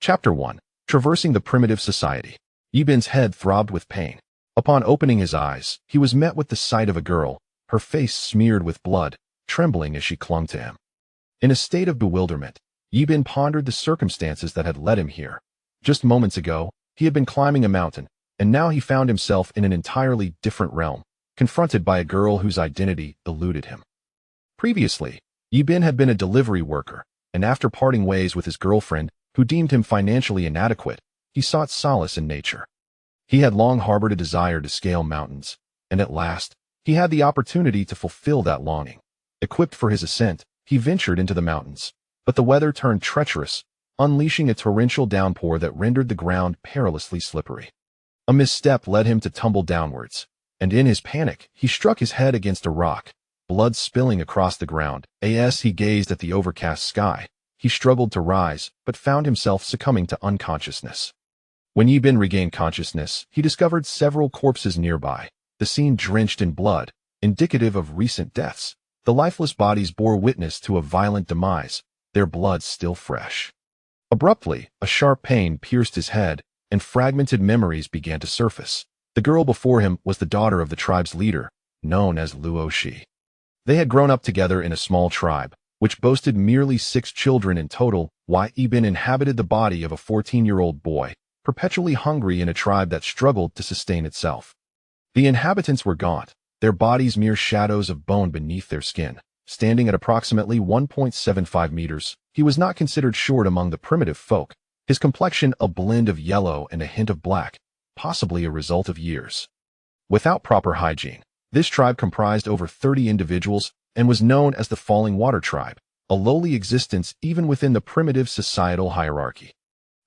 Chapter 1. Traversing the Primitive Society. Yibin's head throbbed with pain. Upon opening his eyes, he was met with the sight of a girl, her face smeared with blood, trembling as she clung to him. In a state of bewilderment, Yibin pondered the circumstances that had led him here. Just moments ago, he had been climbing a mountain, and now he found himself in an entirely different realm, confronted by a girl whose identity eluded him. Previously, Yibin had been a delivery worker, and after parting ways with his girlfriend, who deemed him financially inadequate, he sought solace in nature. He had long harbored a desire to scale mountains, and at last, he had the opportunity to fulfill that longing. Equipped for his ascent, he ventured into the mountains, but the weather turned treacherous, unleashing a torrential downpour that rendered the ground perilously slippery. A misstep led him to tumble downwards, and in his panic, he struck his head against a rock, blood spilling across the ground. As he gazed at the overcast sky, he struggled to rise, but found himself succumbing to unconsciousness. When Yibin regained consciousness, he discovered several corpses nearby, the scene drenched in blood, indicative of recent deaths. The lifeless bodies bore witness to a violent demise, their blood still fresh. Abruptly, a sharp pain pierced his head, and fragmented memories began to surface. The girl before him was the daughter of the tribe's leader, known as Luoshi. They had grown up together in a small tribe, which boasted merely 6 children in total, while Yibin inhabited the body of a 14-year-old boy, perpetually hungry in a tribe that struggled to sustain itself. The inhabitants were gaunt, their bodies mere shadows of bone beneath their skin. Standing at approximately 1.75 meters, he was not considered short among the primitive folk, his complexion a blend of yellow and a hint of black, possibly a result of years. Without proper hygiene, this tribe comprised over 30 individuals and was known as the Falling Water Tribe, a lowly existence even within the primitive societal hierarchy.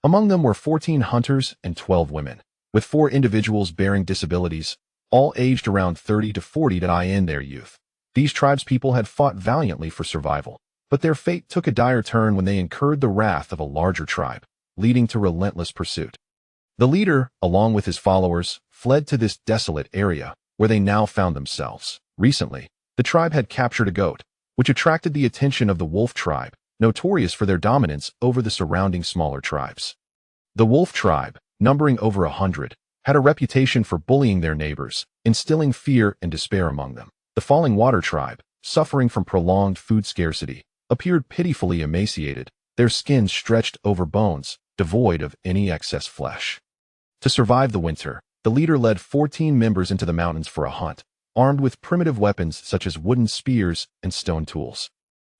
Among them were 14 hunters and 12 women, with 4 individuals bearing disabilities, all aged around 30 to 40 in their youth. These tribespeople had fought valiantly for survival, but their fate took a dire turn when they incurred the wrath of a larger tribe, leading to relentless pursuit. The leader, along with his followers, fled to this desolate area, where they now found themselves. Recently, the tribe had captured a goat, which attracted the attention of the wolf tribe, notorious for their dominance over the surrounding smaller tribes. The wolf tribe, numbering over 100, had a reputation for bullying their neighbors, instilling fear and despair among them. The Falling Water tribe, suffering from prolonged food scarcity, appeared pitifully emaciated, their skins stretched over bones, devoid of any excess flesh. To survive the winter, the leader led 14 members into the mountains for a hunt, armed with primitive weapons such as wooden spears and stone tools.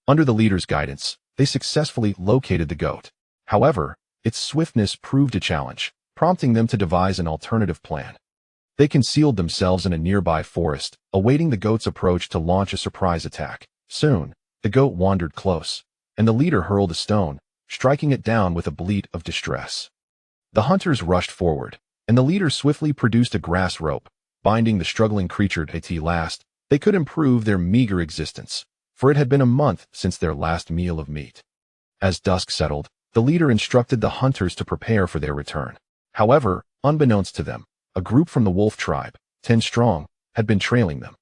Under the leader's guidance, they successfully located the goat. However, its swiftness proved a challenge, prompting them to devise an alternative plan. They concealed themselves in a nearby forest, awaiting the goat's approach to launch a surprise attack. Soon, the goat wandered close, and the leader hurled a stone, striking it down with a bleat of distress. The hunters rushed forward, and the leader swiftly produced a grass rope, binding the struggling creature at last. They could improve their meager existence, for it had been a month since their last meal of meat. As dusk settled, the leader instructed the hunters to prepare for their return. However, unbeknownst to them, a group from the wolf tribe, 10 strong, had been trailing them.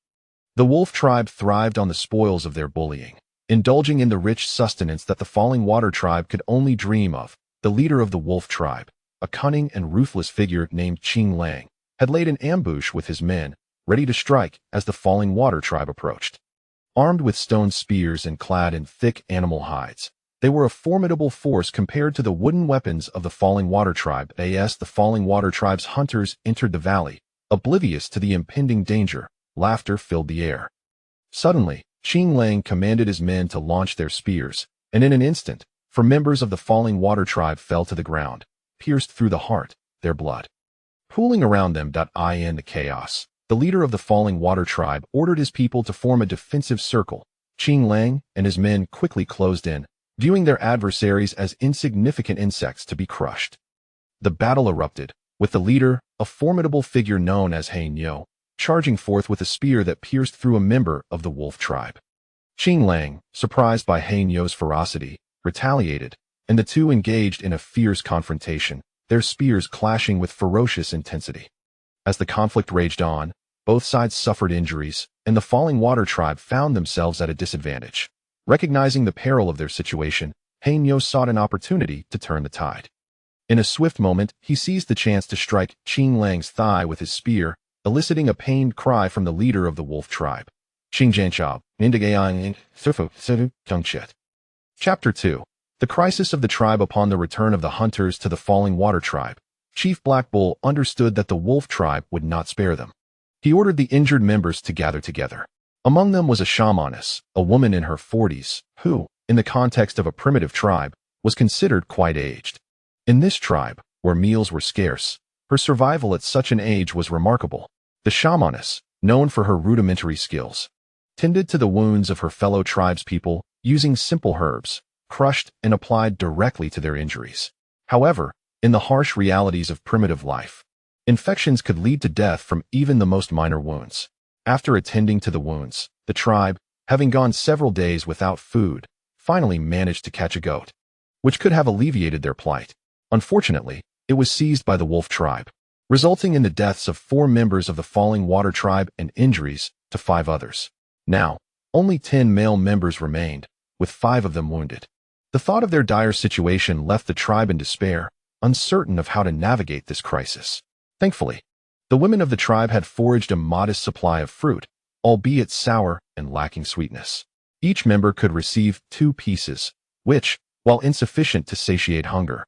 The wolf tribe thrived on the spoils of their bullying, indulging in the rich sustenance that the Falling Water tribe could only dream of. The leader of the wolf tribe, a cunning and ruthless figure named Qing Lang, had laid an ambush with his men, ready to strike as the Falling Water tribe approached. Armed with stone spears and clad in thick animal hides, they were a formidable force compared to the wooden weapons of the Falling Water tribe. As the Falling Water tribe's hunters entered the valley, oblivious to the impending danger, laughter filled the air. Suddenly, Qing Lang commanded his men to launch their spears, and in an instant, 4 members of the Falling Water tribe fell to the ground, pierced through the heart, their blood pooling around them. In the chaos, the leader of the Falling Water tribe ordered his people to form a defensive circle. Qing Lang and his men quickly closed in, viewing their adversaries as insignificant insects to be crushed. The battle erupted, with the leader, a formidable figure known as Hanyo, charging forth with a spear that pierced through a member of the wolf tribe. Qing Lang, surprised by Hanyo's ferocity, retaliated, and the two engaged in a fierce confrontation, their spears clashing with ferocious intensity. As the conflict raged on, both sides suffered injuries, and the Falling Water tribe found themselves at a disadvantage. Recognizing the peril of their situation, Hanyo sought an opportunity to turn the tide. In a swift moment, he seized the chance to strike Qing Lang's thigh with his spear, eliciting a pained cry from the leader of the wolf tribe. Chapter 2. The crisis of the tribe upon the return of the hunters to the Falling Water tribe. Chief Black Bull understood that the wolf tribe would not spare them. He ordered the injured members to gather together. Among them was a shamaness, a woman in her 40s, who, in the context of a primitive tribe, was considered quite aged. In this tribe, where meals were scarce, her survival at such an age was remarkable. The shamaness, known for her rudimentary skills, tended to the wounds of her fellow tribespeople using simple herbs, crushed and applied directly to their injuries. However, in the harsh realities of primitive life, infections could lead to death from even the most minor wounds. After attending to the wounds, the tribe, having gone several days without food, finally managed to catch a goat, which could have alleviated their plight. Unfortunately, it was seized by the wolf tribe, resulting in the deaths of 4 members of the Falling Water tribe and injuries to 5 others. Now, only 10 male members remained, with 5 of them wounded. The thought of their dire situation left the tribe in despair, uncertain of how to navigate this crisis. Thankfully, the women of the tribe had foraged a modest supply of fruit, albeit sour and lacking sweetness. Each member could receive 2 pieces, which, while insufficient to satiate hunger,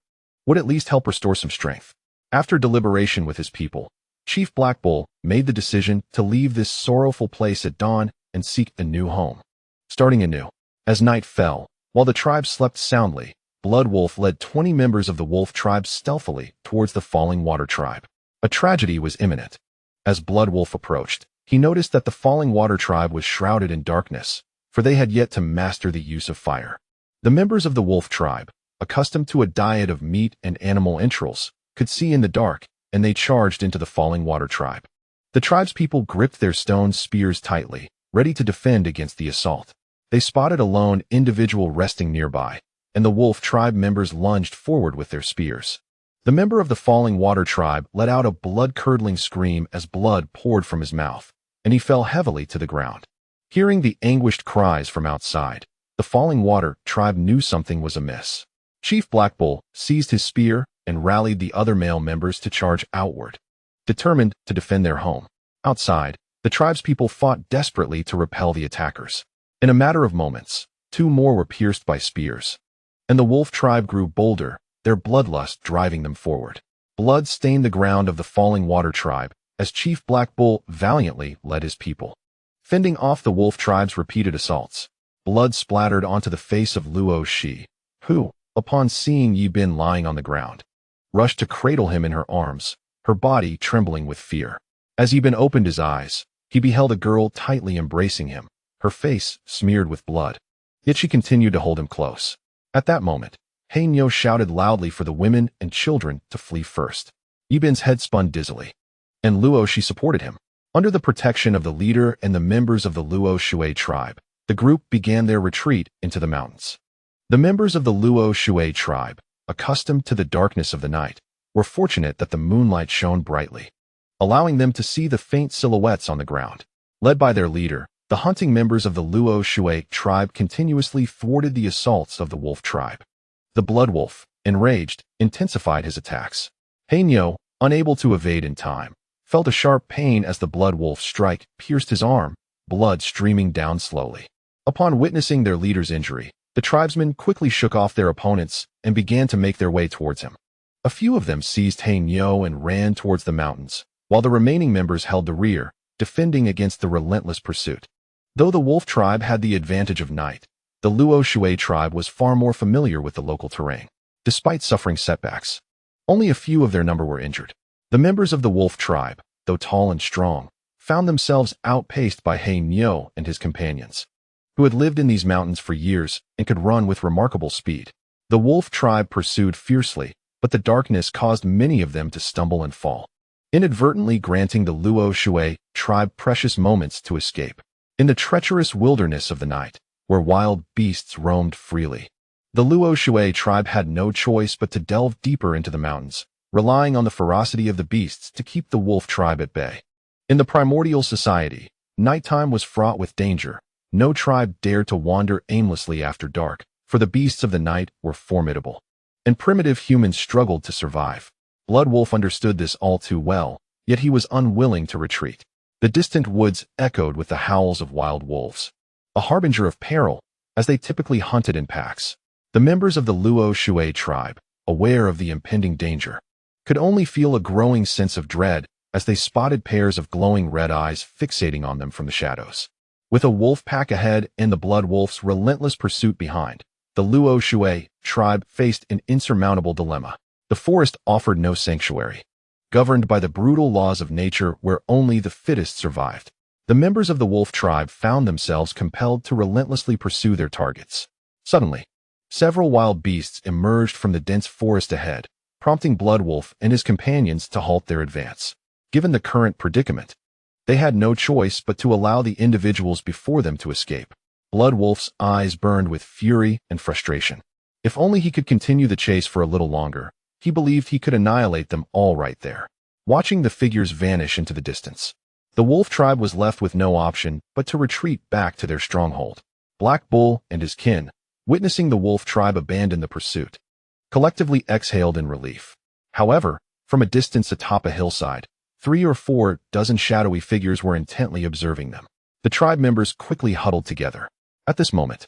would at least help restore some strength. After deliberation with his people, Chief Black Bull made the decision to leave this sorrowful place at dawn and seek a new home. Starting anew, as night fell, while the tribe slept soundly, Blood Wolf led 20 members of the wolf tribe stealthily towards the Falling Water tribe. A tragedy was imminent. As Blood Wolf approached, he noticed that the Falling Water tribe was shrouded in darkness, for they had yet to master the use of fire. The members of the wolf tribe, accustomed to a diet of meat and animal entrails, could see in the dark, and they charged into the Falling Water tribe. The tribespeople gripped their stone spears tightly, ready to defend against the assault. They spotted a lone individual resting nearby, and the wolf tribe members lunged forward with their spears. The member of the Falling Water tribe let out a blood-curdling scream as blood poured from his mouth, and he fell heavily to the ground. Hearing the anguished cries from outside, the Falling Water tribe knew something was amiss. Chief Black Bull seized his spear and rallied the other male members to charge outward, determined to defend their home. Outside, the tribespeople fought desperately to repel the attackers. In a matter of moments, 2 more were pierced by spears, and the wolf tribe grew bolder, their bloodlust driving them forward. Blood stained the ground of the Falling Water tribe as Chief Black Bull valiantly led his people, fending off the wolf tribe's repeated assaults. Blood splattered onto the face of Luo Shi, who, upon seeing Yi Bin lying on the ground, rushed to cradle him in her arms, her body trembling with fear. As Yi Bin opened his eyes, he beheld a girl tightly embracing him, her face smeared with blood. Yet she continued to hold him close. At that moment, Hei Nyo shouted loudly for the women and children to flee first. Yi Bin's head spun dizzily, and Luo Shi supported him. Under the protection of the leader and the members of the Luo Shui tribe, the group began their retreat into the mountains. The members of the Luo Shui tribe, accustomed to the darkness of the night, were fortunate that the moonlight shone brightly, allowing them to see the faint silhouettes on the ground. Led by their leader, the hunting members of the Luo Shui tribe continuously thwarted the assaults of the wolf tribe. The blood wolf, enraged, intensified his attacks. Hei Nyo, unable to evade in time, felt a sharp pain as the blood wolf's strike pierced his arm, blood streaming down slowly. Upon witnessing their leader's injury, the tribesmen quickly shook off their opponents and began to make their way towards him. A few of them seized Hei Nyo and ran towards the mountains, while the remaining members held the rear, defending against the relentless pursuit. Though the wolf tribe had the advantage of night, the Luo Shui tribe was far more familiar with the local terrain. Despite suffering setbacks, only a few of their number were injured. The members of the wolf tribe, though tall and strong, found themselves outpaced by Hei Nyo and his companions, who had lived in these mountains for years and could run with remarkable speed. The wolf tribe pursued fiercely, but the darkness caused many of them to stumble and fall, inadvertently granting the Luo Shui tribe precious moments to escape. In the treacherous wilderness of the night, where wild beasts roamed freely, the Luo Shui tribe had no choice but to delve deeper into the mountains, relying on the ferocity of the beasts to keep the wolf tribe at bay. In the primordial society, nighttime was fraught with danger. No tribe dared to wander aimlessly after dark, for the beasts of the night were formidable. and primitive humans struggled to survive. Blood Wolf understood this all too well, yet he was unwilling to retreat. The distant woods echoed with the howls of wild wolves, a harbinger of peril, as they typically hunted in packs. The members of the Luo Shui tribe, aware of the impending danger, could only feel a growing sense of dread as they spotted pairs of glowing red eyes fixating on them from the shadows. With a wolf pack ahead and the Blood Wolf's relentless pursuit behind, the Luo Shui tribe faced an insurmountable dilemma. The forest offered no sanctuary, governed by the brutal laws of nature where only the fittest survived. The members of the wolf tribe found themselves compelled to relentlessly pursue their targets. Suddenly, several wild beasts emerged from the dense forest ahead, prompting Blood Wolf and his companions to halt their advance. Given the current predicament, they had no choice but to allow the individuals before them to escape. Blood Wolf's eyes burned with fury and frustration. If only he could continue the chase for a little longer, he believed he could annihilate them all right there. Watching the figures vanish into the distance, the wolf tribe was left with no option but to retreat back to their stronghold. Black Bull and his kin, witnessing the wolf tribe abandon the pursuit, collectively exhaled in relief. However, from a distance atop a hillside, 3 or 4 dozen shadowy figures were intently observing them. The tribe members quickly huddled together. At this moment,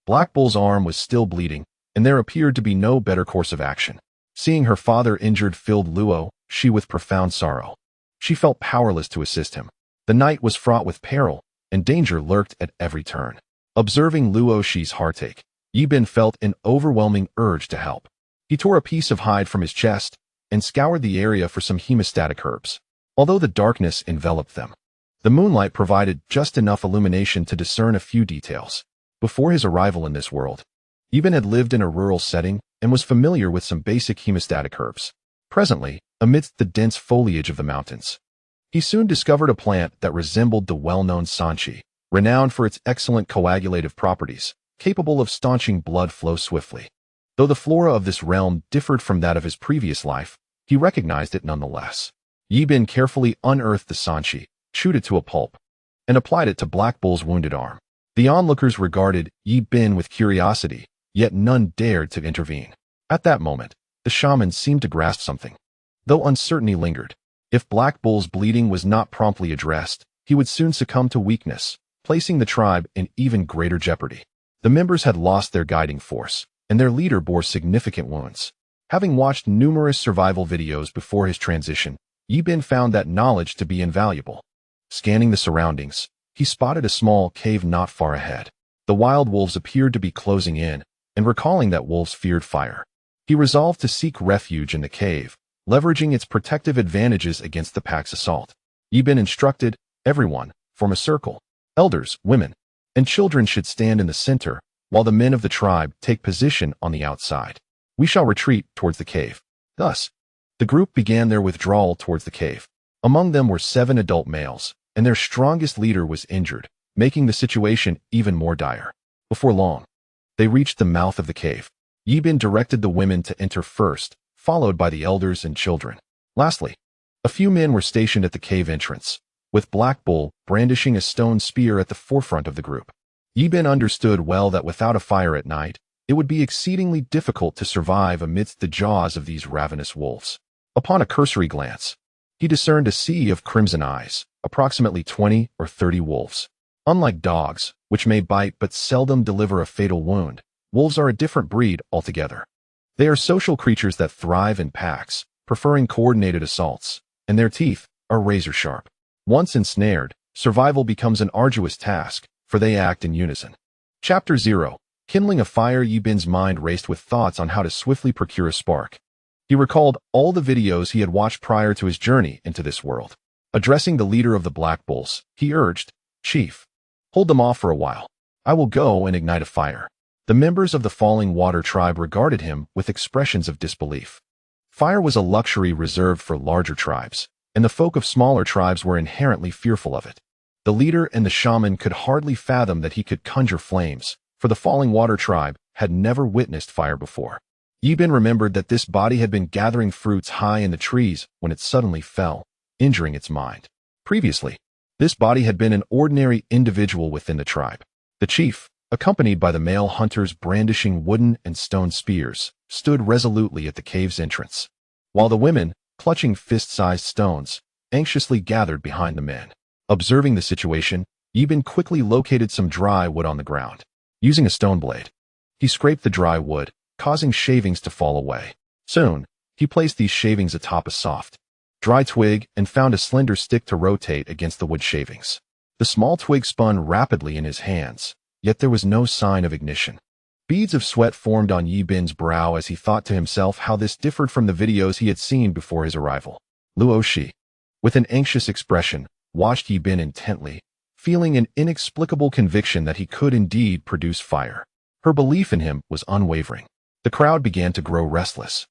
Black Bull's arm was still bleeding, and there appeared to be no better course of action. Seeing her father injured filled Luo Shi with profound sorrow. She felt powerless to assist him. The night was fraught with peril, and danger lurked at every turn. Observing Luo Shi's heartache, Yi Bin felt an overwhelming urge to help. He tore a piece of hide from his chest and scoured the area for some hemostatic herbs. Although the darkness enveloped them, the moonlight provided just enough illumination to discern a few details. Before his arrival in this world, Yi Bin had lived in a rural setting and was familiar with some basic hemostatic herbs. Presently, amidst the dense foliage of the mountains, he soon discovered a plant that resembled the well-known sanchi, renowned for its excellent coagulative properties, capable of staunching blood flow swiftly. Though the flora of this realm differed from that of his previous life, he recognized it nonetheless. Yi Bin carefully unearthed the sanchi, chewed it to a pulp, and applied it to Black Bull's wounded arm. The onlookers regarded Yi Bin with curiosity, yet none dared to intervene. At that moment, the shaman seemed to grasp something. Though uncertainty lingered, if Black Bull's bleeding was not promptly addressed, he would soon succumb to weakness, placing the tribe in even greater jeopardy. The members had lost their guiding force, and their leader bore significant wounds. Having watched numerous survival videos before his transition, Yi Bin found that knowledge to be invaluable. Scanning the surroundings, he spotted a small cave not far ahead. The wild wolves appeared to be closing in, and recalling that wolves feared fire, he resolved to seek refuge in the cave, leveraging its protective advantages against the pack's assault. Yi Bin instructed, everyone, form a circle. Elders, women, and children should stand in the center, while the men of the tribe take position on the outside. We shall retreat towards the cave. Thus, the group began their withdrawal towards the cave. Among them were 7 adult males, and their strongest leader was injured, making the situation even more dire. Before long, they reached the mouth of the cave. Yi Bin directed the women to enter first, followed by the elders and children. Lastly, a few men were stationed at the cave entrance, with Black Bull brandishing a stone spear at the forefront of the group. Yi Bin understood well that without a fire at night, it would be exceedingly difficult to survive amidst the jaws of these ravenous wolves. Upon a cursory glance, he discerned a sea of crimson eyes, approximately 20 or 30 wolves. Unlike dogs, which may bite but seldom deliver a fatal wound, wolves are a different breed altogether. They are social creatures that thrive in packs, preferring coordinated assaults, and their teeth are razor-sharp. Once ensnared, survival becomes an arduous task, for they act in unison. Chapter 0. Kindling a fire. Yi Bin's mind raced with thoughts on how to swiftly procure a spark. He recalled all the videos he had watched prior to his journey into this world. Addressing the leader of the Black Bulls, he urged, Chief, hold them off for a while. I will go and ignite a fire. The members of the Falling Water tribe regarded him with expressions of disbelief. Fire was a luxury reserved for larger tribes, and the folk of smaller tribes were inherently fearful of it. The leader and the shaman could hardly fathom that he could conjure flames, for the Falling Water tribe had never witnessed fire before. Yi Bin remembered that this body had been gathering fruits high in the trees when it suddenly fell, injuring its mind. Previously, this body had been an ordinary individual within the tribe. The chief, accompanied by the male hunters brandishing wooden and stone spears, stood resolutely at the cave's entrance, while the women, clutching fist-sized stones, anxiously gathered behind the men. Observing the situation, Yibin quickly located some dry wood on the ground. Using a stone blade, he scraped the dry wood, causing shavings to fall away. Soon, he placed these shavings atop a soft, dry twig and found a slender stick to rotate against the wood shavings. The small twig spun rapidly in his hands, yet there was no sign of ignition. Beads of sweat formed on Yibin's brow as he thought to himself how this differed from the videos he had seen before his arrival. Luoshi, with an anxious expression, watched Yibin intently, feeling an inexplicable conviction that he could indeed produce fire. Her belief in him was unwavering. The crowd began to grow restless,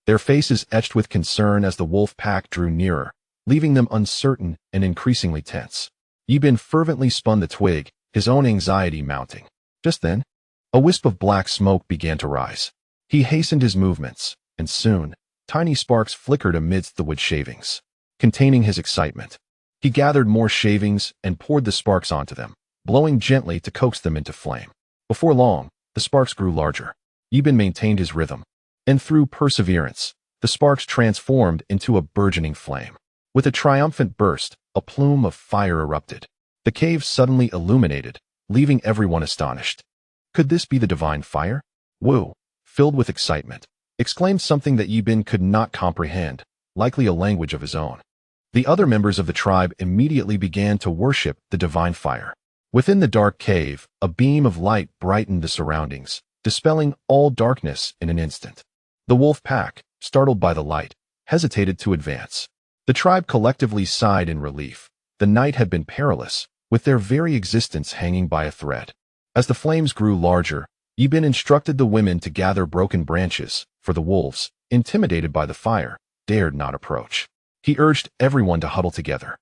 their faces etched with concern as the wolf pack drew nearer, leaving them uncertain and increasingly tense. Yibin fervently spun the twig, his own anxiety mounting. Just then, a wisp of black smoke began to rise. He hastened his movements, and soon, tiny sparks flickered amidst the wood shavings. Containing his excitement, he gathered more shavings and poured the sparks onto them, blowing gently to coax them into flame. Before long, the sparks grew larger. Yibin maintained his rhythm, and through perseverance, the sparks transformed into a burgeoning flame. With a triumphant burst, a plume of fire erupted. The cave suddenly illuminated, leaving everyone astonished. Could this be the divine fire? Wu, filled with excitement, exclaimed something that Yibin could not comprehend, likely a language of his own. The other members of the tribe immediately began to worship the divine fire. Within the dark cave, a beam of light brightened the surroundings, dispelling all darkness in an instant. The wolf pack, startled by the light, hesitated to advance. The tribe collectively sighed in relief. The night had been perilous, with their very existence hanging by a thread. As the flames grew larger, Yibin instructed the women to gather broken branches, for the wolves, intimidated by the fire, dared not approach. He urged everyone to huddle together.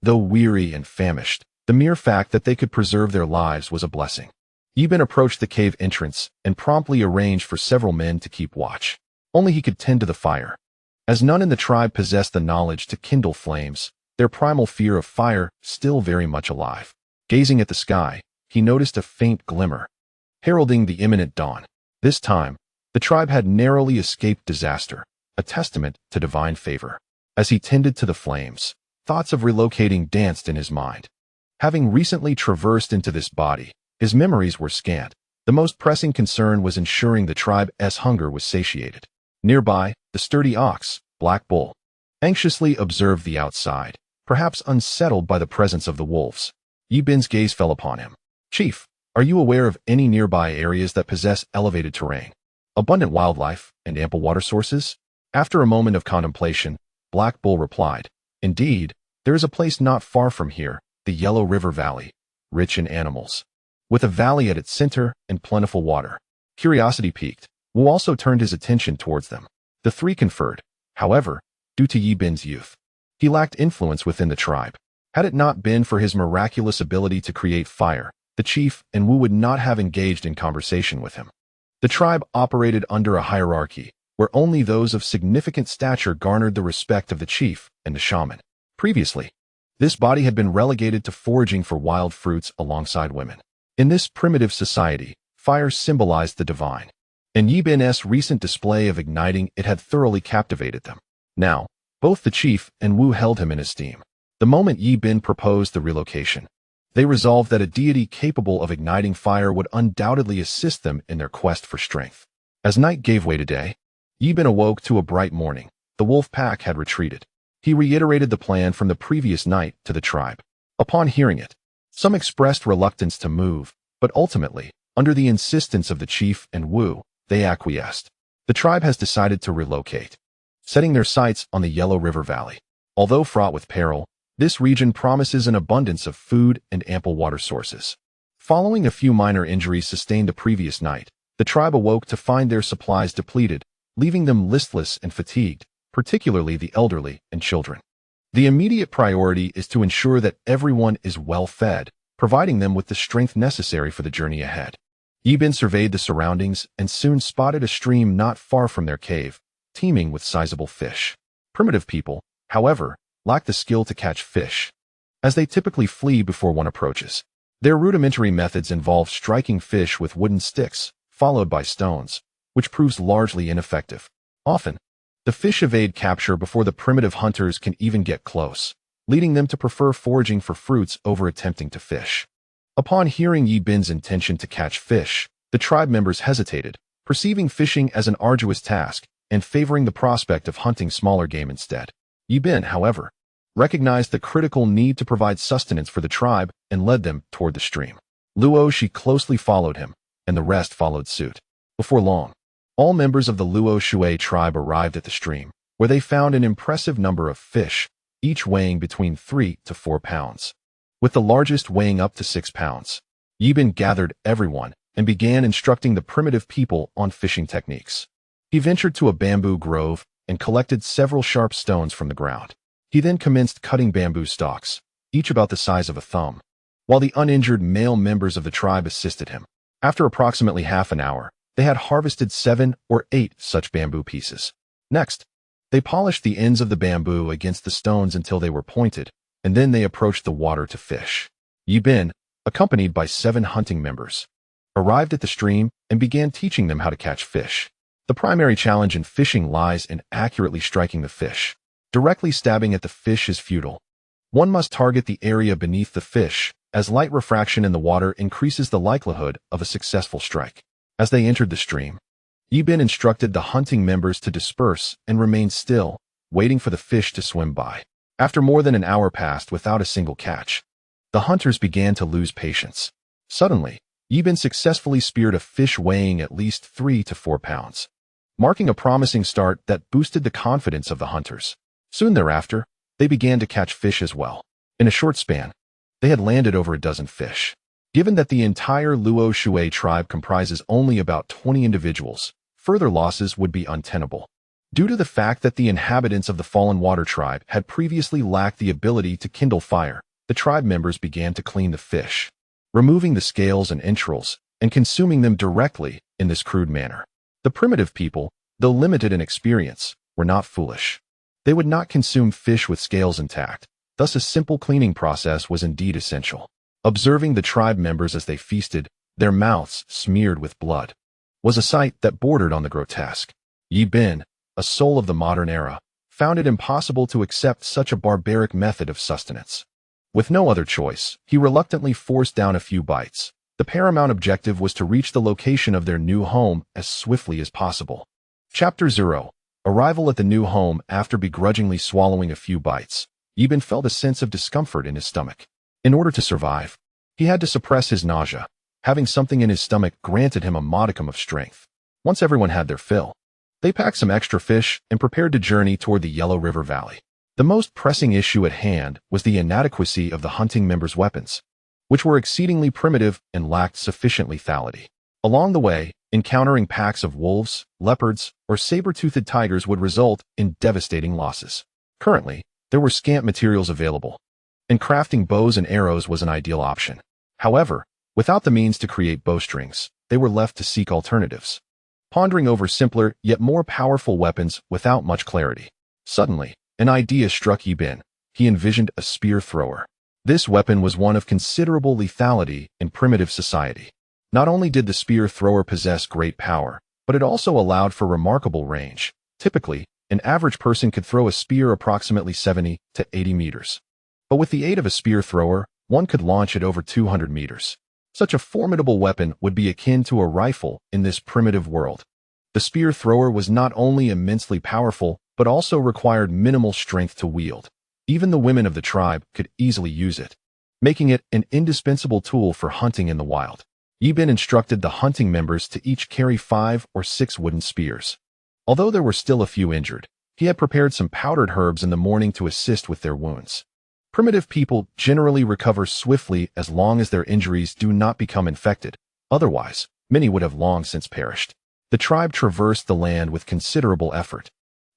Though weary and famished, the mere fact that they could preserve their lives was a blessing. Yibin approached the cave entrance and promptly arranged for several men to keep watch. Only he could tend to the fire. As none in the tribe possessed the knowledge to kindle flames, their primal fear of fire still very much alive. Gazing at the sky, he noticed a faint glimmer, heralding the imminent dawn. This time, the tribe had narrowly escaped disaster, a testament to divine favor. As he tended to the flames, thoughts of relocating danced in his mind. Having recently traversed into this body, his memories were scant. The most pressing concern was ensuring the tribe's hunger was satiated. Nearby, the sturdy ox, Black Bull, anxiously observed the outside, perhaps unsettled by the presence of the wolves. Yibin's gaze fell upon him. Chief, are you aware of any nearby areas that possess elevated terrain, abundant wildlife, and ample water sources? After a moment of contemplation, Black Bull replied, Indeed, there is a place not far from here, the Yellow River Valley, rich in animals, with a valley at its center and plentiful water. Curiosity piqued, Wu also turned his attention towards them. The three conferred, however, due to Yibin's youth. He lacked influence within the tribe. Had it not been for his miraculous ability to create fire, the chief and Wu would not have engaged in conversation with him. The tribe operated under a hierarchy, where only those of significant stature garnered the respect of the chief and the shaman. Previously, this body had been relegated to foraging for wild fruits alongside women. In this primitive society, fire symbolized the divine, and Yibin's recent display of igniting it had thoroughly captivated them. Now, both the chief and Wu held him in esteem. The moment Yibin proposed the relocation, they resolved that a deity capable of igniting fire would undoubtedly assist them in their quest for strength. As night gave way to day, Yibin awoke to a bright morning. The wolf pack had retreated. He reiterated the plan from the previous night to the tribe. Upon hearing it, some expressed reluctance to move, but ultimately, under the insistence of the chief and Wu, they acquiesced. The tribe has decided to relocate, setting their sights on the Yellow River Valley. Although fraught with peril, this region promises an abundance of food and ample water sources. Following a few minor injuries sustained the previous night, the tribe awoke to find their supplies depleted, leaving them listless and fatigued, particularly the elderly and children. The immediate priority is to ensure that everyone is well fed, providing them with the strength necessary for the journey ahead. Yibin surveyed the surroundings and soon spotted a stream not far from their cave, teeming with sizable fish. Primitive people, however, lack the skill to catch fish, as they typically flee before one approaches. Their rudimentary methods involve striking fish with wooden sticks, followed by stones, which proves largely ineffective. Often, the fish evade capture before the primitive hunters can even get close, leading them to prefer foraging for fruits over attempting to fish. Upon hearing Yi Bin's intention to catch fish, the tribe members hesitated, perceiving fishing as an arduous task and favoring the prospect of hunting smaller game instead. Yi Bin, however, recognized the critical need to provide sustenance for the tribe and led them toward the stream. Luo Shi closely followed him, and the rest followed suit. Before long, all members of the Luo Shui tribe arrived at the stream, where they found an impressive number of fish, each weighing between 3 to 4 pounds, with the largest weighing up to 6 pounds. Yi Bin gathered everyone and began instructing the primitive people on fishing techniques. He ventured to a bamboo grove and collected several sharp stones from the ground. He then commenced cutting bamboo stalks, each about the size of a thumb, while the uninjured male members of the tribe assisted him. After approximately half an hour, they had harvested 7 or 8 such bamboo pieces. Next, they polished the ends of the bamboo against the stones until they were pointed, and then they approached the water to fish. Yi Bin, accompanied by 7 hunting members, arrived at the stream and began teaching them how to catch fish. The primary challenge in fishing lies in accurately striking the fish. Directly stabbing at the fish is futile. One must target the area beneath the fish, as light refraction in the water increases the likelihood of a successful strike. As they entered the stream, Yi Bin instructed the hunting members to disperse and remain still, waiting for the fish to swim by. After more than an hour passed without a single catch, the hunters began to lose patience. Suddenly, Yi Bin successfully speared a fish weighing at least 3 to 4 pounds, marking a promising start that boosted the confidence of the hunters. Soon thereafter, they began to catch fish as well. In a short span, they had landed over a dozen fish. Given that the entire Luo Shui tribe comprises only about 20 individuals, further losses would be untenable. Due to the fact that the inhabitants of the Fallen Water tribe had previously lacked the ability to kindle fire, the tribe members began to clean the fish, removing the scales and entrails, and consuming them directly in this crude manner. The primitive people, though limited in experience, were not foolish. They would not consume fish with scales intact, thus a simple cleaning process was indeed essential. Observing the tribe members as they feasted, their mouths smeared with blood, was a sight that bordered on the grotesque. Yi Bin, a soul of the modern era, found it impossible to accept such a barbaric method of sustenance. With no other choice, he reluctantly forced down a few bites. The paramount objective was to reach the location of their new home as swiftly as possible. Chapter 0. Arrival at the new home. After begrudgingly swallowing a few bites, Yi Bin felt a sense of discomfort in his stomach. In order to survive, he had to suppress his nausea. Having something in his stomach granted him a modicum of strength. Once everyone had their fill, they packed some extra fish and prepared to journey toward the Yellow River Valley. The most pressing issue at hand was the inadequacy of the hunting members' weapons, which were exceedingly primitive and lacked sufficient lethality. Along the way, encountering packs of wolves, leopards, or saber-toothed tigers would result in devastating losses. Currently, there were scant materials available, and crafting bows and arrows was an ideal option. However, without the means to create bowstrings, they were left to seek alternatives, pondering over simpler yet more powerful weapons without much clarity. Suddenly, an idea struck Yi Bin. He envisioned a spear thrower. This weapon was one of considerable lethality in primitive society. Not only did the spear thrower possess great power, but it also allowed for remarkable range. Typically, an average person could throw a spear approximately 70 to 80 meters. But with the aid of a spear thrower, one could launch it over 200 meters. Such a formidable weapon would be akin to a rifle in this primitive world. The spear thrower was not only immensely powerful, but also required minimal strength to wield. Even the women of the tribe could easily use it, making it an indispensable tool for hunting in the wild. Yi Bin instructed the hunting members to each carry 5 or 6 wooden spears. Although there were still a few injured, he had prepared some powdered herbs in the morning to assist with their wounds. Primitive people generally recover swiftly as long as their injuries do not become infected. Otherwise, many would have long since perished. The tribe traversed the land with considerable effort,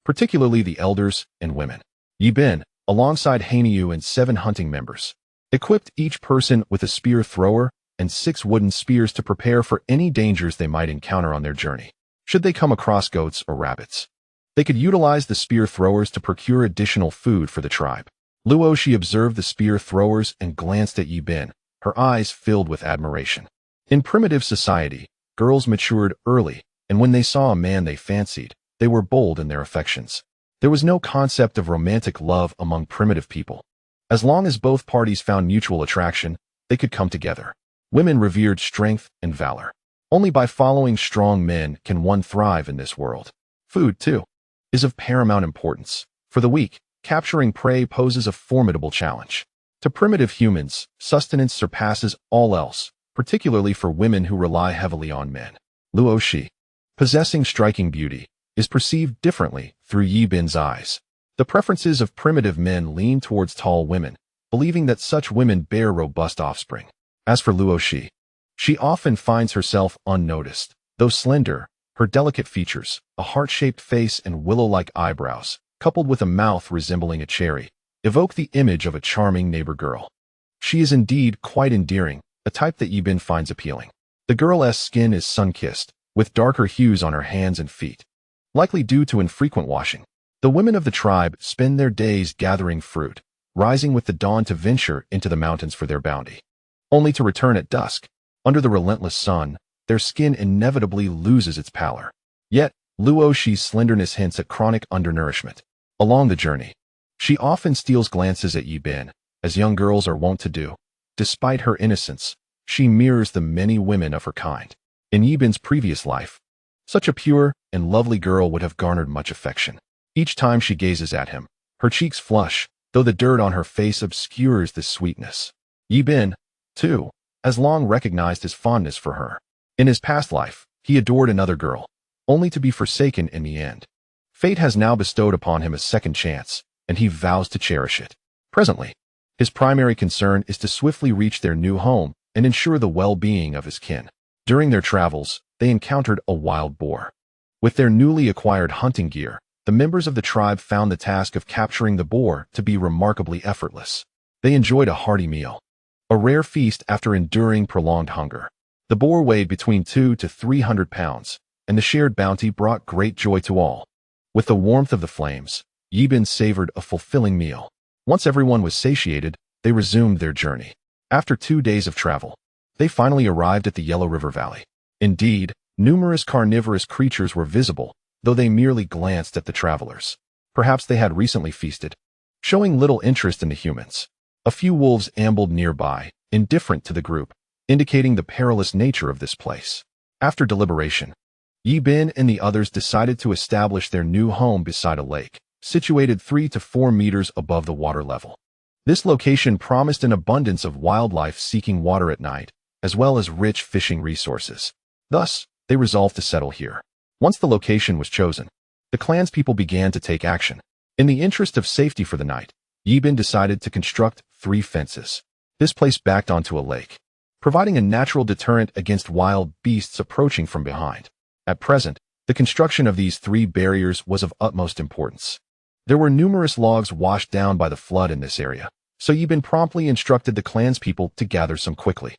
particularly the elders and women. Yi Bin, alongside Hanyu and 7 hunting members, equipped each person with a spear thrower and 6 wooden spears to prepare for any dangers they might encounter on their journey. Should they come across goats or rabbits, they could utilize the spear throwers to procure additional food for the tribe. Luo Shi observed the spear throwers and glanced at Yi Bin, her eyes filled with admiration. In primitive society, girls matured early, and when they saw a man they fancied, they were bold in their affections. There was no concept of romantic love among primitive people. As long as both parties found mutual attraction, they could come together. Women revered strength and valor. Only by following strong men can one thrive in this world. Food, too, is of paramount importance. For the weak, capturing prey poses a formidable challenge. To primitive humans, sustenance surpasses all else, particularly for women who rely heavily on men. Luo Shi, possessing striking beauty, is perceived differently through Yi Bin's eyes. The preferences of primitive men lean towards tall women, believing that such women bear robust offspring. As for Luo Shi, she often finds herself unnoticed. Though slender, her delicate features, a heart-shaped face and willow-like eyebrows, coupled with a mouth resembling a cherry, evoke the image of a charming neighbor girl. She is indeed quite endearing, a type that Yi Bin finds appealing. The girl's skin is sun-kissed, with darker hues on her hands and feet, likely due to infrequent washing. The women of the tribe spend their days gathering fruit, rising with the dawn to venture into the mountains for their bounty, only to return at dusk. Under the relentless sun, their skin inevitably loses its pallor. Yet, Luo Shi's slenderness hints at chronic undernourishment. Along the journey, she often steals glances at Yi Bin, as young girls are wont to do. Despite her innocence, she mirrors the many women of her kind. In Yi Bin's previous life, such a pure and lovely girl would have garnered much affection. Each time she gazes at him, her cheeks flush, though the dirt on her face obscures this sweetness. Yi Bin, too, has long recognized his fondness for her. In his past life, he adored another girl, only to be forsaken in the end. Fate has now bestowed upon him a second chance, and he vows to cherish it. Presently, his primary concern is to swiftly reach their new home and ensure the well-being of his kin. During their travels, they encountered a wild boar. With their newly acquired hunting gear, the members of the tribe found the task of capturing the boar to be remarkably effortless. They enjoyed a hearty meal, a rare feast after enduring prolonged hunger. The boar weighed between 200 to 300 pounds, and the shared bounty brought great joy to all. With the warmth of the flames, Yi Bin savored a fulfilling meal. Once everyone was satiated, they resumed their journey. After 2 days of travel, they finally arrived at the Yellow River Valley. Indeed, numerous carnivorous creatures were visible, though they merely glanced at the travelers. Perhaps they had recently feasted, showing little interest in the humans. A few wolves ambled nearby, indifferent to the group, indicating the perilous nature of this place. After deliberation, Yi Bin and the others decided to establish their new home beside a lake, situated 3 to 4 meters above the water level. This location promised an abundance of wildlife seeking water at night, as well as rich fishing resources. Thus, they resolved to settle here. Once the location was chosen, the clanspeople began to take action. In the interest of safety for the night, Yi Bin decided to construct 3 fences. This place backed onto a lake, providing a natural deterrent against wild beasts approaching from behind. At present, the construction of these 3 barriers was of utmost importance. There were numerous logs washed down by the flood in this area, so Yi Bin promptly instructed the clanspeople to gather some quickly.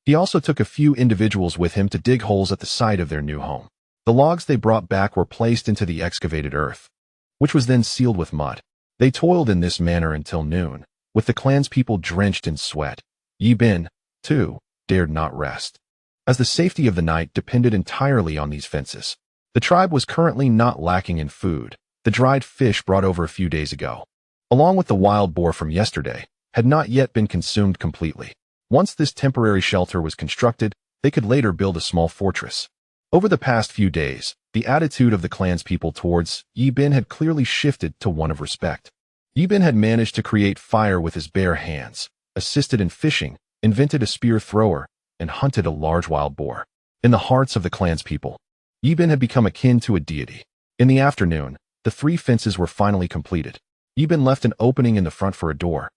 He also took a few individuals with him to dig holes at the site of their new home. The logs they brought back were placed into the excavated earth, which was then sealed with mud. They toiled in this manner until noon, with the clanspeople drenched in sweat. Yi Bin, too, dared not rest, as the safety of the night depended entirely on these fences. The tribe was currently not lacking in food. The dried fish brought over a few days ago, along with the wild boar from yesterday, had not yet been consumed completely. Once this temporary shelter was constructed, they could later build a small fortress. Over the past few days, the attitude of the clanspeople towards Yi Bin had clearly shifted to one of respect. Yi Bin had managed to create fire with his bare hands, assisted in fishing, invented a spear thrower, and hunted a large wild boar. In the hearts of the clanspeople, Yi Bin had become akin to a deity. In the afternoon, the 3 fences were finally completed. Yi Bin left an opening in the front for a door,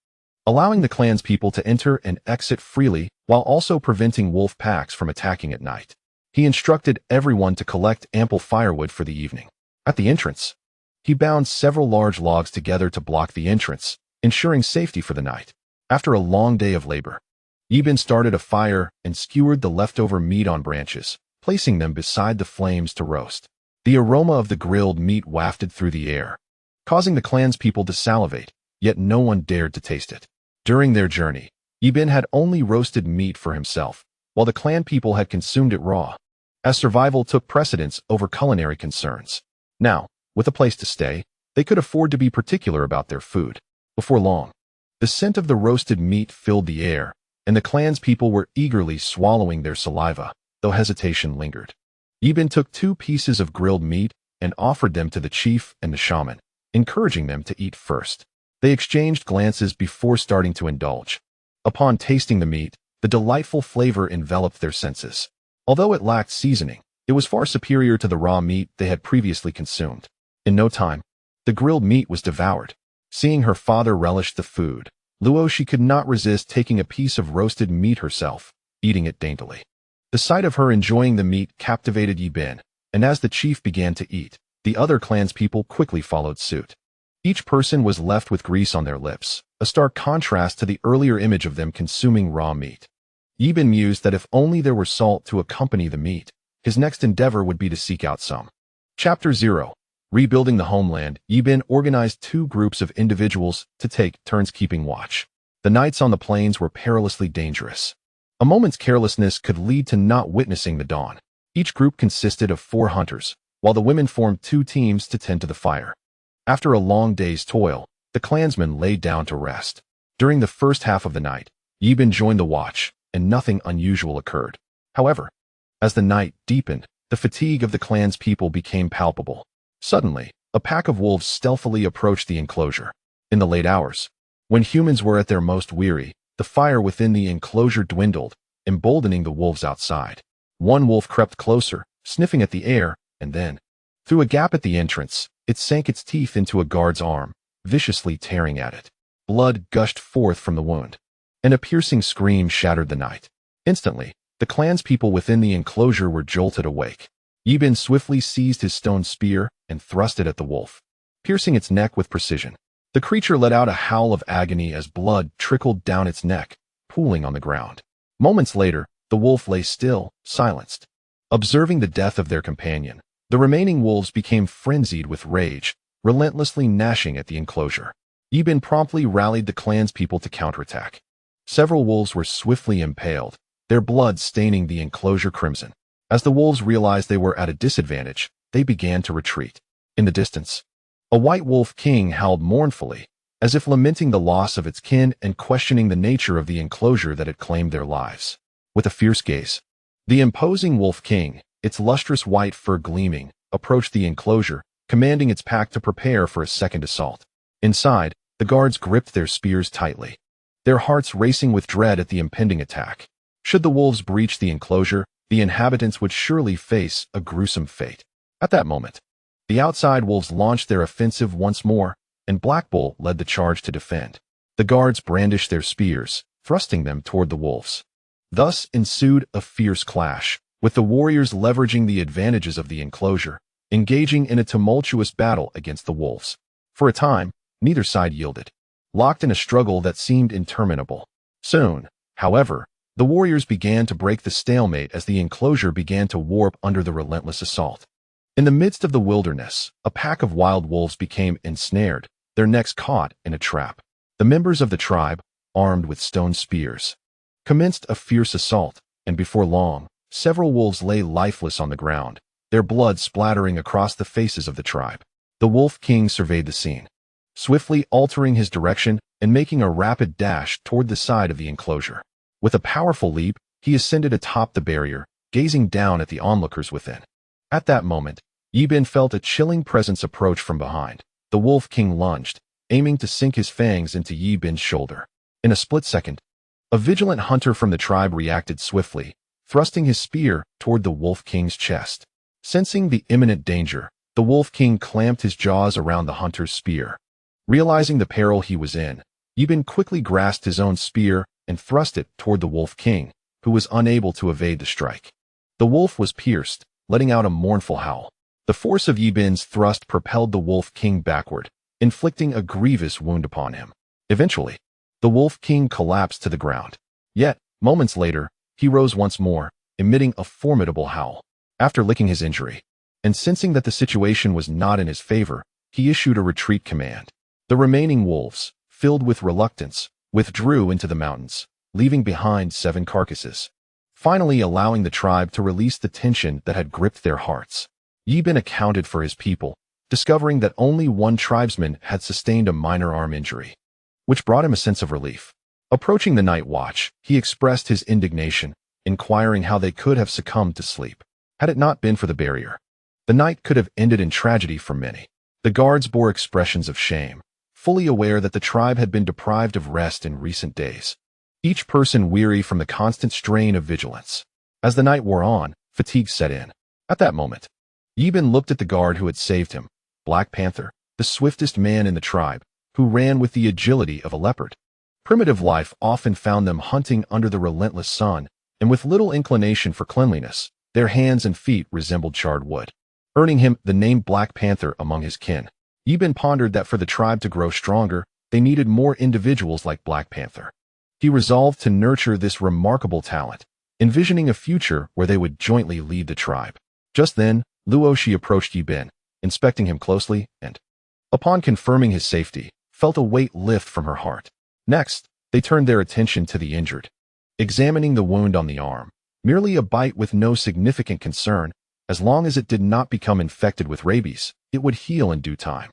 allowing the clanspeople to enter and exit freely while also preventing wolf packs from attacking at night. He instructed everyone to collect ample firewood for the evening. At the entrance, he bound several large logs together to block the entrance, ensuring safety for the night. After a long day of labor, Yi Bin started a fire and skewered the leftover meat on branches, placing them beside the flames to roast. The aroma of the grilled meat wafted through the air, causing the clanspeople to salivate, yet no one dared to taste it. During their journey, Yibin had only roasted meat for himself, while the clan people had consumed it raw, as survival took precedence over culinary concerns. Now, with a place to stay, they could afford to be particular about their food. Before long, the scent of the roasted meat filled the air, and the clan's people were eagerly swallowing their saliva, though hesitation lingered. Yibin took 2 pieces of grilled meat and offered them to the chief and the shaman, encouraging them to eat first. They exchanged glances before starting to indulge. Upon tasting the meat, the delightful flavor enveloped their senses. Although it lacked seasoning, it was far superior to the raw meat they had previously consumed. In no time, the grilled meat was devoured. Seeing her father relish the food, Luoshi could not resist taking a piece of roasted meat herself, eating it daintily. The sight of her enjoying the meat captivated Yibin, and as the chief began to eat, the other clanspeople quickly followed suit. Each person was left with grease on their lips, a stark contrast to the earlier image of them consuming raw meat. Yibin mused that if only there were salt to accompany the meat, his next endeavor would be to seek out some. Chapter 0. Rebuilding the homeland. Yibin organized 2 groups of individuals to take turns keeping watch. The nights on the plains were perilously dangerous. A moment's carelessness could lead to not witnessing the dawn. Each group consisted of 4 hunters, while the women formed 2 teams to tend to the fire. After a long day's toil, the clansmen lay down to rest. During the first half of the night, Yibin joined the watch, and nothing unusual occurred. However, as the night deepened, the fatigue of the clan's people became palpable. Suddenly, a pack of wolves stealthily approached the enclosure. In the late hours, when humans were at their most weary, the fire within the enclosure dwindled, emboldening the wolves outside. One wolf crept closer, sniffing at the air, and then, through a gap at the entrance, it sank its teeth into a guard's arm, viciously tearing at it. Blood gushed forth from the wound, and a piercing scream shattered the night. Instantly, the clanspeople within the enclosure were jolted awake. Yibin swiftly seized his stone spear and thrust it at the wolf, piercing its neck with precision. The creature let out a howl of agony as blood trickled down its neck, pooling on the ground. Moments later, the wolf lay still, silenced. Observing the death of their companion, the remaining wolves became frenzied with rage, relentlessly gnashing at the enclosure. Yibin promptly rallied the clanspeople to counterattack. Several wolves were swiftly impaled, their blood staining the enclosure crimson. As the wolves realized they were at a disadvantage, they began to retreat. In the distance, a white wolf king howled mournfully, as if lamenting the loss of its kin and questioning the nature of the enclosure that had claimed their lives. With a fierce gaze, the imposing wolf king, its lustrous white fur gleaming, approached the enclosure, commanding its pack to prepare for a second assault. Inside, the guards gripped their spears tightly, their hearts racing with dread at the impending attack. Should the wolves breach the enclosure, the inhabitants would surely face a gruesome fate. At that moment, the outside wolves launched their offensive once more, and Black Bull led the charge to defend. The guards brandished their spears, thrusting them toward the wolves. Thus ensued a fierce clash, with the warriors leveraging the advantages of the enclosure, engaging in a tumultuous battle against the wolves. For a time, neither side yielded, locked in a struggle that seemed interminable. Soon, however, the warriors began to break the stalemate as the enclosure began to warp under the relentless assault. In the midst of the wilderness, a pack of wild wolves became ensnared, their necks caught in a trap. The members of the tribe, armed with stone spears, commenced a fierce assault, and before long, several wolves lay lifeless on the ground, their blood splattering across the faces of the tribe. The Wolf King surveyed the scene, swiftly altering his direction and making a rapid dash toward the side of the enclosure. With a powerful leap, he ascended atop the barrier, gazing down at the onlookers within. At that moment, Yibin felt a chilling presence approach from behind. The Wolf King lunged, aiming to sink his fangs into Yibin's shoulder. In a split second, a vigilant hunter from the tribe reacted swiftly, thrusting his spear toward the Wolf King's chest. Sensing the imminent danger, the Wolf King clamped his jaws around the hunter's spear. Realizing the peril he was in, Yibin quickly grasped his own spear and thrust it toward the Wolf King, who was unable to evade the strike. The wolf was pierced, letting out a mournful howl. The force of Yibin's thrust propelled the Wolf King backward, inflicting a grievous wound upon him. Eventually, the Wolf King collapsed to the ground. Yet, moments later, he rose once more, emitting a formidable howl. After licking his injury, and sensing that the situation was not in his favor, he issued a retreat command. The remaining wolves, filled with reluctance, withdrew into the mountains, leaving behind 7 carcasses, finally allowing the tribe to release the tension that had gripped their hearts. Yibin accounted for his people, discovering that only one tribesman had sustained a minor arm injury, which brought him a sense of relief. Approaching the night watch, he expressed his indignation, inquiring how they could have succumbed to sleep. Had it not been for the barrier, the night could have ended in tragedy for many. The guards bore expressions of shame, fully aware that the tribe had been deprived of rest in recent days, each person weary from the constant strain of vigilance. As the night wore on, fatigue set in. At that moment, Yibin looked at the guard who had saved him, Black Panther, the swiftest man in the tribe, who ran with the agility of a leopard. Primitive life often found them hunting under the relentless sun, and with little inclination for cleanliness, their hands and feet resembled charred wood, earning him the name Black Panther among his kin. Yibin pondered that for the tribe to grow stronger, they needed more individuals like Black Panther. He resolved to nurture this remarkable talent, envisioning a future where they would jointly lead the tribe. Just then, Luoshi approached Yibin, inspecting him closely, and, upon confirming his safety, felt a weight lift from her heart. Next, they turned their attention to the injured, examining the wound on the arm. Merely a bite with no significant concern. As long as it did not become infected with rabies, it would heal in due time.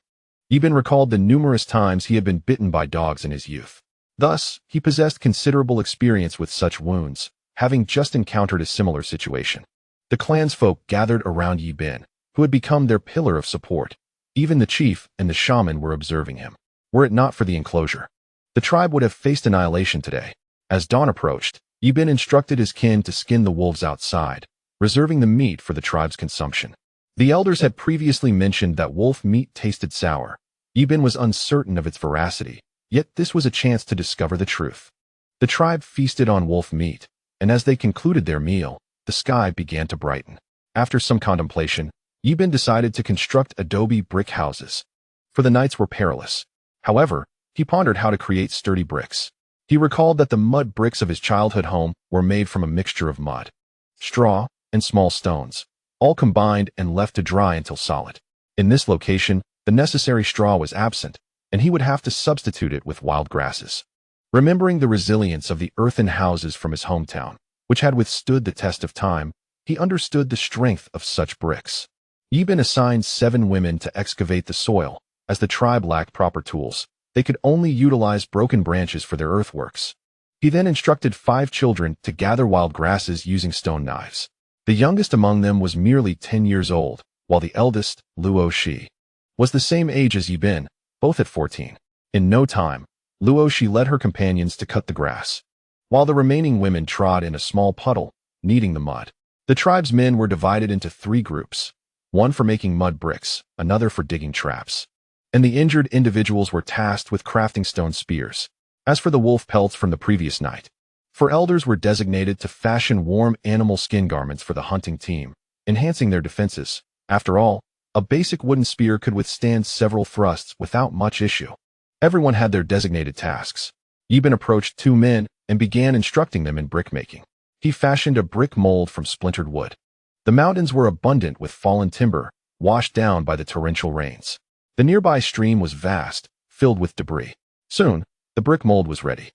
Yibin recalled the numerous times he had been bitten by dogs in his youth. Thus, he possessed considerable experience with such wounds, having just encountered a similar situation. The clansfolk gathered around Yibin, who had become their pillar of support. Even the chief and the shaman were observing him. Were it not for the enclosure, the tribe would have faced annihilation today. As dawn approached, Yibin instructed his kin to skin the wolves outside, reserving the meat for the tribe's consumption. The elders had previously mentioned that wolf meat tasted sour. Yibin was uncertain of its veracity, yet this was a chance to discover the truth. The tribe feasted on wolf meat, and as they concluded their meal, the sky began to brighten. After some contemplation, Yibin decided to construct adobe brick houses, for the nights were perilous. However, he pondered how to create sturdy bricks. He recalled that the mud bricks of his childhood home were made from a mixture of mud, straw, and small stones, all combined and left to dry until solid. In this location, the necessary straw was absent, and he would have to substitute it with wild grasses. Remembering the resilience of the earthen houses from his hometown, which had withstood the test of time, he understood the strength of such bricks. Yibin assigned 7 women to excavate the soil. As the tribe lacked proper tools, they could only utilize broken branches for their earthworks. He then instructed 5 children to gather wild grasses using stone knives. The youngest among them was merely 10 years old, while the eldest, Luoshi, was the same age as Yibin, both at 14. In no time, Luoshi led her companions to cut the grass, while the remaining women trod in a small puddle, kneading the mud. The tribe's men were divided into 3 groups, one for making mud bricks, another for digging traps, and the injured individuals were tasked with crafting stone spears. As for the wolf pelts from the previous night, 4 elders were designated to fashion warm animal skin garments for the hunting team, enhancing their defenses. After all, a basic wooden spear could withstand several thrusts without much issue. Everyone had their designated tasks. Yibin approached 2 men and began instructing them in brickmaking. He fashioned a brick mold from splintered wood. The mountains were abundant with fallen timber, washed down by the torrential rains. The nearby stream was vast, filled with debris. Soon, the brick mold was ready,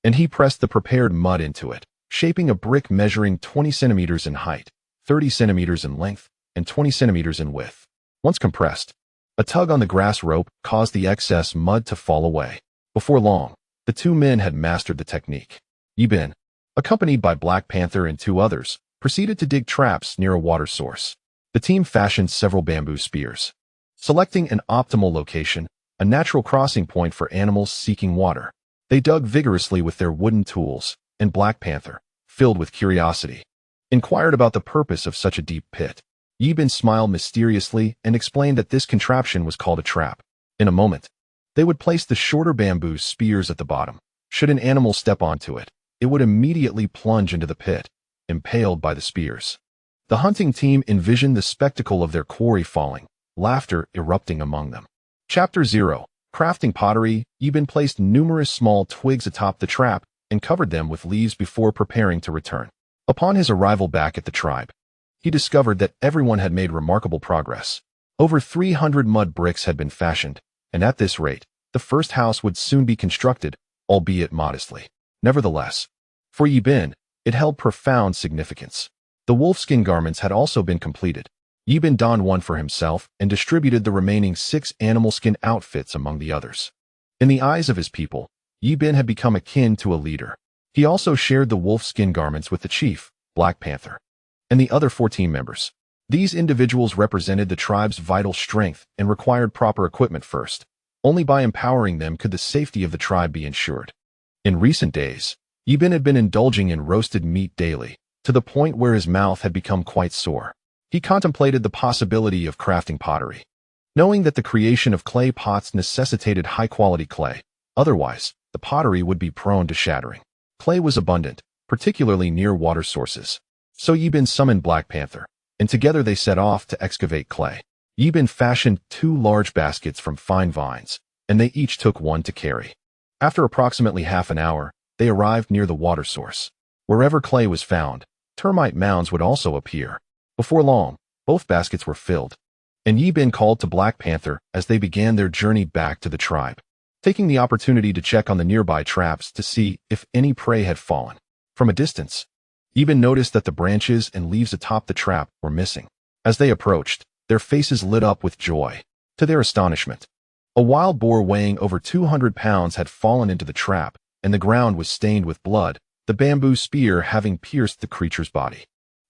and he pressed the prepared mud into it, shaping a brick measuring 20 centimeters in height, 30 centimeters in length, and 20 centimeters in width. Once compressed, a tug on the grass rope caused the excess mud to fall away. Before long, the 2 men had mastered the technique. Yibin, accompanied by Black Panther and 2 others, proceeded to dig traps near a water source. The team fashioned several bamboo spears, selecting an optimal location, a natural crossing point for animals seeking water. They dug vigorously with their wooden tools, and Black Panther, filled with curiosity, inquired about the purpose of such a deep pit. Yibin smiled mysteriously and explained that this contraption was called a trap. In a moment, they would place the shorter bamboo spears at the bottom. Should an animal step onto it, it would immediately plunge into the pit, impaled by the spears. The hunting team envisioned the spectacle of their quarry falling, laughter erupting among them. Chapter 0. Crafting pottery. Yibin placed numerous small twigs atop the trap and covered them with leaves before preparing to return. Upon his arrival back at the tribe, he discovered that everyone had made remarkable progress. Over 300 mud bricks had been fashioned, and at this rate, the first house would soon be constructed, albeit modestly. Nevertheless, For Yi Bin, it held profound significance. The wolfskin garments had also been completed. Yi Bin donned one for himself and distributed the remaining 6 animal skin outfits among the others. In the eyes of his people, Yi Bin had become akin to a leader. He also shared the wolfskin garments with the chief, Black Panther, and the other 14 members. These individuals represented the tribe's vital strength and required proper equipment first. Only by empowering them could the safety of the tribe be ensured. In recent days, Yi Bin had been indulging in roasted meat daily, to the point where his mouth had become quite sore. He contemplated the possibility of crafting pottery, knowing that the creation of clay pots necessitated high-quality clay. Otherwise, the pottery would be prone to shattering. Clay was abundant, particularly near water sources. So Yi Bin summoned Black Panther, and together they set off to excavate clay. Yi Bin fashioned 2 large baskets from fine vines, and they each took one to carry. After approximately half an hour, they arrived near the water source. Wherever clay was found, termite mounds would also appear. Before long, both baskets were filled, and Yi Bin called to Black Panther as they began their journey back to the tribe, taking the opportunity to check on the nearby traps to see if any prey had fallen. From a distance, Yi Bin noticed that the branches and leaves atop the trap were missing. As they approached, their faces lit up with joy. To their astonishment, a wild boar weighing over 200 pounds had fallen into the trap, and the ground was stained with blood, the bamboo spear having pierced the creature's body.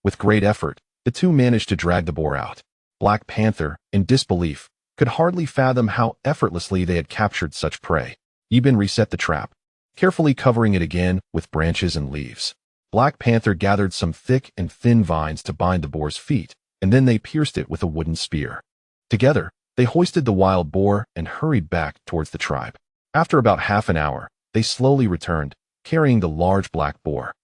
With great effort, the two managed to drag the boar out. Black Panther, in disbelief, could hardly fathom how effortlessly they had captured such prey. Yi Bin reset the trap, carefully covering it again with branches and leaves. Black Panther gathered some thick and thin vines to bind the boar's feet, and then they pierced it with a wooden spear. Together, they hoisted the wild boar and hurried back towards the tribe. After about half an hour, they slowly returned, carrying the large black boar.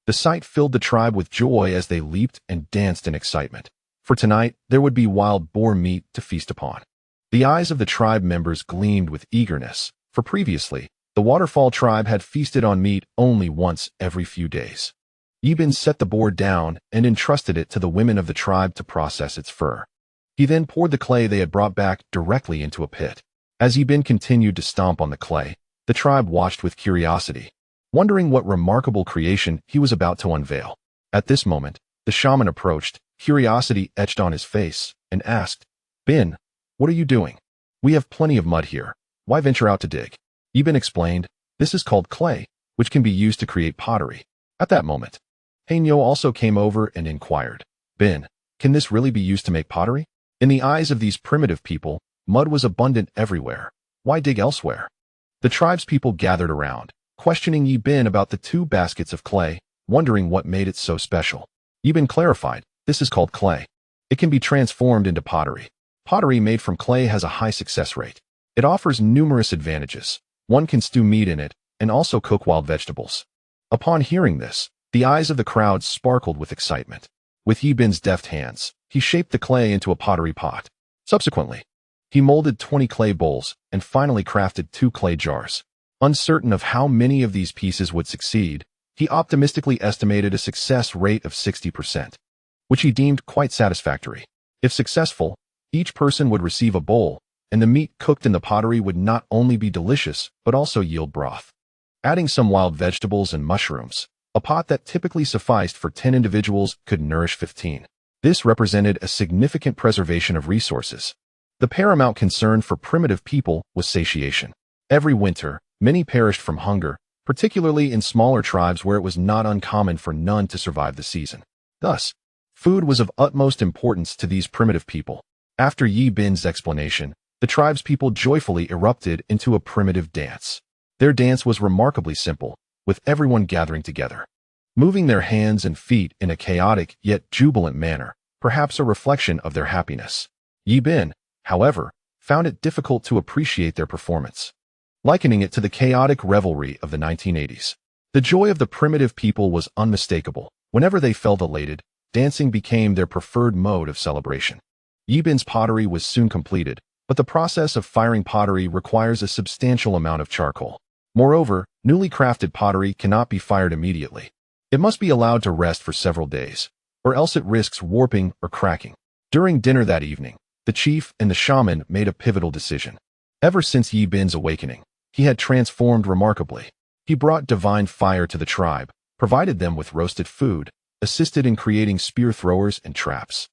The sight filled the tribe with joy as they leaped and danced in excitement. For tonight, there would be wild boar meat to feast upon. The eyes of the tribe members gleamed with eagerness, for previously, the Waterfall tribe had feasted on meat only once every few days. Yi Bin set the boar down and entrusted it to the women of the tribe to process its fur. He then poured the clay they had brought back directly into a pit. As Yi Bin continued to stomp on the clay, the tribe watched with curiosity, wondering what remarkable creation he was about to unveil. At this moment, the shaman approached, curiosity etched on his face, and asked, "Bin, what are you doing? We have plenty of mud here. Why venture out to dig?" Yi Bin explained, "This is called clay, which can be used to create pottery." At that moment, Hainyo also came over and inquired, "Bin, can this really be used to make pottery?" In the eyes of these primitive people, mud was abundant everywhere. Why dig elsewhere? The tribespeople gathered around, questioning Yi Bin about the 2 baskets of clay, wondering what made it so special. Yi Bin clarified, "This is called clay. It can be transformed into pottery. Pottery made from clay has a high success rate. It offers numerous advantages. One can stew meat in it and also cook wild vegetables." Upon hearing this, the eyes of the crowd sparkled with excitement. With Yi Bin's deft hands, he shaped the clay into a pottery pot. Subsequently, he molded 20 clay bowls and finally crafted 2 clay jars. Uncertain of how many of these pieces would succeed, he optimistically estimated a success rate of 60%, which he deemed quite satisfactory. If successful, each person would receive a bowl, and the meat cooked in the pottery would not only be delicious but also yield broth. Adding some wild vegetables and mushrooms, a pot that typically sufficed for 10 individuals could nourish 15. This represented a significant preservation of resources. The paramount concern for primitive people was satiation. Every winter, many perished from hunger, particularly in smaller tribes where it was not uncommon for none to survive the season. Thus, food was of utmost importance to these primitive people. After Yi Bin's explanation, the tribespeople joyfully erupted into a primitive dance. Their dance was remarkably simple, with everyone gathering together, moving their hands and feet in a chaotic yet jubilant manner, perhaps a reflection of their happiness. Yi Bin, however, found it difficult to appreciate their performance, likening it to the chaotic revelry of the 1980s. The joy of the primitive people was unmistakable. Whenever they felt elated, dancing became their preferred mode of celebration. Yi Bin's pottery was soon completed, but the process of firing pottery requires a substantial amount of charcoal. Moreover, newly crafted pottery cannot be fired immediately. It must be allowed to rest for several days, or else it risks warping or cracking. During dinner that evening, the chief and the shaman made a pivotal decision. Ever since Yi Bin's awakening, he had transformed remarkably. He brought divine fire to the tribe, provided them with roasted food, assisted in creating spear throwers and traps,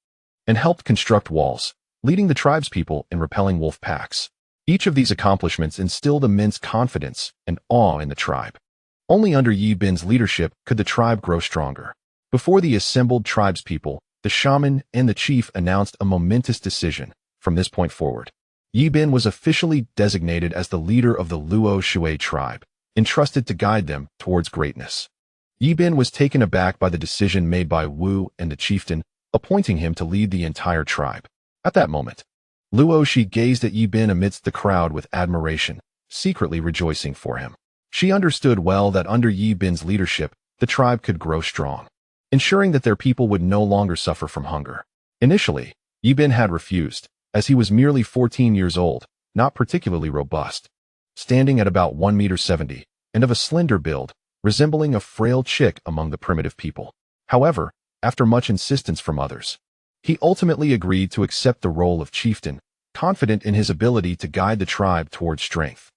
and helped construct walls, leading the tribespeople in repelling wolf packs. Each of these accomplishments instilled immense confidence and awe in the tribe. Only under Yi Bin's leadership could the tribe grow stronger. Before the assembled tribespeople, the shaman and the chief announced a momentous decision. From this point forward, Yi Bin was officially designated as the leader of the Luo Shui tribe, entrusted to guide them towards greatness. Yi Bin was taken aback by the decision made by Wu and the chieftain, appointing him to lead the entire tribe. At that moment, Luo Shi gazed at Yi Bin amidst the crowd with admiration, secretly rejoicing for him. She understood well that under Yi Bin's leadership, the tribe could grow strong, ensuring that their people would no longer suffer from hunger. Initially, Yi Bin had refused, as he was merely 14 years old, not particularly robust, standing at about 1.70 meters, and of a slender build, resembling a frail chick among the primitive people. However, after much insistence from others, he ultimately agreed to accept the role of chieftain, confident in his ability to guide the tribe towards strength.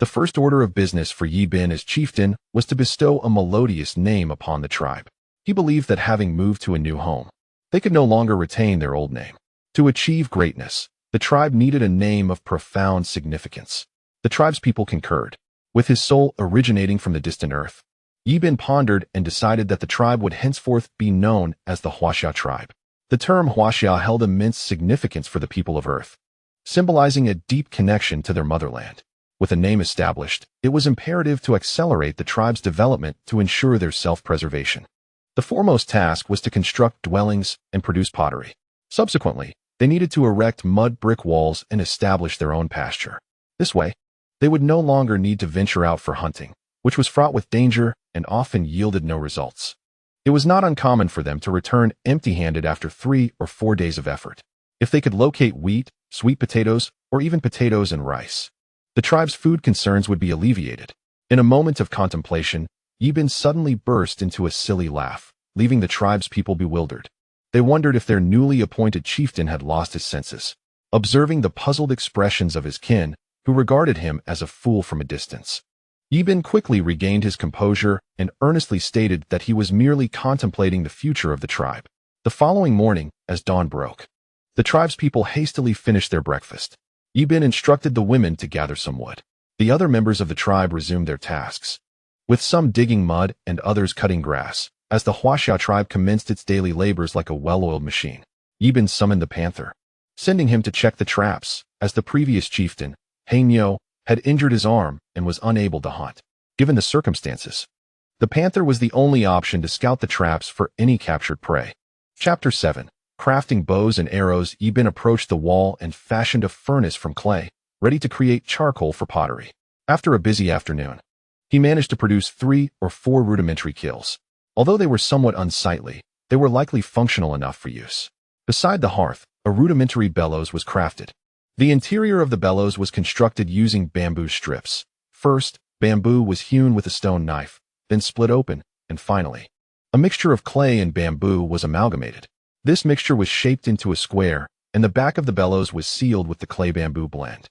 The first order of business for Yi Bin as chieftain was to bestow a melodious name upon the tribe. He believed that having moved to a new home, they could no longer retain their old name. To achieve greatness, the tribe needed a name of profound significance. The tribespeople concurred. With his soul originating from the distant earth, Yi Bin pondered and decided that the tribe would henceforth be known as the Huaxia tribe. The term Huaxia held immense significance for the people of Earth, symbolizing a deep connection to their motherland. With a name established, it was imperative to accelerate the tribe's development to ensure their self-preservation. The foremost task was to construct dwellings and produce pottery. Subsequently, they needed to erect mud brick walls and establish their own pasture. This way, they would no longer need to venture out for hunting, which was fraught with danger and often yielded no results. It was not uncommon for them to return empty-handed after 3 or 4 days of effort. If they could locate wheat, sweet potatoes, or even potatoes and rice, the tribe's food concerns would be alleviated. In a moment of contemplation, Yi Bin suddenly burst into a silly laugh, leaving the tribe's people bewildered. They wondered if their newly appointed chieftain had lost his senses. Observing the puzzled expressions of his kin, who regarded him as a fool from a distance, Yi Bin quickly regained his composure and earnestly stated that he was merely contemplating the future of the tribe. The following morning, as dawn broke, the tribespeople hastily finished their breakfast. Yi Bin instructed the women to gather some wood. The other members of the tribe resumed their tasks, with some digging mud and others cutting grass, as the Huaxia tribe commenced its daily labors like a well-oiled machine. Yi Bin summoned the panther, sending him to check the traps, as the previous chieftain, Heinyo, had injured his arm and was unable to hunt. Given the circumstances, the panther was the only option to scout the traps for any captured prey. Chapter 7. Crafting bows and arrows. Yi Bin approached the wall and fashioned a furnace from clay, ready to create charcoal for pottery. After a busy afternoon, he managed to produce 3 or 4 rudimentary kilns. Although they were somewhat unsightly, they were likely functional enough for use. Beside the hearth, a rudimentary bellows was crafted. The interior of the bellows was constructed using bamboo strips. First, bamboo was hewn with a stone knife, then split open, and finally, a mixture of clay and bamboo was amalgamated. This mixture was shaped into a square, and the back of the bellows was sealed with the clay-bamboo blend.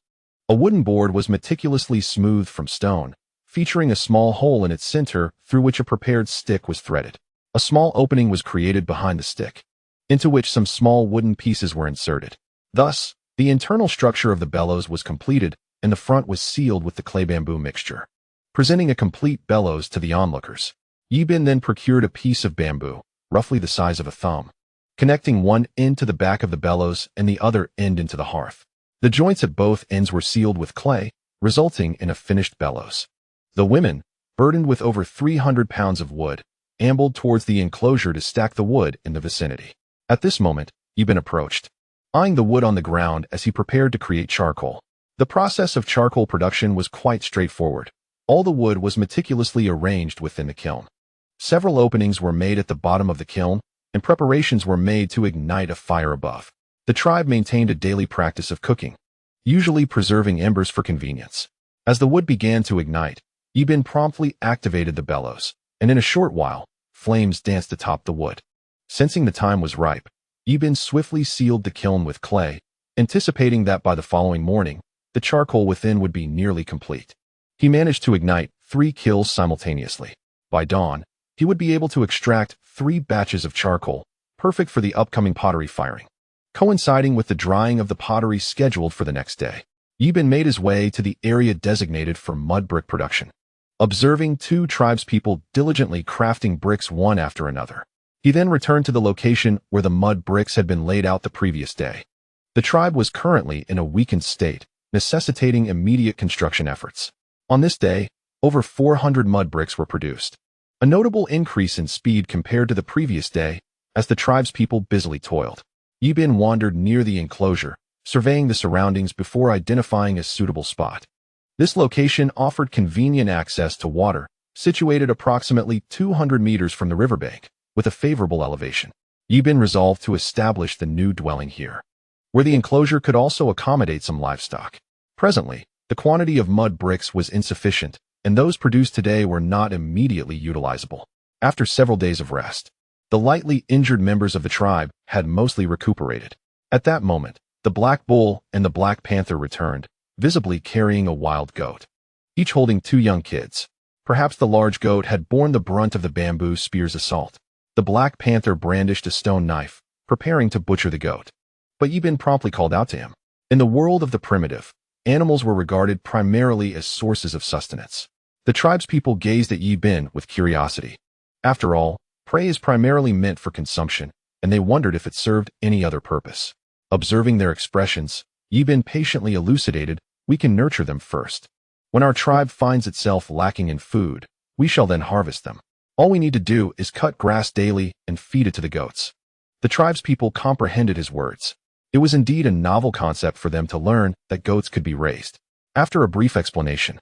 A wooden board was meticulously smoothed from stone, featuring a small hole in its center through which a prepared stick was threaded. A small opening was created behind the stick, into which some small wooden pieces were inserted. Thus, the internal structure of the bellows was completed, and the front was sealed with the clay-bamboo mixture, presenting a complete bellows to the onlookers. Yi Bin then procured a piece of bamboo, roughly the size of a thumb, connecting one end to the back of the bellows and the other end into the hearth. The joints at both ends were sealed with clay, resulting in a finished bellows. The women, burdened with over 300 pounds of wood, ambled towards the enclosure to stack the wood in the vicinity. At this moment, Yi Bin approached, eyeing the wood on the ground as he prepared to create charcoal. The process of charcoal production was quite straightforward. All the wood was meticulously arranged within the kiln. Several openings were made at the bottom of the kiln, and preparations were made to ignite a fire above. The tribe maintained a daily practice of cooking, usually preserving embers for convenience. As the wood began to ignite, Yi Bin promptly activated the bellows, and in a short while, flames danced atop the wood. Sensing the time was ripe, Yi Bin swiftly sealed the kiln with clay, anticipating that by the following morning, the charcoal within would be nearly complete. He managed to ignite 3 kilns simultaneously. By dawn, He would be able to extract 3 batches of charcoal, perfect for the upcoming pottery firing. Coinciding with the drying of the pottery scheduled for the next day, Yibin made his way to the area designated for mud brick production. Observing 2 tribespeople diligently crafting bricks one after another, he then returned to the location where the mud bricks had been laid out the previous day. The tribe was currently in a weakened state, necessitating immediate construction efforts. On this day, over 400 mud bricks were produced, a notable increase in speed compared to the previous day as the tribespeople busily toiled. Yibin wandered near the enclosure, surveying the surroundings before identifying a suitable spot. This location offered convenient access to water, situated approximately 200 meters from the riverbank, with a favorable elevation. Yibin resolved to establish the new dwelling here, where the enclosure could also accommodate some livestock. Presently, the quantity of mud bricks was insufficient, and those produced today were not immediately utilizable. After several days of rest, the lightly injured members of the tribe had mostly recuperated. At that moment, the black bull and the black panther returned, visibly carrying a wild goat, each holding 2 young kids. Perhaps the large goat had borne the brunt of the bamboo spear's assault. The black panther brandished a stone knife, preparing to butcher the goat. But Yibin promptly called out to him. In the world of the primitive, animals were regarded primarily as sources of sustenance. The tribespeople gazed at Yibin with curiosity. After all, prey is primarily meant for consumption, and they wondered if it served any other purpose. Observing their expressions, Yibin patiently elucidated, "We can nurture them first. When our tribe finds itself lacking in food, we shall then harvest them. All we need to do is cut grass daily and feed it to the goats." The tribespeople comprehended his words. It was indeed a novel concept for them to learn that goats could be raised. After a brief explanation,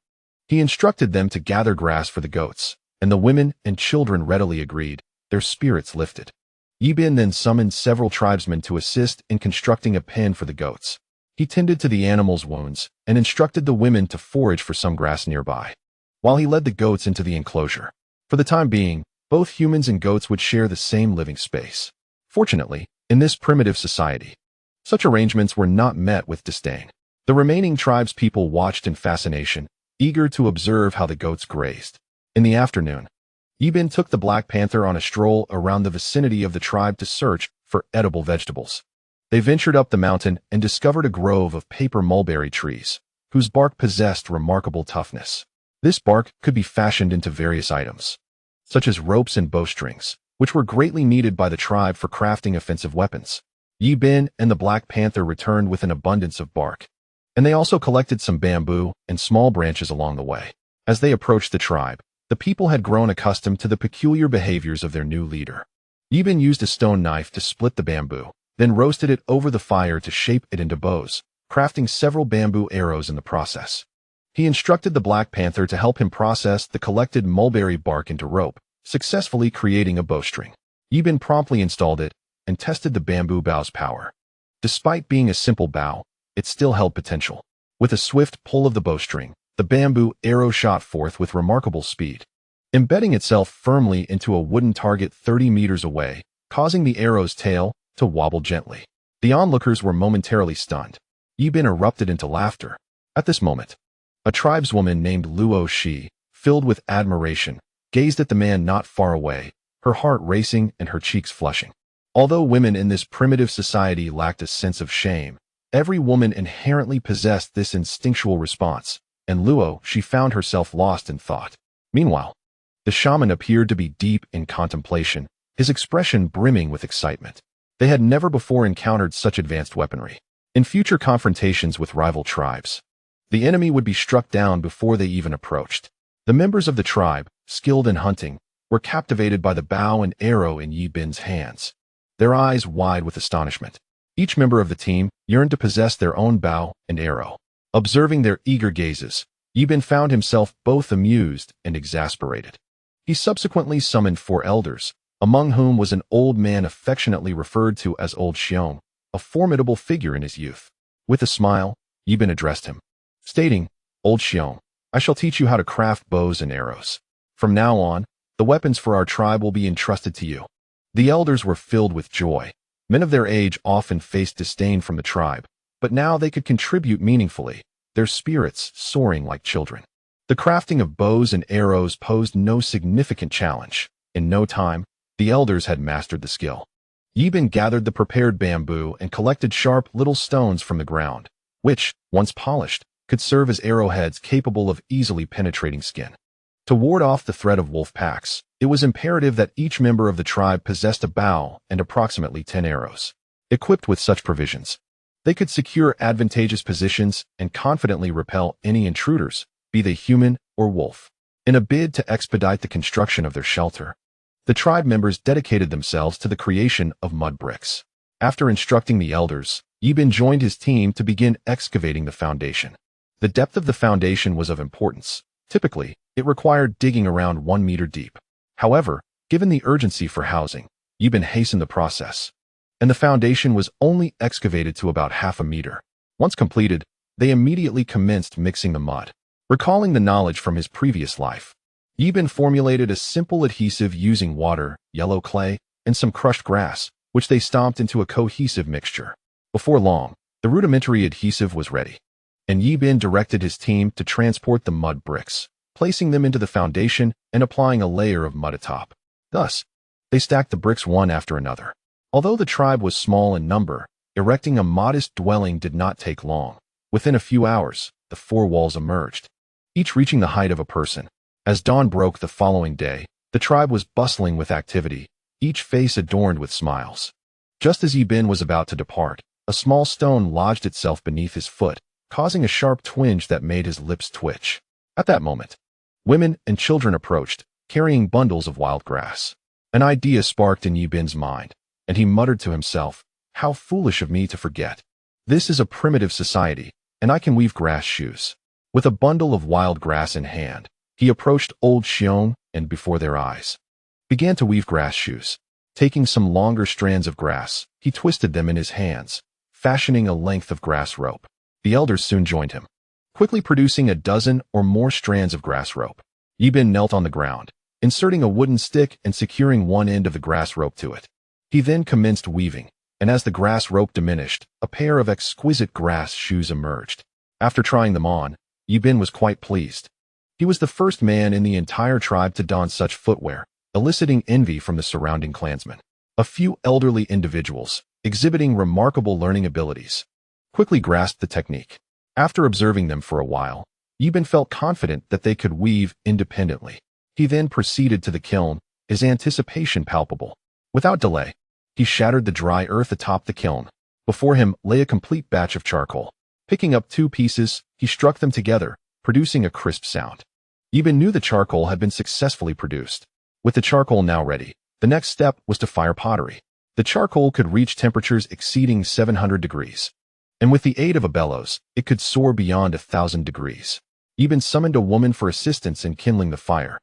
he instructed them to gather grass for the goats, and the women and children readily agreed, their spirits lifted. Yibin then summoned several tribesmen to assist in constructing a pen for the goats. He tended to the animals' wounds and instructed the women to forage for some grass nearby, while he led the goats into the enclosure. For the time being, both humans and goats would share the same living space. Fortunately, in this primitive society, such arrangements were not met with disdain. The remaining tribespeople watched in fascination, eager to observe how the goats grazed. In the afternoon, Yibin took the Black Panther on a stroll around the vicinity of the tribe to search for edible vegetables. They ventured up the mountain and discovered a grove of paper mulberry trees, whose bark possessed remarkable toughness. This bark could be fashioned into various items, such as ropes and bowstrings, which were greatly needed by the tribe for crafting offensive weapons. Yibin and the Black Panther returned with an abundance of bark, and they also collected some bamboo and small branches along the way. As they approached the tribe, the people had grown accustomed to the peculiar behaviors of their new leader. Yibin used a stone knife to split the bamboo, then roasted it over the fire to shape it into bows, crafting several bamboo arrows in the process. He instructed the Black Panther to help him process the collected mulberry bark into rope, successfully creating a bowstring. Yibin promptly installed it and tested the bamboo bow's power. Despite being a simple bow, it still held potential. With a swift pull of the bowstring, the bamboo arrow shot forth with remarkable speed, embedding itself firmly into a wooden target 30 meters away, causing the arrow's tail to wobble gently. The onlookers were momentarily stunned. Yibin erupted into laughter. At this moment, a tribeswoman named Luo Shi, filled with admiration, gazed at the man not far away, her heart racing and her cheeks flushing. Although women in this primitive society lacked a sense of shame, every woman inherently possessed this instinctual response, and Luo Shi found herself lost in thought. Meanwhile, the shaman appeared to be deep in contemplation, his expression brimming with excitement. They had never before encountered such advanced weaponry. In future confrontations with rival tribes, the enemy would be struck down before they even approached. The members of the tribe, skilled in hunting, were captivated by the bow and arrow in Yibin's hands, their eyes wide with astonishment. Each member of the team yearned to possess their own bow and arrow. Observing their eager gazes, Yibin found himself both amused and exasperated. He subsequently summoned 4 elders, among whom was an old man affectionately referred to as Old Xiong, a formidable figure in his youth. With a smile, Yibin addressed him, stating, "Old Xiong, I shall teach you how to craft bows and arrows. From now on, the weapons for our tribe will be entrusted to you." The elders were filled with joy. Men of their age often faced disdain from the tribe, but now they could contribute meaningfully, their spirits soaring like children. The crafting of bows and arrows posed no significant challenge. In no time, the elders had mastered the skill. Yibin gathered the prepared bamboo and collected sharp little stones from the ground, which, once polished, could serve as arrowheads capable of easily penetrating skin. To ward off the threat of wolf packs, it was imperative that each member of the tribe possessed a bow and approximately 10 arrows. Equipped with such provisions, they could secure advantageous positions and confidently repel any intruders, be they human or wolf. In a bid to expedite the construction of their shelter, the tribe members dedicated themselves to the creation of mud bricks. After instructing the elders, Yibin joined his team to begin excavating the foundation. The depth of the foundation was of importance. Typically, it required digging around 1 meter deep. However, given the urgency for housing, Yibin hastened the process, and the foundation was only excavated to about half a meter. Once completed, they immediately commenced mixing the mud. Recalling the knowledge from his previous life, Yibin formulated a simple adhesive using water, yellow clay, and some crushed grass, which they stomped into a cohesive mixture. Before long, the rudimentary adhesive was ready, and Yibin directed his team to transport the mud bricks, placing them into the foundation and applying a layer of mud atop. Thus, they stacked the bricks one after another. Although the tribe was small in number, erecting a modest dwelling did not take long. Within a few hours, the 4 walls emerged, each reaching the height of a person. As dawn broke the following day, the tribe was bustling with activity, each face adorned with smiles. Just as Yibin was about to depart, a small stone lodged itself beneath his foot, causing a sharp twinge that made his lips twitch. At that moment, women and children approached, carrying bundles of wild grass. An idea sparked in Yibin's mind, and he muttered to himself, "How foolish of me to forget. This is a primitive society, and I can weave grass shoes." With a bundle of wild grass in hand, he approached old Xiong and, before their eyes, began to weave grass shoes. Taking some longer strands of grass, he twisted them in his hands, fashioning a length of grass rope. The elders soon joined him, quickly producing a dozen or more strands of grass rope. Yibin knelt on the ground, inserting a wooden stick and securing one end of the grass rope to it. He then commenced weaving, and as the grass rope diminished, a pair of exquisite grass shoes emerged. After trying them on, Yibin was quite pleased. He was the first man in the entire tribe to don such footwear, eliciting envy from the surrounding clansmen. A few elderly individuals, exhibiting remarkable learning abilities, quickly grasped the technique. After observing them for a while, Yibin felt confident that they could weave independently. He then proceeded to the kiln, his anticipation palpable. Without delay, he shattered the dry earth atop the kiln. Before him lay a complete batch of charcoal. Picking up 2 pieces, he struck them together, producing a crisp sound. Yibin knew the charcoal had been successfully produced. With the charcoal now ready, the next step was to fire pottery. The charcoal could reach temperatures exceeding 700 degrees, and with the aid of a bellows, it could soar beyond 1,000 degrees. Yibin summoned a woman for assistance in kindling the fire.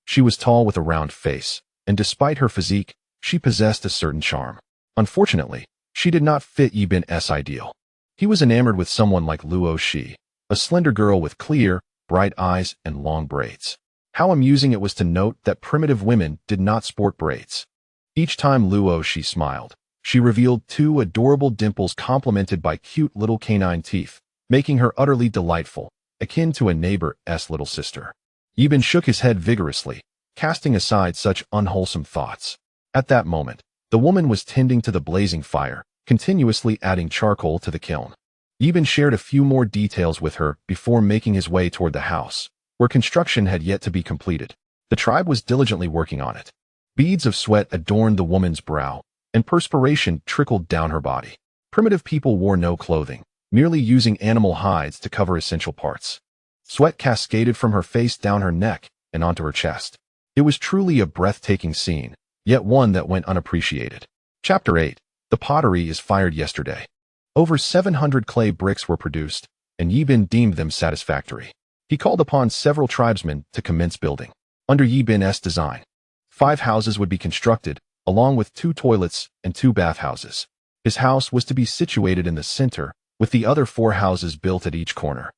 She was tall with a round face, and despite her physique, she possessed a certain charm. Unfortunately, she did not fit Yibin's ideal. He was enamored with someone like Luo Shi, a slender girl with clear, bright eyes and long braids. How amusing it was to note that primitive women did not sport braids. Each time Luo Shi smiled, she revealed 2 adorable dimples complemented by cute little canine teeth, making her utterly delightful, akin to a neighbor's little sister. Yibin shook his head vigorously, casting aside such unwholesome thoughts. At that moment, the woman was tending to the blazing fire, continuously adding charcoal to the kiln. Yibin shared a few more details with her before making his way toward the house, where construction had yet to be completed. The tribe was diligently working on it. Beads of sweat adorned the woman's brow, and perspiration trickled down her body. Primitive people wore no clothing, merely using animal hides to cover essential parts. Sweat cascaded from her face down her neck and onto her chest. It was truly a breathtaking scene, yet one that went unappreciated. Chapter 8. The pottery is fired yesterday. Over 700 clay bricks were produced, and Yibin deemed them satisfactory. He called upon several tribesmen to commence building. Under Yibin's design, 5 houses would be constructed, along with 2 toilets and 2 bathhouses. His house was to be situated in the center, with the other 4 houses built at each corner,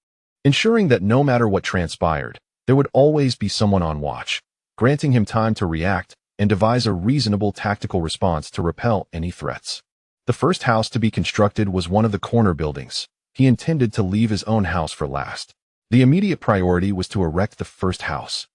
ensuring that no matter what transpired, there would always be someone on watch, granting him time to react and devise a reasonable tactical response to repel any threats. The first house to be constructed was one of the corner buildings. He intended to leave his own house for last. The immediate priority was to erect the first house,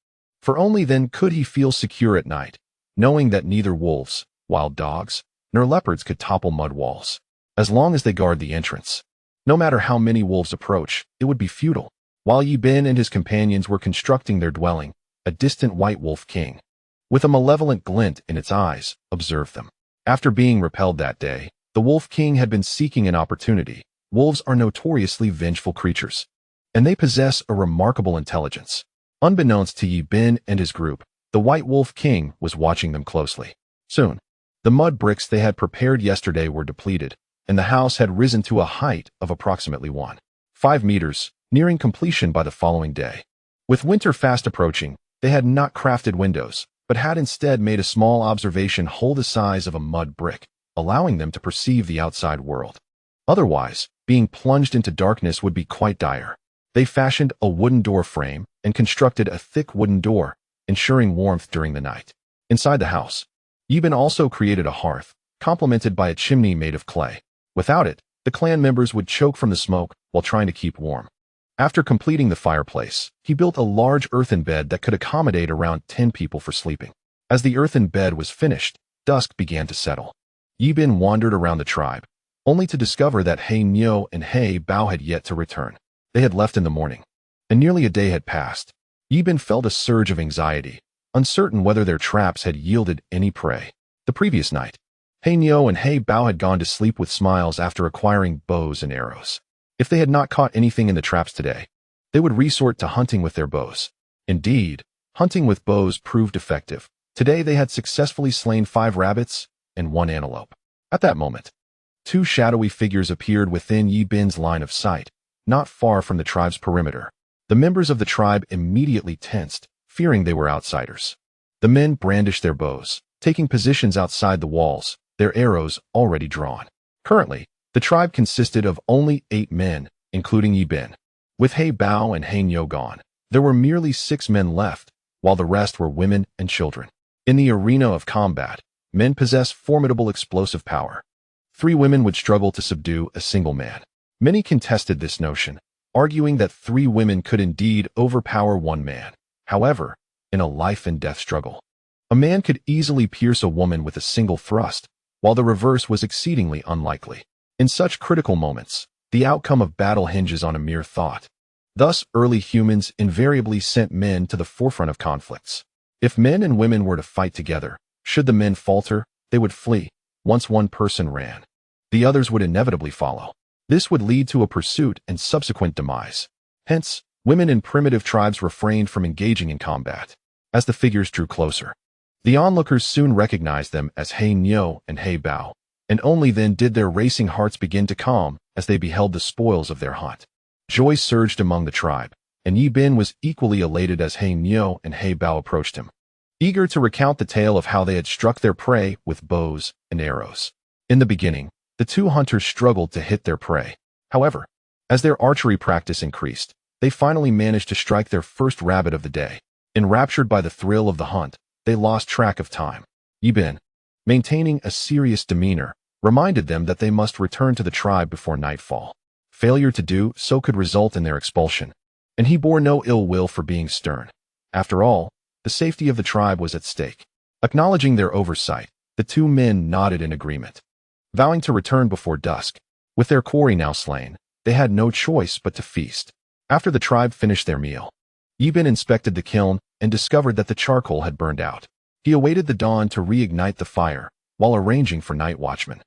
for only then could he feel secure at night. knowing that neither wolves, wild dogs, nor leopards could topple mud walls, as long as they guard the entrance. No matter how many wolves approach, it would be futile. While Yi Bin and his companions were constructing their dwelling, a distant white wolf king, with a malevolent glint in its eyes, observed them. After being repelled that day, the wolf king had been seeking an opportunity. Wolves are notoriously vengeful creatures, and they possess a remarkable intelligence. Unbeknownst to Yi Bin and his group, the White Wolf King was watching them closely. Soon, the mud bricks they had prepared yesterday were depleted, and the house had risen to a height of approximately 1.5 meters, nearing completion by the following day. With winter fast approaching, they had not crafted windows, but had instead made a small observation hole the size of a mud brick, allowing them to perceive the outside world. Otherwise, being plunged into darkness would be quite dire. They fashioned a wooden door frame and constructed a thick wooden door, ensuring warmth during the night. Inside the house, Yi Bin also created a hearth, complemented by a chimney made of clay. Without it, the clan members would choke from the smoke while trying to keep warm. After completing the fireplace, he built a large earthen bed that could accommodate around 10 people for sleeping. As the earthen bed was finished, dusk began to settle. Yi Bin wandered around the tribe, only to discover that He Nyo and He Bao had yet to return. They had left in the morning, and nearly a day had passed. Yi Bin felt a surge of anxiety, uncertain whether their traps had yielded any prey. The previous night, He Nyo and He Bao had gone to sleep with smiles after acquiring bows and arrows. If they had not caught anything in the traps today, they would resort to hunting with their bows. Indeed, hunting with bows proved effective. Today they had successfully slain 5 rabbits and 1 antelope. At that moment, 2 shadowy figures appeared within Yi Bin's line of sight, not far from the tribe's perimeter. The members of the tribe immediately tensed, fearing they were outsiders. The men brandished their bows, taking positions outside the walls, their arrows already drawn. Currently, the tribe consisted of only 8 men, including Yi Bin. With He Bao and He Nyo gone, there were merely 6 men left, while the rest were women and children. In the arena of combat, men possess formidable explosive power. 3 women would struggle to subdue a single man. Many contested this notion, arguing that 3 women could indeed overpower 1 man. However, in a life-and-death struggle, a man could easily pierce a woman with a single thrust, while the reverse was exceedingly unlikely. In such critical moments, the outcome of battle hinges on a mere thought. Thus, early humans invariably sent men to the forefront of conflicts. If men and women were to fight together, should the men falter, they would flee. Once one person ran, the others would inevitably follow. This would lead to a pursuit and subsequent demise. Hence, women in primitive tribes refrained from engaging in combat. As the figures drew closer, the onlookers soon recognized them as He Nyo and He Bao, and only then did their racing hearts begin to calm as they beheld the spoils of their hunt. Joy surged among the tribe, and Yi Bin was equally elated as He Nyo and He Bao approached him, eager to recount the tale of how they had struck their prey with bows and arrows. In the beginning, the 2 hunters struggled to hit their prey. However, as their archery practice increased, they finally managed to strike their first rabbit of the day. Enraptured by the thrill of the hunt, they lost track of time. Yi Bin, maintaining a serious demeanor, reminded them that they must return to the tribe before nightfall. Failure to do so could result in their expulsion, and he bore no ill will for being stern. After all, the safety of the tribe was at stake. Acknowledging their oversight, the 2 men nodded in agreement, vowing to return before dusk. With their quarry now slain, they had no choice but to feast. After the tribe finished their meal, Yi Bin inspected the kiln and discovered that the charcoal had burned out. He awaited the dawn to reignite the fire, while arranging for night watchmen.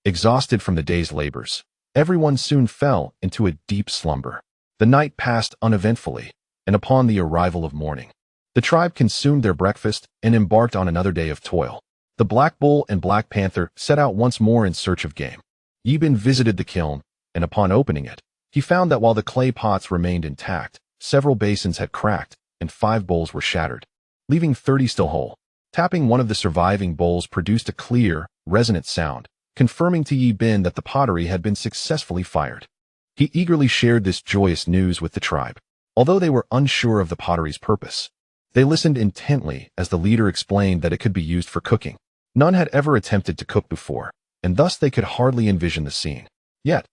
Exhausted from the day's labors, everyone soon fell into a deep slumber. The night passed uneventfully, and upon the arrival of morning, the tribe consumed their breakfast and embarked on another day of toil. The Black Bull and Black Panther set out once more in search of game. Yi Bin visited the kiln, and upon opening it, he found that while the clay pots remained intact, several basins had cracked, and 5 bowls were shattered, leaving 30 still whole. Tapping one of the surviving bowls produced a clear, resonant sound, confirming to Yi Bin that the pottery had been successfully fired. He eagerly shared this joyous news with the tribe. Although they were unsure of the pottery's purpose, they listened intently as the leader explained that it could be used for cooking. None had ever attempted to cook before, and thus they could hardly envision the scene. Yet,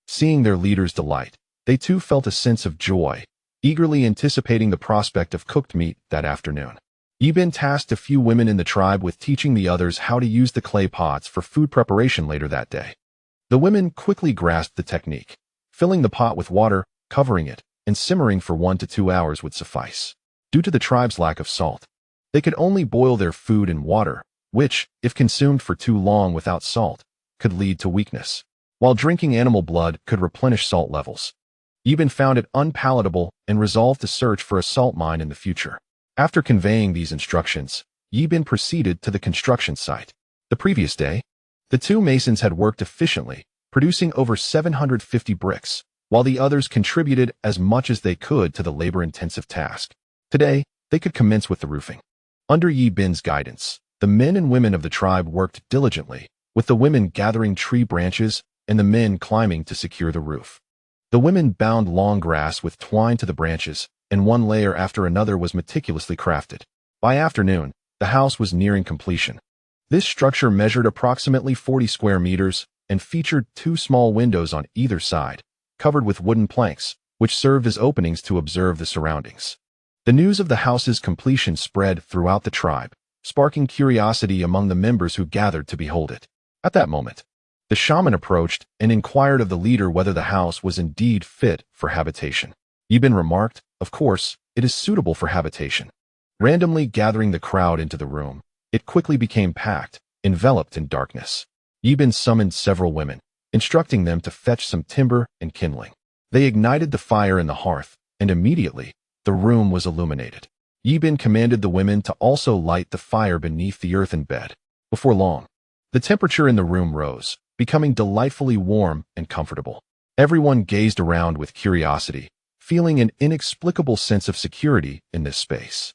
seeing their leader's delight, they too felt a sense of joy, eagerly anticipating the prospect of cooked meat that afternoon. Yibin tasked a few women in the tribe with teaching the others how to use the clay pots for food preparation later that day. The women quickly grasped the technique. Filling the pot with water, covering it, and simmering for 1 to 2 hours would suffice. Due to the tribe's lack of salt, they could only boil their food in water, which, if consumed for too long without salt, could lead to weakness, while drinking animal blood could replenish salt levels. Yibin found it unpalatable and resolved to search for a salt mine in the future. After conveying these instructions, Yibin proceeded to the construction site. The previous day, the two masons had worked efficiently, producing over 750 bricks, while the others contributed as much as they could to the labor-intensive task. Today, they could commence with the roofing. Under Yibin's guidance, the men and women of the tribe worked diligently, with the women gathering tree branches and the men climbing to secure the roof. The women bound long grass with twine to the branches, and one layer after another was meticulously crafted. By afternoon, the house was nearing completion. This structure measured approximately 40 square meters and featured 2 small windows on either side, covered with wooden planks, which served as openings to observe the surroundings. The news of the house's completion spread throughout the tribe, sparking curiosity among the members who gathered to behold it. At that moment, the shaman approached and inquired of the leader whether the house was indeed fit for habitation. Yibin remarked, "Of course, it is suitable for habitation." Randomly gathering the crowd into the room, it quickly became packed, enveloped in darkness. Yibin summoned several women, instructing them to fetch some timber and kindling. They ignited the fire in the hearth, and immediately, the room was illuminated. Yibin commanded the women to also light the fire beneath the earthen bed. Before long, the temperature in the room rose, becoming delightfully warm and comfortable. Everyone gazed around with curiosity, feeling an inexplicable sense of security in this space.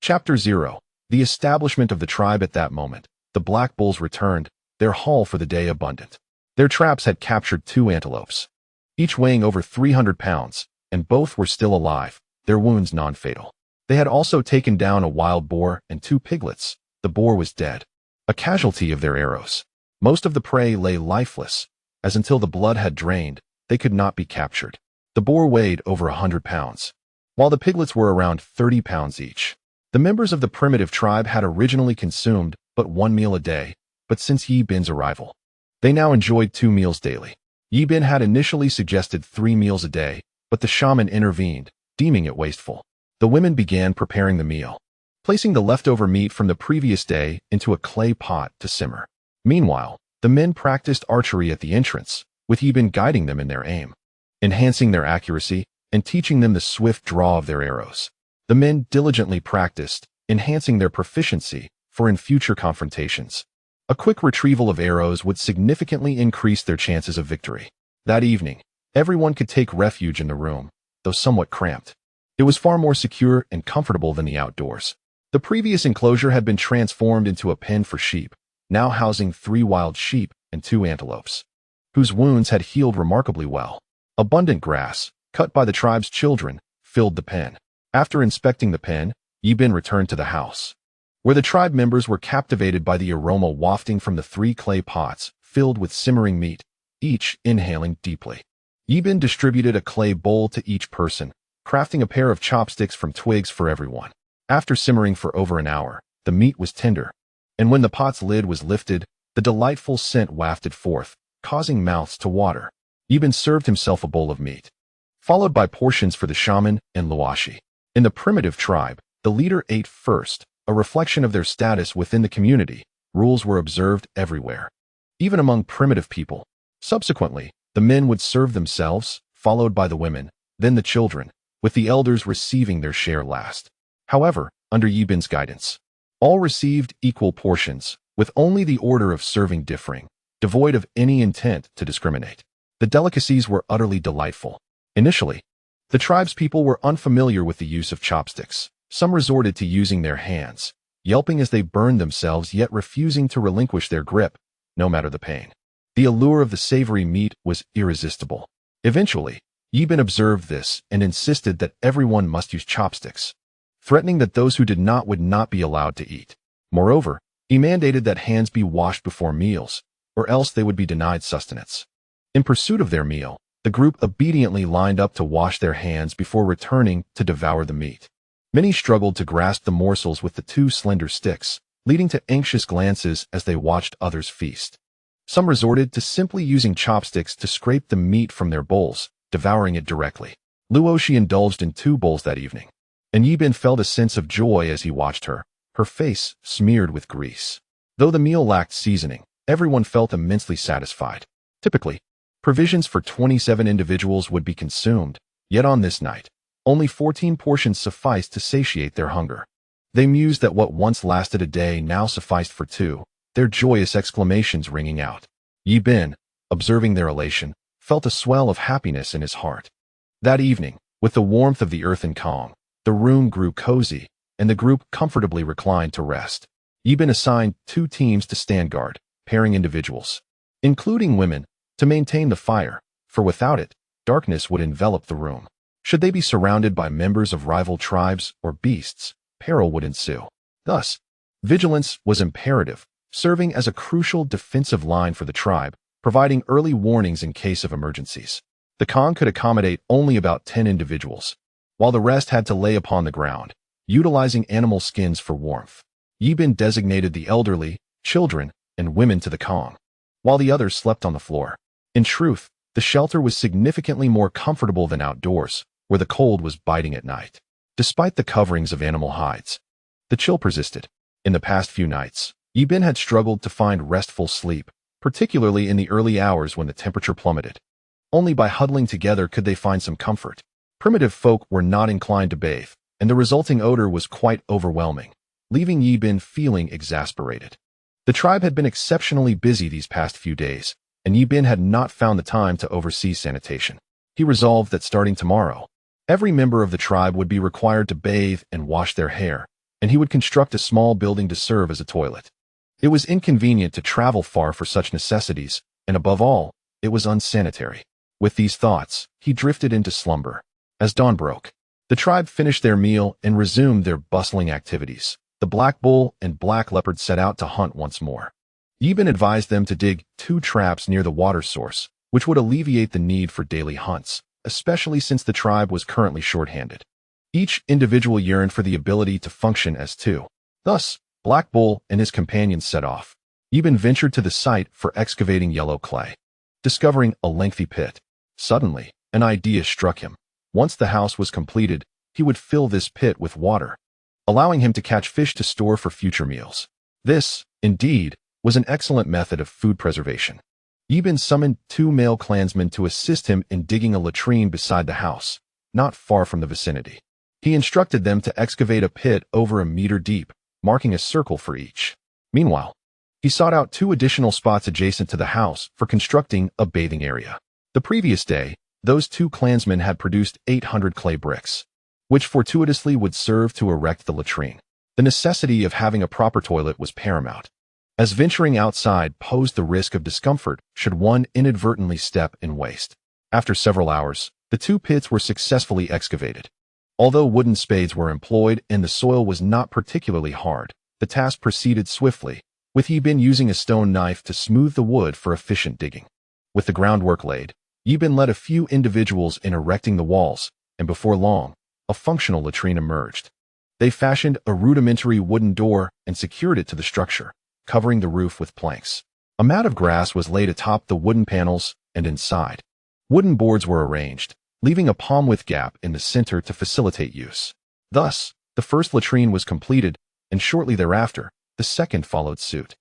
Chapter 0. The establishment of the tribe. At that moment, the black bulls returned, their haul for the day abundant. Their traps had captured 2 antelopes, each weighing over 300 pounds, and both were still alive, their wounds non-fatal. They had also taken down a wild boar and 2 piglets. The boar was dead, a casualty of their arrows. Most of the prey lay lifeless, as until the blood had drained, they could not be captured. The boar weighed over 100 pounds, while the piglets were around 30 pounds each. The members of the primitive tribe had originally consumed but 1 meal a day, but since Yibin's arrival, they now enjoyed 2 meals daily. Yibin had initially suggested 3 meals a day, but the shaman intervened, deeming it wasteful. The women began preparing the meal, placing the leftover meat from the previous day into a clay pot to simmer. Meanwhile, the men practiced archery at the entrance, with Yibin guiding them in their aim, enhancing their accuracy, and teaching them the swift draw of their arrows. The men diligently practiced, enhancing their proficiency for in future confrontations. A quick retrieval of arrows would significantly increase their chances of victory. That evening, everyone could take refuge in the room, though somewhat cramped. It was far more secure and comfortable than the outdoors. The previous enclosure had been transformed into a pen for sheep, now housing 3 wild sheep and 2 antelopes, whose wounds had healed remarkably well. Abundant grass, cut by the tribe's children, filled the pen. After inspecting the pen, Yibin returned to the house, where the tribe members were captivated by the aroma wafting from the 3 clay pots filled with simmering meat, each inhaling deeply. Yibin distributed a clay bowl to each person, crafting a pair of chopsticks from twigs for everyone. After simmering for over an hour, the meat was tender, and when the pot's lid was lifted, the delightful scent wafted forth, causing mouths to water. Yibin served himself a bowl of meat, followed by portions for the shaman and Luashi. In the primitive tribe, the leader ate first, a reflection of their status within the community. Rules were observed everywhere, even among primitive people. Subsequently, the men would serve themselves, followed by the women, then the children, with the elders receiving their share last. However, under Yibin's guidance, all received equal portions, with only the order of serving differing, devoid of any intent to discriminate. The delicacies were utterly delightful. Initially, the tribespeople were unfamiliar with the use of chopsticks. Some resorted to using their hands, yelping as they burned themselves yet refusing to relinquish their grip, no matter the pain. The allure of the savory meat was irresistible. Eventually, Yibin observed this and insisted that everyone must use chopsticks, threatening that those who did not would not be allowed to eat. Moreover, he mandated that hands be washed before meals, or else they would be denied sustenance. In pursuit of their meal, the group obediently lined up to wash their hands before returning to devour the meat. Many struggled to grasp the morsels with the two slender sticks, leading to anxious glances as they watched others feast. Some resorted to simply using chopsticks to scrape the meat from their bowls, devouring it directly. Luoshi indulged in 2 bowls that evening, and Yibin felt a sense of joy as he watched her, her face smeared with grease. Though the meal lacked seasoning, everyone felt immensely satisfied. Typically, provisions for 27 individuals would be consumed, yet on this night, only 14 portions sufficed to satiate their hunger. They mused that what once lasted a day now sufficed for 2, their joyous exclamations ringing out. Yibin, observing their elation, felt a swell of happiness in his heart. That evening, with the warmth of the earthen Kong, the room grew cozy, and the group comfortably reclined to rest. Yibin assigned 2 teams to stand guard, pairing individuals, including women, to maintain the fire, for without it, darkness would envelop the room. Should they be surrounded by members of rival tribes or beasts, peril would ensue. Thus, vigilance was imperative, serving as a crucial defensive line for the tribe, providing early warnings in case of emergencies. The Khan could accommodate only about 10 individuals, while the rest had to lay upon the ground, utilizing animal skins for warmth. Yibin designated the elderly, children, and women to the Kong, while the others slept on the floor. In truth, the shelter was significantly more comfortable than outdoors, where the cold was biting at night. Despite the coverings of animal hides, the chill persisted. In the past few nights, Yibin had struggled to find restful sleep, particularly in the early hours when the temperature plummeted. Only by huddling together could they find some comfort. Primitive folk were not inclined to bathe, and the resulting odor was quite overwhelming, leaving Yibin feeling exasperated. The tribe had been exceptionally busy these past few days, and Yibin had not found the time to oversee sanitation. He resolved that starting tomorrow, every member of the tribe would be required to bathe and wash their hair, and he would construct a small building to serve as a toilet. It was inconvenient to travel far for such necessities, and above all, it was unsanitary. With these thoughts, he drifted into slumber. As dawn broke, the tribe finished their meal and resumed their bustling activities. The black bull and black leopard set out to hunt once more. Yibin advised them to dig 2 traps near the water source, which would alleviate the need for daily hunts, especially since the tribe was currently short-handed. Each individual yearned for the ability to function as 2. Thus, Black Bull and his companions set off. Yibin ventured to the site for excavating yellow clay. Discovering a lengthy pit, suddenly, an idea struck him. Once the house was completed, he would fill this pit with water, allowing him to catch fish to store for future meals. This, indeed, was an excellent method of food preservation. Yibin summoned 2 male clansmen to assist him in digging a latrine beside the house, not far from the vicinity. He instructed them to excavate a pit over a meter deep, marking a circle for each. Meanwhile, he sought out 2 additional spots adjacent to the house for constructing a bathing area. The previous day, those 2 clansmen had produced 800 clay bricks, which fortuitously would serve to erect the latrine. The necessity of having a proper toilet was paramount, as venturing outside posed the risk of discomfort should one inadvertently step in waste. After several hours, the 2 pits were successfully excavated. Although wooden spades were employed and the soil was not particularly hard, the task proceeded swiftly, with Yibin using a stone knife to smooth the wood for efficient digging. With the groundwork laid, Yibin led a few individuals in erecting the walls, and before long, a functional latrine emerged. They fashioned a rudimentary wooden door and secured it to the structure, covering the roof with planks. A mat of grass was laid atop the wooden panels, and inside, wooden boards were arranged, leaving a palm-width gap in the center to facilitate use. Thus, the first latrine was completed, and shortly thereafter, the second followed suit.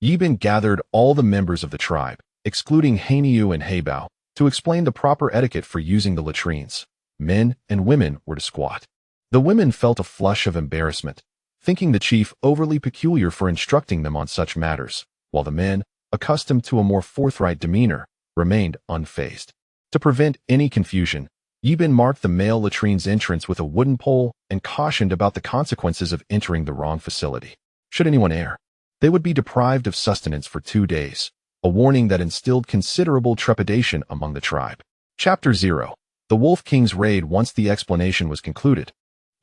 Yibin gathered all the members of the tribe, excluding Hanyu and Heibao, to explain the proper etiquette for using the latrines. Men and women were to squat. The women felt a flush of embarrassment, thinking the chief overly peculiar for instructing them on such matters, while the men, accustomed to a more forthright demeanor, remained unfazed. To prevent any confusion, Yibin marked the male latrine's entrance with a wooden pole and cautioned about the consequences of entering the wrong facility. Should anyone err, they would be deprived of sustenance for 2 days, a warning that instilled considerable trepidation among the tribe. Chapter 0. The Wolf King's Raid. Once the explanation was concluded,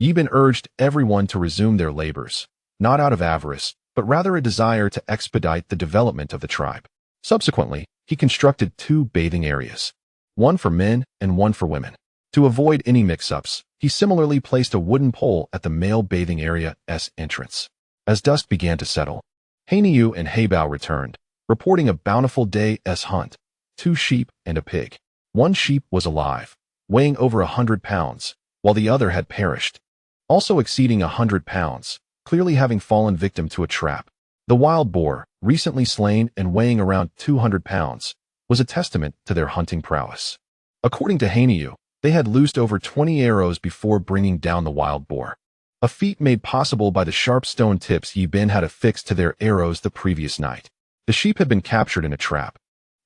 Yibin urged everyone to resume their labors, not out of avarice, but rather a desire to expedite the development of the tribe. Subsequently, he constructed 2 bathing areas, one for men and one for women. To avoid any mix-ups, he similarly placed a wooden pole at the male bathing area's entrance. As dusk began to settle, Hanyu and Heibao returned, reporting a bountiful day's hunt, 2 sheep and a pig. One sheep was alive, weighing over 100 pounds, while the other had perished, also exceeding 100 pounds, clearly having fallen victim to a trap. The wild boar, recently slain and weighing around 200 pounds, was a testament to their hunting prowess. According to Hanyu, they had loosed over 20 arrows before bringing down the wild boar, a feat made possible by the sharp stone tips Yi Bin had affixed to their arrows the previous night. The sheep had been captured in a trap.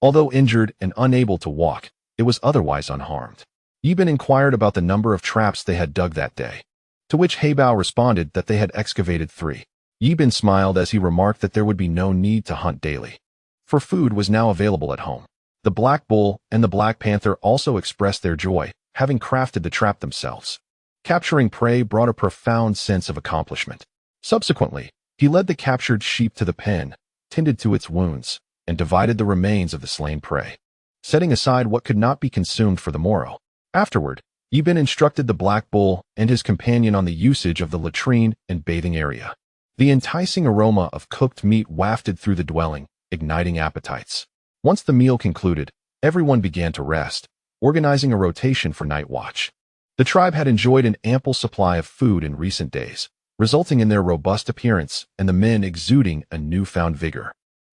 Although injured and unable to walk, it was otherwise unharmed. Yi Bin inquired about the number of traps they had dug that day, to which Heibao responded that they had excavated 3. Yi Bin smiled as he remarked that there would be no need to hunt daily, for food was now available at home. The Black Bull and the Black Panther also expressed their joy, having crafted the trap themselves. Capturing prey brought a profound sense of accomplishment. Subsequently, he led the captured sheep to the pen, tended to its wounds, and divided the remains of the slain prey, setting aside what could not be consumed for the morrow. Afterward, Yi Bin instructed the Black Bull and his companion on the usage of the latrine and bathing area. The enticing aroma of cooked meat wafted through the dwelling, igniting appetites. Once the meal concluded, everyone began to rest, organizing a rotation for night watch. The tribe had enjoyed an ample supply of food in recent days, resulting in their robust appearance and the men exuding a newfound vigor.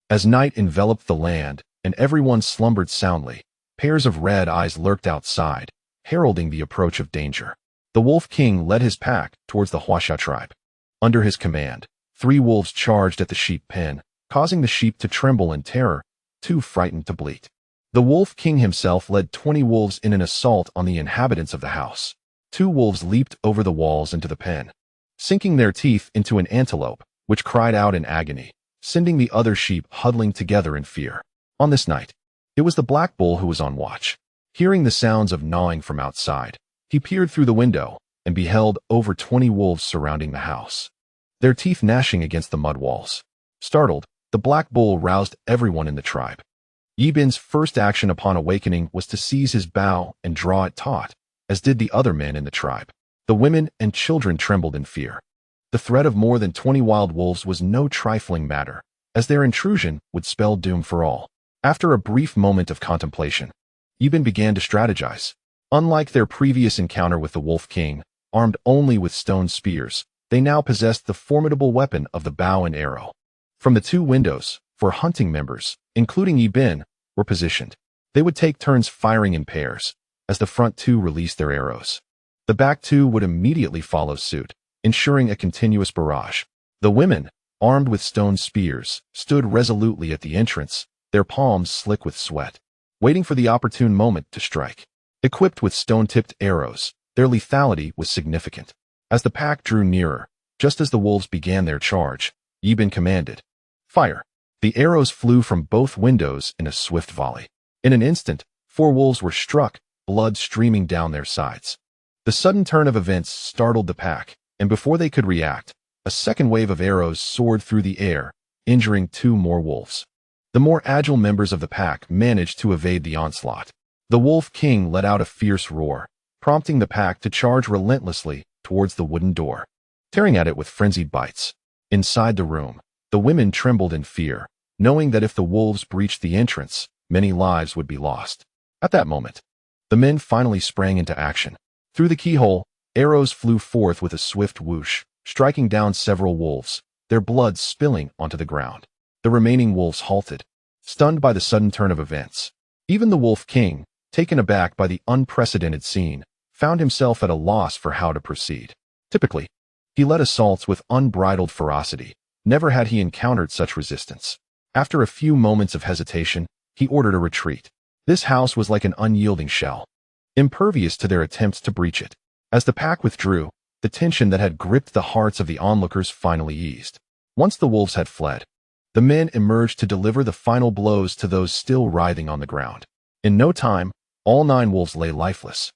As night enveloped the land and everyone slumbered soundly, pairs of red eyes lurked outside, heralding the approach of danger. The Wolf King led his pack towards the Huasha tribe. Under his command, 3 wolves charged at the sheep pen, causing the sheep to tremble in terror, too frightened to bleat. The Wolf King himself led 20 wolves in an assault on the inhabitants of the house. 2 wolves leaped over the walls into the pen, sinking their teeth into an antelope, which cried out in agony, sending the other sheep huddling together in fear. On this night, it was the Black Bull who was on watch. Hearing the sounds of gnawing from outside, he peered through the window and beheld over 20 wolves surrounding the house, their teeth gnashing against the mud walls. Startled, the Black Bull roused everyone in the tribe. Yi Bin's first action upon awakening was to seize his bow and draw it taut, as did the other men in the tribe. The women and children trembled in fear. The threat of more than 20 wild wolves was no trifling matter, as their intrusion would spell doom for all. After a brief moment of contemplation, Yi Bin began to strategize. Unlike their previous encounter with the Wolf King, armed only with stone spears, they now possessed the formidable weapon of the bow and arrow. From the 2 windows, 4 hunting members, including Yi Bin, were positioned. They would take turns firing in pairs, as the front 2 released their arrows. The back 2 would immediately follow suit, ensuring a continuous barrage. The women, armed with stone spears, stood resolutely at the entrance, their palms slick with sweat, waiting for the opportune moment to strike. Equipped with stone-tipped arrows, their lethality was significant. As the pack drew nearer, just as the wolves began their charge, Yi Bin commanded, "Fire!" The arrows flew from both windows in a swift volley. In an instant, 4 wolves were struck, blood streaming down their sides. The sudden turn of events startled the pack, and before they could react, a second wave of arrows soared through the air, injuring 2 more wolves. The more agile members of the pack managed to evade the onslaught. The Wolf King let out a fierce roar, prompting the pack to charge relentlessly towards the wooden door, tearing at it with frenzied bites. Inside the room, the women trembled in fear, knowing that if the wolves breached the entrance, many lives would be lost. At that moment, the men finally sprang into action. Through the keyhole, arrows flew forth with a swift whoosh, striking down several wolves, their blood spilling onto the ground. The remaining wolves halted, stunned by the sudden turn of events. Even the Wolf King, taken aback by the unprecedented scene, found himself at a loss for how to proceed. Typically, he led assaults with unbridled ferocity. Never had he encountered such resistance. After a few moments of hesitation, he ordered a retreat. This house was like an unyielding shell, impervious to their attempts to breach it. As the pack withdrew, the tension that had gripped the hearts of the onlookers finally eased. Once the wolves had fled, the men emerged to deliver the final blows to those still writhing on the ground. In no time, all 9 wolves lay lifeless.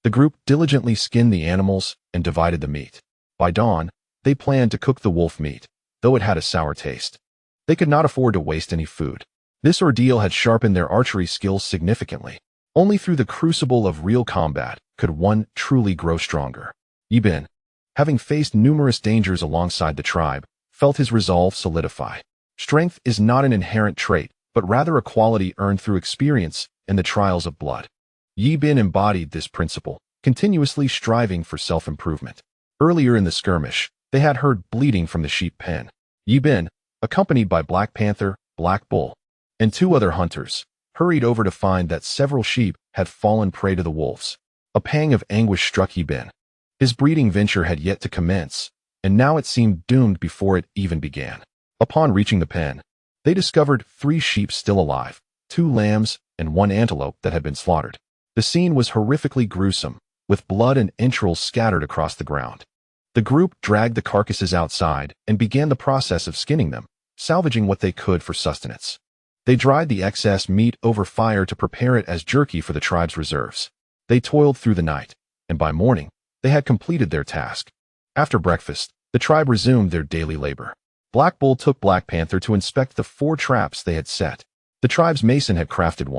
The group diligently skinned the animals and divided the meat. By dawn, they planned to cook the wolf meat, though it had a sour taste. They could not afford to waste any food. This ordeal had sharpened their archery skills significantly. Only through the crucible of real combat could one truly grow stronger. Yi Bin, having faced numerous dangers alongside the tribe, felt his resolve solidify. Strength is not an inherent trait, but rather a quality earned through experience and the trials of blood. Yi Bin embodied this principle, continuously striving for self-improvement. Earlier in the skirmish, they had heard bleating from the sheep pen. Yi Bin, accompanied by Black Panther, Black Bull, and 2 other hunters, hurried over to find that several sheep had fallen prey to the wolves. A pang of anguish struck Yi Bin. His breeding venture had yet to commence, and now it seemed doomed before it even began. Upon reaching the pen, they discovered 3 sheep still alive, 2 lambs, and 1 antelope that had been slaughtered. The scene was horrifically gruesome, with blood and entrails scattered across the ground. The group dragged the carcasses outside and began the process of skinning them, salvaging what they could for sustenance. They dried the excess meat over fire to prepare it as jerky for the tribe's reserves. They toiled through the night, and by morning, they had completed their task. After breakfast, the tribe resumed their daily labor. Black Bull took Black Panther to inspect the 4 traps they had set. The tribe's mason had crafted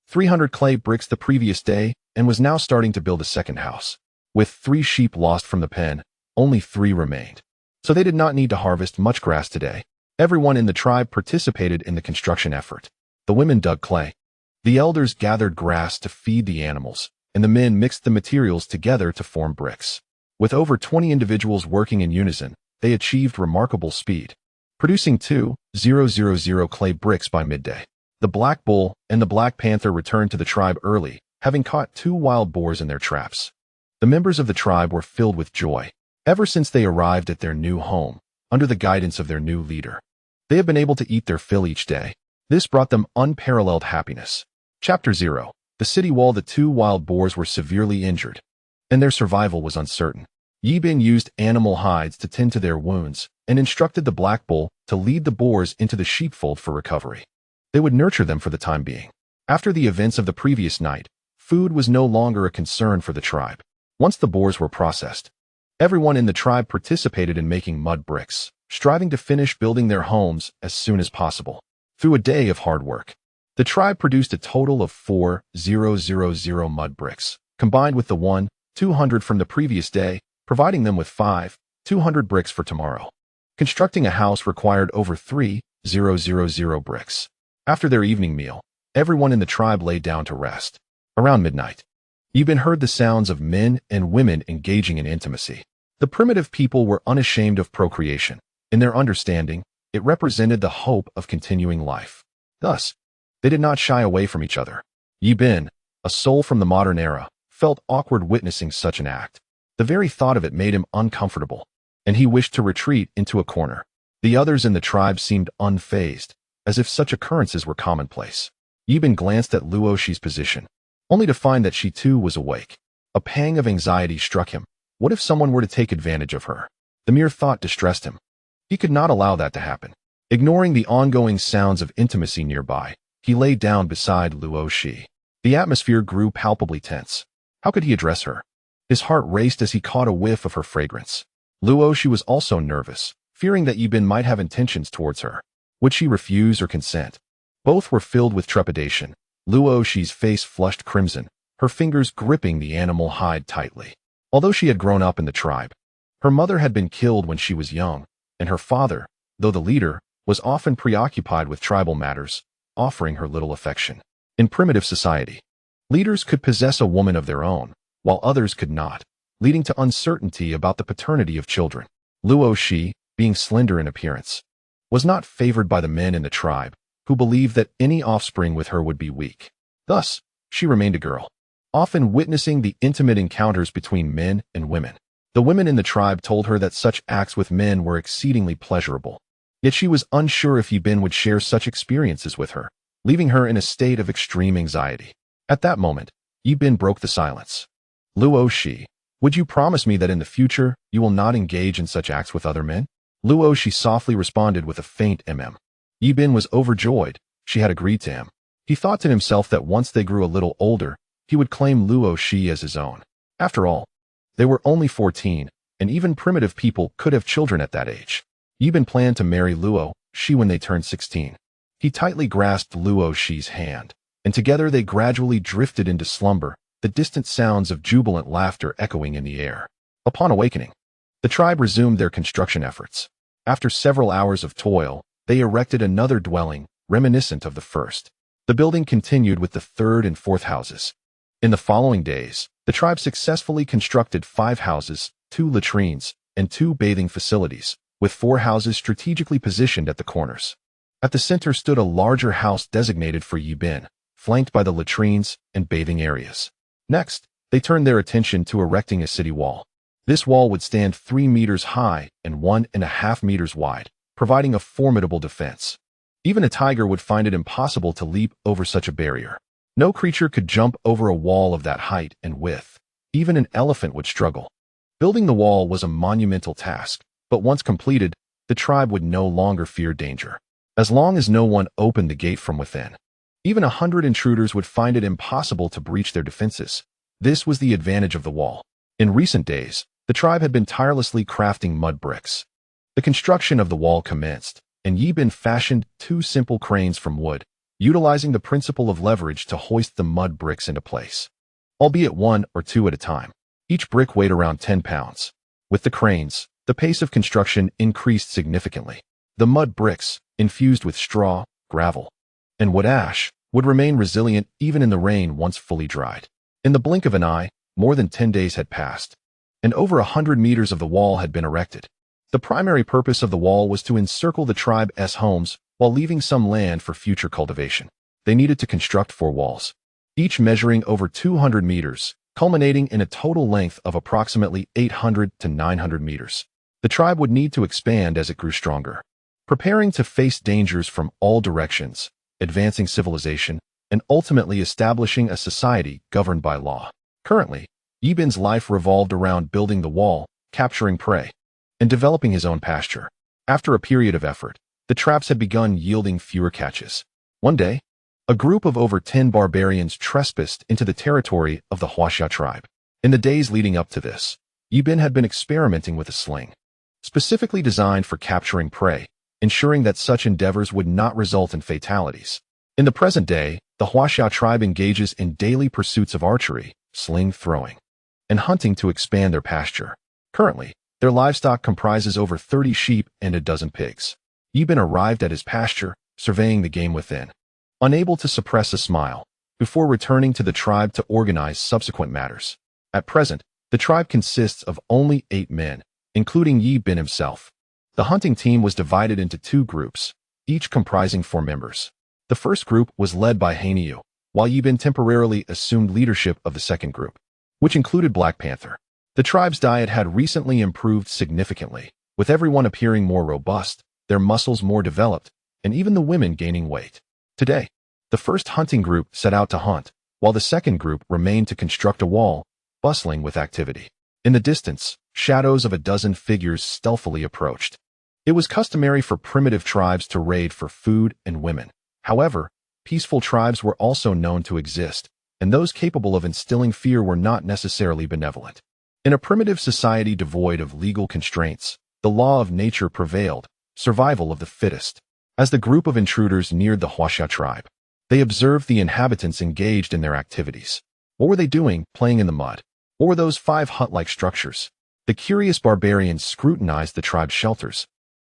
300 clay bricks the previous day and was now starting to build a second house. With 3 sheep lost from the pen, only 3 remained. So they did not need to harvest much grass today. Everyone in the tribe participated in the construction effort. The women dug clay. The elders gathered grass to feed the animals, and the men mixed the materials together to form bricks. With over 20 individuals working in unison, they achieved remarkable speed, producing 2,000 clay bricks by midday. The Black Bull and the Black Panther returned to the tribe early, having caught 2 wild boars in their traps. The members of the tribe were filled with joy. Ever since they arrived at their new home, under the guidance of their new leader, they have been able to eat their fill each day. This brought them unparalleled happiness. Chapter 0. The city wall. The 2 wild boars were severely injured, and their survival was uncertain. Yi Bin used animal hides to tend to their wounds and instructed the Black Bull to lead the boars into the sheepfold for recovery. They would nurture them for the time being. After the events of the previous night, food was no longer a concern for the tribe. Once the boars were processed, everyone in the tribe participated in making mud bricks, striving to finish building their homes as soon as possible. Through a day of hard work, the tribe produced a total of 4,000 mud bricks, combined with the 1,200 from the previous day, providing them with 5,200 bricks for tomorrow. Constructing a house required over 3,000 bricks. After their evening meal, everyone in the tribe lay down to rest. Around midnight, Yi Bin heard the sounds of men and women engaging in intimacy. The primitive people were unashamed of procreation. In their understanding, it represented the hope of continuing life. Thus, they did not shy away from each other. Yi Bin, a soul from the modern era, felt awkward witnessing such an act. The very thought of it made him uncomfortable, and he wished to retreat into a corner. The others in the tribe seemed unfazed, as if such occurrences were commonplace. Yi Bin glanced at Luo Shi's position, only to find that she too was awake. A pang of anxiety struck him. What if someone were to take advantage of her? The mere thought distressed him. He could not allow that to happen. Ignoring the ongoing sounds of intimacy nearby, he lay down beside Luo Shi. The atmosphere grew palpably tense. How could he address her? His heart raced as he caught a whiff of her fragrance. Luo Shi was also nervous, fearing that Yi Bin might have intentions towards her. Would she refuse or consent? Both were filled with trepidation. Luo Shi's face flushed crimson, her fingers gripping the animal hide tightly. Although she had grown up in the tribe, her mother had been killed when she was young, and her father, though the leader, was often preoccupied with tribal matters, offering her little affection. In primitive society, leaders could possess a woman of their own, while others could not, leading to uncertainty about the paternity of children. Luo Shi, being slender in appearance, was not favored by the men in the tribe, who believed that any offspring with her would be weak. Thus, she remained a girl, often witnessing the intimate encounters between men and women. The women in the tribe told her that such acts with men were exceedingly pleasurable. Yet she was unsure if Yi Bin would share such experiences with her, leaving her in a state of extreme anxiety. At that moment, Yi Bin broke the silence. Luo Shi, would you promise me that in the future you will not engage in such acts with other men? Luo Shi softly responded with a faint Yi Bin was overjoyed. She had agreed to him. He thought to himself that once they grew a little older, he would claim Luo Shi as his own. After all, they were only 14, and even primitive people could have children at that age. Yi Bin planned to marry Luo Shi when they turned 16. He tightly grasped Luo Shi's hand, and together they gradually drifted into slumber, the distant sounds of jubilant laughter echoing in the air. Upon awakening, the tribe resumed their construction efforts. After several hours of toil, they erected another dwelling, reminiscent of the first. The building continued with the third and fourth houses. In the following days, the tribe successfully constructed 5 houses, 2 latrines, and 2 bathing facilities, with 4 houses strategically positioned at the corners. At the center stood a larger house designated for Yibin, flanked by the latrines and bathing areas. Next, they turned their attention to erecting a city wall. This wall would stand 3 meters high and 1.5 meters wide, providing a formidable defense. Even a tiger would find it impossible to leap over such a barrier. No creature could jump over a wall of that height and width. Even an elephant would struggle. Building the wall was a monumental task, but once completed, the tribe would no longer fear danger. As long as no one opened the gate from within, even 100 intruders would find it impossible to breach their defenses. This was the advantage of the wall. In recent days, the tribe had been tirelessly crafting mud bricks. The construction of the wall commenced, and Yibin fashioned 2 simple cranes from wood, utilizing the principle of leverage to hoist the mud bricks into place. Albeit 1 or 2 at a time, each brick weighed around 10 pounds. With the cranes, the pace of construction increased significantly. The mud bricks, infused with straw, gravel, and wood ash, would remain resilient even in the rain once fully dried. In the blink of an eye, more than 10 days had passed, and over 100 meters of the wall had been erected. The primary purpose of the wall was to encircle the tribe's homes while leaving some land for future cultivation. They needed to construct 4 walls, each measuring over 200 meters, culminating in a total length of approximately 800 to 900 meters. The tribe would need to expand as it grew stronger, preparing to face dangers from all directions, advancing civilization, and ultimately establishing a society governed by law. Currently, Yibin's life revolved around building the wall, capturing prey, and developing his own pasture. After a period of effort, the traps had begun yielding fewer catches. One day, a group of over 10 barbarians trespassed into the territory of the Huaxia tribe. In the days leading up to this, Yibin had been experimenting with a sling, specifically designed for capturing prey, ensuring that such endeavors would not result in fatalities. In the present day, the Huaxia tribe engages in daily pursuits of archery, sling throwing, and hunting to expand their pasture. Currently, their livestock comprises over 30 sheep and a dozen pigs. Yibin arrived at his pasture, surveying the game within, unable to suppress a smile, before returning to the tribe to organize subsequent matters. At present, the tribe consists of only 8 men, including Yibin himself. The hunting team was divided into 2 groups, each comprising 4 members. The first group was led by Hainiu, while Yibin temporarily assumed leadership of the second group, which included Black Panther. The tribe's diet had recently improved significantly, with everyone appearing more robust, their muscles more developed, and even the women gaining weight. Today, the first hunting group set out to hunt, while the second group remained to construct a wall, bustling with activity. In the distance, shadows of a dozen figures stealthily approached. It was customary for primitive tribes to raid for food and women. However, peaceful tribes were also known to exist, and those capable of instilling fear were not necessarily benevolent. In a primitive society devoid of legal constraints, the law of nature prevailed, survival of the fittest. As the group of intruders neared the Huaxia tribe, they observed the inhabitants engaged in their activities. What were they doing, playing in the mud? What were those 5 hut-like structures? The curious barbarians scrutinized the tribe's shelters,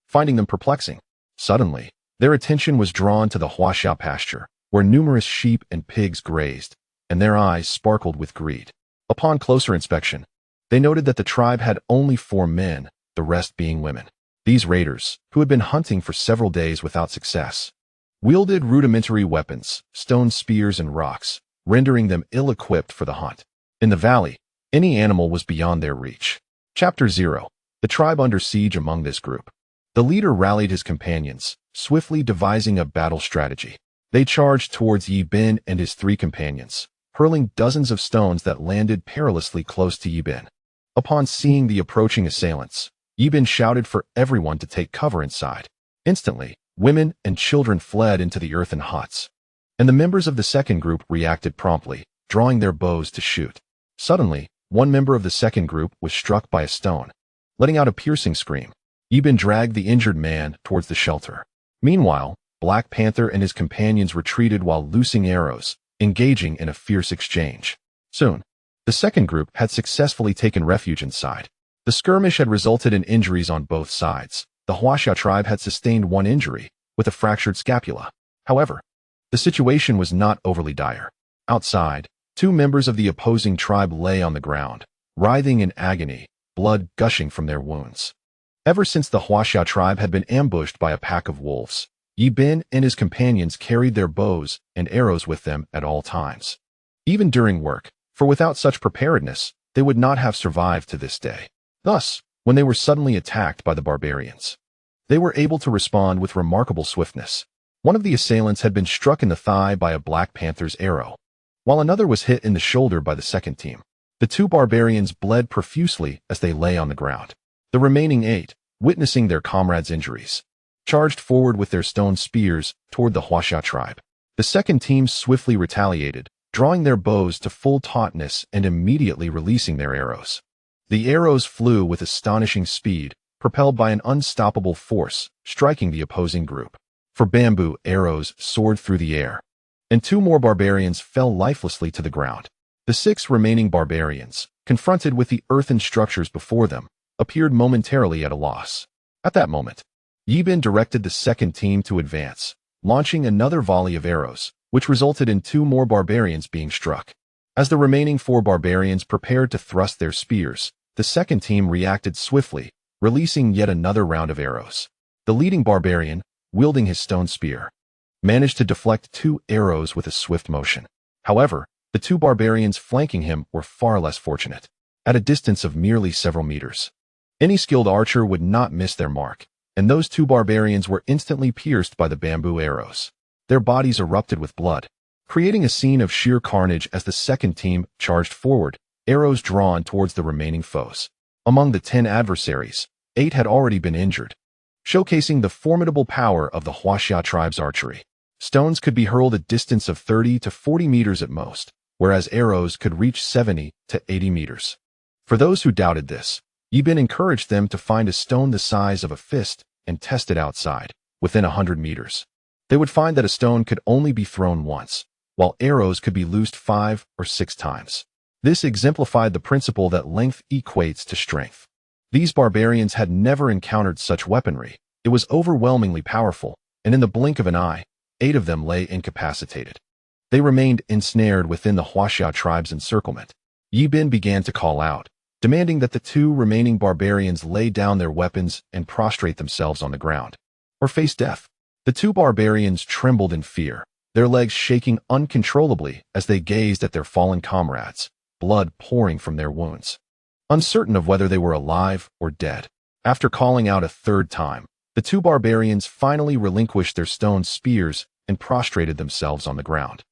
finding them perplexing. Suddenly, their attention was drawn to the Huaxia pasture, where numerous sheep and pigs grazed, and their eyes sparkled with greed. Upon closer inspection, they noted that the tribe had only 4 men, the rest being women. These raiders, who had been hunting for several days without success, wielded rudimentary weapons, stone spears and rocks, rendering them ill-equipped for the hunt. In the valley, any animal was beyond their reach. Chapter 0. The tribe under siege among this group. The leader rallied his companions, swiftly devising a battle strategy. They charged towards Yibin and his 3 companions, hurling dozens of stones that landed perilously close to Yibin. Upon seeing the approaching assailants, Yibin shouted for everyone to take cover inside. Instantly, women and children fled into the earthen huts, and the members of the second group reacted promptly, drawing their bows to shoot. Suddenly, one member of the second group was struck by a stone, letting out a piercing scream. Yibin dragged the injured man towards the shelter. Meanwhile, Black Panther and his companions retreated while loosing arrows, engaging in a fierce exchange. Soon, the second group had successfully taken refuge inside. The skirmish had resulted in injuries on both sides. The Huaxia tribe had sustained one injury, with a fractured scapula. However, the situation was not overly dire. Outside, two members of the opposing tribe lay on the ground, writhing in agony, blood gushing from their wounds. Ever since the Huaxia tribe had been ambushed by a pack of wolves, Yi Bin and his companions carried their bows and arrows with them at all times. Even during work, for without such preparedness, they would not have survived to this day. Thus, when they were suddenly attacked by the barbarians, they were able to respond with remarkable swiftness. One of the assailants had been struck in the thigh by a Black Panther's arrow, while another was hit in the shoulder by the second team. The two barbarians bled profusely as they lay on the ground. The remaining 8, witnessing their comrades' injuries, charged forward with their stone spears toward the Huaxia tribe. The second team swiftly retaliated, drawing their bows to full tautness and immediately releasing their arrows. The arrows flew with astonishing speed, propelled by an unstoppable force, striking the opposing group. For bamboo arrows soared through the air, and 2 more barbarians fell lifelessly to the ground. The 6 remaining barbarians, confronted with the earthen structures before them, appeared momentarily at a loss. At that moment, Yi Bin directed the second team to advance, launching another volley of arrows, which resulted in 2 more barbarians being struck. As the remaining 4 barbarians prepared to thrust their spears, the second team reacted swiftly, releasing yet another round of arrows. The leading barbarian, wielding his stone spear, managed to deflect 2 arrows with a swift motion. However, the 2 barbarians flanking him were far less fortunate. At a distance of merely several meters, any skilled archer would not miss their mark, and those 2 barbarians were instantly pierced by the bamboo arrows. Their bodies erupted with blood, creating a scene of sheer carnage as the second team charged forward, arrows drawn towards the remaining foes. Among the 10 adversaries, 8 had already been injured, showcasing the formidable power of the Huaxia tribe's archery. Stones could be hurled a distance of 30 to 40 meters at most, whereas arrows could reach 70 to 80 meters. For those who doubted this, Yi Bin encouraged them to find a stone the size of a fist and test it outside, within 100 meters. They would find that a stone could only be thrown once, while arrows could be loosed 5 or 6 times. This exemplified the principle that length equates to strength. These barbarians had never encountered such weaponry. It was overwhelmingly powerful, and in the blink of an eye, 8 of them lay incapacitated. They remained ensnared within the Huaxia tribe's encirclement. Yi Bin began to call out, demanding that the 2 remaining barbarians lay down their weapons and prostrate themselves on the ground, or face death. The 2 barbarians trembled in fear, their legs shaking uncontrollably as they gazed at their fallen comrades, blood pouring from their wounds, uncertain of whether they were alive or dead. After calling out a 3rd time, the 2 barbarians finally relinquished their stone spears and prostrated themselves on the ground.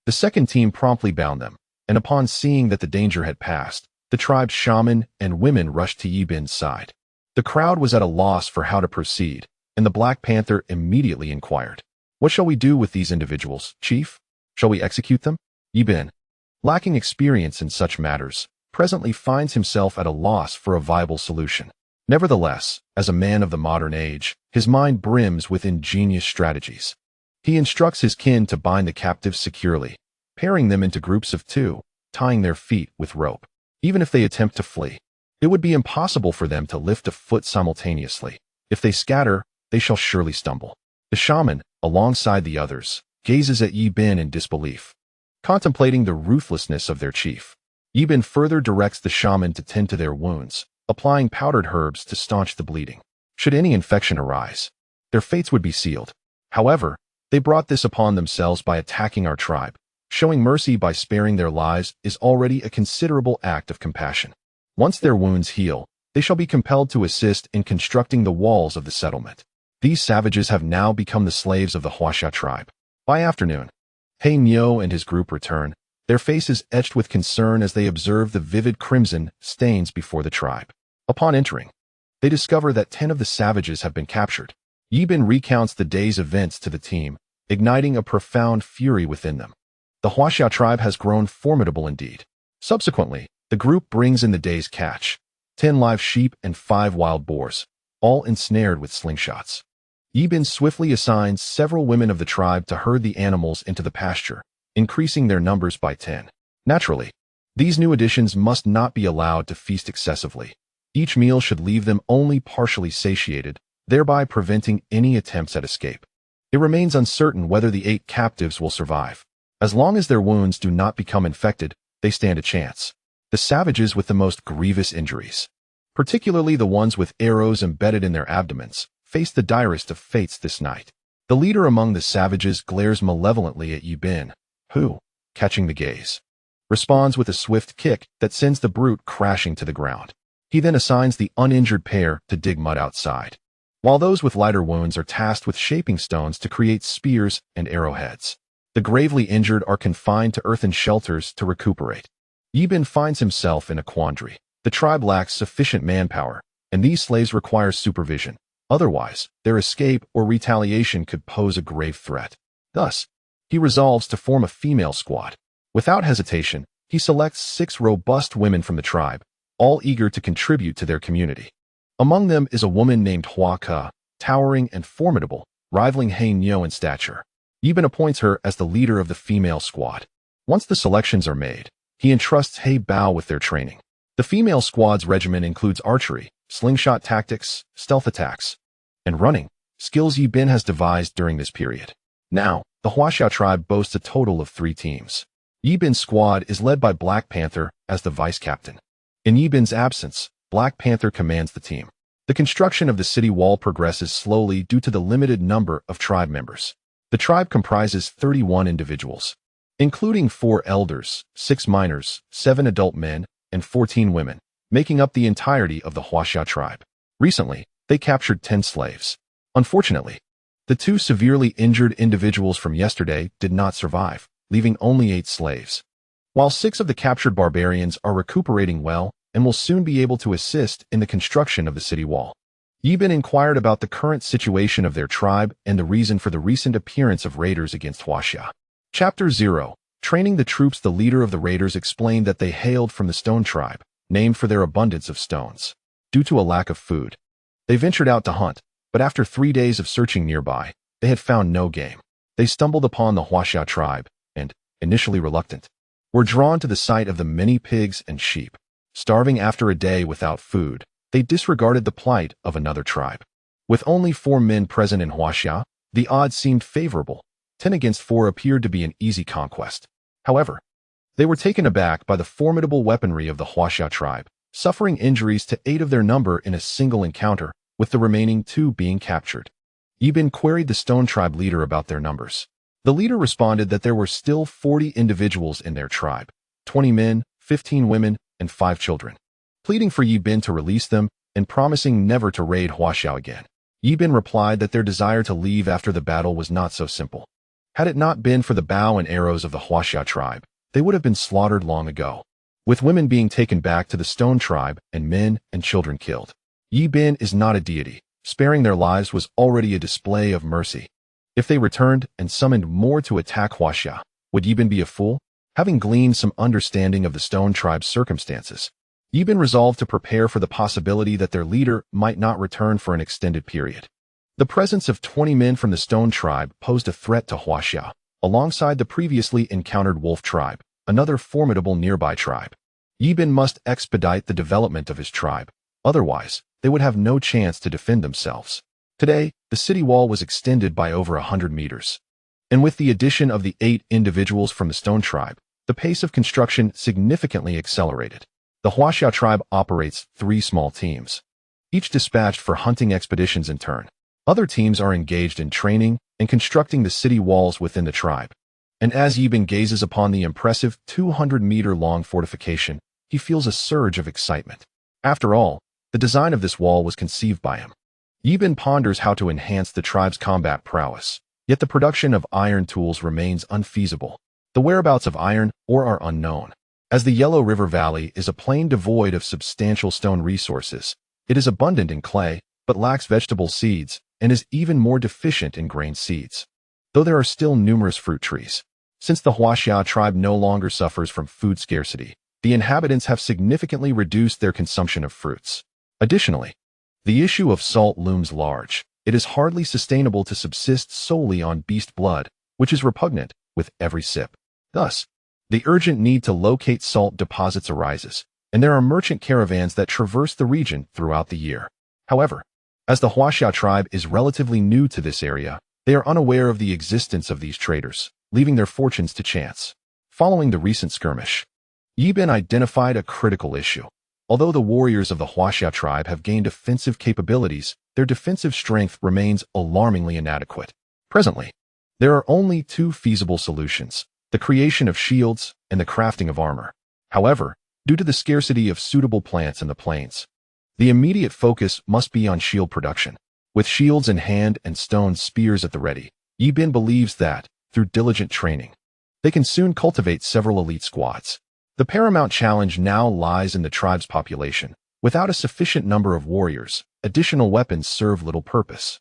The second team promptly bound them, and upon seeing that the danger had passed, the tribe's shaman and women rushed to Yi Bin's side. The crowd was at a loss for how to proceed, and the Black Panther immediately inquired, "What shall we do with these individuals, Chief? Shall we execute them?" Yi Bin, lacking experience in such matters, presently finds himself at a loss for a viable solution. Nevertheless, as a man of the modern age, his mind brims with ingenious strategies. He instructs his kin to bind the captives securely, pairing them into groups of 2, tying their feet with rope. Even if they attempt to flee, it would be impossible for them to lift a foot simultaneously. If they scatter, they shall surely stumble. The shaman, alongside the others, gazes at Yi Bin in disbelief, contemplating the ruthlessness of their chief. Yi Bin further directs the shaman to tend to their wounds, applying powdered herbs to staunch the bleeding. Should any infection arise, their fates would be sealed. However, they brought this upon themselves by attacking our tribe. Showing mercy by sparing their lives is already a considerable act of compassion. Once their wounds heal, they shall be compelled to assist in constructing the walls of the settlement. These savages have now become the slaves of the Huaxia tribe. By afternoon, He Nyo and his group return, their faces etched with concern as they observe the vivid crimson stains before the tribe. Upon entering, they discover that 10 of the savages have been captured. Yi Bin recounts the day's events to the team, igniting a profound fury within them. The Huaxia tribe has grown formidable indeed. Subsequently, the group brings in the day's catch, 10 live sheep and 5 wild boars, all ensnared with slingshots. Yi Bin swiftly assigns several women of the tribe to herd the animals into the pasture, increasing their numbers by 10. Naturally, these new additions must not be allowed to feast excessively. Each meal should leave them only partially satiated, thereby preventing any attempts at escape. It remains uncertain whether the 8 captives will survive. As long as their wounds do not become infected, they stand a chance. The savages with the most grievous injuries, particularly the ones with arrows embedded in their abdomens, face the direst of fates this night. The leader among the savages glares malevolently at Yi Bin, who, catching the gaze, responds with a swift kick that sends the brute crashing to the ground. He then assigns the uninjured pair to dig mud outside, while those with lighter wounds are tasked with shaping stones to create spears and arrowheads. The gravely injured are confined to earthen shelters to recuperate. Yi Bin finds himself in a quandary. The tribe lacks sufficient manpower, and these slaves require supervision. Otherwise, their escape or retaliation could pose a grave threat. Thus, he resolves to form a female squad. Without hesitation, he selects 6 robust women from the tribe, all eager to contribute to their community. Among them is a woman named Hua Ke, towering and formidable, rivaling He Nyo in stature. Yi Bin appoints her as the leader of the female squad. Once the selections are made, he entrusts He Bao with their training. The female squad's regimen includes archery, slingshot tactics, stealth attacks, and running, skills Yi Bin has devised during this period. Now, the Huaxiao tribe boasts a total of 3 teams. Yi Bin's squad is led by Black Panther as the vice-captain. In Yi Bin's absence, Black Panther commands the team. The construction of the city wall progresses slowly due to the limited number of tribe members. The tribe comprises 31 individuals, including 4 elders, 6 minors, 7 adult men, and 14 women, making up the entirety of the Huaxiao tribe. Recently, they captured 10 slaves. Unfortunately, the 2 severely injured individuals from yesterday did not survive, leaving only 8 slaves. While 6 of the captured barbarians are recuperating well and will soon be able to assist in the construction of the city wall. Yi Bin inquired about the current situation of their tribe and the reason for the recent appearance of raiders against Huaxia. Chapter 0. Training the troops. The leader of the raiders explained that they hailed from the Stone tribe, named for their abundance of stones. Due to a lack of food, they ventured out to hunt, but after 3 days of searching nearby, they had found no game. They stumbled upon the Huaxia tribe and, initially reluctant, were drawn to the sight of the many pigs and sheep. Starving after a day without food, they disregarded the plight of another tribe. With only 4 men present in Huaxia, the odds seemed favorable. 10 against 4 appeared to be an easy conquest. However, they were taken aback by the formidable weaponry of the Huaxia tribe, suffering injuries to 8 of their number in a single encounter, with the remaining 2 being captured. Yi Bin queried the Stone tribe leader about their numbers. The leader responded that there were still 40 individuals in their tribe, 20 men, 15 women, and 5 children. Pleading for Yi Bin to release them and promising never to raid Huaxiao again, Yi Bin replied that their desire to leave after the battle was not so simple. Had it not been for the bow and arrows of the Huaxiao tribe, they would have been slaughtered long ago, with women being taken back to the Stone tribe and men and children killed. Yi Bin is not a deity. Sparing their lives was already a display of mercy. If they returned and summoned more to attack Huaxia, would Yi Bin be a fool? Having gleaned some understanding of the Stone tribe's circumstances, Yi Bin resolved to prepare for the possibility that their leader might not return for an extended period. The presence of 20 men from the Stone tribe posed a threat to Huaxia, alongside the previously encountered Wolf tribe, another formidable nearby tribe. Yi Bin must expedite the development of his tribe, otherwise, they would have no chance to defend themselves. Today, the city wall was extended by over 100 meters. And with the addition of the 8 individuals from the Stone tribe, the pace of construction significantly accelerated. The Huaxiao tribe operates 3 small teams, each dispatched for hunting expeditions in turn. Other teams are engaged in training and constructing the city walls within the tribe. And as Yi Bin gazes upon the impressive 200-meter-long fortification, he feels a surge of excitement. After all, the design of this wall was conceived by him. Yi Bin ponders how to enhance the tribe's combat prowess. Yet the production of iron tools remains unfeasible. The whereabouts of iron ore are unknown. As the Yellow River Valley is a plain devoid of substantial stone resources, it is abundant in clay, but lacks vegetable seeds, and is even more deficient in grain seeds. Though there are still numerous fruit trees. Since the Huaxiao tribe no longer suffers from food scarcity, the inhabitants have significantly reduced their consumption of fruits. Additionally, the issue of salt looms large. It is hardly sustainable to subsist solely on beast blood, which is repugnant with every sip. Thus, the urgent need to locate salt deposits arises, and there are merchant caravans that traverse the region throughout the year. However, as the Huaxiao tribe is relatively new to this area, they are unaware of the existence of these traders, leaving their fortunes to chance. Following the recent skirmish, Yi Bin identified a critical issue. Although the warriors of the Huaxiao tribe have gained offensive capabilities, their defensive strength remains alarmingly inadequate. Presently, there are only two feasible solutions: the creation of shields and the crafting of armor. However, due to the scarcity of suitable plants in the plains, the immediate focus must be on shield production. With shields in hand and stone spears at the ready, Yi Bin believes that, through diligent training, they can soon cultivate several elite squads. The paramount challenge now lies in the tribe's population. Without a sufficient number of warriors, additional weapons serve little purpose.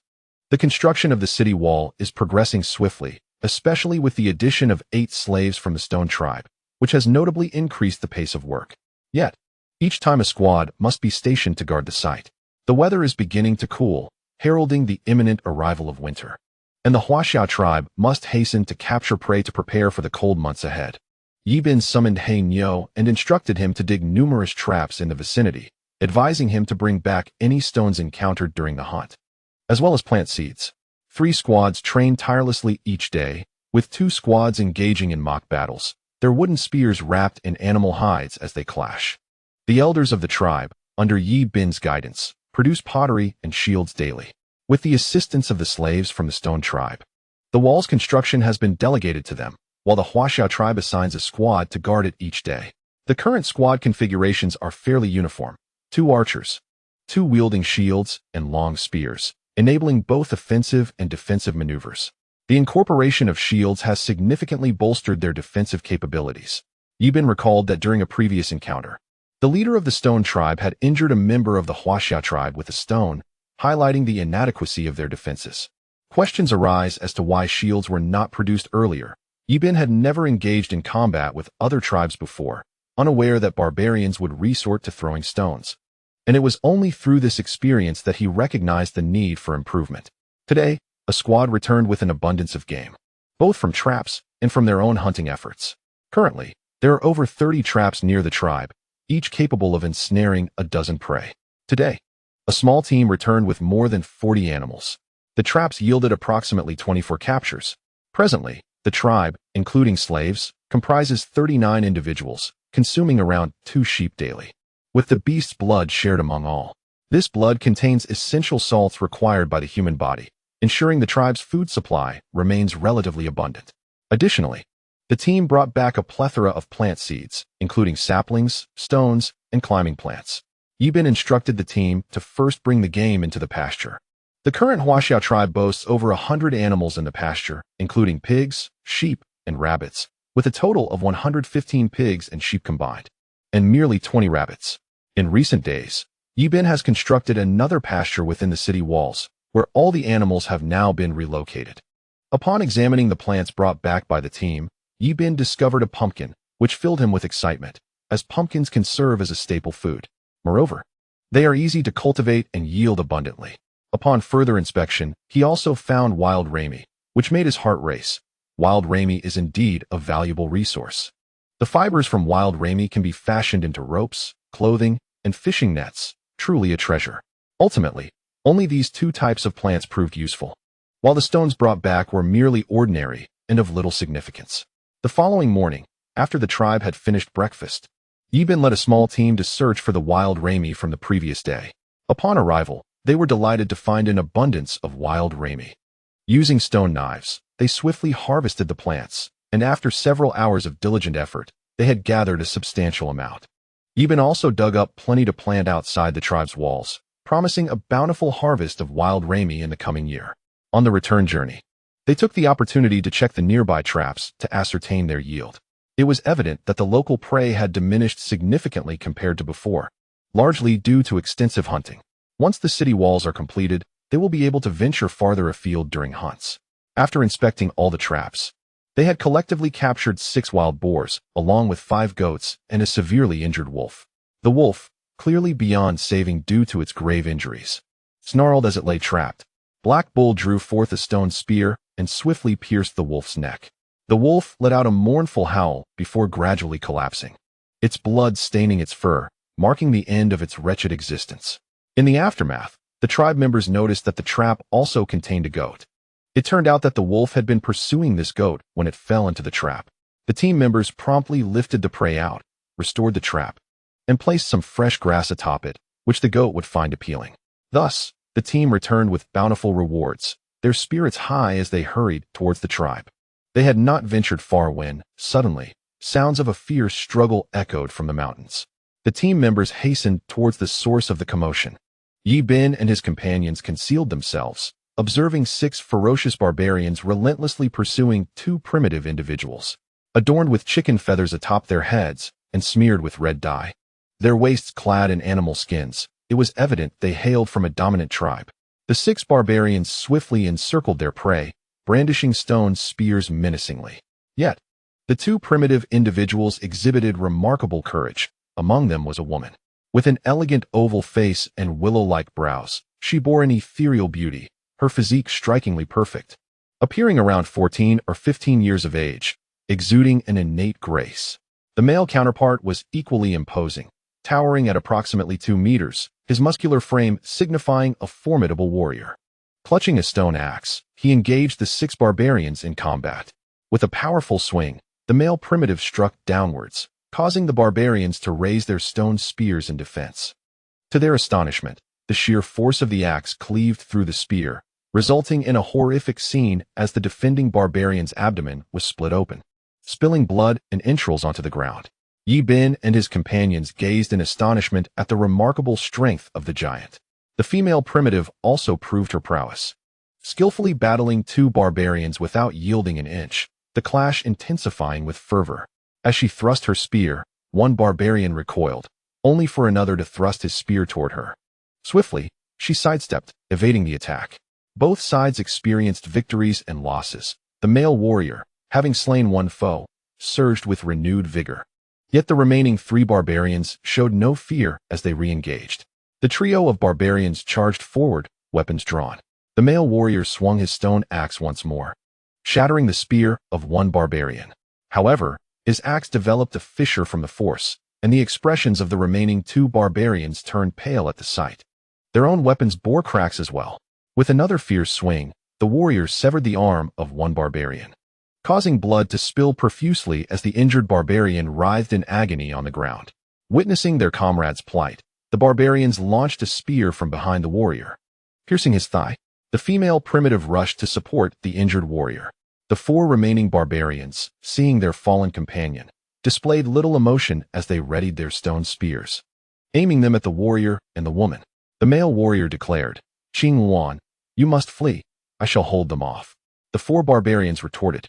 The construction of the city wall is progressing swiftly, especially with the addition of 8 slaves from the Stone tribe, which has notably increased the pace of work. Yet, each time a squad must be stationed to guard the site. The weather is beginning to cool, heralding the imminent arrival of winter, and the Huaxiao tribe must hasten to capture prey to prepare for the cold months ahead. Yi Bin summoned He Niu and instructed him to dig numerous traps in the vicinity, advising him to bring back any stones encountered during the hunt, as well as plant seeds. 3 squads trained tirelessly each day, with 2 squads engaging in mock battles, their wooden spears wrapped in animal hides as they clash. The elders of the tribe, under Yi Bin's guidance, produce pottery and shields daily. With the assistance of the slaves from the Stone tribe, the wall's construction has been delegated to them, while the Huaxiao tribe assigns a squad to guard it each day. The current squad configurations are fairly uniform: 2 archers, 2 wielding shields and long spears, enabling both offensive and defensive maneuvers. The incorporation of shields has significantly bolstered their defensive capabilities. Yi Bin recalled that during a previous encounter, the leader of the Stone tribe had injured a member of the Huaxiao tribe with a stone, highlighting the inadequacy of their defenses. Questions arise as to why shields were not produced earlier. Yi Bin had never engaged in combat with other tribes before, unaware that barbarians would resort to throwing stones. And it was only through this experience that he recognized the need for improvement. Today, a squad returned with an abundance of game, both from traps and from their own hunting efforts. Currently, there are over 30 traps near the tribe, each capable of ensnaring a dozen prey. Today, a small team returned with more than 40 animals. The traps yielded approximately 24 captures. Presently, the tribe, including slaves, comprises 39 individuals, consuming around 2 sheep daily, with the beast's blood shared among all. This blood contains essential salts required by the human body, ensuring the tribe's food supply remains relatively abundant. Additionally, the team brought back a plethora of plant seeds, including saplings, stones, and climbing plants. Yi Bin instructed the team to first bring the game into the pasture. The current Huaxiao tribe boasts over 100 animals in the pasture, including pigs, sheep, and rabbits, with a total of 115 pigs and sheep combined, and merely 20 rabbits. In recent days, Yi Bin has constructed another pasture within the city walls, where all the animals have now been relocated. Upon examining the plants brought back by the team, Yi Bin discovered a pumpkin, which filled him with excitement, as pumpkins can serve as a staple food. Moreover, they are easy to cultivate and yield abundantly. Upon further inspection, he also found wild rami, which made his heart race. Wild rami is indeed a valuable resource. The fibers from wild rami can be fashioned into ropes, clothing, and fishing nets, truly a treasure. Ultimately, only these 2 types of plants proved useful, while the stones brought back were merely ordinary and of little significance. The following morning, after the tribe had finished breakfast, Yi Bin led a small team to search for the wild rami from the previous day. Upon arrival, they were delighted to find an abundance of wild rami. Using stone knives, they swiftly harvested the plants, and after several hours of diligent effort, they had gathered a substantial amount. Yi Bin also dug up plenty to plant outside the tribe's walls, promising a bountiful harvest of wild rami in the coming year. On the return journey, they took the opportunity to check the nearby traps to ascertain their yield. It was evident that the local prey had diminished significantly compared to before, largely due to extensive hunting. Once the city walls are completed, they will be able to venture farther afield during hunts. After inspecting all the traps, they had collectively captured 6 wild boars, along with 5 goats and a severely injured wolf. The wolf, clearly beyond saving due to its grave injuries, snarled as it lay trapped. Black Bull drew forth a stone spear and swiftly pierced the wolf's neck. The wolf let out a mournful howl before gradually collapsing, its blood staining its fur, marking the end of its wretched existence. In the aftermath, the tribe members noticed that the trap also contained a goat. It turned out that the wolf had been pursuing this goat when it fell into the trap. The team members promptly lifted the prey out, restored the trap, and placed some fresh grass atop it, which the goat would find appealing. Thus, the team returned with bountiful rewards, their spirits high as they hurried towards the tribe. They had not ventured far when, suddenly, sounds of a fierce struggle echoed from the mountains. The team members hastened towards the source of the commotion. Yi Bin and his companions concealed themselves, observing 6 ferocious barbarians relentlessly pursuing 2 primitive individuals, adorned with chicken feathers atop their heads and smeared with red dye. Their waists clad in animal skins, it was evident they hailed from a dominant tribe. The 6 barbarians swiftly encircled their prey, brandishing stone spears menacingly. Yet, the 2 primitive individuals exhibited remarkable courage. Among them was a woman. With an elegant oval face and willow-like brows, she bore an ethereal beauty, her physique strikingly perfect. Appearing around 14 or 15 years of age, exuding an innate grace. The male counterpart was equally imposing, towering at approximately 2 meters, his muscular frame signifying a formidable warrior. Clutching a stone axe, he engaged the 6 barbarians in combat. With a powerful swing, the male primitive struck downwards, causing the barbarians to raise their stone spears in defense. To their astonishment, the sheer force of the axe cleaved through the spear, resulting in a horrific scene as the defending barbarian's abdomen was split open, spilling blood and entrails onto the ground. Yi Bin and his companions gazed in astonishment at the remarkable strength of the giant. The female primitive also proved her prowess, skillfully battling 2 barbarians without yielding an inch, the clash intensifying with fervor. As she thrust her spear, one barbarian recoiled, only for another to thrust his spear toward her. Swiftly, she sidestepped, evading the attack. Both sides experienced victories and losses. The male warrior, having slain one foe, surged with renewed vigor. Yet the remaining 3 barbarians showed no fear as they re-engaged. The trio of barbarians charged forward, weapons drawn. The male warrior swung his stone axe once more, shattering the spear of one barbarian. However, his axe developed a fissure from the force, and the expressions of the remaining 2 barbarians turned pale at the sight. Their own weapons bore cracks as well. With another fierce swing, the warrior severed the arm of one barbarian, causing blood to spill profusely as the injured barbarian writhed in agony on the ground. Witnessing their comrade's plight, the barbarians launched a spear from behind the warrior, piercing his thigh. The female primitive rushed to support the injured warrior. The 4 remaining barbarians, seeing their fallen companion, displayed little emotion as they readied their stone spears, aiming them at the warrior and the woman. The male warrior declared, "Qing Luan, you must flee. I shall hold them off." The 4 barbarians retorted,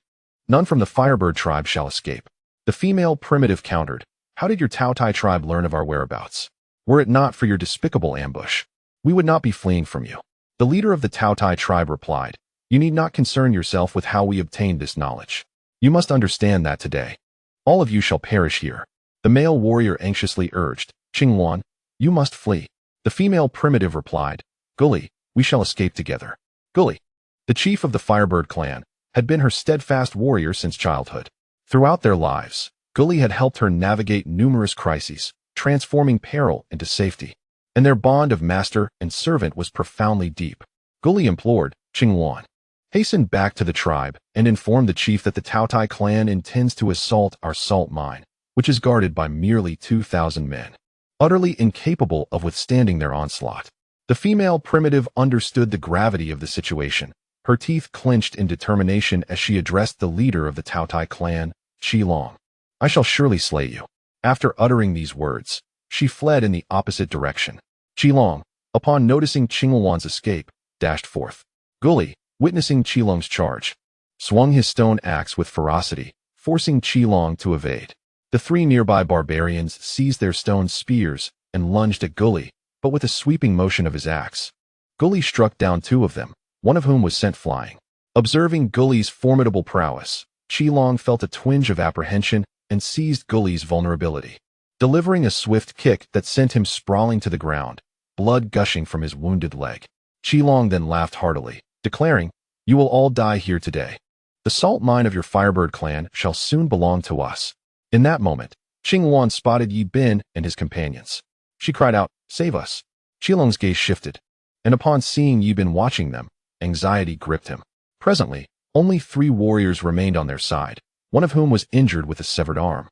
"None from the Firebird tribe shall escape." The female primitive countered, "How did your Tao-Tai tribe learn of our whereabouts? Were it not for your despicable ambush, we would not be fleeing from you." The leader of the Tao-Tai tribe replied, "You need not concern yourself with how we obtained this knowledge. You must understand that today, all of you shall perish here." The male warrior anxiously urged, "Qing Luan, you must flee." The female primitive replied, "Guli, we shall escape together." Guli, the chief of the Firebird clan, had been her steadfast warrior since childhood. Throughout their lives, Guli had helped her navigate numerous crises, transforming peril into safety, and their bond of master and servant was profoundly deep. Guli implored, "Qing Luan, hasten back to the tribe and inform the chief that the Tao-Tai clan intends to assault our salt mine, which is guarded by merely 2,000 men, utterly incapable of withstanding their onslaught." The female primitive understood the gravity of the situation. Her teeth clenched in determination as she addressed the leader of the Tao-Tai clan, Qi Long. "I shall surely slay you." After uttering these words, she fled in the opposite direction. Qi Long, upon noticing Qing Luan's escape, dashed forth. Guli, witnessing Qi Long's charge, swung his stone axe with ferocity, forcing Qi Long to evade. The 3 nearby barbarians seized their stone spears and lunged at Guli, but with a sweeping motion of his axe, Guli struck down 2 of them, one of whom was sent flying. Observing Guli's formidable prowess, Qi Long felt a twinge of apprehension and seized Guli's vulnerability, delivering a swift kick that sent him sprawling to the ground, blood gushing from his wounded leg. Qi Long then laughed heartily, declaring, "You will all die here today." The salt mine of your Firebird clan shall soon belong to us. In that moment, Qingwan spotted Yi Bin and his companions. She cried out, "Save us!" Qilong's gaze shifted, and upon seeing Yi Bin watching them, anxiety gripped him. Presently, only 3 warriors remained on their side, one of whom was injured with a severed arm.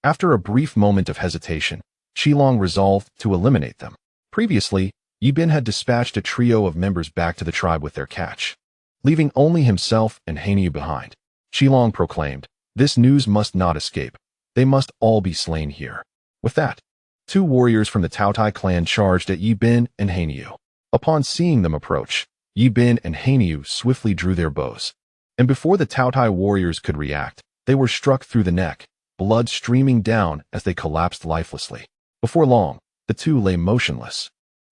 After a brief moment of hesitation, Qilong resolved to eliminate them. Previously, Yi Bin had dispatched a trio of members back to the tribe with their catch, leaving only himself and Hanyu behind. Qilong proclaimed, "This news must not escape. They must all be slain here." With that, 2 warriors from the Taotai clan charged at Yi Bin and Hanyu. Upon seeing them approach, Yi Bin and Hanyu swiftly drew their bows, and before the Taotai warriors could react, they were struck through the neck, blood streaming down as they collapsed lifelessly. Before long, the 2 lay motionless.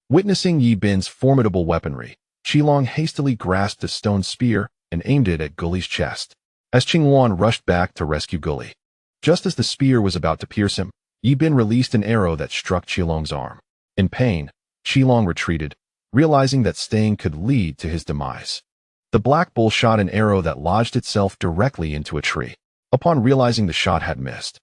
Witnessing Yi Bin's formidable weaponry, Qilong hastily grasped a stone spear and aimed it at Guli's chest, as Qingwan rushed back to rescue Guli. Just as the spear was about to pierce him, Yi Bin released an arrow that struck Qilong's arm. In pain, Qilong retreated, realizing that staying could lead to his demise. The black bull shot an arrow that lodged itself directly into a tree. Upon realizing the shot had missed,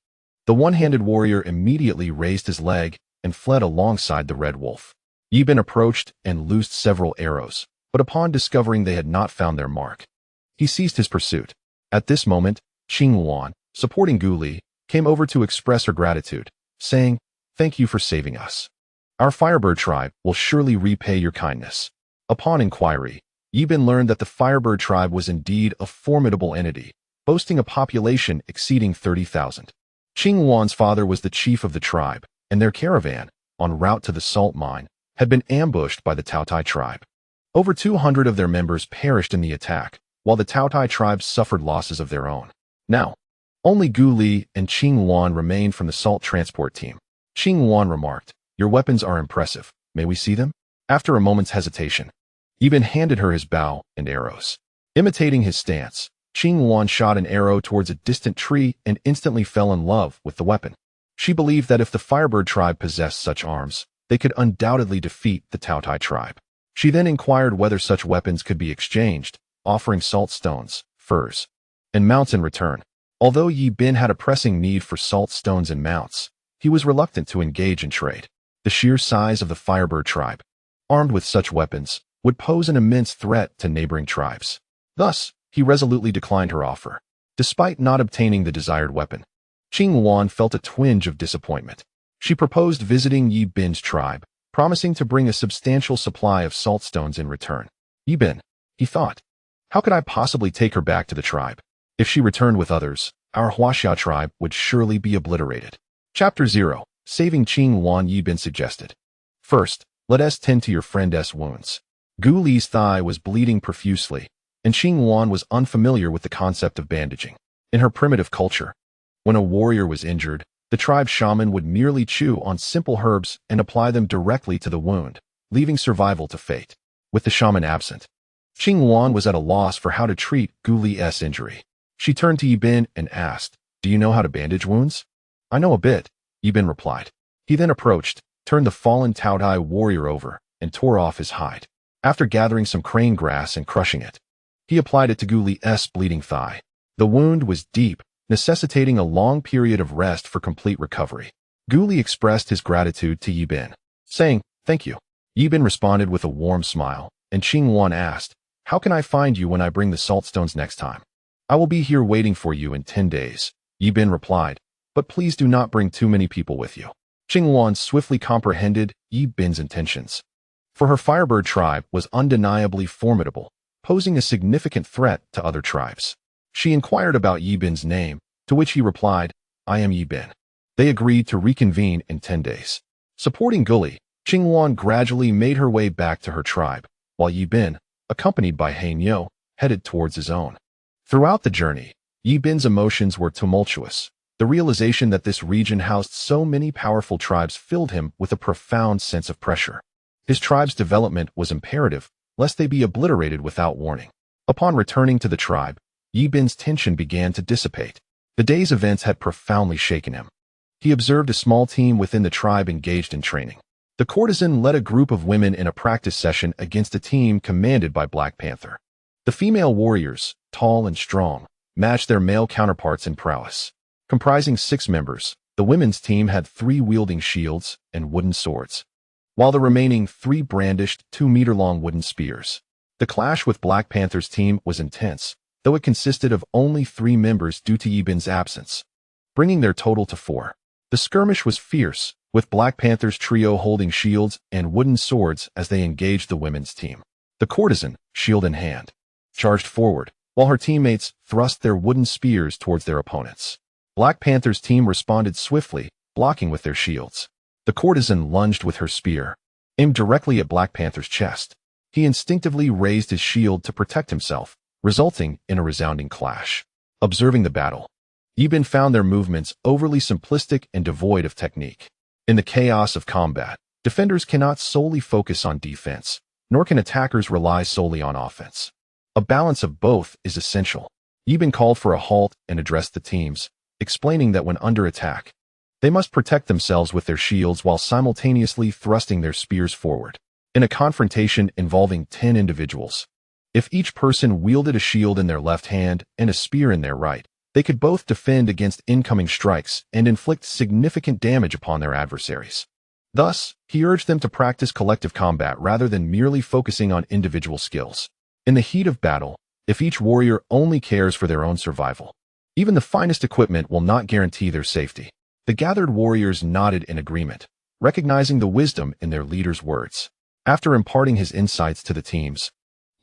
the one-handed warrior immediately raised his leg and fled alongside the red wolf. Yi Bin approached and loosed several arrows, but upon discovering they had not found their mark, he ceased his pursuit. At this moment, Qingwan, supporting Guli, came over to express her gratitude, saying, "Thank you for saving us. Our Firebird tribe will surely repay your kindness." Upon inquiry, Yi Bin learned that the Firebird tribe was indeed a formidable entity, boasting a population exceeding 30,000. Qingwan's father was the chief of the tribe, and their caravan, en route to the salt mine, had been ambushed by the Taotai tribe. Over 200 of their members perished in the attack, while the Taotai tribe suffered losses of their own. Now, only Guli and Qingwan remained from the salt transport team. Qingwan remarked, "Your weapons are impressive. May we see them?" After a moment's hesitation, Yi Bin handed her his bow and arrows. Imitating his stance, Qingwan shot an arrow towards a distant tree and instantly fell in love with the weapon. She believed that if the Firebird tribe possessed such arms, they could undoubtedly defeat the Taotai tribe. She then inquired whether such weapons could be exchanged, offering salt stones, furs, and mounts in return. Although Yi Bin had a pressing need for salt stones and mounts, he was reluctant to engage in trade. The sheer size of the Firebird tribe, armed with such weapons, would pose an immense threat to neighboring tribes. Thus, he resolutely declined her offer. Despite not obtaining the desired weapon, Qingwan felt a twinge of disappointment. She proposed visiting Yi Bin's tribe, promising to bring a substantial supply of salt stones in return. Yi Bin, he thought, how could I possibly take her back to the tribe? If she returned with others, our Huaxia tribe would surely be obliterated. Chapter 0. Saving Qingwan. Yi Bin suggested. First, let us tend to your friend's wounds. Guli's thigh was bleeding profusely, and Qingwan was unfamiliar with the concept of bandaging. In her primitive culture, when a warrior was injured, the tribe shaman would merely chew on simple herbs and apply them directly to the wound, leaving survival to fate. With the shaman absent, Qingwan was at a loss for how to treat Guli's injury. She turned to Yi Bin and asked, "Do you know how to bandage wounds?" "I know a bit," Yi Bin replied. He then approached, turned the fallen Taotai warrior over, and tore off his hide. After gathering some crane grass and crushing it, he applied it to Guli's bleeding thigh. The wound was deep, necessitating a long period of rest for complete recovery. Guli expressed his gratitude to Yi Bin, saying, "Thank you." Yi Bin responded with a warm smile, and Qingwan asked, "How can I find you when I bring the salt stones next time?" "I will be here waiting for you in 10 days, Yi Bin replied, "but please do not bring too many people with you." Qingwan swiftly comprehended Yi Bin's intentions, for her Firebird tribe was undeniably formidable, posing a significant threat to other tribes. She inquired about Yi Bin's name, to which he replied, "I am Yi Bin." They agreed to reconvene in 10 days. Supporting Guli, Qingwan gradually made her way back to her tribe, while Yi Bin, accompanied by Hanyu, headed towards his own. Throughout the journey, Yi Bin's emotions were tumultuous. The realization that this region housed so many powerful tribes filled him with a profound sense of pressure. His tribe's development was imperative, lest they be obliterated without warning. Upon returning to the tribe, Yi Bin's tension began to dissipate. The day's events had profoundly shaken him. He observed a small team within the tribe engaged in training. The courtesan led a group of women in a practice session against a team commanded by Black Panther. The female warriors, tall and strong, matched their male counterparts in prowess. Comprising 6 members, the women's team had 3 wielding shields and wooden swords, while the remaining 3 brandished 2-meter-long wooden spears. The clash with Black Panther's team was intense, though it consisted of only 3 members due to Yibin's absence, bringing their total to 4. The skirmish was fierce, with Black Panther's trio holding shields and wooden swords as they engaged the women's team. The courtesan, shield in hand, charged forward, while her teammates thrust their wooden spears towards their opponents. Black Panther's team responded swiftly, blocking with their shields. The courtesan lunged with her spear, aimed directly at Black Panther's chest. He instinctively raised his shield to protect himself, resulting in a resounding clash. Observing the battle, Yibin found their movements overly simplistic and devoid of technique. In the chaos of combat, defenders cannot solely focus on defense, nor can attackers rely solely on offense. A balance of both is essential. Yibin called for a halt and addressed the teams, explaining that when under attack, they must protect themselves with their shields while simultaneously thrusting their spears forward. In a confrontation involving 10 individuals, if each person wielded a shield in their left hand and a spear in their right, they could both defend against incoming strikes and inflict significant damage upon their adversaries. Thus, he urged them to practice collective combat rather than merely focusing on individual skills. In the heat of battle, if each warrior only cares for their own survival, even the finest equipment will not guarantee their safety. The gathered warriors nodded in agreement, recognizing the wisdom in their leader's words. After imparting his insights to the teams,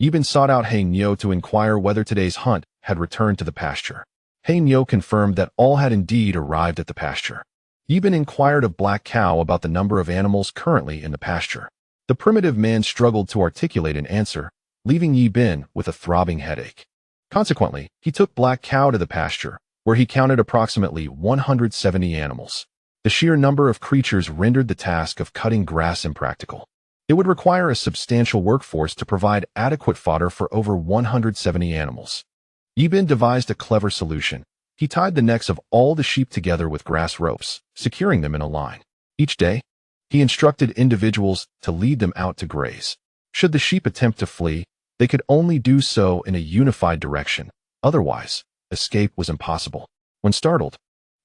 Yibin sought out He Nyo to inquire whether today's hunt had returned to the pasture. He Nyo confirmed that all had indeed arrived at the pasture. Yibin inquired of Black Cow about the number of animals currently in the pasture. The primitive man struggled to articulate an answer, leaving Yibin with a throbbing headache. Consequently, he took Black Cow to the pasture, where he counted approximately 170 animals. The sheer number of creatures rendered the task of cutting grass impractical. It would require a substantial workforce to provide adequate fodder for over 170 animals. Yibin devised a clever solution. He tied the necks of all the sheep together with grass ropes, securing them in a line. Each day, he instructed individuals to lead them out to graze. Should the sheep attempt to flee, they could only do so in a unified direction. Otherwise, escape was impossible. When startled,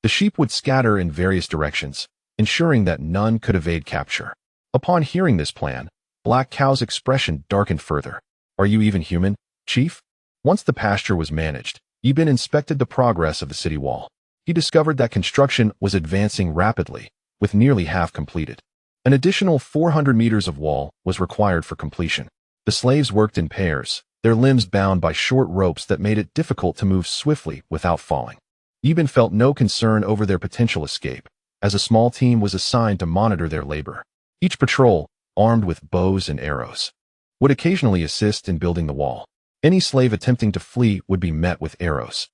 the sheep would scatter in various directions, ensuring that none could evade capture. Upon hearing this plan, Black Cow's expression darkened further. "Are you even human, Chief?" Once the pasture was managed, Yibin inspected the progress of the city wall. He discovered that construction was advancing rapidly, with nearly half completed. An additional 400 meters of wall was required for completion. The slaves worked in pairs, their limbs bound by short ropes that made it difficult to move swiftly without falling. Yibin felt no concern over their potential escape, as a small team was assigned to monitor their labor. Each patrol, armed with bows and arrows, would occasionally assist in building the wall. Any slave attempting to flee would be met with arrows.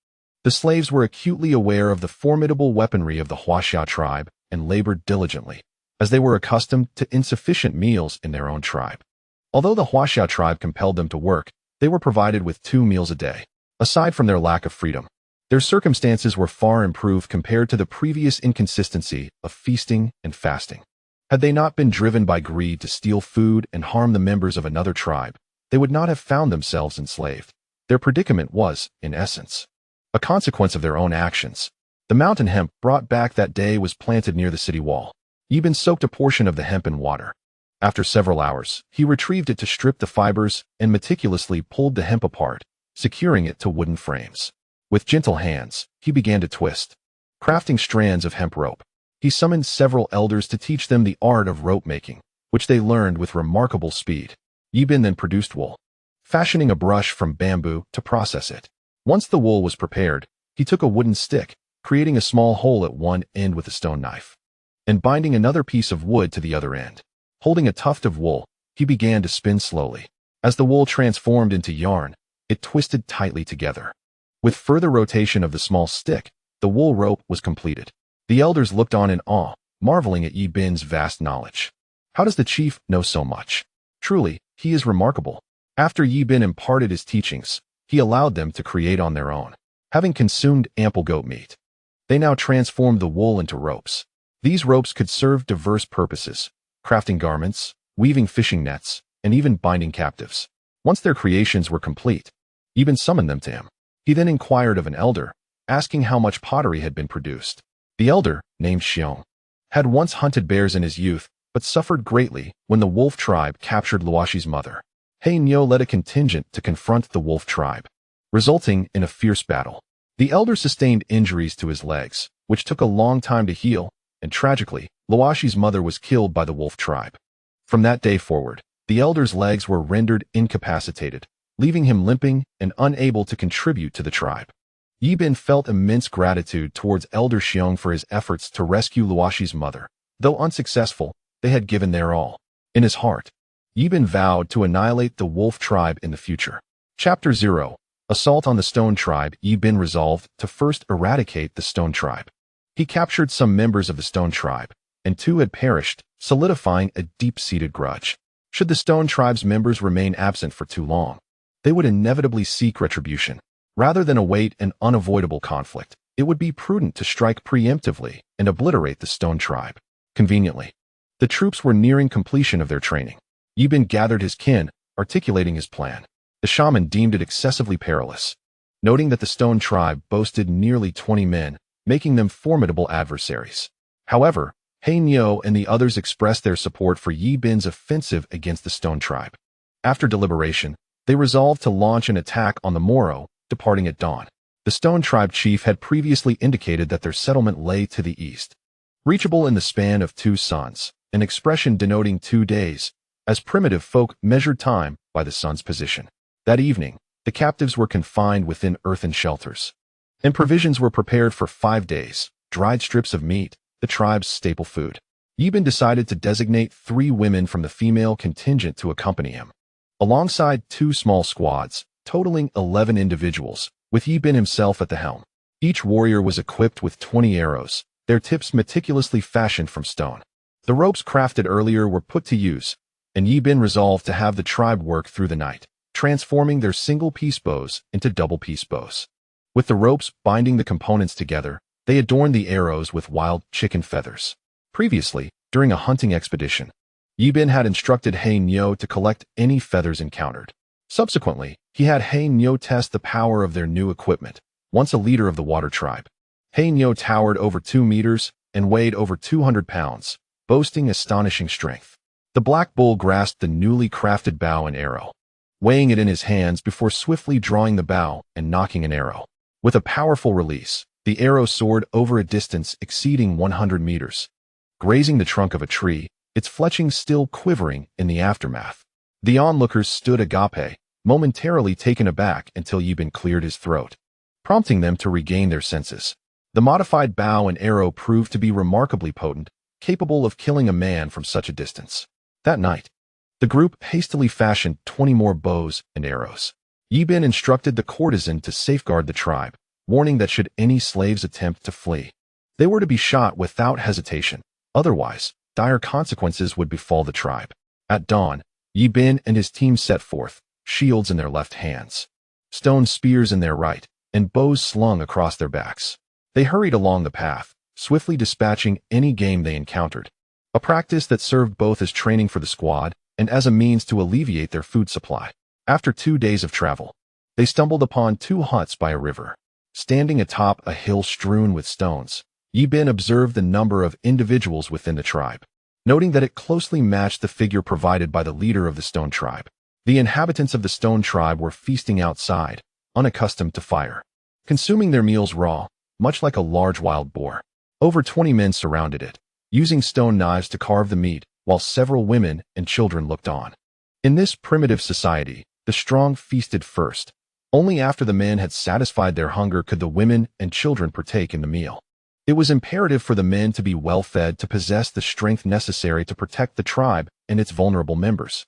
The slaves were acutely aware of the formidable weaponry of the Huaxia tribe and labored diligently, as they were accustomed to insufficient meals in their own tribe. Although the Huaxia tribe compelled them to work, they were provided with 2 meals a day. Aside from their lack of freedom, their circumstances were far improved compared to the previous inconsistency of feasting and fasting. Had they not been driven by greed to steal food and harm the members of another tribe, they would not have found themselves enslaved. Their predicament was, in essence, a consequence of their own actions. The mountain hemp brought back that day was planted near the city wall. Yibin soaked a portion of the hemp in water. After several hours, he retrieved it to strip the fibers and meticulously pulled the hemp apart, securing it to wooden frames. With gentle hands, he began to twist, crafting strands of hemp rope. He summoned several elders to teach them the art of rope making, which they learned with remarkable speed. Yibin then produced wool, fashioning a brush from bamboo to process it. Once the wool was prepared, he took a wooden stick, creating a small hole at one end with a stone knife, and binding another piece of wood to the other end. Holding a tuft of wool, he began to spin slowly. As the wool transformed into yarn, it twisted tightly together. With further rotation of the small stick, the wool rope was completed. The elders looked on in awe, marveling at Yibin's vast knowledge. How does the chief know so much? Truly, he is remarkable. After Yibin imparted his teachings, he allowed them to create on their own. Having consumed ample goat meat, they now transformed the wool into ropes. These ropes could serve diverse purposes, crafting garments, weaving fishing nets, and even binding captives. Once their creations were complete, Yibin summoned them to him. He then inquired of an elder, asking how much pottery had been produced. The elder, named Xiong, had once hunted bears in his youth, but suffered greatly when the wolf tribe captured Luoshi's mother. He Nyo led a contingent to confront the wolf tribe, resulting in a fierce battle. The elder sustained injuries to his legs, which took a long time to heal, and tragically, Luoshi's mother was killed by the wolf tribe. From that day forward, the elder's legs were rendered incapacitated, leaving him limping and unable to contribute to the tribe. Yi Bin felt immense gratitude towards Elder Xiong for his efforts to rescue Luoshi's mother. Though unsuccessful, they had given their all. In his heart, Yi Bin vowed to annihilate the wolf tribe in the future. Chapter 0. Assault on the Stone Tribe. Yi Bin resolved to first eradicate the Stone Tribe. He captured some members of the Stone Tribe, and 2 had perished, solidifying a deep-seated grudge. Should the Stone Tribe's members remain absent for too long, they would inevitably seek retribution. Rather than await an unavoidable conflict, it would be prudent to strike preemptively and obliterate the Stone Tribe. Conveniently, the troops were nearing completion of their training. Yi Bin gathered his kin, articulating his plan. The shaman deemed it excessively perilous, noting that the Stone Tribe boasted nearly 20 men, making them formidable adversaries. However, He Nyo and the others expressed their support for Yi Bin's offensive against the Stone Tribe. After deliberation, they resolved to launch an attack on the morrow, departing at dawn. The Stone Tribe chief had previously indicated that their settlement lay to the east, reachable in the span of 2 suns, an expression denoting 2 days, as primitive folk measured time by the sun's position. That evening, the captives were confined within earthen shelters, and provisions were prepared for 5 days, dried strips of meat, the tribe's staple food. Yi Bin decided to designate 3 women from the female contingent to accompany him, alongside 2 small squads, totaling 11 individuals, with Yi Bin himself at the helm. Each warrior was equipped with 20 arrows, their tips meticulously fashioned from stone. The ropes crafted earlier were put to use, and Yi Bin resolved to have the tribe work through the night, transforming their single-piece bows into double-piece bows. With the ropes binding the components together, they adorned the arrows with wild chicken feathers. Previously, during a hunting expedition, Yi Bin had instructed He Nyo to collect any feathers encountered. Subsequently, he had He Nyo test the power of their new equipment. Once a leader of the water tribe, He Nyo towered over 2 meters and weighed over 200 pounds, boasting astonishing strength. The black bull grasped the newly crafted bow and arrow, weighing it in his hands before swiftly drawing the bow and nocking an arrow. With a powerful release, the arrow soared over a distance exceeding 100 meters, grazing the trunk of a tree, its fletching still quivering in the aftermath. The onlookers stood agape, momentarily taken aback until Yi Bin cleared his throat, prompting them to regain their senses. The modified bow and arrow proved to be remarkably potent, capable of killing a man from such a distance. That night, the group hastily fashioned 20 more bows and arrows. Yi Bin instructed the courtesan to safeguard the tribe, warning that should any slaves attempt to flee, they were to be shot without hesitation. Otherwise, dire consequences would befall the tribe. At dawn, Yi Bin and his team set forth, shields in their left hands, stone spears in their right, and bows slung across their backs. They hurried along the path, swiftly dispatching any game they encountered, a practice that served both as training for the squad and as a means to alleviate their food supply. After 2 days of travel, they stumbled upon 2 huts by a river. Standing atop a hill strewn with stones, Yi Bin observed the number of individuals within the tribe, noting that it closely matched the figure provided by the leader of the Stone Tribe. The inhabitants of the Stone Tribe were feasting outside, unaccustomed to fire, consuming their meals raw, much like a large wild boar. Over 20 men surrounded it, using stone knives to carve the meat, while several women and children looked on. In this primitive society, the strong feasted first. Only after the men had satisfied their hunger could the women and children partake in the meal. It was imperative for the men to be well fed to possess the strength necessary to protect the tribe and its vulnerable members.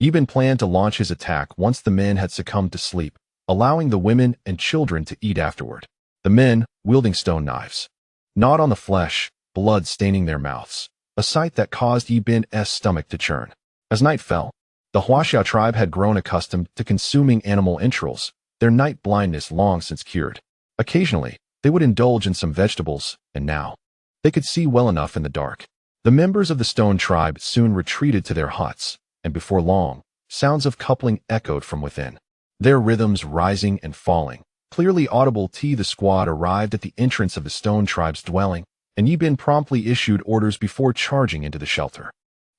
Yi Bin planned to launch his attack once the men had succumbed to sleep, allowing the women and children to eat afterward. The men, wielding stone knives, gnawed on the flesh, blood staining their mouths, a sight that caused Yi Bin's stomach to churn. As night fell, the Huaxiao tribe had grown accustomed to consuming animal entrails, their night blindness long since cured. Occasionally, they would indulge in some vegetables, and now, they could see well enough in the dark. The members of the Stone Tribe soon retreated to their huts, and before long, sounds of coupling echoed from within, their rhythms rising and falling, Clearly audible the squad arrived at the entrance of the Stone Tribe's dwelling, and Yi Bin promptly issued orders before charging into the shelter.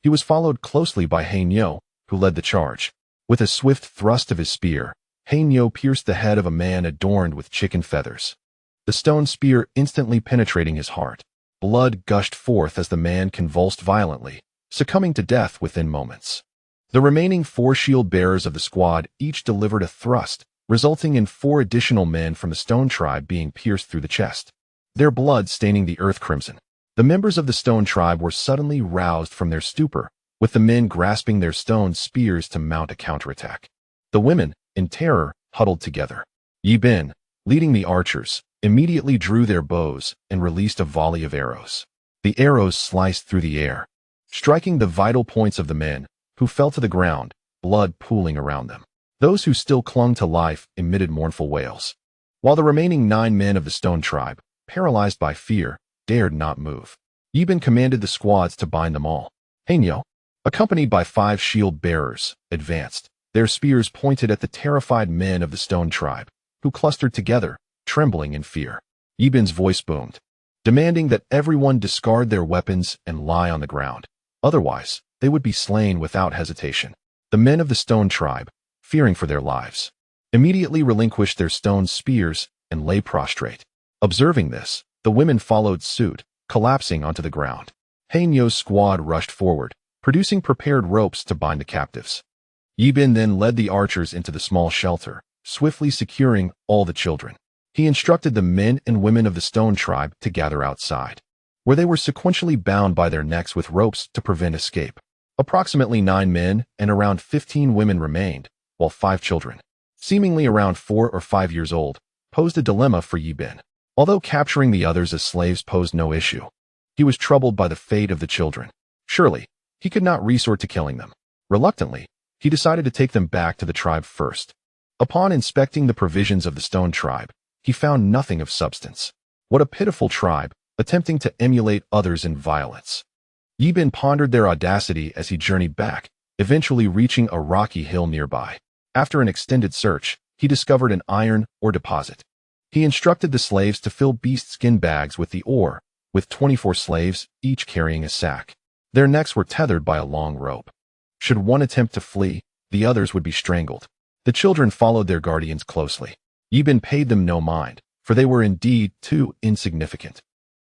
He was followed closely by Hanyo, who led the charge. With a swift thrust of his spear, Hanyo pierced the head of a man adorned with chicken feathers. The stone spear instantly penetrating his heart. Blood gushed forth as the man convulsed violently, succumbing to death within moments. The remaining 4 shield bearers of the squad each delivered a thrust, resulting in 4 additional men from the Stone Tribe being pierced through the chest, their blood staining the earth crimson. The members of the Stone Tribe were suddenly roused from their stupor, with the men grasping their stone spears to mount a counterattack. The women, in terror, huddled together. Yi Bin, leading the archers, immediately drew their bows and released a volley of arrows. The arrows sliced through the air, striking the vital points of the men, who fell to the ground, blood pooling around them. Those who still clung to life emitted mournful wails, while the remaining 9 men of the Stone Tribe, paralyzed by fear, dared not move. Yi Bin commanded the squads to bind them all. Hanyo, accompanied by 5 shield bearers, advanced, their spears pointed at the terrified men of the Stone Tribe, who clustered together, trembling in fear. Yi Bin's voice boomed, demanding that everyone discard their weapons and lie on the ground. Otherwise, they would be slain without hesitation. The men of the Stone Tribe, fearing for their lives, immediately relinquished their stone spears and lay prostrate. Observing this, the women followed suit, collapsing onto the ground. Hanyo's squad rushed forward, producing prepared ropes to bind the captives. Yi Bin then led the archers into the small shelter, swiftly securing all the children. He instructed the men and women of the Stone Tribe to gather outside, where they were sequentially bound by their necks with ropes to prevent escape. Approximately 9 men and around 15 women remained, while 5 children, seemingly around 4 or 5 years old, posed a dilemma for Yi Bin. Although capturing the others as slaves posed no issue, he was troubled by the fate of the children. Surely, he could not resort to killing them. Reluctantly, he decided to take them back to the tribe first. Upon inspecting the provisions of the Stone Tribe, he found nothing of substance. What a pitiful tribe, attempting to emulate others in violence. Yi Bin pondered their audacity as he journeyed back, eventually reaching a rocky hill nearby. After an extended search, he discovered an iron ore deposit. He instructed the slaves to fill beast skin bags with the ore, with 24 slaves, each carrying a sack. Their necks were tethered by a long rope. Should one attempt to flee, the others would be strangled. The children followed their guardians closely. Yi Bin paid them no mind, for they were indeed too insignificant.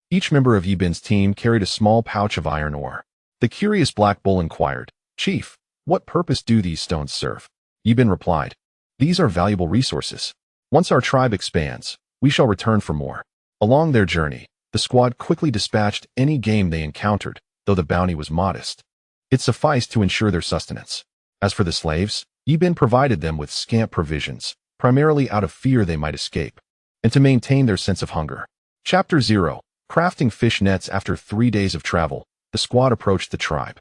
Each member of Yi Bin's team carried a small pouch of iron ore. The curious Black Bull inquired, "Chief, what purpose do these stones serve?" Yi Bin replied, "These are valuable resources. Once our tribe expands, we shall return for more." Along their journey, the squad quickly dispatched any game they encountered, though the bounty was modest. It sufficed to ensure their sustenance. As for the slaves, Yi Bin provided them with scant provisions, primarily out of fear they might escape, and to maintain their sense of hunger. Chapter 0. Crafting fish nets. After 3 days of travel, the squad approached the tribe,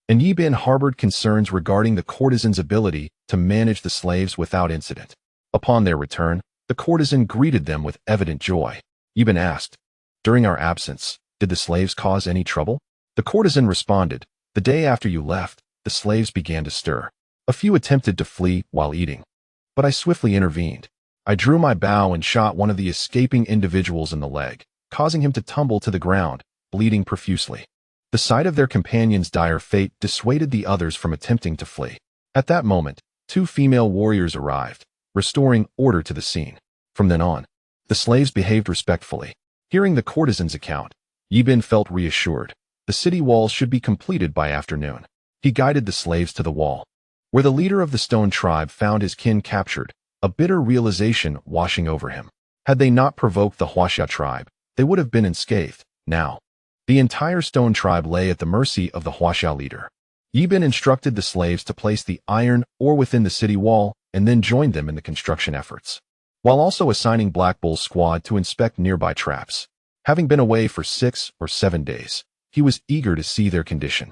and Yi Bin harbored concerns regarding the courtesan's ability to manage the slaves without incident. Upon their return, the courtesan greeted them with evident joy. Yi Bin asked, "During our absence, did the slaves cause any trouble?" The courtesan responded, "The day after you left, the slaves began to stir. A few attempted to flee while eating, but I swiftly intervened. I drew my bow and shot one of the escaping individuals in the leg, causing him to tumble to the ground, bleeding profusely. The sight of their companion's dire fate dissuaded the others from attempting to flee. At that moment, 2 female warriors arrived, restoring order to the scene. From then on, the slaves behaved respectfully. Hearing the courtesan's account, Yi Bin felt reassured. The city walls should be completed by afternoon. He guided the slaves to the wall, where the leader of the Stone Tribe found his kin captured, a bitter realization washing over him. Had they not provoked the Huaxia tribe, they would have been unscathed. Now, the entire Stone Tribe lay at the mercy of the Huaxia leader. Yi Bin instructed the slaves to place the iron ore within the city wall and then joined them in the construction efforts, while also assigning Black Bull's squad to inspect nearby traps. Having been away for 6 or 7 days, he was eager to see their condition.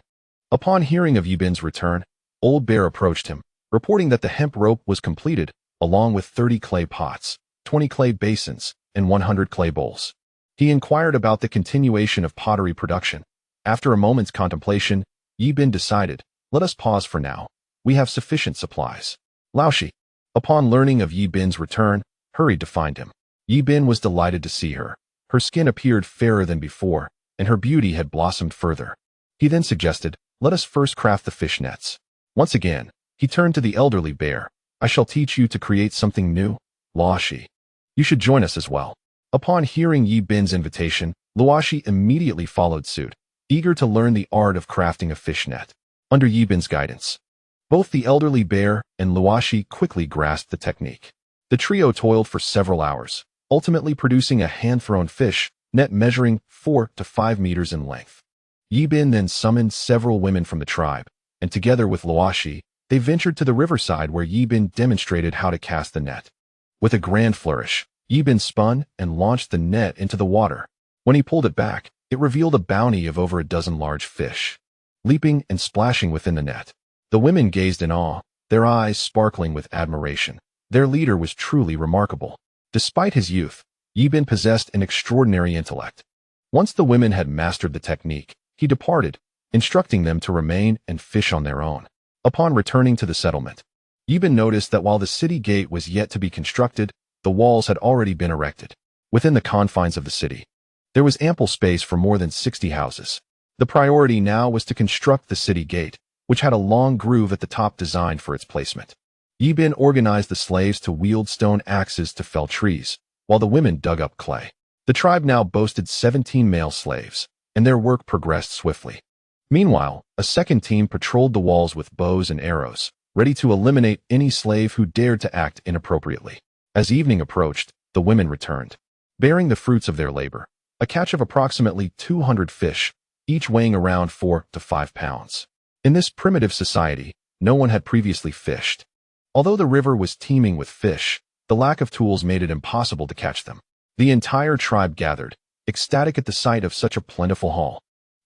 Upon hearing of Yi Bin's return, Old Bear approached him, reporting that the hemp rope was completed, along with 30 clay pots, 20 clay basins, and 100 clay bowls. He inquired about the continuation of pottery production. After a moment's contemplation, Yi Bin decided, "Let us pause for now. We have sufficient supplies." Laoshi, upon learning of Yi Bin's return, hurried to find him. Yi Bin was delighted to see her. Her skin appeared fairer than before, and her beauty had blossomed further. He then suggested, "Let us first craft the fish nets." Once again, he turned to the elderly bear. "I shall teach you to create something new, Luoshi. You should join us as well." Upon hearing Yi Bin's invitation, Luoshi immediately followed suit, eager to learn the art of crafting a fish net. Under Yi Bin's guidance, both the elderly bear and Luoshi quickly grasped the technique. The trio toiled for several hours, ultimately producing a hand-thrown fish net measuring 4 to 5 meters in length. Yi Bin then summoned several women from the tribe, and together with Luoshi, they ventured to the riverside where Yi Bin demonstrated how to cast the net. With a grand flourish, Yi Bin spun and launched the net into the water. When he pulled it back, it revealed a bounty of over a dozen large fish, leaping and splashing within the net. The women gazed in awe, their eyes sparkling with admiration. Their leader was truly remarkable. Despite his youth, Yi Bin possessed an extraordinary intellect. Once the women had mastered the technique, he departed, instructing them to remain and fish on their own. Upon returning to the settlement, Yi Bin noticed that while the city gate was yet to be constructed, the walls had already been erected. Within the confines of the city, there was ample space for more than 60 houses. The priority now was to construct the city gate, which had a long groove at the top designed for its placement. Yi Bin organized the slaves to wield stone axes to fell trees, while the women dug up clay. The tribe now boasted 17 male slaves, and their work progressed swiftly. Meanwhile, a second team patrolled the walls with bows and arrows, ready to eliminate any slave who dared to act inappropriately. As evening approached, the women returned, bearing the fruits of their labor, a catch of approximately 200 fish, each weighing around 4 to 5 pounds. In this primitive society, no one had previously fished. Although the river was teeming with fish, the lack of tools made it impossible to catch them. The entire tribe gathered, ecstatic at the sight of such a plentiful haul.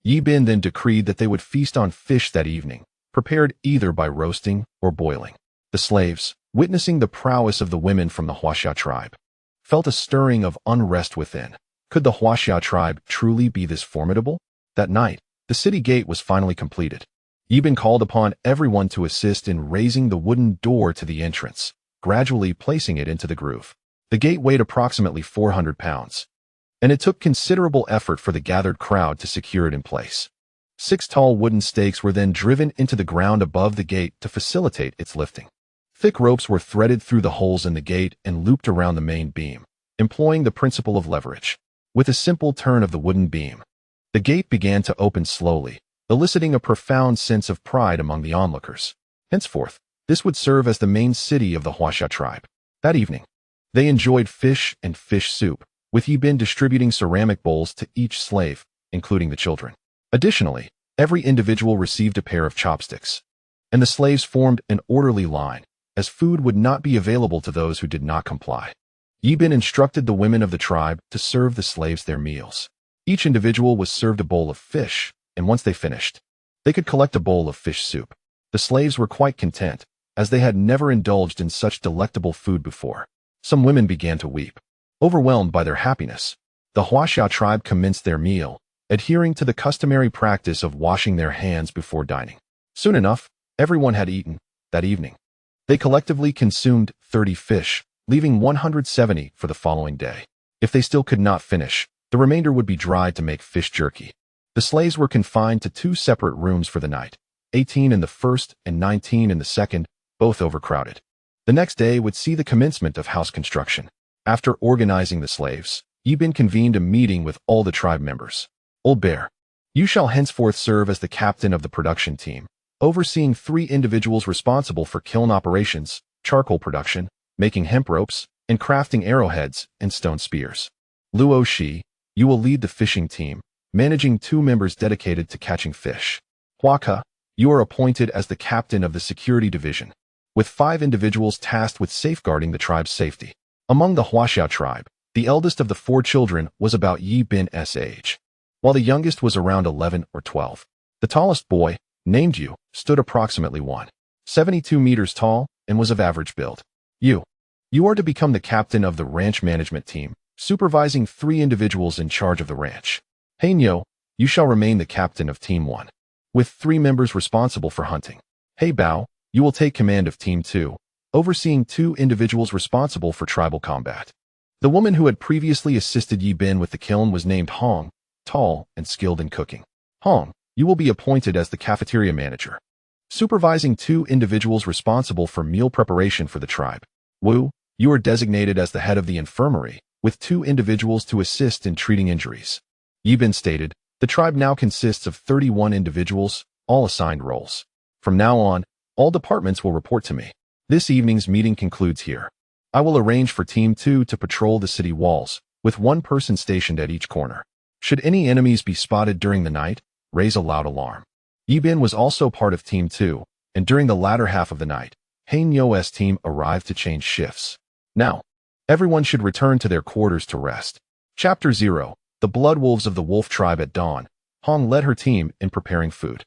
Yi Bin then decreed that they would feast on fish that evening, prepared either by roasting or boiling. The slaves, witnessing the prowess of the women from the Huaxia tribe, felt a stirring of unrest within. Could the Huaxia tribe truly be this formidable? That night, the city gate was finally completed. Yi Bin called upon everyone to assist in raising the wooden door to the entrance, gradually placing it into the groove. The gate weighed approximately 400 pounds, and it took considerable effort for the gathered crowd to secure it in place. 6 tall wooden stakes were then driven into the ground above the gate to facilitate its lifting. Thick ropes were threaded through the holes in the gate and looped around the main beam, employing the principle of leverage. With a simple turn of the wooden beam, the gate began to open slowly, eliciting a profound sense of pride among the onlookers. Henceforth, this would serve as the main city of the Huaxia tribe. That evening, they enjoyed fish and fish soup, with Yi Bin distributing ceramic bowls to each slave, including the children. Additionally, every individual received a pair of chopsticks, and the slaves formed an orderly line, as food would not be available to those who did not comply. Yi Bin instructed the women of the tribe to serve the slaves their meals. Each individual was served a bowl of fish, and once they finished, they could collect a bowl of fish soup. The slaves were quite content, as they had never indulged in such delectable food before. Some women began to weep, overwhelmed by their happiness. The Huaxia tribe commenced their meal, adhering to the customary practice of washing their hands before dining. Soon enough, everyone had eaten. That evening, they collectively consumed 30 fish, leaving 170 for the following day. If they still could not finish, the remainder would be dried to make fish jerky. The slaves were confined to 2 separate rooms for the night, 18 in the first and 19 in the second, both overcrowded. The next day would see the commencement of house construction. After organizing the slaves, Yi Bin convened a meeting with all the tribe members. "Old Bear, you shall henceforth serve as the captain of the production team, overseeing 3 individuals responsible for kiln operations, charcoal production, making hemp ropes, and crafting arrowheads and stone spears. Luo Shi, you will lead the fishing team, managing 2 members dedicated to catching fish. Huaka, you are appointed as the captain of the security division, with 5 individuals tasked with safeguarding the tribe's safety." Among the Huaxia tribe, the eldest of the 4 children was about Yi Bin's age, while the youngest was around 11 or 12. The tallest boy, named Yu, stood approximately 1.72 meters tall and was of average build. You are to become the captain of the ranch management team, supervising 3 individuals in charge of the ranch. Nyo, you shall remain the captain of Team 1, with 3 members responsible for hunting. Bao, you will take command of Team 2, overseeing 2 individuals responsible for tribal combat. The woman who had previously assisted Yi Bin with the kiln was named Hong, tall and skilled in cooking. Hong, you will be appointed as the cafeteria manager, supervising 2 individuals responsible for meal preparation for the tribe. Wu, you are designated as the head of the infirmary, with 2 individuals to assist in treating injuries. Yi Bin stated, the tribe now consists of 31 individuals, all assigned roles. From now on, all departments will report to me. This evening's meeting concludes here. I will arrange for Team 2 to patrol the city walls, with 1 person stationed at each corner. Should any enemies be spotted during the night, raise a loud alarm. Yi Bin was also part of Team 2, and during the latter half of the night, Hein Yo's team arrived to change shifts. Now, everyone should return to their quarters to rest. Chapter 0. The Blood Wolves of the Wolf Tribe at dawn. Hong led her team in preparing food.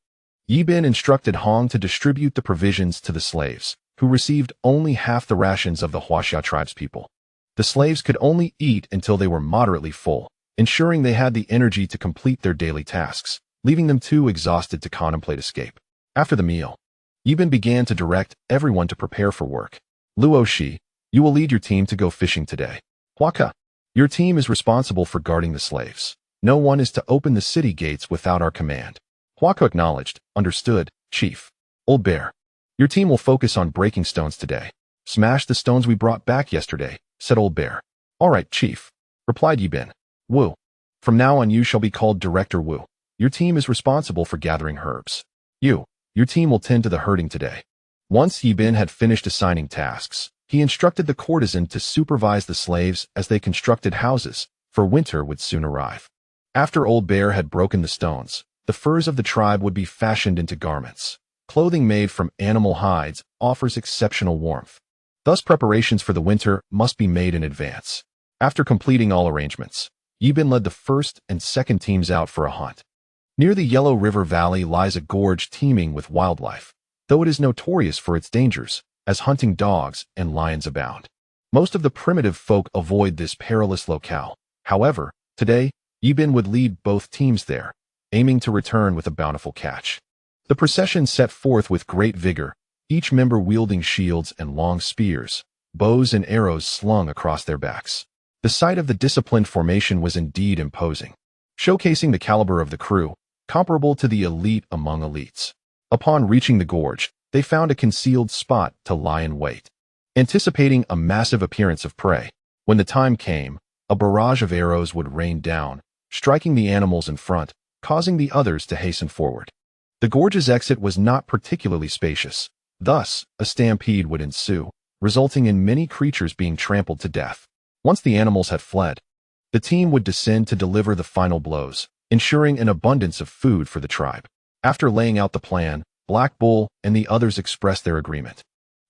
Yi Bin instructed Hong to distribute the provisions to the slaves, who received only half the rations of the Huaxia tribe's people. The slaves could only eat until they were moderately full, ensuring they had the energy to complete their daily tasks, leaving them too exhausted to contemplate escape. After the meal, Yi Bin began to direct everyone to prepare for work. Luo Shi, you will lead your team to go fishing today. Huaka, your team is responsible for guarding the slaves. No one is to open the city gates without our command. Huaka acknowledged. Understood, Chief. Old Bear, your team will focus on breaking stones today. Smash the stones we brought back yesterday, said Old Bear. All right, Chief, replied Yi Bin. Wu, from now on you shall be called Director Wu. Your team is responsible for gathering herbs. Your team will tend to the herding today. Once Yi Bin had finished assigning tasks, he instructed the courtesan to supervise the slaves as they constructed houses, for winter would soon arrive. After Old Bear had broken the stones, the furs of the tribe would be fashioned into garments. Clothing made from animal hides offers exceptional warmth. Thus preparations for the winter must be made in advance. After completing all arrangements, Yi Bin led the first and second teams out for a hunt. Near the Yellow River Valley lies a gorge teeming with wildlife, though it is notorious for its dangers, as hunting dogs and lions abound. Most of the primitive folk avoid this perilous locale. However, today, Yi Bin would lead both teams there, aiming to return with a bountiful catch. The procession set forth with great vigor, each member wielding shields and long spears, bows and arrows slung across their backs. The sight of the disciplined formation was indeed imposing, showcasing the caliber of the crew, comparable to the elite among elites. Upon reaching the gorge, they found a concealed spot to lie in wait, anticipating a massive appearance of prey. When the time came, a barrage of arrows would rain down, striking the animals in front, causing the others to hasten forward. The gorge's exit was not particularly spacious. Thus, a stampede would ensue, resulting in many creatures being trampled to death. Once the animals had fled, the team would descend to deliver the final blows, ensuring an abundance of food for the tribe. After laying out the plan, Black Bull and the others expressed their agreement,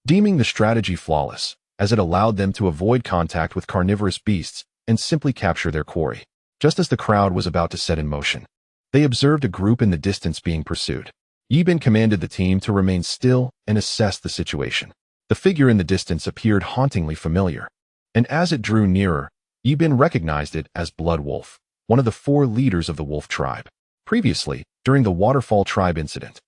deeming the strategy flawless, as it allowed them to avoid contact with carnivorous beasts and simply capture their quarry. Just as the crowd was about to set in motion, they observed a group in the distance being pursued. Yi Bin commanded the team to remain still and assess the situation. The figure in the distance appeared hauntingly familiar, and as it drew nearer, Yi Bin recognized it as Blood Wolf, one of the 4 leaders of the wolf tribe. Previously, during the Waterfall tribe incident,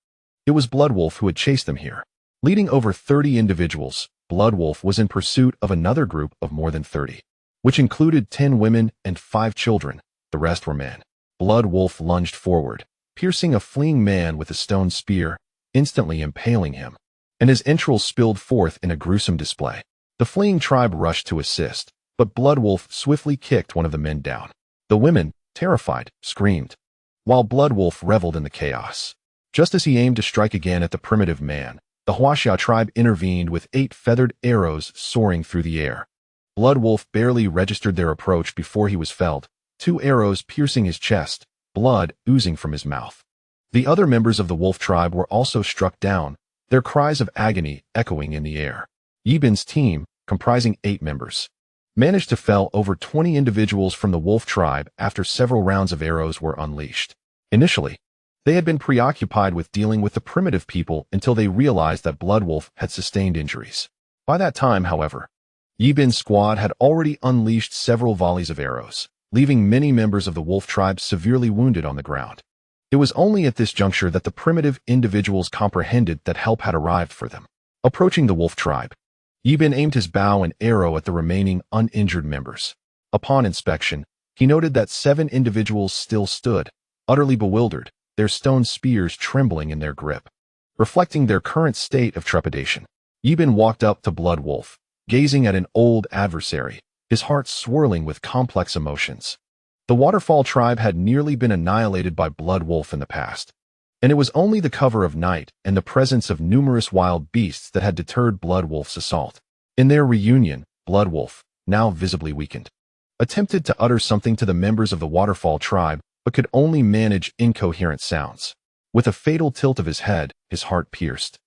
it was Blood Wolf who had chased them here. Leading over 30 individuals, Blood Wolf was in pursuit of another group of more than 30, which included 10 women and 5 children. The rest were men. Blood Wolf lunged forward, piercing a fleeing man with a stone spear, instantly impaling him, and his entrails spilled forth in a gruesome display. The fleeing tribe rushed to assist, but Blood Wolf swiftly kicked one of the men down. The women, terrified, screamed, while Blood Wolf reveled in the chaos. Just as he aimed to strike again at the primitive man, the Huaxia tribe intervened with 8 feathered arrows soaring through the air. Blood Wolf barely registered their approach before he was felled, 2 arrows piercing his chest, blood oozing from his mouth. The other members of the wolf tribe were also struck down, their cries of agony echoing in the air. Yi Bin's team, comprising 8 members, managed to fell over 20 individuals from the wolf tribe after several rounds of arrows were unleashed. Initially, they had been preoccupied with dealing with the primitive people until they realized that Blood Wolf had sustained injuries. By that time, however, Yi Bin's squad had already unleashed several volleys of arrows, leaving many members of the wolf tribe severely wounded on the ground. It was only at this juncture that the primitive individuals comprehended that help had arrived for them. Approaching the wolf tribe, Yi Bin aimed his bow and arrow at the remaining uninjured members. Upon inspection, he noted that 7 individuals still stood, utterly bewildered, their stone spears trembling in their grip, reflecting their current state of trepidation. Yi Bin walked up to Blood Wolf, gazing at an old adversary, his heart swirling with complex emotions. The Waterfall tribe had nearly been annihilated by Blood Wolf in the past, and it was only the cover of night and the presence of numerous wild beasts that had deterred Blood Wolf's assault. In their reunion, Blood Wolf, now visibly weakened, attempted to utter something to the members of the Waterfall tribe, but could only manage incoherent sounds. With a fatal tilt of his head, his heart pierced.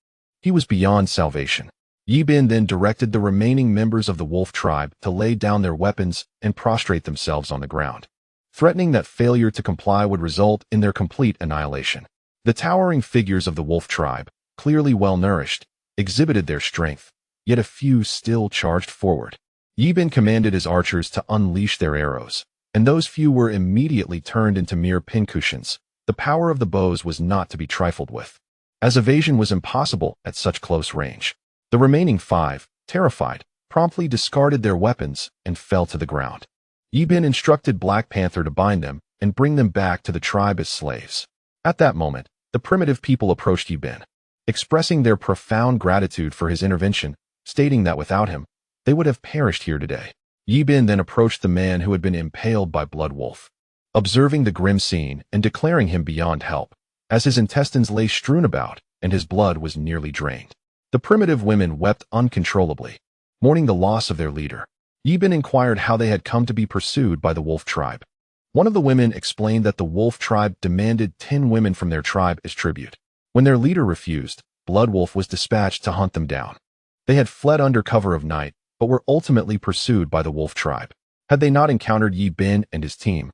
He was beyond salvation. Yi Bin then directed the remaining members of the Wolf tribe to lay down their weapons and prostrate themselves on the ground, threatening that failure to comply would result in their complete annihilation. The towering figures of the Wolf tribe, clearly well-nourished, exhibited their strength, yet a few still charged forward. Yi Bin commanded his archers to unleash their arrows, and those few were immediately turned into mere pincushions. The power of the bows was not to be trifled with, as evasion was impossible at such close range. The remaining 5, terrified, promptly discarded their weapons and fell to the ground. Yi Bin instructed Black Panther to bind them and bring them back to the tribe as slaves. At that moment, the primitive people approached Yi Bin, expressing their profound gratitude for his intervention, stating that without him, they would have perished here today. Yi Bin then approached the man who had been impaled by Blood Wolf, observing the grim scene and declaring him beyond help, as his intestines lay strewn about and his blood was nearly drained. The primitive women wept uncontrollably, mourning the loss of their leader. Yi Bin inquired how they had come to be pursued by the Wolf tribe. One of the women explained that the Wolf tribe demanded 10 women from their tribe as tribute. When their leader refused, Blood Wolf was dispatched to hunt them down. They had fled under cover of night, but were ultimately pursued by the Wolf tribe. Had they not encountered Yi Bin and his team,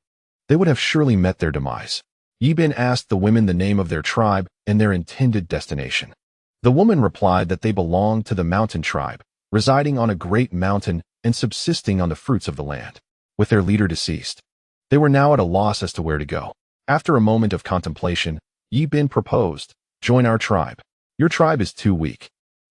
they would have surely met their demise. Yi Bin asked the women the name of their tribe and their intended destination. The woman replied that they belonged to the Mountain tribe, residing on a great mountain and subsisting on the fruits of the land. With their leader deceased, they were now at a loss as to where to go. After a moment of contemplation, Yi Bin proposed, "Join our tribe. Your tribe is too weak.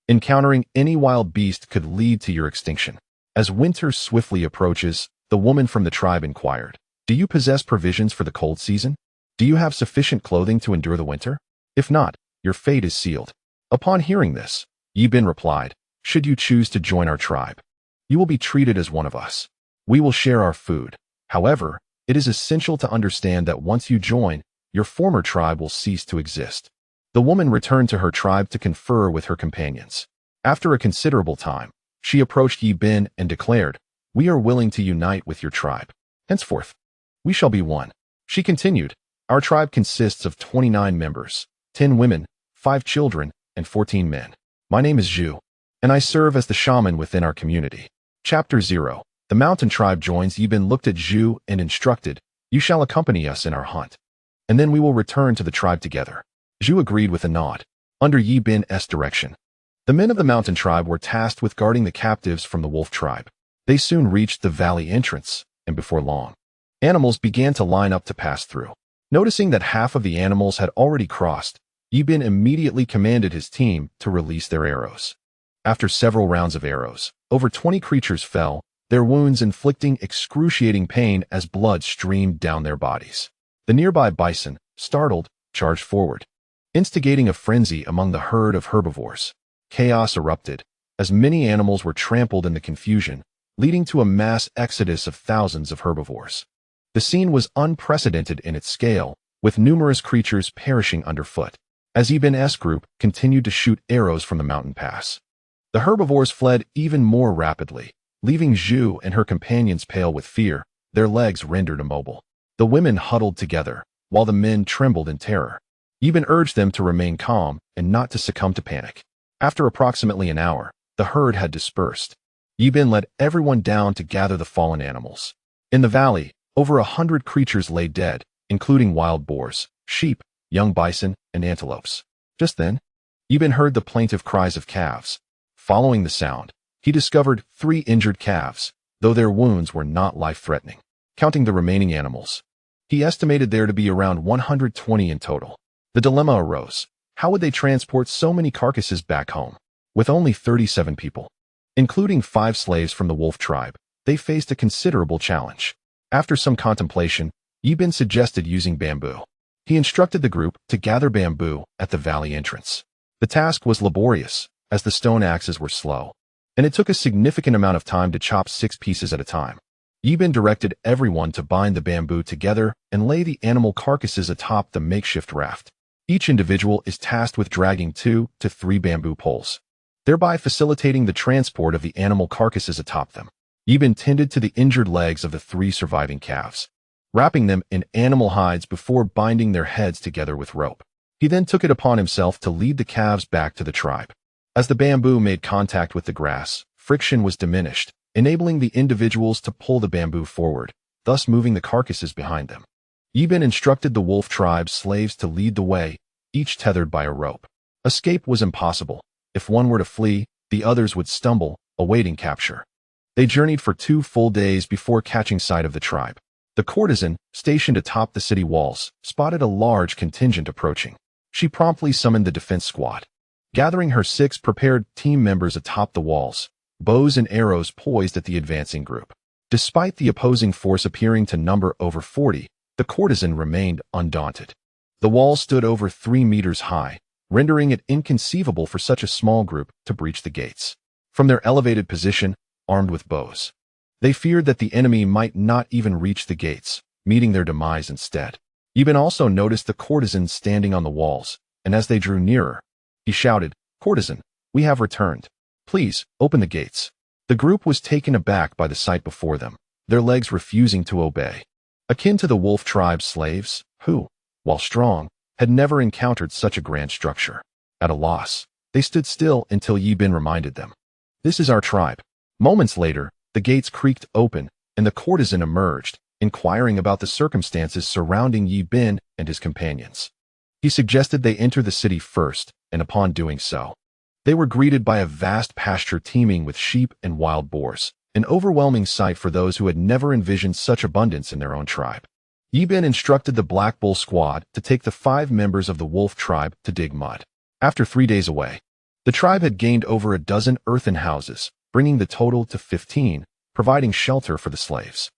Encountering any wild beast could lead to your extinction." As winter swiftly approaches, the woman from the tribe inquired, "Do you possess provisions for the cold season? Do you have sufficient clothing to endure the winter? If not, your fate is sealed." Upon hearing this, Yi Bin replied, "Should you choose to join our tribe, you will be treated as one of us. We will share our food. However, it is essential to understand that once you join, your former tribe will cease to exist." The woman returned to her tribe to confer with her companions. After a considerable time, she approached Yi Bin and declared, "We are willing to unite with your tribe. Henceforth, we shall be one." She continued, "Our tribe consists of 29 members, 10 women, 5 children, and 14 men. My name is Zhu, and I serve as the shaman within our community." Chapter 0. The Mountain tribe joins. Yi Bin looked at Zhu and instructed, "You shall accompany us in our hunt, and then we will return to the tribe together." Zhu agreed with a nod. Under Yi Bin's direction, the men of the Mountain tribe were tasked with guarding the captives from the Wolf tribe. They soon reached the valley entrance, and before long, animals began to line up to pass through. Noticing that half of the animals had already crossed, Yi Bin immediately commanded his team to release their arrows. After several rounds of arrows, over 20 creatures fell, their wounds inflicting excruciating pain as blood streamed down their bodies. The nearby bison, startled, charged forward, instigating a frenzy among the herd of herbivores. Chaos erupted, as many animals were trampled in the confusion, leading to a mass exodus of thousands of herbivores. The scene was unprecedented in its scale, with numerous creatures perishing underfoot. As Yi Bin's group continued to shoot arrows from the mountain pass, the herbivores fled even more rapidly, leaving Zhu and her companions pale with fear, their legs rendered immobile. The women huddled together, while the men trembled in terror. Yi Bin urged them to remain calm and not to succumb to panic. After approximately an hour, the herd had dispersed. Yi Bin led everyone down to gather the fallen animals. In the valley, over 100 creatures lay dead, including wild boars, sheep, young bison, and antelopes. Just then, Yi Bin heard the plaintive cries of calves. Following the sound, he discovered 3 injured calves, though their wounds were not life-threatening. Counting the remaining animals, he estimated there to be around 120 in total. The dilemma arose: how would they transport so many carcasses back home? With only 37 people, Including 5 slaves from the wolf tribe, they faced a considerable challenge. After some contemplation, Yibin suggested using bamboo. He instructed the group to gather bamboo at the valley entrance. The task was laborious, as the stone axes were slow, and it took a significant amount of time to chop 6 pieces at a time. Yibin directed everyone to bind the bamboo together and lay the animal carcasses atop the makeshift raft. Each individual is tasked with dragging 2 to 3 bamboo poles, thereby facilitating the transport of the animal carcasses atop them. Yibin tended to the injured legs of the 3 surviving calves, wrapping them in animal hides before binding their heads together with rope. He then took it upon himself to lead the calves back to the tribe. As the bamboo made contact with the grass, friction was diminished, enabling the individuals to pull the bamboo forward, thus moving the carcasses behind them. Yibin instructed the wolf tribe's slaves to lead the way, each tethered by a rope. Escape was impossible. If one were to flee, the others would stumble, awaiting capture. They journeyed for 2 full days before catching sight of the tribe. The courtesan, stationed atop the city walls, spotted a large contingent approaching. She promptly summoned the defense squad. Gathering her 6 prepared team members atop the walls, bows and arrows poised at the advancing group. Despite the opposing force appearing to number over 40, the courtesan remained undaunted. The wall stood over 3 meters high, rendering it inconceivable for such a small group to breach the gates. From their elevated position, armed with bows, they feared that the enemy might not even reach the gates, meeting their demise instead. Yibin also noticed the courtesan standing on the walls, and as they drew nearer, he shouted, "Courtesan, we have returned. Please, open the gates." The group was taken aback by the sight before them, their legs refusing to obey. Akin to the wolf tribe's slaves, who, while strong, had never encountered such a grand structure. At a loss, they stood still until Yibin reminded them. "This is our tribe." Moments later, the gates creaked open, and the courtesan emerged, inquiring about the circumstances surrounding Yibin and his companions. He suggested they enter the city first, and upon doing so, they were greeted by a vast pasture teeming with sheep and wild boars, an overwhelming sight for those who had never envisioned such abundance in their own tribe. Yibin instructed the Black Bull squad to take the 5 members of the wolf tribe to dig mud. After 3 days away, the tribe had gained over a dozen earthen houses, bringing the total to 15, providing shelter for the slaves.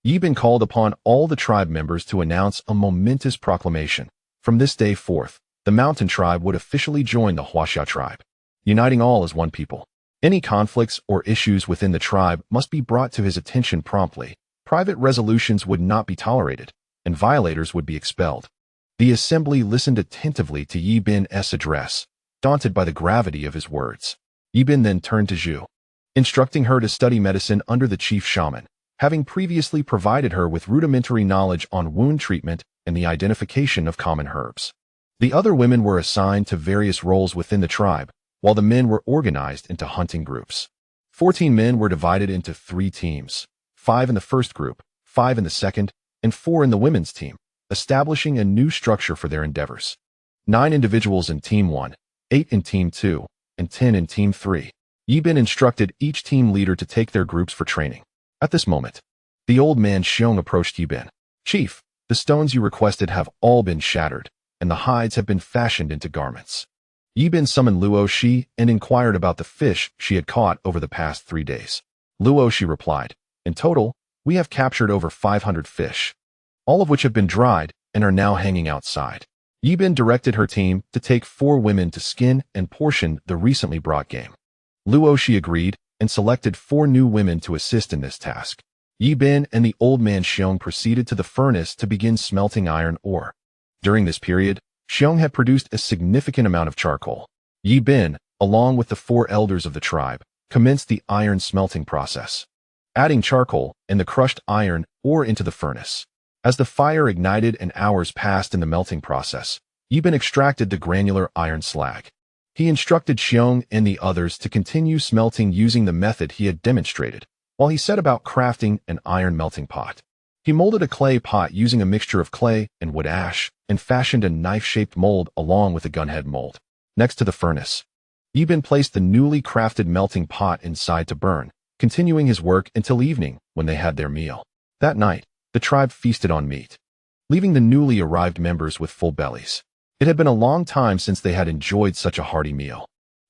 Yibin called upon all the tribe members to announce a momentous proclamation. From this day forth, the mountain tribe would officially join the Huaxia tribe, uniting all as one people. Any conflicts or issues within the tribe must be brought to his attention promptly. Private resolutions would not be tolerated, and violators would be expelled. The assembly listened attentively to Yibin's address, daunted by the gravity of his words. Yibin then turned to Zhu, instructing her to study medicine under the chief shaman, having previously provided her with rudimentary knowledge on wound treatment and the identification of common herbs. The other women were assigned to various roles within the tribe, while the men were organized into hunting groups. 14 men were divided into 3 teams, 5 in the first group, 5 in the second, and 4 in the women's team, establishing a new structure for their endeavors. 9 individuals in Team 1, 8 in Team 2, and 10 in Team 3. Yibin instructed each team leader to take their groups for training. At this moment, the old man Xiong approached Yibin. "Chief, the stones you requested have all been shattered, and the hides have been fashioned into garments." Yibin summoned Luo Shi and inquired about the fish she had caught over the past 3 days. Luo Shi replied, "In total, we have captured over 500 fish, all of which have been dried and are now hanging outside." Yibin directed her team to take 4 women to skin and portion the recently brought game. Luo Shi agreed and selected 4 new women to assist in this task. Yibin and the old man Xiong proceeded to the furnace to begin smelting iron ore. During this period, Xiong had produced a significant amount of charcoal. Yibin, along with the 4 elders of the tribe, commenced the iron smelting process, adding charcoal and the crushed iron ore into the furnace. As the fire ignited and hours passed in the melting process, Yibin extracted the granular iron slag. He instructed Xiong and the others to continue smelting using the method he had demonstrated, while he set about crafting an iron melting pot. He molded a clay pot using a mixture of clay and wood ash, and fashioned a knife-shaped mold along with a gunhead mold. Next to the furnace, Yibin placed the newly crafted melting pot inside to burn, continuing his work until evening when they had their meal. That night, the tribe feasted on meat, leaving the newly arrived members with full bellies. It had been a long time since they had enjoyed such a hearty meal.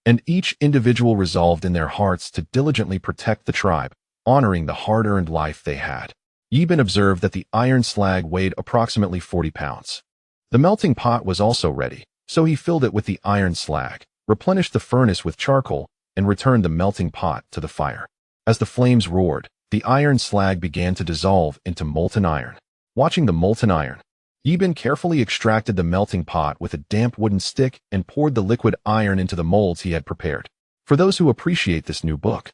and each individual resolved in their hearts to diligently protect the tribe, honoring the hard-earned life they had. Yi Bin observed that the iron slag weighed approximately 40 pounds. The melting pot was also ready, so he filled it with the iron slag, replenished the furnace with charcoal, and returned the melting pot to the fire. As the flames roared, the iron slag began to dissolve into molten iron. Watching the molten iron, Yi Bin carefully extracted the melting pot with a damp wooden stick and poured the liquid iron into the molds he had prepared. For those who appreciate this new book,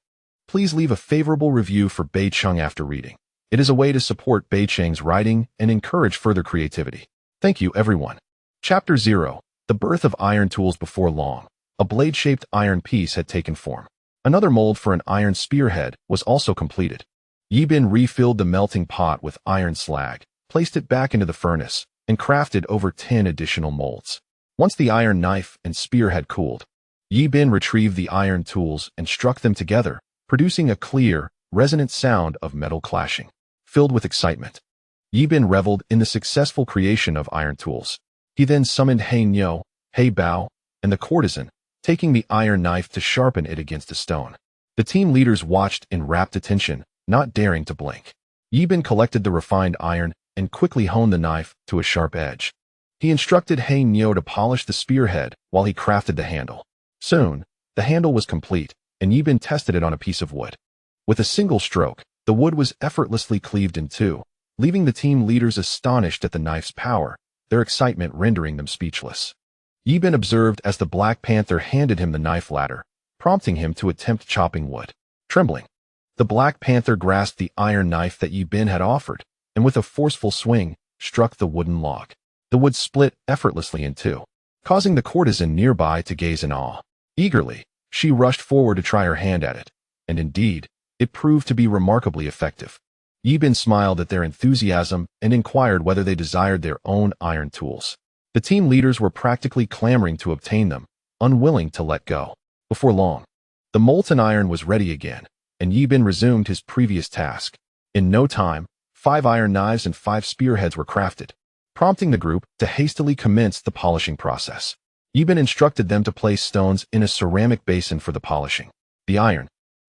please leave a favorable review for Bei Cheng after reading. It is a way to support Bei Cheng's writing and encourage further creativity. Thank you, everyone. Chapter 0. The Birth of Iron Tools. Before long, a blade-shaped iron piece had taken form. Another mold for an iron spearhead was also completed. Yi Bin refilled the melting pot with iron slag, placed it back into the furnace, and crafted over 10 additional molds. Once the iron knife and spear had cooled, Yi Bin retrieved the iron tools and struck them together, producing a clear, resonant sound of metal clashing. Filled with excitement, Yi Bin reveled in the successful creation of iron tools. He then summoned He Niu, He Bao, and the courtesan, taking the iron knife to sharpen it against a stone. The team leaders watched in rapt attention, not daring to blink. Yi Bin collected the refined iron and quickly honed the knife to a sharp edge. He instructed He Niu to polish the spearhead while he crafted the handle. Soon, the handle was complete, and Yi Bin tested it on a piece of wood. With a single stroke, the wood was effortlessly cleaved in two, leaving the team leaders astonished at the knife's power, their excitement rendering them speechless. Yi Bin observed as the Black Panther handed him the knife ladder, prompting him to attempt chopping wood. Trembling, the Black Panther grasped the iron knife that Yi Bin had offered, and with a forceful swing, struck the wooden log. The wood split effortlessly in two, causing the courtesan nearby to gaze in awe. Eagerly, she rushed forward to try her hand at it, and indeed, it proved to be remarkably effective. Yi Bin smiled at their enthusiasm and inquired whether they desired their own iron tools. The team leaders were practically clamoring to obtain them, unwilling to let go. Before long, the molten iron was ready again, and Yi Bin resumed his previous task. In no time, 5 iron knives and 5 spearheads were crafted, prompting the group to hastily commence the polishing process. Yi Bin instructed them to place stones in a ceramic basin for the polishing. The iron,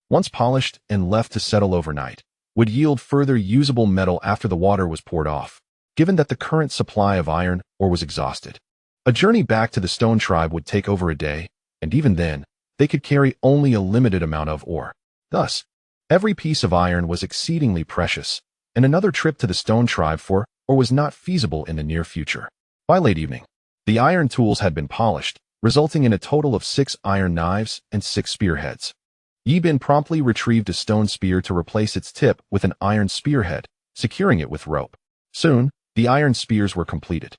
once polished and left to settle overnight, would yield further usable metal after the water was poured off, given that the current supply of iron ore was exhausted. A journey back to the stone tribe would take over a day, and even then, they could carry only a limited amount of ore. Thus, every piece of iron was exceedingly precious, and another trip to the stone tribe for ore was not feasible in the near future. By late evening, the iron tools had been polished, resulting in a total of 6 iron knives and 6 spearheads. Yi Bin promptly retrieved a stone spear to replace its tip with an iron spearhead, securing it with rope. Soon, the iron spears were completed.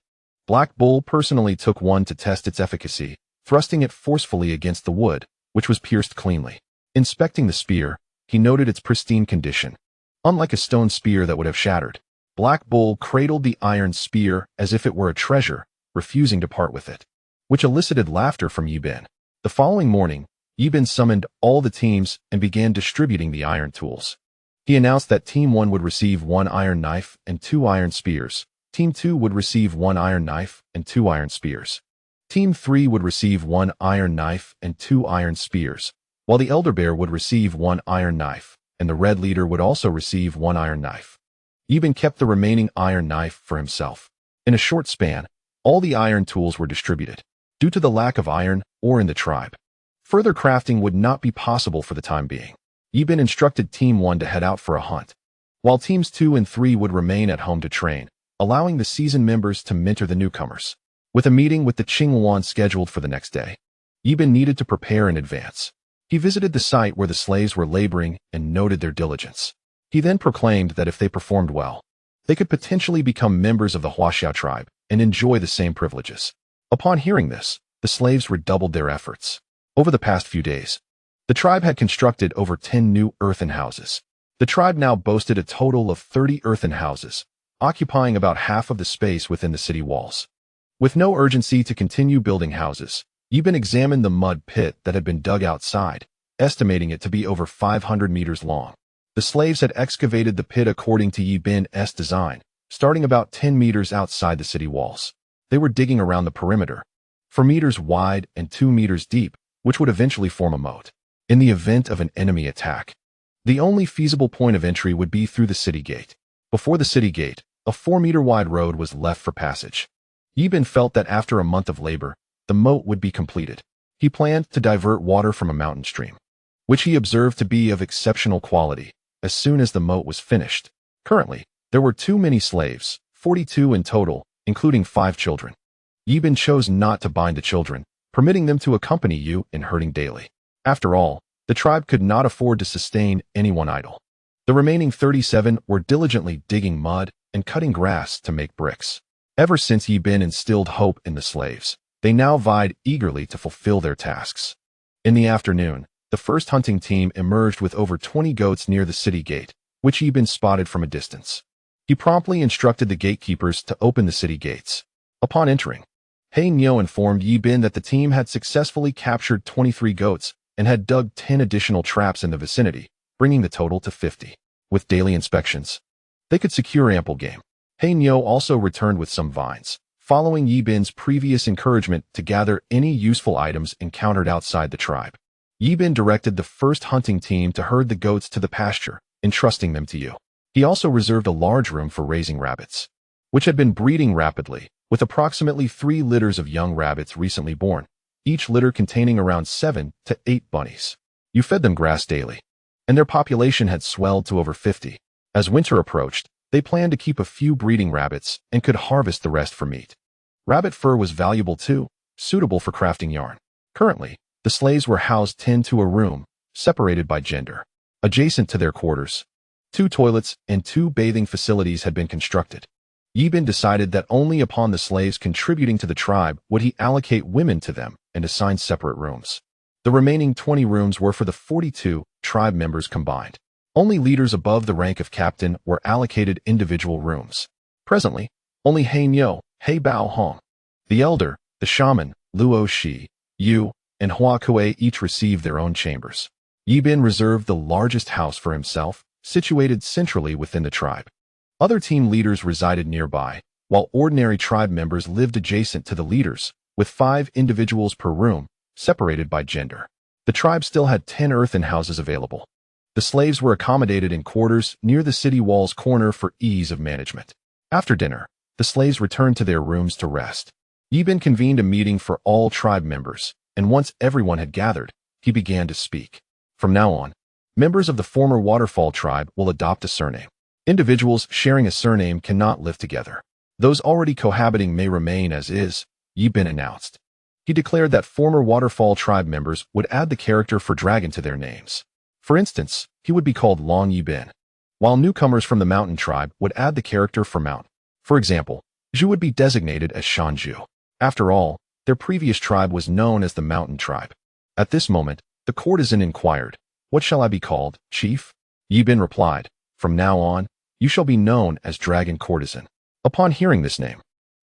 Black Bull personally took one to test its efficacy, thrusting it forcefully against the wood, which was pierced cleanly. Inspecting the spear, he noted its pristine condition. Unlike a stone spear that would have shattered, Black Bull cradled the iron spear as if it were a treasure, refusing to part with it, which elicited laughter from Yi Bin. The following morning, Yi Bin summoned all the teams and began distributing the iron tools. He announced that Team 1 would receive 1 iron knife and 2 iron spears. Team 2 would receive 1 iron knife and 2 iron spears. Team 3 would receive 1 iron knife and 2 iron spears, while the Elder Bear would receive 1 iron knife, and the Red Leader would also receive 1 iron knife. Yi Bin kept the remaining iron knife for himself. In a short span, all the iron tools were distributed. Due to the lack of iron ore in the tribe, further crafting would not be possible for the time being. Yi Bin instructed Team 1 to head out for a hunt, while Teams 2 and 3 would remain at home to train, allowing the seasoned members to mentor the newcomers. With a meeting with the Qinghuan scheduled for the next day, Yi Bin needed to prepare in advance. He visited the site where the slaves were laboring and noted their diligence. He then proclaimed that if they performed well, they could potentially become members of the Huaxiao tribe and enjoy the same privileges. Upon hearing this, the slaves redoubled their efforts. Over the past few days, the tribe had constructed over 10 new earthen houses. The tribe now boasted a total of 30 earthen houses, occupying about half of the space within the city walls. With no urgency to continue building houses, Yi Bin examined the mud pit that had been dug outside, estimating it to be over 500 meters long. The slaves had excavated the pit according to Yi Bin's design, starting about 10 meters outside the city walls. They were digging around the perimeter, 4 meters wide and 2 meters deep, which would eventually form a moat. In the event of an enemy attack, the only feasible point of entry would be through the city gate. Before the city gate, a 4-meter-wide road was left for passage. Yibin felt that after a month of labor, the moat would be completed. He planned to divert water from a mountain stream, which he observed to be of exceptional quality, as soon as the moat was finished. Currently, there were too many slaves, 42 in total, including 5 children. Yibin chose not to bind the children, permitting them to accompany you in herding daily. After all, the tribe could not afford to sustain anyone idle. The remaining 37 were diligently digging mud and cutting grass to make bricks. Ever since Yibin instilled hope in the slaves, they now vied eagerly to fulfill their tasks. In the afternoon, the first hunting team emerged with over 20 goats near the city gate, which Yibin spotted from a distance. He promptly instructed the gatekeepers to open the city gates. Upon entering, He Nyo informed Yibin that the team had successfully captured 23 goats and had dug 10 additional traps in the vicinity, bringing the total to 50. With daily inspections, they could secure ample game. He Nyo also returned with some vines, following Yibin's previous encouragement to gather any useful items encountered outside the tribe. Yibin directed the first hunting team to herd the goats to the pasture, entrusting them to you. He also reserved a large room for raising rabbits, which had been breeding rapidly, with approximately 3 litters of young rabbits recently born, each litter containing around 7 to 8 bunnies. You fed them grass daily, and their population had swelled to over 50. As winter approached, they planned to keep a few breeding rabbits and could harvest the rest for meat. Rabbit fur was valuable too, suitable for crafting yarn. Currently, the slaves were housed 10 to a room, separated by gender. Adjacent to their quarters, 2 toilets and 2 bathing facilities had been constructed. Yibin decided that only upon the slaves contributing to the tribe would he allocate women to them and assign separate rooms. The remaining 20 rooms were for the 42 tribe members combined. Only leaders above the rank of captain were allocated individual rooms. Presently, only He Nyo, He Bao Hong, the elder, the shaman, Luo Shi, Yu, and Hua Kue each received their own chambers. Yibin reserved the largest house for himself, situated centrally within the tribe. Other team leaders resided nearby, while ordinary tribe members lived adjacent to the leaders, with 5 individuals per room, separated by gender. The tribe still had 10 earthen houses available. The slaves were accommodated in quarters near the city wall's corner for ease of management. After dinner, the slaves returned to their rooms to rest. Yibin convened a meeting for all tribe members, and once everyone had gathered, he began to speak. From now on, members of the former Waterfall tribe will adopt a surname. Individuals sharing a surname cannot live together. Those already cohabiting may remain as is, Yibin announced. He declared that former Waterfall tribe members would add the character for dragon to their names. For instance, he would be called Long Yibin, while newcomers from the mountain tribe would add the character for mountain. For example, Zhu would be designated as Shanju. After all, their previous tribe was known as the mountain tribe. At this moment, the courtesan inquired, "What shall I be called, chief?" Yibin replied, "From now on, you shall be known as Dragon Courtesan." Upon hearing this name,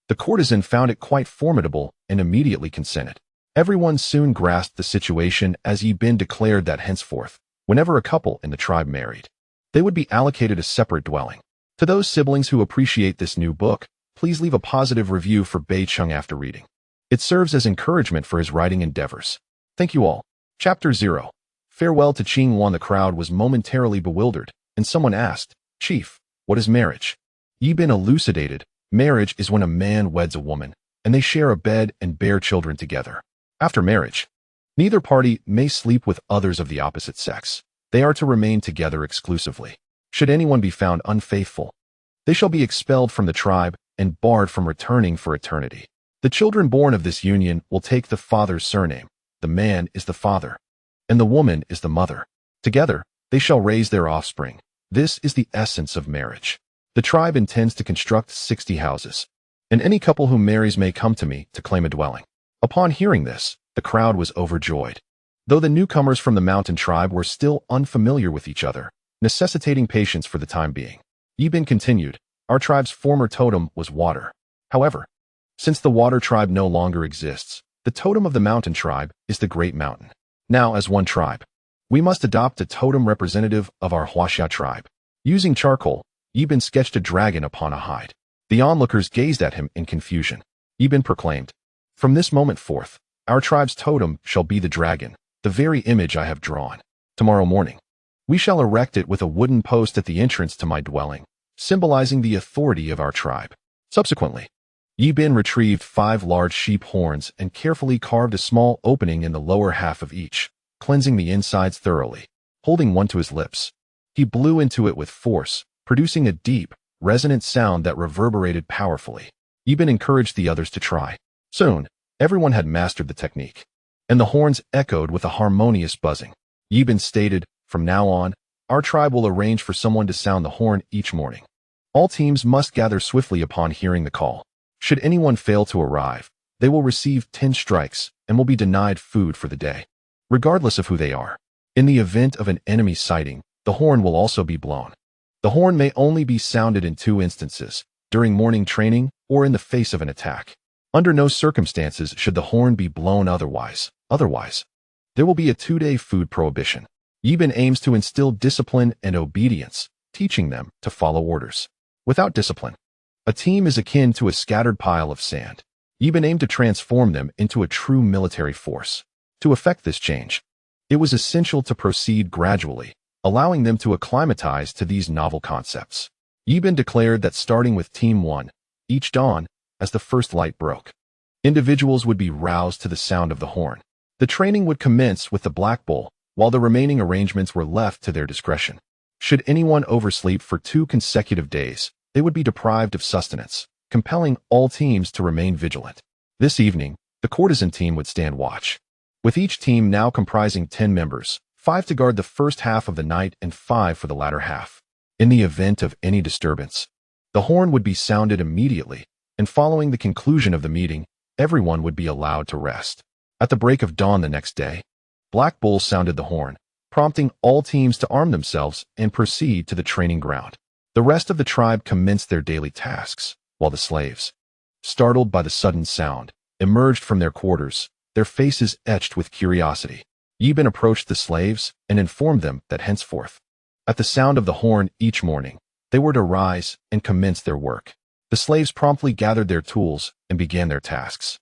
the courtesan found it quite formidable and immediately consented. Everyone soon grasped the situation as Yibin declared that henceforth, whenever a couple in the tribe married, they would be allocated a separate dwelling. To those siblings who appreciate this new book, please leave a positive review for Bei Chung after reading. It serves as encouragement for his writing endeavors. Thank you all. Chapter 0. Farewell to Qing Wan. The crowd was momentarily bewildered, and someone asked, "Chief, what is marriage?" Yibin elucidated, "Marriage is when a man weds a woman, and they share a bed and bear children together. After marriage, neither party may sleep with others of the opposite sex. They are to remain together exclusively. Should anyone be found unfaithful, they shall be expelled from the tribe and barred from returning for eternity. The children born of this union will take the father's surname. The man is the father, and the woman is the mother. Together, they shall raise their offspring. This is the essence of marriage. The tribe intends to construct 60 houses, and any couple who marries may come to me to claim a dwelling." Upon hearing this, the crowd was overjoyed. Though the newcomers from the mountain tribe were still unfamiliar with each other, necessitating patience for the time being, Yibin continued, "Our tribe's former totem was water. However, since the water tribe no longer exists, the totem of the mountain tribe is the Great Mountain. Now, as one tribe, we must adopt a totem representative of our Huaxia tribe." Using charcoal, Yibin sketched a dragon upon a hide. The onlookers gazed at him in confusion. Yibin proclaimed, "From this moment forth, Our tribe's totem shall be the dragon, the very image I have drawn. Tomorrow morning, we shall erect it with a wooden post at the entrance to my dwelling, symbolizing the authority of our tribe. Subsequently, Yi Bin retrieved 5 large sheep horns and carefully carved a small opening in the lower half of each, cleansing the insides thoroughly. Holding one to his lips, he blew into it with force, producing a deep, resonant sound that reverberated powerfully. Yi Bin encouraged the others to try. Soon, everyone had mastered the technique, and the horns echoed with a harmonious buzzing. Yi Bin stated, "From now on, our tribe will arrange for someone to sound the horn each morning. All teams must gather swiftly upon hearing the call. Should anyone fail to arrive, they will receive 10 strikes and will be denied food for the day, regardless of who they are. In the event of an enemy sighting, the horn will also be blown. The horn may only be sounded in 2 instances, during morning training or in the face of an attack. Under no circumstances should the horn be blown otherwise. There will be a 2-day food prohibition." Yi Bin aims to instill discipline and obedience, teaching them to follow orders. Without discipline, a team is akin to a scattered pile of sand. Yi Bin aimed to transform them into a true military force. To effect this change, it was essential to proceed gradually, allowing them to acclimatize to these novel concepts. Yi Bin declared that starting with Team 1, each dawn, as the first light broke, individuals would be roused to the sound of the horn. The training would commence with the black bull, while the remaining arrangements were left to their discretion. Should anyone oversleep for 2 consecutive days, they would be deprived of sustenance, compelling all teams to remain vigilant. This evening, the courtesan team would stand watch, with each team now comprising 10 members, 5 to guard the first half of the night and 5 for the latter half. In the event of any disturbance, the horn would be sounded immediately, and following the conclusion of the meeting, everyone would be allowed to rest. At the break of dawn the next day, Black Bull sounded the horn, prompting all teams to arm themselves and proceed to the training ground. The rest of the tribe commenced their daily tasks, while the slaves, startled by the sudden sound, emerged from their quarters, their faces etched with curiosity. Yi Bin approached the slaves and informed them that henceforth, at the sound of the horn each morning, they were to rise and commence their work. The slaves promptly gathered their tools and began their tasks.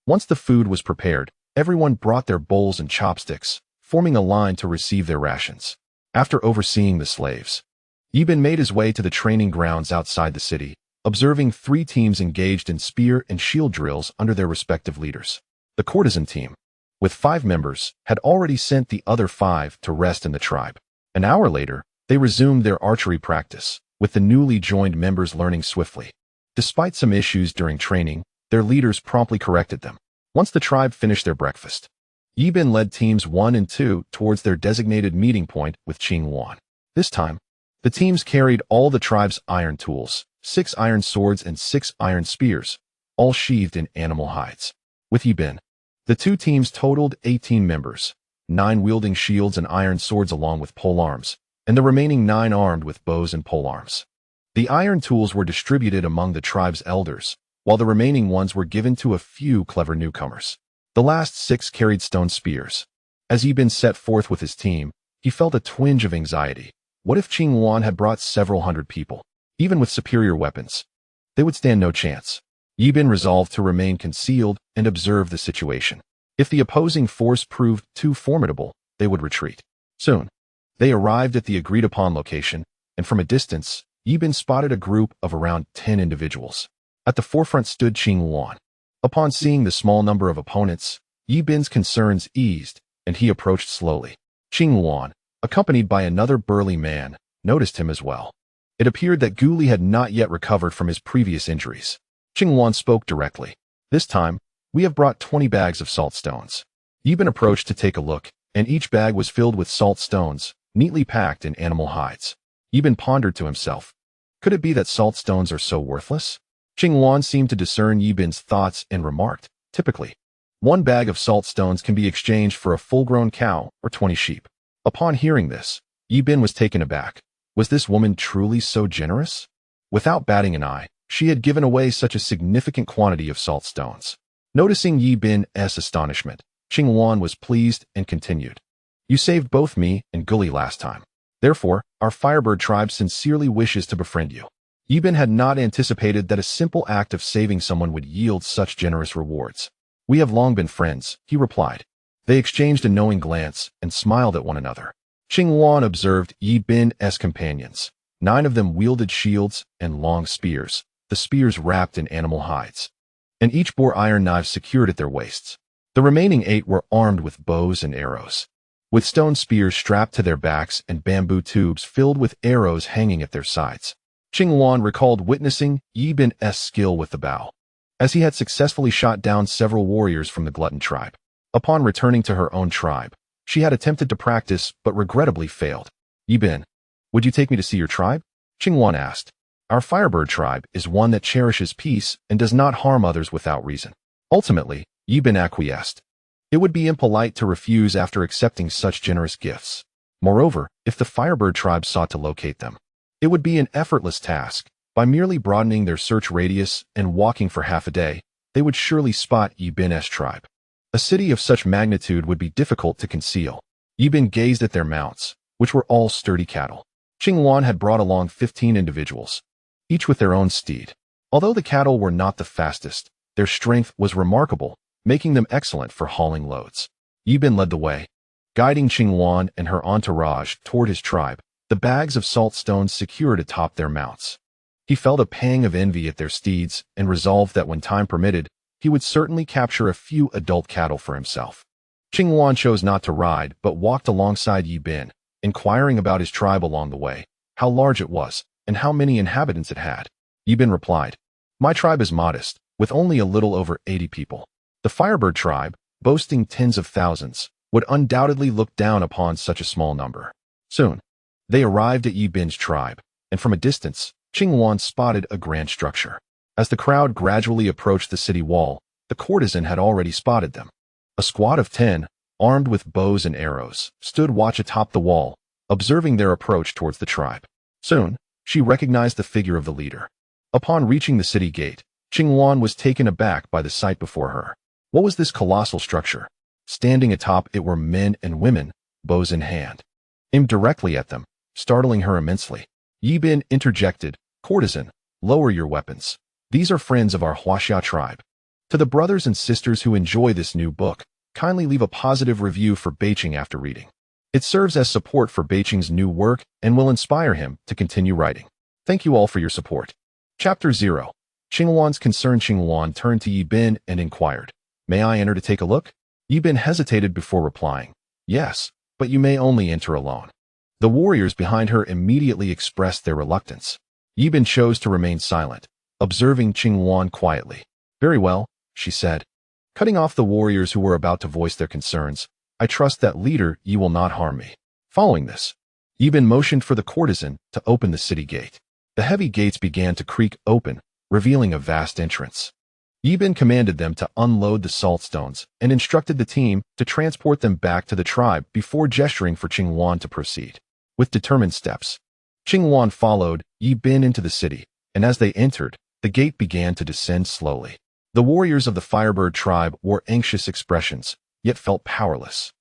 Once the food was prepared, everyone brought their bowls and chopsticks, forming a line to receive their rations. After overseeing the slaves, Yi Bin made his way to the training grounds outside the city, observing 3 teams engaged in spear and shield drills under their respective leaders. The courtesan team, with 5 members, had already sent the other 5 to rest in the tribe. An hour later, they resumed their archery practice, with the newly joined members learning swiftly. Despite some issues during training, their leaders promptly corrected them. Once the tribe finished their breakfast, Yi Bin led teams 1 and 2 towards their designated meeting point with Qing Wan. This time, the teams carried all the tribe's iron tools, 6 iron swords and 6 iron spears, all sheathed in animal hides. With Yi Bin, the 2 teams totaled 18 members, 9 wielding shields and iron swords along with polearms, and the remaining 9 armed with bows and polearms. The iron tools were distributed among the tribe's elders, while the remaining ones were given to a few clever newcomers. The last 6 carried stone spears. As Yi Bin set forth with his team, he felt a twinge of anxiety. What if Qing Wan had brought several hundred people? Even with superior weapons, they would stand no chance. Yi Bin resolved to remain concealed and observe the situation. If the opposing force proved too formidable, they would retreat. Soon, they arrived at the agreed-upon location, and from a distance, Yi Bin spotted a group of around 10 individuals. At the forefront stood Qing Wan. Upon seeing the small number of opponents, Yi Bin's concerns eased, and he approached slowly. Qing Wan, accompanied by another burly man, noticed him as well. It appeared that Gu Li had not yet recovered from his previous injuries. Qing Wan spoke directly. "This time, we have brought 20 bags of salt stones." Yi Bin approached to take a look, and each bag was filled with salt stones, neatly packed in animal hides. Yi Bin pondered to himself, could it be that salt stones are so worthless? Qing Wan seemed to discern Yi Bin's thoughts and remarked, "Typically, 1 bag of salt stones can be exchanged for a full-grown cow or 20 sheep." Upon hearing this, Yi Bin was taken aback. Was this woman truly so generous? Without batting an eye, she had given away such a significant quantity of salt stones. Noticing Yi Bin's astonishment, Qing Wan was pleased and continued, "You saved both me and Gu Li last time. Therefore, our Firebird tribe sincerely wishes to befriend you." Yi Bin had not anticipated that a simple act of saving someone would yield such generous rewards. We have long been friends, he replied. They exchanged a knowing glance and smiled at one another. Qing Wan observed Yi Bin's companions. 9 of them wielded shields and long spears, the spears wrapped in animal hides, and each bore iron knives secured at their waists. The remaining 8 were armed with bows and arrows, with stone spears strapped to their backs and bamboo tubes filled with arrows hanging at their sides. Qing Wan recalled witnessing Yi Bin's skill with the bow, as he had successfully shot down several warriors from the Glutton tribe. Upon returning to her own tribe, she had attempted to practice but regrettably failed. Yi Bin, would you take me to see your tribe? Qing Wan asked. Our Firebird tribe is one that cherishes peace and does not harm others without reason. Ultimately, Yi Bin acquiesced. It would be impolite to refuse after accepting such generous gifts. Moreover, if the Firebird tribe sought to locate them, it would be an effortless task. By merely broadening their search radius and walking for half a day, they would surely spot Yi Bin's tribe. A city of such magnitude would be difficult to conceal. Yi Bin gazed at their mounts, which were all sturdy cattle. Qing Wan had brought along 15 individuals, each with their own steed. Although the cattle were not the fastest, their strength was remarkable, making them excellent for hauling loads. Yi Bin led the way, guiding Qing Wan and her entourage toward his tribe, the bags of salt stones secured atop their mounts. He felt a pang of envy at their steeds and resolved that when time permitted, he would certainly capture a few adult cattle for himself. Qing Wan chose not to ride but walked alongside Yi Bin, inquiring about his tribe along the way, how large it was, and how many inhabitants it had. Yi Bin replied, My tribe is modest, with only a little over 80 people. The Firebird tribe, boasting tens of thousands, would undoubtedly look down upon such a small number. Soon, they arrived at Yi Bin's tribe, and from a distance, Qing Wan spotted a grand structure. As the crowd gradually approached the city wall, the courtesan had already spotted them. A squad of 10, armed with bows and arrows, stood watch atop the wall, observing their approach towards the tribe. Soon, she recognized the figure of the leader. Upon reaching the city gate, Qing Wan was taken aback by the sight before her. What was this colossal structure? Standing atop it were men and women, bows in hand, aimed directly at them, startling her immensely. Yi Bin interjected, Courtesan, lower your weapons. These are friends of our Huaxia tribe. To the brothers and sisters who enjoy this new book, kindly leave a positive review for Beiqing after reading. It serves as support for Beiqing's new work and will inspire him to continue writing. Thank you all for your support. Chapter 0. Qing Wan's concern. Qing Wan turned to Yi Bin and inquired, May I enter to take a look? Yi Bin hesitated before replying, Yes, but you may only enter alone. The warriors behind her immediately expressed their reluctance. Yi Bin chose to remain silent, observing Qing Wan quietly. Very well, she said, cutting off the warriors who were about to voice their concerns. I trust that leader Yi will not harm me. Following this, Yi Bin motioned for the courtesan to open the city gate. The heavy gates began to creak open, revealing a vast entrance. Yi Bin commanded them to unload the salt stones and instructed the team to transport them back to the tribe before gesturing for Qing Wan to proceed. With determined steps, Qing Wan followed Yi Bin into the city, and as they entered, the gate began to descend slowly. The warriors of the Firebird tribe wore anxious expressions, yet felt powerless.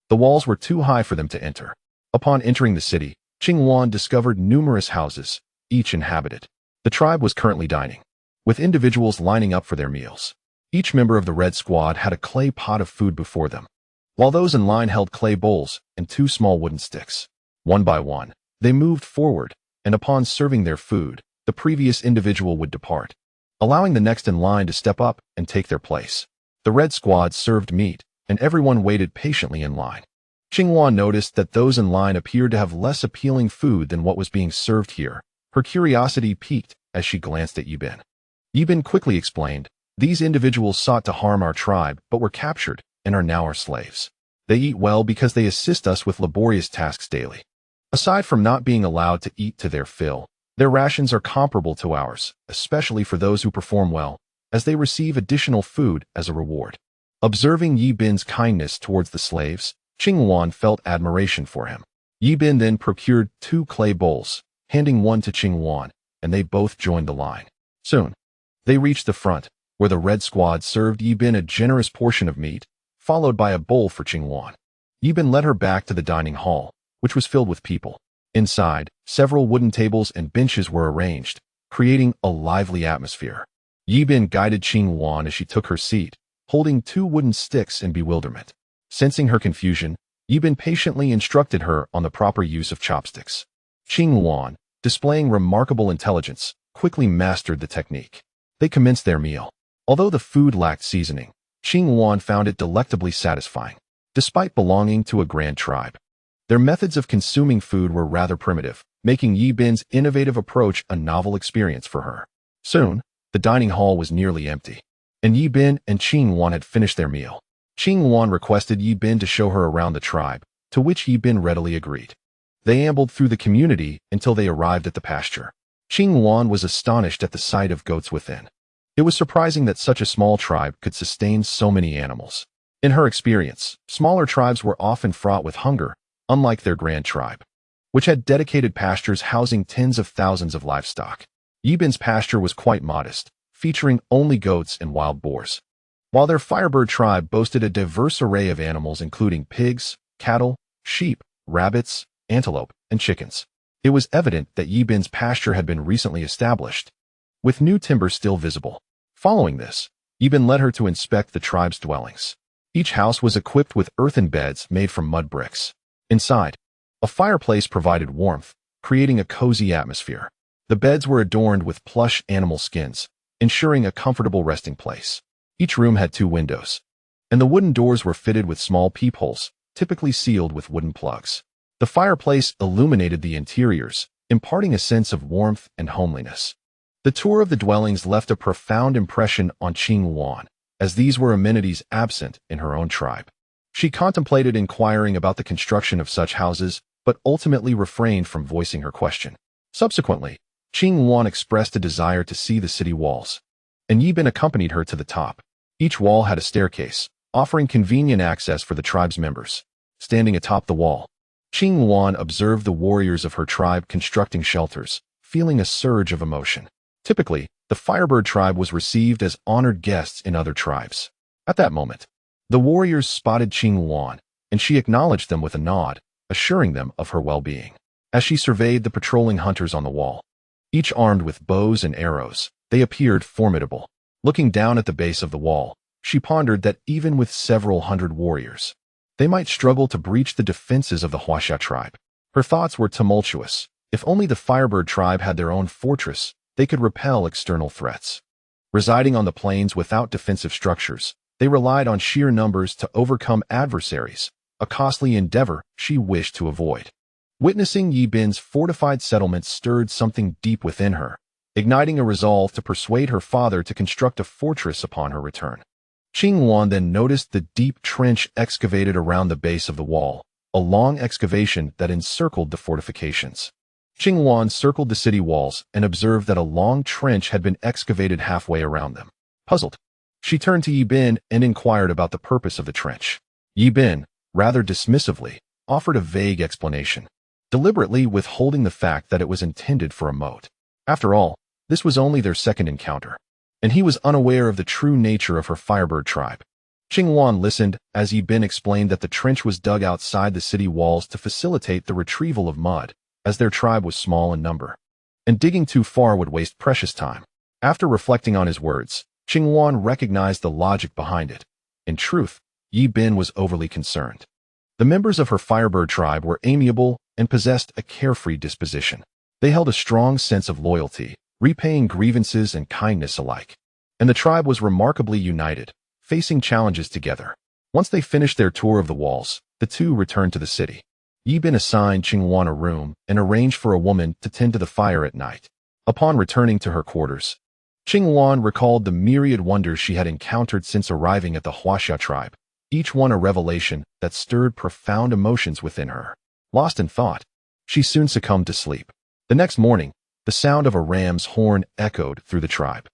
The walls were too high for them to enter. Upon entering the city, Qing Wan discovered numerous houses, each inhabited. The tribe was currently dining, with individuals lining up for their meals. Each member of the Red Squad had a clay pot of food before them, while those in line held clay bowls and 2 small wooden sticks. One by one, they moved forward, and upon serving their food, the previous individual would depart, allowing the next in line to step up and take their place. The Red Squad served meat, and everyone waited patiently in line. Qing Wan noticed that those in line appeared to have less appealing food than what was being served here. Her curiosity piqued as she glanced at Yi Bin. Yi Bin quickly explained, These individuals sought to harm our tribe but were captured and are now our slaves. They eat well because they assist us with laborious tasks daily. Aside from not being allowed to eat to their fill, their rations are comparable to ours, especially for those who perform well, as they receive additional food as a reward. Observing Yi Bin's kindness towards the slaves, Qing Wan felt admiration for him. Yi Bin then procured 2 clay bowls, handing one to Qing Wan, and they both joined the line. Soon, they reached the front, where the Red Squad served Yi Bin a generous portion of meat, followed by a bowl for Qing Wan. Yi Bin led her back to the dining hall, which was filled with people. Inside, several wooden tables and benches were arranged, creating a lively atmosphere. Yi Bin guided Qing Wan as she took her seat, holding 2 wooden sticks in bewilderment. Sensing her confusion, Yibin patiently instructed her on the proper use of chopsticks. Qing Wan, displaying remarkable intelligence, quickly mastered the technique. They commenced their meal. Although the food lacked seasoning, Qing Wan found it delectably satisfying. Despite belonging to a grand tribe, their methods of consuming food were rather primitive, making Yibin's innovative approach a novel experience for her. Soon, the dining hall was nearly empty, and Yibin and Qing Wan had finished their meal. Qing Wan requested Yibin to show her around the tribe, to which Yibin readily agreed. They ambled through the community until they arrived at the pasture. Qing Wan was astonished at the sight of goats within. It was surprising that such a small tribe could sustain so many animals. In her experience, smaller tribes were often fraught with hunger, unlike their grand tribe, which had dedicated pastures housing tens of thousands of livestock. Yibin's pasture was quite modest, featuring only goats and wild boars, while their Firebird tribe boasted a diverse array of animals including pigs, cattle, sheep, rabbits, antelope, and chickens. It was evident that Yibin's pasture had been recently established, with new timber still visible. Following this, Yibin led her to inspect the tribe's dwellings. Each house was equipped with earthen beds made from mud bricks. Inside, a fireplace provided warmth, creating a cozy atmosphere. The beds were adorned with plush animal skins, ensuring a comfortable resting place. Each room had 2 windows, and the wooden doors were fitted with small peepholes, typically sealed with wooden plugs. The fireplace illuminated the interiors, imparting a sense of warmth and homeliness. The tour of the dwellings left a profound impression on Qing Wan, as these were amenities absent in her own tribe. She contemplated inquiring about the construction of such houses, but ultimately refrained from voicing her question. Subsequently, Qing Wan expressed a desire to see the city walls, and Yibin accompanied her to the top. Each wall had a staircase, offering convenient access for the tribe's members. Standing atop the wall, Qing Wan observed the warriors of her tribe constructing shelters, feeling a surge of emotion. Typically, the Firebird tribe was received as honored guests in other tribes. At that moment, the warriors spotted Qing Wan, and she acknowledged them with a nod, assuring them of her well-being. As she surveyed the patrolling hunters on the wall, each armed with bows and arrows, they appeared formidable. Looking down at the base of the wall, she pondered that even with several hundred warriors, they might struggle to breach the defenses of the Huaxia tribe. Her thoughts were tumultuous. If only the Firebird tribe had their own fortress, they could repel external threats. Residing on the plains without defensive structures, they relied on sheer numbers to overcome adversaries, a costly endeavor she wished to avoid. Witnessing Yibin's fortified settlement stirred something deep within her, igniting a resolve to persuade her father to construct a fortress upon her return. Qing Wan then noticed the deep trench excavated around the base of the wall, a long excavation that encircled the fortifications. Qing Wan circled the city walls and observed that a long trench had been excavated halfway around them. Puzzled, she turned to Yibin and inquired about the purpose of the trench. Yibin, rather dismissively, offered a vague explanation, deliberately withholding the fact that it was intended for a moat. After all, this was only their second encounter, and he was unaware of the true nature of her Firebird tribe. Qing Wan listened as Yibin explained that the trench was dug outside the city walls to facilitate the retrieval of mud, as their tribe was small in number, and digging too far would waste precious time. After reflecting on his words, Qing Wan recognized the logic behind it. In truth, Yibin was overly concerned. The members of her Firebird tribe were amiable and possessed a carefree disposition. They held a strong sense of loyalty, repaying grievances and kindness alike. And the tribe was remarkably united, facing challenges together. Once they finished their tour of the walls, the two returned to the city. Yibin assigned Qing Wan a room and arranged for a woman to tend to the fire at night. Upon returning to her quarters, Qing Wan recalled the myriad wonders she had encountered since arriving at the Huaxia tribe, each one a revelation that stirred profound emotions within her. Lost in thought, she soon succumbed to sleep. The next morning, the sound of a ram's horn echoed through the tribe,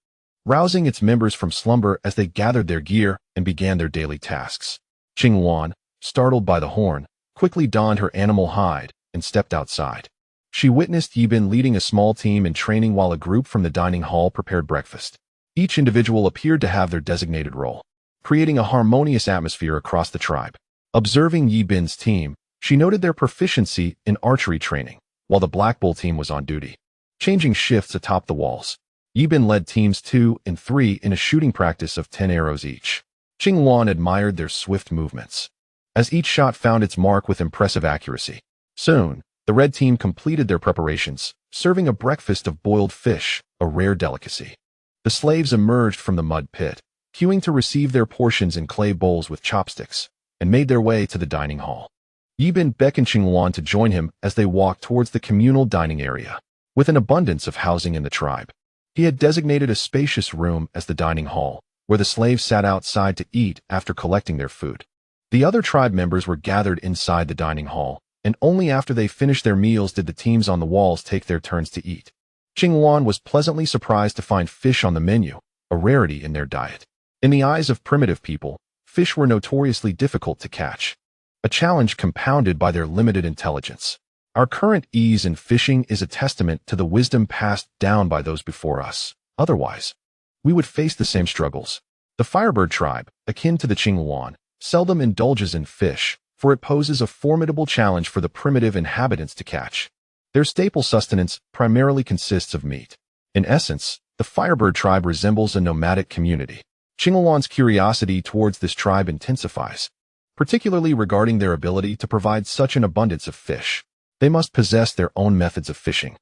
rousing its members from slumber as they gathered their gear and began their daily tasks. Qing Wan, startled by the horn, quickly donned her animal hide and stepped outside. She witnessed Yibin leading a small team in training while a group from the dining hall prepared breakfast. Each individual appeared to have their designated role, creating a harmonious atmosphere across the tribe. Observing Yibin's team, she noted their proficiency in archery training, while the Black Bull team was on duty, changing shifts atop the walls. Yibin led teams 2 and 3 in a shooting practice of 10 arrows each. Qingluan admired their swift movements, as each shot found its mark with impressive accuracy. Soon, the red team completed their preparations, serving a breakfast of boiled fish, a rare delicacy. The slaves emerged from the mud pit, queuing to receive their portions in clay bowls with chopsticks, and made their way to the dining hall. Yi Bin beckoned Qingluan to join him as they walked towards the communal dining area. With an abundance of housing in the tribe, he had designated a spacious room as the dining hall, where the slaves sat outside to eat after collecting their food. The other tribe members were gathered inside the dining hall, and only after they finished their meals did the teams on the walls take their turns to eat. Qingluan was pleasantly surprised to find fish on the menu, a rarity in their diet. In the eyes of primitive people, fish were notoriously difficult to catch, a challenge compounded by their limited intelligence. Our current ease in fishing is a testament to the wisdom passed down by those before us. Otherwise, we would face the same struggles. The Firebird tribe, akin to the Qingluan, seldom indulges in fish, for it poses a formidable challenge for the primitive inhabitants to catch. Their staple sustenance primarily consists of meat. In essence, the Firebird tribe resembles a nomadic community. Qingluan's curiosity towards this tribe intensifies, particularly regarding their ability to provide such an abundance of fish. They must possess their own methods of fishing.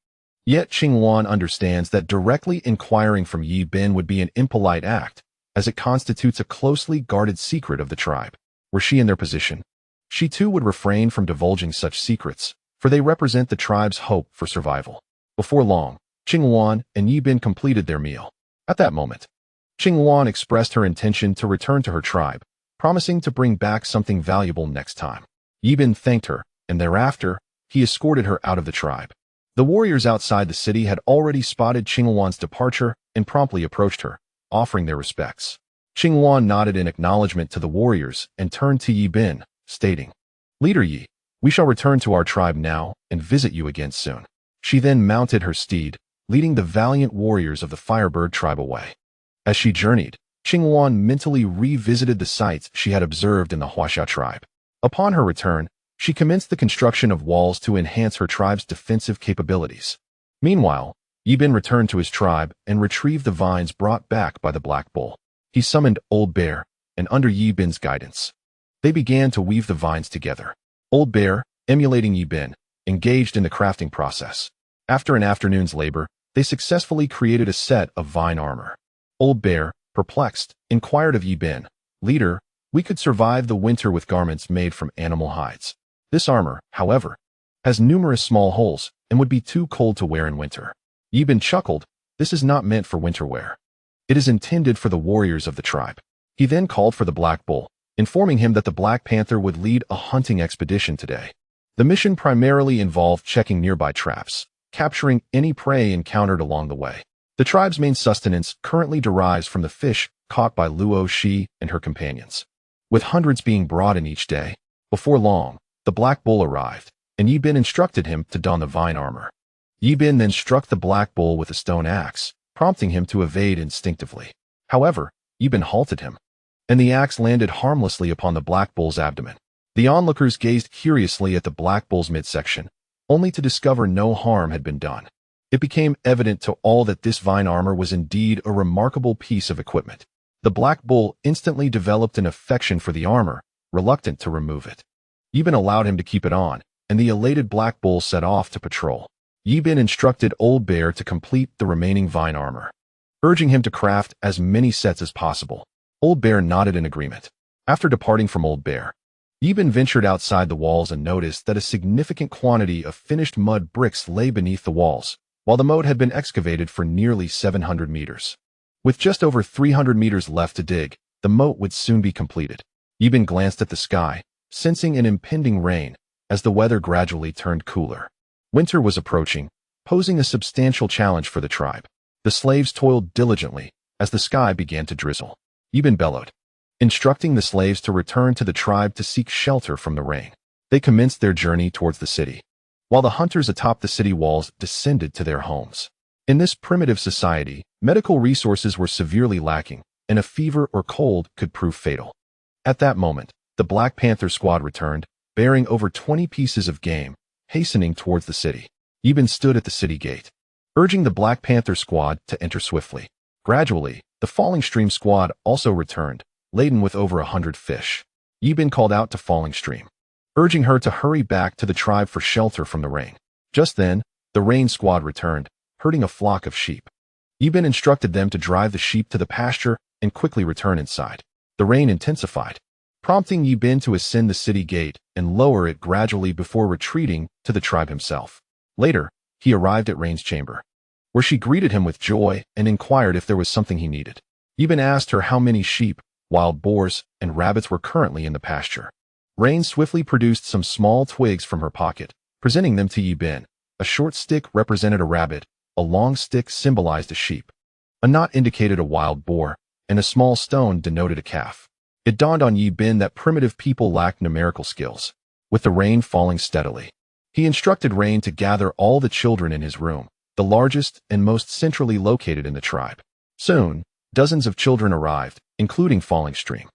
Yet Qingluan understands that directly inquiring from Yi Bin would be an impolite act, as it constitutes a closely guarded secret of the tribe. Were she in their position, she too would refrain from divulging such secrets, for they represent the tribe's hope for survival. Before long, Qingluan and Yi Bin completed their meal. At that moment, Qingluan expressed her intention to return to her tribe, promising to bring back something valuable next time. Yi Bin thanked her, and thereafter, he escorted her out of the tribe. The warriors outside the city had already spotted Qingluan's departure and promptly approached her, offering their respects. Qingluan nodded in acknowledgement to the warriors and turned to Yi Bin, stating, "Leader Yi, we shall return to our tribe now and visit you again soon." She then mounted her steed, leading the valiant warriors of the Firebird tribe away. As she journeyed, Qingluan mentally revisited the sights she had observed in the Huaxia tribe. Upon her return, she commenced the construction of walls to enhance her tribe's defensive capabilities. Meanwhile, Yi Bin returned to his tribe and retrieved the vines brought back by the Black Bull. He summoned Old Bear, and under Yi Bin's guidance, they began to weave the vines together. Old Bear, emulating Yi Bin, engaged in the crafting process. After an afternoon's labor, they successfully created a set of vine armor. Old Bear, perplexed, inquired of Yi Bin, "Leader, we could survive the winter with garments made from animal hides. This armor, however, has numerous small holes and would be too cold to wear in winter." Yi Bin chuckled, "This is not meant for winter wear. It is intended for the warriors of the tribe." He then called for the Black Bull, informing him that the Black Panther would lead a hunting expedition today. The mission primarily involved checking nearby traps, capturing any prey encountered along the way. The tribe's main sustenance currently derives from the fish caught by Luo Shi and her companions, with hundreds being brought in each day. Before long, the Black Bull arrived, and Yi Bin instructed him to don the vine armor. Yi Bin then struck the Black Bull with a stone axe, prompting him to evade instinctively. However, Yi Bin halted him, and the axe landed harmlessly upon the Black Bull's abdomen. The onlookers gazed curiously at the Black Bull's midsection, only to discover no harm had been done. It became evident to all that this vine armor was indeed a remarkable piece of equipment. The Black Bull instantly developed an affection for the armor, reluctant to remove it. Yi Bin allowed him to keep it on, and the elated Black Bull set off to patrol. Yi Bin instructed Old Bear to complete the remaining vine armor, urging him to craft as many sets as possible. Old Bear nodded in agreement. After departing from Old Bear, Yi Bin ventured outside the walls and noticed that a significant quantity of finished mud bricks lay beneath the walls, while the moat had been excavated for nearly 700 meters. With just over 300 meters left to dig, the moat would soon be completed. Yi Bin glanced at the sky, sensing an impending rain, as the weather gradually turned cooler. Winter was approaching, posing a substantial challenge for the tribe. The slaves toiled diligently, as the sky began to drizzle. Yi Bin bellowed, instructing the slaves to return to the tribe to seek shelter from the rain. They commenced their journey towards the city, while the hunters atop the city walls descended to their homes. In this primitive society, medical resources were severely lacking, and a fever or cold could prove fatal. At that moment, the Black Panther squad returned, bearing over 20 pieces of game, hastening towards the city. Yi Bin stood at the city gate, urging the Black Panther squad to enter swiftly. Gradually, the Falling Stream squad also returned, laden with over 100 fish. Yibin called out to Falling Stream, urging her to hurry back to the tribe for shelter from the rain. Just then, the rain squad returned, herding a flock of sheep. Yibin instructed them to drive the sheep to the pasture and quickly return inside. The rain intensified, prompting Yibin to ascend the city gate and lower it gradually before retreating to the tribe himself. Later, he arrived at Rain's chamber, where she greeted him with joy and inquired if there was something he needed. Yibin asked her how many sheep, wild boars, and rabbits were currently in the pasture. Rain swiftly produced some small twigs from her pocket, presenting them to Yibin. A short stick represented a rabbit, a long stick symbolized a sheep, a knot indicated a wild boar, and a small stone denoted a calf. It dawned on Yibin that primitive people lacked numerical skills. With the rain falling steadily, he instructed Rain to gather all the children in his room, the largest and most centrally located in the tribe. Soon, dozens of children arrived, including Falling Stream.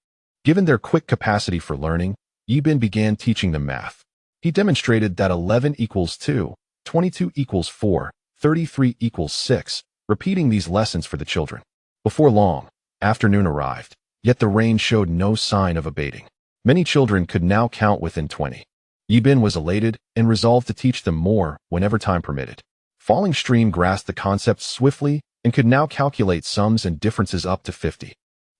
Given their quick capacity for learning, Yibin began teaching them math. He demonstrated that 11 equals 2, 22 equals 4, 33 equals 6, repeating these lessons for the children. Before long, afternoon arrived, yet the rain showed no sign of abating. Many children could now count within 20. Yibin was elated and resolved to teach them more whenever time permitted. Falling Stream grasped the concept swiftly and could now calculate sums and differences up to 50.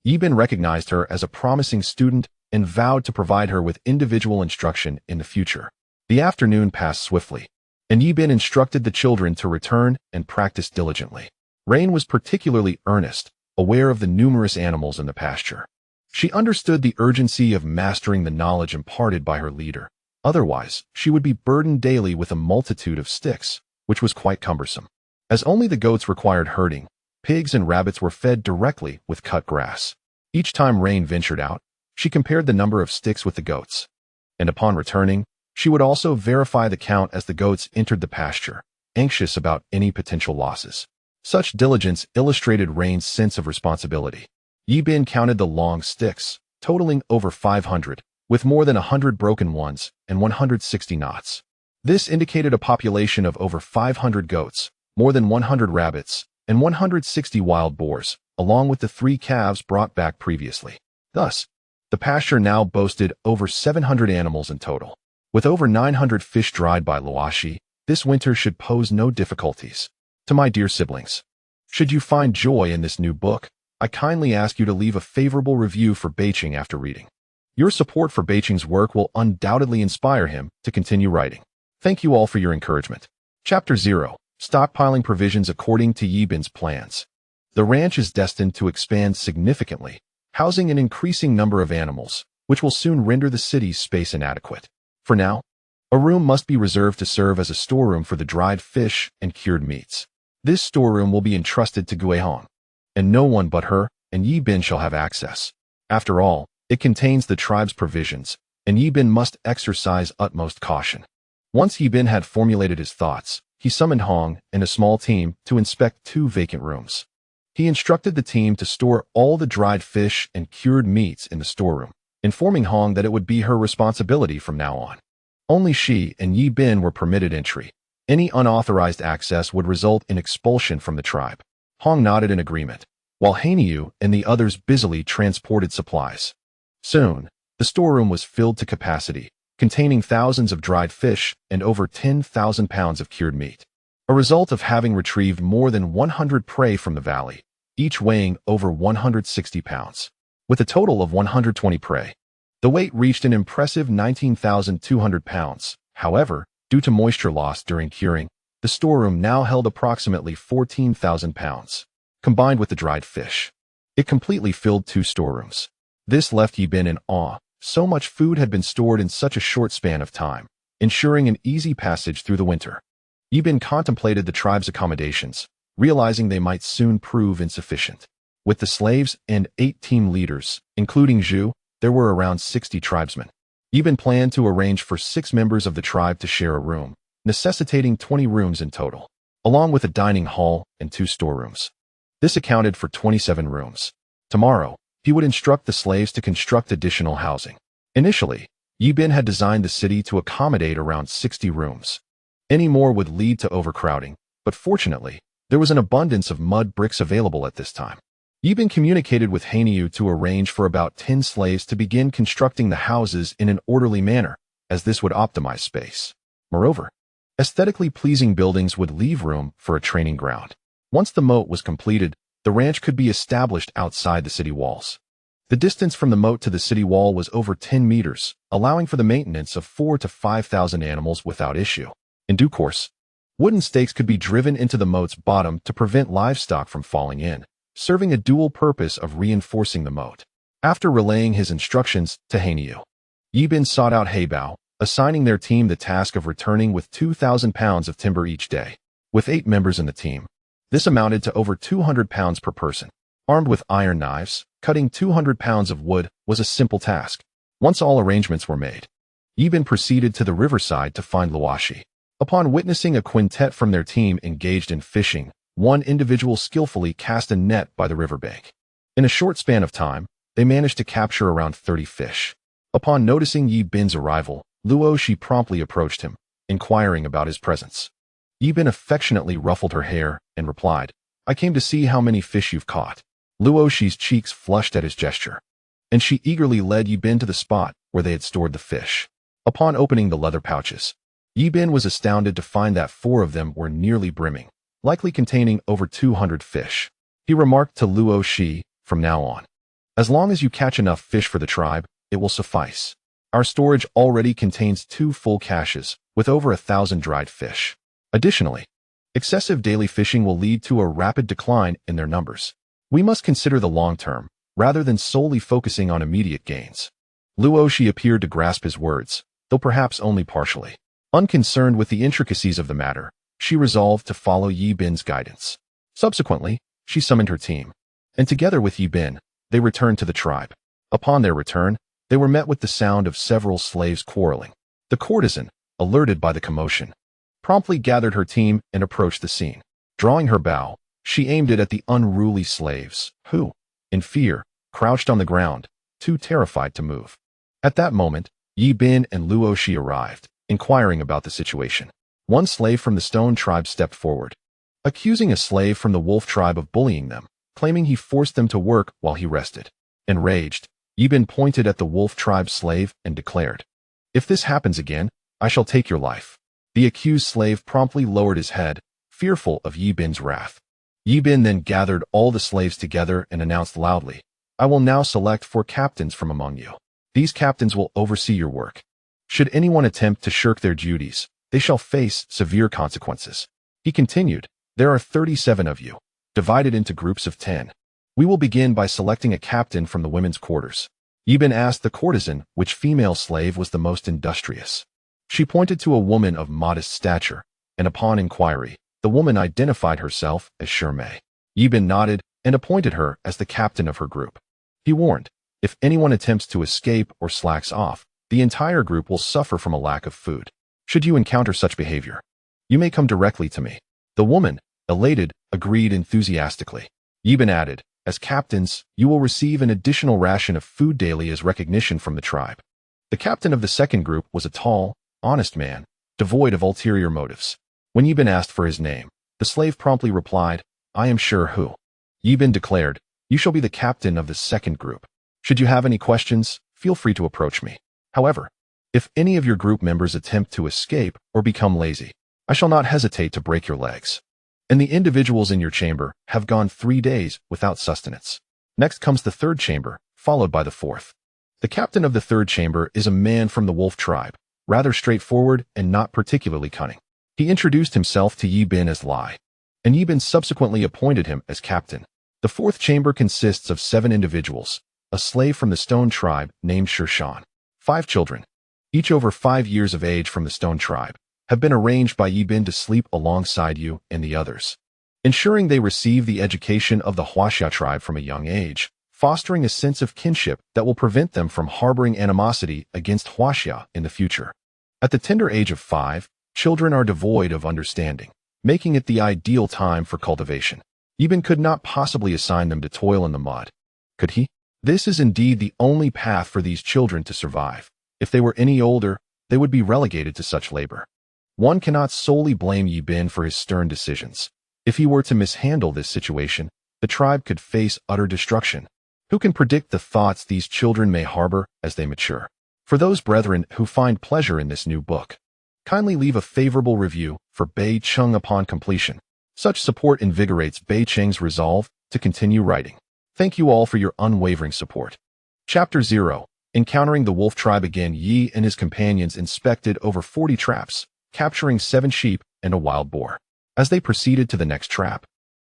Yibin recognized her as a promising student and vowed to provide her with individual instruction in the future. The afternoon passed swiftly, and Yibin instructed the children to return and practice diligently. Rain was particularly earnest, aware of the numerous animals in the pasture. She understood the urgency of mastering the knowledge imparted by her leader. Otherwise, she would be burdened daily with a multitude of sticks, which was quite cumbersome. As only the goats required herding, pigs and rabbits were fed directly with cut grass. Each time Rain ventured out, she compared the number of sticks with the goats. And upon returning, she would also verify the count as the goats entered the pasture, anxious about any potential losses. Such diligence illustrated Rain's sense of responsibility. Yibin counted the long sticks, totaling over 500, with more than 100 broken ones and 160 knots. This indicated a population of over 500 goats, more than 100 rabbits, and 160 wild boars, along with the 3 calves brought back previously. Thus, the pasture now boasted over 700 animals in total. With over 900 fish dried by Luashi, this winter should pose no difficulties. To my dear siblings, should you find joy in this new book, I kindly ask you to leave a favorable review for Beiqing after reading. Your support for Beiqing's work will undoubtedly inspire him to continue writing. Thank you all for your encouragement. Chapter 0. Stockpiling provisions according to Yibin's plans. The ranch is destined to expand significantly, housing an increasing number of animals, which will soon render the city's space inadequate. For now, a room must be reserved to serve as a storeroom for the dried fish and cured meats. This storeroom will be entrusted to Guihong, and no one but her and Yibin shall have access. After all, it contains the tribe's provisions, and Yibin must exercise utmost caution. Once Yibin had formulated his thoughts, he summoned Hong and a small team to inspect 2 vacant rooms. He instructed the team to store all the dried fish and cured meats in the storeroom, informing Hong that it would be her responsibility from now on. Only she and Yibin were permitted entry. Any unauthorized access would result in expulsion from the tribe. Hong nodded in agreement, while Hanyu and the others busily transported supplies. Soon, the storeroom was filled to capacity, containing thousands of dried fish and over 10,000 pounds of cured meat. A result of having retrieved more than 100 prey from the valley, each weighing over 160 pounds. With a total of 120 prey, the weight reached an impressive 19,200 pounds. However, due to moisture loss during curing, the storeroom now held approximately 14,000 pounds. Combined with the dried fish, it completely filled 2 storerooms. This left Yibin in awe. So much food had been stored in such a short span of time, ensuring an easy passage through the winter. Yibin contemplated the tribe's accommodations, realizing they might soon prove insufficient. With the slaves and 8 team leaders, including Zhu, there were around 60 tribesmen. Yibin planned to arrange for 6 members of the tribe to share a room, necessitating 20 rooms in total, along with a dining hall and 2 storerooms. This accounted for 27 rooms. Tomorrow, he would instruct the slaves to construct additional housing. Initially, Yibin had designed the city to accommodate around 60 rooms. Any more would lead to overcrowding, but fortunately, there was an abundance of mud bricks available at this time. Yibin communicated with Hanyu to arrange for about 10 slaves to begin constructing the houses in an orderly manner, as this would optimize space. Moreover, aesthetically pleasing buildings would leave room for a training ground. Once the moat was completed, the ranch could be established outside the city walls. The distance from the moat to the city wall was over 10 meters, allowing for the maintenance of 4,000 to 5,000 animals without issue. In due course, wooden stakes could be driven into the moat's bottom to prevent livestock from falling in, serving a dual purpose of reinforcing the moat. After relaying his instructions to Hanyu, Yibin sought out Heibao, assigning their team the task of returning with 2,000 pounds of timber each day. With 8 members in the team, this amounted to over 200 pounds per person. Armed with iron knives, cutting 200 pounds of wood was a simple task. Once all arrangements were made, Yibin proceeded to the riverside to find Luoshi. Upon witnessing a quintet from their team engaged in fishing, one individual skillfully cast a net by the riverbank. In a short span of time, they managed to capture around 30 fish. Upon noticing Yibin's arrival, Luoshi promptly approached him, inquiring about his presence. Yibin affectionately ruffled her hair and replied, "I came to see how many fish you've caught." Luoshi's cheeks flushed at his gesture, and she eagerly led Yibin to the spot where they had stored the fish. Upon opening the leather pouches, Yibin was astounded to find that 4 of them were nearly brimming, likely containing over 200 fish. He remarked to Luoshi, "From now on, as long as you catch enough fish for the tribe, it will suffice. Our storage already contains 2 full caches, with over 1,000 dried fish. Additionally, excessive daily fishing will lead to a rapid decline in their numbers. We must consider the long term, rather than solely focusing on immediate gains." Luoshi appeared to grasp his words, though perhaps only partially. Unconcerned with the intricacies of the matter, she resolved to follow Yibin's guidance. Subsequently, she summoned her team, and together with Yibin, they returned to the tribe. Upon their return, they were met with the sound of several slaves quarreling. The courtesan, alerted by the commotion, promptly gathered her team and approached the scene. Drawing her bow, she aimed it at the unruly slaves, who, in fear, crouched on the ground, too terrified to move. At that moment, Yibin and Luoshi arrived, inquiring about the situation. One slave from the Stone tribe stepped forward, accusing a slave from the Wolf tribe of bullying them, claiming he forced them to work while he rested. Enraged, Yibin pointed at the Wolf tribe slave and declared, "If this happens again, I shall take your life." The accused slave promptly lowered his head, fearful of Yibin's wrath. Yibin then gathered all the slaves together and announced loudly, "I will now select 4 captains from among you. These captains will oversee your work. Should anyone attempt to shirk their duties, they shall face severe consequences." He continued, "There are 37 of you, divided into groups of 10. We will begin by selecting a captain from the women's quarters." Yibin asked the courtesan which female slave was the most industrious. She pointed to a woman of modest stature, and upon inquiry, the woman identified herself as Shirmei. Yibin nodded and appointed her as the captain of her group. He warned, if anyone attempts to escape or slacks off, the entire group will suffer from a lack of food. Should you encounter such behavior, you may come directly to me. The woman, elated, agreed enthusiastically. Yibin added, "As captains, you will receive an additional ration of food daily as recognition from the tribe." The captain of the second group was a tall, honest man, devoid of ulterior motives. When Yibin asked for his name, the slave promptly replied, "I am sure who." Yibin declared, "You shall be the captain of the second group. Should you have any questions, feel free to approach me. However, if any of your group members attempt to escape or become lazy, I shall not hesitate to break your legs. And the individuals in your chamber have gone 3 days without sustenance." Next comes the third chamber, followed by the fourth. The captain of the third chamber is a man from the Wolf tribe, rather straightforward and not particularly cunning. He introduced himself to Yibin as Lai, and Yibin subsequently appointed him as captain. The fourth chamber consists of 7 individuals, a slave from the Stone tribe named Shirshan, 5 children, each over 5 years of age from the Stone tribe, have been arranged by Yibin to sleep alongside you and the others, ensuring they receive the education of the Huaxia tribe from a young age, fostering a sense of kinship that will prevent them from harboring animosity against Huaxia in the future. At the tender age of 5, children are devoid of understanding, making it the ideal time for cultivation. Yibin could not possibly assign them to toil in the mud, could he? This is indeed the only path for these children to survive. If they were any older, they would be relegated to such labor. One cannot solely blame Yibin for his stern decisions. If he were to mishandle this situation, the tribe could face utter destruction. Who can predict the thoughts these children may harbor as they mature? For those brethren who find pleasure in this new book, kindly leave a favorable review for Bei Cheng upon completion. Such support invigorates Bei Cheng's resolve to continue writing. Thank you all for your unwavering support. Chapter 0. Encountering the wolf tribe again. Yi and his companions inspected over 40 traps, capturing 7 sheep and a wild boar. As they proceeded to the next trap,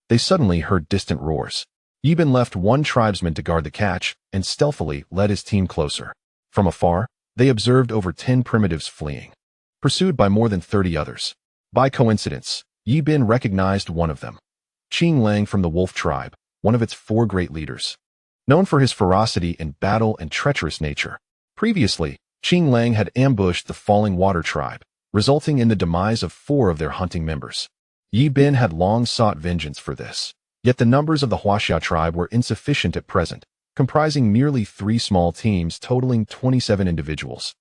they suddenly heard distant roars. Yi Bin left one tribesman to guard the catch and stealthily led his team closer. From afar, they observed over 10 primitives fleeing, pursued by more than 30 others. By coincidence, Yi Bin recognized one of them, Qing Lang from the wolf tribe, one of its 4 great leaders. Known for his ferocity in battle and treacherous nature, previously, Qing Lang had ambushed the Falling Water tribe, resulting in the demise of 4 of their hunting members. Yi Bin had long sought vengeance for this, yet the numbers of the Huaxia tribe were insufficient at present, comprising merely 3 small teams totaling 27 individuals,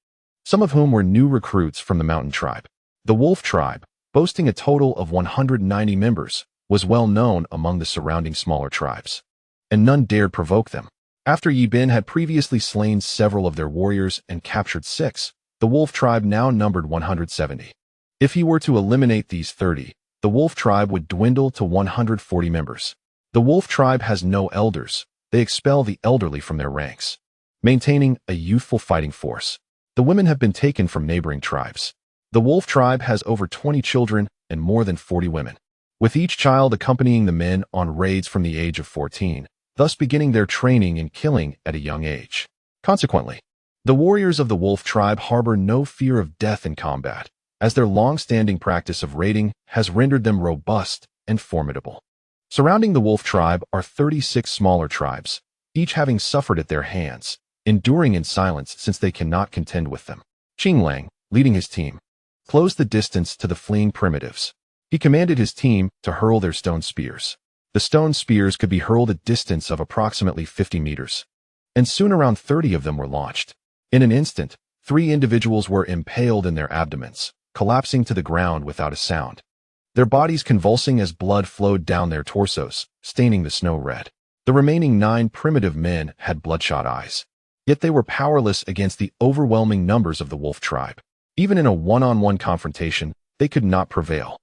some of whom were new recruits from the mountain tribe. The wolf tribe, boasting a total of 190 members, was well known among the surrounding smaller tribes, and none dared provoke them. After Yi Bin had previously slain several of their warriors and captured 6, the wolf tribe now numbered 170. If he were to eliminate these 30, the wolf tribe would dwindle to 140 members. The wolf tribe has no elders. They expel the elderly from their ranks, maintaining a youthful fighting force. The women have been taken from neighboring tribes. The wolf tribe has over 20 children and more than 40 women, with each child accompanying the men on raids from the age of 14, thus beginning their training in killing at a young age. Consequently, the warriors of the wolf tribe harbor no fear of death in combat, as their long-standing practice of raiding has rendered them robust and formidable. Surrounding the wolf tribe are 36 smaller tribes, each having suffered at their hands, enduring in silence since they cannot contend with them. Qing Lang, leading his team, closed the distance to the fleeing primitives. He commanded his team to hurl their stone spears. The stone spears could be hurled a distance of approximately 50 meters, and soon around 30 of them were launched. In an instant, 3 individuals were impaled in their abdomens, collapsing to the ground without a sound, their bodies convulsing as blood flowed down their torsos, staining the snow red. The remaining 9 primitive men had bloodshot eyes, yet they were powerless against the overwhelming numbers of the wolf tribe. Even in a one-on-one confrontation, they could not prevail.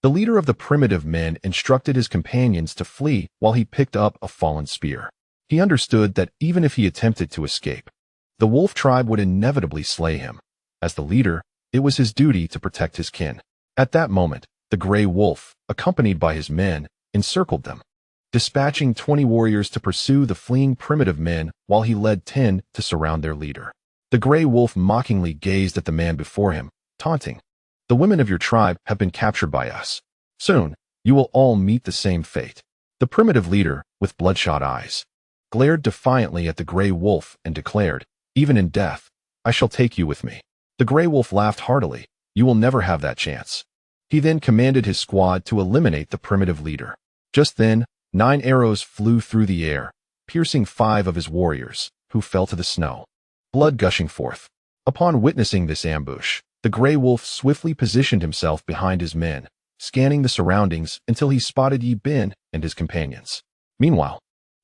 The leader of the primitive men instructed his companions to flee while he picked up a fallen spear. He understood that even if he attempted to escape, the wolf tribe would inevitably slay him. As the leader, it was his duty to protect his kin. At that moment, the gray wolf, accompanied by his men, encircled them, dispatching 20 warriors to pursue the fleeing primitive men while he led 10 to surround their leader. The gray wolf mockingly gazed at the man before him, taunting, "The women of your tribe have been captured by us. Soon, you will all meet the same fate." The primitive leader, with bloodshot eyes, glared defiantly at the gray wolf and declared, "Even in death, I shall take you with me." The gray wolf laughed heartily. "You will never have that chance." He then commanded his squad to eliminate the primitive leader. Just then, 9 arrows flew through the air, piercing 5 of his warriors, who fell to the snow, blood gushing forth. Upon witnessing this ambush, the gray wolf swiftly positioned himself behind his men, scanning the surroundings until he spotted Yi Bin and his companions. Meanwhile,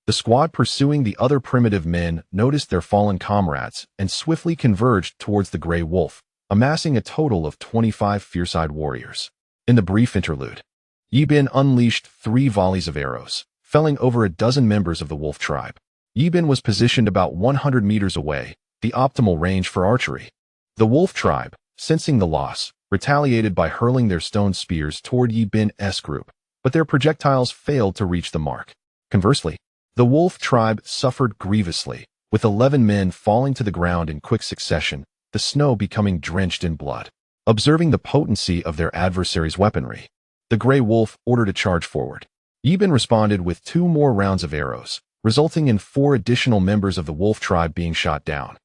the squad pursuing the other primitive men noticed their fallen comrades and swiftly converged towards the gray wolf, amassing a total of 25 fierce-eyed warriors. In the brief interlude, Yi Bin unleashed 3 volleys of arrows, felling over a dozen members of the wolf tribe. Yi Bin was positioned about 100 meters away, the optimal range for archery. The wolf tribe, sensing the loss, retaliated by hurling their stone spears toward Yi Bin's group, but their projectiles failed to reach the mark. Conversely, the wolf tribe suffered grievously, with 11 men falling to the ground in quick succession, the snow becoming drenched in blood. Observing the potency of their adversaries' weaponry, the gray wolf ordered a charge forward. Yi Bin responded with 2 more rounds of arrows, resulting in 4 additional members of the wolf tribe being shot down,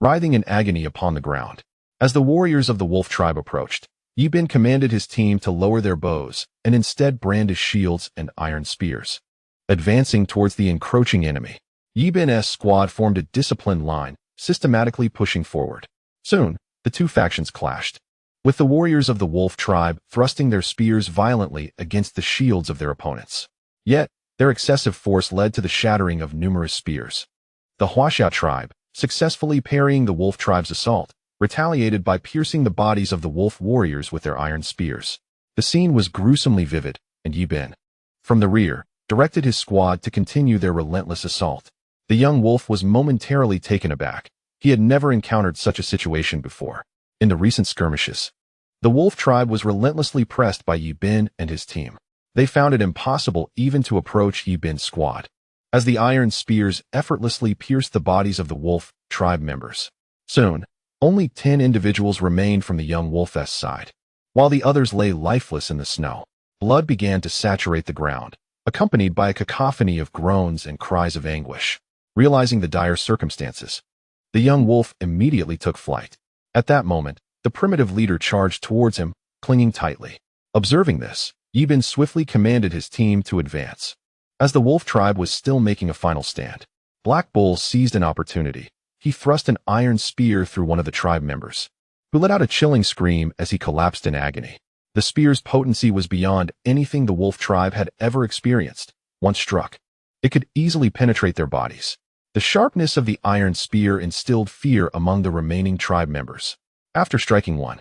writhing in agony upon the ground. As the warriors of the wolf tribe approached, Yi Bin commanded his team to lower their bows and instead brandish shields and iron spears. Advancing towards the encroaching enemy, Yi Bin's squad formed a disciplined line, systematically pushing forward. Soon, the 2 factions clashed, with the warriors of the wolf tribe thrusting their spears violently against the shields of their opponents. Yet, Their excessive force led to the shattering of numerous spears. The Huaxia tribe, successfully parrying the wolf tribe's assault, retaliated by piercing the bodies of the wolf warriors with their iron spears. The scene was gruesomely vivid, and Yi Bin, from the rear, directed his squad to continue their relentless assault. The young wolf was momentarily taken aback. He had never encountered such a situation before. In the recent skirmishes, the wolf tribe was relentlessly pressed by Yi Bin and his team. They found it impossible even to approach Yi Bin's squad, as the iron spears effortlessly pierced the bodies of the wolf tribe members. Soon, only 10 individuals remained from the young wolf's side, while the others lay lifeless in the snow. Blood began to saturate the ground, accompanied by a cacophony of groans and cries of anguish. Realizing the dire circumstances, the young wolf immediately took flight. At that moment, the primitive leader charged towards him, clinging tightly. Observing this, Yi Bin swiftly commanded his team to advance. As the wolf tribe was still making a final stand, Black Bull seized an opportunity. He thrust an iron spear through one of the tribe members, who let out a chilling scream as he collapsed in agony. The spear's potency was beyond anything the wolf tribe had ever experienced. Once struck, it could easily penetrate their bodies. The sharpness of the iron spear instilled fear among the remaining tribe members. After striking one,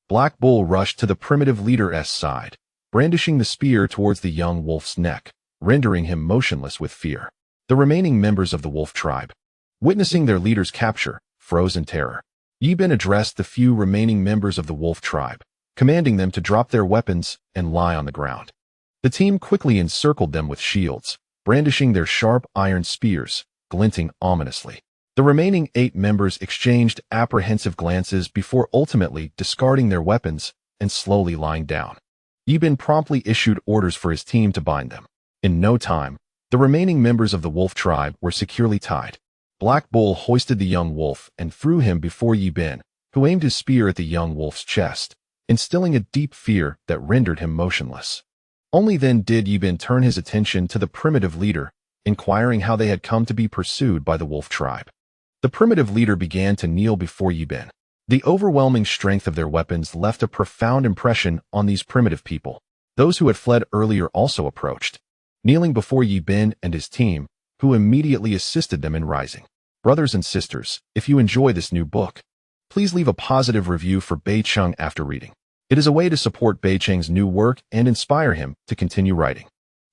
Black Bull rushed to the primitive leader's side, brandishing the spear towards the young wolf's neck, rendering him motionless with fear. The remaining members of the wolf tribe, witnessing their leader's capture, froze in terror. Yi Bin addressed the few remaining members of the wolf tribe, commanding them to drop their weapons and lie on the ground. The team quickly encircled them with shields, brandishing their sharp iron spears, glinting ominously. The remaining 8 members exchanged apprehensive glances before ultimately discarding their weapons and slowly lying down. Yi Bin promptly issued orders for his team to bind them. In no time, the remaining members of the wolf tribe were securely tied. Black Bull hoisted the young wolf and threw him before Yi Bin, who aimed his spear at the young wolf's chest, instilling a deep fear that rendered him motionless. Only then did Yi Bin turn his attention to the primitive leader, inquiring how they had come to be pursued by the wolf tribe. The primitive leader began to kneel before Yi Bin. The overwhelming strength of their weapons left a profound impression on these primitive people. Those who had fled earlier also approached, kneeling before Yi Bin and his team, who immediately assisted them in rising. Brothers and sisters, if you enjoy this new book, please leave a positive review for Bei Cheng after reading. It is a way to support Bei Cheng's new work and inspire him to continue writing.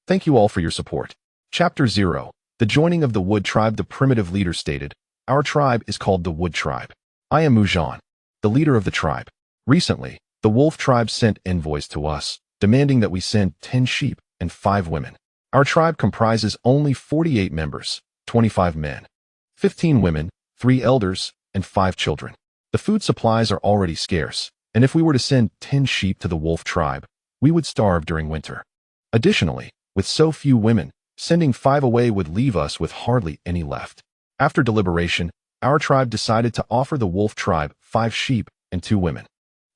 Thank you all for your support. Chapter 0. The Joining of the Wood Tribe. The primitive leader stated, "Our tribe is called the Wood Tribe. I am Mu Zhan, the leader of the tribe. Recently, the wolf tribe sent envoys to us, demanding that we send 10 sheep and 5 women. Our tribe comprises only 48 members, 25 men, 15 women, 3 elders, and 5 children. The food supplies are already scarce, and if we were to send 10 sheep to the wolf tribe, we would starve during winter. Additionally, with so few women, sending 5 away would leave us with hardly any left. After deliberation, our tribe decided to offer the wolf tribe 5 sheep and 2 women."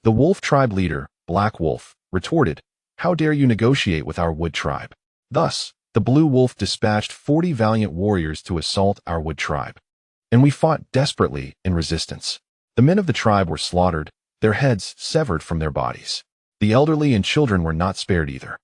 The wolf tribe leader, Black Wolf, retorted, "How dare you negotiate with our wood tribe?" Thus, the blue wolf dispatched 40 valiant warriors to assault our wood tribe, and we fought desperately in resistance. The men of the tribe were slaughtered, their heads severed from their bodies. The elderly and children were not spared either.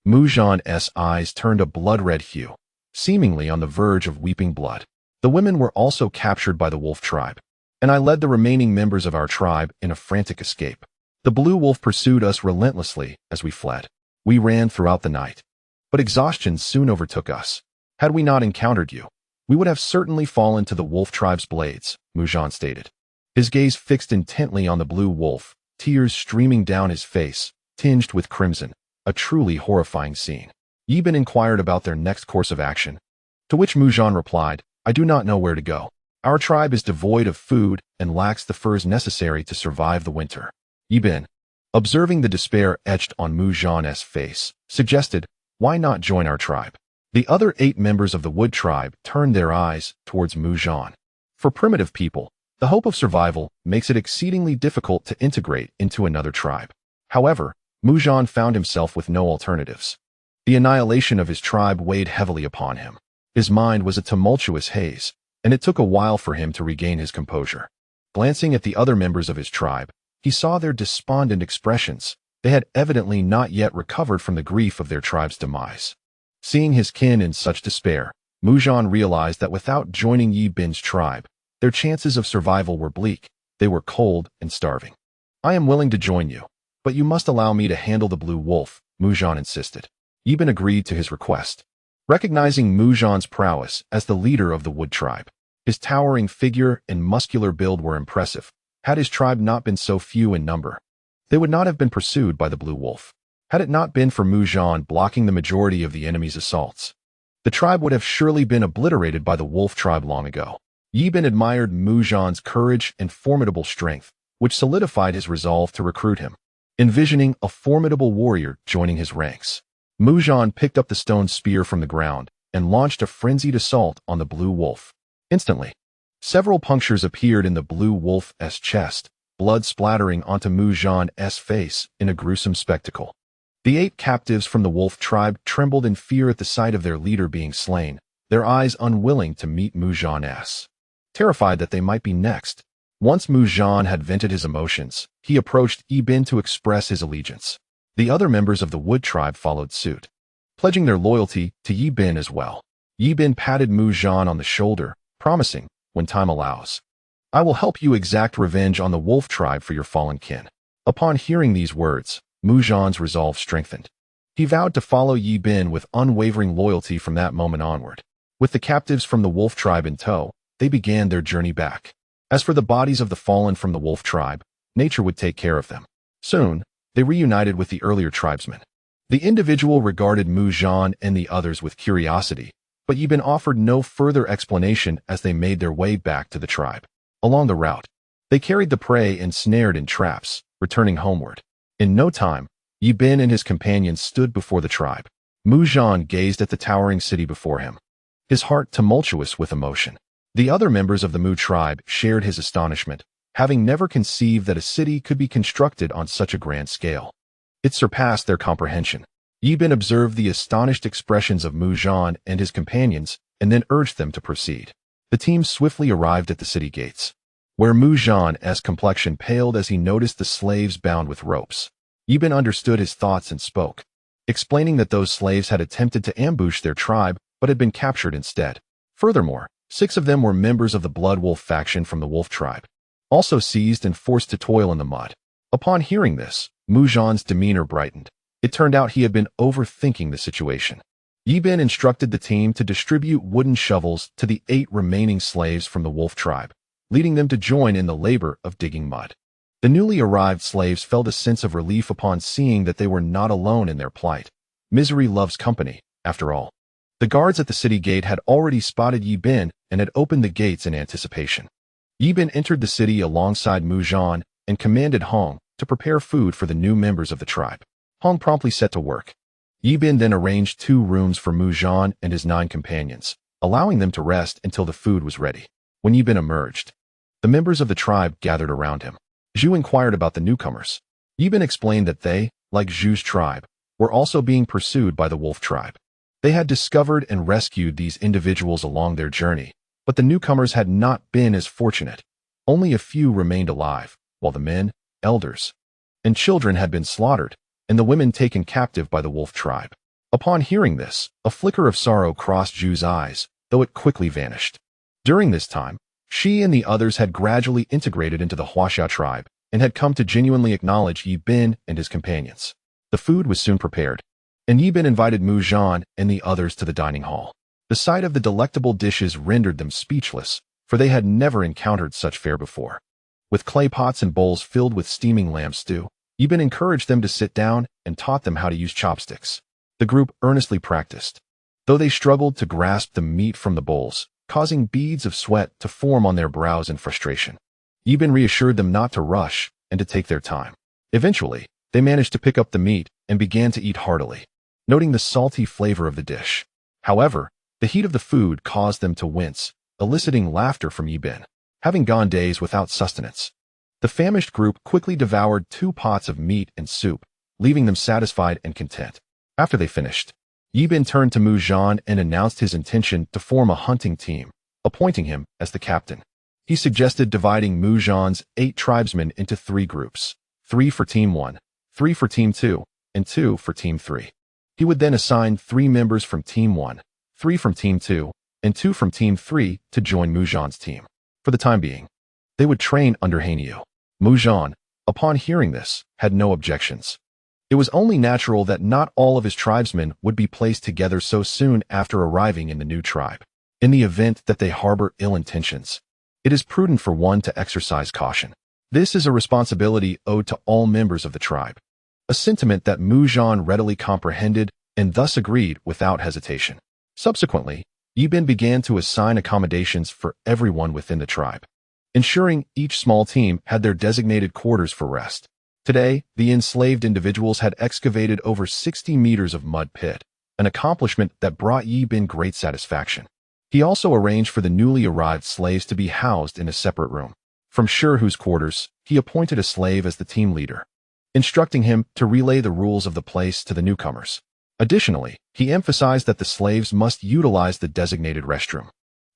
Mu Zhan's eyes turned a blood-red hue, seemingly on the verge of weeping blood. The women were also captured by the wolf tribe, and I led the remaining members of our tribe in a frantic escape. The blue wolf pursued us relentlessly as we fled. We ran throughout the night, but exhaustion soon overtook us. Had we not encountered you, we would have certainly fallen to the wolf tribe's blades, Mu Zhan stated. His gaze fixed intently on the blue wolf, tears streaming down his face, tinged with crimson, a truly horrifying scene. Yi Bin inquired about their next course of action, to which Mu Zhan replied, "I do not know where to go. Our tribe is devoid of food and lacks the furs necessary to survive the winter." Yi Bin, observing the despair etched on Mu Zhan's face, suggested, "Why not join our tribe?" The other 8 members of the wood tribe turned their eyes towards Mu Zhan. For primitive people, the hope of survival makes it exceedingly difficult to integrate into another tribe. However, Mu Zhan found himself with no alternatives. The annihilation of his tribe weighed heavily upon him. His mind was a tumultuous haze, and it took a while for him to regain his composure. Glancing at the other members of his tribe, he saw their despondent expressions. They had evidently not yet recovered from the grief of their tribe's demise. Seeing his kin in such despair, Mujan realized that without joining Yi Bin's tribe, their chances of survival were bleak. They were cold and starving. I am willing to join you, but you must allow me to handle the blue wolf, Mujan insisted. Yi Bin agreed to his request. Recognizing Mujan's prowess as the leader of the Wood tribe, his towering figure and muscular build were impressive. Had his tribe not been so few in number, they would not have been pursued by the blue wolf. Had it not been for Mujan blocking the majority of the enemy's assaults, the tribe would have surely been obliterated by the wolf tribe long ago. Yi Bin admired Mujan's courage and formidable strength, which solidified his resolve to recruit him. Envisioning a formidable warrior joining his ranks, Mujan picked up the stone spear from the ground and launched a frenzied assault on the blue wolf. Instantly, several punctures appeared in the blue wolf's chest, blood splattering onto Mujan's face in a gruesome spectacle. The 8 captives from the wolf tribe trembled in fear at the sight of their leader being slain, their eyes unwilling to meet Mujan's. Terrified that they might be next, once Mujan had vented his emotions, he approached Yi Bin to express his allegiance. The other members of the Wood tribe followed suit, pledging their loyalty to Yi Bin as well. Yi Bin patted Mujan on the shoulder, promising, when time allows, I will help you exact revenge on the wolf tribe for your fallen kin. Upon hearing these words, Mujan's resolve strengthened. He vowed to follow Yi Bin with unwavering loyalty from that moment onward. With the captives from the wolf tribe in tow, they began their journey back. As for the bodies of the fallen from the wolf tribe, nature would take care of them. Soon, they reunited with the earlier tribesmen. The individual regarded Mujan and the others with curiosity, but Yi Bin offered no further explanation as they made their way back to the tribe. Along the route, they carried the prey ensnared in traps, returning homeward. In no time, Yi Bin and his companions stood before the tribe. Mujan gazed at the towering city before him, his heart tumultuous with emotion. The other members of the Mu tribe shared his astonishment, having never conceived that a city could be constructed on such a grand scale. It surpassed their comprehension. Yi Bin observed the astonished expressions of Mujan and his companions and then urged them to proceed. The team swiftly arrived at the city gates, where Mujan's complexion paled as he noticed the slaves bound with ropes. Yi Bin understood his thoughts and spoke, explaining that those slaves had attempted to ambush their tribe but had been captured instead. Furthermore, 6 of them were members of the Blood Wolf faction from the Wolf tribe, also seized and forced to toil in the mud. Upon hearing this, Mujan's demeanor brightened. It turned out he had been overthinking the situation. Yi Bin instructed the team to distribute wooden shovels to the 8 remaining slaves from the Wolf tribe, leading them to join in the labor of digging mud. The newly arrived slaves felt a sense of relief upon seeing that they were not alone in their plight. Misery loves company, after all. The guards at the city gate had already spotted Yi Bin and had opened the gates in anticipation. Yi Bin entered the city alongside Mujan and commanded Hong to prepare food for the new members of the tribe. Hong promptly set to work. Yi Bin then arranged 2 rooms for Mujan and his 9 companions, allowing them to rest until the food was ready. When Yi Bin emerged, the members of the tribe gathered around him. Zhu inquired about the newcomers. Yi Bin explained that they, like Zhu's tribe, were also being pursued by the Wolf tribe. They had discovered and rescued these individuals along their journey, but the newcomers had not been as fortunate. Only a few remained alive, while the men, elders, and children had been slaughtered, and the women taken captive by the Wolf tribe. Upon hearing this, a flicker of sorrow crossed Zhu's eyes, though it quickly vanished. During this time, she and the others had gradually integrated into the Huaxia tribe and had come to genuinely acknowledge Yi Bin and his companions. The food was soon prepared, and Yi Bin invited Mujan and the others to the dining hall. The sight of the delectable dishes rendered them speechless, for they had never encountered such fare before. With clay pots and bowls filled with steaming lamb stew, Yi Bin encouraged them to sit down and taught them how to use chopsticks. The group earnestly practiced, though they struggled to grasp the meat from the bowls, causing beads of sweat to form on their brows in frustration. Yi Bin reassured them not to rush and to take their time. Eventually, they managed to pick up the meat and began to eat heartily, noting the salty flavor of the dish. However, the heat of the food caused them to wince, eliciting laughter from Yi Bin. Having gone days without sustenance, the famished group quickly devoured 2 pots of meat and soup, leaving them satisfied and content. After they finished, Yi Bin turned to Mujan and announced his intention to form a hunting team, appointing him as the captain. He suggested dividing Mujan's 8 tribesmen into 3 groups, 3 for Team 1, 3 for Team 2, and 2 for Team 3. He would then assign 3 members from Team 1, 3 from Team 2, and 2 from Team 3 to join Mujan's team. For the time being, they would train under Hanyu. Mujan, upon hearing this, had no objections. It was only natural that not all of his tribesmen would be placed together so soon after arriving in the new tribe. In the event that they harbor ill intentions, it is prudent for one to exercise caution. This is a responsibility owed to all members of the tribe, a sentiment that Mujan readily comprehended and thus agreed without hesitation. Subsequently, Yibin began to assign accommodations for everyone within the tribe, ensuring each small team had their designated quarters for rest. Today, the enslaved individuals had excavated over 60 meters of mud pit, an accomplishment that brought Yibin great satisfaction. He also arranged for the newly arrived slaves to be housed in a separate room. From Shirhu's quarters, he appointed a slave as the team leader, instructing him to relay the rules of the place to the newcomers. Additionally, he emphasized that the slaves must utilize the designated restroom,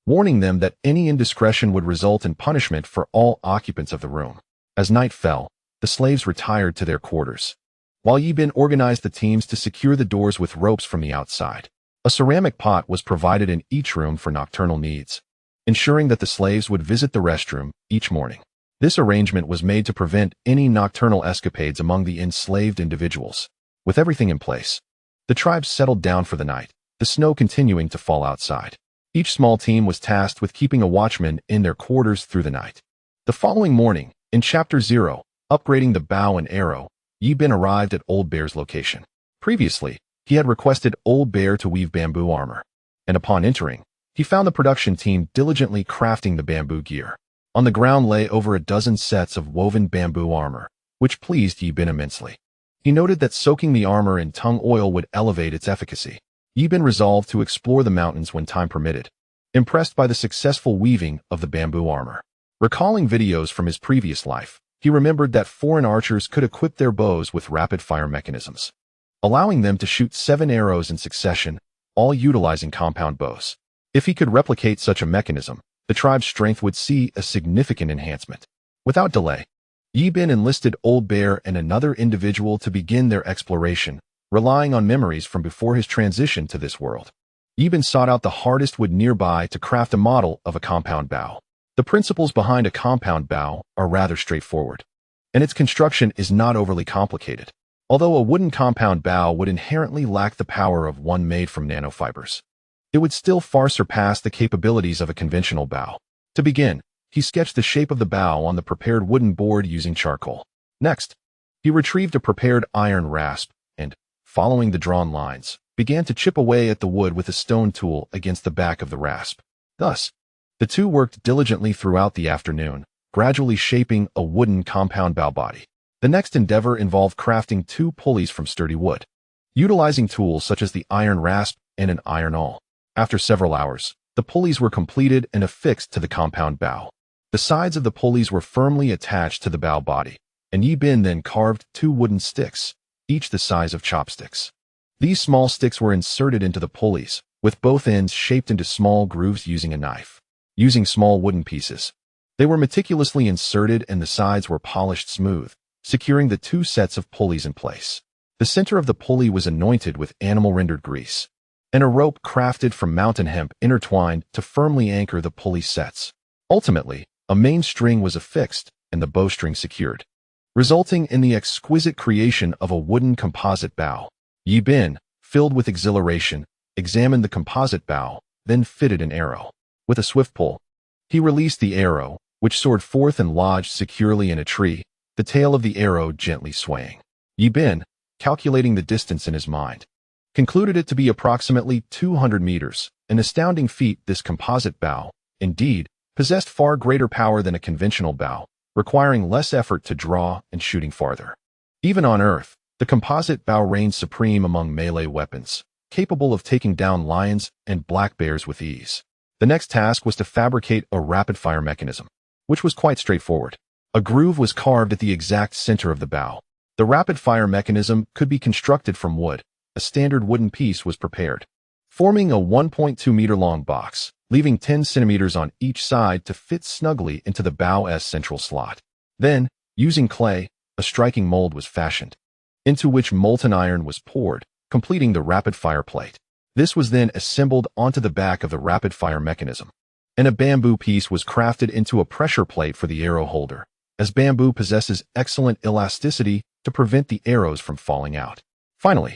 warning them that any indiscretion would result in punishment for all occupants of the room. As night fell, the slaves retired to their quarters, while Yibin organized the teams to secure the doors with ropes from the outside. A ceramic pot was provided in each room for nocturnal needs, ensuring that the slaves would visit the restroom each morning. This arrangement was made to prevent any nocturnal escapades among the enslaved individuals. With everything in place, the tribes settled down for the night, the snow continuing to fall outside. Each small team was tasked with keeping a watchman in their quarters through the night. The following morning, in Chapter 0, upgrading the bow and arrow, Yibin arrived at Old Bear's location. Previously, he had requested Old Bear to weave bamboo armor, and upon entering, he found the production team diligently crafting the bamboo gear. On the ground lay over a dozen sets of woven bamboo armor, which pleased Yibin immensely. He noted that soaking the armor in tung oil would elevate its efficacy. Yibin resolved to explore the mountains when time permitted, impressed by the successful weaving of the bamboo armor. Recalling videos from his previous life, he remembered that foreign archers could equip their bows with rapid-fire mechanisms, allowing them to shoot 7 arrows in succession, all utilizing compound bows. If he could replicate such a mechanism, the tribe's strength would see a significant enhancement. Without delay, Yibin enlisted Old Bear and another individual to begin their exploration, relying on memories from before his transition to this world. Yibin sought out the hardest wood nearby to craft a model of a compound bow. The principles behind a compound bow are rather straightforward, and its construction is not overly complicated. Although a wooden compound bow would inherently lack the power of one made from nanofibers, it would still far surpass the capabilities of a conventional bow. To begin, he sketched the shape of the bow on the prepared wooden board using charcoal. Next, he retrieved a prepared iron rasp and, following the drawn lines, began to chip away at the wood with a stone tool against the back of the rasp. Thus, the two worked diligently throughout the afternoon, gradually shaping a wooden compound bow body. The next endeavor involved crafting 2 pulleys from sturdy wood, utilizing tools such as the iron rasp and an iron awl. After several hours, the pulleys were completed and affixed to the compound bow. The sides of the pulleys were firmly attached to the bow body, and Yibin then carved 2 wooden sticks, each the size of chopsticks. These small sticks were inserted into the pulleys, with both ends shaped into small grooves using a knife. Using small wooden pieces, they were meticulously inserted and the sides were polished smooth, securing the 2 sets of pulleys in place. The center of the pulley was anointed with animal-rendered grease, and a rope crafted from mountain hemp intertwined to firmly anchor the pulley sets. Ultimately, a main string was affixed and the bowstring secured, resulting in the exquisite creation of a wooden composite bow. Yibin, filled with exhilaration, examined the composite bow, then fitted an arrow. With a swift pull, he released the arrow, which soared forth and lodged securely in a tree, the tail of the arrow gently swaying. Yibin, calculating the distance in his mind, concluded it to be approximately 200 meters, an astounding feat. This composite bow, indeed, possessed far greater power than a conventional bow, requiring less effort to draw and shooting farther. Even on Earth, the composite bow reigned supreme among melee weapons, capable of taking down lions and black bears with ease. The next task was to fabricate a rapid-fire mechanism, which was quite straightforward. A groove was carved at the exact center of the bow. The rapid-fire mechanism could be constructed from wood. A standard wooden piece was prepared, forming a 1.2-meter-long box, leaving 10 centimeters on each side to fit snugly into the bow's central slot. Then, using clay, a striking mold was fashioned, into which molten iron was poured, completing the rapid-fire plate. This was then assembled onto the back of the rapid-fire mechanism, and a bamboo piece was crafted into a pressure plate for the arrow holder, as bamboo possesses excellent elasticity to prevent the arrows from falling out. Finally,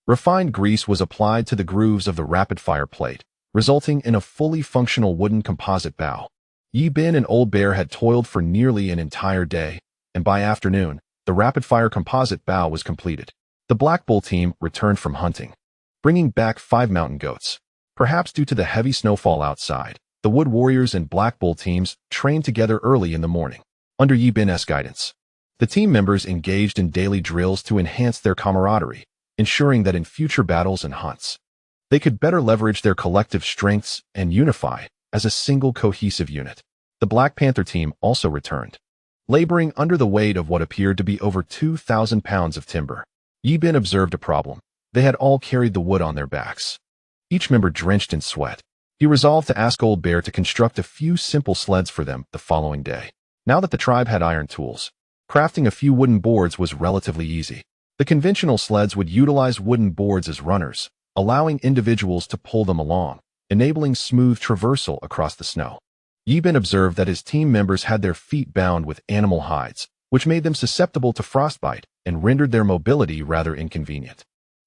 refined grease was applied to the grooves of the rapid-fire plate, resulting in a fully functional wooden composite bow. Yi Bin and Old Bear had toiled for nearly an entire day, and by afternoon, the rapid-fire composite bow was completed. The Black Bull team returned from hunting, bringing back 5 mountain goats. Perhaps due to the heavy snowfall outside, the Wood Warriors and Black Bull teams trained together early in the morning. Under Yi Bin's guidance, the team members engaged in daily drills to enhance their camaraderie, ensuring that in future battles and hunts, they could better leverage their collective strengths and unify as a single cohesive unit. The Black Panther team also returned, laboring under the weight of what appeared to be over 2,000 pounds of timber. Yi Bin observed a problem. They had all carried the wood on their backs, each member drenched in sweat. He resolved to ask Old Bear to construct a few simple sleds for them the following day. Now that the tribe had iron tools, crafting a few wooden boards was relatively easy. The conventional sleds would utilize wooden boards as runners, allowing individuals to pull them along, enabling smooth traversal across the snow. Yi Bin observed that his team members had their feet bound with animal hides, which made them susceptible to frostbite and rendered their mobility rather inconvenient.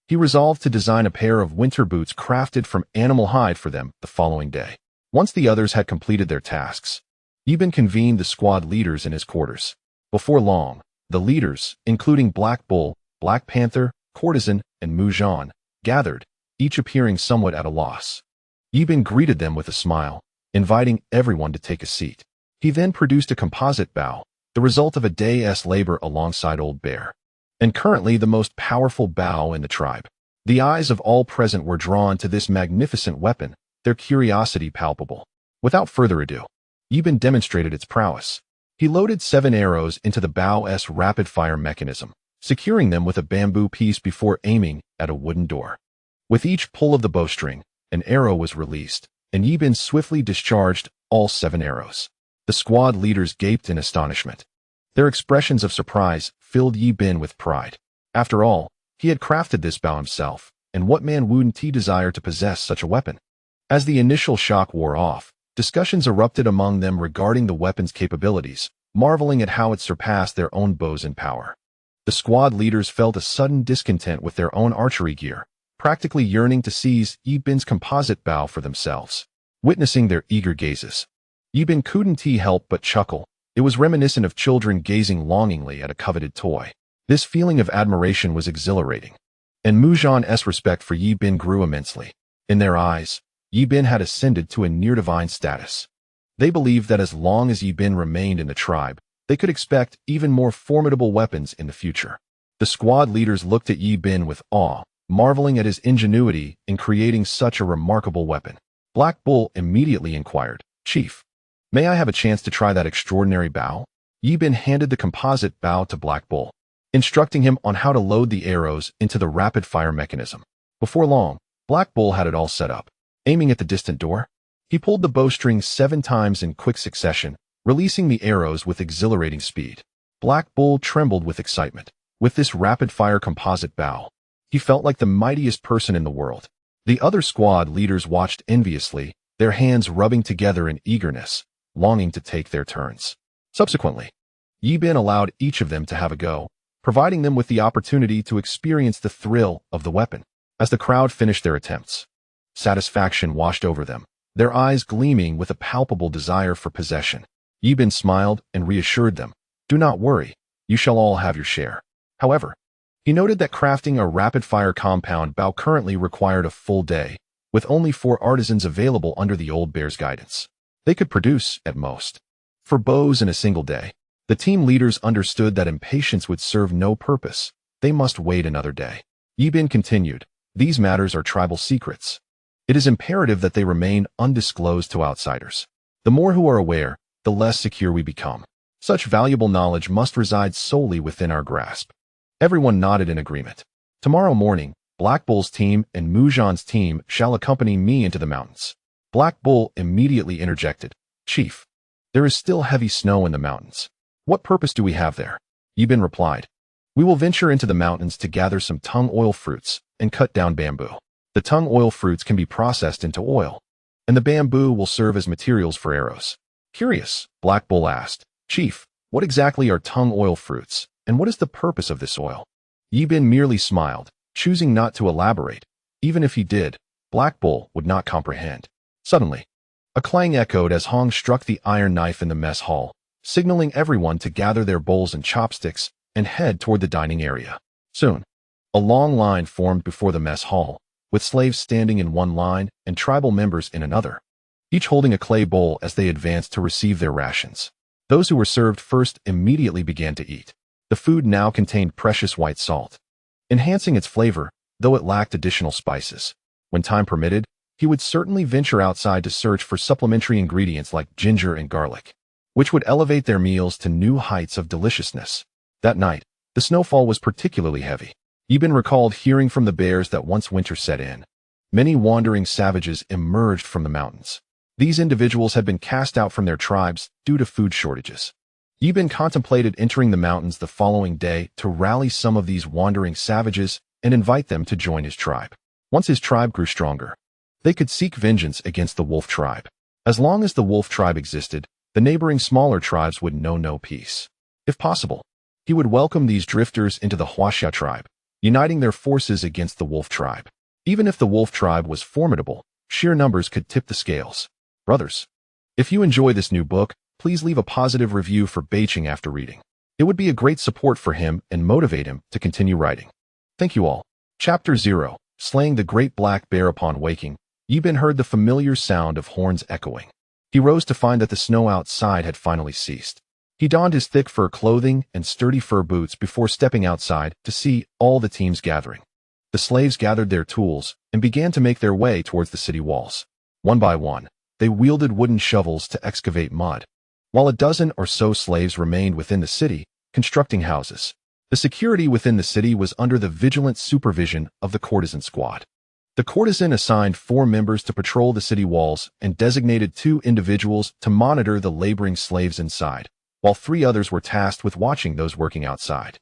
He resolved to design a pair of winter boots crafted from animal hide for them the following day. Once the others had completed their tasks, Yi Bin convened the squad leaders in his quarters. Before long, the leaders, including Black Bull, Black Panther, Courtesan, and Mujan, gathered, each appearing somewhat at a loss. Yi Bin greeted them with a smile, inviting everyone to take a seat. He then produced a composite bow, the result of a day's labor alongside Old Bear, and currently the most powerful bow in the tribe. The eyes of all present were drawn to this magnificent weapon, their curiosity palpable. Without further ado, Yi Bin demonstrated its prowess. He loaded 7 arrows into the bow's rapid-fire mechanism, securing them with a bamboo piece before aiming at a wooden door. With each pull of the bowstring, an arrow was released, and Yi Bin swiftly discharged all 7 arrows. The squad leaders gaped in astonishment. Their expressions of surprise filled Yi Bin with pride. After all, he had crafted this bow himself, and what man wouldn't he desire to possess such a weapon? As the initial shock wore off, discussions erupted among them regarding the weapon's capabilities, marveling at how it surpassed their own bows in power. The squad leaders felt a sudden discontent with their own archery gear, practically yearning to seize Yi Bin's composite bow for themselves. Witnessing their eager gazes, Yi Bin couldn't help but chuckle. It was reminiscent of children gazing longingly at a coveted toy. This feeling of admiration was exhilarating, and Mujan's respect for Yi Bin grew immensely. In their eyes, Yi Bin had ascended to a near-divine status. They believed that as long as Yi Bin remained in the tribe, they could expect even more formidable weapons in the future. The squad leaders looked at Yi Bin with awe, marveling at his ingenuity in creating such a remarkable weapon. Black Bull immediately inquired, "Chief, may I have a chance to try that extraordinary bow?" Yi Bin handed the composite bow to Black Bull, instructing him on how to load the arrows into the rapid-fire mechanism. Before long, Black Bull had it all set up. Aiming at the distant door, he pulled the bowstring 7 times in quick succession, releasing the arrows with exhilarating speed. Black Bull trembled with excitement. With this rapid-fire composite bow, he felt like the mightiest person in the world. The other squad leaders watched enviously, their hands rubbing together in eagerness, longing to take their turns. Subsequently, Yi Bin allowed each of them to have a go, providing them with the opportunity to experience the thrill of the weapon. As the crowd finished their attempts, satisfaction washed over them, their eyes gleaming with a palpable desire for possession. Yi Bin smiled and reassured them, "Do not worry, you shall all have your share." However, he noted that crafting a rapid-fire compound bow currently required a full day, with only 4 artisans available under the Old Bear's guidance. They could produce, at most, 4 bows in a single day. The team leaders understood that impatience would serve no purpose. They must wait another day. Yi Bin continued, "These matters are tribal secrets. It is imperative that they remain undisclosed to outsiders. The more who are aware, the less secure we become. Such valuable knowledge must reside solely within our grasp." Everyone nodded in agreement. "Tomorrow morning, Black Bull's team and Mujan's team shall accompany me into the mountains." Black Bull immediately interjected, "Chief, there is still heavy snow in the mountains. What purpose do we have there?" Yi Bin replied, "We will venture into the mountains to gather some tung oil fruits, and cut down bamboo. The tongue oil fruits can be processed into oil, and the bamboo will serve as materials for arrows. Curious, Black Bull asked, "Chief, what exactly are tongue oil fruits, and what is the purpose of this oil?" Yi Bin merely smiled, choosing not to elaborate. Even if he did, Black Bull would not comprehend. Suddenly, a clang echoed as Hong struck the iron knife in the mess hall, signaling everyone to gather their bowls and chopsticks and head toward the dining area. Soon, a long line formed before the mess hall, with slaves standing in one line and tribal members in another, each holding a clay bowl as they advanced to receive their rations. Those who were served first immediately began to eat. The food now contained precious white salt, enhancing its flavor, though it lacked additional spices. When time permitted, he would certainly venture outside to search for supplementary ingredients like ginger and garlic, which would elevate their meals to new heights of deliciousness. That night, the snowfall was particularly heavy. Yi Bin recalled hearing from the bears that once winter set in, many wandering savages emerged from the mountains. These individuals had been cast out from their tribes due to food shortages. Yi Bin contemplated entering the mountains the following day to rally some of these wandering savages and invite them to join his tribe. Once his tribe grew stronger, they could seek vengeance against the wolf tribe. As long as the wolf tribe existed, the neighboring smaller tribes would know no peace. If possible, he would welcome these drifters into the Huaxia tribe, uniting their forces against the wolf tribe. Even if the wolf tribe was formidable, sheer numbers could tip the scales. Brothers, if you enjoy this new book, please leave a positive review for Beiqing after reading. It would be a great support for him and motivate him to continue writing. Thank you all. Chapter 0, Slaying the Great Black Bear. Upon waking, Yi Bin heard the familiar sound of horns echoing. He rose to find that the snow outside had finally ceased. He donned his thick fur clothing and sturdy fur boots before stepping outside to see all the teams gathering. The slaves gathered their tools and began to make their way towards the city walls. One by one, they wielded wooden shovels to excavate mud, while a dozen or so slaves remained within the city, constructing houses. The security within the city was under the vigilant supervision of the courtesan squad. The courtesan assigned 4 members to patrol the city walls and designated 2 individuals to monitor the laboring slaves inside, while 3 others were tasked with watching those working outside.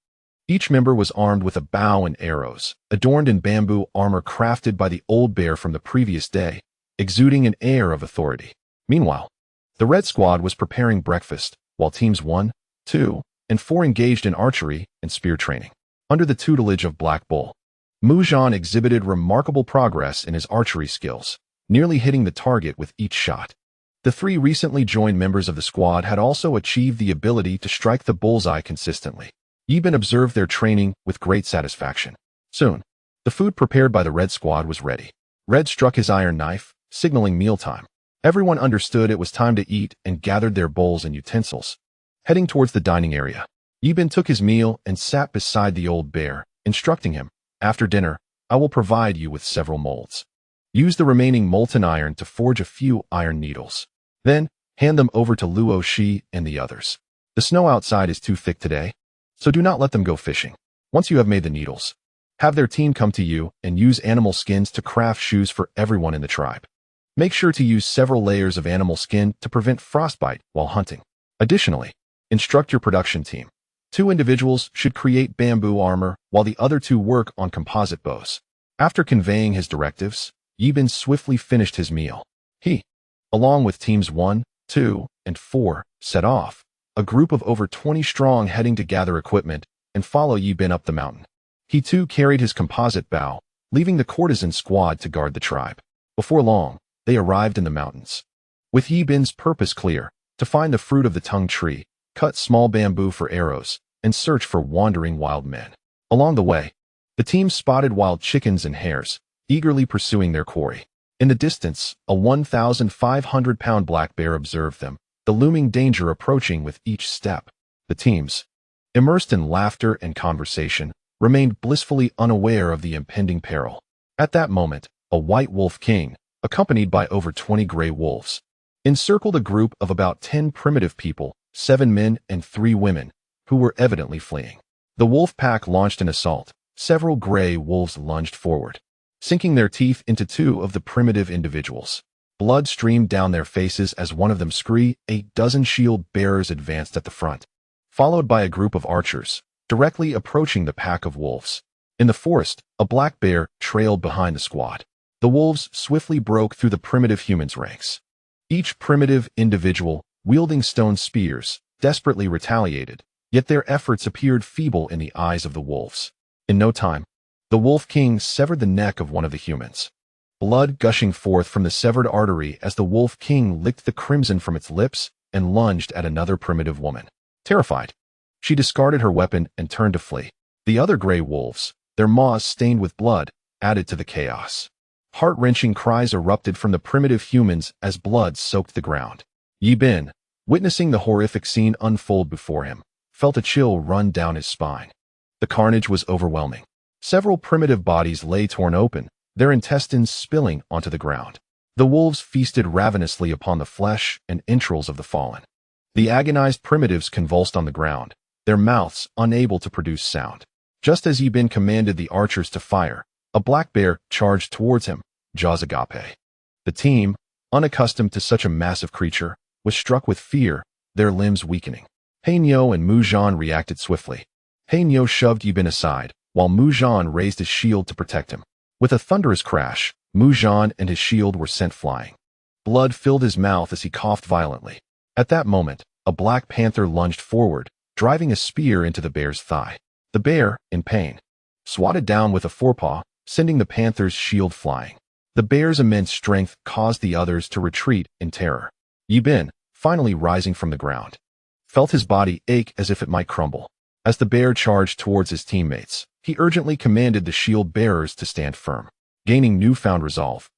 Each member was armed with a bow and arrows, adorned in bamboo armor crafted by the old bear from the previous day, exuding an air of authority. Meanwhile, the red squad was preparing breakfast, while teams 1, 2, and 4 engaged in archery and spear training. Under the tutelage of Black Bull, Mu Zhan exhibited remarkable progress in his archery skills, nearly hitting the target with each shot. The 3 recently joined members of the squad had also achieved the ability to strike the bullseye consistently. Yi Bin observed their training with great satisfaction. Soon, the food prepared by the red squad was ready. Red struck his iron knife, signaling mealtime. Everyone understood it was time to eat and gathered their bowls and utensils. Heading towards the dining area, Yi Bin took his meal and sat beside the old bear, instructing him, "After dinner, I will provide you with several molds. Use the remaining molten iron to forge a few iron needles. Then, hand them over to Luo Shi and the others. The snow outside is too thick today, so do not let them go fishing. Once you have made the needles, have their team come to you and use animal skins to craft shoes for everyone in the tribe. Make sure to use several layers of animal skin to prevent frostbite while hunting. Additionally, instruct your production team. 2 individuals should create bamboo armor while the other 2 work on composite bows." After conveying his directives, Yi Bin swiftly finished his meal. He, along with teams 1, 2, and 4, set off, a group of over 20 strong heading to gather equipment and follow Yi Bin up the mountain. He too carried his composite bow, leaving the courtesan squad to guard the tribe. Before long, they arrived in the mountains. With Yi Bin's purpose clear, to find the fruit of the tongue tree, cut small bamboo for arrows, and search for wandering wild men. Along the way, the team spotted wild chickens and hares, eagerly pursuing their quarry. In the distance, a 1,500-pound black bear observed them, the looming danger approaching with each step. The teams, immersed in laughter and conversation, remained blissfully unaware of the impending peril. At that moment, a white wolf king, accompanied by over 20 gray wolves, encircled a group of about 10 primitive people, 7 men and 3 women, who were evidently fleeing. The wolf pack launched an assault. Several gray wolves lunged forward, sinking their teeth into 2 of the primitive individuals. Blood streamed down their faces as one of them screamed. 8 dozen shield bearers advanced at the front, followed by a group of archers, directly approaching the pack of wolves. In the forest, a black bear trailed behind the squad. The wolves swiftly broke through the primitive humans' ranks. Each primitive individual, wielding stone spears, desperately retaliated, yet their efforts appeared feeble in the eyes of the wolves. In no time, the Wolf King severed the neck of one of the humans. Blood gushing forth from the severed artery as the Wolf King licked the crimson from its lips and lunged at another primitive woman. Terrified, she discarded her weapon and turned to flee. The other gray wolves, their maws stained with blood, added to the chaos. Heart-wrenching cries erupted from the primitive humans as blood soaked the ground. Yi Bin, witnessing the horrific scene unfold before him, felt a chill run down his spine. The carnage was overwhelming. Several primitive bodies lay torn open, their intestines spilling onto the ground. The wolves feasted ravenously upon the flesh and entrails of the fallen. The agonized primitives convulsed on the ground, their mouths unable to produce sound. Just as Yi Bin commanded the archers to fire, a black bear charged towards him, jaws agape. The team, unaccustomed to such a massive creature, was struck with fear, their limbs weakening. He Niu and Mu Zhan reacted swiftly. He Niu shoved Yi Bin aside, while Mu Zhan raised his shield to protect him. With a thunderous crash, Mu Zhan and his shield were sent flying. Blood filled his mouth as he coughed violently. At that moment, a black panther lunged forward, driving a spear into the bear's thigh. The bear, in pain, swatted down with a forepaw, sending the panther's shield flying. The bear's immense strength caused the others to retreat in terror. Yi Bin, finally rising from the ground, felt his body ache as if it might crumble. As the bear charged towards his teammates, he urgently commanded the shield bearers to stand firm. Gaining newfound resolve,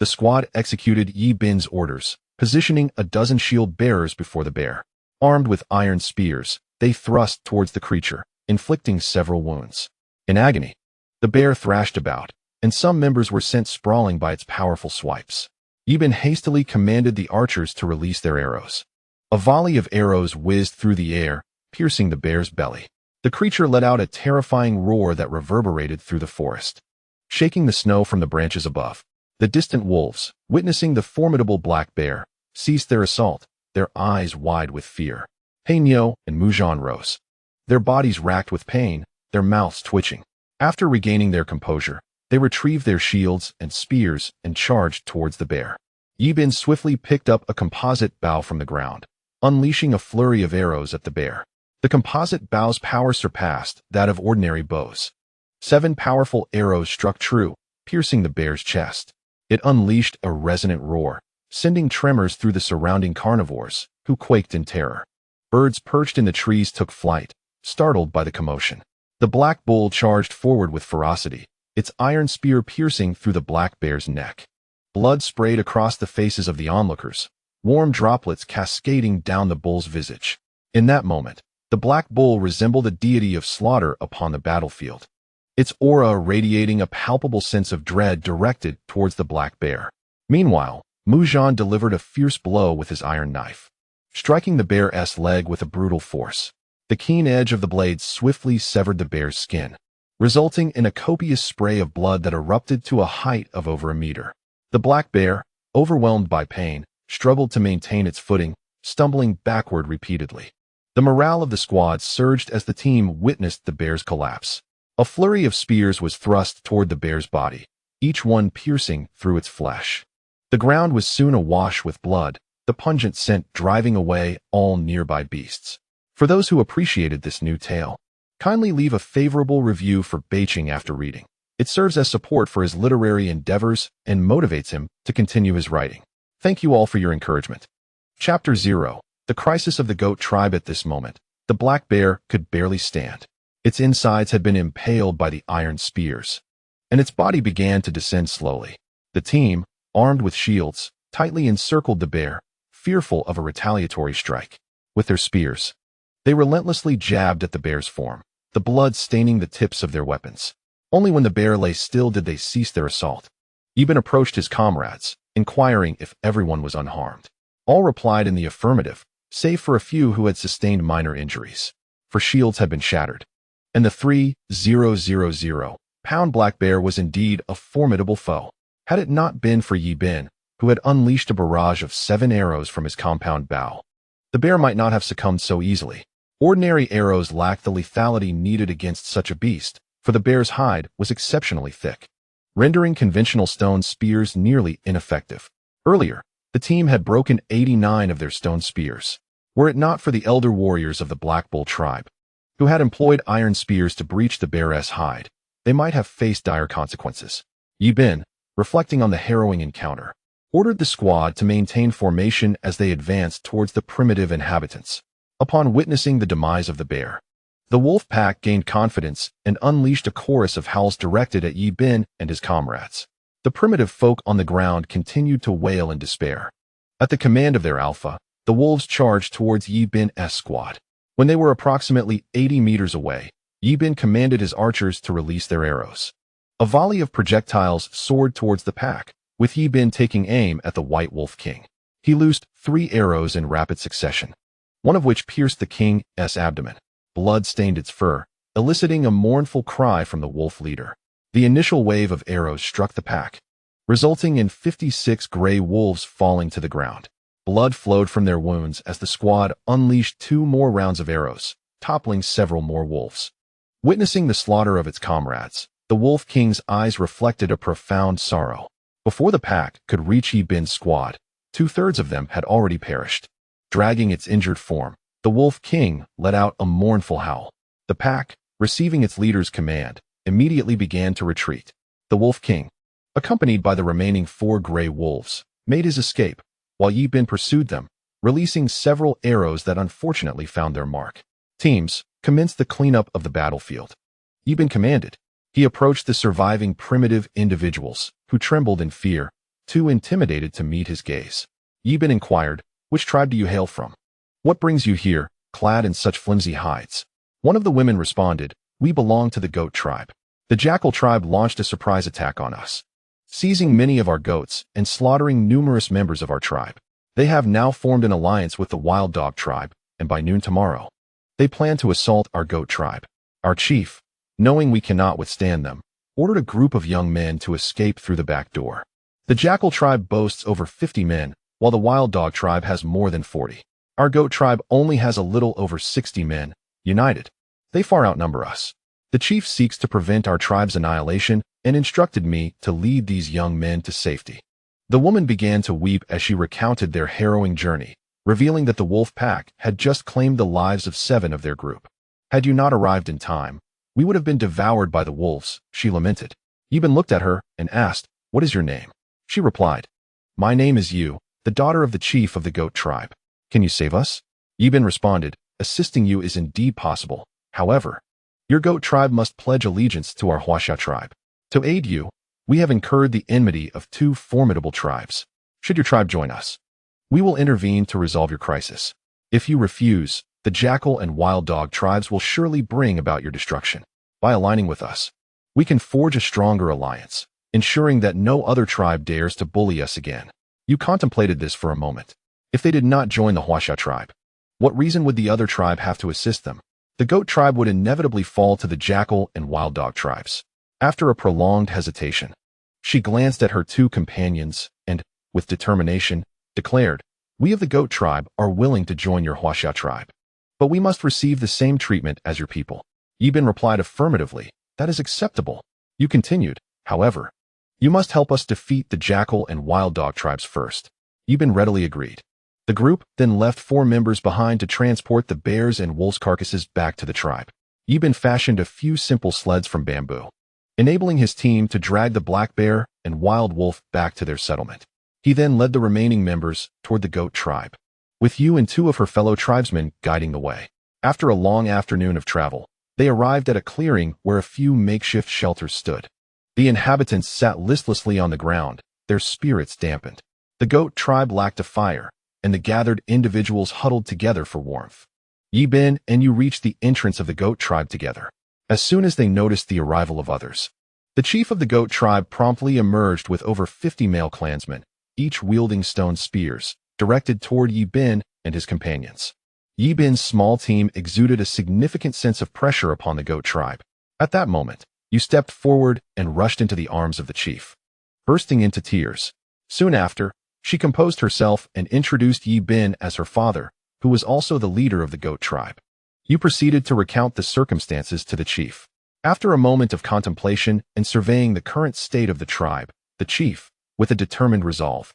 the squad executed Yi Bin's orders, positioning a dozen shield bearers before the bear. Armed with iron spears, they thrust towards the creature, inflicting several wounds. In agony, the bear thrashed about, and some members were sent sprawling by its powerful swipes. Yi Bin hastily commanded the archers to release their arrows. A volley of arrows whizzed through the air, piercing the bear's belly. The creature let out a terrifying roar that reverberated through the forest, shaking the snow from the branches above. The distant wolves, witnessing the formidable black bear, ceased their assault, their eyes wide with fear. He Niu and Mu Zhan rose, their bodies racked with pain, their mouths twitching. After regaining their composure, they retrieved their shields and spears and charged towards the bear. Yi Bin swiftly picked up a composite bow from the ground, unleashing a flurry of arrows at the bear. The composite bow's power surpassed that of ordinary bows. 7 powerful arrows struck true, piercing the bear's chest. It unleashed a resonant roar, sending tremors through the surrounding carnivores, who quaked in terror. Birds perched in the trees took flight, startled by the commotion. The black bull charged forward with ferocity, its iron spear piercing through the black bear's neck. Blood sprayed across the faces of the onlookers, warm droplets cascading down the bull's visage. In that moment, the black bull resembled a deity of slaughter upon the battlefield, its aura radiating a palpable sense of dread directed towards the black bear. Meanwhile, Mu Zhan delivered a fierce blow with his iron knife, striking the bear's leg with a brutal force. The keen edge of the blade swiftly severed the bear's skin, resulting in a copious spray of blood that erupted to a height of over a meter. The black bear, overwhelmed by pain, struggled to maintain its footing, stumbling backward repeatedly. The morale of the squad surged as the team witnessed the bear's collapse. A flurry of spears was thrust toward the bear's body, each one piercing through its flesh. The ground was soon awash with blood, the pungent scent driving away all nearby beasts. For those who appreciated this new tale, kindly leave a favorable review for Beiching after reading. It serves as support for his literary endeavors and motivates him to continue his writing. Thank you all for your encouragement. Chapter 0. The Crisis of the Goat Tribe. At this moment, the black bear could barely stand. Its insides had been impaled by the iron spears, and its body began to descend slowly. The team, armed with shields, tightly encircled the bear, fearful of a retaliatory strike. With their spears, they relentlessly jabbed at the bear's form, the blood staining the tips of their weapons. Only when the bear lay still did they cease their assault. Yi Bin approached his comrades, inquiring if everyone was unharmed. All replied in the affirmative, save for a few who had sustained minor injuries, for shields had been shattered. And the 3,000-pound black bear was indeed a formidable foe. Had it not been for Yi Bin, who had unleashed a barrage of 7 arrows from his compound bow, the bear might not have succumbed so easily. Ordinary arrows lacked the lethality needed against such a beast, for the bear's hide was exceptionally thick, rendering conventional stone spears nearly ineffective. Earlier, the team had broken 89 of their stone spears. Were it not for the elder warriors of the Black Bull tribe, who had employed iron spears to breach the bear's hide, they might have faced dire consequences. Yi Bin, reflecting on the harrowing encounter, ordered the squad to maintain formation as they advanced towards the primitive inhabitants. Upon witnessing the demise of the bear, the wolf pack gained confidence and unleashed a chorus of howls directed at Yi Bin and his comrades. The primitive folk on the ground continued to wail in despair. At the command of their alpha, the wolves charged towards Yi Bin's squad. When they were approximately 80 meters away, Yi Bin commanded his archers to release their arrows. A volley of projectiles soared towards the pack, with Yi Bin taking aim at the White Wolf King. He loosed 3 arrows in rapid succession, one of which pierced the king's abdomen. Blood stained its fur, eliciting a mournful cry from the wolf leader. The initial wave of arrows struck the pack, resulting in 56 gray wolves falling to the ground. Blood flowed from their wounds as the squad unleashed 2 more rounds of arrows, toppling several more wolves. Witnessing the slaughter of its comrades, the Wolf King's eyes reflected a profound sorrow. Before the pack could reach Yi Bin's squad, 2/3 of them had already perished. Dragging its injured form, the Wolf King let out a mournful howl. The pack, receiving its leader's command, immediately began to retreat. The Wolf King, accompanied by the remaining 4 gray wolves, made his escape, while Yi Bin pursued them, releasing several arrows that unfortunately found their mark. Teams commenced the cleanup of the battlefield. Yi Bin commanded. He approached the surviving primitive individuals, who trembled in fear, too intimidated to meet his gaze. Yi Bin inquired, "Which tribe do you hail from? What brings you here, clad in such flimsy hides?" One of the women responded, "We belong to the goat tribe. The jackal tribe launched a surprise attack on us, seizing many of our goats and slaughtering numerous members of our tribe. They have now formed an alliance with the wild dog tribe, and by noon tomorrow, they plan to assault our goat tribe. Our chief, knowing we cannot withstand them, ordered a group of young men to escape through the back door. The jackal tribe boasts over 50 men, while the wild dog tribe has more than 40. Our goat tribe only has a little over 60 men, united. They far outnumber us. The chief seeks to prevent our tribe's annihilation and instructed me to lead these young men to safety." The woman began to weep as she recounted their harrowing journey, revealing that the wolf pack had just claimed the lives of 7 of their group. "Had you not arrived in time, we would have been devoured by the wolves," she lamented. Yi Bin looked at her and asked, "What is your name?" She replied, "My name is Yu, the daughter of the chief of the goat tribe. Can you save us?" Yi Bin responded, "Assisting you is indeed possible. However, your goat tribe must pledge allegiance to our Huaxia tribe. To aid you, we have incurred the enmity of 2 formidable tribes. Should your tribe join us, we will intervene to resolve your crisis. If you refuse, the jackal and wild dog tribes will surely bring about your destruction. By aligning with us, we can forge a stronger alliance, ensuring that no other tribe dares to bully us again." You contemplated this for a moment. If they did not join the Huaxia tribe, what reason would the other tribe have to assist them? The goat tribe would inevitably fall to the jackal and wild dog tribes. After a prolonged hesitation, she glanced at her 2 companions and, with determination, declared, "We of the goat tribe are willing to join your Huaxia tribe, but we must receive the same treatment as your people." Yi Bin replied affirmatively, "That is acceptable." You continued, "However, you must help us defeat the jackal and wild dog tribes first." Yi Bin readily agreed. The group then left 4 members behind to transport the bears and wolves' carcasses back to the tribe. Yi Bin fashioned a few simple sleds from bamboo, enabling his team to drag the black bear and wild wolf back to their settlement. He then led the remaining members toward the goat tribe, with Yu and 2 of her fellow tribesmen guiding the way. After a long afternoon of travel, they arrived at a clearing where a few makeshift shelters stood. The inhabitants sat listlessly on the ground, their spirits dampened. The goat tribe lacked a fire, and the gathered individuals huddled together for warmth. Yi Bin and Yu reached the entrance of the goat tribe together. As soon as they noticed the arrival of others, the chief of the goat tribe promptly emerged with over 50 male clansmen, each wielding stone spears, directed toward Yi Bin and his companions. Yi Bin's small team exuded a significant sense of pressure upon the goat tribe. At that moment, Yu stepped forward and rushed into the arms of the chief, bursting into tears. Soon after, she composed herself and introduced Yi Bin as her father, who was also the leader of the goat tribe. Yu proceeded to recount the circumstances to the chief. After a moment of contemplation and surveying the current state of the tribe, the chief, with a determined resolve,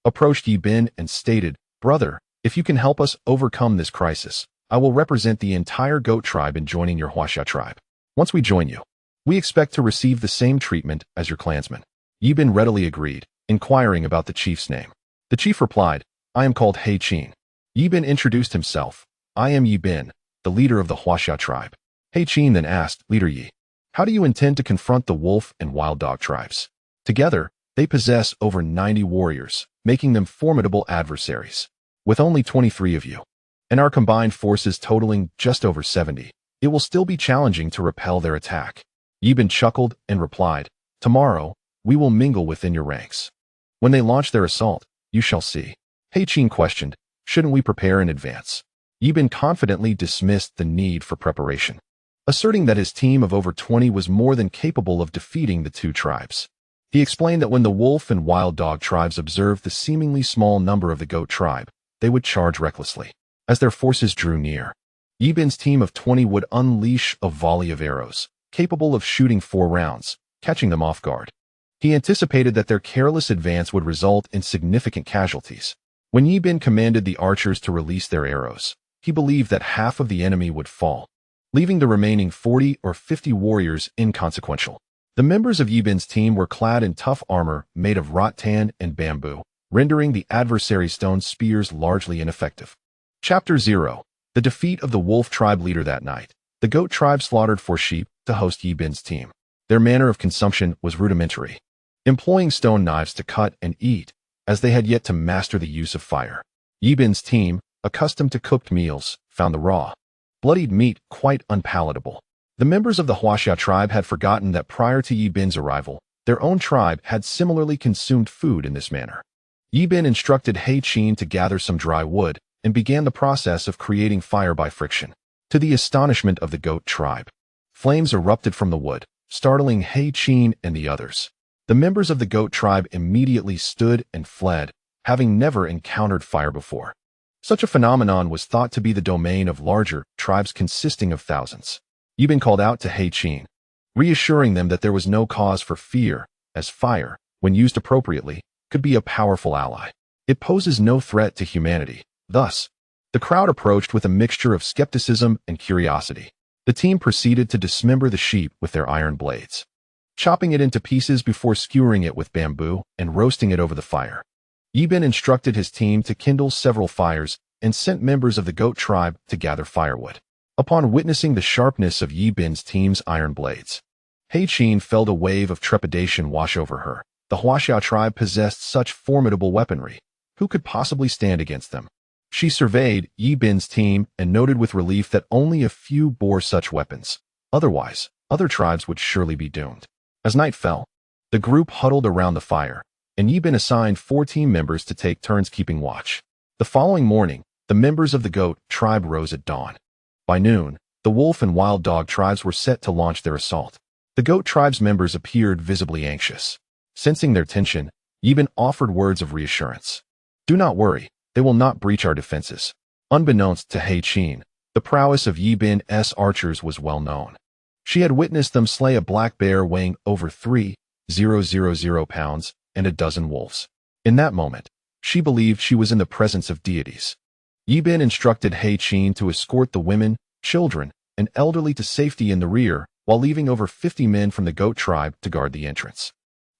approached Yi Bin and stated, "Brother, if you can help us overcome this crisis, I will represent the entire goat tribe in joining your Huaxia tribe. Once we join you, we expect to receive the same treatment as your clansmen." Yi Bin readily agreed, inquiring about the chief's name. The chief replied, "I am called He Qin." Yi Bin introduced himself. "I am Yi Bin, the leader of the Huaxia tribe." He Qin then asked, "Leader Yi, how do you intend to confront the wolf and wild dog tribes?" Together, they possess over 90 warriors, making them formidable adversaries. With only 23 of you, and our combined forces totaling just over 70, it will still be challenging to repel their attack. Yi Bin chuckled and replied, "Tomorrow, we will mingle within your ranks. When they launch their assault, you shall see." He Qin questioned, "Shouldn't we prepare in advance?" Yi Bin confidently dismissed the need for preparation, asserting that his team of over 20 was more than capable of defeating the two tribes. He explained that when the wolf and wild dog tribes observed the seemingly small number of the goat tribe, they would charge recklessly. As their forces drew near, Yi Bin's team of 20 would unleash a volley of arrows, capable of shooting 4 rounds, catching them off guard. He anticipated that their careless advance would result in significant casualties. When Yi Bin commanded the archers to release their arrows, he believed that half of the enemy would fall, leaving the remaining 40 or 50 warriors inconsequential. The members of Yi Bin's team were clad in tough armor made of rattan and bamboo, rendering the adversary's stone spears largely ineffective. Chapter 0. The defeat of the wolf tribe leader that night. The goat tribe slaughtered 4 sheep to host Yi Bin's team. Their manner of consumption was rudimentary, employing stone knives to cut and eat, as they had yet to master the use of fire. Yi Bin's team, accustomed to cooked meals, found the raw, bloodied meat quite unpalatable. The members of the Huaxia tribe had forgotten that prior to Yi Bin's arrival, their own tribe had similarly consumed food in this manner. Yi Bin instructed He Qin to gather some dry wood and began the process of creating fire by friction. To the astonishment of the goat tribe, flames erupted from the wood, startling He Qin and the others. The members of the goat tribe immediately stood and fled, having never encountered fire before. Such a phenomenon was thought to be the domain of larger tribes consisting of thousands. Yi Bin called out to He Qin, reassuring them that there was no cause for fear, as fire, when used appropriately, could be a powerful ally. It poses no threat to humanity. Thus, the crowd approached with a mixture of skepticism and curiosity. The team proceeded to dismember the sheep with their iron blades, chopping it into pieces before skewering it with bamboo and roasting it over the fire. Yi Bin instructed his team to kindle several fires and sent members of the goat tribe to gather firewood. Upon witnessing the sharpness of Yi Bin's team's iron blades, He Qin felt a wave of trepidation wash over her. The Huaxia tribe possessed such formidable weaponry. Who could possibly stand against them? She surveyed Yi Bin's team and noted with relief that only a few bore such weapons. Otherwise, other tribes would surely be doomed. As night fell, the group huddled around the fire, and Yi Bin assigned 4 team members to take turns keeping watch. The following morning, the members of the goat tribe rose at dawn. By noon, the wolf and wild dog tribes were set to launch their assault. The goat tribe's members appeared visibly anxious. Sensing their tension, Yi Bin offered words of reassurance. "Do not worry, they will not breach our defenses." Unbeknownst to He Qin, the prowess of Yi Bin's archers was well known. She had witnessed them slay a black bear weighing over 3,000 pounds and a dozen wolves. In that moment, she believed she was in the presence of deities. Yi Bin instructed He Qin to escort the women, children, and elderly to safety in the rear, while leaving over 50 men from the goat tribe to guard the entrance.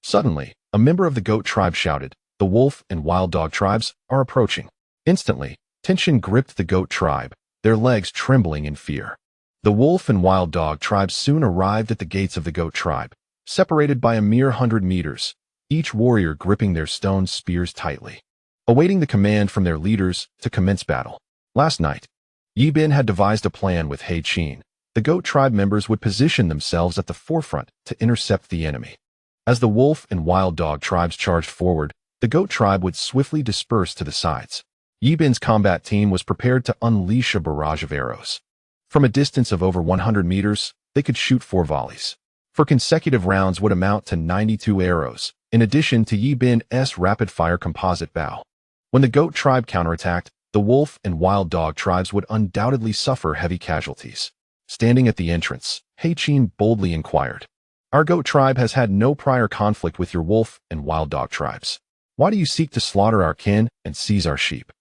Suddenly, a member of the goat tribe shouted, "The wolf and wild dog tribes are approaching." Instantly, tension gripped the goat tribe, their legs trembling in fear. The wolf and wild dog tribes soon arrived at the gates of the goat tribe, separated by a mere 100 meters, each warrior gripping their stone spears tightly, awaiting the command from their leaders to commence battle. Last night, Yi Bin had devised a plan with He Qin. The goat tribe members would position themselves at the forefront to intercept the enemy. As the wolf and wild dog tribes charged forward, the goat tribe would swiftly disperse to the sides. Yi Bin's combat team was prepared to unleash a barrage of arrows. From a distance of over 100 meters, they could shoot 4 volleys. 4 consecutive rounds would amount to 92 arrows, in addition to Yi Bin's rapid-fire composite bow. When the goat tribe counterattacked, the wolf and wild dog tribes would undoubtedly suffer heavy casualties. Standing at the entrance, He-Chin boldly inquired, "Our goat tribe has had no prior conflict with your wolf and wild dog tribes. Why do you seek to slaughter our kin and seize our sheep?"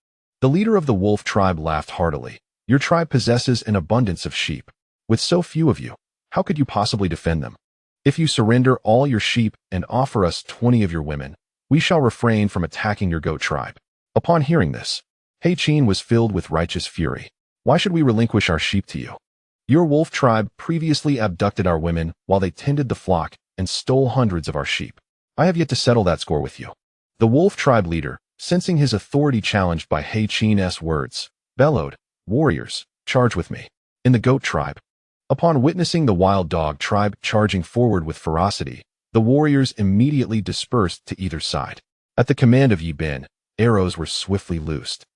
The leader of the wolf tribe laughed heartily. "Your tribe possesses an abundance of sheep. With so few of you, how could you possibly defend them? If you surrender all your sheep and offer us 20 of your women, we shall refrain from attacking your goat tribe." Upon hearing this, He-Chin was filled with righteous fury. "Why should we relinquish our sheep to you? Your wolf tribe previously abducted our women while they tended the flock and stole hundreds of our sheep. I have yet to settle that score with you." The wolf tribe leader, sensing his authority challenged by He-Chin's words, bellowed, "Warriors, charge with me." In the goat tribe, upon witnessing the wild dog tribe charging forward with ferocity, the warriors immediately dispersed to either side. At the command of Yi Bin, arrows were swiftly loosed,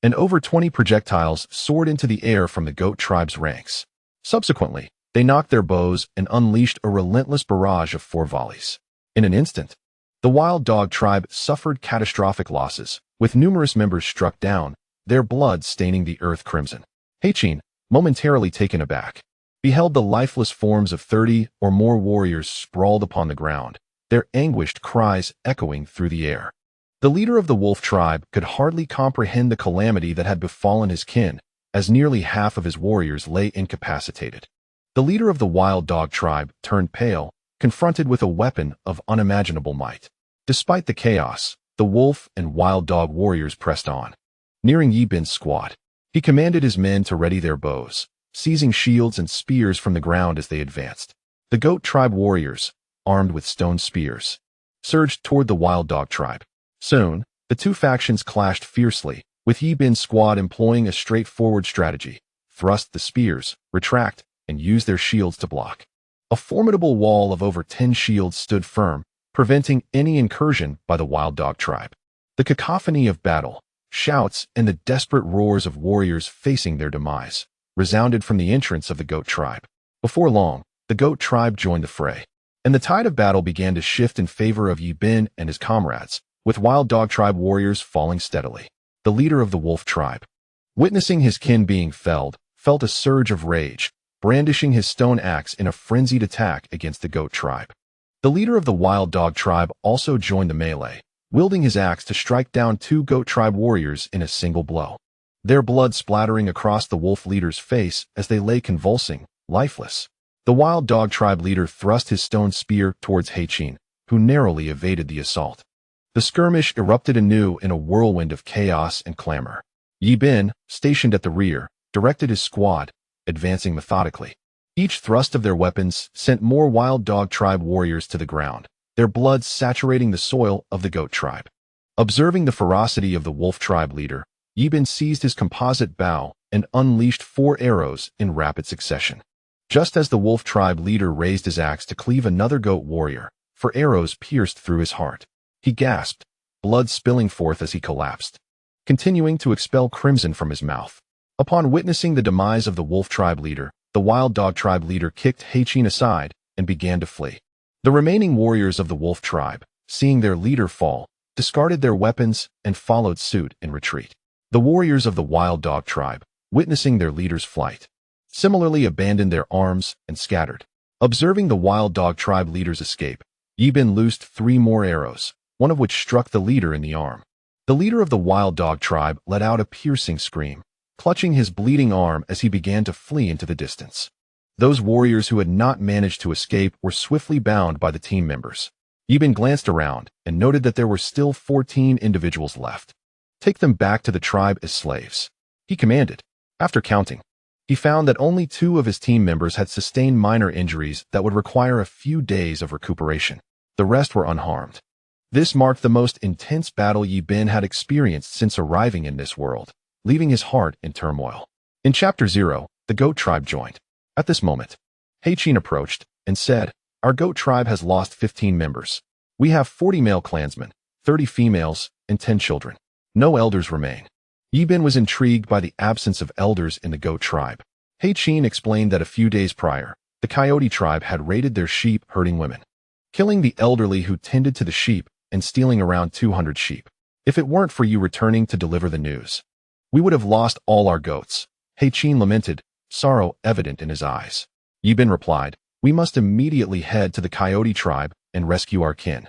and over 20 projectiles soared into the air from the goat tribe's ranks. Subsequently, they knocked their bows and unleashed a relentless barrage of 4 volleys. In an instant, the wild dog tribe suffered catastrophic losses, with numerous members struck down, their blood staining the earth crimson. He-Chin, momentarily taken aback, beheld the lifeless forms of 30 or more warriors sprawled upon the ground, their anguished cries echoing through the air. The leader of the wolf tribe could hardly comprehend the calamity that had befallen his kin, as nearly half of his warriors lay incapacitated. The leader of the wild dog tribe turned pale, confronted with a weapon of unimaginable might. Despite the chaos, the wolf and wild dog warriors pressed on. Nearing Yi Bin's squad, he commanded his men to ready their bows, seizing shields and spears from the ground as they advanced. The goat tribe warriors, armed with stone spears, surged toward the wild dog tribe. Soon, the two factions clashed fiercely, with Yi Bin's squad employing a straightforward strategy: thrust the spears, retract, and use their shields to block. A formidable wall of over 10 shields stood firm, preventing any incursion by the wild dog tribe. The cacophony of battle, shouts, and the desperate roars of warriors facing their demise resounded from the entrance of the goat tribe. Before long, the goat tribe joined the fray, and the tide of battle began to shift in favor of Yi Bin and his comrades, with wild dog tribe warriors falling steadily. The leader of the wolf tribe, witnessing his kin being felled, felt a surge of rage, brandishing his stone axe in a frenzied attack against the goat tribe. The leader of the wild dog tribe also joined the melee, wielding his axe to strike down 2 goat tribe warriors in a single blow, their blood splattering across the wolf leader's face as they lay convulsing, lifeless. The wild dog tribe leader thrust his stone spear towards He-Chin, who narrowly evaded the assault. The skirmish erupted anew in a whirlwind of chaos and clamor. Yi Bin, stationed at the rear, directed his squad, advancing methodically. Each thrust of their weapons sent more wild dog tribe warriors to the ground, their blood saturating the soil of the goat tribe. Observing the ferocity of the wolf tribe leader, Yi Bin seized his composite bow and unleashed 4 arrows in rapid succession. Just as the wolf tribe leader raised his axe to cleave another goat warrior, 4 arrows pierced through his heart. He gasped, blood spilling forth as he collapsed, continuing to expel crimson from his mouth. Upon witnessing the demise of the wolf tribe leader, the wild dog tribe leader kicked He-Chin aside and began to flee. The remaining warriors of the wolf tribe, seeing their leader fall, discarded their weapons and followed suit in retreat. The warriors of the wild dog tribe, witnessing their leader's flight, similarly abandoned their arms and scattered. Observing the wild dog tribe leader's escape, Yi Bin loosed 3 more arrows, one of which struck the leader in the arm. The leader of the wild dog tribe let out a piercing scream, clutching his bleeding arm as he began to flee into the distance. Those warriors who had not managed to escape were swiftly bound by the team members. Yi Bin glanced around and noted that there were still 14 individuals left. "Take them back to the tribe as slaves," he commanded. After counting, he found that only 2 of his team members had sustained minor injuries that would require a few days of recuperation. The rest were unharmed. This marked the most intense battle Yi Bin had experienced since arriving in this world, leaving his heart in turmoil. In Chapter 0, the goat tribe joined. At this moment, He-Chin approached and said, "Our goat tribe has lost 15 members. We have 40 male clansmen, 30 females, and 10 children. No elders remain." Yi Bin was intrigued by the absence of elders in the goat tribe. He-Chin explained that a few days prior, the coyote tribe had raided their sheep herding women, killing the elderly who tended to the sheep and stealing around 200 sheep. "If it weren't for you returning to deliver the news, we would have lost all our goats," He-Chin lamented, sorrow evident in his eyes. Yi Bin replied, "We must immediately head to the Coyote tribe and rescue our kin."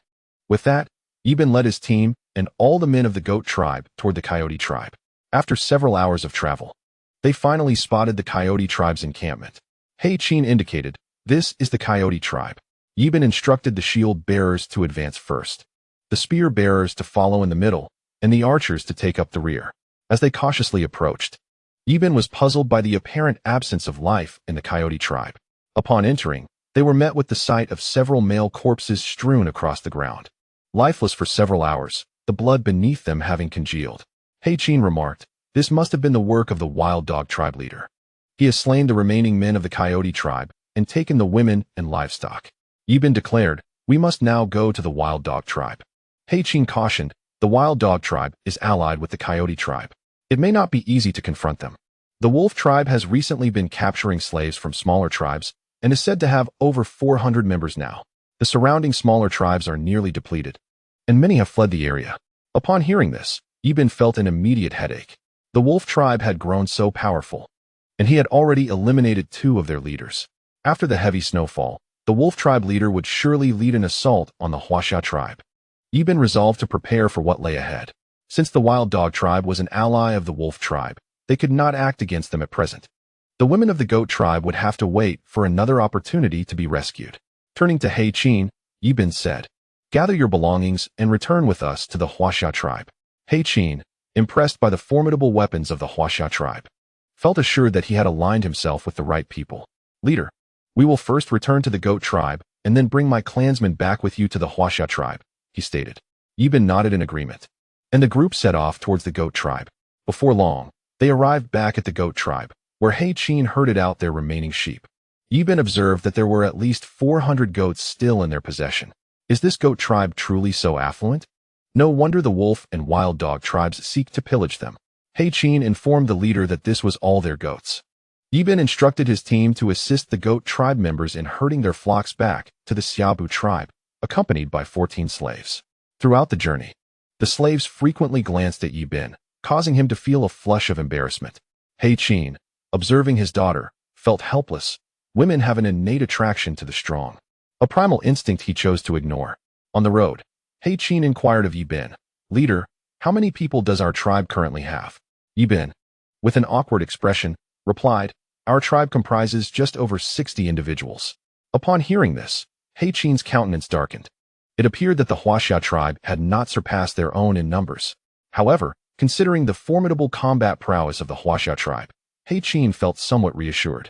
With that, Yi Bin led his team and all the men of the Goat tribe toward the Coyote tribe. After several hours of travel, they finally spotted the Coyote tribe's encampment. He Qin indicated, "This is the Coyote tribe." Yi Bin instructed the shield bearers to advance first, the spear bearers to follow in the middle, and the archers to take up the rear. As they cautiously approached, Yi Bin was puzzled by the apparent absence of life in the Coyote tribe. Upon entering, they were met with the sight of several male corpses strewn across the ground. Lifeless for several hours, the blood beneath them having congealed. He Qin remarked, "This must have been the work of the Wild Dog tribe leader. He has slain the remaining men of the Coyote tribe and taken the women and livestock." Yi Bin declared, "We must now go to the Wild Dog tribe." He Qin cautioned, "The Wild Dog tribe is allied with the Coyote tribe. It may not be easy to confront them. The Wolf tribe has recently been capturing slaves from smaller tribes and is said to have over 400 members now. The surrounding smaller tribes are nearly depleted, and many have fled the area." Upon hearing this, Yi Bin felt an immediate headache. The Wolf tribe had grown so powerful, and he had already eliminated 2 of their leaders. After the heavy snowfall, the Wolf tribe leader would surely lead an assault on the Huaxia tribe. Yi Bin resolved to prepare for what lay ahead. Since the Wild Dog tribe was an ally of the Wolf tribe, they could not act against them at present. The women of the Goat tribe would have to wait for another opportunity to be rescued. Turning to He Qin, Yi Bin said, "Gather your belongings and return with us to the Huaxia tribe." He Qin, impressed by the formidable weapons of the Huaxia tribe, felt assured that he had aligned himself with the right people. "Leader, we will first return to the Goat tribe and then bring my clansmen back with you to the Huaxia tribe," he stated. Yi Bin nodded in agreement, and the group set off towards the Goat tribe. Before long, they arrived back at the Goat tribe, where He Qin herded out their remaining sheep. Yi Bin observed that there were at least 400 goats still in their possession. Is this Goat tribe truly so affluent? No wonder the Wolf and Wild Dog tribes seek to pillage them. He Qin informed the leader that this was all their goats. Yi Bin instructed his team to assist the Goat tribe members in herding their flocks back to the Xiaobu tribe, accompanied by 14 slaves. Throughout the journey, the slaves frequently glanced at Yi Bin, causing him to feel a flush of embarrassment. He Qin, observing his daughter, felt helpless. Women have an innate attraction to the strong, a primal instinct he chose to ignore. On the road, He Qin inquired of Yi Bin, "Leader, how many people does our tribe currently have?" Yi Bin, with an awkward expression, replied, "Our tribe comprises just over 60 individuals." Upon hearing this, He Qin's countenance darkened. It appeared that the Huaxia tribe had not surpassed their own in numbers. However, considering the formidable combat prowess of the Huaxia tribe, He Qin felt somewhat reassured.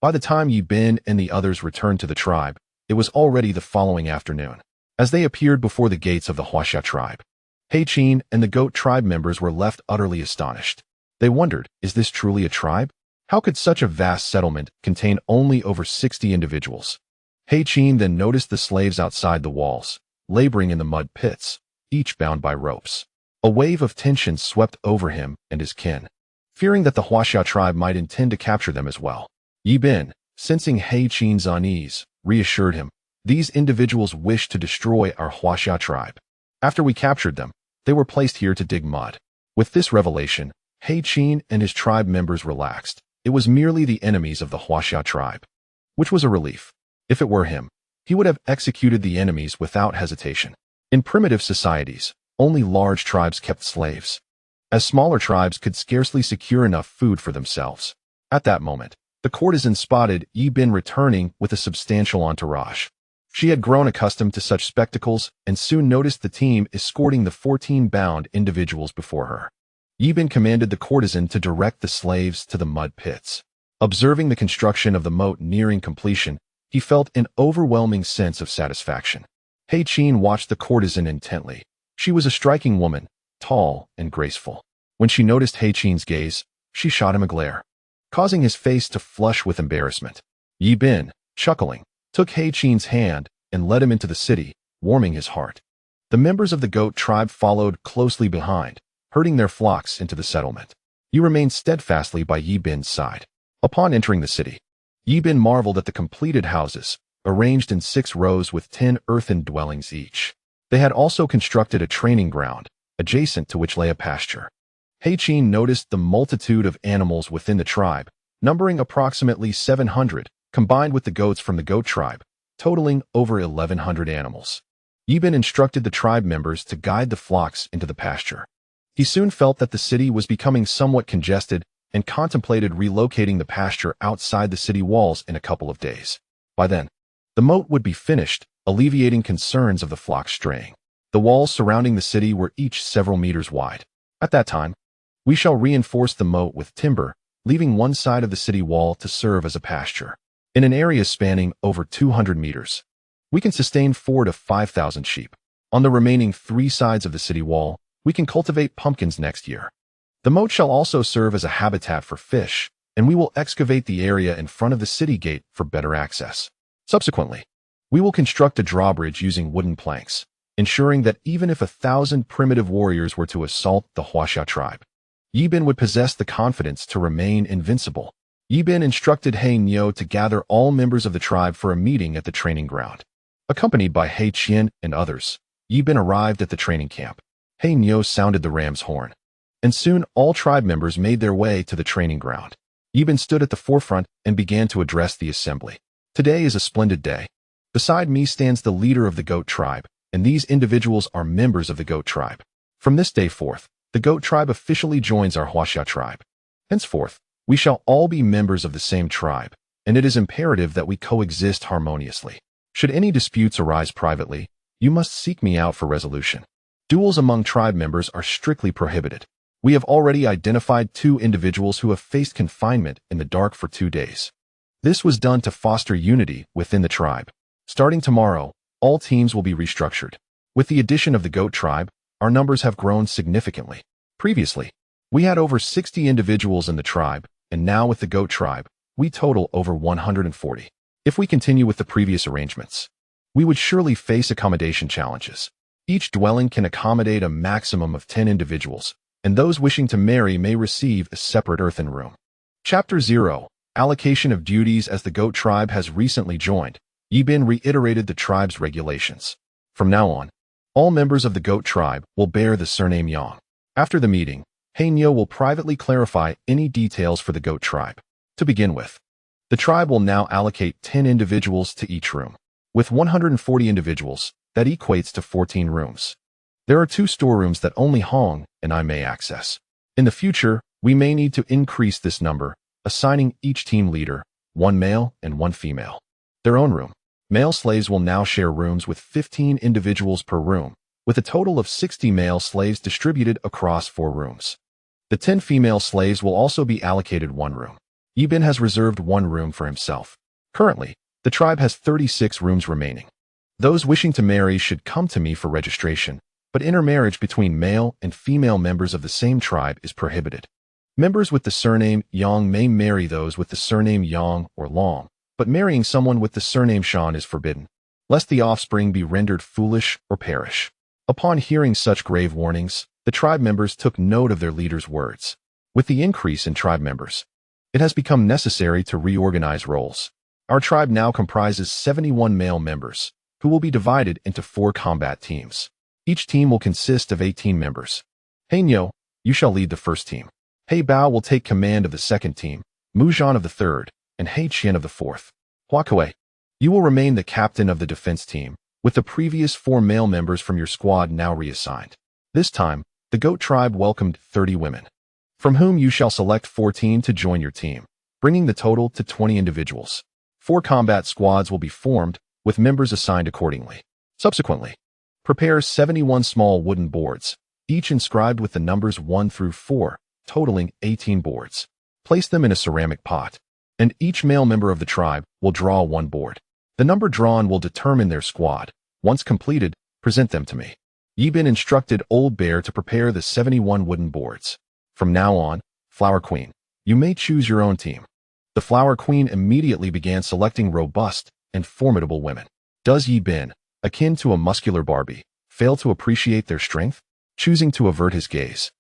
By the time Yi Bin and the others returned to the tribe, it was already the following afternoon. As they appeared before the gates of the Huaxia tribe, He Qin and the Goat tribe members were left utterly astonished. They wondered, is this truly a tribe? How could such a vast settlement contain only over 60 individuals? He Qin then noticed the slaves outside the walls, laboring in the mud pits, each bound by ropes. A wave of tension swept over him and his kin, fearing that the Huaxia tribe might intend to capture them as well. Yi Bin, sensing He Qin's unease, reassured him, "These individuals wish to destroy our Huaxia tribe. After we captured them, they were placed here to dig mud." With this revelation, He Qin and his tribe members relaxed. It was merely the enemies of the Huaxia tribe, which was a relief. If it were him, he would have executed the enemies without hesitation. In primitive societies, only large tribes kept slaves, as smaller tribes could scarcely secure enough food for themselves. At that moment, the courtesan spotted Yi Bin returning with a substantial entourage. She had grown accustomed to such spectacles and soon noticed the team escorting the 14 bound individuals before her. Yi Bin commanded the courtesan to direct the slaves to the mud pits. Observing the construction of the moat nearing completion, he felt an overwhelming sense of satisfaction. He Qin watched the courtesan intently. She was a striking woman, tall and graceful. When she noticed He Qin's gaze, she shot him a glare, causing his face to flush with embarrassment. Yi Bin, chuckling, took He Qin's hand and led him into the city, warming his heart. The members of the Goat tribe followed closely behind, herding their flocks into the settlement. Yi remained steadfastly by Yi Bin's side. Upon entering the city, Yi Bin marveled at the completed houses, arranged in 6 rows with 10 earthen dwellings each. They had also constructed a training ground, adjacent to which lay a pasture. He Qin noticed the multitude of animals within the tribe, numbering approximately 700, combined with the goats from the goat tribe, totaling over 1,100 animals. Yibin instructed the tribe members to guide the flocks into the pasture. He soon felt that the city was becoming somewhat congested and contemplated relocating the pasture outside the city walls in a couple of days. By then, the moat would be finished, alleviating concerns of the flock straying. The walls surrounding the city were each several meters wide. At that time, we shall reinforce the moat with timber, leaving one side of the city wall to serve as a pasture. In an area spanning over 200 meters, we can sustain 4,000 to 5,000 sheep. On the remaining 3 sides of the city wall, we can cultivate pumpkins next year. The moat shall also serve as a habitat for fish, and we will excavate the area in front of the city gate for better access. Subsequently, we will construct a drawbridge using wooden planks, ensuring that even if 1,000 primitive warriors were to assault the Huaxia tribe, Yibin would possess the confidence to remain invincible. Yibin instructed He Niu to gather all members of the tribe for a meeting at the training ground. Accompanied by He Qian and others, Yibin arrived at the training camp. He Niu sounded the ram's horn, and soon all tribe members made their way to the training ground. Yibin stood at the forefront and began to address the assembly. Today is a splendid day. Beside me stands the leader of the goat tribe, and these individuals are members of the goat tribe. From this day forth, the goat tribe officially joins our Huaxia tribe. Henceforth, we shall all be members of the same tribe, and it is imperative that we coexist harmoniously. Should any disputes arise privately, you must seek me out for resolution. Duels among tribe members are strictly prohibited. We have already identified 2 individuals who have faced confinement in the dark for 2 days. This was done to foster unity within the tribe. Starting tomorrow, all teams will be restructured. With the addition of the goat tribe, our numbers have grown significantly. Previously, we had over 60 individuals in the tribe, and now with the goat tribe, we total over 140. If we continue with the previous arrangements, we would surely face accommodation challenges. Each dwelling can accommodate a maximum of 10 individuals, and those wishing to marry may receive a separate earthen room. Chapter 0. Allocation of duties. As the goat tribe has recently joined, Yibin reiterated the tribe's regulations. From now on, all members of the goat tribe will bear the surname Yang. After the meeting, He Niu will privately clarify any details for the goat tribe. To begin with, the tribe will now allocate 10 individuals to each room. With 140 individuals, that equates to 14 rooms. There are 2 storerooms that only Hong and I may access. In the future, we may need to increase this number, assigning each team leader, 1 male and 1 female, their own room. Male slaves will now share rooms with 15 individuals per room, with a total of 60 male slaves distributed across 4 rooms. The 10 female slaves will also be allocated 1 room. Yibin has reserved 1 room for himself. Currently, the tribe has 36 rooms remaining. Those wishing to marry should come to me for registration, but intermarriage between male and female members of the same tribe is prohibited. Members with the surname Yang may marry those with the surname Yang or Long, but marrying someone with the surname Shan is forbidden, lest the offspring be rendered foolish or perish. Upon hearing such grave warnings, the tribe members took note of their leader's words. With the increase in tribe members, it has become necessary to reorganize roles. Our tribe now comprises 71 male members, who will be divided into 4 combat teams. Each team will consist of 18 members. He Niu, you shall lead the first team. He Bao will take command of the second team, Mu Zhan of the third, and He Qian of the fourth. Hua Kuei, you will remain the captain of the defense team, with the previous 4 male members from your squad now reassigned. This time, the goat tribe welcomed 30 women, from whom you shall select 14 to join your team, bringing the total to 20 individuals. 4 combat squads will be formed, with members assigned accordingly. Subsequently, prepare 71 small wooden boards, each inscribed with the numbers 1 through 4, totaling 18 boards. Place them in a ceramic pot, and each male member of the tribe will draw 1 board. The number drawn will determine their squad. Once completed, present them to me. Yibin instructed Old Bear to prepare the 71 wooden boards. From now on, Flower Queen, you may choose your own team. The Flower Queen immediately began selecting robust and formidable women. Does Yibin, akin to a muscular Barbie, fail to appreciate their strength? Choosing to avert his gaze,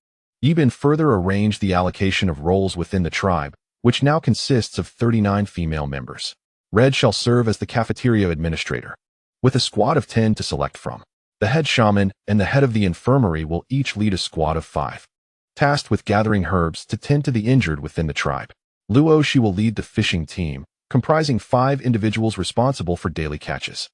Yibin further arranged the allocation of roles within the tribe, which now consists of 39 female members. Red shall serve as the cafeteria administrator, with a squad of 10 to select from. The head shaman and the head of the infirmary will each lead a squad of 5, tasked with gathering herbs to tend to the injured within the tribe. Luo she will lead the fishing team, comprising 5 individuals responsible for daily catches.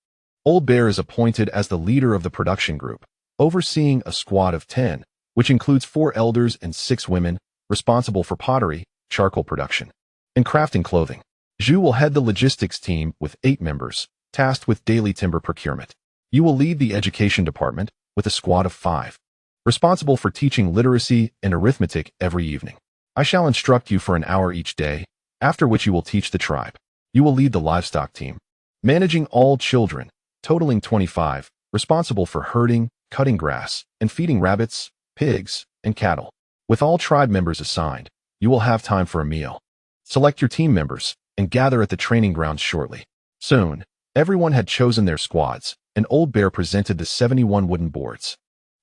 Old Bear is appointed as the leader of the production group, overseeing a squad of 10, which includes 4 elders and 6 women, responsible for pottery, charcoal production, and crafting clothing. Zhu will head the logistics team with 8 members, tasked with daily timber procurement. You will lead the education department with a squad of 5, responsible for teaching literacy and arithmetic every evening. I shall instruct you for an hour each day, after which you will teach the tribe. You will lead the livestock team, managing all children, totaling 25, responsible for herding, cutting grass, and feeding rabbits, pigs, and cattle. With all tribe members assigned, you will have time for a meal. Select your team members and gather at the training grounds shortly. Soon, everyone had chosen their squads, and Old Bear presented the 71 wooden boards.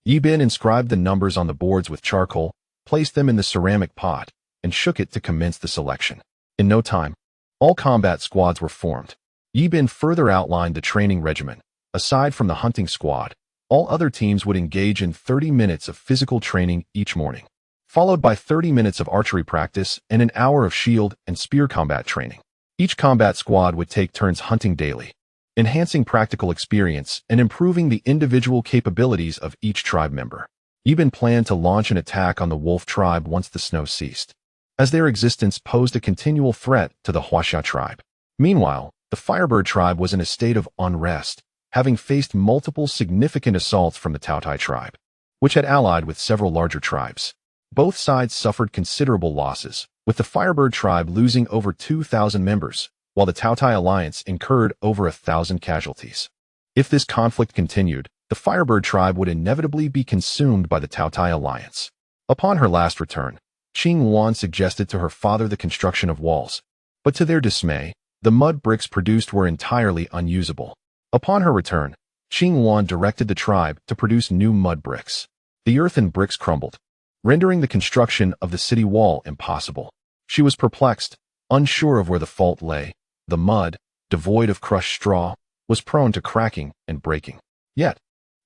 Yi Bin inscribed the numbers on the boards with charcoal, placed them in the ceramic pot, and shook it to commence the selection. In no time, all combat squads were formed. Yi Bin further outlined the training regimen. Aside from the hunting squad, all other teams would engage in 30 minutes of physical training each morning, followed by 30 minutes of archery practice and an hour of shield and spear combat training. Each combat squad would take turns hunting daily, enhancing practical experience and improving the individual capabilities of each tribe member. Yi Bin planned to launch an attack on the wolf tribe once the snow ceased, as their existence posed a continual threat to the Huaxia tribe. Meanwhile, the Firebird tribe was in a state of unrest, having faced multiple significant assaults from the Taotai tribe, which had allied with several larger tribes. Both sides suffered considerable losses, with the Firebird tribe losing over 2,000 members, while the Taotai alliance incurred over 1,000 casualties. If this conflict continued, the Firebird tribe would inevitably be consumed by the Taotai alliance. Upon her last return, Qing Wan suggested to her father the construction of walls, but to their dismay, the mud bricks produced were entirely unusable. Upon her return, Qing Wan directed the tribe to produce new mud bricks. The earthen bricks crumbled, rendering the construction of the city wall impossible. She was perplexed, unsure of where the fault lay. The mud, devoid of crushed straw, was prone to cracking and breaking. Yet,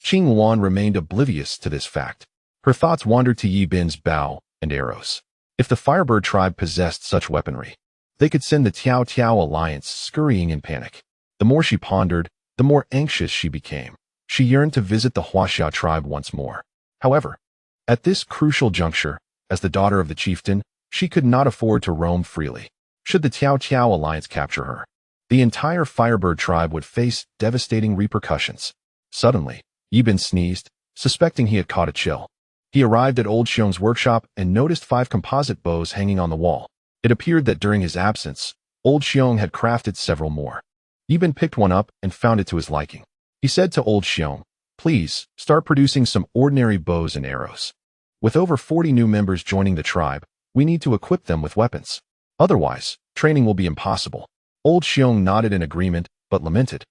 Qing Wan remained oblivious to this fact. Her thoughts wandered to Yi Bin's bow and arrows. If the Firebird tribe possessed such weaponry, they could send the Tiao Tiao alliance scurrying in panic. The more she pondered, the more anxious she became. She yearned to visit the Huaxia tribe once more. However, at this crucial juncture, as the daughter of the chieftain, she could not afford to roam freely. Should the Tiao Tiao alliance capture her, the entire Firebird tribe would face devastating repercussions. Suddenly, Yi Bin sneezed, suspecting he had caught a chill. He arrived at Old Xiong's workshop and noticed 5 composite bows hanging on the wall. It appeared that during his absence, Old Xiong had crafted several more. Yi Bin picked one up and found it to his liking. He said to Old Xiong, "Please, start producing some ordinary bows and arrows. With over 40 new members joining the tribe, we need to equip them with weapons. Otherwise, training will be impossible." Old Xiong nodded in agreement, but lamented.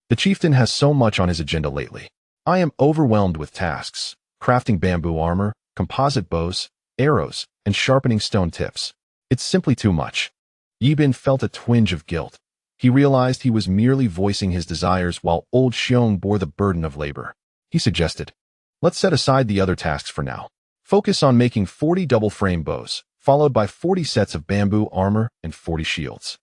"The chieftain has so much on his agenda lately. I am overwhelmed with tasks, crafting bamboo armor, composite bows, arrows, and sharpening stone tips. It's simply too much." Yi Bin felt a twinge of guilt. He realized he was merely voicing his desires while Old Xiong bore the burden of labor. He suggested, "Let's set aside the other tasks for now. Focus on making 40 double-frame bows, followed by 40 sets of bamboo armor and 40 shields.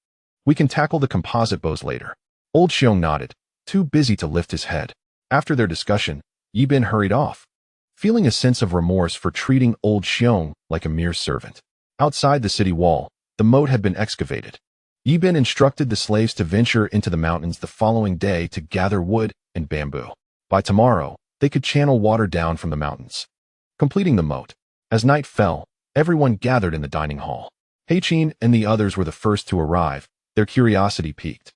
We can tackle the composite bows later." Old Xiong nodded, too busy to lift his head. After their discussion, Yi Bin hurried off, feeling a sense of remorse for treating Old Xiong like a mere servant. Outside the city wall, the moat had been excavated. Yi Bin instructed the slaves to venture into the mountains the following day to gather wood and bamboo. By tomorrow, they could channel water down from the mountains, completing the moat. As night fell, everyone gathered in the dining hall. Heichin and the others were the first to arrive, their curiosity piqued.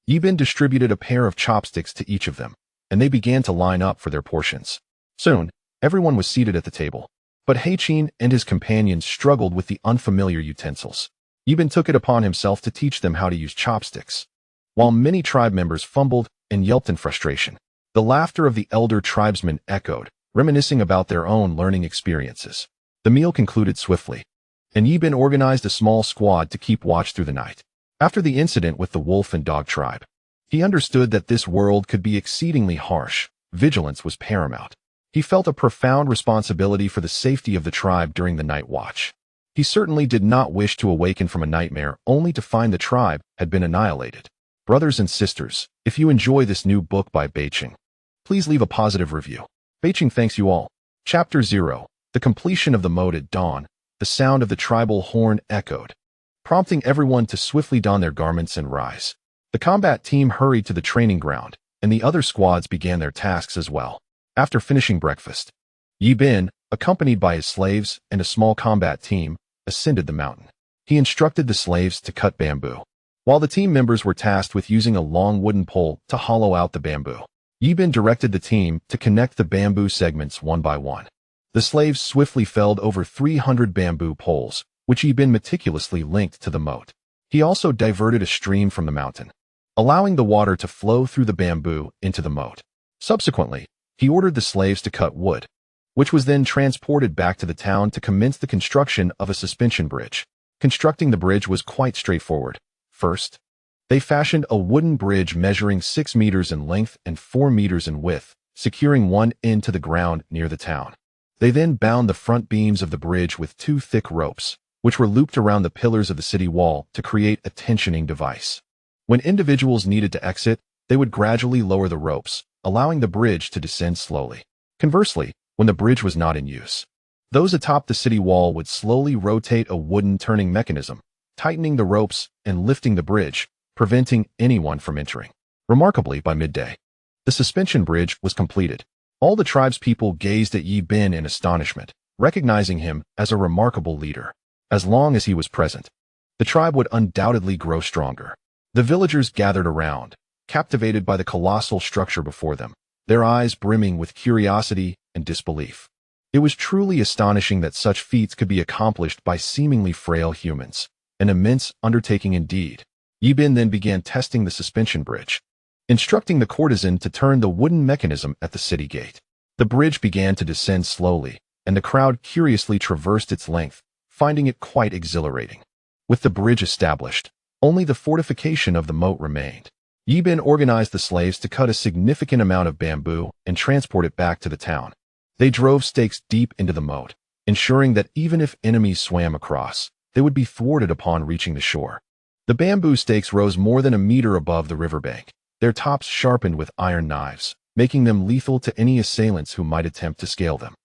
Yi Bin distributed a pair of chopsticks to each of them, and they began to line up for their portions. Soon, everyone was seated at the table, but Heichin and his companions struggled with the unfamiliar utensils. Yi Bin took it upon himself to teach them how to use chopsticks. While many tribe members fumbled and yelped in frustration, the laughter of the elder tribesmen echoed, reminiscing about their own learning experiences. The meal concluded swiftly, and Yi Bin organized a small squad to keep watch through the night. After the incident with the wolf and dog tribe, he understood that this world could be exceedingly harsh. Vigilance was paramount. He felt a profound responsibility for the safety of the tribe during the night watch. He certainly did not wish to awaken from a nightmare only to find the tribe had been annihilated. Brothers and sisters, if you enjoy this new book by Beiching, please leave a positive review. Beiching thanks you all. Chapter 0. The completion of the moat at dawn. The sound of the tribal horn echoed, prompting everyone to swiftly don their garments and rise. The combat team hurried to the training ground, and the other squads began their tasks as well. After finishing breakfast, Yi Bin, accompanied by his slaves and a small combat team, ascended the mountain. He instructed the slaves to cut bamboo, while the team members were tasked with using a long wooden pole to hollow out the bamboo. Yi Bin directed the team to connect the bamboo segments one by one. The slaves swiftly felled over 300 bamboo poles, which Yi Bin meticulously linked to the moat. He also diverted a stream from the mountain, allowing the water to flow through the bamboo into the moat. Subsequently, he ordered the slaves to cut wood, which was then transported back to the town to commence the construction of a suspension bridge. Constructing the bridge was quite straightforward. First, they fashioned a wooden bridge measuring 6 meters in length and 4 meters in width, securing one end to the ground near the town. They then bound the front beams of the bridge with 2 thick ropes, which were looped around the pillars of the city wall to create a tensioning device. When individuals needed to exit, they would gradually lower the ropes, allowing the bridge to descend slowly. Conversely, when the bridge was not in use, those atop the city wall would slowly rotate a wooden turning mechanism, tightening the ropes and lifting the bridge, preventing anyone from entering. Remarkably, by midday, the suspension bridge was completed. All the tribe's people gazed at Yi Bin in astonishment, recognizing him as a remarkable leader. As long as he was present, the tribe would undoubtedly grow stronger. The villagers gathered around, captivated by the colossal structure before them, their eyes brimming with curiosity and disbelief. It was truly astonishing that such feats could be accomplished by seemingly frail humans. An immense undertaking indeed. Yi Bin then began testing the suspension bridge, instructing the courtesan to turn the wooden mechanism at the city gate. The bridge began to descend slowly, and the crowd curiously traversed its length, finding it quite exhilarating. With the bridge established, only the fortification of the moat remained. Yi Bin organized the slaves to cut a significant amount of bamboo and transport it back to the town. They drove stakes deep into the moat, ensuring that even if enemies swam across, they would be thwarted upon reaching the shore. The bamboo stakes rose more than a meter above the riverbank, their tops sharpened with iron knives, making them lethal to any assailants who might attempt to scale them.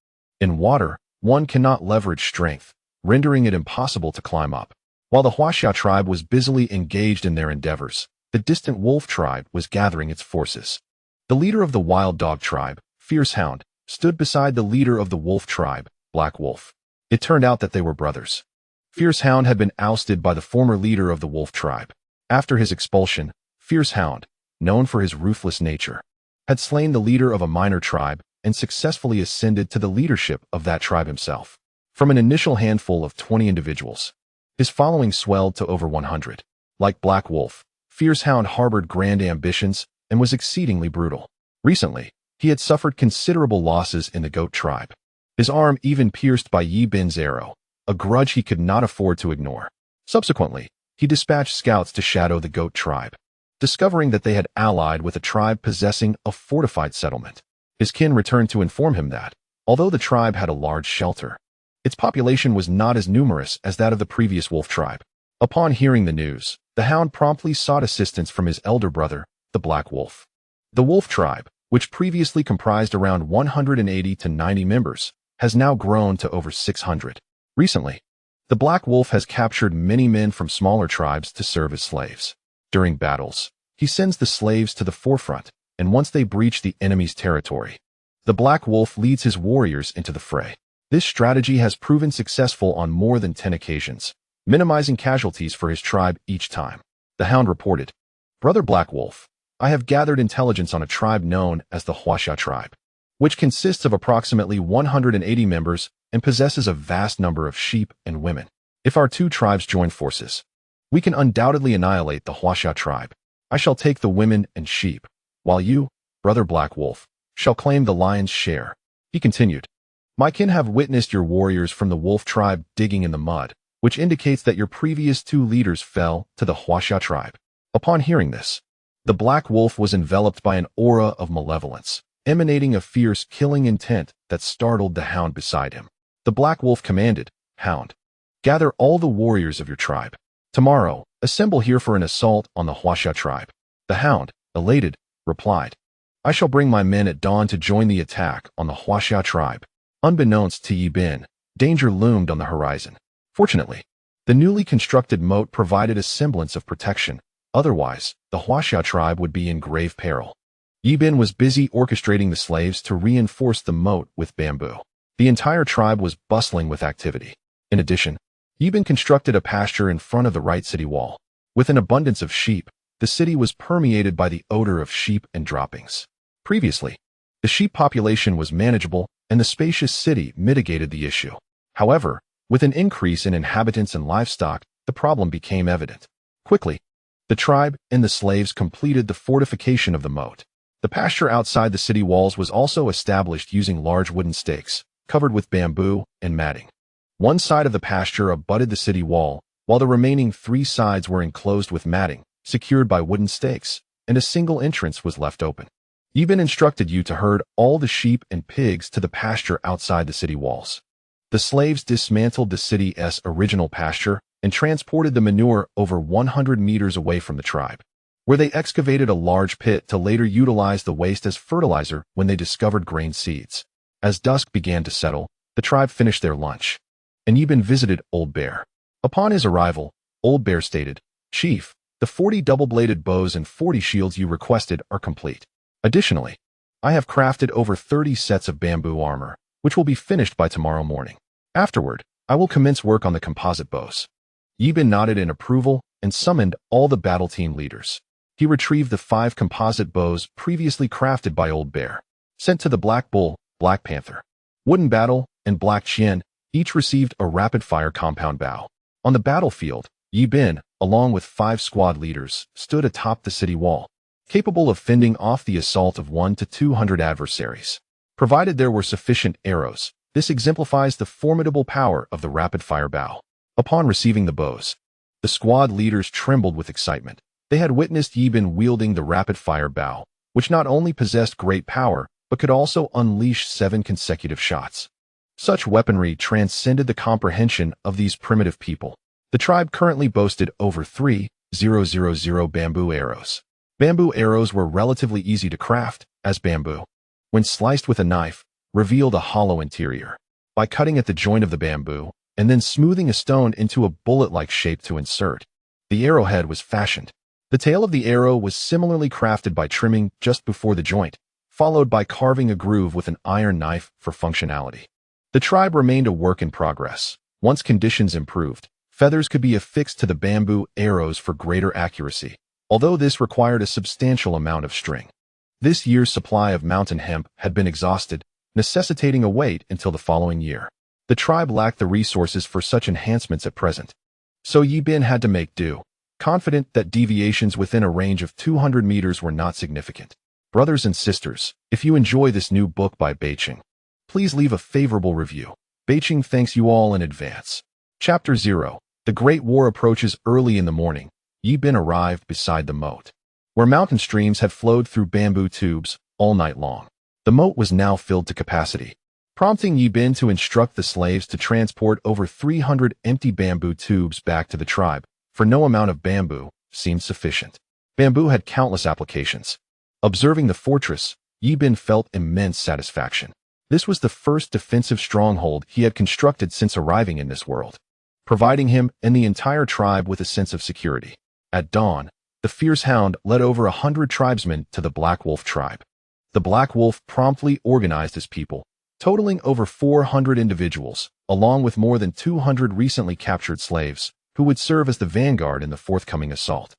In water, one cannot leverage strength, rendering it impossible to climb up. While the Huaxia tribe was busily engaged in their endeavors, the distant wolf tribe was gathering its forces. The leader of the wild dog tribe, Fierce Hound, stood beside the leader of the wolf tribe, Black Wolf. It turned out that they were brothers. Fierce Hound had been ousted by the former leader of the wolf tribe. After his expulsion, Fierce Hound, known for his ruthless nature, had slain the leader of a minor tribe and successfully ascended to the leadership of that tribe himself. From an initial handful of 20 individuals, his following swelled to over 100. Like Black Wolf, Fierce Hound harbored grand ambitions and was exceedingly brutal. Recently, he had suffered considerable losses in the goat tribe, his arm even pierced by Yi Bin's arrow, a grudge he could not afford to ignore. Subsequently, he dispatched scouts to shadow the goat tribe, discovering that they had allied with a tribe possessing a fortified settlement. His kin returned to inform him that, although the tribe had a large shelter, its population was not as numerous as that of the previous wolf tribe. Upon hearing the news, the hound promptly sought assistance from his elder brother, the Black Wolf. The wolf tribe, which previously comprised around 180 to 90 members, has now grown to over 600. Recently, the Black Wolf has captured many men from smaller tribes to serve as slaves. During battles, he sends the slaves to the forefront, and once they breach the enemy's territory, the Black Wolf leads his warriors into the fray. This strategy has proven successful on more than 10 occasions, minimizing casualties for his tribe each time. The hound reported, "Brother Black Wolf, I have gathered intelligence on a tribe known as the Huaxia tribe, which consists of approximately 180 members and possesses a vast number of sheep and women. If our two tribes join forces, we can undoubtedly annihilate the Huaxia tribe. I shall take the women and sheep, while you, Brother Black Wolf, shall claim the lion's share." He continued, "My kin have witnessed your warriors from the wolf tribe digging in the mud, which indicates that your previous 2 leaders fell to the Huaxia tribe." Upon hearing this, the Black Wolf was enveloped by an aura of malevolence, emanating a fierce killing intent that startled the hound beside him. The Black Wolf commanded, "Hound, Gather all the warriors of your tribe. Tomorrow, assemble here for an assault on the Huaxia tribe. The hound, elated, replied, I shall bring my men at dawn to join the attack on the Huaxia tribe. Unbeknownst to Yi Bin, danger loomed on the horizon. Fortunately, the newly constructed moat provided a semblance of protection. Otherwise, the Huaxia tribe would be in grave peril. Yi Bin was busy orchestrating the slaves to reinforce the moat with bamboo. The entire tribe was bustling with activity. In addition, Yi Bin constructed a pasture in front of the right city wall. With an abundance of sheep, the city was permeated by the odor of sheep and droppings. Previously, the sheep population was manageable, and the spacious city mitigated the issue. However, with an increase in inhabitants and livestock, the problem became evident. Quickly, the tribe and the slaves completed the fortification of the moat. The pasture outside the city walls was also established using large wooden stakes, covered with bamboo and matting. One side of the pasture abutted the city wall, while the remaining 3 sides were enclosed with matting, secured by wooden stakes, and a single entrance was left open. Yi Bin instructed you to herd all the sheep and pigs to the pasture outside the city walls. The slaves dismantled the city's original pasture and transported the manure over 100 meters away from the tribe, where they excavated a large pit to later utilize the waste as fertilizer when they discovered grain seeds. As dusk began to settle, the tribe finished their lunch, and Yi Bin visited Old Bear. Upon his arrival, Old Bear stated, Chief, the 40 double-bladed bows and 40 shields you requested are complete. Additionally, I have crafted over 30 sets of bamboo armor, which will be finished by tomorrow morning. Afterward, I will commence work on the composite bows. Yi Bin nodded in approval and summoned all the battle team leaders. He retrieved the 5 composite bows previously crafted by Old Bear, sent to the Black Bull, Black Panther, Wooden Battle, and Black Chien. Each received a rapid-fire compound bow. On the battlefield, Yi Bin, along with 5 squad leaders, stood atop the city wall, capable of fending off the assault of 1 to 200 adversaries. Provided there were sufficient arrows, this exemplifies the formidable power of the rapid-fire bow. Upon receiving the bows, the squad leaders trembled with excitement. They had witnessed Yi Bin wielding the rapid-fire bow, which not only possessed great power, but could also unleash 7 consecutive shots. Such weaponry transcended the comprehension of these primitive people. The tribe currently boasted over 3,000 bamboo arrows. Bamboo arrows were relatively easy to craft, as bamboo, when sliced with a knife, revealed a hollow interior. By cutting at the joint of the bamboo, and then smoothing a stone into a bullet-like shape to insert, the arrowhead was fashioned. The tail of the arrow was similarly crafted by trimming just before the joint, followed by carving a groove with an iron knife for functionality. The tribe remained a work in progress. Once conditions improved, feathers could be affixed to the bamboo arrows for greater accuracy, although this required a substantial amount of string. This year's supply of mountain hemp had been exhausted, necessitating a wait until the following year. The tribe lacked the resources for such enhancements at present, so Yi Bin had to make do, confident that deviations within a range of 200 meters were not significant. Brothers and sisters, if you enjoy this new book by Beiqing, please leave a favorable review. Beiqing thanks you all in advance. Chapter 0. The Great War approaches. Early in the morning, Yi Bin arrived beside the moat, where mountain streams had flowed through bamboo tubes all night long. The moat was now filled to capacity, prompting Yi Bin to instruct the slaves to transport over 300 empty bamboo tubes back to the tribe, for no amount of bamboo seemed sufficient. Bamboo had countless applications. Observing the fortress, Yi Bin felt immense satisfaction. This was the first defensive stronghold he had constructed since arriving in this world, providing him and the entire tribe with a sense of security. At dawn, the fierce hound led over 100 tribesmen to the Black Wolf tribe. The Black Wolf promptly organized his people, totaling over 400 individuals, along with more than 200 recently captured slaves, who would serve as the vanguard in the forthcoming assault.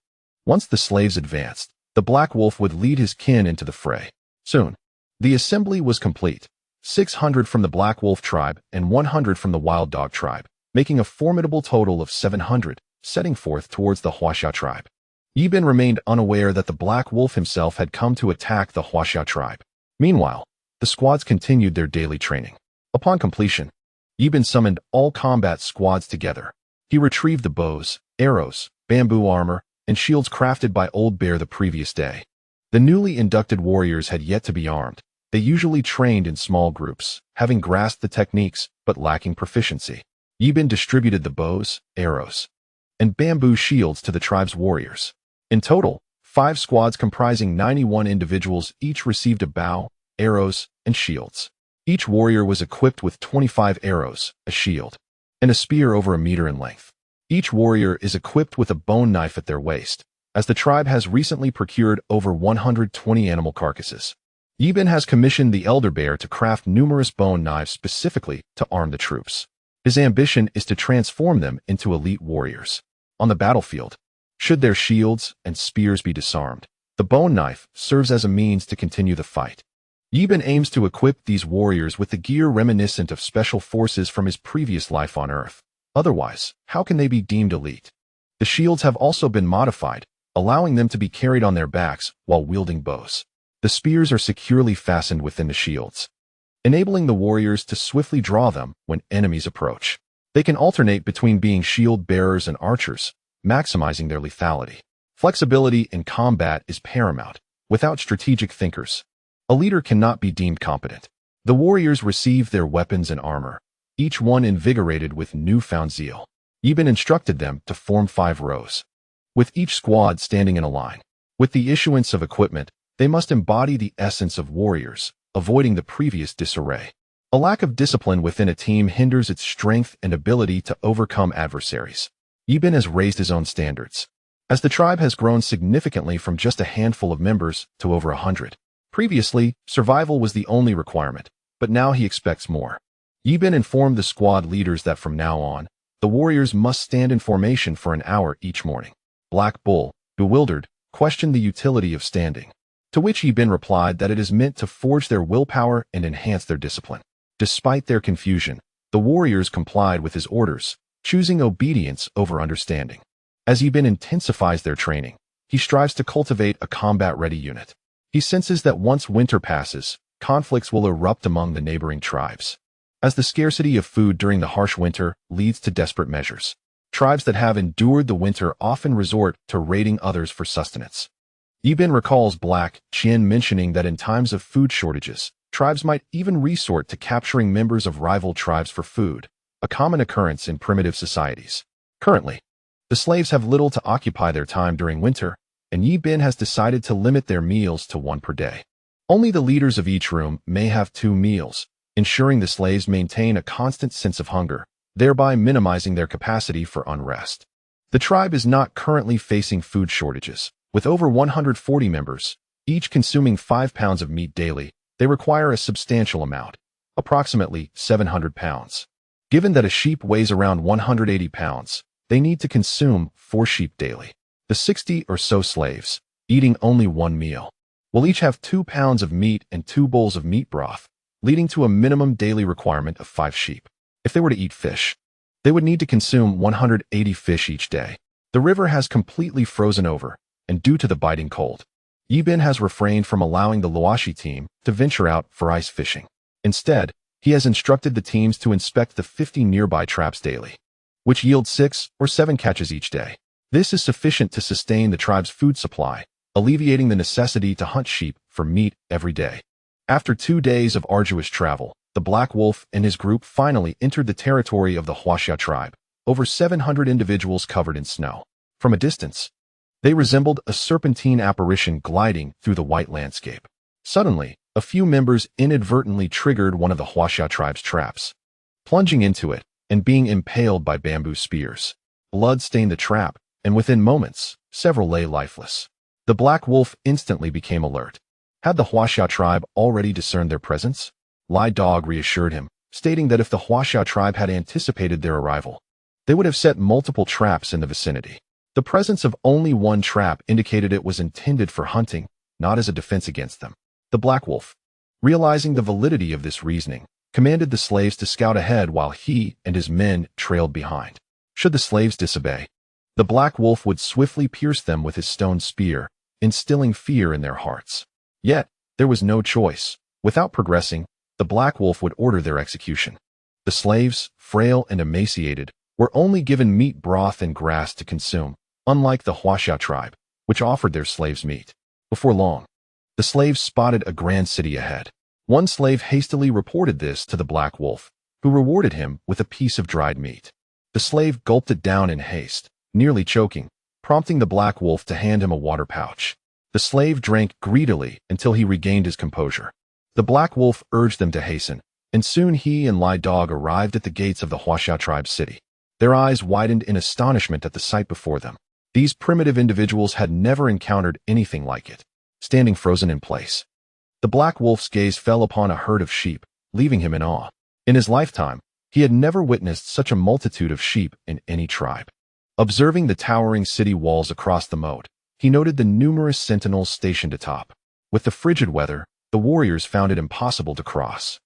Once the slaves advanced, the Black Wolf would lead his kin into the fray. Soon, the assembly was complete. 600 from the Black Wolf tribe and 100 from the Wild Dog tribe, making a formidable total of 700, setting forth towards the Huaxia tribe. Yi Bin remained unaware that the Black Wolf himself had come to attack the Huaxia tribe. Meanwhile, the squads continued their daily training. Upon completion, Yi Bin summoned all combat squads together. He retrieved the bows, arrows, bamboo armor, and shields crafted by Old Bear the previous day. The newly inducted warriors had yet to be armed. They usually trained in small groups, having grasped the techniques but lacking proficiency. Yibin distributed the bows, arrows, and bamboo shields to the tribe's warriors. In total, 5 squads comprising 91 individuals each received a bow, arrows, and shields. Each warrior was equipped with 25 arrows, a shield, and a spear over a meter in length. Each warrior is equipped with a bone knife at their waist, as the tribe has recently procured over 120 animal carcasses. Yibin has commissioned the elder bear to craft numerous bone knives specifically to arm the troops. His ambition is to transform them into elite warriors. On the battlefield, should their shields and spears be disarmed, the bone knife serves as a means to continue the fight. Yibin aims to equip these warriors with the gear reminiscent of special forces from his previous life on Earth. Otherwise, how can they be deemed elite? The shields have also been modified, allowing them to be carried on their backs while wielding bows. The spears are securely fastened within the shields, enabling the warriors to swiftly draw them when enemies approach. They can alternate between being shield bearers and archers, maximizing their lethality. Flexibility in combat is paramount. Without strategic thinkers, a leader cannot be deemed competent. The warriors receive their weapons and armor, each one invigorated with newfound zeal. Yibin instructed them to form 5 rows, with each squad standing in a line. With the issuance of equipment, they must embody the essence of warriors, avoiding the previous disarray. A lack of discipline within a team hinders its strength and ability to overcome adversaries. Yibin has raised his own standards, as the tribe has grown significantly from just a handful of members to over 100. Previously, survival was the only requirement, but now he expects more. Yibin informed the squad leaders that from now on, the warriors must stand in formation for an hour each morning. Black Bull, bewildered, questioned the utility of standing, to which Yibin replied that it is meant to forge their willpower and enhance their discipline. Despite their confusion, the warriors complied with his orders, choosing obedience over understanding. As Yibin intensifies their training, he strives to cultivate a combat-ready unit. He senses that once winter passes, conflicts will erupt among the neighboring tribes, as the scarcity of food during the harsh winter leads to desperate measures. Tribes that have endured the winter often resort to raiding others for sustenance. Yibin recalls Black Chin mentioning that in times of food shortages, tribes might even resort to capturing members of rival tribes for food, a common occurrence in primitive societies. Currently, the slaves have little to occupy their time during winter, and Yibin has decided to limit their meals to 1 per day. Only the leaders of each room may have 2 meals, ensuring the slaves maintain a constant sense of hunger, thereby minimizing their capacity for unrest. The tribe is not currently facing food shortages. With over 140 members, each consuming 5 pounds of meat daily, they require a substantial amount, approximately 700 pounds. Given that a sheep weighs around 180 pounds, they need to consume 4 sheep daily. The 60 or so slaves, eating only 1 meal, will each have 2 pounds of meat and 2 bowls of meat broth, leading to a minimum daily requirement of 5 sheep. If they were to eat fish, they would need to consume 180 fish each day. The river has completely frozen over, and due to the biting cold, Yibin has refrained from allowing the Luashi team to venture out for ice fishing. Instead, he has instructed the teams to inspect the 50 nearby traps daily, which yield 6 or 7 catches each day. This is sufficient to sustain the tribe's food supply, alleviating the necessity to hunt sheep for meat every day. After 2 days of arduous travel, the Black Wolf and his group finally entered the territory of the Huaxia tribe, over 700 individuals covered in snow. From a distance, they resembled a serpentine apparition gliding through the white landscape. Suddenly, a few members inadvertently triggered one of the Huaxia tribe's traps, plunging into it and being impaled by bamboo spears. Blood stained the trap, and within moments, several lay lifeless. The Black Wolf instantly became alert. Had the Huaxia tribe already discerned their presence? Lai Dog reassured him, stating that if the Huaxia tribe had anticipated their arrival, they would have set multiple traps in the vicinity. The presence of only 1 trap indicated it was intended for hunting, not as a defense against them. The Black Wolf, realizing the validity of this reasoning, commanded the slaves to scout ahead while he and his men trailed behind. Should the slaves disobey, the Black Wolf would swiftly pierce them with his stone spear, instilling fear in their hearts. Yet, there was no choice. Without progressing, the Black Wolf would order their execution. The slaves, frail and emaciated, were only given meat broth and grass to consume, unlike the Huaxia tribe, which offered their slaves meat. Before long, the slaves spotted a grand city ahead. One slave hastily reported this to the Black Wolf, who rewarded him with a piece of dried meat. The slave gulped it down in haste, nearly choking, prompting the black wolf to hand him a water pouch. The slave drank greedily until he regained his composure. The black wolf urged them to hasten, and soon he and Lai Dog arrived at the gates of the Huaxia tribe's city. Their eyes widened in astonishment at the sight before them. These primitive individuals had never encountered anything like it. Standing frozen in place, the black wolf's gaze fell upon a herd of sheep, leaving him in awe. In his lifetime, he had never witnessed such a multitude of sheep in any tribe. Observing the towering city walls across the moat, he noted the numerous sentinels stationed atop. With the frigid weather, the warriors found it impossible to cross.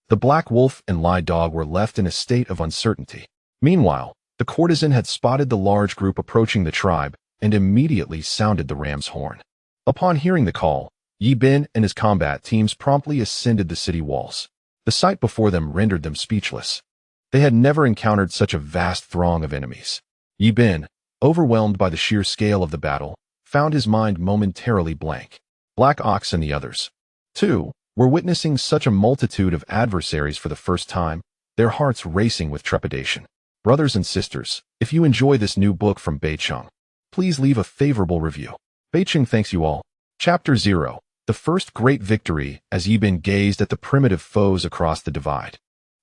The black wolf and Lai Dog were left in a state of uncertainty. Meanwhile, the courtesan had spotted the large group approaching the tribe and immediately sounded the ram's horn. Upon hearing the call, Yi Bin and his combat teams promptly ascended the city walls. The sight before them rendered them speechless. They had never encountered such a vast throng of enemies. Yi Bin, overwhelmed by the sheer scale of the battle, found his mind momentarily blank. Black Ox and the others, too, were witnessing such a multitude of adversaries for the first time, their hearts racing with trepidation. Brothers and sisters, if you enjoy this new book from Beicheng, please leave a favorable review. Beicheng thanks you all. Chapter 0. The First Great Victory. As Yi Bin gazed at the primitive foes across the divide,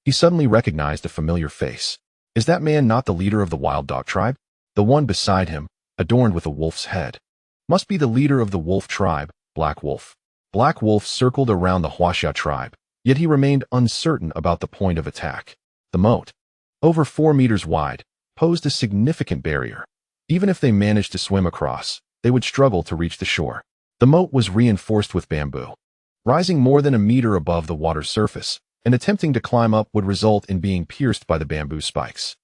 he suddenly recognized a familiar face. Is that man not the leader of the Wild Dog tribe? The one beside him, adorned with a wolf's head, must be the leader of the wolf tribe, Black Wolf. Black Wolf circled around the Huaxia tribe, yet he remained uncertain about the point of attack. The moat, over 4 meters wide, posed a significant barrier. Even if they managed to swim across, they would struggle to reach the shore. The moat was reinforced with bamboo, rising more than a meter above the water's surface, and attempting to climb up would result in being pierced by the bamboo spikes.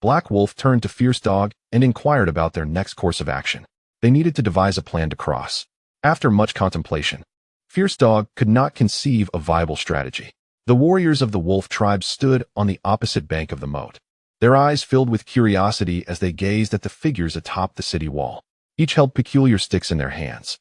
Black Wolf turned to Fierce Dog and inquired about their next course of action. They needed to devise a plan to cross. After much contemplation, Fierce Dog could not conceive a viable strategy. The warriors of the wolf tribe stood on the opposite bank of the moat, their eyes filled with curiosity as they gazed at the figures atop the city wall. Each held peculiar sticks in their hands,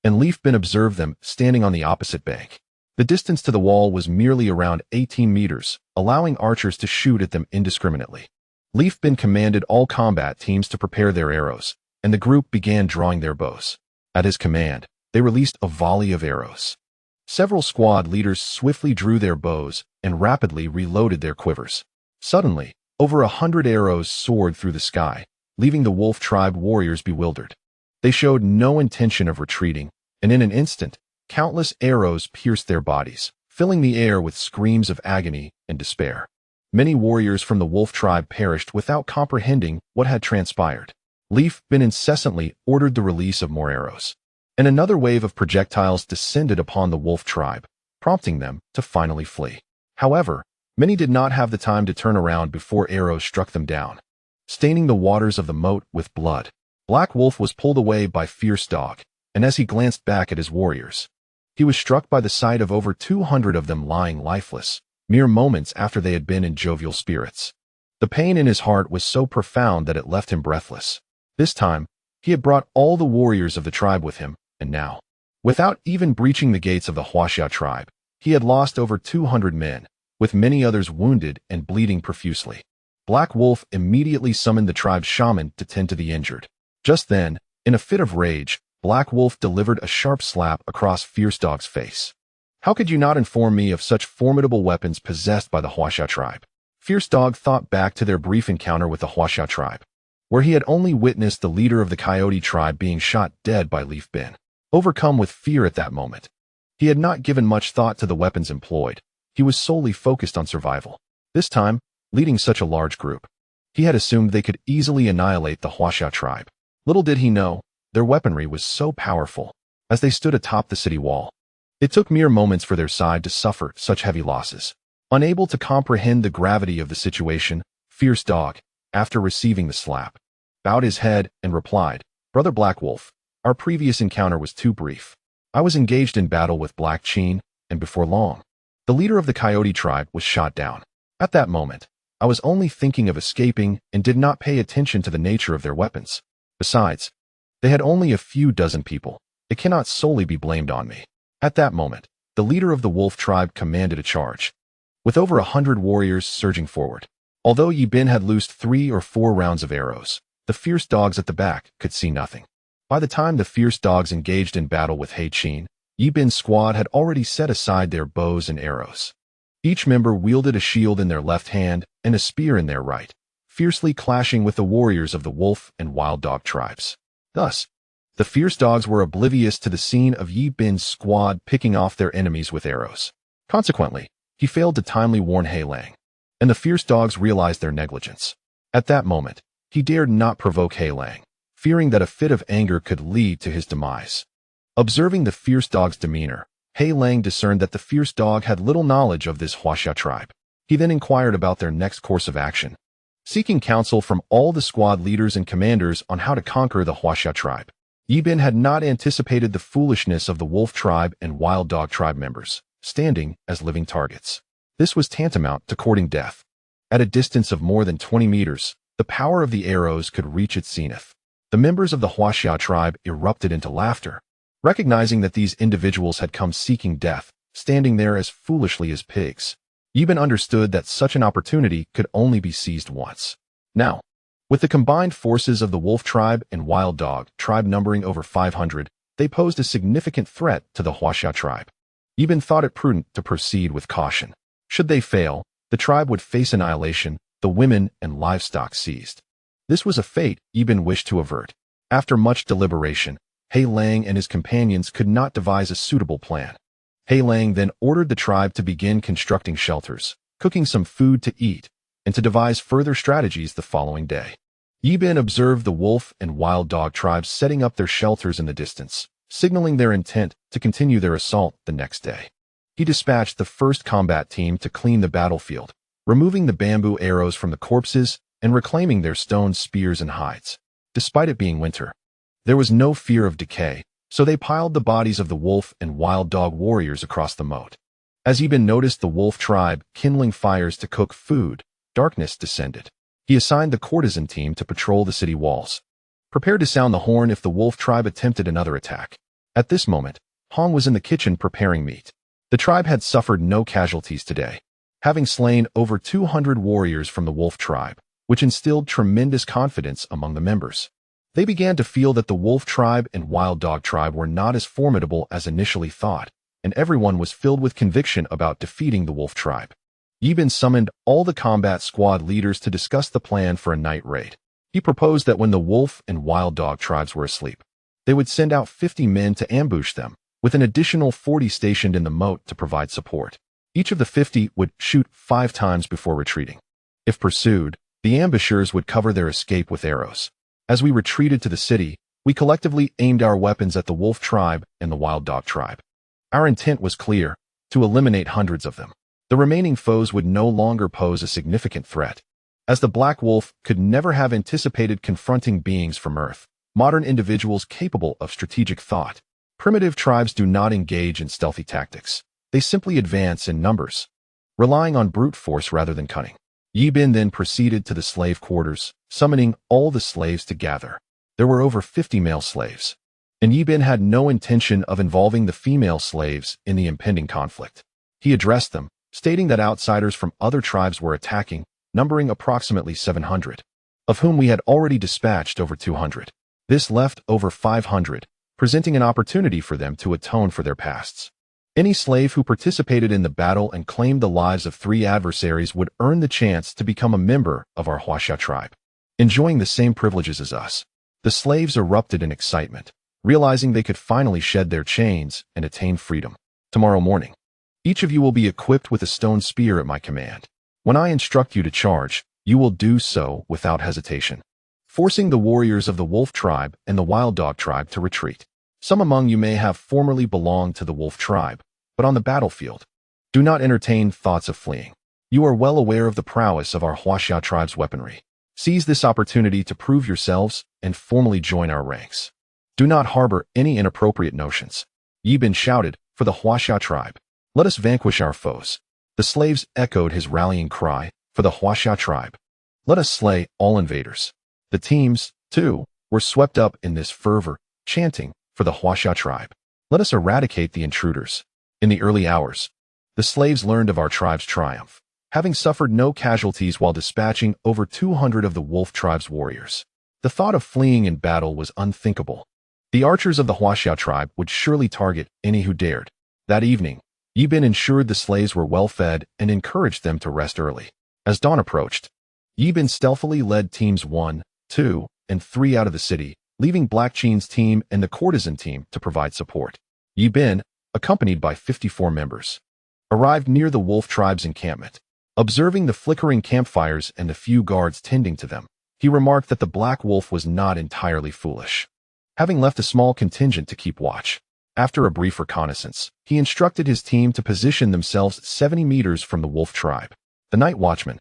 and Leaf Bin observed them standing on the opposite bank. The distance to the wall was merely around 18 meters, allowing archers to shoot at them indiscriminately. Leaf Bin commanded all combat teams to prepare their arrows, and the group began drawing their bows. At his command, they released a volley of arrows. Several squad leaders swiftly drew their bows and rapidly reloaded their quivers. Suddenly, over 100 arrows soared through the sky, leaving the wolf tribe warriors bewildered. They showed no intention of retreating, and in an instant, countless arrows pierced their bodies, filling the air with screams of agony and despair. Many warriors from the wolf tribe perished without comprehending what had transpired. Leaf Bin incessantly ordered the release of more arrows, and another wave of projectiles descended upon the wolf tribe, prompting them to finally flee. However, many did not have the time to turn around before arrows struck them down, staining the waters of the moat with blood. Black Wolf was pulled away by Fierce Dog, and as he glanced back at his warriors, he was struck by the sight of over 200 of them lying lifeless, mere moments after they had been in jovial spirits. The pain in his heart was so profound that it left him breathless. This time, he had brought all the warriors of the tribe with him, and now, without even breaching the gates of the Huaxia tribe, he had lost over 200 men, with many others wounded and bleeding profusely. Black Wolf immediately summoned the tribe's shaman to tend to the injured. Just then, in a fit of rage, Black Wolf delivered a sharp slap across Fierce Dog's face. How could you not inform me of such formidable weapons possessed by the Huaxia tribe? Fierce Dog thought back to their brief encounter with the Huaxia tribe, where he had only witnessed the leader of the Coyote tribe being shot dead by Leaf Bin. Overcome with fear at that moment, he had not given much thought to the weapons employed. He was solely focused on survival. This time, leading such a large group, he had assumed they could easily annihilate the Huaxia tribe. Little did he know, their weaponry was so powerful. As they stood atop the city wall, it took mere moments for their side to suffer such heavy losses. Unable to comprehend the gravity of the situation, Fierce Dog, after receiving the slap, bowed his head and replied, "Brother Black Wolf, our previous encounter was too brief. I was engaged in battle with Black Chin, and before long, the leader of the Coyote tribe was shot down. At that moment, I was only thinking of escaping and did not pay attention to the nature of their weapons. Besides, they had only a few dozen people. It cannot solely be blamed on me." At that moment, the leader of the wolf tribe commanded a charge. with over 100 warriors surging forward. Although Yi Bin had loosed 3 or 4 rounds of arrows, the fierce dogs at the back could see nothing. By the time the fierce dogs engaged in battle with He Qin, Yi Bin's squad had already set aside their bows and arrows. Each member wielded a shield in their left hand and a spear in their right, fiercely clashing with the warriors of the wolf and wild dog tribes. Thus, the fierce dogs were oblivious to the scene of Yi Bin's squad picking off their enemies with arrows. Consequently, he failed to timely warn He Lang, and the fierce dogs realized their negligence. At that moment, he dared not provoke He Lang, fearing that a fit of anger could lead to his demise. Observing the fierce dog's demeanor, He Lang discerned that the fierce dog had little knowledge of this Huaxia tribe. He then inquired about their next course of action, seeking counsel from all the squad leaders and commanders on how to conquer the Huaxia tribe. Yi Bin had not anticipated the foolishness of the wolf tribe and wild dog tribe members, standing as living targets. This was tantamount to courting death. At a distance of more than 20 meters, the power of the arrows could reach its zenith. The members of the Huaxia tribe erupted into laughter, recognizing that these individuals had come seeking death, standing there as foolishly as pigs. Yi Bin understood that such an opportunity could only be seized once. Now, with the combined forces of the wolf tribe and wild dog tribe numbering over 500, they posed a significant threat to the Huaxia tribe. Yi Bin thought it prudent to proceed with caution. Should they fail, the tribe would face annihilation, the women and livestock seized. This was a fate Yi Bin wished to avert. After much deliberation, He Lang and his companions could not devise a suitable plan. He Lang then ordered the tribe to begin constructing shelters, cooking some food to eat, and to devise further strategies the following day. Yi Bin observed the wolf and wild dog tribes setting up their shelters in the distance, signaling their intent to continue their assault the next day. He dispatched the first combat team to clean the battlefield, removing the bamboo arrows from the corpses and reclaiming their stone spears and hides. Despite it being winter, there was no fear of decay, so they piled the bodies of the wolf and wild dog warriors across the moat. As Yi Bin noticed the wolf tribe kindling fires to cook food, darkness descended. He assigned the courtesan team to patrol the city walls, prepared to sound the horn if the wolf tribe attempted another attack. At this moment, Hong was in the kitchen preparing meat. The tribe had suffered no casualties today, having slain over 200 warriors from the wolf tribe, which instilled tremendous confidence among the members. They began to feel that the wolf tribe and wild dog tribe were not as formidable as initially thought, and everyone was filled with conviction about defeating the wolf tribe. Yi Bin summoned all the combat squad leaders to discuss the plan for a night raid. He proposed that when the wolf and wild dog tribes were asleep, they would send out 50 men to ambush them, with an additional 40 stationed in the moat to provide support. Each of the 50 would shoot 5 times before retreating. If pursued, the ambushers would cover their escape with arrows. As we retreated to the city, we collectively aimed our weapons at the wolf tribe and the wild dog tribe. Our intent was clear: to eliminate hundreds of them. The remaining foes would no longer pose a significant threat. As the Black Wolf could never have anticipated confronting beings from Earth, modern individuals capable of strategic thought, primitive tribes do not engage in stealthy tactics. They simply advance in numbers, relying on brute force rather than cunning. Yi Bin then proceeded to the slave quarters, summoning all the slaves to gather. There were over 50 male slaves, and Yi Bin had no intention of involving the female slaves in the impending conflict. He addressed them, stating that outsiders from other tribes were attacking, numbering approximately 700, of whom we had already dispatched over 200. This left over 500, presenting an opportunity for them to atone for their pasts. Any slave who participated in the battle and claimed the lives of 3 adversaries would earn the chance to become a member of our Huaxia tribe, enjoying the same privileges as us. The slaves erupted in excitement, realizing they could finally shed their chains and attain freedom. Tomorrow morning, each of you will be equipped with a stone spear at my command. When I instruct you to charge, you will do so without hesitation, forcing the warriors of the wolf tribe and the wild dog tribe to retreat. Some among you may have formerly belonged to the wolf tribe, but on the battlefield, do not entertain thoughts of fleeing. You are well aware of the prowess of our Huaxia tribe's weaponry. Seize this opportunity to prove yourselves and formally join our ranks. Do not harbor any inappropriate notions. Yi Bin shouted for the Huaxia tribe. Let us vanquish our foes. The slaves echoed his rallying cry for the Huaxia tribe. Let us slay all invaders. The teams, too, were swept up in this fervor, chanting for the Huaxia tribe. Let us eradicate the intruders. In the early hours, The slaves learned of our tribe's triumph, having suffered no casualties while dispatching over 200 of the wolf tribe's warriors. The thought of fleeing in battle was unthinkable. The archers of the Huaxiao tribe would surely target any who dared. That evening, Yi Bin ensured the slaves were well fed and encouraged them to rest early. As dawn approached, Yi Bin stealthily led teams 1, 2, and 3 out of the city, leaving Black Qin's team and the courtesan team to provide support. Yi Bin, accompanied by 54 members, arrived near the wolf tribe's encampment. Observing the flickering campfires and the few guards tending to them, he remarked that the black wolf was not entirely foolish. Having left a small contingent to keep watch, after a brief reconnaissance, he instructed his team to position themselves 70 meters from the wolf tribe. The night watchmen,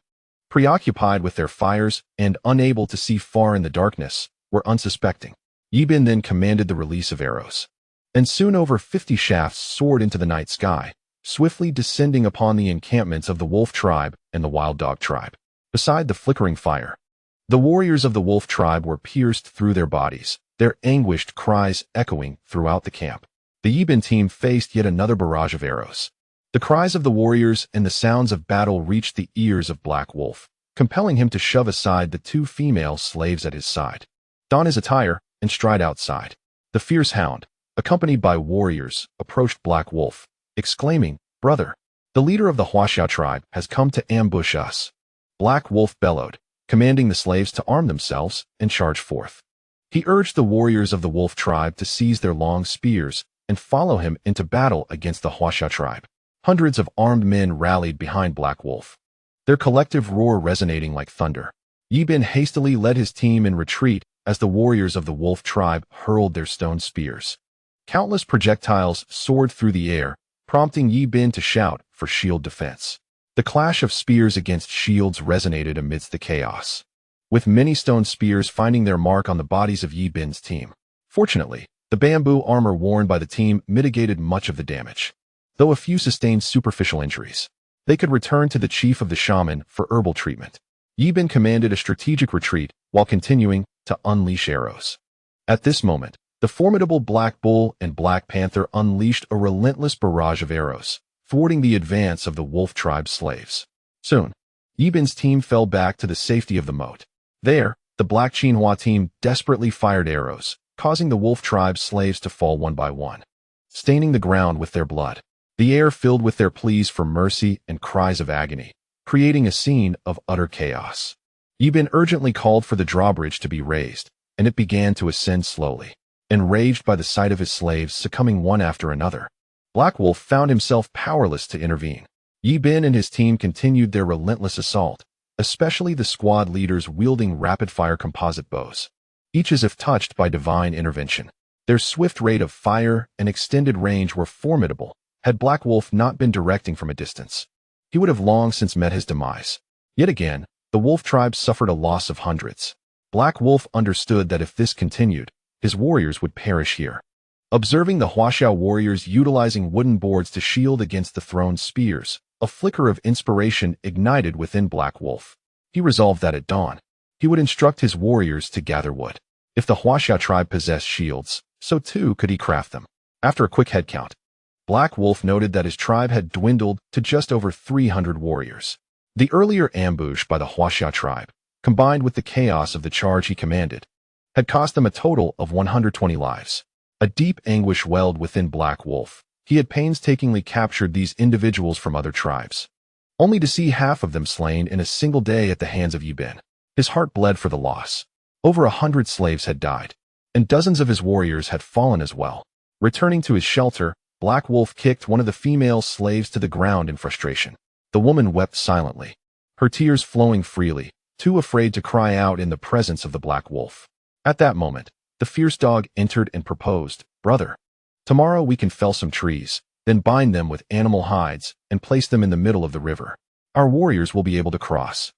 preoccupied with their fires and unable to see far in the darkness, were unsuspecting. Yi Bin then commanded the release of arrows, and soon over 50 shafts soared into the night sky, swiftly descending upon the encampments of the wolf tribe and the wild dog tribe. Beside the flickering fire, the warriors of the wolf tribe were pierced through their bodies, their anguished cries echoing throughout the camp. The Yi Bin team faced yet another barrage of arrows. The cries of the warriors and the sounds of battle reached the ears of Black Wolf, compelling him to shove aside the 2 female slaves at his side, don his attire, and stride outside. The fierce hound, accompanied by warriors, approached Black Wolf, exclaiming, "Brother, the leader of the Huaxiao tribe has come to ambush us." Black Wolf bellowed, commanding the slaves to arm themselves and charge forth. He urged the warriors of the wolf tribe to seize their long spears and follow him into battle against the Huaxiao tribe. Hundreds of armed men rallied behind Black Wolf, their collective roar resonating like thunder. Yi Bin hastily led his team in retreat as the warriors of the wolf tribe hurled their stone spears. Countless projectiles soared through the air, prompting Yi Bin to shout for shield defense. The clash of spears against shields resonated amidst the chaos, with many stone spears finding their mark on the bodies of Yi Bin's team. Fortunately, the bamboo armor worn by the team mitigated much of the damage. Though a few sustained superficial injuries, they could return to the chief of the shaman for herbal treatment. Yi Bin commanded a strategic retreat while continuing to unleash arrows. At this moment, the formidable Black Bull and Black Panther unleashed a relentless barrage of arrows, thwarting the advance of the wolf tribe's slaves. Soon, Yi Bin's team fell back to the safety of the moat. There, the Black Xinhua team desperately fired arrows, causing the wolf tribe's slaves to fall one by one, staining the ground with their blood. The air filled with their pleas for mercy and cries of agony, creating a scene of utter chaos. Yi Bin urgently called for the drawbridge to be raised, and it began to ascend slowly. Enraged by the sight of his slaves succumbing one after another, Black Wolf found himself powerless to intervene. Yi Bin and his team continued their relentless assault, especially the squad leaders wielding rapid-fire composite bows, each as if touched by divine intervention. Their swift rate of fire and extended range were formidable. Had Black Wolf not been directing from a distance, he would have long since met his demise. Yet again, the wolf tribe suffered a loss of hundreds. Black Wolf understood that if this continued, his warriors would perish here. Observing the Huaxiao warriors utilizing wooden boards to shield against the thrown spears, a flicker of inspiration ignited within Black Wolf. He resolved that at dawn, he would instruct his warriors to gather wood. If the Huaxiao tribe possessed shields, so too could he craft them. After a quick head count, Black Wolf noted that his tribe had dwindled to just over 300 warriors. The earlier ambush by the Huaxiao tribe, combined with the chaos of the charge he commanded, had cost them a total of 120 lives. A deep anguish welled within Black Wolf. He had painstakingly captured these individuals from other tribes, only to see half of them slain in a single day at the hands of Yi Bin. His heart bled for the loss. Over 100 slaves had died, and dozens of his warriors had fallen as well. Returning to his shelter, Black Wolf kicked one of the female slaves to the ground in frustration. The woman wept silently, her tears flowing freely, too afraid to cry out in the presence of the Black Wolf. At that moment, the fierce dog entered and proposed, "Brother, tomorrow we can fell some trees, then bind them with animal hides and place them in the middle of the river. Our warriors will be able to cross."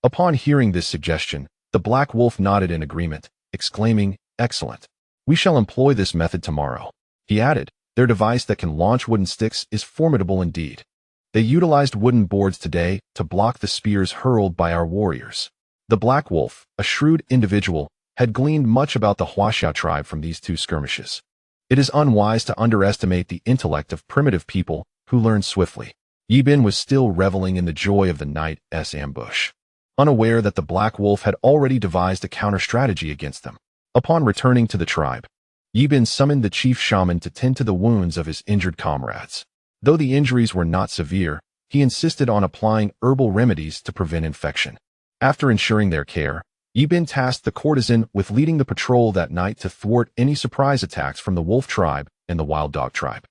Upon hearing this suggestion, the Black Wolf nodded in agreement, exclaiming, "Excellent. We shall employ this method tomorrow." He added, "Their device that can launch wooden sticks is formidable indeed. They utilized wooden boards today to block the spears hurled by our warriors." The Black Wolf, a shrewd individual, had gleaned much about the Huaxiao tribe from these 2 skirmishes. It is unwise to underestimate the intellect of primitive people who learn swiftly. Yibin was still reveling in the joy of the night's ambush, unaware that the Black Wolf had already devised a counter-strategy against them. Upon returning to the tribe, Yibin summoned the chief shaman to tend to the wounds of his injured comrades. Though the injuries were not severe, he insisted on applying herbal remedies to prevent infection. After ensuring their care, Yibin tasked the courtesan with leading the patrol that night to thwart any surprise attacks from the wolf tribe and the wild dog tribe.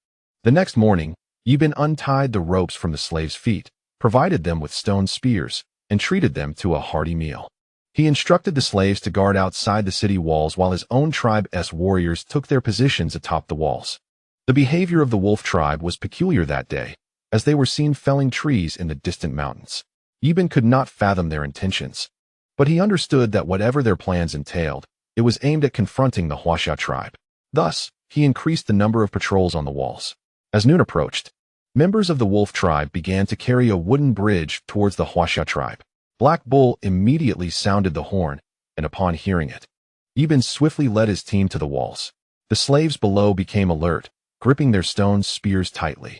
The next morning, Yibin untied the ropes from the slaves' feet, provided them with stone spears, and treated them to a hearty meal. He instructed the slaves to guard outside the city walls while his own tribe's warriors took their positions atop the walls. The behavior of the wolf tribe was peculiar that day, as they were seen felling trees in the distant mountains. Yibin could not fathom their intentions, but he understood that whatever their plans entailed, it was aimed at confronting the Huaxia tribe. Thus, he increased the number of patrols on the walls. As noon approached, members of the wolf tribe began to carry a wooden bridge towards the Huaxia tribe. Black Bull immediately sounded the horn, and upon hearing it, Yibin swiftly led his team to the walls. The slaves below became alert, gripping their stone spears tightly,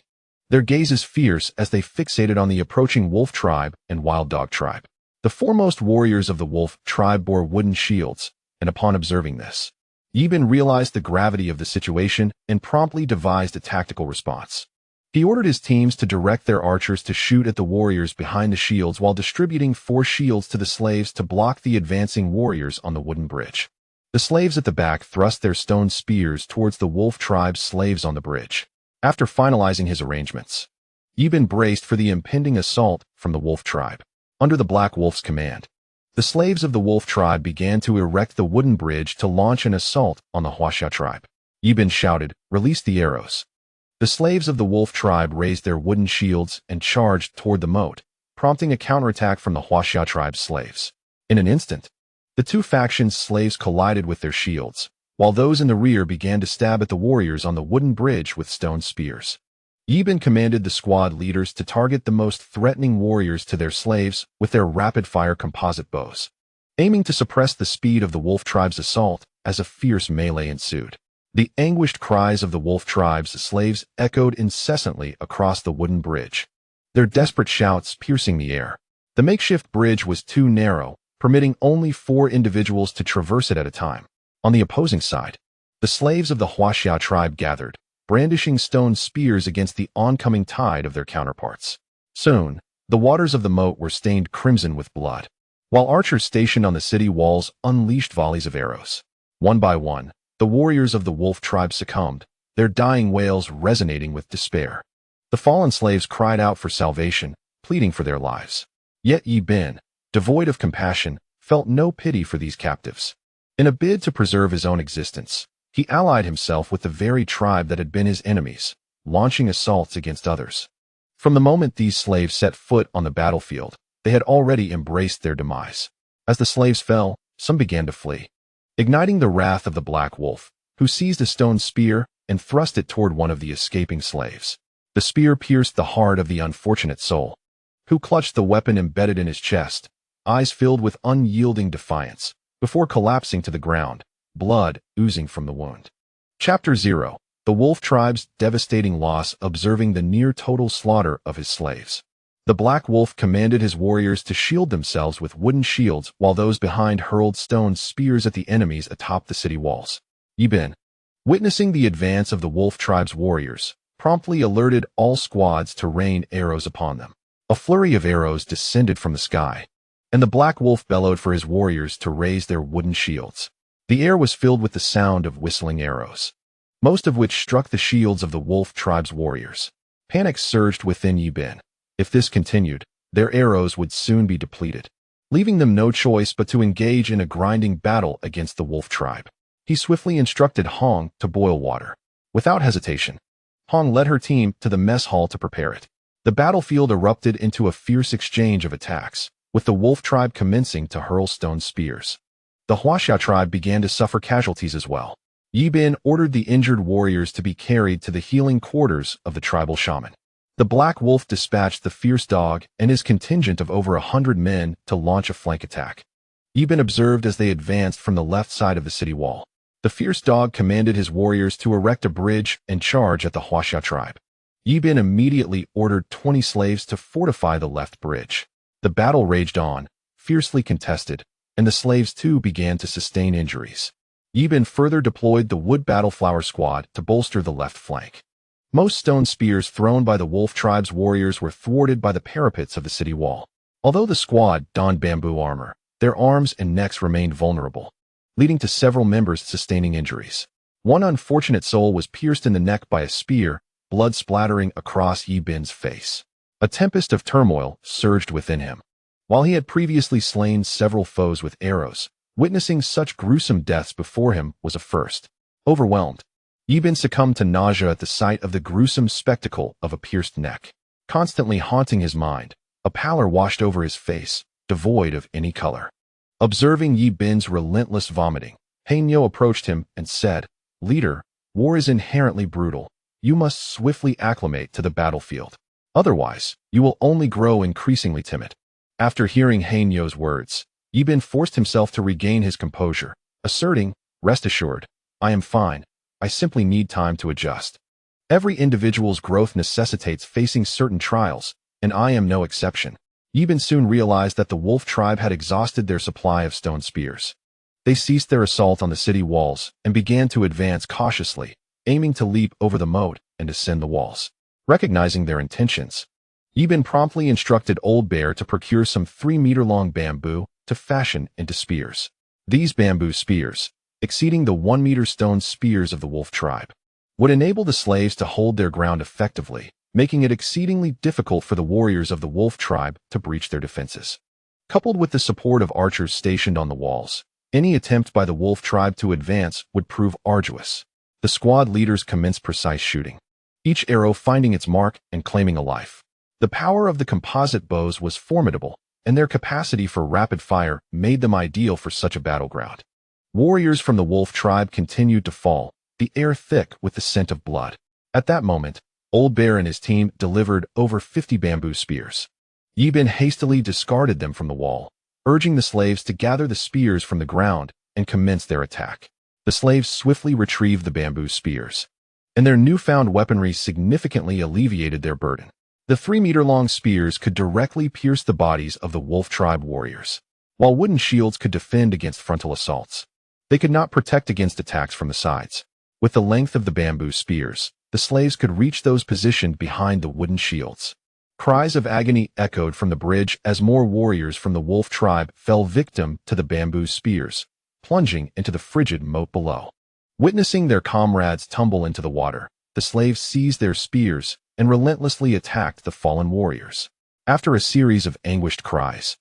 their gazes fierce as they fixated on the approaching wolf tribe and wild dog tribe. The foremost warriors of the wolf tribe bore wooden shields, and upon observing this, Yibin realized the gravity of the situation and promptly devised a tactical response. He ordered his teams to direct their archers to shoot at the warriors behind the shields while distributing 4 shields to the slaves to block the advancing warriors on the wooden bridge. The slaves at the back thrust their stone spears towards the wolf tribe's slaves on the bridge. After finalizing his arrangements, Yibin braced for the impending assault from the wolf tribe. Under the Black Wolf's command, the slaves of the wolf tribe began to erect the wooden bridge to launch an assault on the Huaxia tribe. Yibin shouted, "Release the arrows." The slaves of the wolf tribe raised their wooden shields and charged toward the moat, prompting a counterattack from the Huaxia tribe's slaves. In an instant, the two factions' slaves collided with their shields, while those in the rear began to stab at the warriors on the wooden bridge with stone spears. Yibin commanded the squad leaders to target the most threatening warriors to their slaves with their rapid-fire composite bows, aiming to suppress the speed of the wolf tribe's assault as a fierce melee ensued. The anguished cries of the wolf tribe's slaves echoed incessantly across the wooden bridge, their desperate shouts piercing the air. The makeshift bridge was too narrow, permitting only 4 individuals to traverse it at a time. On the opposing side, the slaves of the Huaxia tribe gathered, brandishing stone spears against the oncoming tide of their counterparts. Soon, the waters of the moat were stained crimson with blood, while archers stationed on the city walls unleashed volleys of arrows. One by one, the warriors of the wolf tribe succumbed, their dying wails resonating with despair. The fallen slaves cried out for salvation, pleading for their lives. Yet Yibin, devoid of compassion, felt no pity for these captives. In a bid to preserve his own existence, he allied himself with the very tribe that had been his enemies, launching assaults against others. From the moment these slaves set foot on the battlefield, they had already embraced their demise. As the slaves fell, some began to flee, igniting the wrath of the Black Wolf, who seized a stone spear and thrust it toward one of the escaping slaves. The spear pierced the heart of the unfortunate soul, who clutched the weapon embedded in his chest, eyes filled with unyielding defiance, before collapsing to the ground, blood oozing from the wound. Chapter 0. The Wolf Tribe's devastating loss observing the near-total slaughter of his slaves. The Black Wolf commanded his warriors to shield themselves with wooden shields while those behind hurled stone spears at the enemies atop the city walls. Yibin, witnessing the advance of the Wolf Tribe's warriors, promptly alerted all squads to rain arrows upon them. A flurry of arrows descended from the sky, and the Black Wolf bellowed for his warriors to raise their wooden shields. The air was filled with the sound of whistling arrows, most of which struck the shields of the Wolf Tribe's warriors. Panic surged within Yibin. If this continued, their arrows would soon be depleted, leaving them no choice but to engage in a grinding battle against the Wolf Tribe. He swiftly instructed Hong to boil water. Without hesitation, Hong led her team to the mess hall to prepare it. The battlefield erupted into a fierce exchange of attacks, with the Wolf Tribe commencing to hurl stone spears. The Huaxia tribe began to suffer casualties as well. Yibin ordered the injured warriors to be carried to the healing quarters of the tribal shaman. The Black Wolf dispatched the fierce dog and his contingent of over 100 men to launch a flank attack. Yibin observed as they advanced from the left side of the city wall. The fierce dog commanded his warriors to erect a bridge and charge at the Huaxia tribe. Yi Bin immediately ordered 20 slaves to fortify the left bridge. The battle raged on, fiercely contested, and the slaves too began to sustain injuries. Yi Bin further deployed the Wood Battleflower Squad to bolster the left flank. Most stone spears thrown by the Wolf Tribe's warriors were thwarted by the parapets of the city wall. Although the squad donned bamboo armor, their arms and necks remained vulnerable, leading to several members sustaining injuries. One unfortunate soul was pierced in the neck by a spear, blood splattering across Yi Bin's face. A tempest of turmoil surged within him. While he had previously slain several foes with arrows, witnessing such gruesome deaths before him was a first. Overwhelmed, Yi Bin succumbed to nausea at the sight of the gruesome spectacle of a pierced neck. Constantly haunting his mind, a pallor washed over his face, devoid of any color. Observing Yi Bin's relentless vomiting, Hanyo approached him and said, "Leader, war is inherently brutal. You must swiftly acclimate to the battlefield. Otherwise, you will only grow increasingly timid." After hearing Hanyo's words, Yi Bin forced himself to regain his composure, asserting, "Rest assured, I am fine. I simply need time to adjust. Every individual's growth necessitates facing certain trials, and I am no exception." Yi Bin soon realized that the Wolf Tribe had exhausted their supply of stone spears. They ceased their assault on the city walls and began to advance cautiously, aiming to leap over the moat and ascend the walls. Recognizing their intentions, Yi Bin promptly instructed Old Bear to procure some 3-meter-long bamboo to fashion into spears. These bamboo spears, exceeding the 1-meter stone spears of the Wolf Tribe, would enable the slaves to hold their ground effectively, making it exceedingly difficult for the warriors of the Wolf Tribe to breach their defenses. Coupled with the support of archers stationed on the walls, any attempt by the Wolf Tribe to advance would prove arduous. The squad leaders commenced precise shooting, each arrow finding its mark and claiming a life. The power of the composite bows was formidable, and their capacity for rapid fire made them ideal for such a battleground. Warriors from the Wolf Tribe continued to fall, the air thick with the scent of blood. At that moment, Old Bear and his team delivered over 50 bamboo spears. Yi Bin hastily discarded them from the wall, urging the slaves to gather the spears from the ground and commence their attack. The slaves swiftly retrieved the bamboo spears, and their newfound weaponry significantly alleviated their burden. The 3-meter-long spears could directly pierce the bodies of the Wolf Tribe warriors, while wooden shields could defend against frontal assaults. They could not protect against attacks from the sides. With the length of the bamboo spears, the slaves could reach those positioned behind the wooden shields. Cries of agony echoed from the bridge as more warriors from the Wolf Tribe fell victim to the bamboo spears, plunging into the frigid moat below. Witnessing their comrades tumble into the water, the slaves seized their spears and relentlessly attacked the fallen warriors. After a series of anguished cries,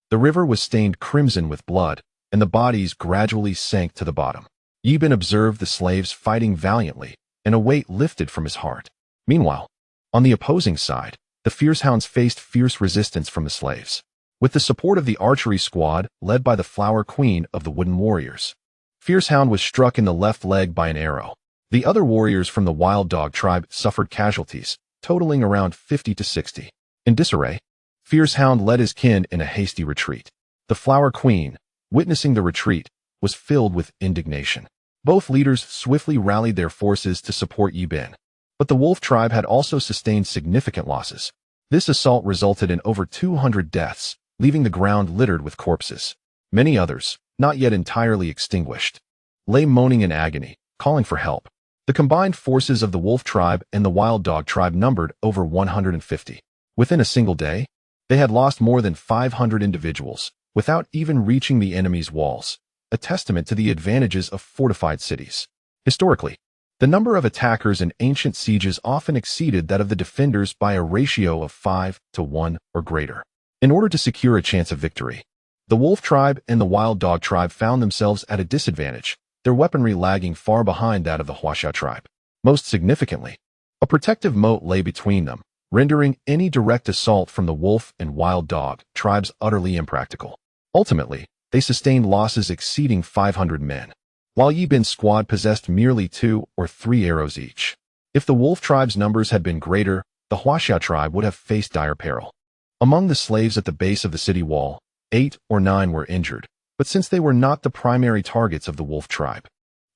the river was stained crimson with blood, and the bodies gradually sank to the bottom. Yi Bin observed the slaves fighting valiantly, and a weight lifted from his heart. Meanwhile, on the opposing side, the Fierce Hounds faced fierce resistance from the slaves. With the support of the archery squad led by the Flower Queen of the Wooden Warriors, Fierce Hound was struck in the left leg by an arrow. The other warriors from the Wild Dog Tribe suffered casualties, totaling around 50 to 60. In disarray, Fierce Hound led his kin in a hasty retreat. The Flower Queen, witnessing the retreat, was filled with indignation. Both leaders swiftly rallied their forces to support Yi Bin, but the Wolf Tribe had also sustained significant losses. This assault resulted in over 200 deaths, leaving the ground littered with corpses. Many others, not yet entirely extinguished, lay moaning in agony, calling for help. The combined forces of the Wolf Tribe and the Wild Dog Tribe numbered over 150. Within a single day, they had lost more than 500 individuals, without even reaching the enemy's walls, a testament to the advantages of fortified cities. Historically, the number of attackers in ancient sieges often exceeded that of the defenders by a ratio of 5 to 1 or greater. In order to secure a chance of victory, the Wolf Tribe and the Wild Dog Tribe found themselves at a disadvantage, their weaponry lagging far behind that of the Huaxia Tribe. Most significantly, a protective moat lay between them, rendering any direct assault from the Wolf and Wild Dog tribes utterly impractical. Ultimately, they sustained losses exceeding 500 men, while Yi Bin's squad possessed merely 2 or 3 arrows each. If the Wolf Tribe's numbers had been greater, the Huaxia Tribe would have faced dire peril. Among the slaves at the base of the city wall, 8 or 9 were injured, but since they were not the primary targets of the Wolf Tribe,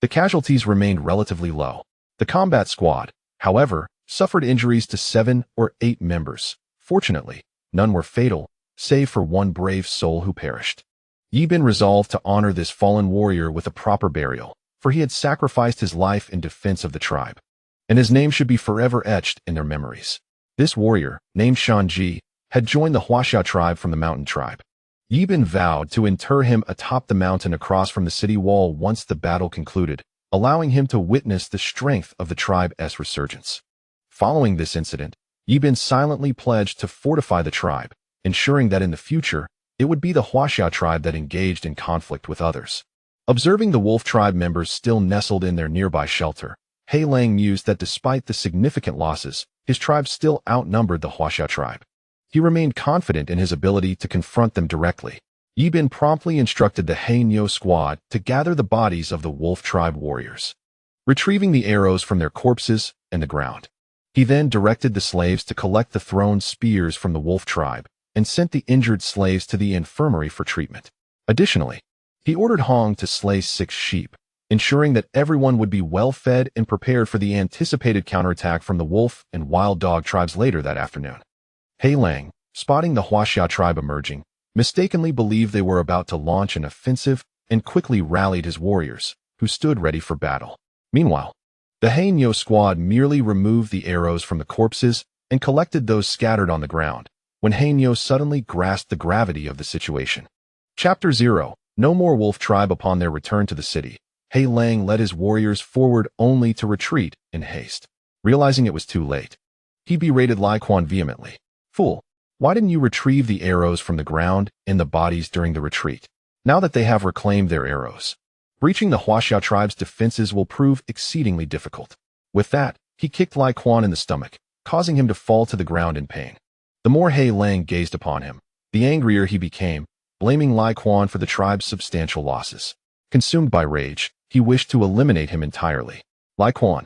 the casualties remained relatively low. The combat squad, however, suffered injuries to 7 or 8 members. Fortunately, none were fatal, save for one brave soul who perished. Yi Bin resolved to honor this fallen warrior with a proper burial, for he had sacrificed his life in defense of the tribe, and his name should be forever etched in their memories. This warrior, named Shanji, had joined the Huaxia tribe from the mountain tribe. Yi Bin vowed to inter him atop the mountain across from the city wall once the battle concluded, allowing him to witness the strength of the tribe's resurgence. Following this incident, Yi Bin silently pledged to fortify the tribe, ensuring that in the future, it would be the Huaxia tribe that engaged in conflict with others. Observing the wolf tribe members still nestled in their nearby shelter, He Lang mused that despite the significant losses, his tribe still outnumbered the Huaxia tribe. He remained confident in his ability to confront them directly. Yi Bin promptly instructed the He Nyo squad to gather the bodies of the wolf tribe warriors, retrieving the arrows from their corpses and the ground. He then directed the slaves to collect the thrown spears from the wolf tribe and sent the injured slaves to the infirmary for treatment. Additionally, he ordered Hong to slay 6 sheep, ensuring that everyone would be well fed and prepared for the anticipated counterattack from the wolf and wild dog tribes later that afternoon. He Lang, spotting the Huaxia tribe emerging, mistakenly believed they were about to launch an offensive and quickly rallied his warriors, who stood ready for battle. Meanwhile, the He Nyo squad merely removed the arrows from the corpses and collected those scattered on the ground, when He Nyo suddenly grasped the gravity of the situation. Chapter 0. No more wolf tribe. Upon their return to the city, He Lang led his warriors forward only to retreat in haste. Realizing it was too late, he berated Lai Quan vehemently. "Fool, why didn't you retrieve the arrows from the ground and the bodies during the retreat? Now that they have reclaimed their arrows, breaching the Huaxia tribe's defenses will prove exceedingly difficult." With that, he kicked Lai Quan in the stomach, causing him to fall to the ground in pain. The more He Lang gazed upon him, the angrier he became, blaming Lai Quan for the tribe's substantial losses. Consumed by rage, he wished to eliminate him entirely. Lai Quan,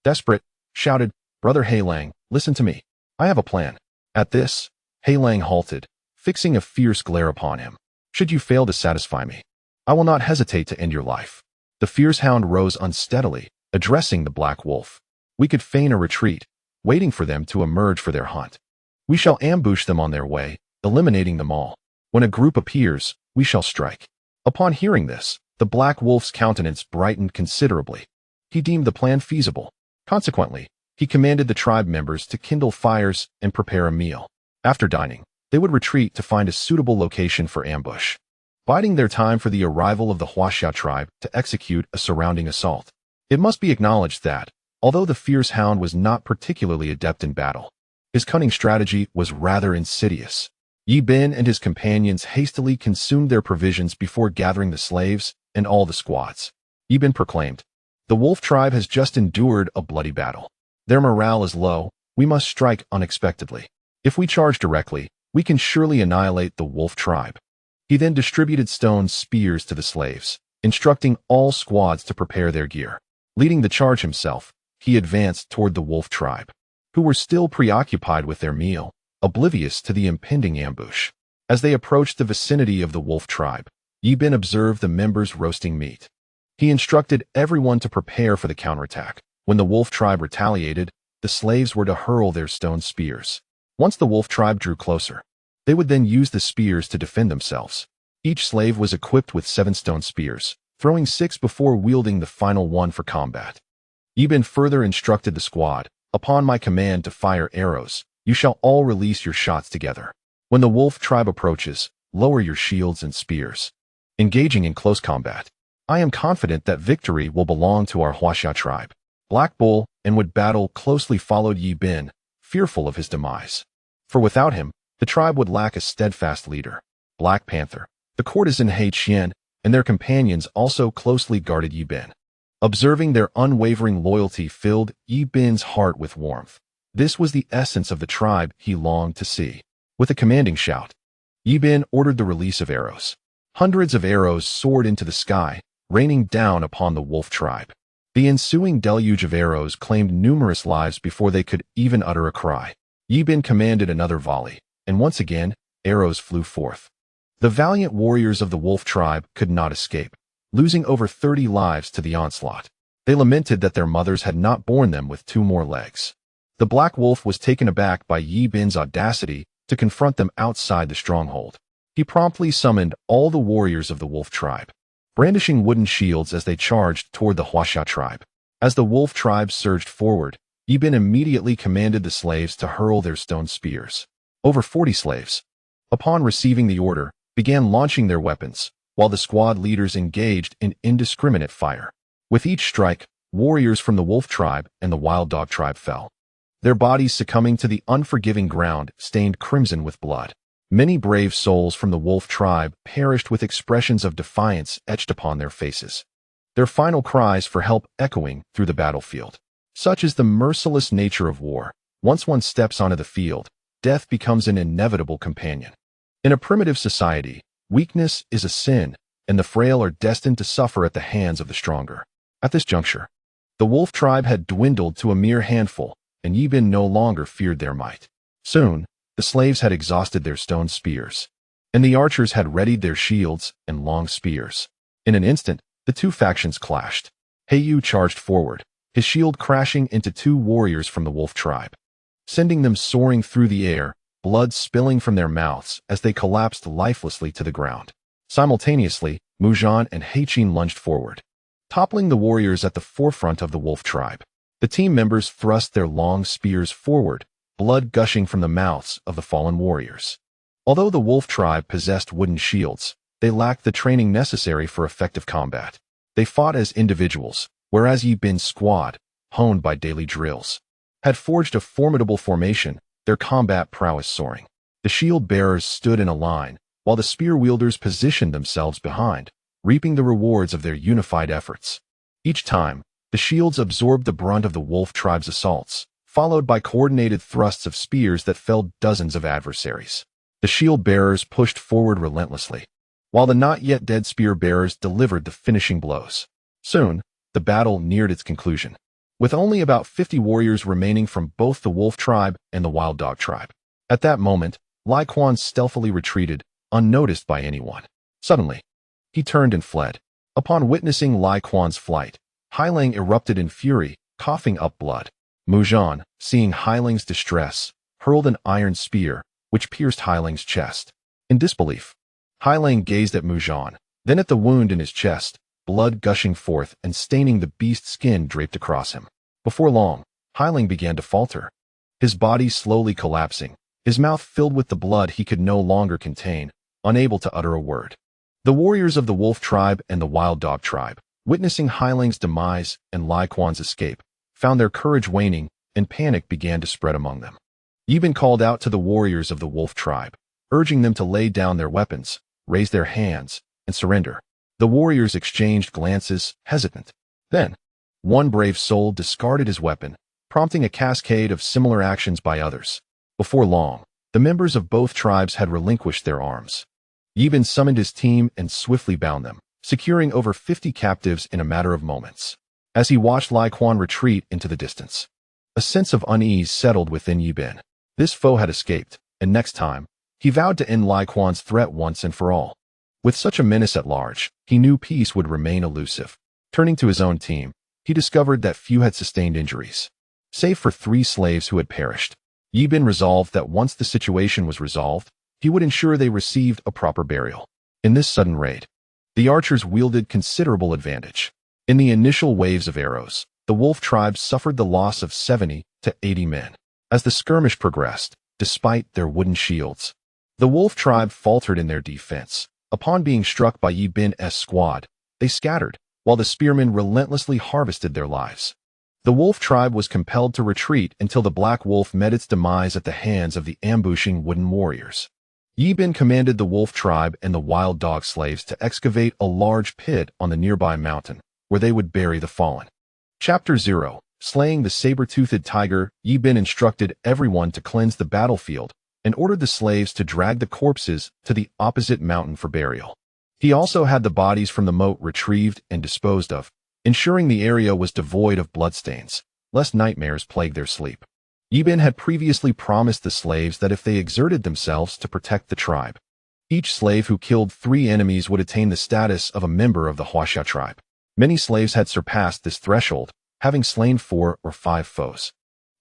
desperate, shouted, "Brother He Lang, listen to me. I have a plan." At this, He Lang halted, fixing a fierce glare upon him. "Should you fail to satisfy me, I will not hesitate to end your life." The fierce hound rose unsteadily, addressing the black wolf. "We could feign a retreat, waiting for them to emerge for their hunt. We shall ambush them on their way, eliminating them all. When a group appears, we shall strike." Upon hearing this, the black wolf's countenance brightened considerably. He deemed the plan feasible. Consequently, he commanded the tribe members to kindle fires and prepare a meal. After dining, they would retreat to find a suitable location for ambush, biding their time for the arrival of the Huaxia tribe to execute a surrounding assault. It must be acknowledged that, although the fierce hound was not particularly adept in battle, his cunning strategy was rather insidious. Yi Bin and his companions hastily consumed their provisions before gathering the slaves and all the squads. Yi Bin proclaimed, "The wolf tribe has just endured a bloody battle. Their morale is low. We must strike unexpectedly. If we charge directly, we can surely annihilate the wolf tribe." He then distributed stone spears to the slaves, instructing all squads to prepare their gear. Leading the charge himself, he advanced toward the wolf tribe, who were still preoccupied with their meal, oblivious to the impending ambush. As they approached the vicinity of the wolf tribe, Yi Bin observed the members roasting meat. He instructed everyone to prepare for the counterattack. When the wolf tribe retaliated, the slaves were to hurl their stone spears. Once the wolf tribe drew closer, they would then use the spears to defend themselves. Each slave was equipped with 7 stone spears, throwing 6 before wielding the final one for combat. Yi Bin further instructed the squad, "Upon my command to fire arrows, you shall all release your shots together. When the wolf tribe approaches, lower your shields and spears." Engaging in close combat, I am confident that victory will belong to our Huaxia tribe. Black Bull and Wood Battle closely followed Yi Bin, fearful of his demise. For without him, the tribe would lack a steadfast leader. Black Panther, the courtesan He Qian, and their companions also closely guarded Yi Bin. Observing their unwavering loyalty filled Yi Bin's heart with warmth. This was the essence of the tribe he longed to see. With a commanding shout, Yi Bin ordered the release of arrows. Hundreds of arrows soared into the sky, raining down upon the wolf tribe. The ensuing deluge of arrows claimed numerous lives before they could even utter a cry. Yi Bin commanded another volley, and once again, arrows flew forth. The valiant warriors of the wolf tribe could not escape, losing over 30 lives to the onslaught. They lamented that their mothers had not borne them with 2 more legs. The Black Wolf was taken aback by Yi Bin's audacity to confront them outside the stronghold. He promptly summoned all the warriors of the wolf tribe, brandishing wooden shields as they charged toward the Huaxia tribe. As the wolf tribe surged forward, Yi Bin immediately commanded the slaves to hurl their stone spears. Over 40 slaves, upon receiving the order, began launching their weapons, while the squad leaders engaged in indiscriminate fire. With each strike, warriors from the wolf tribe and the wild dog tribe fell, their bodies succumbing to the unforgiving ground stained crimson with blood. Many brave souls from the wolf tribe perished with expressions of defiance etched upon their faces, their final cries for help echoing through the battlefield. Such is the merciless nature of war. Once one steps onto the field, death becomes an inevitable companion. In a primitive society, weakness is a sin, and the frail are destined to suffer at the hands of the stronger. At this juncture, the wolf tribe had dwindled to a mere handful, and Yi Bin no longer feared their might. Soon, the slaves had exhausted their stone spears, and the archers had readied their shields and long spears. In an instant, the two factions clashed. Heiyu charged forward, his shield crashing into two warriors from the wolf tribe, sending them soaring through the air, blood spilling from their mouths as they collapsed lifelessly to the ground. Simultaneously, Muzhan and Heiqin lunged forward, toppling the warriors at the forefront of the wolf tribe. The team members thrust their long spears forward, blood gushing from the mouths of the fallen warriors. Although the wolf tribe possessed wooden shields, they lacked the training necessary for effective combat. They fought as individuals, whereas Yi Bin's squad, honed by daily drills, had forged a formidable formation, their combat prowess soaring. The shield bearers stood in a line, while the spear wielders positioned themselves behind, reaping the rewards of their unified efforts. Each time, the shields absorbed the brunt of the wolf tribe's assaults, followed by coordinated thrusts of spears that felled dozens of adversaries. The shield bearers pushed forward relentlessly, while the not yet dead spear bearers delivered the finishing blows. Soon, the battle neared its conclusion, with only about 50 warriors remaining from both the wolf tribe and the wild dog tribe. At that moment, Lai Quan stealthily retreated, unnoticed by anyone. Suddenly, he turned and fled. Upon witnessing Lai Quan's flight, Hailang erupted in fury, coughing up blood. Muzhan, seeing Hailang's distress, hurled an iron spear, which pierced Hailang's chest. In disbelief, Hailang gazed at Muzhan, then at the wound in his chest, blood gushing forth and staining the beast's skin draped across him. Before long, Hailang began to falter, his body slowly collapsing, his mouth filled with the blood he could no longer contain, unable to utter a word. The warriors of the wolf tribe and the wild dog tribe, witnessing Hailang's demise and Lai Quan's escape, found their courage waning, and panic began to spread among them. Yi Bin called out to the warriors of the wolf tribe, urging them to lay down their weapons, raise their hands, and surrender. The warriors exchanged glances, hesitant. Then, one brave soul discarded his weapon, prompting a cascade of similar actions by others. Before long, the members of both tribes had relinquished their arms. Yi Bin summoned his team and swiftly bound them, securing over 50 captives in a matter of moments. As he watched Lai Quan retreat into the distance, a sense of unease settled within Yi Bin. This foe had escaped, and next time, he vowed to end Lai Quan's threat once and for all. With such a menace at large, he knew peace would remain elusive. Turning to his own team, he discovered that few had sustained injuries, save for 3 slaves who had perished. Yi Bin resolved that once the situation was resolved, he would ensure they received a proper burial. In this sudden raid, the archers wielded considerable advantage. In the initial waves of arrows, the wolf tribe suffered the loss of 70 to 80 men. As the skirmish progressed, despite their wooden shields, the wolf tribe faltered in their defense. Upon being struck by Yi Bin's squad, they scattered, while the spearmen relentlessly harvested their lives. The wolf tribe was compelled to retreat until the black wolf met its demise at the hands of the ambushing wooden warriors. Yi Bin commanded the wolf tribe and the wild dog slaves to excavate a large pit on the nearby mountain, where they would bury the fallen. Chapter 0. Slaying the saber-toothed tiger. Yi Bin instructed everyone to cleanse the battlefield and ordered the slaves to drag the corpses to the opposite mountain for burial. He also had the bodies from the moat retrieved and disposed of, ensuring the area was devoid of bloodstains, lest nightmares plague their sleep. Yi Bin had previously promised the slaves that if they exerted themselves to protect the tribe, each slave who killed 3 enemies would attain the status of a member of the Huaxia tribe. Many slaves had surpassed this threshold, having slain 4 or 5 foes.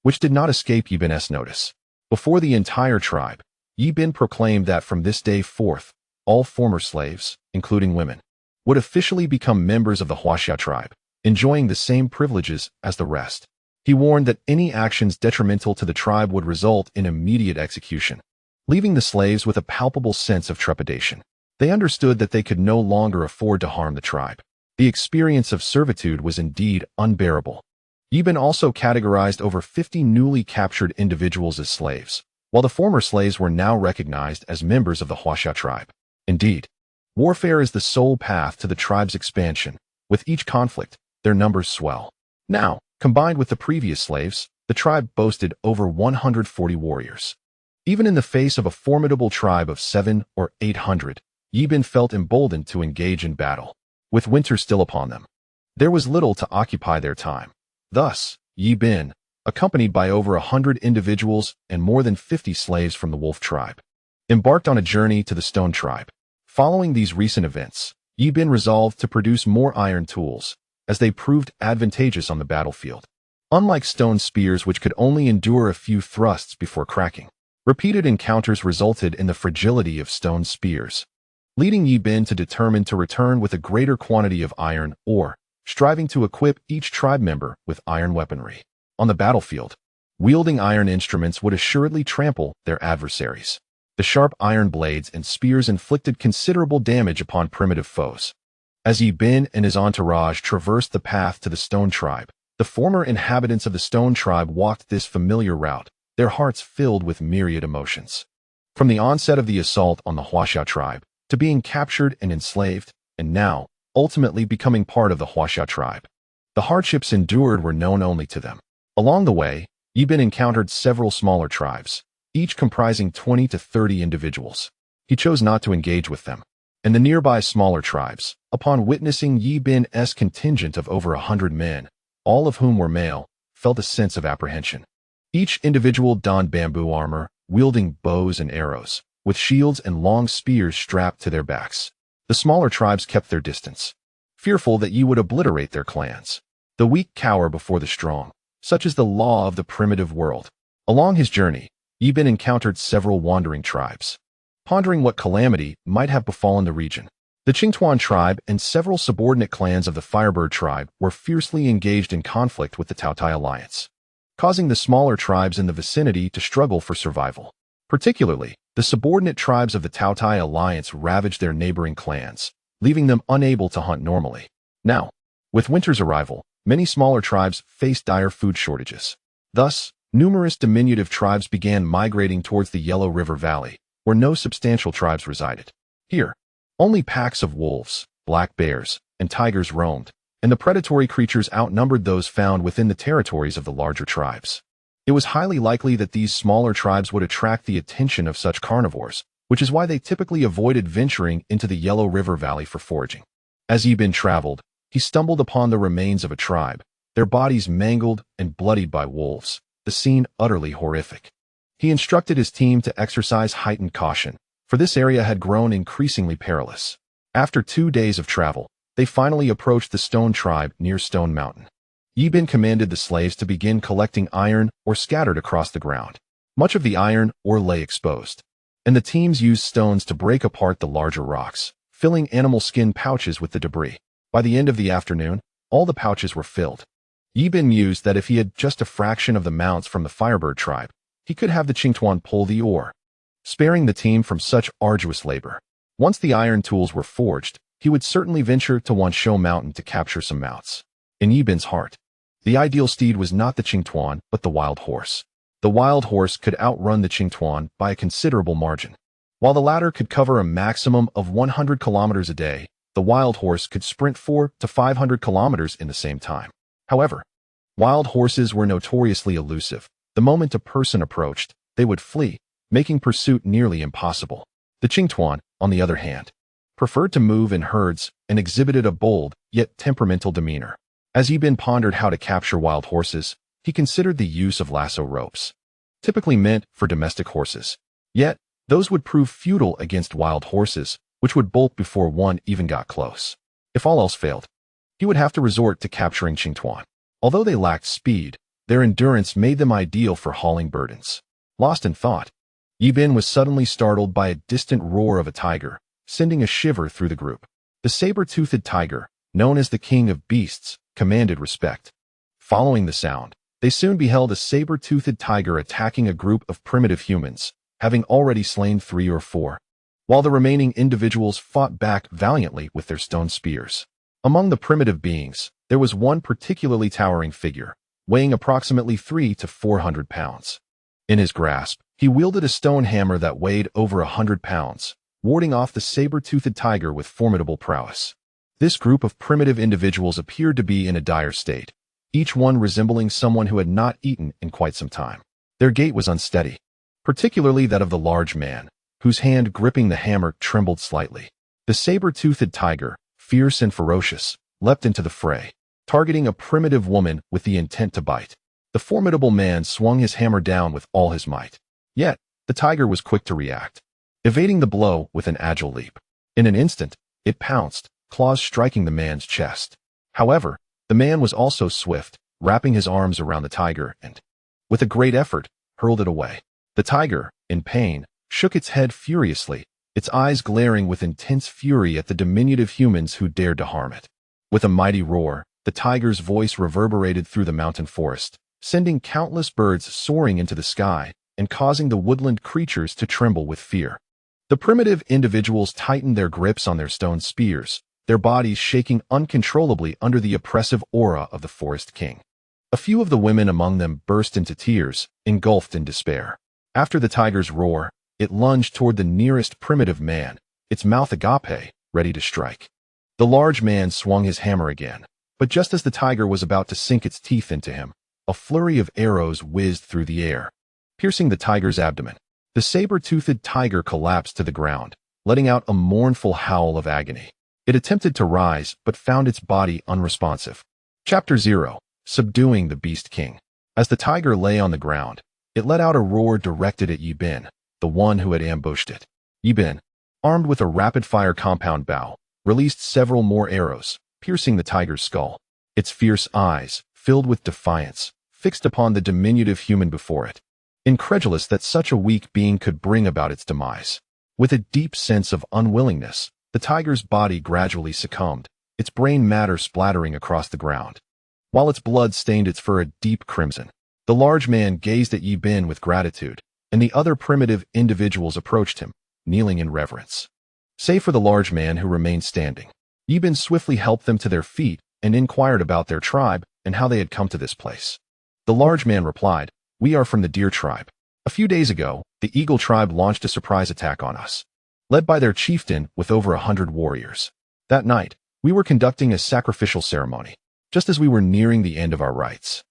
which did not escape Yi Bin's notice. Before the entire tribe, Yi Bin proclaimed that from this day forth, all former slaves, including women, would officially become members of the Huaxia tribe, enjoying the same privileges as the rest. He warned that any actions detrimental to the tribe would result in immediate execution, leaving the slaves with a palpable sense of trepidation. They understood that they could no longer afford to harm the tribe. The experience of servitude was indeed unbearable. Yi Bin also categorized over 50 newly captured individuals as slaves, while the former slaves were now recognized as members of the Huaxia tribe. Indeed, warfare is the sole path to the tribe's expansion. With each conflict, their numbers swell. Now, combined with the previous slaves, the tribe boasted over 140 warriors. Even in the face of a formidable tribe of 700 or 800, Yi Bin felt emboldened to engage in battle. With winter still upon them, there was little to occupy their time. Thus, Yi Bin, accompanied by over 100 individuals and more than 50 slaves from the Wolf tribe, embarked on a journey to the Stone tribe. Following these recent events, Yi Bin resolved to produce more iron tools, as they proved advantageous on the battlefield. Unlike stone spears which could only endure a few thrusts before cracking, repeated encounters resulted in the fragility of stone spears, leading Yi Bin to determine to return with a greater quantity of iron ore, striving to equip each tribe member with iron weaponry. On the battlefield, wielding iron instruments would assuredly trample their adversaries. The sharp iron blades and spears inflicted considerable damage upon primitive foes. As Yi Bin and his entourage traversed the path to the Stone tribe, the former inhabitants of the Stone tribe walked this familiar route, their hearts filled with myriad emotions. From the onset of the assault on the Huaxia tribe, to being captured and enslaved, and now, ultimately becoming part of the Huaxia tribe, the hardships endured were known only to them. Along the way, Yi Bin encountered several smaller tribes, each comprising 20 to 30 individuals. He chose not to engage with them. And the nearby smaller tribes, upon witnessing Yi Bin's contingent of over 100 men, all of whom were male, felt a sense of apprehension. Each individual donned bamboo armor, wielding bows and arrows, with shields and long spears strapped to their backs. The smaller tribes kept their distance, fearful that Yi would obliterate their clans. The weak cower before the strong, such is the law of the primitive world. Along his journey, Yi Bin encountered several wandering tribes. Pondering what calamity might have befallen the region, the Qingtuan tribe and several subordinate clans of the Firebird tribe were fiercely engaged in conflict with the Taotai alliance, causing the smaller tribes in the vicinity to struggle for survival. Particularly, the subordinate tribes of the Taotai alliance ravaged their neighboring clans, leaving them unable to hunt normally. Now, with winter's arrival, many smaller tribes faced dire food shortages. Thus, numerous diminutive tribes began migrating towards the Yellow River Valley, where no substantial tribes resided. Here, only packs of wolves, black bears, and tigers roamed, and the predatory creatures outnumbered those found within the territories of the larger tribes. It was highly likely that these smaller tribes would attract the attention of such carnivores, which is why they typically avoided venturing into the Yellow River Valley for foraging. As Yi Bin traveled, he stumbled upon the remains of a tribe, their bodies mangled and bloodied by wolves, the scene utterly horrific. He instructed his team to exercise heightened caution, for this area had grown increasingly perilous. After 2 days of travel, they finally approached the Stone tribe near Stone Mountain. Yi Bin commanded the slaves to begin collecting iron ore scattered across the ground. Much of the iron ore lay exposed, and the teams used stones to break apart the larger rocks, filling animal skin pouches with the debris. By the end of the afternoon, all the pouches were filled. Yi Bin mused that if he had just a fraction of the mounts from the Firebird tribe, he could have the Qingtuan pull the ore, sparing the team from such arduous labor. Once the iron tools were forged, he would certainly venture to Wanshou Mountain to capture some mounts. In Yi Bin's heart, the ideal steed was not the Qingtuan, but the wild horse. The wild horse could outrun the Qingtuan by a considerable margin. While the latter could cover a maximum of 100 kilometers a day, the wild horse could sprint 400 to 500 kilometers in the same time. However, wild horses were notoriously elusive. The moment a person approached, they would flee, making pursuit nearly impossible. The Qingtuan, on the other hand, preferred to move in herds and exhibited a bold, yet temperamental demeanor. As Yi Bin pondered how to capture wild horses, he considered the use of lasso ropes, typically meant for domestic horses. Yet, those would prove futile against wild horses, which would bolt before one even got close. If all else failed, he would have to resort to capturing Qingtuan. Although they lacked speed, Their endurance made them ideal for hauling burdens. Lost in thought, Yibin was suddenly startled by a distant roar of a tiger, sending a shiver through the group. The saber-toothed tiger, known as the king of beasts, commanded respect. Following the sound, they soon beheld a saber-toothed tiger attacking a group of primitive humans, having already slain 3 or 4, while the remaining individuals fought back valiantly with their stone spears. Among the primitive beings, there was one particularly towering figure, weighing approximately 300 to 400 pounds. In his grasp, he wielded a stone hammer that weighed over 100 pounds, warding off the saber-toothed tiger with formidable prowess. This group of primitive individuals appeared to be in a dire state, each one resembling someone who had not eaten in quite some time. Their gait was unsteady, particularly that of the large man, whose hand gripping the hammer trembled slightly. The saber-toothed tiger, fierce and ferocious, leapt into the fray, targeting a primitive woman with the intent to bite. The formidable man swung his hammer down with all his might. Yet, the tiger was quick to react, evading the blow with an agile leap. In an instant, it pounced, claws striking the man's chest. However, the man was also swift, wrapping his arms around the tiger and, with a great effort, hurled it away. The tiger, in pain, shook its head furiously, its eyes glaring with intense fury at the diminutive humans who dared to harm it. With a mighty roar, the tiger's voice reverberated through the mountain forest, sending countless birds soaring into the sky and causing the woodland creatures to tremble with fear. The primitive individuals tightened their grips on their stone spears, their bodies shaking uncontrollably under the oppressive aura of the forest king. A few of the women among them burst into tears, engulfed in despair. After the tiger's roar, it lunged toward the nearest primitive man, its mouth agape, ready to strike. The large man swung his hammer again, but just as the tiger was about to sink its teeth into him, a flurry of arrows whizzed through the air, piercing the tiger's abdomen. The saber-toothed tiger collapsed to the ground, letting out a mournful howl of agony. It attempted to rise, but found its body unresponsive. Chapter 0. Subduing the Beast King. As the tiger lay on the ground, it let out a roar directed at Yibin, the one who had ambushed it. Yibin, armed with a rapid-fire compound bow, released several more arrows, piercing the tiger's skull. Its fierce eyes, filled with defiance, fixed upon the diminutive human before it, incredulous that such a weak being could bring about its demise. With a deep sense of unwillingness, the tiger's body gradually succumbed, its brain matter splattering across the ground, while its blood stained its fur a deep crimson. The large man gazed at Yibin with gratitude, and the other primitive individuals approached him, kneeling in reverence. Save for the large man who remained standing, Yibin swiftly helped them to their feet and inquired about their tribe and how they had come to this place. The large man replied, "We are from the deer tribe. A few days ago, the eagle tribe launched a surprise attack on us, led by their chieftain with over 100 warriors. That night, we were conducting a sacrificial ceremony, just as we were nearing the end of our rites.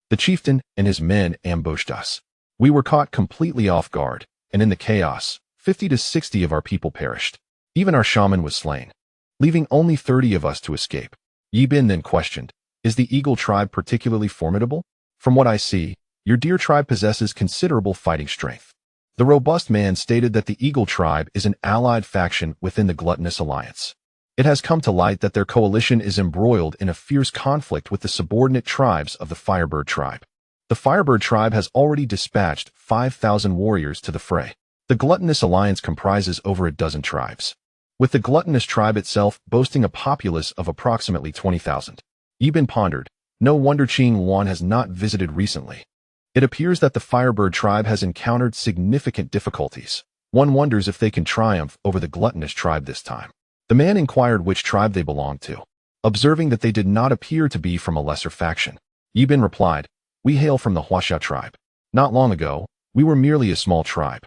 The chieftain and his men ambushed us. We were caught completely off guard, and in the chaos, 50 to 60 of our people perished. Even our shaman was slain, leaving only 30 of us to escape." Yibin then questioned, "Is the eagle tribe particularly formidable? From what I see, your deer tribe possesses considerable fighting strength." The robust man stated that the eagle tribe is an allied faction within the gluttonous alliance. It has come to light that their coalition is embroiled in a fierce conflict with the subordinate tribes of the Firebird tribe. The Firebird tribe has already dispatched 5,000 warriors to the fray. The gluttonous alliance comprises over a dozen tribes, with the gluttonous tribe itself boasting a populace of approximately 20,000. Yibin pondered, no wonder Qing Wan has not visited recently. It appears that the Firebird tribe has encountered significant difficulties. One wonders if they can triumph over the gluttonous tribe this time. The man inquired which tribe they belonged to, observing that they did not appear to be from a lesser faction. Yibin replied, "We hail from the Huaxia tribe. Not long ago, we were merely a small tribe,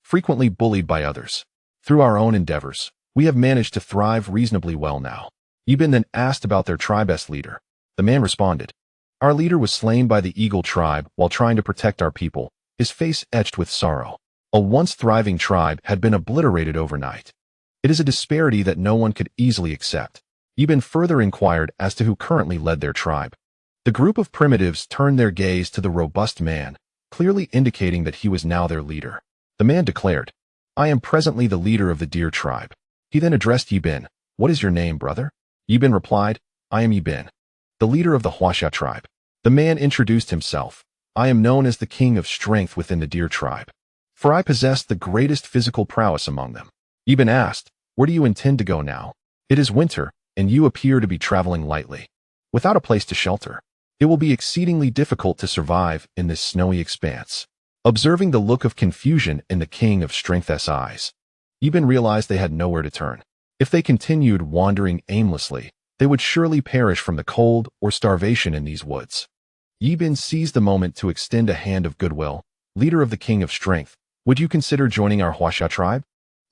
frequently bullied by others. Through our own endeavors, we have managed to thrive reasonably well now." Yibin then asked about their tribe's leader. The man responded, "Our leader was slain by the eagle tribe while trying to protect our people, his face etched with sorrow. A once thriving tribe had been obliterated overnight. It is a disparity that no one could easily accept." Yibin further inquired as to who currently led their tribe. The group of primitives turned their gaze to the robust man, clearly indicating that he was now their leader. The man declared, "I am presently the leader of the deer tribe." He then addressed Yibin, "What is your name, brother?" Yibin replied, "I am Yibin, the leader of the Huaxia tribe." The man introduced himself. I am known as the king of strength within the deer tribe, for I possess the greatest physical prowess among them. Ibn asked, where do you intend to go now? It is winter, and you appear to be traveling lightly. Without a place to shelter, it will be exceedingly difficult to survive in this snowy expanse. Observing the look of confusion in the king of strength's eyes, Ibn realized they had nowhere to turn. If they continued wandering aimlessly, they would surely perish from the cold or starvation in these woods. Ibn seized the moment to extend a hand of goodwill. Leader of the king of strength, would you consider joining our Huasha tribe?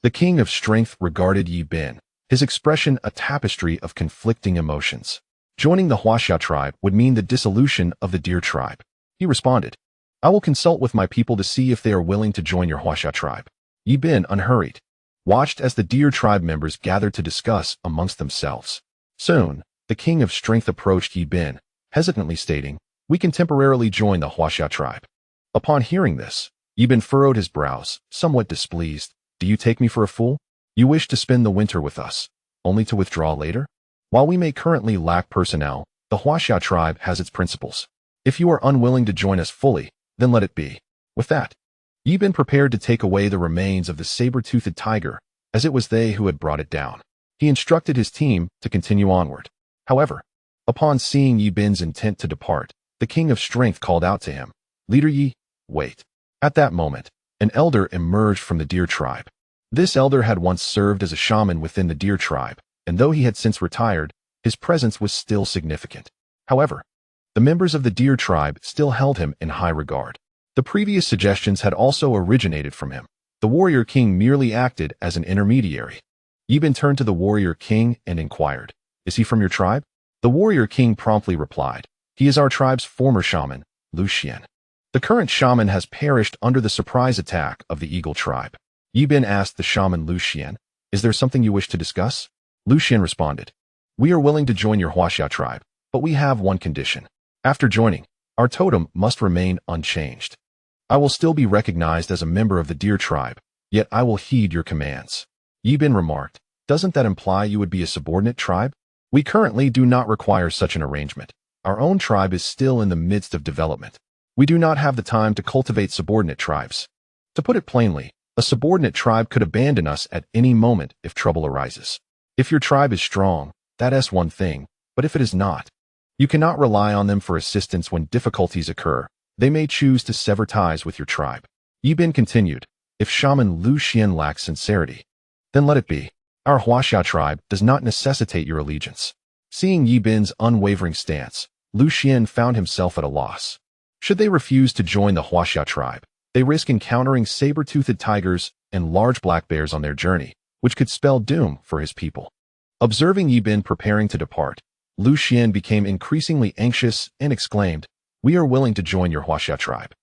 The king of strength regarded Ibn, his expression a tapestry of conflicting emotions. Joining the Huasha tribe would mean the dissolution of the deer tribe. He responded, I will consult with my people to see if they are willing to join your Huasha tribe. Ibn, unhurried, watched as the deer tribe members gathered to discuss amongst themselves. Soon, the king of strength approached Ibn, hesitantly stating, we can temporarily join the Huasha tribe. Upon hearing this, Ibn furrowed his brows, somewhat displeased. Do you take me for a fool? You wish to spend the winter with us, only to withdraw later? While we may currently lack personnel, the Huasha tribe has its principles. If you are unwilling to join us fully, then let it be. With that, Ibn prepared to take away the remains of the saber-toothed tiger, as it was they who had brought it down. He instructed his team to continue onward. However, upon seeing Ibn's intent to depart, the king of strength called out to him, Leader Yi, wait. At that moment, an elder emerged from the deer tribe. This elder had once served as a shaman within the deer tribe, and though he had since retired, his presence was still significant. However, the members of the deer tribe still held him in high regard. The previous suggestions had also originated from him. The warrior king merely acted as an intermediary. Ibn turned to the warrior king and inquired, is he from your tribe? The warrior king promptly replied, he is our tribe's former shaman, Lucien. The current shaman has perished under the surprise attack of the eagle tribe. Ibn asked the shaman Lucien, is there something you wish to discuss? Lucien responded, we are willing to join your Huasha tribe, but we have one condition. After joining, our totem must remain unchanged. I will still be recognized as a member of the deer tribe, yet I will heed your commands. Ibn remarked, doesn't that imply you would be a subordinate tribe? We currently do not require such an arrangement. Our own tribe is still in the midst of development. We do not have the time to cultivate subordinate tribes. To put it plainly, a subordinate tribe could abandon us at any moment if trouble arises. If your tribe is strong, that is one thing, but if it is not, you cannot rely on them for assistance when difficulties occur. They may choose to sever ties with your tribe. Ibn continued, if Shaman Lucien lacks sincerity, then let it be. Our Huasha tribe does not necessitate your allegiance. Seeing Ibn's unwavering stance, Lucien found himself at a loss. Should they refuse to join the Huasha tribe, they risk encountering saber-toothed tigers and large black bears on their journey, which could spell doom for his people. Observing Ibn preparing to depart, Lucien became increasingly anxious and exclaimed, we are willing to join your Huasha tribe.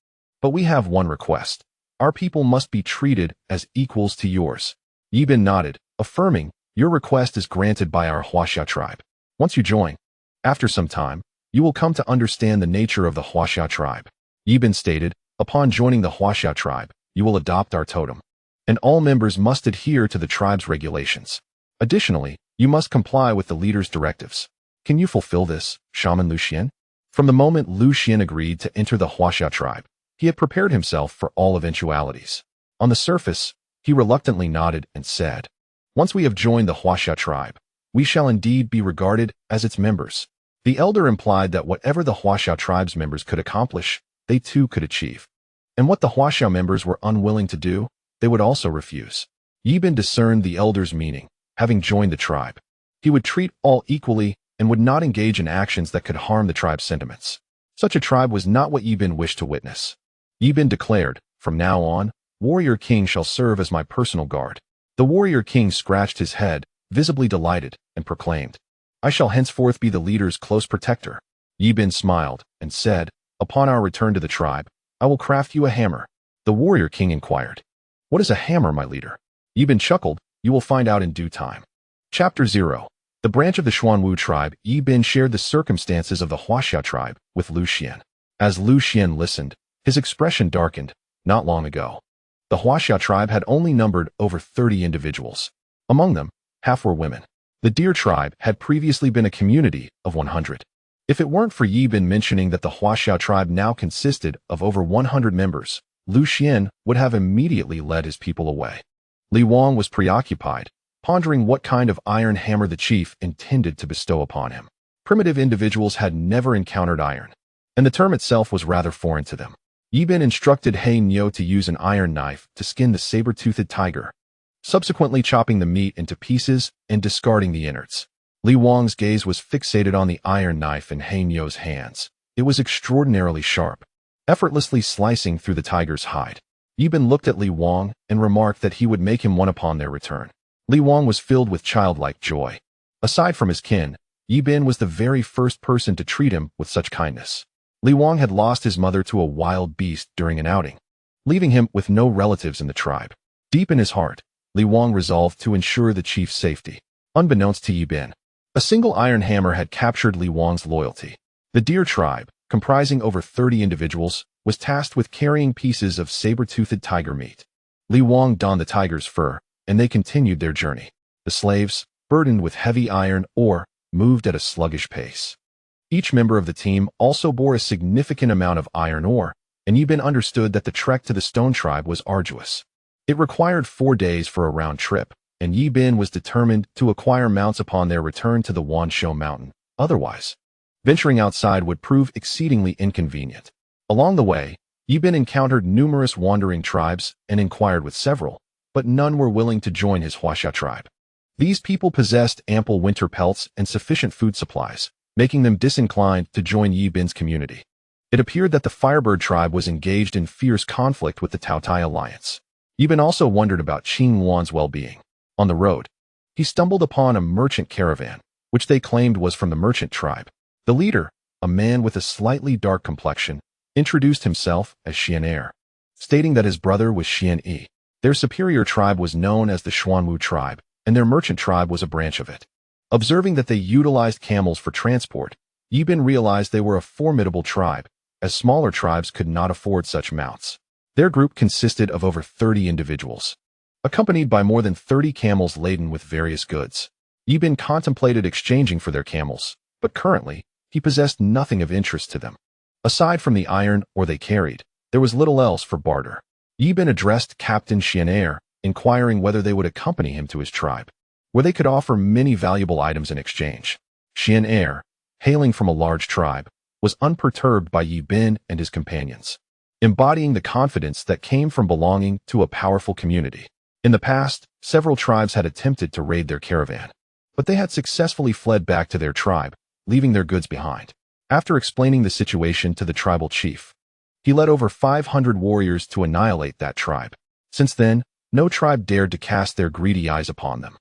But we have one request. Our people must be treated as equals to yours. Ibn nodded, affirming, your request is granted by our Huasha tribe. Once you join, after some time, you will come to understand the nature of the Huasha tribe. Ibn stated, upon joining the Huasha tribe, you will adopt our totem, and all members must adhere to the tribe's regulations. Additionally, you must comply with the leader's directives. Can you fulfill this, Shaman Lucien? From the moment Lucien agreed to enter the Huasha tribe, he had prepared himself for all eventualities. On the surface, he reluctantly nodded and said, once we have joined the Huasha tribe, we shall indeed be regarded as its members. The elder implied that whatever the Huasha tribe's members could accomplish, they too could achieve. And what the Huasha members were unwilling to do, they would also refuse. Ibn discerned the elder's meaning. Having joined the tribe, he would treat all equally and would not engage in actions that could harm the tribe's sentiments. Such a tribe was not what Ibn wished to witness. Ibn declared, from now on, Warrior King shall serve as my personal guard. The Warrior King scratched his head, visibly delighted, and proclaimed, I shall henceforth be the leader's close protector. Ibn smiled and said, upon our return to the tribe, I will craft you a hammer. The Warrior King inquired, what is a hammer, my leader? Ibn chuckled, you will find out in due time. Chapter 0. The branch of the Xuanwu tribe. Ibn shared the circumstances of the Huasha tribe with Lucien. As Lucien listened, his expression darkened. Not long ago, the Huasha tribe had only numbered over 30 individuals. Among them, half were women. The deer tribe had previously been a community of 100. If it weren't for Yi Bin mentioning that the Huaxiao tribe now consisted of over 100 members, Lu Xian would have immediately led his people away. Li Wang was preoccupied, pondering what kind of iron hammer the chief intended to bestow upon him. Primitive individuals had never encountered iron, and the term itself was rather foreign to them. Yi Bin instructed He Niu to use an iron knife to skin the saber-toothed tiger, subsequently chopping the meat into pieces and discarding the innards. Li Wang's gaze was fixated on the iron knife in He Niu's hands. It was extraordinarily sharp, effortlessly slicing through the tiger's hide. Yi Bin looked at Li Wang and remarked that he would make him one upon their return. Li Wang was filled with childlike joy. Aside from his kin, Yi Bin was the very first person to treat him with such kindness. Li Wang had lost his mother to a wild beast during an outing, leaving him with no relatives in the tribe. Deep in his heart, Li Wang resolved to ensure the chief's safety. Unbeknownst to Yi Bin, a single iron hammer had captured Li Wang's loyalty. The Deer tribe, comprising over 30 individuals, was tasked with carrying pieces of saber-toothed tiger meat. Li Wang donned the tiger's fur, and they continued their journey. The slaves, burdened with heavy iron ore, moved at a sluggish pace. Each member of the team also bore a significant amount of iron ore, and Yi Bin understood that the trek to the Stone Tribe was arduous. It required 4 days for a round trip, and Yi Bin was determined to acquire mounts upon their return to the Wanshou Mountain. Otherwise, venturing outside would prove exceedingly inconvenient. Along the way, Yi Bin encountered numerous wandering tribes and inquired with several, but none were willing to join his Huaxia tribe. These people possessed ample winter pelts and sufficient food supplies, making them disinclined to join Yi Bin's community. It appeared that the Firebird tribe was engaged in fierce conflict with the Taotai alliance. Yi Bin also wondered about Qing Wan's well-being. On the road, he stumbled upon a merchant caravan, which they claimed was from the merchant tribe. The leader, a man with a slightly dark complexion, introduced himself as Xian, stating that his brother was Xian Yi. Their superior tribe was known as the Xuanwu tribe, and their merchant tribe was a branch of it. Observing that they utilized camels for transport, Yi Bin realized they were a formidable tribe, as smaller tribes could not afford such mounts. Their group consisted of over 30 individuals, accompanied by more than 30 camels laden with various goods. Yi Bin contemplated exchanging for their camels, but currently, he possessed nothing of interest to them. Aside from the iron ore they carried, there was little else for barter. Yi Bin addressed Captain Xian, inquiring whether they would accompany him to his tribe, where they could offer many valuable items in exchange. Xian, hailing from a large tribe, was unperturbed by Yi Bin and his companions, embodying the confidence that came from belonging to a powerful community. In the past, several tribes had attempted to raid their caravan, but they had successfully fled back to their tribe, leaving their goods behind. After explaining the situation to the tribal chief, he led over 500 warriors to annihilate that tribe. Since then, no tribe dared to cast their greedy eyes upon them.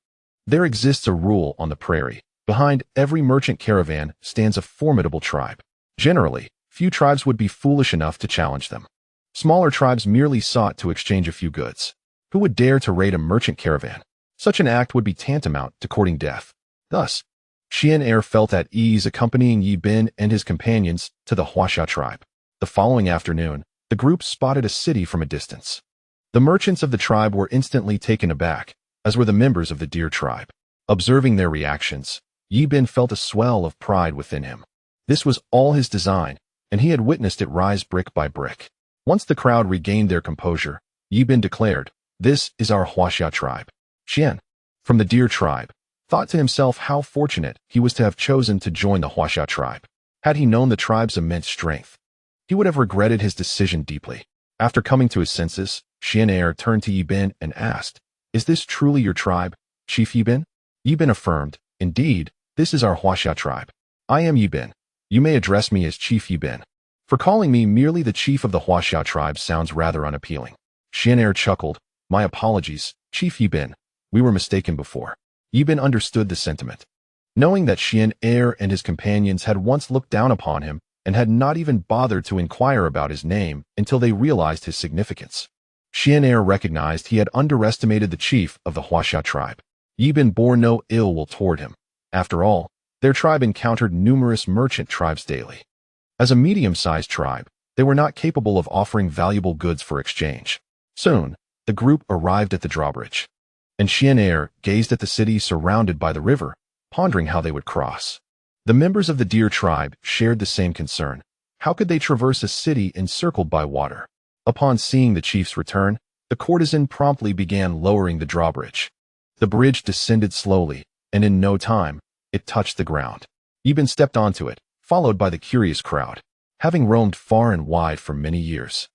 There exists a rule on the prairie. Behind every merchant caravan stands a formidable tribe. Generally, few tribes would be foolish enough to challenge them. Smaller tribes merely sought to exchange a few goods. Who would dare to raid a merchant caravan? Such an act would be tantamount to courting death. Thus, Xian felt at ease accompanying Yi Bin and his companions to the Huaxia tribe. The following afternoon, the group spotted a city from a distance. The merchants of the tribe were instantly taken aback, as were the members of the Deer tribe. Observing their reactions, Yi Bin felt a swell of pride within him. This was all his design, and he had witnessed it rise brick by brick. Once the crowd regained their composure, Yi Bin declared, "This is our Huaxia tribe." Xian, from the Deer tribe, thought to himself how fortunate he was to have chosen to join the Huaxia tribe. Had he known the tribe's immense strength, he would have regretted his decision deeply. After coming to his senses, Xian turned to Yi Bin and asked, "Is this truly your tribe, Chief Yi Bin?" Yi Bin affirmed, "Indeed, this is our Huaxia tribe. I am Yi Bin. You may address me as Chief Yi Bin. For calling me merely the chief of the Huaxia tribe sounds rather unappealing." Xian chuckled, "My apologies, Chief Yi Bin. We were mistaken before." Yi Bin understood the sentiment. Knowing that Xian and his companions had once looked down upon him and had not even bothered to inquire about his name until they realized his significance, Xian recognized he had underestimated the chief of the Huaxia tribe. Yi Bin bore no ill will toward him. After all, their tribe encountered numerous merchant tribes daily. As a medium-sized tribe, they were not capable of offering valuable goods for exchange. Soon, the group arrived at the drawbridge, and Xian gazed at the city surrounded by the river, pondering how they would cross. The members of the deer tribe shared the same concern. How could they traverse a city encircled by water? Upon seeing the chief's return, the courtesan promptly began lowering the drawbridge. The bridge descended slowly, and in no time, it touched the ground. Ibn stepped onto it, followed by the curious crowd. Having roamed far and wide for many years,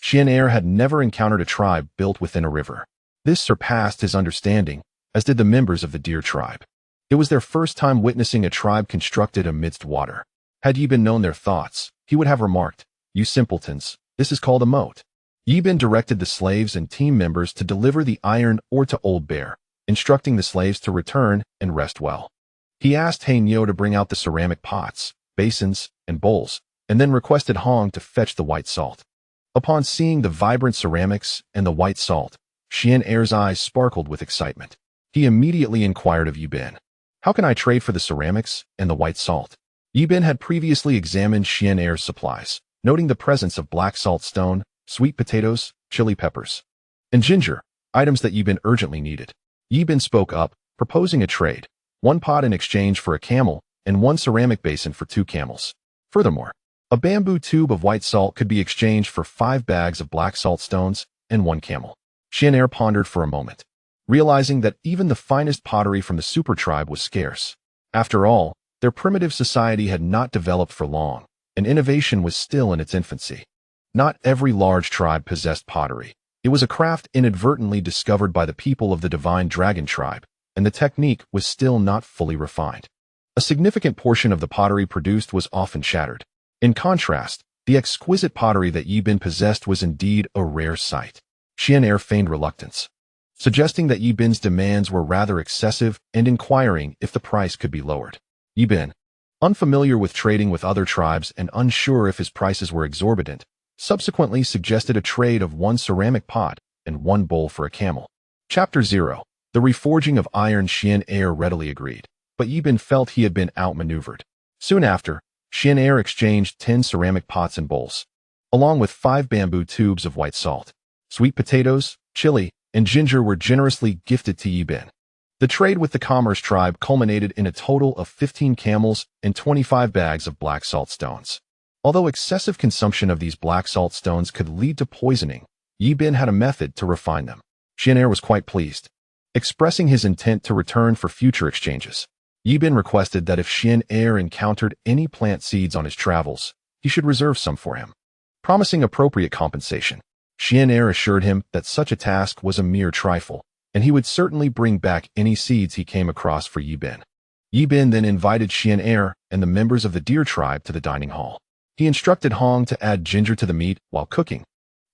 Xian had never encountered a tribe built within a river. This surpassed his understanding, as did the members of the deer tribe. It was their first time witnessing a tribe constructed amidst water. Had Ibn known their thoughts, he would have remarked, "You simpletons, this is called a moat." Ibn directed the slaves and team members to deliver the iron ore to Old Bear, instructing the slaves to return and rest well. He asked Hainyo to bring out the ceramic pots, basins, and bowls, and then requested Hong to fetch the white salt. Upon seeing the vibrant ceramics and the white salt, Xian's eyes sparkled with excitement. He immediately inquired of Ibn, "How can I trade for the ceramics and the white salt?" Ibn had previously examined Xian's supplies, noting the presence of black salt stone, sweet potatoes, chili peppers, and ginger, items that Ibn urgently needed. Ibn spoke up, proposing a trade, 1 pot in exchange for a camel and 1 ceramic basin for 2 camels. Furthermore, a bamboo tube of white salt could be exchanged for 5 bags of black salt stones and 1 camel. Xian pondered for a moment, realizing that even the finest pottery from the super tribe was scarce. After all, their primitive society had not developed for long, and innovation was still in its infancy. Not every large tribe possessed pottery. It was a craft inadvertently discovered by the people of the divine dragon tribe, and the technique was still not fully refined. A significant portion of the pottery produced was often shattered. In contrast, the exquisite pottery that Ibn possessed was indeed a rare sight. Xian feigned reluctance, suggesting that Ibn's demands were rather excessive and inquiring if the price could be lowered. Ibn, unfamiliar with trading with other tribes and unsure if his prices were exorbitant, subsequently suggested a trade of 1 ceramic pot and 1 bowl for a camel. Chapter 0. The reforging of iron. Xian readily agreed, but Ibn felt he had been outmaneuvered. Soon after, Xian exchanged 10 ceramic pots and bowls, along with 5 bamboo tubes of white salt. Sweet potatoes, chili, and ginger were generously gifted to Ibn. The trade with the commerce tribe culminated in a total of 15 camels and 25 bags of black salt stones. Although excessive consumption of these black salt stones could lead to poisoning, Ibn had a method to refine them. Xian was quite pleased, expressing his intent to return for future exchanges. Ibn requested that if Xian encountered any plant seeds on his travels, he should reserve some for him. Promising appropriate compensation, Xian assured him that such a task was a mere trifle, and he would certainly bring back any seeds he came across for Ibn. Ibn then invited Xian and the members of the deer tribe to the dining hall. He instructed Hong to add ginger to the meat while cooking,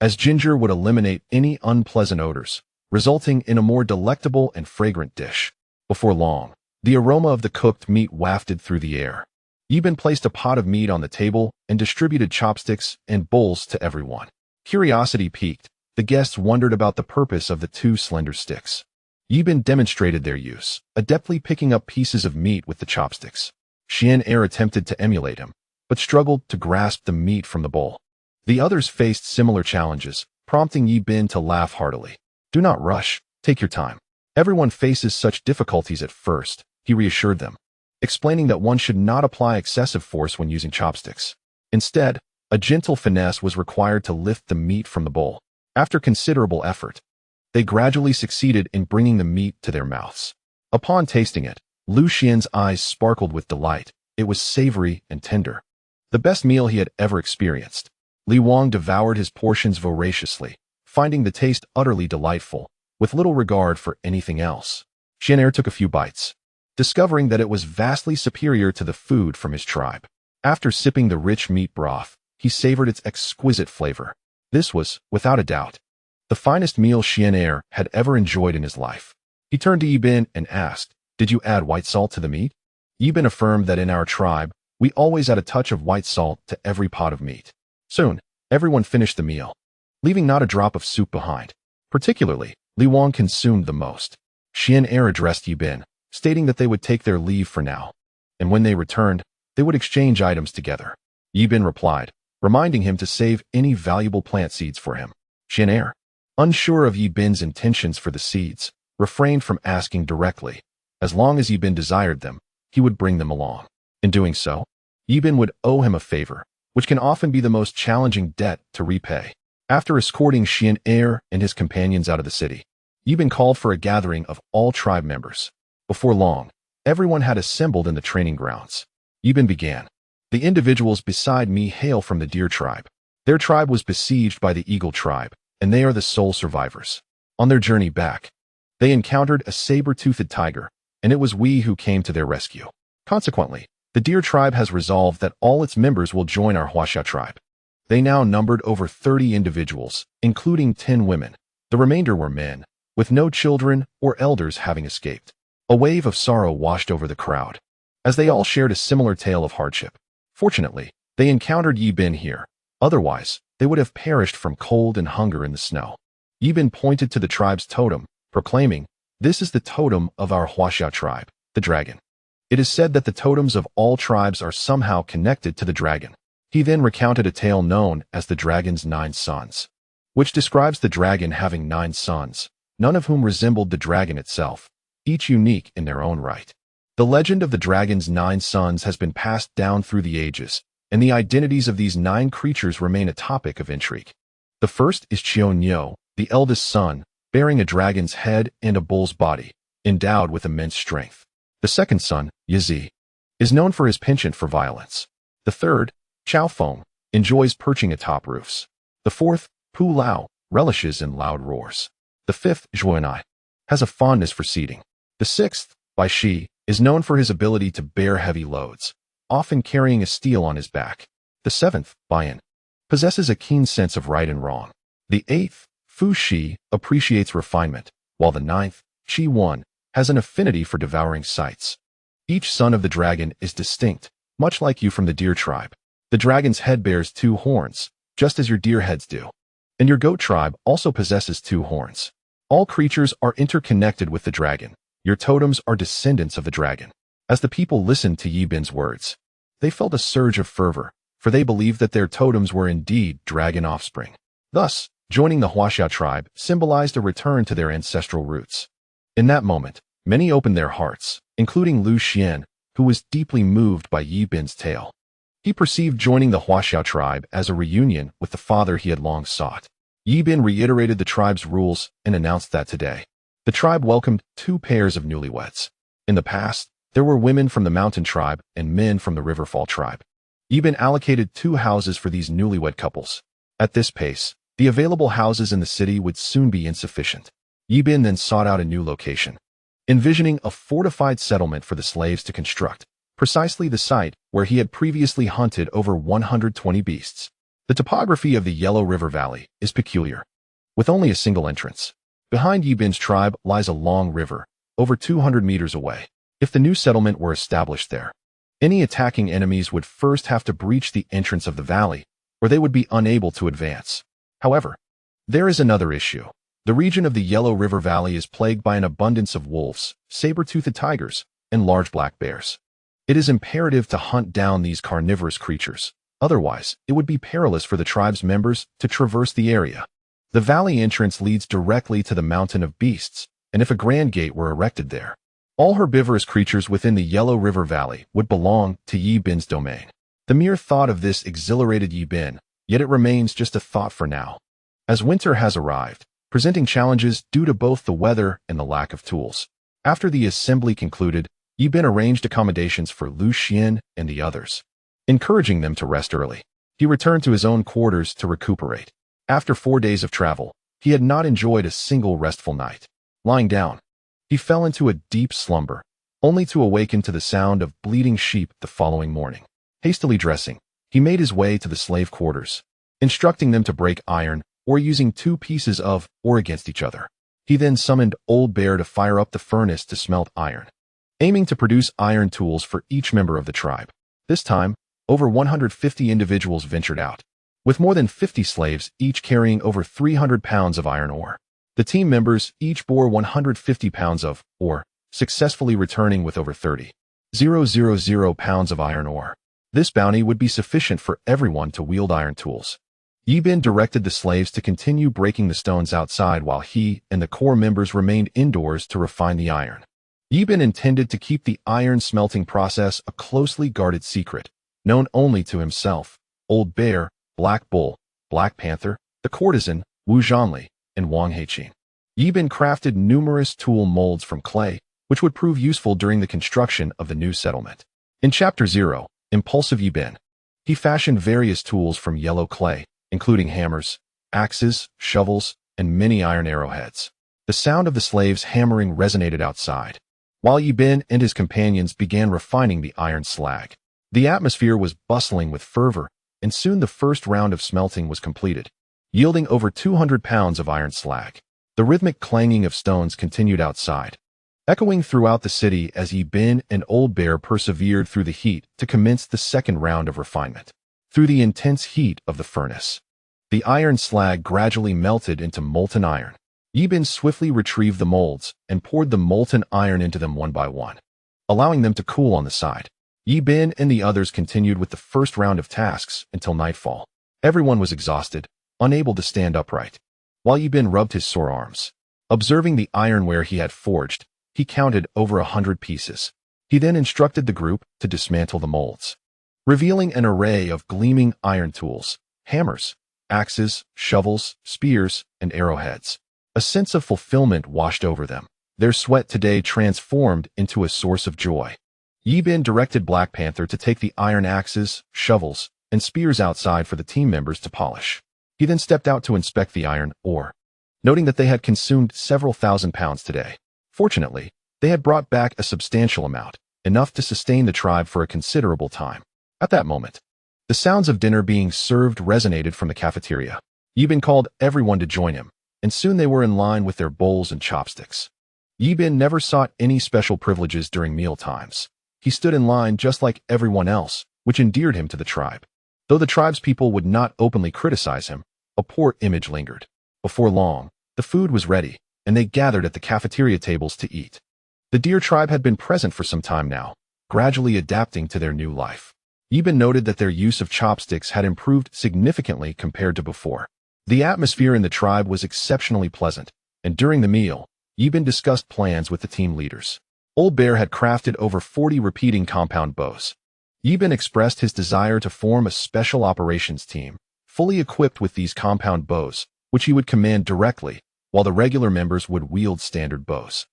as ginger would eliminate any unpleasant odors, resulting in a more delectable and fragrant dish. Before long, the aroma of the cooked meat wafted through the air. Ibn placed a pot of meat on the table and distributed chopsticks and bowls to everyone. Curiosity piqued, the guests wondered about the purpose of the 2 slender sticks. Ibn demonstrated their use, adeptly picking up pieces of meat with the chopsticks. Xian attempted to emulate him, but struggled to grasp the meat from the bowl. The others faced similar challenges, prompting Ibn to laugh heartily. "Do not rush, take your time. Everyone faces such difficulties at first," he reassured them, explaining that one should not apply excessive force when using chopsticks. Instead, a gentle finesse was required to lift the meat from the bowl. After considerable effort, they gradually succeeded in bringing the meat to their mouths. Upon tasting it, Lu Xian's eyes sparkled with delight. It was savory and tender, the best meal he had ever experienced. Li Wang devoured his portions voraciously, finding the taste utterly delightful, with little regard for anything else. Xian took a few bites, discovering that it was vastly superior to the food from his tribe. After sipping the rich meat broth, he savored its exquisite flavor. This was, without a doubt, the finest meal Xian had ever enjoyed in his life. He turned to Ibn and asked, "Did you add white salt to the meat?" Ibn affirmed that in our tribe, we always add a touch of white salt to every pot of meat. Soon, everyone finished the meal, leaving not a drop of soup behind. Particularly, Li Wang consumed the most. Xian addressed Ibn, stating that they would take their leave for now, and when they returned, they would exchange items together. Ibn replied, reminding him to save any valuable plant seeds for him. Xian, unsure of Ibn's intentions for the seeds, refrained from asking directly. As long as Ibn desired them, he would bring them along. In doing so, Yibin would owe him a favor, which can often be the most challenging debt to repay. After escorting Xian Er and his companions out of the city, Yibin called for a gathering of all tribe members. Before long, everyone had assembled in the training grounds. Yibin began. The individuals beside me hail from the Deer tribe. Their tribe was besieged by the Eagle tribe, and they are the sole survivors. On their journey back, they encountered a saber-toothed tiger, and it was we who came to their rescue. Consequently, the Deer tribe has resolved that all its members will join our Huaxia tribe. They now numbered over 30 individuals, including 10 women. The remainder were men, with no children or elders having escaped. A wave of sorrow washed over the crowd, as they all shared a similar tale of hardship. Fortunately, they encountered Yibin here. Otherwise, they would have perished from cold and hunger in the snow. Yibin pointed to the tribe's totem, proclaiming, "This is the totem of our Huaxia tribe, the dragon." It is said that the totems of all tribes are somehow connected to the dragon. He then recounted a tale known as the dragon's 9 sons, which describes the dragon having 9 sons, none of whom resembled the dragon itself, each unique in their own right. The legend of the dragon's 9 sons has been passed down through the ages, and the identities of these 9 creatures remain a topic of intrigue. The first is Qionyou, the eldest son, bearing a dragon's head and a bull's body, endowed with immense strength. The second son, Yizi, is known for his penchant for violence. The third, Chaofeng, enjoys perching atop roofs. The fourth, Pu Lao, relishes in loud roars. The fifth, Zhuanai, has a fondness for seating. The sixth, Bai Shi, is known for his ability to bear heavy loads, often carrying a steel on his back. The seventh, Baiyan, possesses a keen sense of right and wrong. The eighth, Fu Shi, appreciates refinement, while the ninth, Shi Wan, has an affinity for devouring sights. Each son of the dragon is distinct, much like you from the Deer tribe. The dragon's head bears 2 horns, just as your deer heads do. And your goat tribe also possesses 2 horns. All creatures are interconnected with the dragon. Your totems are descendants of the dragon. As the people listened to Yibin's words, they felt a surge of fervor, for they believed that their totems were indeed dragon offspring. Thus, joining the Huaxia tribe symbolized a return to their ancestral roots. In that moment, many opened their hearts, including Lu Xian, who was deeply moved by Yibin's tale. He perceived joining the Huaxia tribe as a reunion with the father he had long sought. Yibin reiterated the tribe's rules and announced that today, the tribe welcomed 2 pairs of newlyweds. In the past, there were women from the mountain tribe and men from the Riverfall tribe. Yibin allocated 2 houses for these newlywed couples. At this pace, the available houses in the city would soon be insufficient. Yibin then sought out a new location, envisioning a fortified settlement for the slaves to construct, precisely the site where he had previously hunted over 120 beasts. The topography of the Yellow River Valley is peculiar, with only a single entrance. Behind Yibin's tribe lies a long river, over 200 meters away. If the new settlement were established there, any attacking enemies would first have to breach the entrance of the valley, or they would be unable to advance. However, there is another issue. The region of the Yellow River Valley is plagued by an abundance of wolves, saber-toothed tigers, and large black bears. It is imperative to hunt down these carnivorous creatures. Otherwise, it would be perilous for the tribe's members to traverse the area. The valley entrance leads directly to the Mountain of Beasts, and if a grand gate were erected there, all herbivorous creatures within the Yellow River Valley would belong to Yibin's domain. The mere thought of this exhilarated Yibin, yet it remains just a thought for now. As winter has arrived, presenting challenges due to both the weather and the lack of tools. After the assembly concluded, Yibin arranged accommodations for Lu Xian and the others, encouraging them to rest early. He returned to his own quarters to recuperate. After 4 days of travel, he had not enjoyed a single restful night. Lying down, he fell into a deep slumber, only to awaken to the sound of bleating sheep the following morning. Hastily dressing, he made his way to the slave quarters, instructing them to break iron or using 2 pieces of or against each other. He then summoned Old Bear to fire up the furnace to smelt iron, aiming to produce iron tools for each member of the tribe. This time, over 150 individuals ventured out, with more than 50 slaves each carrying over 300 pounds of iron ore. The team members each bore 150 pounds of ore, successfully returning with over 30,000 pounds of iron ore. This bounty would be sufficient for everyone to wield iron tools. Yibin directed the slaves to continue breaking the stones outside while he and the core members remained indoors to refine the iron. Yi Bin intended to keep the iron smelting process a closely guarded secret, known only to himself, Old Bear, Black Bull, Black Panther, the courtesan, Wu Zhanli, and Wang Heiqin. Yi Bin crafted numerous tool molds from clay, which would prove useful during the construction of the new settlement. In Chapter 0, Impulsive Yi Bin, he fashioned various tools from yellow clay, including hammers, axes, shovels, and many iron arrowheads. The sound of the slaves hammering resonated outside, while Yi Bin and his companions began refining the iron slag. The atmosphere was bustling with fervor, and soon the first round of smelting was completed, yielding over 200 pounds of iron slag. The rhythmic clanging of stones continued outside, echoing throughout the city as Yi Bin and Old Bear persevered through the heat to commence the second round of refinement. Through the intense heat of the furnace, the iron slag gradually melted into molten iron. Yi Bin swiftly retrieved the molds and poured the molten iron into them one by one, allowing them to cool on the side. Yi Bin and the others continued with the first round of tasks until nightfall. Everyone was exhausted, unable to stand upright, while Yi Bin rubbed his sore arms. Observing the ironware he had forged, he counted over 100 pieces. He then instructed the group to dismantle the molds, revealing an array of gleaming iron tools, hammers, axes, shovels, spears, and arrowheads. A sense of fulfillment washed over them. Their sweat today transformed into a source of joy. Yi Bin directed Black Panther to take the iron axes, shovels, and spears outside for the team members to polish. He then stepped out to inspect the iron ore, noting that they had consumed several thousand pounds today. Fortunately, they had brought back a substantial amount, enough to sustain the tribe for a considerable time. At that moment, the sounds of dinner being served resonated from the cafeteria. Yi Bin called everyone to join him, and soon they were in line with their bowls and chopsticks. Yi Bin never sought any special privileges during meal times. He stood in line just like everyone else, which endeared him to the tribe. Though the tribe's people would not openly criticize him, a poor image lingered. Before long, the food was ready, and they gathered at the cafeteria tables to eat. The Deer tribe had been present for some time now, gradually adapting to their new life. Yi Bin noted that their use of chopsticks had improved significantly compared to before. The atmosphere in the tribe was exceptionally pleasant, and during the meal, Yi Bin discussed plans with the team leaders. Old Bear had crafted over 40 repeating compound bows. Yi Bin expressed his desire to form a special operations team, fully equipped with these compound bows, which he would command directly, while the regular members would wield standard bows.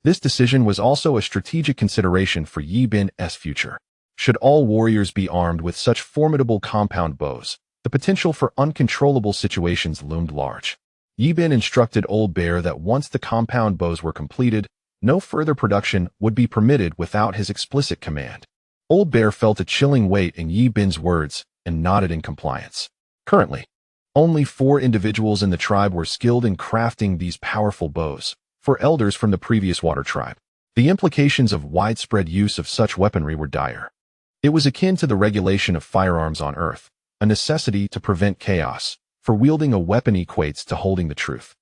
This decision was also a strategic consideration for Yi Bin's future. Should all warriors be armed with such formidable compound bows, the potential for uncontrollable situations loomed large. Yi Bin instructed Old Bear that once the compound bows were completed, no further production would be permitted without his explicit command. Old Bear felt a chilling weight in Yi Bin's words and nodded in compliance. Currently, only 4 individuals in the tribe were skilled in crafting these powerful bows, 4 elders from the previous water tribe. The implications of widespread use of such weaponry were dire. It was akin to the regulation of firearms on Earth, a necessity to prevent chaos, for wielding a weapon equates to holding the truth.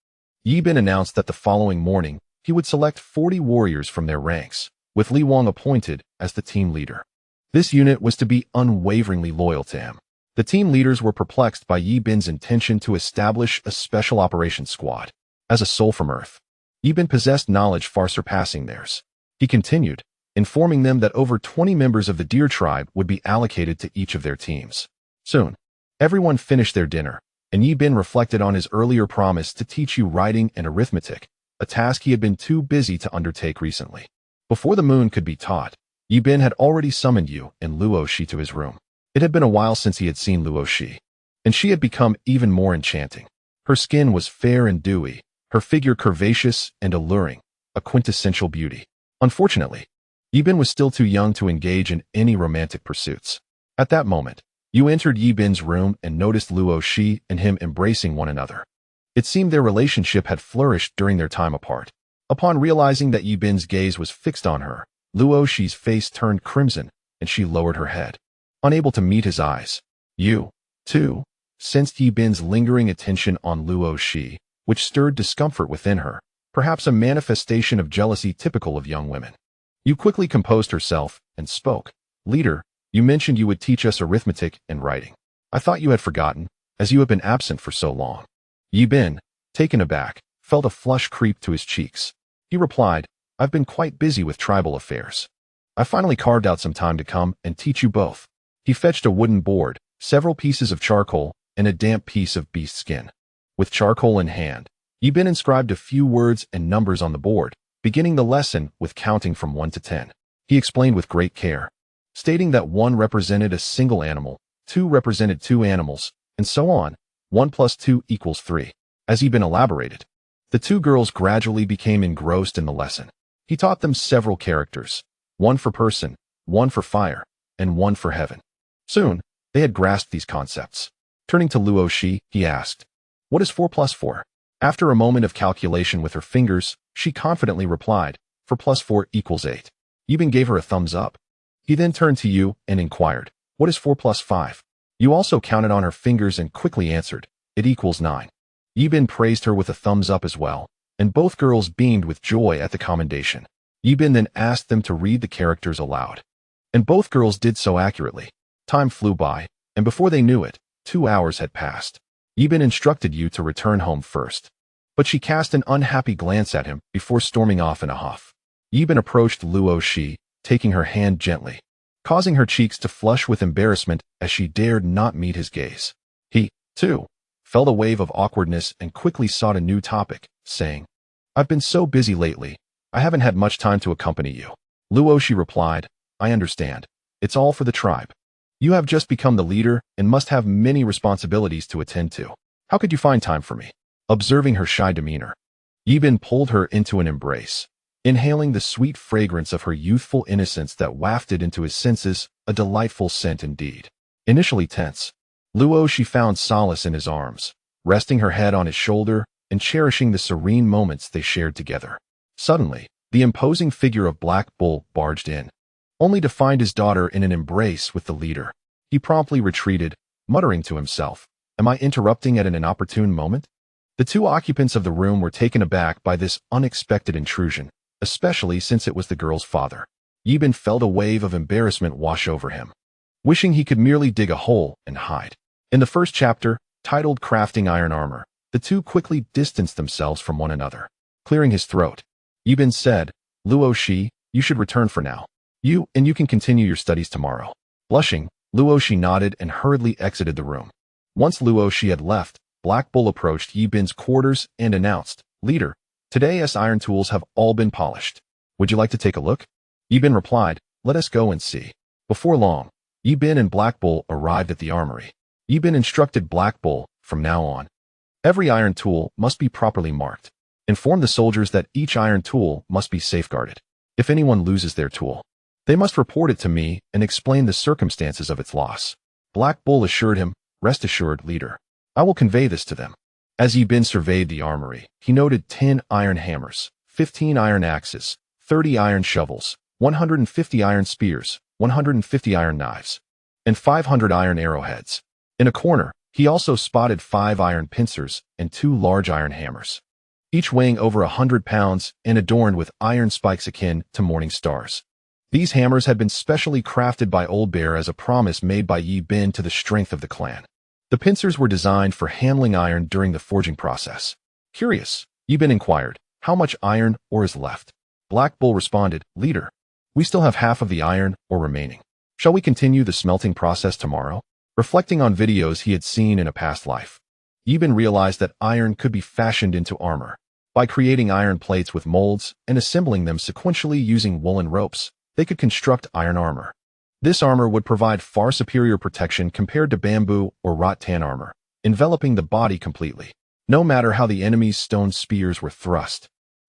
Yi Bin announced that the following morning, he would select 40 warriors from their ranks, with Li Wang appointed as the team leader. This unit was to be unwaveringly loyal to him. The team leaders were perplexed by Yi Bin's intention to establish a special operations squad. As a soul from Earth, Yi Bin possessed knowledge far surpassing theirs. He continued, informing them that over 20 members of the Deer tribe would be allocated to each of their teams. Soon, everyone finished their dinner, and Yi Bin reflected on his earlier promise to teach you writing and arithmetic, a task he had been too busy to undertake recently. Before the moon could be taught, Yi Bin had already summoned Yu and Luo Shi to his room. It had been a while since he had seen Luo Shi, and she had become even more enchanting. Her skin was fair and dewy, her figure curvaceous and alluring, a quintessential beauty. Unfortunately, Yi Bin was still too young to engage in any romantic pursuits. At that moment, Yu entered Yi Bin's room and noticed Luo Shi and him embracing one another. It seemed their relationship had flourished during their time apart. Upon realizing that Yi Bin's gaze was fixed on her, Luo Shi's face turned crimson, and she lowered her head. Unable to meet his eyes, Yu, too, sensed Yi Bin's lingering attention on Luo Shi, which stirred discomfort within her, perhaps a manifestation of jealousy typical of young women. Yu quickly composed herself and spoke. "Leader, you mentioned you would teach us arithmetic and writing. I thought you had forgotten, as you have been absent for so long." Yi Bin, taken aback, felt a flush creep to his cheeks. He replied, I've been quite busy with tribal affairs. I finally carved out some time to come and teach you both. He fetched a wooden board, several pieces of charcoal, and a damp piece of beast skin. With charcoal in hand, Yi Bin inscribed a few words and numbers on the board, beginning the lesson with counting from 1 to 10. He explained with great care, stating that 1 represented a single animal, 2 represented 2 animals, and so on. 1 plus 2 equals 3. As Yi Bin elaborated, the 2 girls gradually became engrossed in the lesson. He taught them several characters, 1 for person, 1 for fire, and 1 for heaven. Soon, they had grasped these concepts. Turning to Luo Shi, he asked, "What is 4 plus 4? After a moment of calculation with her fingers, she confidently replied, 4 plus 4 equals 8. Yi Bin gave her a thumbs up. He then turned to Yu and inquired, "What is 4 plus 5? Yu also counted on her fingers and quickly answered, "It equals 9. Yi Bin praised her with a thumbs up as well, and both girls beamed with joy at the commendation. Yi Bin then asked them to read the characters aloud. And both girls did so accurately. Time flew by, and before they knew it, 2 hours had passed. Yi Bin instructed Yu to return home first. But she cast an unhappy glance at him before storming off in a huff. Yi Bin approached Luo Shi, taking her hand gently, causing her cheeks to flush with embarrassment as she dared not meet his gaze. He, too, felt a wave of awkwardness and quickly sought a new topic, saying, "I've been so busy lately, I haven't had much time to accompany you." Luo Shi replied, "I understand. It's all for the tribe. You have just become the leader and must have many responsibilities to attend to. How could you find time for me?" Observing her shy demeanor, Yi Bin pulled her into an embrace, inhaling the sweet fragrance of her youthful innocence that wafted into his senses, a delightful scent indeed. Initially tense, Luo Shi found solace in his arms, resting her head on his shoulder and cherishing the serene moments they shared together. Suddenly, the imposing figure of Black Bull barged in, only to find his daughter in an embrace with the leader. He promptly retreated, muttering to himself, "Am I interrupting at an inopportune moment?" The 2 occupants of the room were taken aback by this unexpected intrusion, especially since it was the girl's father. Yi Bin felt a wave of embarrassment wash over him, wishing he could merely dig a hole and hide. In the first chapter, titled Crafting Iron Armor, the 2 quickly distanced themselves from one another. Clearing his throat, Yi Bin said, "Luo Shi, you should return for now. You can continue your studies tomorrow." Blushing, Luo Shi nodded and hurriedly exited the room. Once Luo Shi had left, Black Bull approached Yi Bin's quarters and announced, "Leader, today's iron tools have all been polished. Would you like to take a look?" Yi Bin replied, "Let us go and see." Before long, Yi Bin and Black Bull arrived at the armory. Yi Bin instructed Black Bull, "From now on, every iron tool must be properly marked. Inform the soldiers that each iron tool must be safeguarded. If anyone loses their tool, they must report it to me and explain the circumstances of its loss." Black Bull assured him, "Rest assured, leader. I will convey this to them." As Yi Bin surveyed the armory, he noted 10 iron hammers, 15 iron axes, 30 iron shovels, 150 iron spears, 150 iron knives, and 500 iron arrowheads. In a corner, he also spotted 5 iron pincers and 2 large iron hammers, each weighing over 100 pounds and adorned with iron spikes akin to morning stars. These hammers had been specially crafted by Old Bear as a promise made by Yi Bin to the strength of the clan. The pincers were designed for handling iron during the forging process. Curious, Yi Bin inquired, "How much iron ore is left?" Black Bull responded, "Leader, we still have half of the iron ore remaining. Shall we continue the smelting process tomorrow?" Reflecting on videos he had seen in a past life, Yi Bin realized that iron could be fashioned into armor. By creating iron plates with molds and assembling them sequentially using woolen ropes, they could construct iron armor. This armor would provide far superior protection compared to bamboo or rattan armor, enveloping the body completely. No matter how the enemy's stone spears were thrust,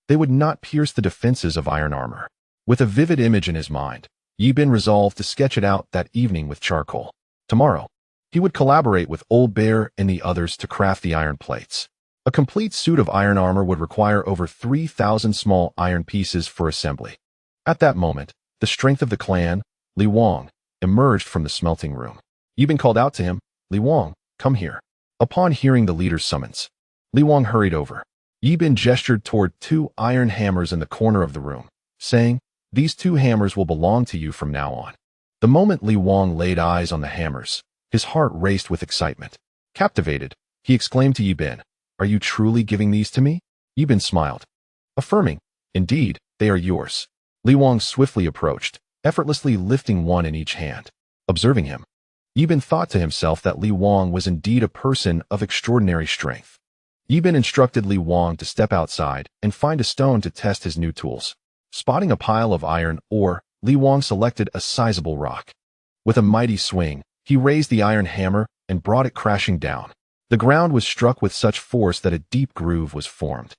they would not pierce the defenses of iron armor. With a vivid image in his mind, Yi Bin resolved to sketch it out that evening with charcoal. Tomorrow, he would collaborate with Old Bear and the others to craft the iron plates. A complete suit of iron armor would require over 3,000 small iron pieces for assembly. At that moment, the strength of the clan, Li Wang, emerged from the smelting room. Yi Bin called out to him, "Li Wang, come here." Upon hearing the leader's summons, Li Wang hurried over. Yi Bin gestured toward 2 iron hammers in the corner of the room, saying, "These 2 hammers will belong to you from now on." The moment Li Wang laid eyes on the hammers, his heart raced with excitement. Captivated, he exclaimed to Yi Bin, "Are you truly giving these to me?" Yi Bin smiled, affirming, "Indeed, They are yours. Li Wang swiftly approached, effortlessly lifting one in each hand. Observing him, Yi Bin thought to himself that Li Wang was indeed a person of extraordinary strength. Yi Bin instructed Li Wang to step outside and find a stone to test his new tools. Spotting a pile of iron ore, Li Wang selected a sizable rock. With a mighty swing, he raised the iron hammer and brought it crashing down. The ground was struck with such force that a deep groove was formed,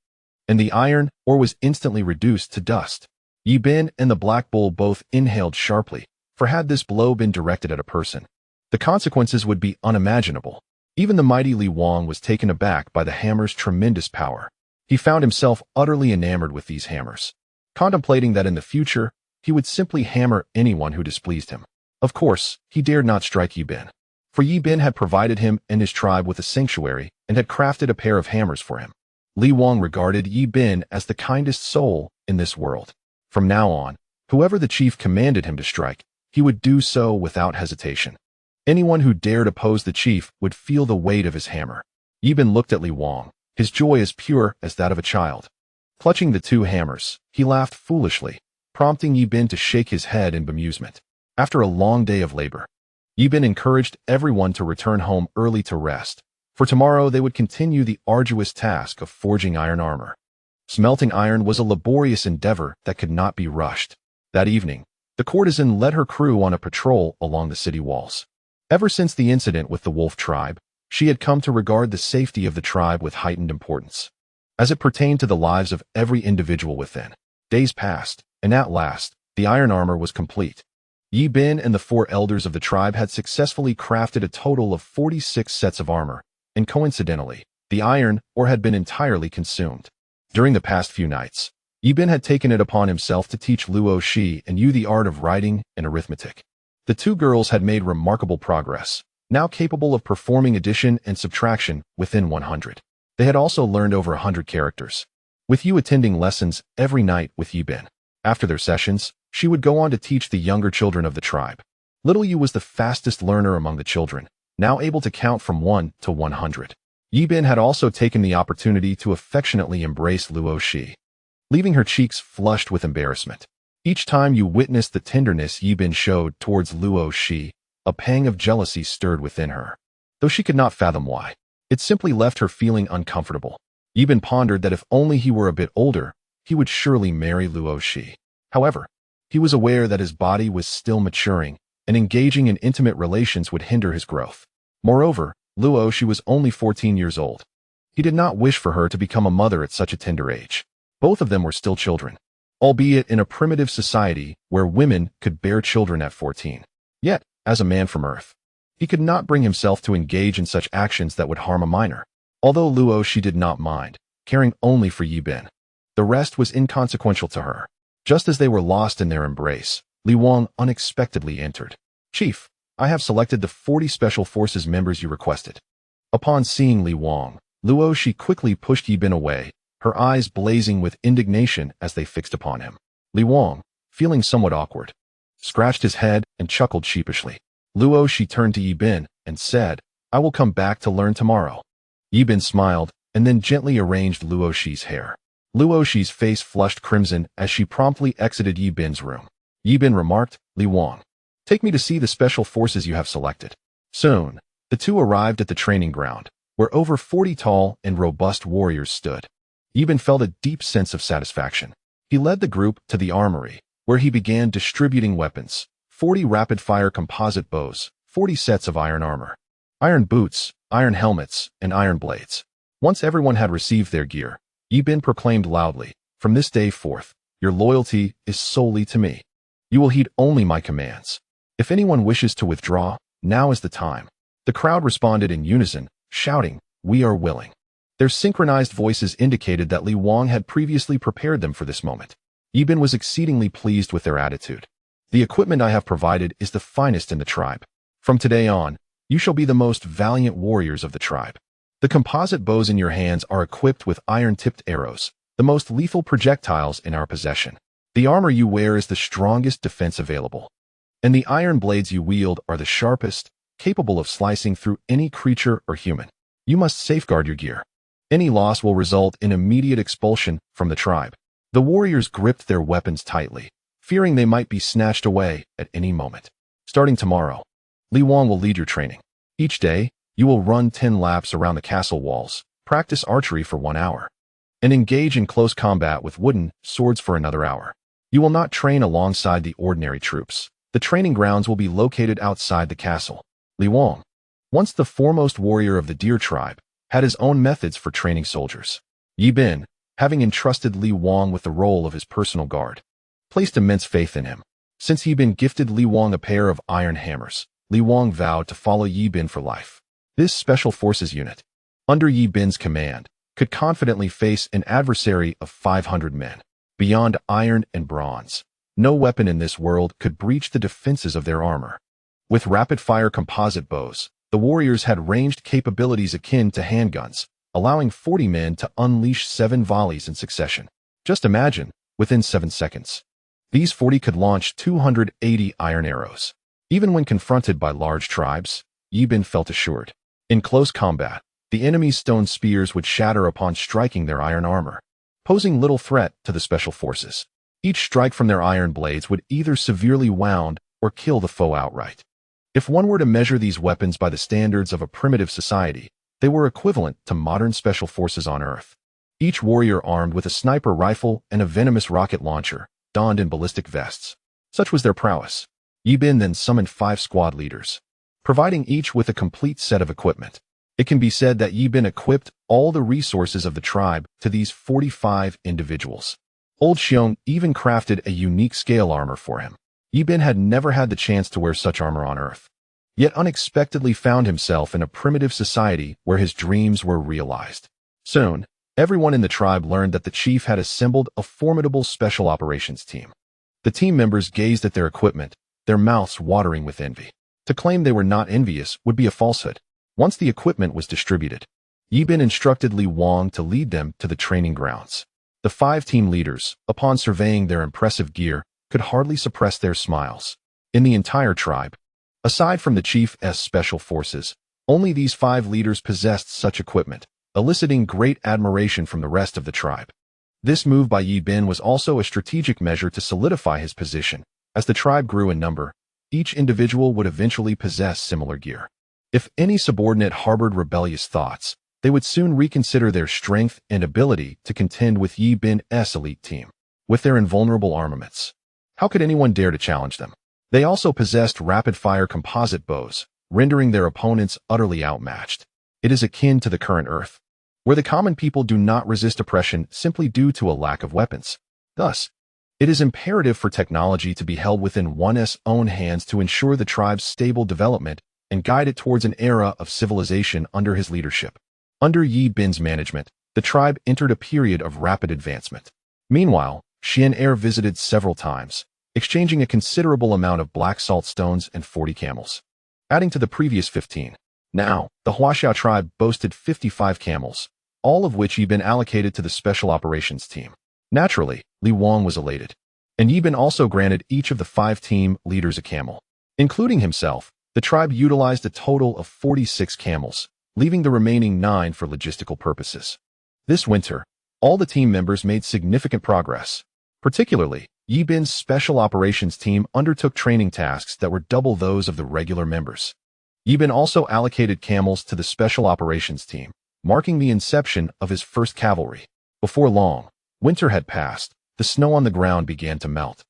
and the iron ore was instantly reduced to dust. Yi Bin and the Black Bull both inhaled sharply, for had this blow been directed at a person, the consequences would be unimaginable. Even the mighty Li Wang was taken aback by the hammer's tremendous power. He found himself utterly enamored with these hammers, contemplating that in the future, he would simply hammer anyone who displeased him. Of course, he dared not strike Yi Bin, for Yi Bin had provided him and his tribe with a sanctuary and had crafted a pair of hammers for him. Li Wang regarded Yi Bin as the kindest soul in this world. From now on, whoever the chief commanded him to strike, he would do so without hesitation. Anyone who dared oppose the chief would feel the weight of his hammer. Yi Bin looked at Li Wang, his joy as pure as that of a child. Clutching the two hammers, he laughed foolishly, prompting Yi Bin to shake his head in bemusement. After a long day of labor, Yi Bin encouraged everyone to return home early to rest, for tomorrow they would continue the arduous task of forging iron armor. Smelting iron was a laborious endeavor that could not be rushed. That evening, the courtesan led her crew on a patrol along the city walls. Ever since the incident with the wolf tribe, she had come to regard the safety of the tribe with heightened importance, as it pertained to the lives of every individual within. Days passed, and at last, the iron armor was complete. Yi Bin and the 4 elders of the tribe had successfully crafted a total of 46 sets of armor, and coincidentally, the iron ore had been entirely consumed. During the past few nights, Yi Bin had taken it upon himself to teach Luo Shi and Yu the art of writing and arithmetic. The 2 girls had made remarkable progress, now capable of performing addition and subtraction within 100. They had also learned over 100 characters, with Yu attending lessons every night with Yi Bin. After their sessions, she would go on to teach the younger children of the tribe. Little Yu was the fastest learner among the children, now able to count from 1 to 100. Yi Bin had also taken the opportunity to affectionately embrace Luo Shi, leaving her cheeks flushed with embarrassment. Each time Yu witnessed the tenderness Yi Bin showed towards Luo Shi, a pang of jealousy stirred within her. Though she could not fathom why, it simply left her feeling uncomfortable. Yi Bin pondered that if only he were a bit older, he would surely marry Luo Shi. However, he was aware that his body was still maturing, and engaging in intimate relations would hinder his growth. Moreover, Luo Shi was only 14 years old. He did not wish for her to become a mother at such a tender age. Both of them were still children, albeit in a primitive society where women could bear children at 14. Yet, as a man from Earth, he could not bring himself to engage in such actions that would harm a minor. Although Luo Shi did not mind, caring only for Yi Bin, the rest was inconsequential to her. Just as they were lost in their embrace, Li Wang unexpectedly entered. "Chief, I have selected the 40 Special Forces members you requested." Upon seeing Li Wang, Luo Shi quickly pushed Yi Bin away, her eyes blazing with indignation as they fixed upon him. Li Wang, feeling somewhat awkward, scratched his head and chuckled sheepishly. Luo Shi turned to Yi Bin and said, "I will come back to learn tomorrow." Yi Bin smiled and then gently arranged Luo Shi's hair. Luo Shi's face flushed crimson as she promptly exited Yi Bin's room. Yi Bin remarked, "Li Wang, take me to see the special forces you have selected." Soon, the two arrived at the training ground, where over 40 tall and robust warriors stood. Yi Bin felt a deep sense of satisfaction. He led the group to the armory, where he began distributing weapons: 40 rapid-fire composite bows, 40 sets of iron armor, iron boots, iron helmets, and iron blades. Once everyone had received their gear, Yi Bin proclaimed loudly, "From this day forth, your loyalty is solely to me. You will heed only my commands. If anyone wishes to withdraw, now is the time." The crowd responded in unison, shouting, "We are willing." Their synchronized voices indicated that Li Wang had previously prepared them for this moment. Yi Bin was exceedingly pleased with their attitude. "The equipment I have provided is the finest in the tribe. From today on, you shall be the most valiant warriors of the tribe. The composite bows in your hands are equipped with iron-tipped arrows, the most lethal projectiles in our possession. The armor you wear is the strongest defense available, and the iron blades you wield are the sharpest, capable of slicing through any creature or human. You must safeguard your gear. Any loss will result in immediate expulsion from the tribe." The warriors gripped their weapons tightly, fearing they might be snatched away at any moment. Starting tomorrow, Li Wang will lead your training. Each day, you will run 10 laps around the castle walls, practice archery for 1 hour, and engage in close combat with wooden swords for another hour. You will not train alongside the ordinary troops. The training grounds will be located outside the castle. Li Wang, once the foremost warrior of the deer tribe, had his own methods for training soldiers. Yi Bin, having entrusted Li Wang with the role of his personal guard, placed immense faith in him. Since Yi Bin gifted Li Wang a pair of iron hammers, Li Wang vowed to follow Yi Bin for life. This special forces unit, under Yi Bin's command, could confidently face an adversary of 500 men. Beyond iron and bronze, no weapon in this world could breach the defenses of their armor. With rapid-fire composite bows, the warriors had ranged capabilities akin to handguns, allowing 40 men to unleash 7 volleys in succession. Just imagine, within 7 seconds, these 40 could launch 280 iron arrows. Even when confronted by large tribes, Yi Bin felt assured. In close combat, the enemy's stone spears would shatter upon striking their iron armor, posing little threat to the special forces. Each strike from their iron blades would either severely wound or kill the foe outright. If one were to measure these weapons by the standards of a primitive society, they were equivalent to modern special forces on Earth. Each warrior armed with a sniper rifle and a venomous rocket launcher, donned in ballistic vests. Such was their prowess. Yi Bin then summoned 5 squad leaders, providing each with a complete set of equipment. It can be said that Yi Bin equipped all the resources of the tribe to these 45 individuals. Old Xiong even crafted a unique scale armor for him. Yi Bin had never had the chance to wear such armor on Earth, yet unexpectedly found himself in a primitive society where his dreams were realized. Soon, everyone in the tribe learned that the chief had assembled a formidable special operations team. The team members gazed at their equipment, their mouths watering with envy. To claim they were not envious would be a falsehood. Once the equipment was distributed, Yi Bin instructed Li Wang to lead them to the training grounds. The 5 team leaders, upon surveying their impressive gear, could hardly suppress their smiles. In the entire tribe, aside from the chief's special forces, only these 5 leaders possessed such equipment, eliciting great admiration from the rest of the tribe. This move by Yi Bin was also a strategic measure to solidify his position. As the tribe grew in number, each individual would eventually possess similar gear. If any subordinate harbored rebellious thoughts, they would soon reconsider their strength and ability to contend with Yi Bin's elite team. With their invulnerable armaments, how could anyone dare to challenge them? They also possessed rapid-fire composite bows, rendering their opponents utterly outmatched. It is akin to the current Earth, where the common people do not resist oppression simply due to a lack of weapons. Thus, it is imperative for technology to be held within one's own hands to ensure the tribe's stable development and guide it towards an era of civilization under his leadership. Under Yi Bin's management, the tribe entered a period of rapid advancement. Meanwhile, Xian visited several times, exchanging a considerable amount of black salt stones and 40 camels, adding to the previous 15. Now, the Huaxiao tribe boasted 55 camels, all of which Yi Bin allocated to the special operations team. Naturally, Li Wang was elated, and Yi Bin also granted each of the 5 team leaders a camel. Including himself, the tribe utilized a total of 46 camels, leaving the remaining 9 for logistical purposes. This winter, all the team members made significant progress. Particularly, Yi Bin's special operations team undertook training tasks that were double those of the regular members. Yi Bin also allocated camels to the special operations team, marking the inception of his first cavalry. Before long, winter had passed, the snow on the ground began to melt,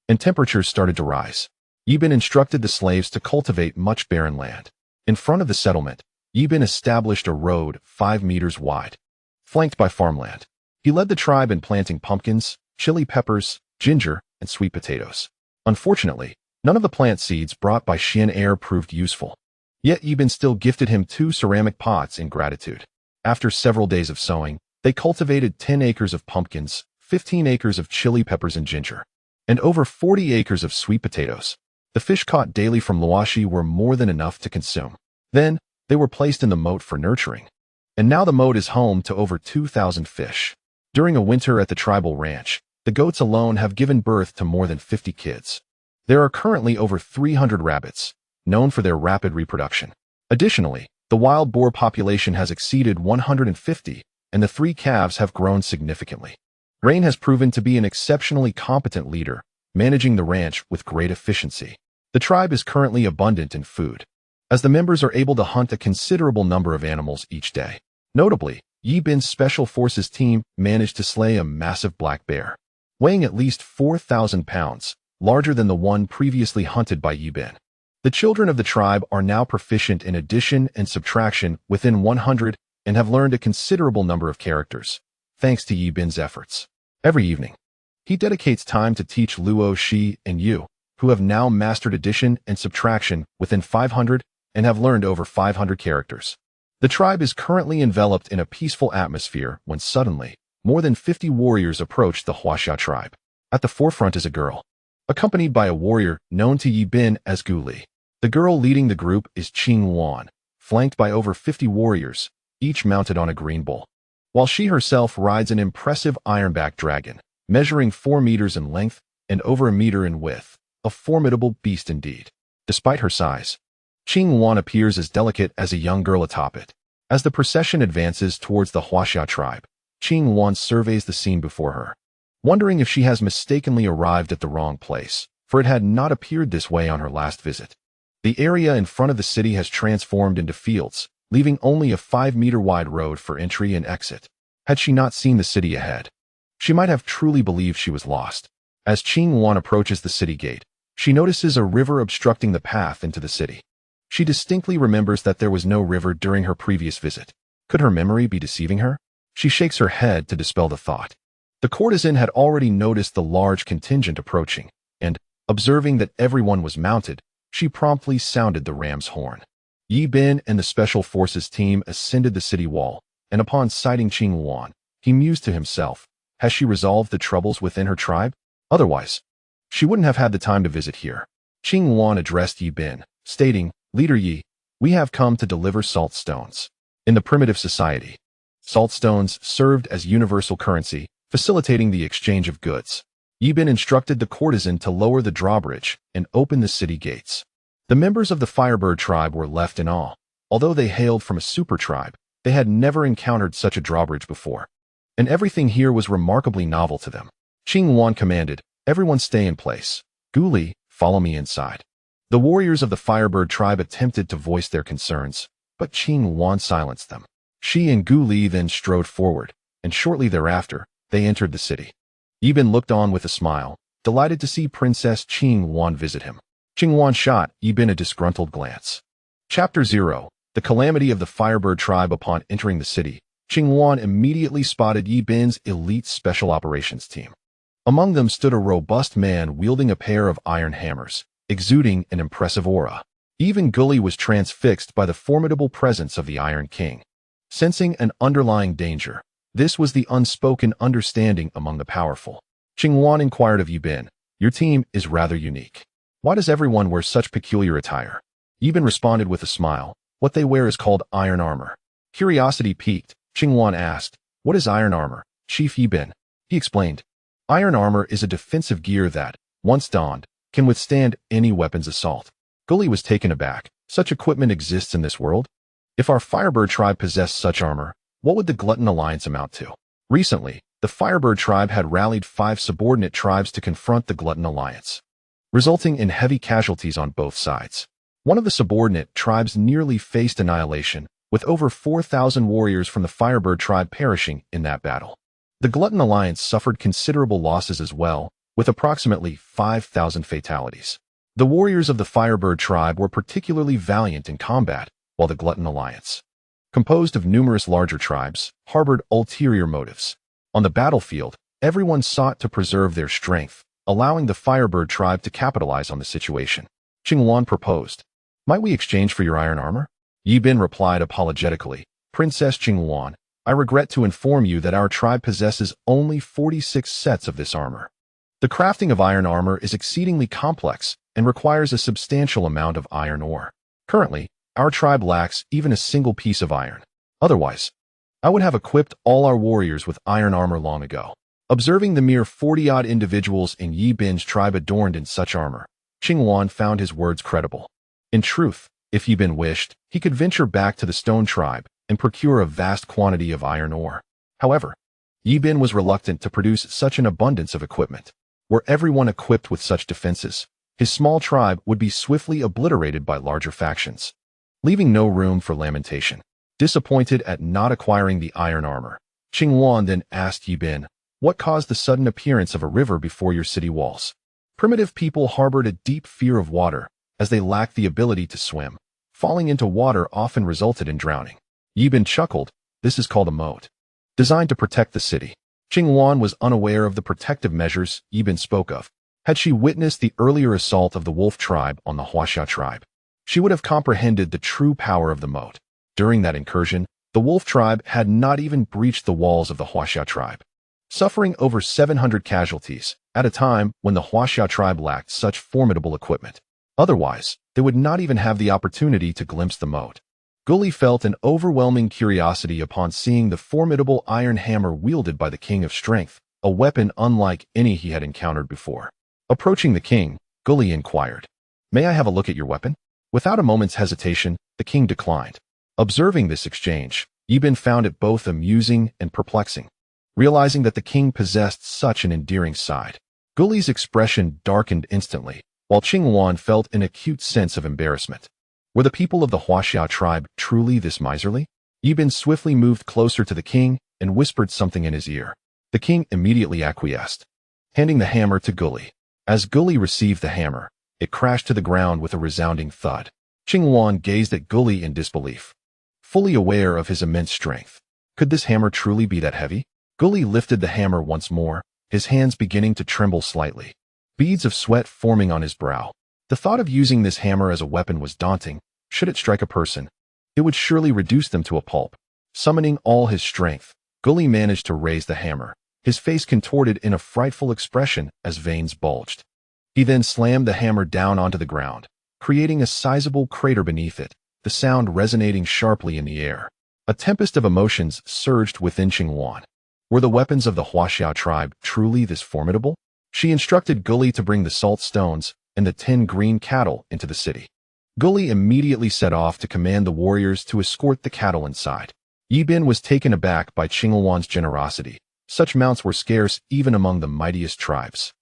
and temperatures started to rise. Yi Bin instructed the slaves to cultivate much barren land. In front of the settlement, Yi Bin established a road 5 meters wide, flanked by farmland. He led the tribe in planting pumpkins, chili peppers, ginger, and sweet potatoes. Unfortunately, none of the plant seeds brought by Xian proved useful. Yet Yi Bin still gifted him 2 ceramic pots in gratitude. After several days of sowing, they cultivated 10 acres of pumpkins, 15 acres of chili peppers and ginger, and over 40 acres of sweet potatoes. The fish caught daily from Luoshi were more than enough to consume. Then, they were placed in the moat for nurturing. And now the moat is home to over 2,000 fish. During a winter at the tribal ranch, the goats alone have given birth to more than 50 kids. There are currently over 300 rabbits, known for their rapid reproduction. Additionally, the wild boar population has exceeded 150, and the 3 calves have grown significantly. Rain has proven to be an exceptionally competent leader, managing the ranch with great efficiency. The tribe is currently abundant in food, as the members are able to hunt a considerable number of animals each day. Notably, Yi Bin's Special Forces team managed to slay a massive black bear, weighing at least 4,000 pounds, larger than the one previously hunted by Yi Bin. The children of the tribe are now proficient in addition and subtraction within 100 and have learned a considerable number of characters, thanks to Yi Bin's efforts. Every evening, he dedicates time to teach Luo, Shi, and Yu, who have now mastered addition and subtraction within 500 and have learned over 500 characters. The tribe is currently enveloped in a peaceful atmosphere when suddenly, more than 50 warriors approach the Huaxia tribe. At the forefront is a girl, accompanied by a warrior known to Yi Bin as Gu Li. The girl leading the group is Qing Wan, flanked by over 50 warriors, each mounted on a green bull, while she herself rides an impressive ironback dragon, measuring 4 meters in length and over a meter in width, a formidable beast indeed. Despite her size, Qing Wan appears as delicate as a young girl atop it. As the procession advances towards the Huaxia tribe, Qing Wan surveys the scene before her, wondering if she has mistakenly arrived at the wrong place, for it had not appeared this way on her last visit. The area in front of the city has transformed into fields, leaving only a 5-meter-wide road for entry and exit. Had she not seen the city ahead, she might have truly believed she was lost. As Qing Wan approaches the city gate, she notices a river obstructing the path into the city. She distinctly remembers that there was no river during her previous visit. Could her memory be deceiving her? She shakes her head to dispel the thought. The courtesan had already noticed the large contingent approaching, and, observing that everyone was mounted, she promptly sounded the ram's horn. Yi Bin and the Special Forces team ascended the city wall, and upon sighting Qing Wan, he mused to himself, has she resolved the troubles within her tribe? Otherwise, she wouldn't have had the time to visit here. Qing Wan addressed Yi Bin, stating, Leader Yi, we have come to deliver salt stones. In the primitive society, salt stones served as universal currency, facilitating the exchange of goods. Yi Bin instructed the courtesan to lower the drawbridge and open the city gates. The members of the Firebird tribe were left in awe. Although they hailed from a super tribe, they had never encountered such a drawbridge before, and everything here was remarkably novel to them. Qing Wan commanded, everyone stay in place. Gu Li, follow me inside. The warriors of the Firebird tribe attempted to voice their concerns, but Qing Wan silenced them. Shi and Gu Li then strode forward, and shortly thereafter, they entered the city. Yi Bin looked on with a smile, delighted to see Princess Qing Wan visit him. Qing Wan shot Yi Bin a disgruntled glance. Chapter 0. The Calamity of the Firebird Tribe. Upon entering the city, Qing Wan immediately spotted Yi Bin's elite special operations team. Among them stood a robust man wielding a pair of iron hammers, exuding an impressive aura. Even Gu Li was transfixed by the formidable presence of the Iron King. Sensing an underlying danger, this was the unspoken understanding among the powerful. Qing Wan inquired of Yi Bin, your team is rather unique. Why does everyone wear such peculiar attire? Yi Bin responded with a smile, what they wear is called iron armor. Curiosity piqued, Qing Wan asked, what is iron armor, Chief Yi Bin? He explained, iron armor is a defensive gear that, once donned, can withstand any weapon's assault. Gu Li was taken aback. Such equipment exists in this world? If our Firebird tribe possessed such armor, what would the Glutton Alliance amount to? Recently, the Firebird tribe had rallied 5 subordinate tribes to confront the Glutton Alliance, resulting in heavy casualties on both sides. One of the subordinate tribes nearly faced annihilation, with over 4,000 warriors from the Firebird tribe perishing in that battle. The Glutton Alliance suffered considerable losses as well, with approximately 5,000 fatalities. The warriors of the Firebird tribe were particularly valiant in combat, while the Glutton Alliance, composed of numerous larger tribes, harbored ulterior motives. On the battlefield, everyone sought to preserve their strength, allowing the Firebird tribe to capitalize on the situation. Qing Wan proposed, might we exchange for your iron armor? Yi Bin replied apologetically, Princess Qing Wan, I regret to inform you that our tribe possesses only 46 sets of this armor. The crafting of iron armor is exceedingly complex and requires a substantial amount of iron ore. Currently, our tribe lacks even a single piece of iron. Otherwise, I would have equipped all our warriors with iron armor long ago. Observing the mere 40-odd individuals in Yi Bin's tribe adorned in such armor, Qing Wan found his words credible. In truth, if Yi Bin wished, he could venture back to the Stone tribe and procure a vast quantity of iron ore. However, Yi Bin was reluctant to produce such an abundance of equipment. Were everyone equipped with such defenses, his small tribe would be swiftly obliterated by larger factions, leaving no room for lamentation. Disappointed at not acquiring the iron armor, Qing Wan then asked Yi Bin, "What caused the sudden appearance of a river before your city walls?" Primitive people harbored a deep fear of water, as they lacked the ability to swim. Falling into water often resulted in drowning. Yi Bin chuckled, "This is called a moat, designed to protect the city." Qing Wan was unaware of the protective measures Yi Bin spoke of. Had she witnessed the earlier assault of the Wolf tribe on the Huaxia tribe, she would have comprehended the true power of the moat. During that incursion, the Wolf tribe had not even breached the walls of the Huaxia tribe, suffering over 700 casualties at a time when the Huaxia tribe lacked such formidable equipment. Otherwise, they would not even have the opportunity to glimpse the moat. Gully felt an overwhelming curiosity upon seeing the formidable iron hammer wielded by the King of Strength, a weapon unlike any he had encountered before. Approaching the king, Gully inquired, "May I have a look at your weapon?" Without a moment's hesitation, the king declined. Observing this exchange, Yi Bin found it both amusing and perplexing. Realizing that the king possessed such an endearing side, Gully's expression darkened instantly, while Qing Wan felt an acute sense of embarrassment. Were the people of the Huaxia tribe truly this miserly? Yi Bin swiftly moved closer to the king and whispered something in his ear. The king immediately acquiesced, handing the hammer to Gully. As Gully received the hammer, it crashed to the ground with a resounding thud. Qing Wan gazed at Gully in disbelief, fully aware of his immense strength. Could this hammer truly be that heavy? Gully lifted the hammer once more, his hands beginning to tremble slightly, beads of sweat forming on his brow. The thought of using this hammer as a weapon was daunting. Should it strike a person, it would surely reduce them to a pulp. Summoning all his strength, Gully managed to raise the hammer, his face contorted in a frightful expression as veins bulged. He then slammed the hammer down onto the ground, creating a sizable crater beneath it, the sound resonating sharply in the air. A tempest of emotions surged within Qing Wan. Were the weapons of the Huaxia tribe truly this formidable? She instructed Gully to bring the salt stones and the 10 green cattle into the city. Gully immediately set off to command the warriors to escort the cattle inside. Yi Bin was taken aback by Qing Wan's generosity. Such mounts were scarce even among the mightiest tribes.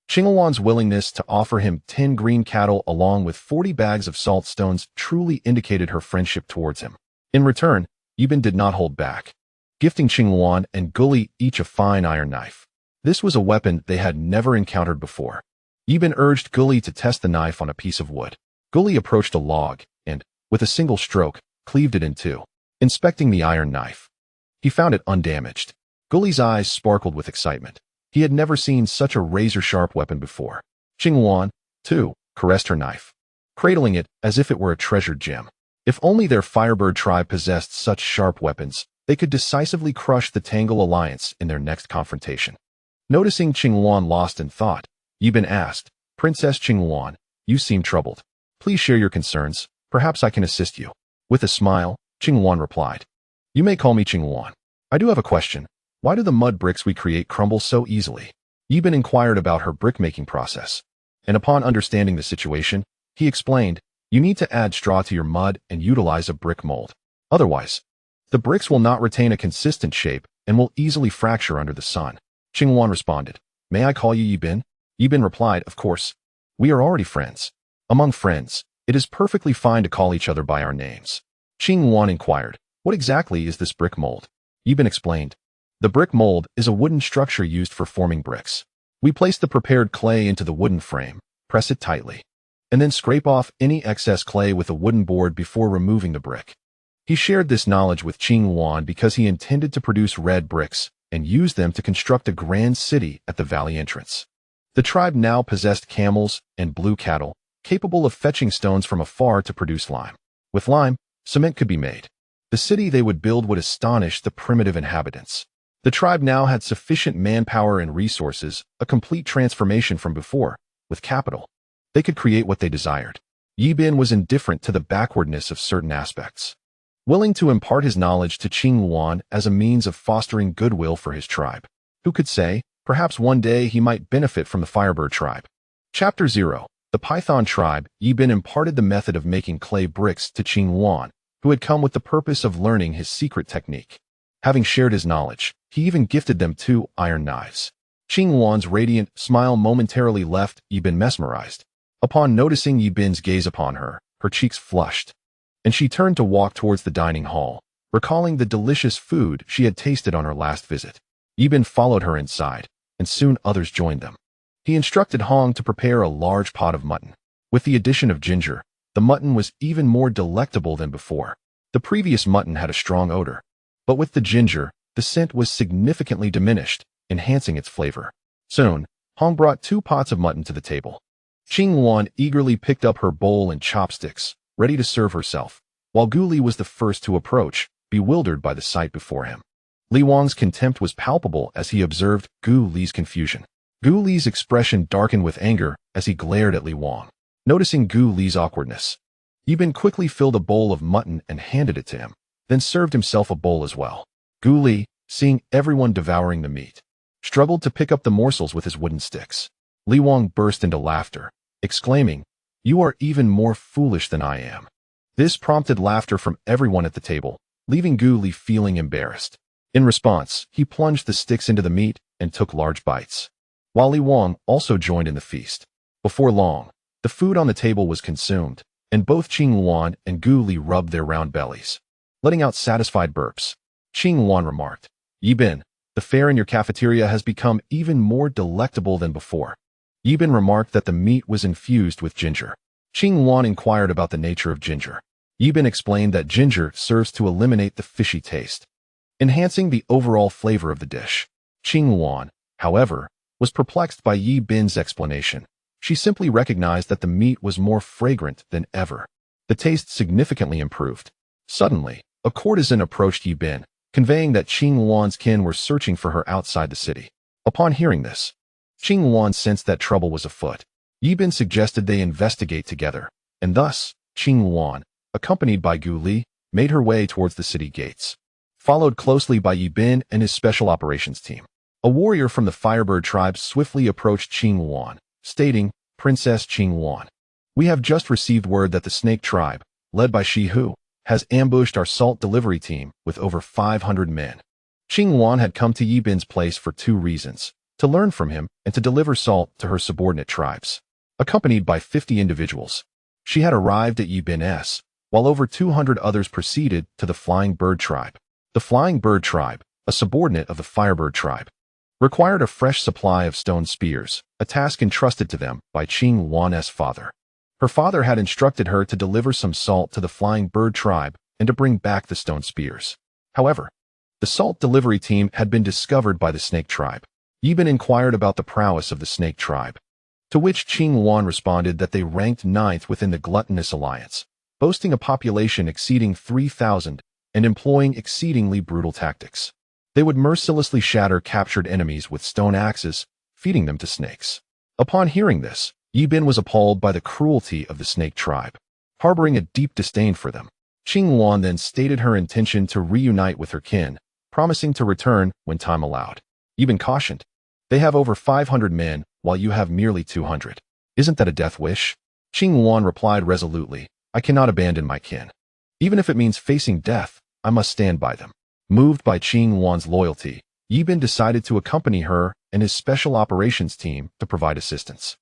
Qing Wan's willingness to offer him 10 green cattle along with 40 bags of salt stones truly indicated her friendship towards him. In return, Yi Bin did not hold back, gifting Qing Wan and Gully each a fine iron knife. This was a weapon they had never encountered before. Yi Bin urged Gully to test the knife on a piece of wood. Gully approached a log and, with a single stroke, cleaved it in two. Inspecting the iron knife, he found it undamaged. Gully's eyes sparkled with excitement. He had never seen such a razor-sharp weapon before. Qing Wan, too, caressed her knife, cradling it as if it were a treasured gem. If only their Firebird tribe possessed such sharp weapons, they could decisively crush the Tangle Alliance in their next confrontation. Noticing Qing Wan lost in thought, Yi Bin asked, "Princess Qing Wan, you seem troubled. Please share your concerns. Perhaps I can assist you." With a smile, Qing Wan replied, "You may call me Qing Wan. I do have a question. Why do the mud bricks we create crumble so easily?" Yi Bin inquired about her brick-making process, and upon understanding the situation, he explained, "You need to add straw to your mud and utilize a brick mold. Otherwise, the bricks will not retain a consistent shape and will easily fracture under the sun." Qing Wan responded, "May I call you Yi Bin?" Yi Bin replied, "Of course. We are already friends. Among friends, it is perfectly fine to call each other by our names." Qing Wan inquired, "What exactly is this brick mold?" Yi Bin explained, "The brick mold is a wooden structure used for forming bricks. We place the prepared clay into the wooden frame, press it tightly, and then scrape off any excess clay with a wooden board before removing the brick." He shared this knowledge with Qing Wan because he intended to produce red bricks and use them to construct a grand city at the valley entrance. The tribe now possessed camels and blue cattle, capable of fetching stones from afar to produce lime. With lime, cement could be made. The city they would build would astonish the primitive inhabitants. The tribe now had sufficient manpower and resources, a complete transformation from before. With capital, they could create what they desired. Yi Bin was indifferent to the backwardness of certain aspects, willing to impart his knowledge to Qing Wan as a means of fostering goodwill for his tribe. Who could say, perhaps one day he might benefit from the Firebird tribe. Chapter 0. The Python tribe. Yi Bin imparted the method of making clay bricks to Qing Wan, who had come with the purpose of learning his secret technique. Having shared his knowledge, He even gifted them 2 iron knives. Qing Wan's radiant smile momentarily left Yi Bin mesmerized. Upon noticing Yi Bin's gaze upon her, her cheeks flushed, and she turned to walk towards the dining hall, recalling the delicious food she had tasted on her last visit. Yi Bin followed her inside, and soon others joined them. He instructed Hong to prepare a large pot of mutton. With the addition of ginger, the mutton was even more delectable than before. The previous mutton had a strong odor, but with the ginger, the scent was significantly diminished, enhancing its flavor. Soon, Hong brought 2 pots of mutton to the table. Qing Wan eagerly picked up her bowl and chopsticks, ready to serve herself, while Gu Li was the first to approach, bewildered by the sight before him. Li Wang's contempt was palpable as he observed Gu Li's confusion. Gu Li's expression darkened with anger as he glared at Li Wang. Noticing Gu Li's awkwardness, Yi Bin quickly filled a bowl of mutton and handed it to him, then served himself a bowl as well. Gu Li, seeing everyone devouring the meat, struggled to pick up the morsels with his wooden sticks. Li Wang burst into laughter, exclaiming, "You are even more foolish than I am." This prompted laughter from everyone at the table, leaving Gu Li feeling embarrassed. In response, he plunged the sticks into the meat and took large bites, while Li Wang also joined in the feast. Before long, the food on the table was consumed, and both Qing Wan and Gu Li rubbed their round bellies, letting out satisfied burps. Qing Wan remarked, "Yi Bin, the fare in your cafeteria has become even more delectable than before." Yi Bin remarked that the meat was infused with ginger. Qing Wan inquired about the nature of ginger. Yi Bin explained that ginger serves to eliminate the fishy taste, enhancing the overall flavor of the dish. Qing Wan, however, was perplexed by Yi Bin's explanation. She simply recognized that the meat was more fragrant than ever. The taste significantly improved. Suddenly, a courtesan approached Yi Bin, conveying that Qing Wan's kin were searching for her outside the city. Upon hearing this, Qing Wan sensed that trouble was afoot. Yi Bin suggested they investigate together, and thus, Qing Wan, accompanied by Gu Li, made her way towards the city gates, followed closely by Yi Bin and his special operations team. A warrior from the Firebird tribe swiftly approached Qing Wan, stating, "Princess Qing Wan, we have just received word that the Snake tribe, led by Shi Hu, has ambushed our salt delivery team with over 500 men." Qing Wan had come to Yi Bin's place for 2 reasons: to learn from him and to deliver salt to her subordinate tribes. Accompanied by 50 individuals, she had arrived at Yi Bin's, while over 200 others proceeded to the Flying Bird tribe. The Flying Bird tribe, a subordinate of the Firebird tribe, required a fresh supply of stone spears, a task entrusted to them by Qing Wan's father. Her father had instructed her to deliver some salt to the Flying Bird tribe and to bring back the stone spears. However, the salt delivery team had been discovered by the Snake tribe. Yi Bin inquired about the prowess of the Snake tribe, to which Qing Wan responded that they ranked 9th within the Gluttonous Alliance, boasting a population exceeding 3,000 and employing exceedingly brutal tactics. They would mercilessly shatter captured enemies with stone axes, feeding them to snakes. Upon hearing this, Yi Bin was appalled by the cruelty of the Snake tribe, harboring a deep disdain for them. Qing Wan then stated her intention to reunite with her kin, promising to return when time allowed. Yi Bin cautioned, "They have over 500 men, while you have merely 200. Isn't that a death wish?" Qing Wan replied resolutely, "I cannot abandon my kin. Even if it means facing death, I must stand by them." Moved by Qing Wan's loyalty, Yi Bin decided to accompany her and his special operations team to provide assistance.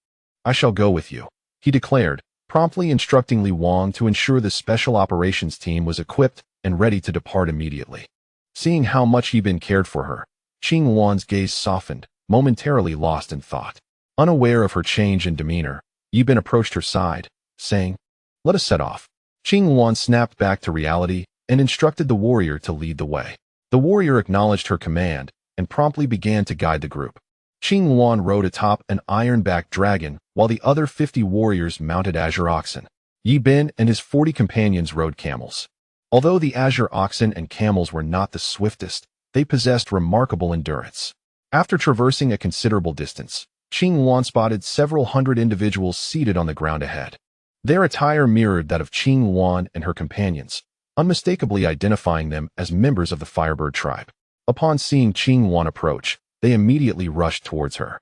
"I shall go with you," he declared, promptly instructing Li Wang to ensure the special operations team was equipped and ready to depart immediately. Seeing how much Yi Bin cared for her, Qing Wan's gaze softened, momentarily lost in thought. Unaware of her change in demeanor, Yi Bin approached her side, saying, "Let us set off." Qing Wan snapped back to reality and instructed the warrior to lead the way. The warrior acknowledged her command and promptly began to guide the group. Qing Wan rode atop an iron-backed dragon, while the other 50 warriors mounted azure oxen. Yi Bin and his 40 companions rode camels. Although the azure oxen and camels were not the swiftest, they possessed remarkable endurance. After traversing a considerable distance, Qing Wan spotted several hundred individuals seated on the ground ahead. Their attire mirrored that of Qing Wan and her companions, unmistakably identifying them as members of the Firebird tribe. Upon seeing Qing Wan approach, they immediately rushed towards her.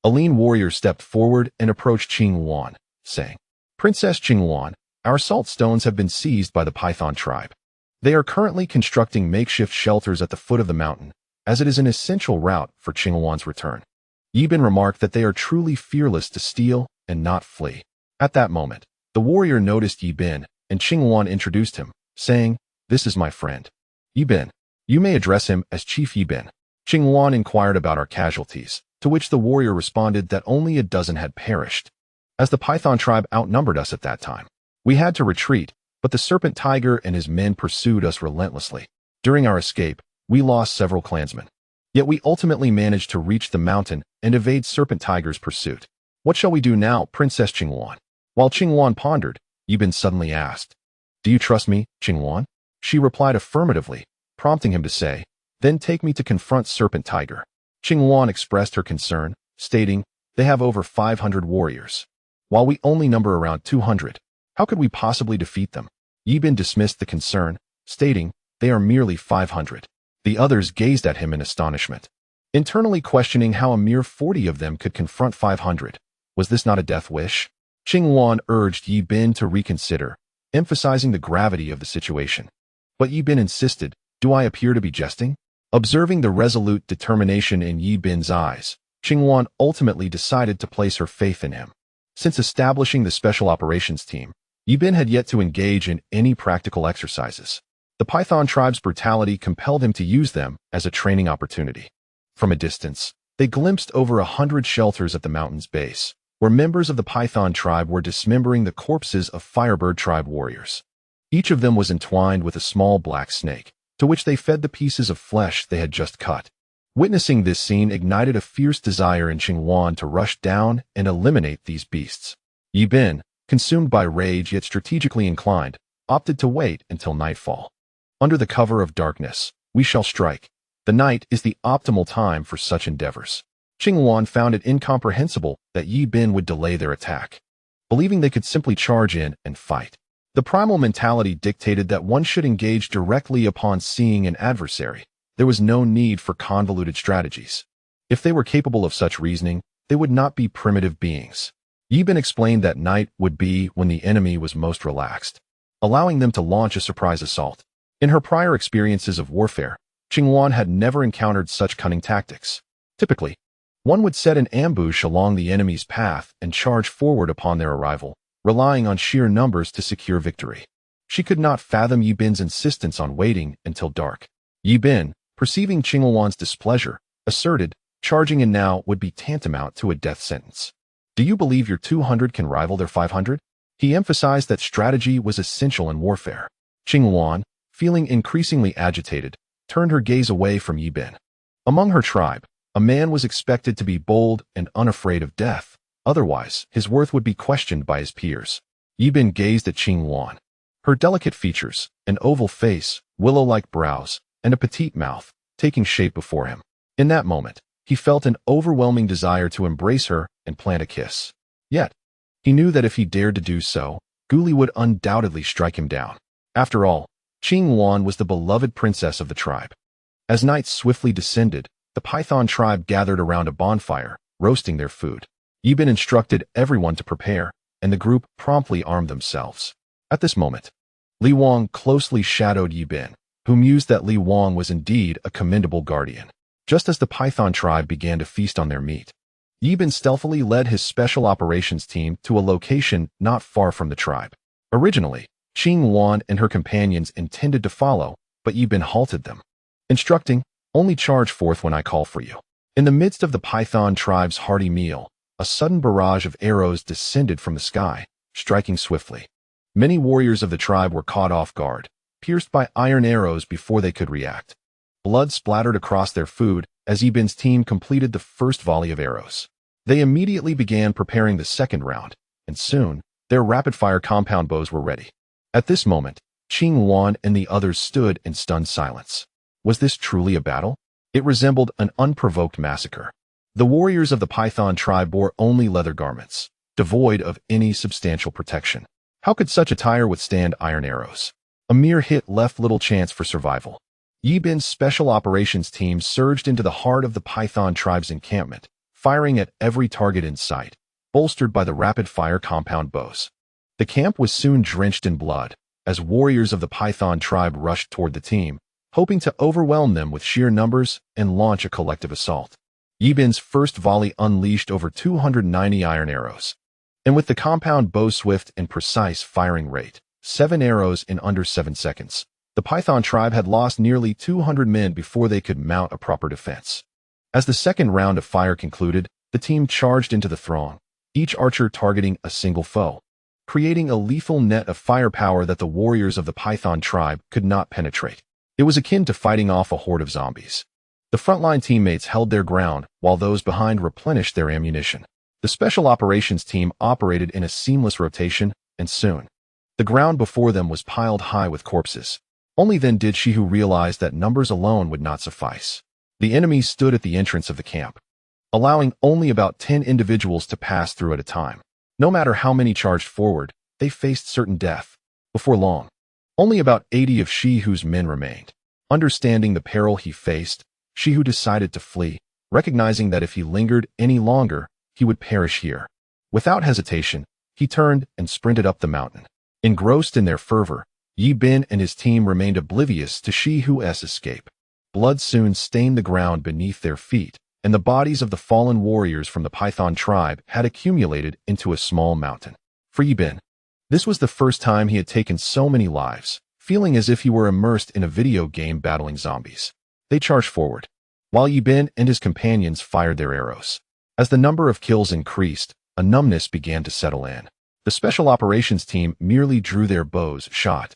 A lean warrior stepped forward and approached Qing Wan, saying, "Princess Qing Wan, our salt stones have been seized by the Python tribe. They are currently constructing makeshift shelters at the foot of the mountain, as it is an essential route for Qingwan's return. Yi Bin remarked that they are truly fearless to steal and not flee. At that moment, the warrior noticed Yi Bin, and Qingwan introduced him, saying, "This is my friend, Yi Bin. You may address him as Chief Yi Bin." Qingwan inquired about our casualties, to which the warrior responded that only a dozen had perished. As the Python tribe outnumbered us at that time, we had to retreat, but the Serpent Tiger and his men pursued us relentlessly. During our escape, we lost several clansmen. Yet we ultimately managed to reach the mountain and evade Serpent Tiger's pursuit. "What shall we do now, Princess Qingwan?" While Qingwan pondered, Yi Bin suddenly asked, "Do you trust me, Qingwan?" She replied affirmatively, prompting him to say, "Then take me to confront Serpent Tiger." Qingwan expressed her concern, stating, "They have over 500 warriors, while we only number around 200. How could we possibly defeat them?" Yi Bin dismissed the concern, stating, "They are merely 500. The others gazed at him in astonishment, internally questioning how a mere 40 of them could confront 500. Was this not a death wish? Qingwan urged Yi Bin to reconsider, emphasizing the gravity of the situation. But Yi Bin insisted, "Do I appear to be jesting?" Observing the resolute determination in Yi Bin's eyes, Qingwan ultimately decided to place her faith in him. Since establishing the Special Operations Team, Yi Bin had yet to engage in any practical exercises. The Python tribe's brutality compelled him to use them as a training opportunity. From a distance, they glimpsed over 100 shelters at the mountain's base, where members of the Python tribe were dismembering the corpses of Firebird tribe warriors. Each of them was entwined with a small black snake, to which they fed the pieces of flesh they had just cut. Witnessing this scene ignited a fierce desire in Qingwan to rush down and eliminate these beasts. Yi Bin, consumed by rage yet strategically inclined, opted to wait until nightfall. "Under the cover of darkness, we shall strike. The night is the optimal time for such endeavors." Qingwan found it incomprehensible that Yi Bin would delay their attack, believing they could simply charge in and fight. The primal mentality dictated that one should engage directly upon seeing an adversary. There was no need for convoluted strategies. If they were capable of such reasoning, they would not be primitive beings. Yi Bin explained that night would be when the enemy was most relaxed, allowing them to launch a surprise assault. In her prior experiences of warfare, Qingwan had never encountered such cunning tactics. Typically, one would set an ambush along the enemy's path and charge forward upon their arrival, relying on sheer numbers to secure victory. She could not fathom Yi Bin's insistence on waiting until dark. Yi Bin, perceiving Qingwan's displeasure, asserted, charging in now would be tantamount to a death sentence. "Do you believe your 200 can rival their 500? He emphasized that strategy was essential in warfare. Qingwan, feeling increasingly agitated, turned her gaze away from Yi Bin. Among her tribe, a man was expected to be bold and unafraid of death. Otherwise, his worth would be questioned by his peers. Yi Bin gazed at Qingwan. Her delicate features, an oval face, willow-like brows, and a petite mouth, taking shape before him. In that moment, he felt an overwhelming desire to embrace her and plant a kiss. Yet, he knew that if he dared to do so, Guli would undoubtedly strike him down. After all, Qingwan was the beloved princess of the tribe. As night swiftly descended, the Python tribe gathered around a bonfire, roasting their food. Yi Bin instructed everyone to prepare, and the group promptly armed themselves. At this moment, Li Wang closely shadowed Yi Bin, who mused that Li Wang was indeed a commendable guardian. Just as the Python tribe began to feast on their meat, Yi Bin stealthily led his special operations team to a location not far from the tribe. Originally, Qingwan and her companions intended to follow, but Yi Bin halted them, instructing, "Only charge forth when I call for you." In the midst of the Python tribe's hearty meal, a sudden barrage of arrows descended from the sky, striking swiftly. Many warriors of the tribe were caught off guard, pierced by iron arrows before they could react. Blood splattered across their food as Yi Bin's team completed the first volley of arrows. They immediately began preparing the second round, and soon, their rapid-fire compound bows were ready. At this moment, Qingwan and the others stood in stunned silence. Was this truly a battle? It resembled an unprovoked massacre. The warriors of the Python tribe bore only leather garments, devoid of any substantial protection. How could such attire withstand iron arrows? A mere hit left little chance for survival. Yi Bin's special operations team surged into the heart of the Python tribe's encampment, firing at every target in sight, bolstered by the rapid-fire compound bows. The camp was soon drenched in blood, as warriors of the Python tribe rushed toward the team, hoping to overwhelm them with sheer numbers and launch a collective assault. Yi Bin's first volley unleashed over 290 iron arrows. And with the compound bow's swift and precise firing rate, 7 arrows in under 7 seconds, the Python tribe had lost nearly 200 men before they could mount a proper defense. As the second round of fire concluded, the team charged into the throng, each archer targeting a single foe, creating a lethal net of firepower that the warriors of the Python tribe could not penetrate. It was akin to fighting off a horde of zombies. The frontline teammates held their ground, while those behind replenished their ammunition. The Special Operations team operated in a seamless rotation, and soon, the ground before them was piled high with corpses. Only then did Shihu realize that numbers alone would not suffice. The enemy stood at the entrance of the camp, allowing only about 10 individuals to pass through at a time. No matter how many charged forward, they faced certain death. Before long, only about 80 of Shihu's men remained. Understanding the peril he faced, Shihu decided to flee, recognizing that if he lingered any longer, he would perish here. Without hesitation, he turned and sprinted up the mountain. Engrossed in their fervor, Yi Bin and his team remained oblivious to Shihu's escape. Blood soon stained the ground beneath their feet, and the bodies of the fallen warriors from the Python tribe had accumulated into a small mountain. For Yi Bin, this was the first time he had taken so many lives, feeling as if he were immersed in a video game battling zombies. They charged forward, while Yi Bin and his companions fired their arrows. As the number of kills increased, a numbness began to settle in. The Special Operations team merely drew their bows, shot,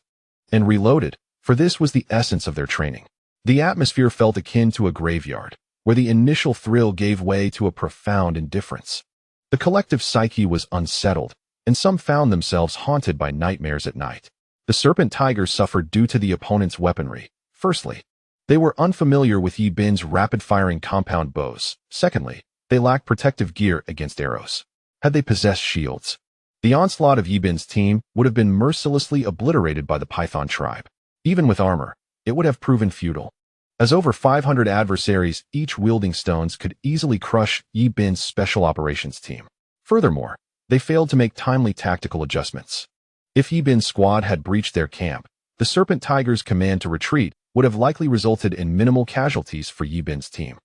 and reloaded, for this was the essence of their training. The atmosphere felt akin to a graveyard, where the initial thrill gave way to a profound indifference. The collective psyche was unsettled, and some found themselves haunted by nightmares at night. The Serpent Tigers suffered due to the opponent's weaponry. Firstly, they were unfamiliar with Yi Bin's rapid-firing compound bows. Secondly, they lacked protective gear against arrows. Had they possessed shields, the onslaught of Yi Bin's team would have been mercilessly obliterated by the Python tribe. Even with armor, it would have proven futile, as over 500 adversaries, each wielding stones, could easily crush Yi Bin's Special Operations team. Furthermore, they failed to make timely tactical adjustments. If Yi Bin's squad had breached their camp, the Serpent Tigers' command to retreat would have likely resulted in minimal casualties for Yi Bin's team.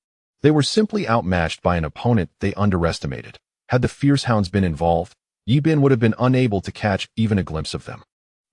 They were simply outmatched by an opponent they underestimated. Had the Fierce Hounds been involved, Yi Bin would have been unable to catch even a glimpse of them,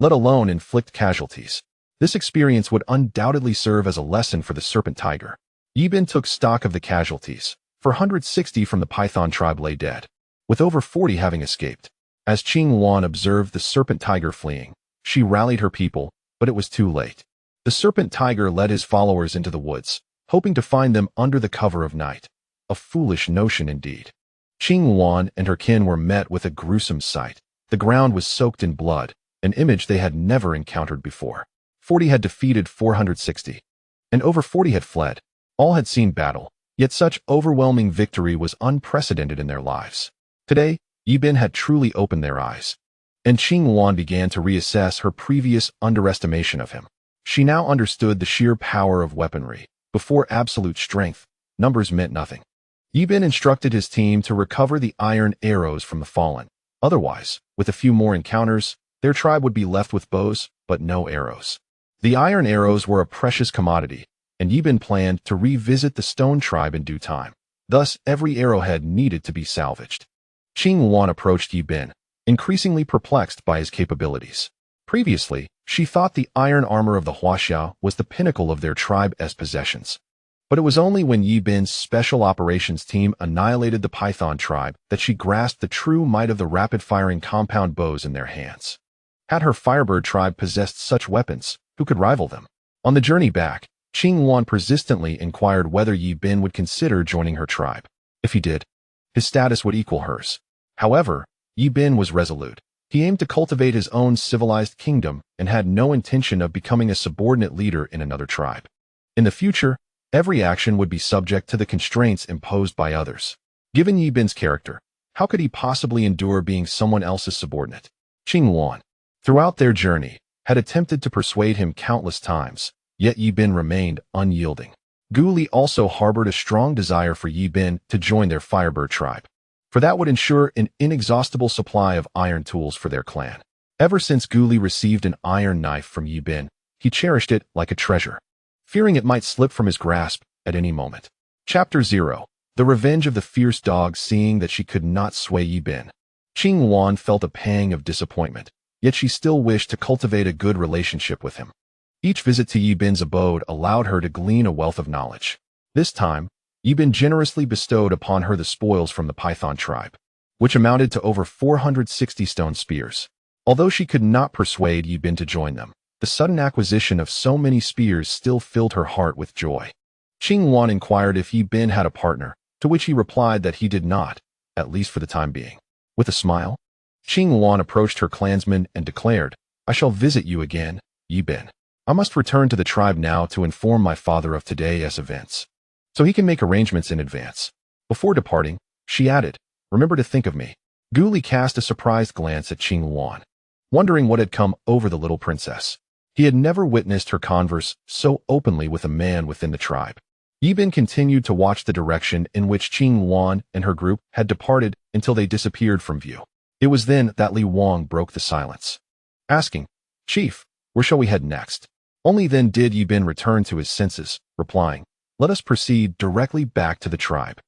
let alone inflict casualties. This experience would undoubtedly serve as a lesson for the Serpent Tiger. Yi Bin took stock of the casualties. 460 from the Python tribe lay dead, with over 40 having escaped. As Qing Wan observed the Serpent Tiger fleeing, she rallied her people, but it was too late. The Serpent Tiger led his followers into the woods, hoping to find them under the cover of night. A foolish notion indeed. Qing Wan and her kin were met with a gruesome sight. The ground was soaked in blood, an image they had never encountered before. 40 had defeated 460, and over 40 had fled. All had seen battle, yet such overwhelming victory was unprecedented in their lives. Today, Yi Bin had truly opened their eyes, and Qing Wan began to reassess her previous underestimation of him. She now understood the sheer power of weaponry. Before absolute strength, numbers meant nothing. Yi Bin instructed his team to recover the iron arrows from the fallen. Otherwise, with a few more encounters, their tribe would be left with bows, but no arrows. The iron arrows were a precious commodity, and Yi Bin planned to revisit the stone tribe in due time. Thus, every arrowhead needed to be salvaged. Qing Wan approached Yi Bin, increasingly perplexed by his capabilities. Previously, she thought the iron armor of the Huaxia was the pinnacle of their tribe's possessions. But it was only when Yi Bin's Special Operations team annihilated the Python tribe that she grasped the true might of the rapid-firing compound bows in their hands. Had her Firebird tribe possessed such weapons, who could rival them? On the journey back, Qing Wan persistently inquired whether Yi Bin would consider joining her tribe. If he did, his status would equal hers. However, Yi Bin was resolute. He aimed to cultivate his own civilized kingdom and had no intention of becoming a subordinate leader in another tribe. In the future, every action would be subject to the constraints imposed by others. Given Yi Bin's character, how could he possibly endure being someone else's subordinate? Qing Wan, throughout their journey, had attempted to persuade him countless times, yet Yi Bin remained unyielding. Gu Li also harbored a strong desire for Yi Bin to join their Firebird tribe, for that would ensure an inexhaustible supply of iron tools for their clan. Ever since Gu Li received an iron knife from Yi Bin, he cherished it like a treasure. fearing it might slip from his grasp at any moment. Chapter 0. The Revenge of the Fierce Dog. Seeing that she could not sway Yi Bin, Qing Wan felt a pang of disappointment, yet she still wished to cultivate a good relationship with him. Each visit to Yi Bin's abode allowed her to glean a wealth of knowledge. This time, Yi Bin generously bestowed upon her the spoils from the Python tribe, which amounted to over 460 stone spears. Although she could not persuade Yi Bin to join them, the sudden acquisition of so many spears still filled her heart with joy. Qing Wan inquired if Yi Bin had a partner, to which he replied that he did not, at least for the time being. With a smile, Qing Wan approached her clansman and declared, "I shall visit you again, Yi Bin. I must return to the tribe now to inform my father of today's events, so he can make arrangements in advance." Before departing, she added, "Remember to think of me." Gu Li cast a surprised glance at Qing Wan, wondering what had come over the little princess. He had never witnessed her converse so openly with a man within the tribe. Yi Bin continued to watch the direction in which Qing Wan and her group had departed until they disappeared from view. It was then that Li Wang broke the silence, asking, "Chief, where shall we head next?" Only then did Yi Bin return to his senses, replying, "Let us proceed directly back to the tribe."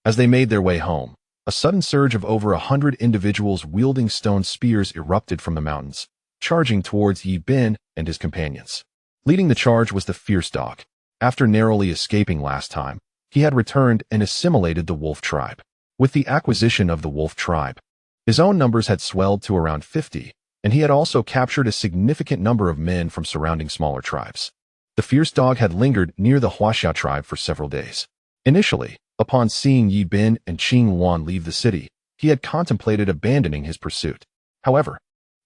As they made their way home, a sudden surge of over 100 individuals wielding stone spears erupted from the mountains, charging towards Yi Bin and his companions. Leading the charge was the Fierce Dog. After narrowly escaping last time, he had returned and assimilated the Wolf tribe. With the acquisition of the Wolf tribe, his own numbers had swelled to around 50, and he had also captured a significant number of men from surrounding smaller tribes. The Fierce Dog had lingered near the Huaxiao tribe for several days. Initially, upon seeing Yi Bin and Qing Wan leave the city, he had contemplated abandoning his pursuit. However,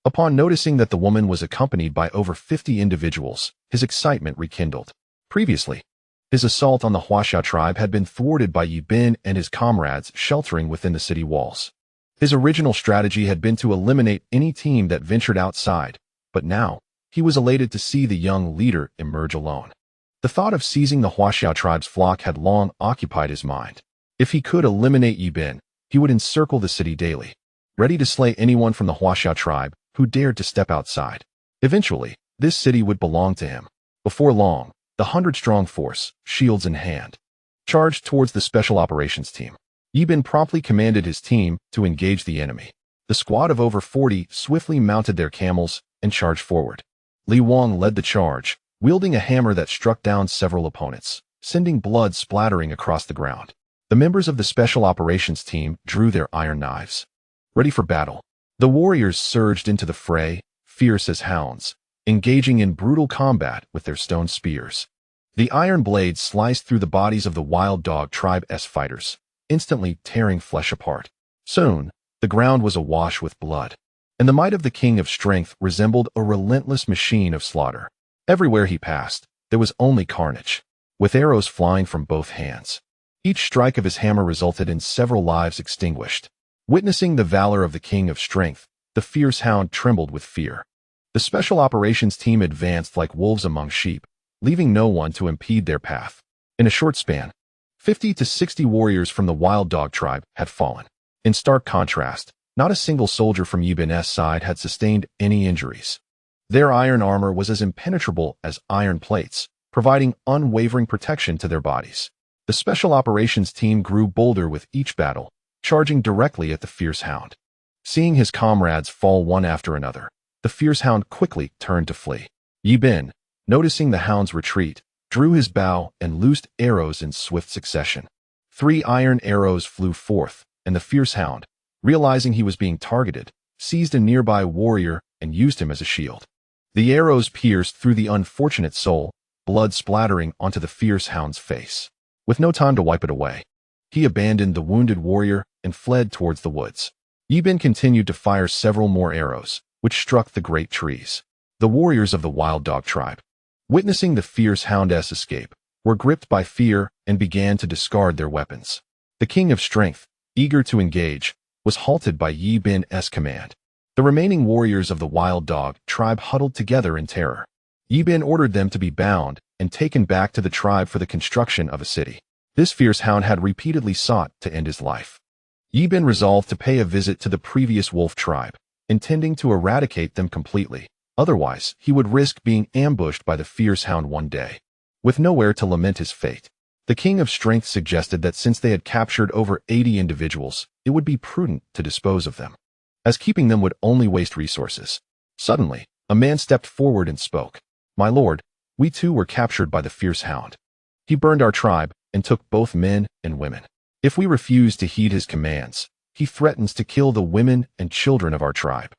upon noticing that the woman was accompanied by over 50 individuals, his excitement rekindled. Previously, his assault on the Huaxiao tribe had been thwarted by Yi Bin and his comrades sheltering within the city walls. His original strategy had been to eliminate any team that ventured outside, but now, he was elated to see the young leader emerge alone. The thought of seizing the Huaxiao tribe's flock had long occupied his mind. If he could eliminate Yi Bin, he would encircle the city daily, ready to slay anyone from the Huaxiao tribe who dared to step outside. Eventually, this city would belong to him. Before long, the 100-strong force, shields in hand, charged towards the Special Operations Team. Yi Bin promptly commanded his team to engage the enemy. The squad of over 40 swiftly mounted their camels and charged forward. Li Wang led the charge, wielding a hammer that struck down several opponents, sending blood splattering across the ground. The members of the Special Operations Team drew their iron knives, ready for battle. The warriors surged into the fray, fierce as hounds, engaging in brutal combat with their stone spears. The iron blades sliced through the bodies of the Wild Dog tribe's fighters, instantly tearing flesh apart. Soon, the ground was awash with blood, and the might of the King of Strength resembled a relentless machine of slaughter. Everywhere he passed, there was only carnage, with arrows flying from both hands. Each strike of his hammer resulted in several lives extinguished. Witnessing the valor of the King of Strength, the fierce hound trembled with fear. The Special Operations Team advanced like wolves among sheep, leaving no one to impede their path. In a short span, 50 to 60 warriors from the Wild Dog tribe had fallen. In stark contrast, not a single soldier from Yi Bin's side had sustained any injuries. Their iron armor was as impenetrable as iron plates, providing unwavering protection to their bodies. The Special Operations Team grew bolder with each battle, charging directly at the fierce hound. Seeing his comrades fall one after another, the fierce hound quickly turned to flee. Yi Bin, noticing the hound's retreat, drew his bow and loosed arrows in swift succession. 3 iron arrows flew forth, and the fierce hound, realizing he was being targeted, seized a nearby warrior and used him as a shield. The arrows pierced through the unfortunate soul, blood splattering onto the fierce hound's face. With no time to wipe it away, he abandoned the wounded warrior and fled towards the woods. Yi Bin continued to fire several more arrows, which struck the great trees. The warriors of the Wild Dog tribe, witnessing the fierce hound's escape, were gripped by fear and began to discard their weapons. The King of Strength, eager to engage, was halted by Yi Bin's command. The remaining warriors of the Wild Dog tribe huddled together in terror. Yi Bin ordered them to be bound and taken back to the tribe for the construction of a city. This fierce hound had repeatedly sought to end his life. Yi Bin resolved to pay a visit to the previous wolf tribe, intending to eradicate them completely. Otherwise, he would risk being ambushed by the fierce hound one day. with nowhere to lament his fate. The King of Strength suggested that since they had captured over 80 individuals, it would be prudent to dispose of them, as keeping them would only waste resources. Suddenly, a man stepped forward and spoke. "My lord, we too were captured by the fierce hound. He burned our tribe and took both men and women. If we refuse to heed his commands, he threatens to kill the women and children of our tribe.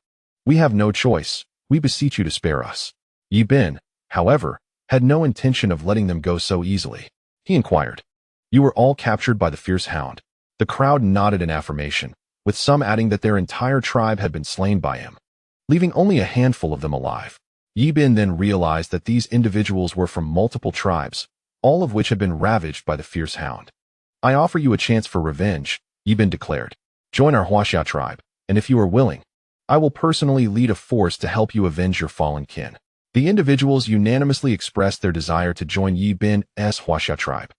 We have no choice. We beseech you to spare us." Yi Bin, however, had no intention of letting them go so easily. He inquired, "You were all captured by the fierce hound?" The crowd nodded in affirmation, with some adding that their entire tribe had been slain by him, leaving only a handful of them alive. Yi Bin then realized that these individuals were from multiple tribes, all of which had been ravaged by the fierce hound. "I offer you a chance for revenge," Yi Bin declared. "Join our Huaxia tribe, and if you are willing, I will personally lead a force to help you avenge your fallen kin." The individuals unanimously expressed their desire to join Yi Bin's Huaxia tribe.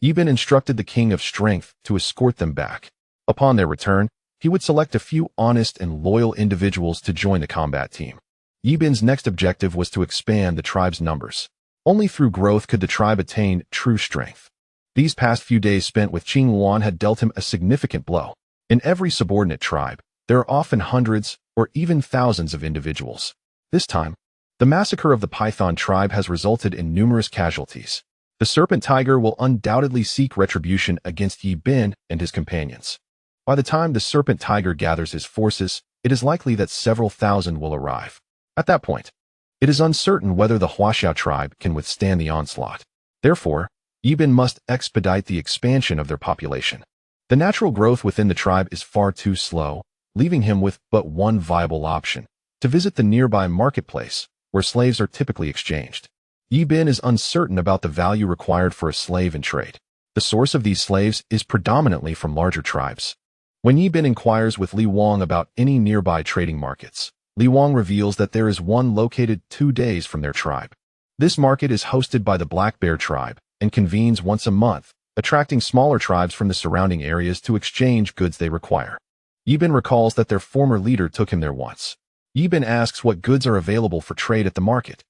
Yi Bin instructed the King of Strength to escort them back. Upon their return, he would select a few honest and loyal individuals to join the combat team. Yi Bin's next objective was to expand the tribe's numbers. Only through growth could the tribe attain true strength. These past few days spent with Qing Luan had dealt him a significant blow. In every subordinate tribe, there are often hundreds or even thousands of individuals. This time, the massacre of the Python tribe has resulted in numerous casualties. The Serpent Tiger will undoubtedly seek retribution against Yi Bin and his companions. By the time the Serpent Tiger gathers his forces, it is likely that several thousand will arrive. At that point, it is uncertain whether the Huaxia tribe can withstand the onslaught. Therefore, Yi Bin must expedite the expansion of their population. The natural growth within the tribe is far too slow, leaving him with but one viable option: to visit the nearby marketplace, where slaves are typically exchanged. Yi Bin is uncertain about the value required for a slave in trade. The source of these slaves is predominantly from larger tribes. When Yi Bin inquires with Li Wang about any nearby trading markets, Li Wang reveals that there is one located 2 days from their tribe. This market is hosted by the Black Bear tribe and convenes once a month, attracting smaller tribes from the surrounding areas to exchange goods they require. Yi Bin recalls that their former leader took him there once. Yi Bin asks what goods are available for trade at the market.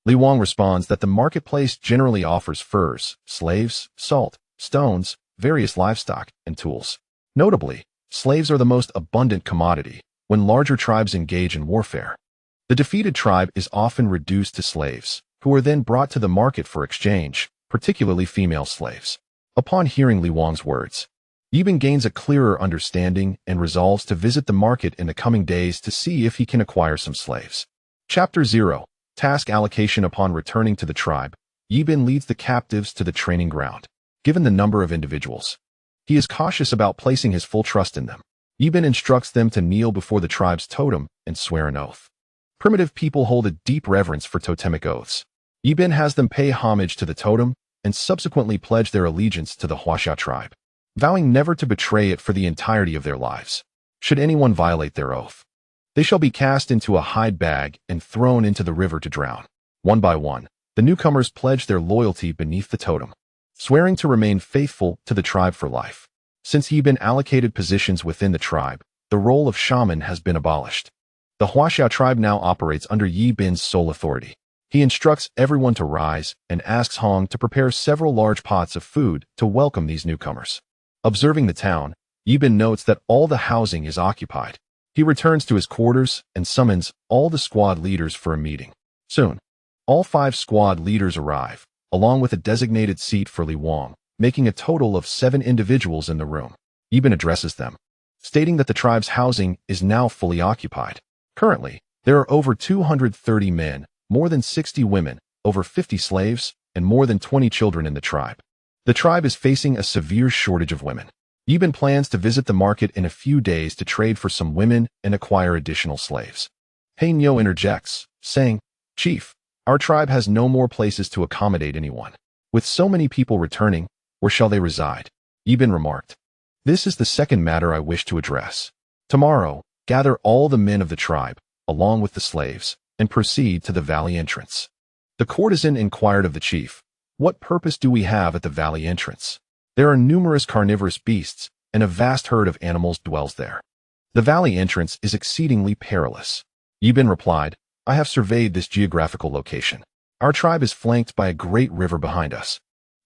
Li Wang responds that the marketplace generally offers furs, slaves, salt, stones, various livestock, and tools. Notably, slaves are the most abundant commodity when larger tribes engage in warfare. The defeated tribe is often reduced to slaves, who are then brought to the market for exchange, particularly female slaves. Upon hearing Li Wang's words, Yi Bin gains a clearer understanding and resolves to visit the market in the coming days to see if he can acquire some slaves. Chapter 0. Task allocation. Upon returning to the tribe, Yi Bin leads the captives to the training ground. Given the number of individuals, he is cautious about placing his full trust in them. Yi Bin instructs them to kneel before the tribe's totem and swear an oath. Primitive people hold a deep reverence for totemic oaths. Yi Bin has them pay homage to the totem and subsequently pledge their allegiance to the Huaxia tribe, vowing never to betray it for the entirety of their lives. Should anyone violate their oath, they shall be cast into a hide bag and thrown into the river to drown. One by one, the newcomers pledge their loyalty beneath the totem, swearing to remain faithful to the tribe for life. Since Yi Bin allocated positions within the tribe, the role of shaman has been abolished. The Huaxia tribe now operates under Yi Bin's sole authority. He instructs everyone to rise and asks Hong to prepare several large pots of food to welcome these newcomers. Observing the town, Yi Bin notes that all the housing is occupied. He returns to his quarters and summons all the squad leaders for a meeting. Soon, all 5 squad leaders arrive, along with a designated seat for Li Wang, making a total of 7 individuals in the room. Yi Bin addresses them, stating that the tribe's housing is now fully occupied. Currently, there are over 230 men, more than 60 women, over 50 slaves, and more than 20 children in the tribe. The tribe is facing a severe shortage of women. Yi Bin plans to visit the market in a few days to trade for some women and acquire additional slaves. Hei Nyo interjects, saying, "Chief, our tribe has no more places to accommodate anyone. With so many people returning, where shall they reside?" Yi Bin remarked, "This is the second matter I wish to address. Tomorrow, gather all the men of the tribe, along with the slaves, and proceed to the valley entrance." The courtesan inquired of the chief, "What purpose do we have at the valley entrance? There are numerous carnivorous beasts, and a vast herd of animals dwells there. The valley entrance is exceedingly perilous." Yi Bin replied, "I have surveyed this geographical location. Our tribe is flanked by a great river behind us.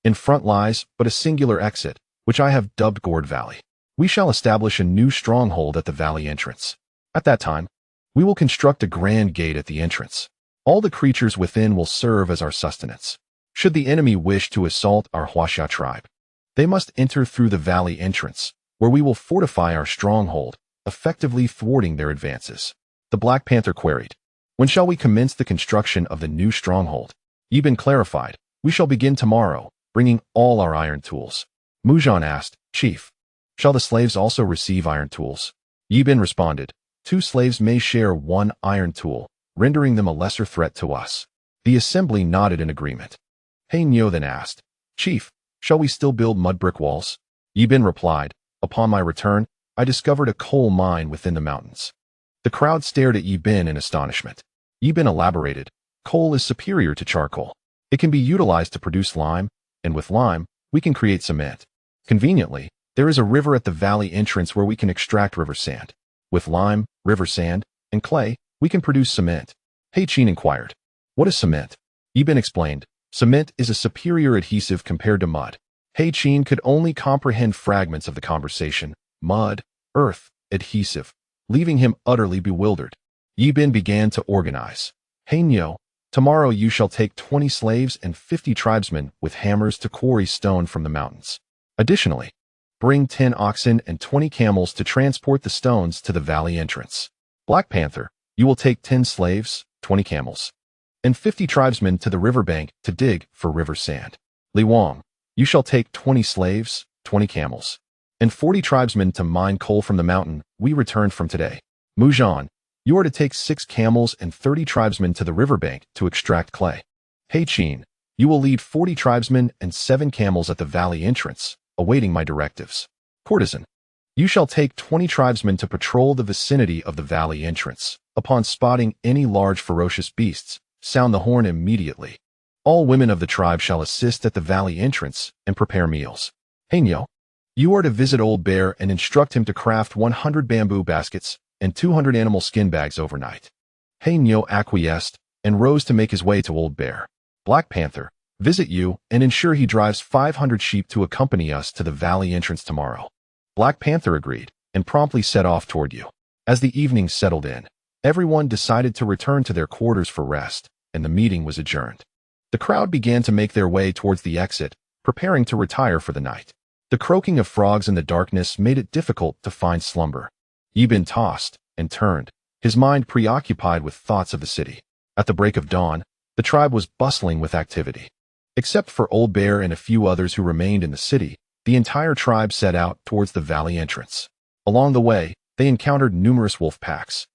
In front lies but a singular exit, which I have dubbed Gourd Valley. We shall establish a new stronghold at the valley entrance. At that time, we will construct a grand gate at the entrance. All the creatures within will serve as our sustenance. Should the enemy wish to assault our Huaxia tribe, they must enter through the valley entrance, where we will fortify our stronghold, effectively thwarting their advances. The Black Panther queried, "When shall we commence the construction of the new stronghold?" Yibin clarified, "We shall begin tomorrow, bringing all our iron tools." Mujan asked, "Chief, shall the slaves also receive iron tools?" Yibin responded, "2 slaves may share 1 iron tool, rendering them a lesser threat to us." The assembly nodded in agreement. He Nyo then asked, "Chief, shall we still build mud brick walls?" Yibin replied, "Upon my return, I discovered a coal mine within the mountains." The crowd stared at Yibin in astonishment. Yibin elaborated, "Coal is superior to charcoal. It can be utilized to produce lime, and with lime, we can create cement. Conveniently, there is a river at the valley entrance where we can extract river sand. With lime, river sand, and clay, we can produce cement." He Qin inquired, "What is cement?" Yibin explained, "Cement is a superior adhesive compared to mud." He Qin could only comprehend fragments of the conversation: mud, earth, adhesive, leaving him utterly bewildered. Yibin began to organize. "He Nyo, tomorrow you shall take 20 slaves and 50 tribesmen with hammers to quarry stone from the mountains. Additionally, bring 10 oxen and 20 camels to transport the stones to the valley entrance. Black Panther, you will take 10 slaves, 20 camels, and 50 tribesmen to the riverbank to dig for river sand. Li Wang, you shall take 20 slaves, 20 camels, and 40 tribesmen to mine coal from the mountain we returned from today. Mujan, you are to take 6 camels and 30 tribesmen to the riverbank to extract clay. He Qin, you will lead 40 tribesmen and 7 camels at the valley entrance, awaiting my directives. Courtesan, you shall take 20 tribesmen to patrol the vicinity of the valley entrance. Upon spotting any large ferocious beasts, sound the horn immediately. All women of the tribe shall assist at the valley entrance and prepare meals. He Nyo, you are to visit Old Bear and instruct him to craft 100 bamboo baskets and 200 animal skin bags overnight." He Nyo acquiesced and rose to make his way to Old Bear. "Black Panther, visit you and ensure he drives 500 sheep to accompany us to the valley entrance tomorrow." Black Panther agreed and promptly set off toward you. As the evening settled in, everyone decided to return to their quarters for rest, and the meeting was adjourned. The crowd began to make their way towards the exit, preparing to retire for the night. The croaking of frogs in the darkness made it difficult to find slumber. Yibin tossed and turned, his mind preoccupied with thoughts of the city. At the break of dawn, the tribe was bustling with activity. Except for Old Bear and a few others who remained in the city, the entire tribe set out towards the valley entrance. Along the way, they encountered numerous wolf packs.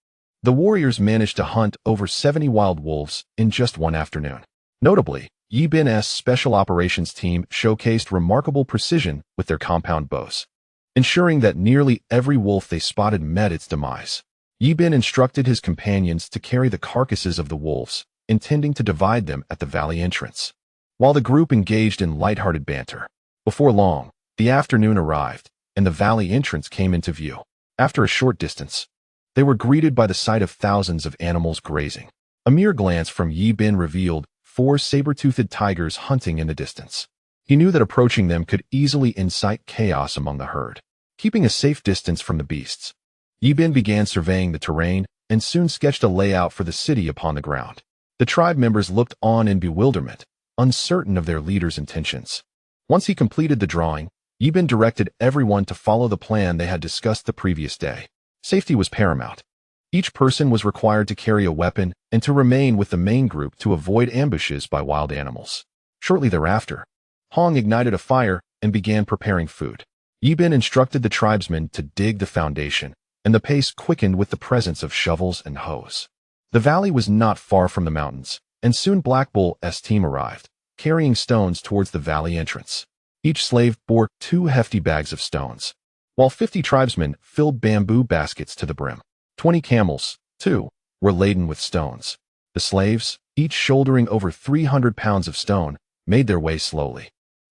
The warriors managed to hunt over 70 wild wolves in just one afternoon. Notably, Yibin's special operations team showcased remarkable precision with their compound bows, ensuring that nearly every wolf they spotted met its demise. Yibin instructed his companions to carry the carcasses of the wolves, intending to divide them at the valley entrance, while the group engaged in lighthearted banter. Before long, the afternoon arrived, and the valley entrance came into view. After a short distance, they were greeted by the sight of thousands of animals grazing. A mere glance from Yibin revealed 4 saber-toothed tigers hunting in the distance. He knew that approaching them could easily incite chaos among the herd. Keeping a safe distance from the beasts, Yibin began surveying the terrain and soon sketched a layout for the city upon the ground. The tribe members looked on in bewilderment, uncertain of their leader's intentions. Once he completed the drawing, Yibin directed everyone to follow the plan they had discussed the previous day. Safety was paramount. Each person was required to carry a weapon and to remain with the main group to avoid ambushes by wild animals. Shortly thereafter, Hong ignited a fire and began preparing food. Yibin instructed the tribesmen to dig the foundation, and the pace quickened with the presence of shovels and hoes. The valley was not far from the mountains, and soon Black Bull's team arrived, carrying stones towards the valley entrance. Each slave bore 2 hefty bags of stones, while 50 tribesmen filled bamboo baskets to the brim. 20 camels, too, were laden with stones. The slaves, each shouldering over 300 pounds of stone, made their way slowly.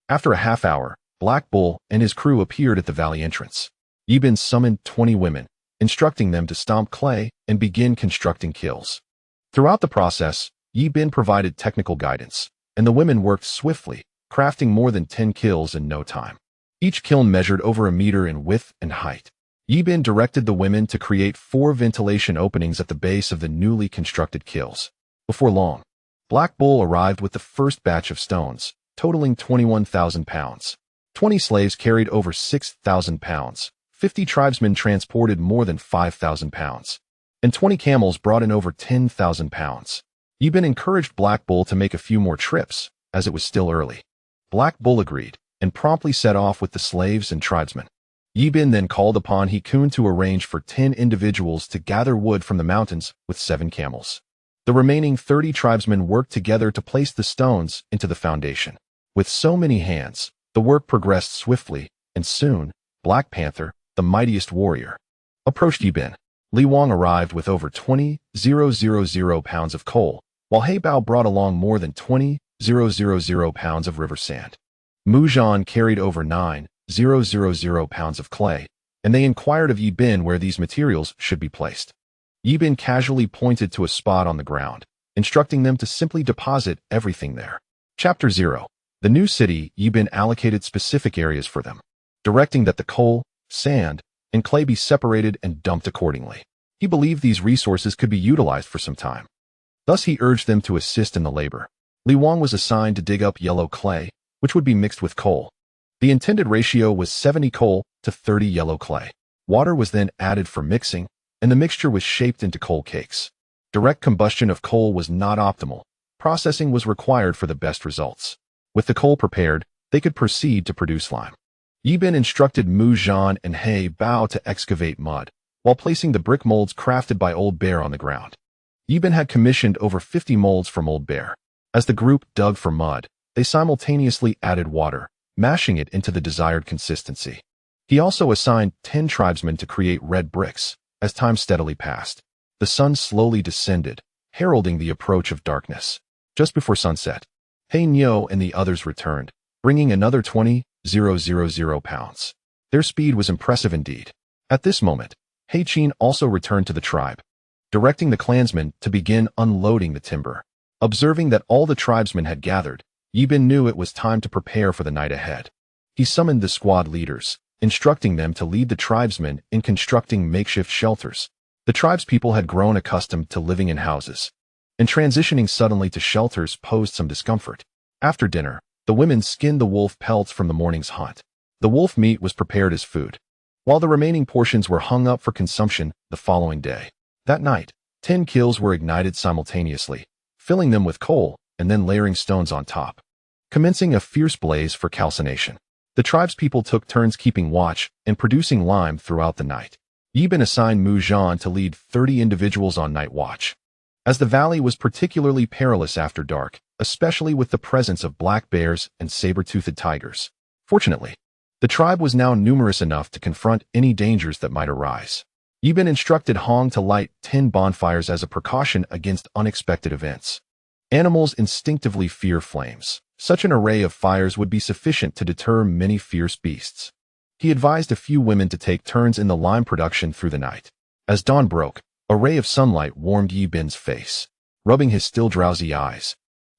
After a half hour, Black Bull and his crew appeared at the valley entrance. Yibin summoned 20 women, instructing them to stomp clay and begin constructing kilns. Throughout the process, Yi Bin provided technical guidance, and the women worked swiftly, crafting more than 10 kilns in no time. Each kiln measured over a meter in width and height. Yi Bin directed the women to create 4 ventilation openings at the base of the newly constructed kilns. Before long, Black Bull arrived with the first batch of stones, totaling 21,000 pounds. 20 slaves carried over 6,000 pounds, 50 tribesmen transported more than 5,000 pounds, and 20 camels brought in over 10,000 pounds. Yi Bin encouraged Black Bull to make a few more trips, as it was still early. Black Bull agreed, and promptly set off with the slaves and tribesmen. Yi Bin then called upon He Kun to arrange for 10 individuals to gather wood from the mountains with 7 camels. The remaining 30 tribesmen worked together to place the stones into the foundation. With so many hands, the work progressed swiftly, and soon, Black Panther, the mightiest warrior, approached Yi Bin. Li Wang arrived with over 20,000 pounds of coal, while He Bao brought along more than 20,000 pounds of river sand. Mu Zhan carried over 9,000 pounds of clay, and they inquired of Yi Bin where these materials should be placed. Yi Bin casually pointed to a spot on the ground, instructing them to simply deposit everything there. Chapter 0. The new city. Yi Bin allocated specific areas for them, directing that the coal, sand, and clay be separated and dumped accordingly. He believed these resources could be utilized for some time. Thus he urged them to assist in the labor. Li Wang was assigned to dig up yellow clay, which would be mixed with coal. The intended ratio was 70 coal to 30 yellow clay. Water was then added for mixing, and the mixture was shaped into coal cakes. Direct combustion of coal was not optimal. Processing was required for the best results. With the coal prepared, they could proceed to produce lime. Yi Bin instructed Mu Zhan and He Bao to excavate mud, while placing the brick molds crafted by Old Bear on the ground. Yi Bin had commissioned over 50 molds from Old Bear. As the group dug for mud, they simultaneously added water, mashing it into the desired consistency. He also assigned 10 tribesmen to create red bricks. As time steadily passed, the sun slowly descended, heralding the approach of darkness. Just before sunset, He Nyo and the others returned, bringing another 20,000 pounds. Their speed was impressive indeed. At this moment, He Qin also returned to the tribe, directing the clansmen to begin unloading the timber. Observing that all the tribesmen had gathered, Yi Bin knew it was time to prepare for the night ahead. He summoned the squad leaders, instructing them to lead the tribesmen in constructing makeshift shelters. The tribespeople had grown accustomed to living in houses, and transitioning suddenly to shelters posed some discomfort. After dinner, the women skinned the wolf pelts from the morning's hunt. The wolf meat was prepared as food, while the remaining portions were hung up for consumption the following day. That night, 10 kilns were ignited simultaneously, filling them with coal and then layering stones on top, commencing a fierce blaze for calcination. The tribespeople took turns keeping watch and producing lime throughout the night. Yi Bin assigned Mu Zhan to lead 30 individuals on night watch. As the valley was particularly perilous after dark, especially with the presence of black bears and saber-toothed tigers. Fortunately, the tribe was now numerous enough to confront any dangers that might arise. Yi Bin instructed Hong to light 10 bonfires as a precaution against unexpected events. Animals instinctively fear flames. Such an array of fires would be sufficient to deter many fierce beasts. He advised a few women to take turns in the lime production through the night. As dawn broke, a ray of sunlight warmed Yi Bin's face, rubbing his still drowsy eyes.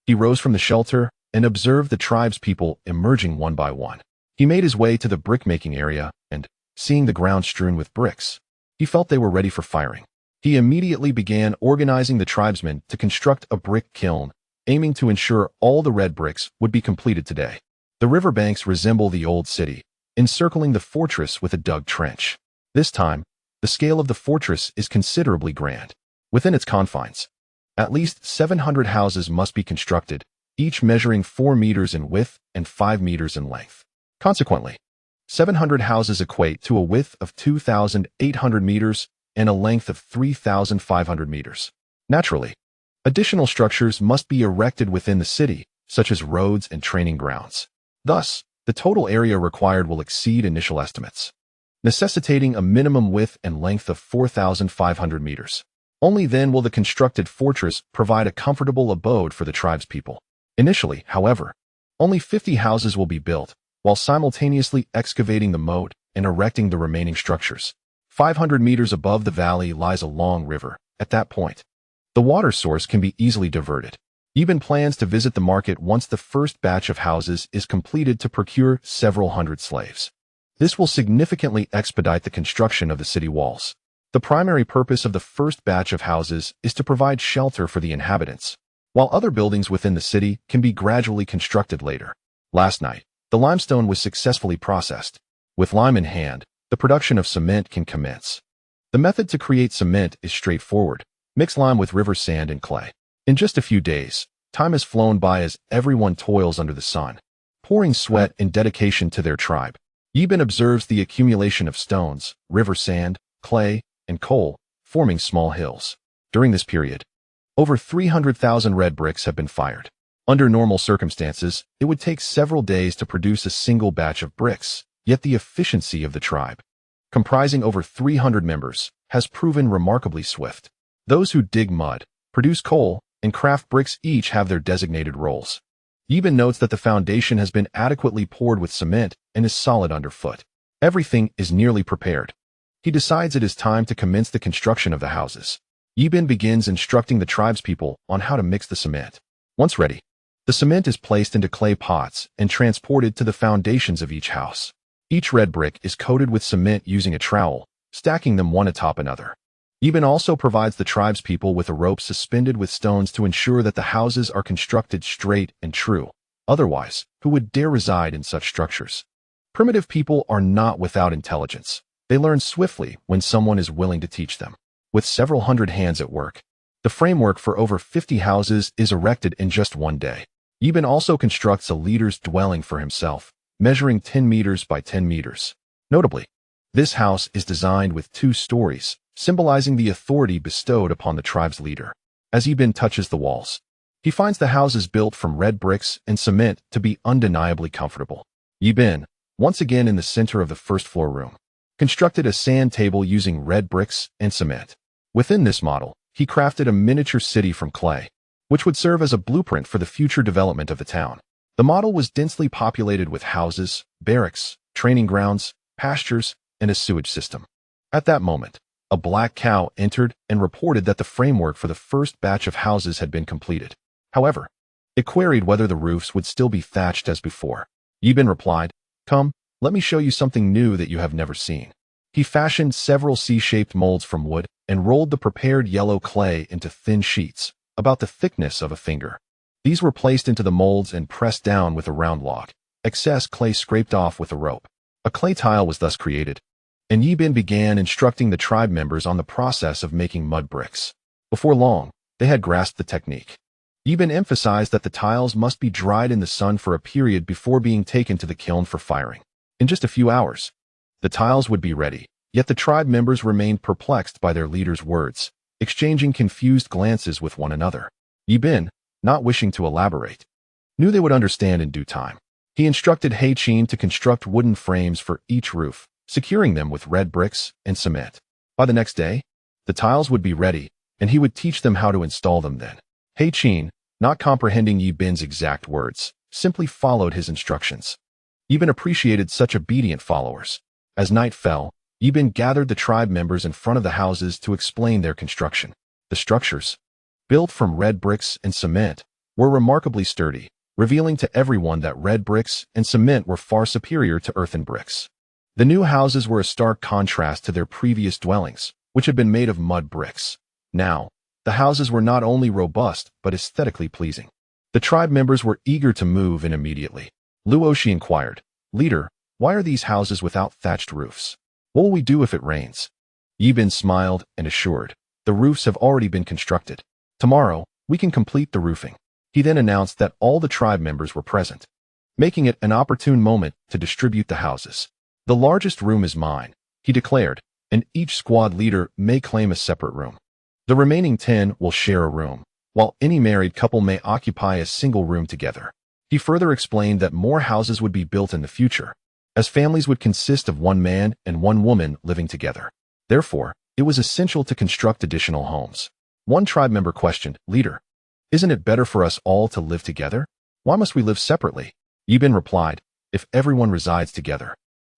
He rose from the shelter and observed the tribespeople emerging one by one. He made his way to the brick-making area and, seeing the ground strewn with bricks, he felt they were ready for firing. He immediately began organizing the tribesmen to construct a brick kiln, aiming to ensure all the red bricks would be completed today. The riverbanks resemble the old city, encircling the fortress with a dug trench. This time, the scale of the fortress is considerably grand. Within its confines, at least 700 houses must be constructed, each measuring 4 meters in width and 5 meters in length. Consequently, 700 houses equate to a width of 2,800 meters and a length of 3,500 meters. Naturally, additional structures must be erected within the city, such as roads and training grounds. Thus, the total area required will exceed initial estimates, necessitating a minimum width and length of 4,500 meters. Only then will the constructed fortress provide a comfortable abode for the tribespeople. Initially, however, only 50 houses will be built, while simultaneously excavating the moat and erecting the remaining structures. 500 meters above the valley lies a long river. At that point, the water source can be easily diverted. Yibin plans to visit the market once the first batch of houses is completed to procure several hundred slaves. This will significantly expedite the construction of the city walls. The primary purpose of the first batch of houses is to provide shelter for the inhabitants, while other buildings within the city can be gradually constructed later. Last night, the limestone was successfully processed. With lime in hand, the production of cement can commence. The method to create cement is straightforward. Mix lime with river sand and clay. In just a few days, time has flown by as everyone toils under the sun, pouring sweat and dedication to their tribe. Yibin observes the accumulation of stones, river sand, clay, and coal, forming small hills. During this period, over 300,000 red bricks have been fired. Under normal circumstances, it would take several days to produce a single batch of bricks, yet the efficiency of the tribe, comprising over 300 members, has proven remarkably swift. Those who dig mud, produce coal, and craft bricks each have their designated roles. Yibin notes that the foundation has been adequately poured with cement and is solid underfoot. Everything is nearly prepared. He decides it is time to commence the construction of the houses. Yibin begins instructing the tribespeople on how to mix the cement. Once ready, the cement is placed into clay pots and transported to the foundations of each house. Each red brick is coated with cement using a trowel, stacking them one atop another. Yibin also provides the tribespeople with a rope suspended with stones to ensure that the houses are constructed straight and true. Otherwise, who would dare reside in such structures? Primitive people are not without intelligence. They learn swiftly when someone is willing to teach them. With several hundred hands at work, the framework for over 50 houses is erected in just one day. Yibin also constructs a leader's dwelling for himself, measuring 10 meters by 10 meters. Notably, this house is designed with 2 stories, symbolizing the authority bestowed upon the tribe's leader. As Yibin touches the walls, he finds the houses built from red bricks and cement to be undeniably comfortable. Yibin, once again in the center of the first floor room, constructed a sand table using red bricks and cement. Within this model, he crafted a miniature city from clay, which would serve as a blueprint for the future development of the town. The model was densely populated with houses, barracks, training grounds, pastures, and a sewage system. At that moment, a black cow entered and reported that the framework for the first batch of houses had been completed. However, it queried whether the roofs would still be thatched as before. Yibin replied, "Come, let me show you something new that you have never seen." He fashioned several C-shaped molds from wood and rolled the prepared yellow clay into thin sheets, about the thickness of a finger. These were placed into the molds and pressed down with a round log. Excess clay scraped off with a rope. A clay tile was thus created, and Yibin began instructing the tribe members on the process of making mud bricks. Before long, they had grasped the technique. Yibin emphasized that the tiles must be dried in the sun for a period before being taken to the kiln for firing. In just a few hours, the tiles would be ready, yet the tribe members remained perplexed by their leader's words, exchanging confused glances with one another. Yibin, not wishing to elaborate, knew they would understand in due time. He instructed Haichin to construct wooden frames for each roof, securing them with red bricks and cement. By the next day, the tiles would be ready, and he would teach them how to install them then. Haichin, not comprehending Yibin's exact words, simply followed his instructions. Yibin appreciated such obedient followers. As night fell, Yibin gathered the tribe members in front of the houses to explain their construction. The structures, built from red bricks and cement, were remarkably sturdy, revealing to everyone that red bricks and cement were far superior to earthen bricks. The new houses were a stark contrast to their previous dwellings, which had been made of mud bricks. Now, the houses were not only robust but aesthetically pleasing. The tribe members were eager to move in immediately. Luoshi inquired, "Leader, why are these houses without thatched roofs? What will we do if it rains?" Yibin smiled and assured, "The roofs have already been constructed. Tomorrow, we can complete the roofing." He then announced that all the tribe members were present, making it an opportune moment to distribute the houses. "The largest room is mine," he declared, "and each squad leader may claim a separate room. The remaining 10 will share a room, while any married couple may occupy a single room together." He further explained that more houses would be built in the future, as families would consist of one man and one woman living together. Therefore, it was essential to construct additional homes. One tribe member questioned, "Leader, isn't it better for us all to live together? Why must we live separately?" Yibin replied, "If everyone resides together,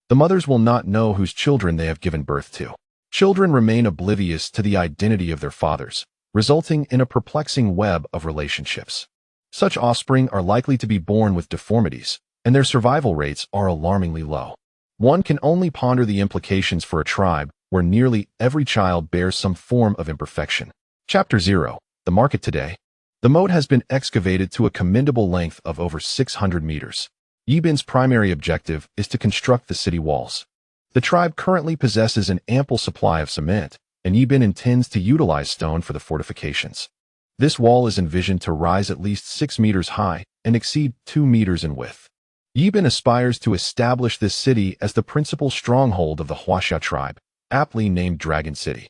the mothers will not know whose children they have given birth to. Children remain oblivious to the identity of their fathers, resulting in a perplexing web of relationships. Such offspring are likely to be born with deformities, and their survival rates are alarmingly low. One can only ponder the implications for a tribe where nearly every child bears some form of imperfection. Chapter 0. The Market Today. The moat has been excavated to a commendable length of over 600 meters. Yibin's primary objective is to construct the city walls. The tribe currently possesses an ample supply of cement, and Yibin intends to utilize stone for the fortifications. This wall is envisioned to rise at least 6 meters high and exceed 2 meters in width. Yibin aspires to establish this city as the principal stronghold of the Huaxia tribe, aptly named Dragon City.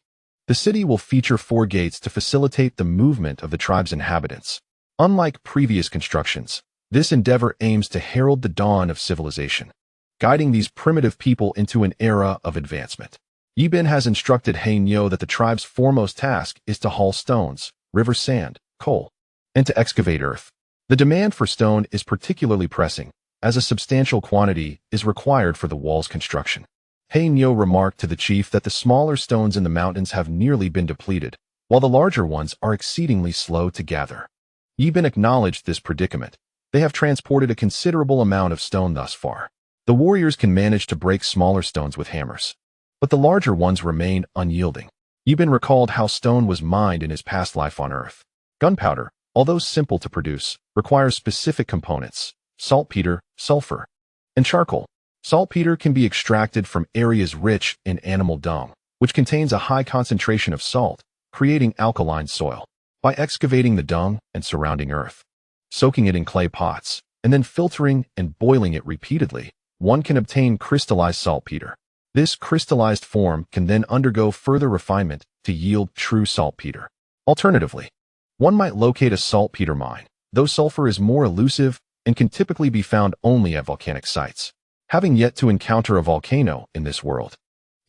The city will feature 4 gates to facilitate the movement of the tribe's inhabitants. Unlike previous constructions, this endeavor aims to herald the dawn of civilization, guiding these primitive people into an era of advancement. Yibin has instructed Hainyo that the tribe's foremost task is to haul stones, river sand, coal, and to excavate earth. The demand for stone is particularly pressing, as a substantial quantity is required for the wall's construction. Hainyo remarked to the chief that the smaller stones in the mountains have nearly been depleted, while the larger ones are exceedingly slow to gather. Yibin acknowledged this predicament. They have transported a considerable amount of stone thus far. The warriors can manage to break smaller stones with hammers, but the larger ones remain unyielding. Yibin recalled how stone was mined in his past life on Earth. Gunpowder, although simple to produce, requires specific components: saltpeter, sulfur, and charcoal. Saltpeter can be extracted from areas rich in animal dung, which contains a high concentration of salt, creating alkaline soil. By excavating the dung and surrounding earth, soaking it in clay pots, and then filtering and boiling it repeatedly, one can obtain crystallized saltpeter. This crystallized form can then undergo further refinement to yield true saltpeter. Alternatively, one might locate a saltpeter mine, though sulfur is more elusive and can typically be found only at volcanic sites. Having yet to encounter a volcano in this world,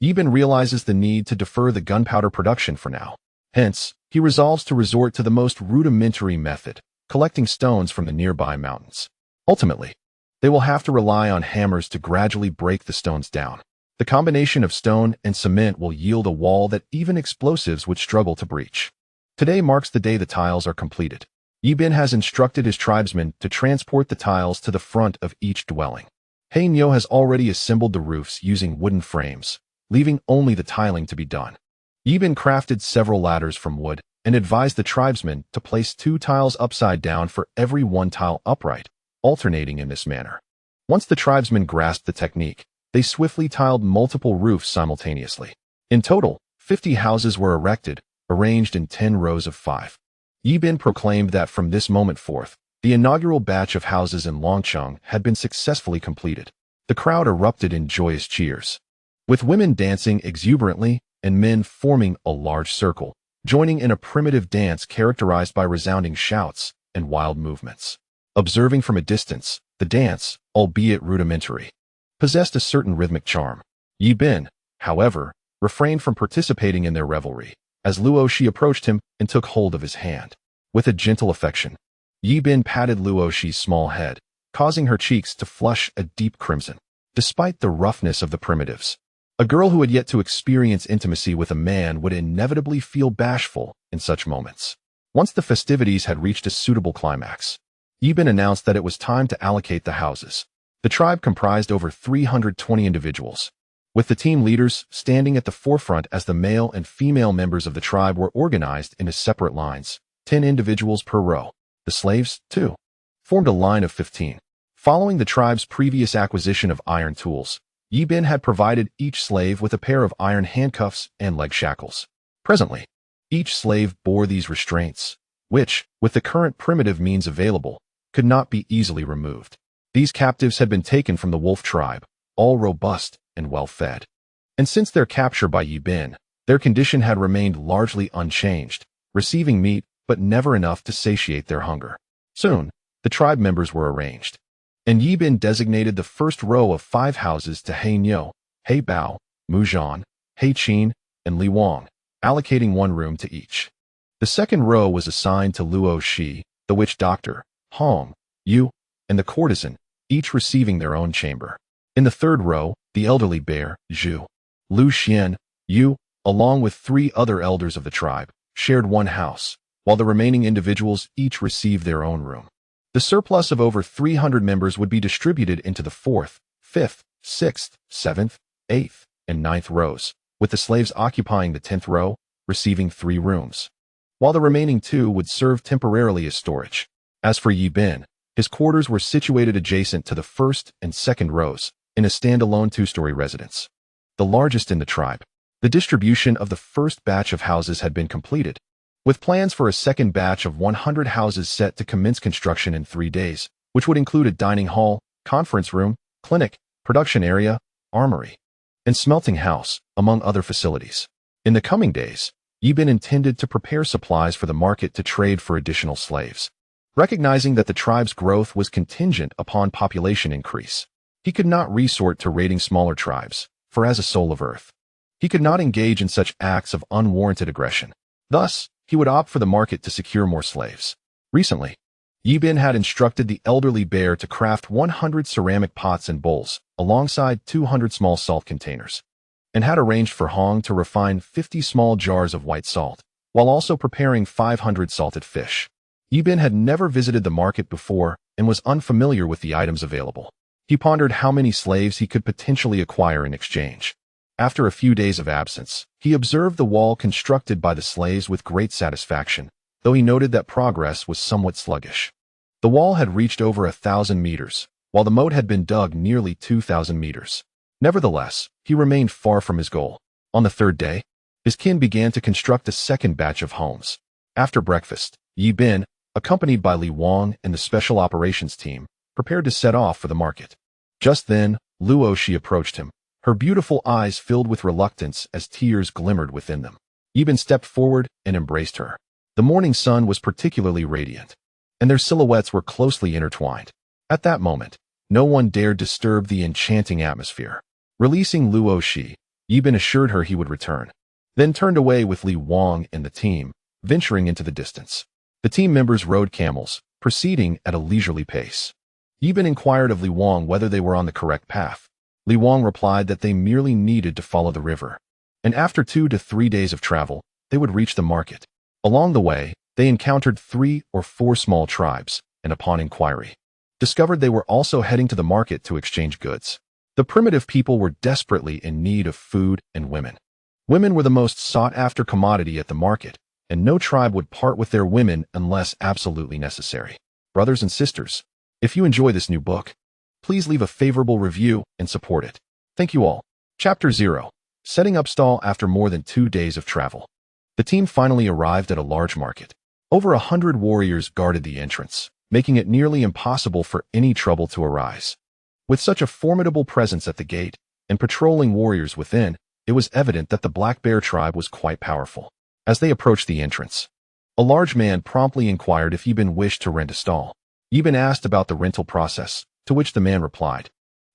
Yibin realizes the need to defer the gunpowder production for now. Hence, he resolves to resort to the most rudimentary method, collecting stones from the nearby mountains. Ultimately, they will have to rely on hammers to gradually break the stones down. The combination of stone and cement will yield a wall that even explosives would struggle to breach. Today marks the day the tiles are completed. Yibin has instructed his tribesmen to transport the tiles to the front of each dwelling. Hainyo has already assembled the roofs using wooden frames, leaving only the tiling to be done. Yibin crafted several ladders from wood and advised the tribesmen to place 2 tiles upside down for every 1 tile upright, alternating in this manner. Once the tribesmen grasped the technique, they swiftly tiled multiple roofs simultaneously. In total, 50 houses were erected, arranged in 10 rows of 5. Yibin proclaimed that from this moment forth, the inaugural batch of houses in Longcheng had been successfully completed. The crowd erupted in joyous cheers, with women dancing exuberantly and men forming a large circle, joining in a primitive dance characterized by resounding shouts and wild movements. Observing from a distance, the dance, albeit rudimentary, possessed a certain rhythmic charm. Yibin, however, refrained from participating in their revelry, as Luo Shi approached him and took hold of his hand. With a gentle affection, Yibin patted Luo Shi's small head, causing her cheeks to flush a deep crimson. Despite the roughness of the primitives, a girl who had yet to experience intimacy with a man would inevitably feel bashful in such moments. Once the festivities had reached a suitable climax, Yibin announced that it was time to allocate the houses. The tribe comprised over 320 individuals, with the team leaders standing at the forefront as the male and female members of the tribe were organized into separate lines, 10 individuals per row. The slaves, too, formed a line of 15. Following the tribe's previous acquisition of iron tools, Yibin had provided each slave with a pair of iron handcuffs and leg shackles. Presently, each slave bore these restraints, which, with the current primitive means available, could not be easily removed. These captives had been taken from the wolf tribe, all robust and well-fed. And since their capture by Yibin, their condition had remained largely unchanged, receiving meat but never enough to satiate their hunger. Soon, the tribe members were arranged, and Yibin designated the first row of 5 houses to Hainyo, Bao, Muzhan, Qin, and Li Wang, allocating 1 room to each. The second row was assigned to Luo Shi, the witch doctor, Hong, Yu, and the courtesan, each receiving their own chamber. In the third row, the elderly bear, Zhu, Lu Xian, Yu, along with 3 other elders of the tribe, shared 1 house, while the remaining individuals each received their own room. The surplus of over 300 members would be distributed into the 4th, 5th, 6th, 7th, 8th, and 9th rows, with the slaves occupying the 10th row, receiving 3 rooms, while the remaining 2 would serve temporarily as storage. As for Yi Bin, his quarters were situated adjacent to the 1st and 2nd rows, in a standalone 2-story residence, the largest in the tribe. The distribution of the first batch of houses had been completed, with plans for a second batch of 100 houses set to commence construction in 3 days, which would include a dining hall, conference room, clinic, production area, armory, and smelting house, among other facilities. In the coming days, Yi Bin intended to prepare supplies for the market to trade for additional slaves. Recognizing that the tribe's growth was contingent upon population increase, he could not resort to raiding smaller tribes, for as a soul of earth, he could not engage in such acts of unwarranted aggression. Thus, he would opt for the market to secure more slaves. Recently, Yi Bin had instructed the elderly bear to craft 100 ceramic pots and bowls, alongside 200 small salt containers, and had arranged for Hong to refine 50 small jars of white salt, while also preparing 500 salted fish. Yi Bin had never visited the market before and was unfamiliar with the items available. He pondered how many slaves he could potentially acquire in exchange. After a few days of absence, he observed the wall constructed by the slaves with great satisfaction, though he noted that progress was somewhat sluggish. The wall had reached over 1,000 meters, while the moat had been dug nearly 2,000 meters. Nevertheless, he remained far from his goal. On the 3rd day, his kin began to construct a second batch of homes. After breakfast, Yi Bin, accompanied by Li Wang and the special operations team, prepared to set off for the market. Just then, Luo Shi approached him, her beautiful eyes filled with reluctance as tears glimmered within them. Yi Bin stepped forward and embraced her. The morning sun was particularly radiant, and their silhouettes were closely intertwined. At that moment, no one dared disturb the enchanting atmosphere. Releasing Luo Shi, Yi Bin assured her he would return, then turned away with Li Wang and the team, venturing into the distance. The team members rode camels, proceeding at a leisurely pace. Yi Bin inquired of Li Wang whether they were on the correct path. Li Wang replied that they merely needed to follow the river, and after 2 to 3 days of travel, they would reach the market. Along the way, they encountered 3 or 4 small tribes, and upon inquiry, discovered they were also heading to the market to exchange goods. The primitive people were desperately in need of food and women. Women were the most sought-after commodity at the market, and no tribe would part with their women unless absolutely necessary. Brothers and sisters, if you enjoy this new book, please leave a favorable review and support it. Thank you all. Chapter 0. Setting up stall after more than 2 days of travel. The team finally arrived at a large market. Over 100 warriors guarded the entrance, making it nearly impossible for any trouble to arise. With such a formidable presence at the gate and patrolling warriors within, it was evident that the Black Bear tribe was quite powerful. As they approached the entrance, a large man promptly inquired if Yi Bin wished to rent a stall. Yi Bin asked about the rental process, to which the man replied,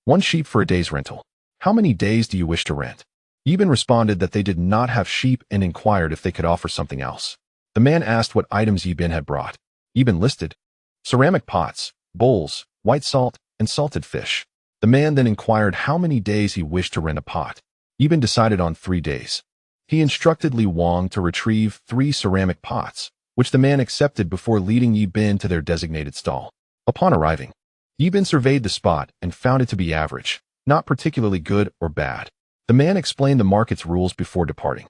1 sheep for a day's rental. How many days do you wish to rent? Yi Bin responded that they did not have sheep and inquired if they could offer something else. The man asked what items Yi Bin had brought. Yi Bin listed ceramic pots, bowls, white salt, and salted fish. The man then inquired how many days he wished to rent a pot. Yi Bin decided on 3 days. He instructed Li Wang to retrieve 3 ceramic pots, which the man accepted before leading Yi Bin to their designated stall. Upon arriving, Yi Bin surveyed the spot and found it to be average, not particularly good or bad. The man explained the market's rules before departing.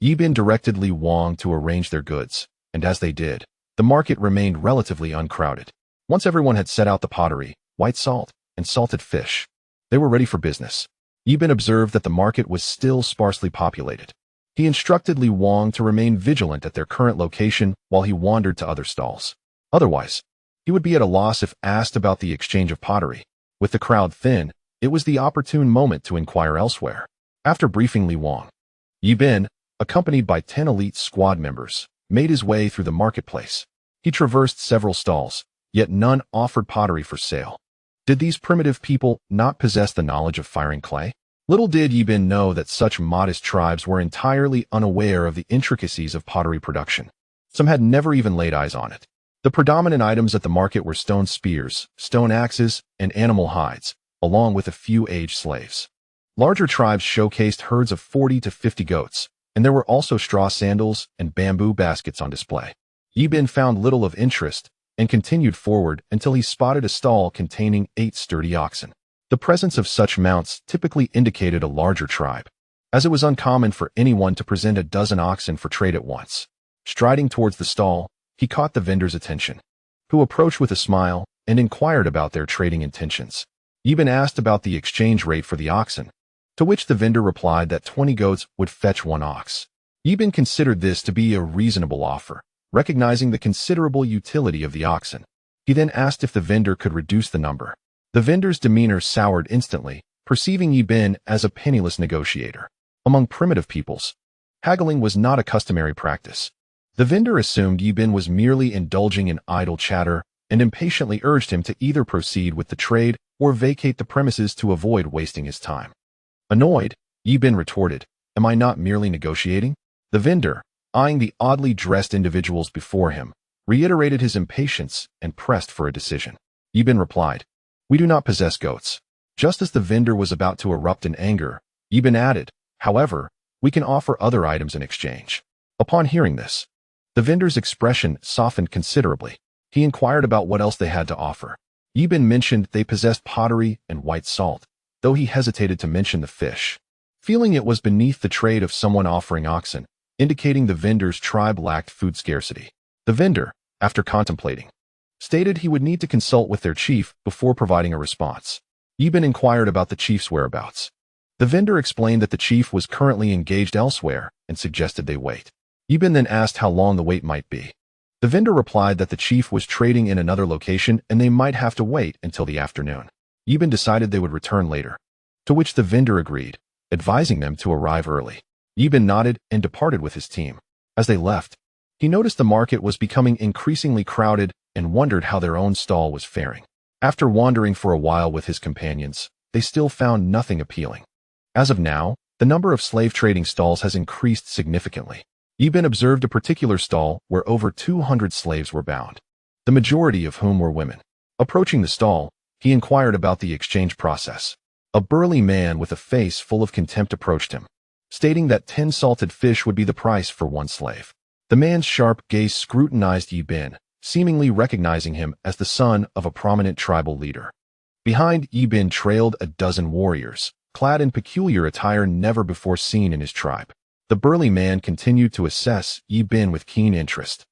Yi Bin directed Li Wang to arrange their goods, and as they did, the market remained relatively uncrowded. Once everyone had set out the pottery, white salt, and salted fish, they were ready for business. Yi Bin observed that the market was still sparsely populated. He instructed Li Wang to remain vigilant at their current location while he wandered to other stalls. Otherwise, he would be at a loss if asked about the exchange of pottery. With the crowd thin, it was the opportune moment to inquire elsewhere. After briefing Li Wang, Yi Bin, accompanied by 10 elite squad members, made his way through the marketplace. He traversed several stalls, yet none offered pottery for sale. Did these primitive people not possess the knowledge of firing clay? Little did Yi Bin know that such modest tribes were entirely unaware of the intricacies of pottery production. Some had never even laid eyes on it. The predominant items at the market were stone spears, stone axes, and animal hides, along with a few aged slaves. Larger tribes showcased herds of 40 to 50 goats, and there were also straw sandals and bamboo baskets on display. Yi Bin found little of interest and continued forward until he spotted a stall containing 8 sturdy oxen. The presence of such mounts typically indicated a larger tribe, as it was uncommon for anyone to present a dozen oxen for trade at once. Striding towards the stall, he caught the vendor's attention, who approached with a smile and inquired about their trading intentions. Ibn asked about the exchange rate for the oxen, to which the vendor replied that 20 goats would fetch 1 ox. Ibn considered this to be a reasonable offer, recognizing the considerable utility of the oxen. He then asked if the vendor could reduce the number. The vendor's demeanor soured instantly, perceiving Ibn as a penniless negotiator. Among primitive peoples, haggling was not a customary practice. The vendor assumed Ibn was merely indulging in idle chatter and impatiently urged him to either proceed with the trade or vacate the premises to avoid wasting his time. Annoyed, Ibn retorted, "Am I not merely negotiating?" The vendor, eyeing the oddly dressed individuals before him, reiterated his impatience and pressed for a decision. Ibn replied, "We do not possess goats." Just as the vendor was about to erupt in anger, Ibn added, "However, we can offer other items in exchange." Upon hearing this, the vendor's expression softened considerably. He inquired about what else they had to offer. Ibn mentioned they possessed pottery and white salt, though he hesitated to mention the fish, feeling it was beneath the trade of someone offering oxen, indicating the vendor's tribe lacked food scarcity. The vendor, after contemplating, stated he would need to consult with their chief before providing a response. Ibn inquired about the chief's whereabouts. The vendor explained that the chief was currently engaged elsewhere and suggested they wait. Ibn then asked how long the wait might be. The vendor replied that the chief was trading in another location and they might have to wait until the afternoon. Ibn decided they would return later, to which the vendor agreed, advising them to arrive early. Ibn nodded and departed with his team. As they left, he noticed the market was becoming increasingly crowded and wondered how their own stall was faring. After wandering for a while with his companions, they still found nothing appealing. As of now, the number of slave trading stalls has increased significantly. Ibn observed a particular stall where over 200 slaves were bound, the majority of whom were women. Approaching the stall, he inquired about the exchange process. A burly man with a face full of contempt approached him, stating that 10 salted fish would be the price for 1 slave. The man's sharp gaze scrutinized Ibn, seemingly recognizing him as the son of a prominent tribal leader. Behind Ibn trailed a dozen warriors, clad in peculiar attire never before seen in his tribe. The burly man continued to assess Ibn with keen interest.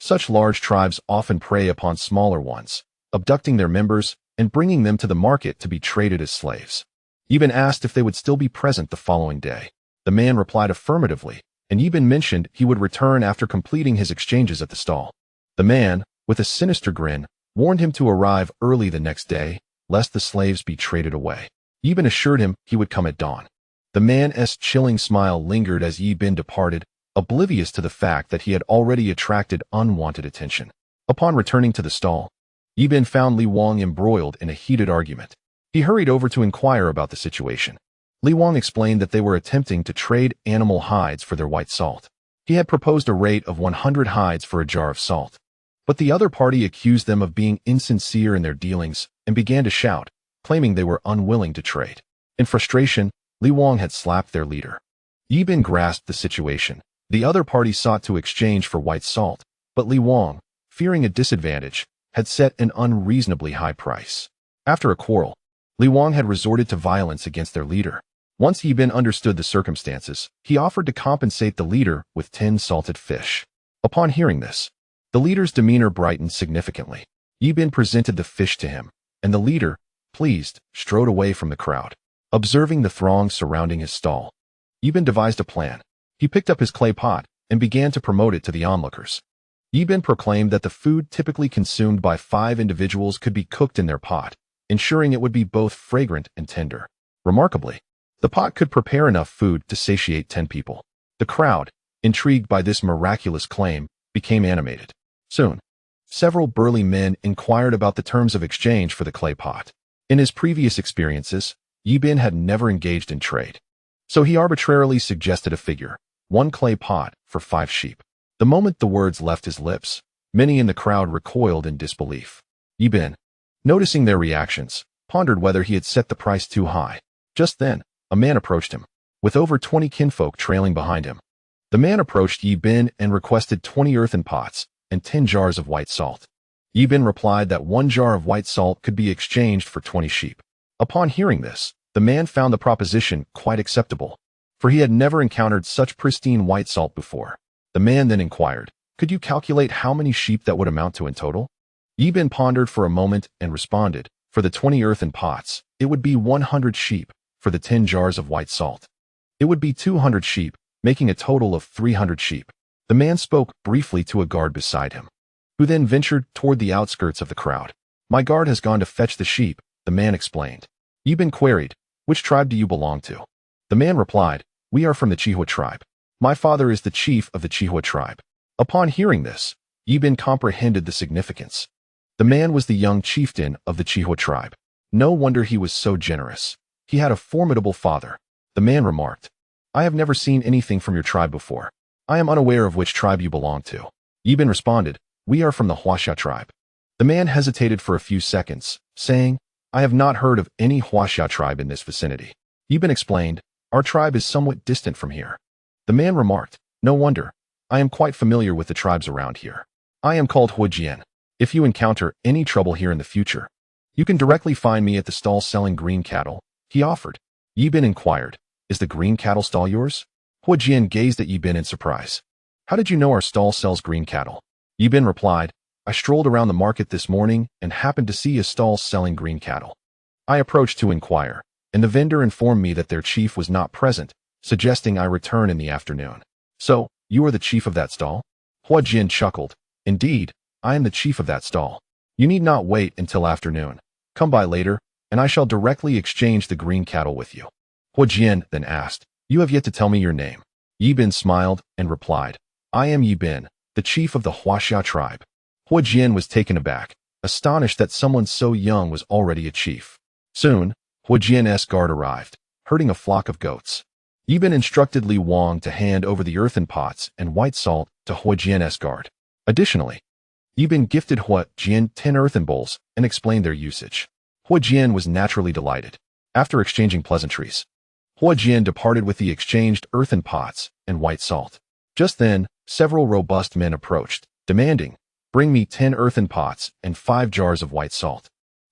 Such large tribes often prey upon smaller ones, abducting their members and bringing them to the market to be traded as slaves. Ibn asked if they would still be present the following day. The man replied affirmatively, and Ibn mentioned he would return after completing his exchanges at the stall. The man, with a sinister grin, warned him to arrive early the next day, lest the slaves be traded away. Ibn assured him he would come at dawn. The man's chilling smile lingered as Ibn departed, oblivious to the fact that he had already attracted unwanted attention. Upon returning to the stall, Ibn found Li Wang embroiled in a heated argument. He hurried over to inquire about the situation. Li Wang explained that they were attempting to trade animal hides for their white salt. He had proposed a rate of 100 hides for a jar of salt, but the other party accused them of being insincere in their dealings and began to shout, claiming they were unwilling to trade. In frustration, Li Wang had slapped their leader. Ibn grasped the situation. The other party sought to exchange for white salt, but Li Wang, fearing a disadvantage, had set an unreasonably high price. After a quarrel, Li Wang had resorted to violence against their leader. Once Ibn understood the circumstances, he offered to compensate the leader with 10 salted fish. Upon hearing this, the leader's demeanor brightened significantly. Ibn presented the fish to him, and the leader, pleased, strode away from the crowd. Observing the throng surrounding his stall, Ibn devised a plan. He picked up his clay pot and began to promote it to the onlookers. Ibn proclaimed that the food typically consumed by 5 individuals could be cooked in their pot, ensuring it would be both fragrant and tender. Remarkably, the pot could prepare enough food to satiate 10 people. The crowd, intrigued by this miraculous claim, became animated. Soon, several burly men inquired about the terms of exchange for the clay pot. In his previous experiences, Ibn had never engaged in trade, so he arbitrarily suggested a figure, 1 clay pot for 5 sheep. The moment the words left his lips, many in the crowd recoiled in disbelief. Ibn, noticing their reactions, pondered whether he had set the price too high. Just then, a man approached him, with over 20 kinfolk trailing behind him. The man approached Ibn and requested 20 earthen pots and 10 jars of white salt. Yi Bin replied that 1 jar of white salt could be exchanged for 20 sheep. Upon hearing this, the man found the proposition quite acceptable, for he had never encountered such pristine white salt before. The man then inquired, "Could you calculate how many sheep that would amount to in total?" Yi Bin pondered for a moment and responded, "For the 20 earthen pots, it would be 100 sheep. For the 10 jars of white salt, it would be 200 sheep, making a total of 300 sheep. The man spoke briefly to a guard beside him, who then ventured toward the outskirts of the crowd. "My guard has gone to fetch the sheep," the man explained. Yi Bin queried, "Which tribe do you belong to?" The man replied, "We are from the Chihua tribe. My father is the chief of the Chihua tribe." Upon hearing this, Yi Bin comprehended the significance. The man was the young chieftain of the Chihua tribe. No wonder he was so generous. He had a formidable father. The man remarked, "I have never seen anything from your tribe before. I am unaware of which tribe you belong to." Yi Bin responded, "We are from the Huaxia tribe." The man hesitated for a few seconds, saying, "I have not heard of any Huaxia tribe in this vicinity." Yi Bin explained, "Our tribe is somewhat distant from here." The man remarked, "No wonder. I am quite familiar with the tribes around here. I am called Huajian. If you encounter any trouble here in the future, you can directly find me at the stall selling green cattle," he offered. Yi Bin inquired, "Is the green cattle stall yours?" Huajian gazed at Yi Bin in surprise. "How did you know our stall sells green cattle?" Yi Bin replied, "I strolled around the market this morning and happened to see a stall selling green cattle. I approached to inquire, and the vendor informed me that their chief was not present, suggesting I return in the afternoon." "So, you are the chief of that stall?" Huajian chuckled. "Indeed, I am the chief of that stall. You need not wait until afternoon. Come by later, and I shall directly exchange the green cattle with you." Huajian then asked, "You have yet to tell me your name." Yi Bin smiled and replied, "I am Yi Bin, the chief of the Huaxia tribe." Huajian was taken aback, astonished that someone so young was already a chief. Soon, Huajian's guard arrived, herding a flock of goats. Yi Bin instructed Li Wang to hand over the earthen pots and white salt to Huajian's guard. Additionally, Yi Bin gifted Huajian 10 earthen bowls and explained their usage. Huajian was naturally delighted. After exchanging pleasantries, Huajian departed with the exchanged earthen pots and white salt. Just then, several robust men approached, demanding, "Bring me 10 earthen pots and 5 jars of white salt."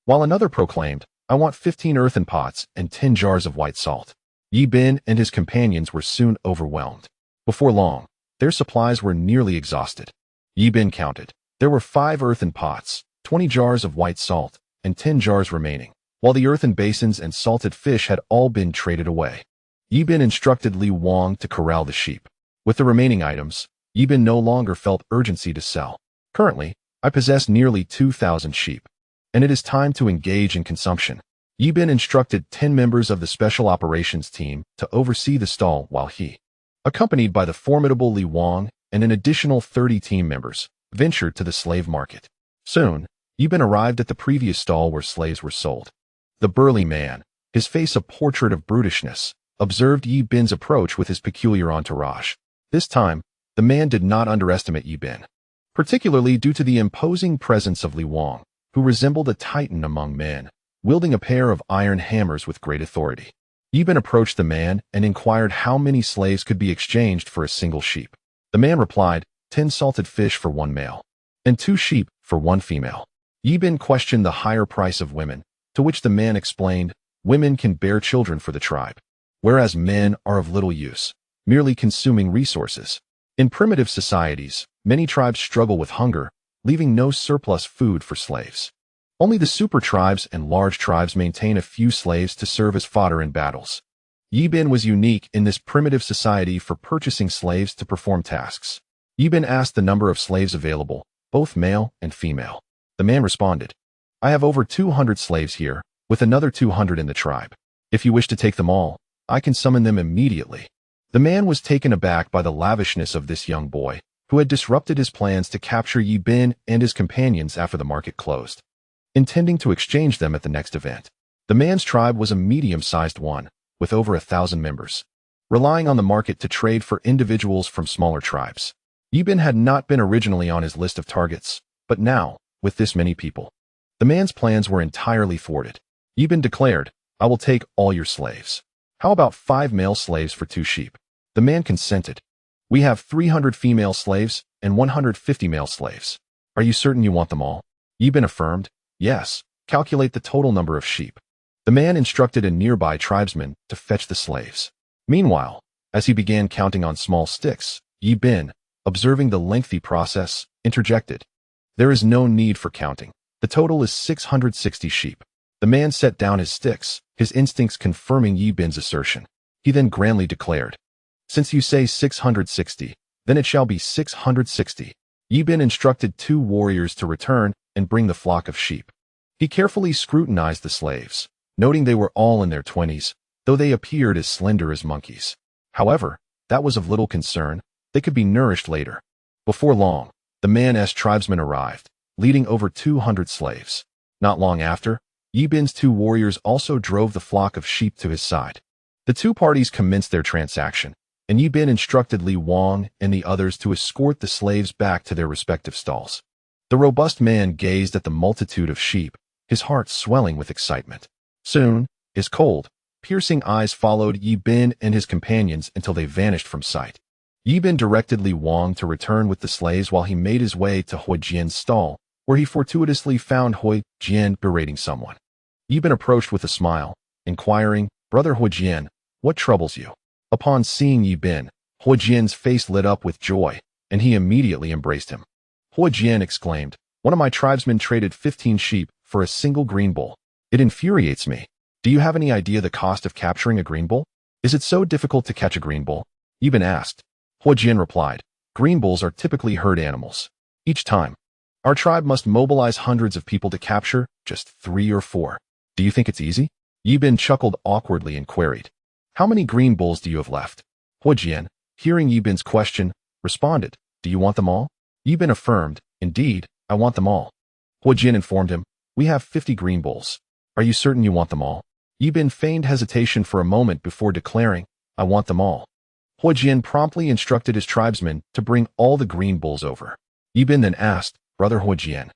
While another proclaimed, "I want 15 earthen pots and 10 jars of white salt." Yi Bin and his companions were soon overwhelmed. Before long, their supplies were nearly exhausted. Yi Bin counted. There were 5 earthen pots, 20 jars of white salt, and 10 jars remaining, while the earthen basins and salted fish had all been traded away. Yi Bin instructed Li Wang to corral the sheep. With the remaining items, Yi Bin no longer felt urgency to sell. "Currently, I possess nearly 2,000 sheep, and it is time to engage in consumption." Yi Bin instructed 10 members of the Special Operations Team to oversee the stall while he, accompanied by the formidable Li Wang and an additional 30 team members, ventured to the slave market. Soon, Yi Bin arrived at the previous stall where slaves were sold. The burly man, his face a portrait of brutishness, observed Yi Bin's approach with his peculiar entourage. This time, the man did not underestimate Yi Bin, particularly due to the imposing presence of Li Wang, who resembled a titan among men, wielding a pair of iron hammers with great authority. Yi Bin approached the man and inquired how many slaves could be exchanged for a single sheep. The man replied, 10 salted fish for 1 male, and 2 sheep for 1 female. Yi Bin questioned the higher price of women, to which the man explained, "Women can bear children for the tribe, whereas men are of little use, merely consuming resources." In primitive societies, many tribes struggle with hunger, leaving no surplus food for slaves. Only the super tribes and large tribes maintain a few slaves to serve as fodder in battles. Yi Bin was unique in this primitive society for purchasing slaves to perform tasks. Yi Bin asked the number of slaves available, both male and female. The man responded, "I have over 200 slaves here, with another 200 in the tribe. If you wish to take them all, I can summon them immediately." The man was taken aback by the lavishness of this young boy, who had disrupted his plans to capture Yi Bin and his companions after the market closed, intending to exchange them at the next event. The man's tribe was a medium-sized one, with over 1,000 members, relying on the market to trade for individuals from smaller tribes. Yi Bin had not been originally on his list of targets, but now, with this many people, the man's plans were entirely thwarted. Yi Bin declared, "I will take all your slaves. How about 5 male slaves for 2 sheep?" The man consented. "We have 300 female slaves and 150 male slaves. Are you certain you want them all?" Yi Bin affirmed, yes, calculate the total number of sheep. The man instructed a nearby tribesman to fetch the slaves. Meanwhile, as he began counting on small sticks, Yi Bin, observing the lengthy process, interjected. There is no need for counting. The total is 660 sheep. The man set down his sticks, his instincts confirming Yi Bin's assertion. He then grandly declared, since you say 660, then it shall be 660. Yi Bin instructed 2 warriors to return and bring the flock of sheep. He carefully scrutinized the slaves, noting they were all in their 20s, though they appeared as slender as monkeys. However, that was of little concern. They could be nourished later. Before long, the man's tribesmen arrived, leading over 200 slaves. Not long after, Yi Bin's 2 warriors also drove the flock of sheep to his side. The 2 parties commenced their transaction, and Yi Bin instructed Li Wang and the others to escort the slaves back to their respective stalls. The robust man gazed at the multitude of sheep, his heart swelling with excitement. Soon, his cold, piercing eyes followed Yi Bin and his companions until they vanished from sight. Yi Bin directed Li Wang to return with the slaves while he made his way to Hui Jian's stall, where he fortuitously found Hui Jian berating someone. Yi Bin approached with a smile, inquiring, Brother Hui Jian, what troubles you? Upon seeing Yi Bin, Hui Jian's face lit up with joy, and he immediately embraced him. Hui Jian exclaimed, one of my tribesmen traded 15 sheep for a single green bull. It infuriates me. Do you have any idea the cost of capturing a green bull? Is it so difficult to catch a green bull? Yi Bin asked. Hui Jian replied, green bulls are typically herd animals. Each time, our tribe must mobilize hundreds of people to capture just 3 or 4. Do you think it's easy? Yi Bin chuckled awkwardly and queried, how many green bulls do you have left? Hui Jian, hearing Yi Bin's question, responded, do you want them all? Yi Bin affirmed, indeed, I want them all. Hui Jian informed him, we have 50 green bulls. Are you certain you want them all? Yi Bin feigned hesitation for a moment before declaring, I want them all. Hui Jian promptly instructed his tribesmen to bring all the green bulls over. Yi Bin then asked, Brother Hui Jian,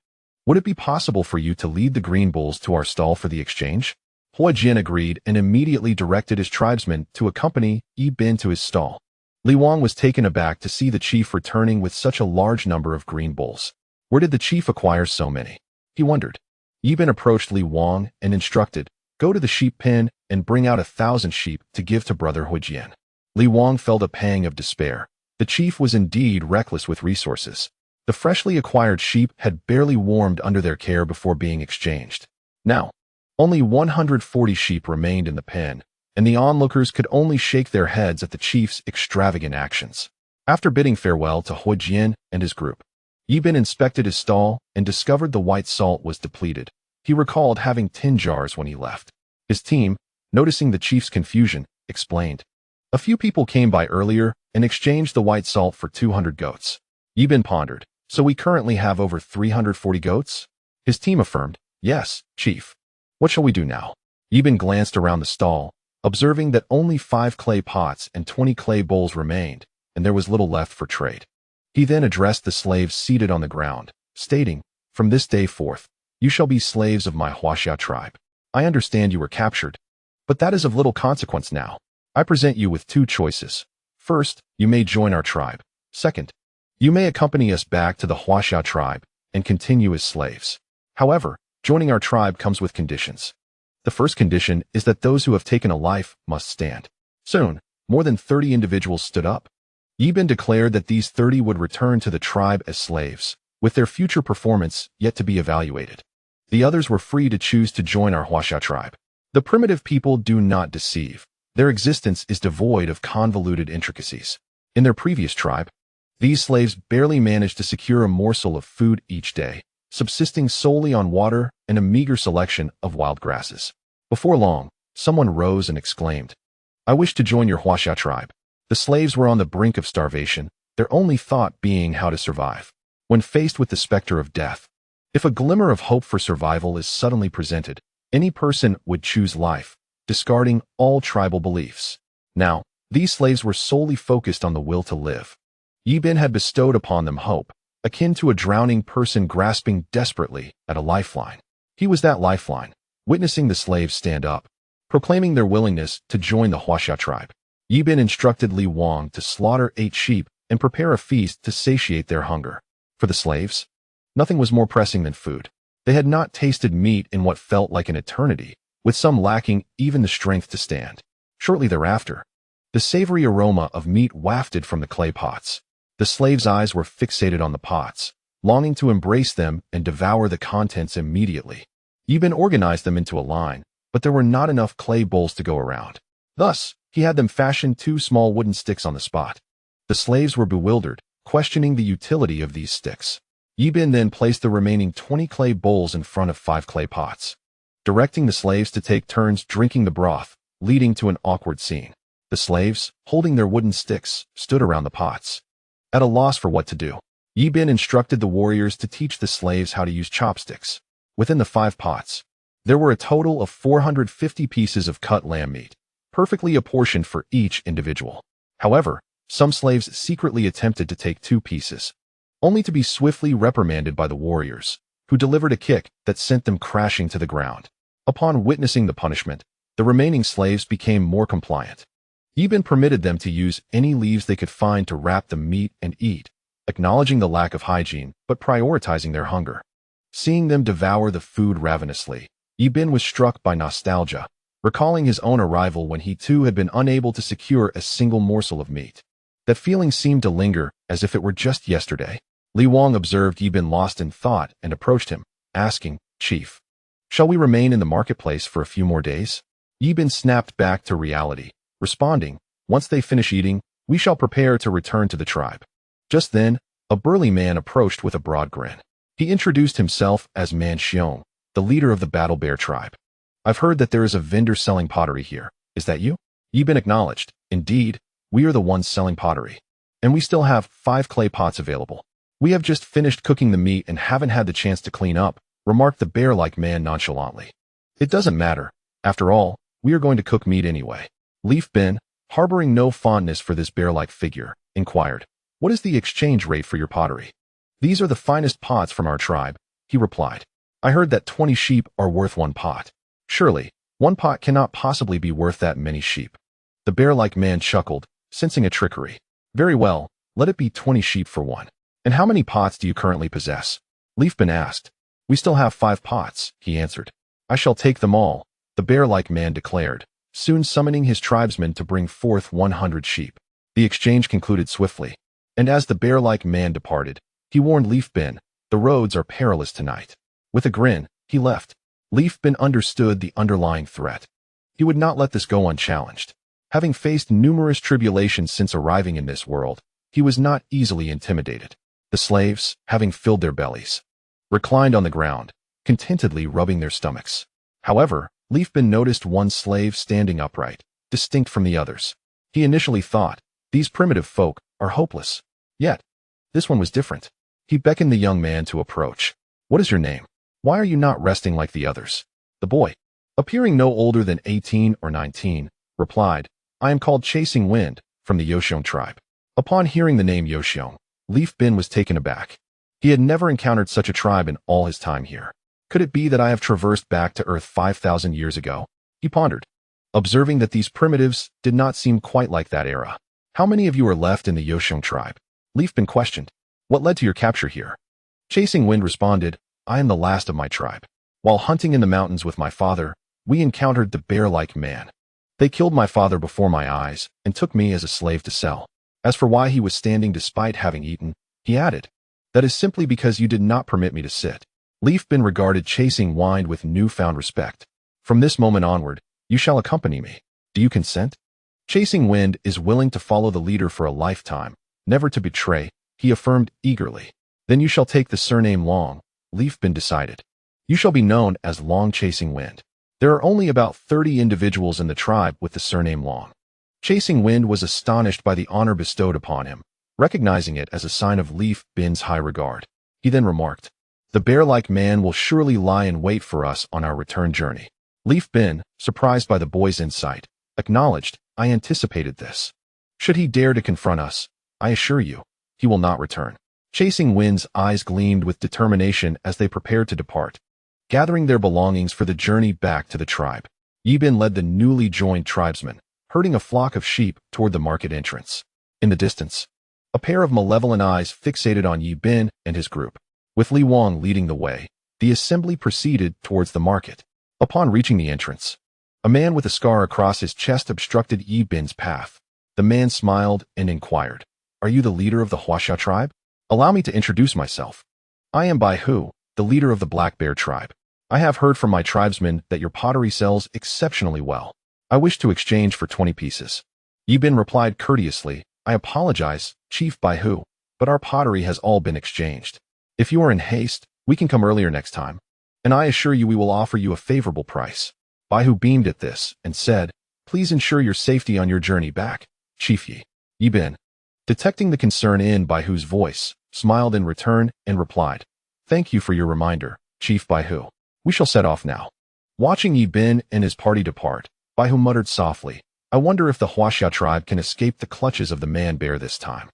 would it be possible for you to lead the green bulls to our stall for the exchange? Hui Jian agreed and immediately directed his tribesmen to accompany Yi Bin to his stall. Li Wang was taken aback to see the chief returning with such a large number of green bulls. Where did the chief acquire so many? He wondered. Yi Bin approached Li Wang and instructed, go to the sheep pen and bring out 1,000 sheep to give to Brother Hui Jian. Li Wang felt a pang of despair. The chief was indeed reckless with resources. The freshly acquired sheep had barely warmed under their care before being exchanged. Now, only 140 sheep remained in the pen, and the onlookers could only shake their heads at the chief's extravagant actions. After bidding farewell to Hui Jian and his group, Yi Bin inspected his stall and discovered the white salt was depleted. He recalled having tin jars when he left. His team, noticing the chief's confusion, explained. A few people came by earlier and exchanged the white salt for 200 goats. Yi Bin pondered. So we currently have over 340 goats? His team affirmed, yes, chief. What shall we do now? Yi Bin glanced around the stall, observing that only 5 clay pots and 20 clay bowls remained, and there was little left for trade. He then addressed the slaves seated on the ground, stating, from this day forth, you shall be slaves of my Huaxia tribe. I understand you were captured, but that is of little consequence now. I present you with 2 choices. First, you may join our tribe. Second, you may accompany us back to the Huaxia tribe and continue as slaves. However, joining our tribe comes with conditions. The first condition is that those who have taken a life must stand. Soon, more than 30 individuals stood up. Yi Bin declared that these 30 would return to the tribe as slaves, with their future performance yet to be evaluated. The others were free to choose to join our Huaxia tribe. The primitive people do not deceive. Their existence is devoid of convoluted intricacies. In their previous tribe, these slaves barely managed to secure a morsel of food each day, subsisting solely on water and a meager selection of wild grasses. Before long, someone rose and exclaimed, I wish to join your Huaxia tribe. The slaves were on the brink of starvation, their only thought being how to survive. When faced with the specter of death, if a glimmer of hope for survival is suddenly presented, any person would choose life, discarding all tribal beliefs. Now, these slaves were solely focused on the will to live. Yi Bin had bestowed upon them hope, akin to a drowning person grasping desperately at a lifeline. He was that lifeline, witnessing the slaves stand up, proclaiming their willingness to join the Huaxia tribe. Yi Bin instructed Li Wang to slaughter 8 sheep and prepare a feast to satiate their hunger. For the slaves, nothing was more pressing than food. They had not tasted meat in what felt like an eternity, with some lacking even the strength to stand. Shortly thereafter, the savory aroma of meat wafted from the clay pots. The slaves' eyes were fixated on the pots, longing to embrace them and devour the contents immediately. Yibin organized them into a line, but there were not enough clay bowls to go around. Thus, he had them fashion 2 small wooden sticks on the spot. The slaves were bewildered, questioning the utility of these sticks. Yibin then placed the remaining 20 clay bowls in front of 5 clay pots, directing the slaves to take turns drinking the broth, leading to an awkward scene. The slaves, holding their wooden sticks, stood around the pots, at a loss for what to do. Yibin instructed the warriors to teach the slaves how to use chopsticks. Within the 5 pots, there were a total of 450 pieces of cut lamb meat, perfectly apportioned for each individual. However, some slaves secretly attempted to take 2 pieces, only to be swiftly reprimanded by the warriors, who delivered a kick that sent them crashing to the ground. Upon witnessing the punishment, the remaining slaves became more compliant. Yibin permitted them to use any leaves they could find to wrap the meat and eat, acknowledging the lack of hygiene but prioritizing their hunger. Seeing them devour the food ravenously, Yibin was struck by nostalgia, recalling his own arrival when he too had been unable to secure a single morsel of meat. That feeling seemed to linger as if it were just yesterday. Li Wang observed Yibin lost in thought and approached him, asking, "Chief, shall we remain in the marketplace for a few more days?" Yibin snapped back to reality, responding, "Once they finish eating, we shall prepare to return to the tribe." Just then, a burly man approached with a broad grin. He introduced himself as Man Xiong, the leader of the Battle Bear tribe. "I've heard that there is a vendor selling pottery here. Is that you?" Yibin acknowledged, "Indeed, we are the ones selling pottery. And we still have 5 clay pots available. We have just finished cooking the meat and haven't had the chance to clean up," remarked the bear-like man nonchalantly. "It doesn't matter. After all, we are going to cook meat anyway." Leaf Bin, harboring no fondness for this bear-like figure, inquired, "What is the exchange rate for your pottery?" "These are the finest pots from our tribe," he replied. "I heard that 20 sheep are worth 1 pot. Surely, 1 pot cannot possibly be worth that many sheep." The bear-like man chuckled, sensing a trickery. "Very well, let it be 20 sheep for 1. And how many pots do you currently possess?" Leafbin asked. "We still have 5 pots," he answered. "I shall take them all," the bear-like man declared, soon summoning his tribesmen to bring forth 100 sheep. The exchange concluded swiftly, and as the bear-like man departed, he warned Leafbin, "The roads are perilous tonight." With a grin, he left. Leafbin understood the underlying threat. He would not let this go unchallenged. Having faced numerous tribulations since arriving in this world, he was not easily intimidated. The slaves, having filled their bellies, reclined on the ground, contentedly rubbing their stomachs. However, Leafbin noticed one slave standing upright, distinct from the others. He initially thought, "These primitive folk are hopeless." Yet, this one was different. He beckoned the young man to approach. "What is your name? Why are you not resting like the others?" The boy, appearing no older than 18 or 19, replied, "I am called Chasing Wind, from the Yoxiong tribe." Upon hearing the name Yoxiong, Leafbin was taken aback. He had never encountered such a tribe in all his time here. "Could it be that I have traversed back to Earth 5,000 years ago?" he pondered, observing that these primitives did not seem quite like that era. "How many of you are left in the Yoxiong tribe?" Leafbin questioned. "What led to your capture here?" Chasing Wind responded, "I am the last of my tribe. While hunting in the mountains with my father, we encountered the bear-like man. They killed my father before my eyes and took me as a slave to sell. As for why he was standing despite having eaten, he added, that is simply because you did not permit me to sit." Leafbin regarded Chasing Wind with newfound respect. "From this moment onward, you shall accompany me. Do you consent?" Chasing Wind is willing to follow the leader for a lifetime, never to betray, he affirmed eagerly. "Then you shall take the surname Long," Leafbin decided. "You shall be known as Long Chasing Wind." There are only about 30 individuals in the tribe with the surname Long. Chasing Wind was astonished by the honor bestowed upon him, recognizing it as a sign of Leafbin's high regard. He then remarked, "The bear-like man will surely lie in wait for us on our return journey." Leafbin, surprised by the boy's insight, acknowledged, "I anticipated this. Should he dare to confront us, I assure you, he will not return." Chasing Wind's eyes gleamed with determination as they prepared to depart, gathering their belongings for the journey back to the tribe. Yibin led the newly joined tribesmen, herding a flock of sheep toward the market entrance. In the distance, a pair of malevolent eyes fixated on Yibin and his group. With Li Wang leading the way, The assembly proceeded towards the market. Upon reaching the entrance, a man with a scar across his chest obstructed Yi Bin's path. The man smiled and inquired, "Are you the leader of the Huaxia tribe? Allow me to introduce myself. I am Bai Hu, the leader of the Black Bear tribe. I have heard from my tribesmen that your pottery sells exceptionally well. I wish to exchange for 20 pieces. Yi Bin replied courteously, "I apologize, Chief Bai Hu, but our pottery has all been exchanged. If you are in haste, we can come earlier next time, and I assure you we will offer you a favorable price." Bai Hu beamed at this and said, "Please ensure your safety on your journey back, Chief Yi." Yi Bin, detecting the concern in Bai Hu's voice, smiled in return and replied, "Thank you for your reminder, Chief Bai Hu. We shall set off now." Watching Yi Bin and his party depart, Bai Hu muttered softly, "I wonder if the Huaxia tribe can escape the clutches of the man-bear this time."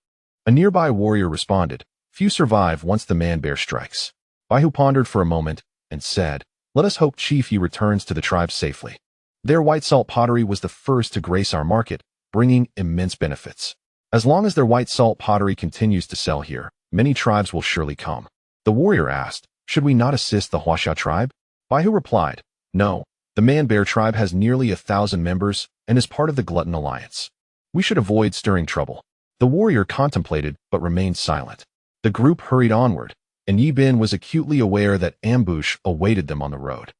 A nearby warrior responded, "Few survive once the man-bear strikes." Bai Hu pondered for a moment and said, "Let us hope Chief Yi returns to the tribe safely. Their white salt pottery was the first to grace our market, bringing immense benefits. As long as their white salt pottery continues to sell here, many tribes will surely come." The warrior asked, "Should we not assist the Huaxia tribe?" Bai Hu replied, "No, the man-bear tribe has nearly 1,000 members and is part of the Glutton Alliance. We should avoid stirring trouble." The warrior contemplated but remained silent. The group hurried onward, and Yi Bin was acutely aware that ambush awaited them on the road.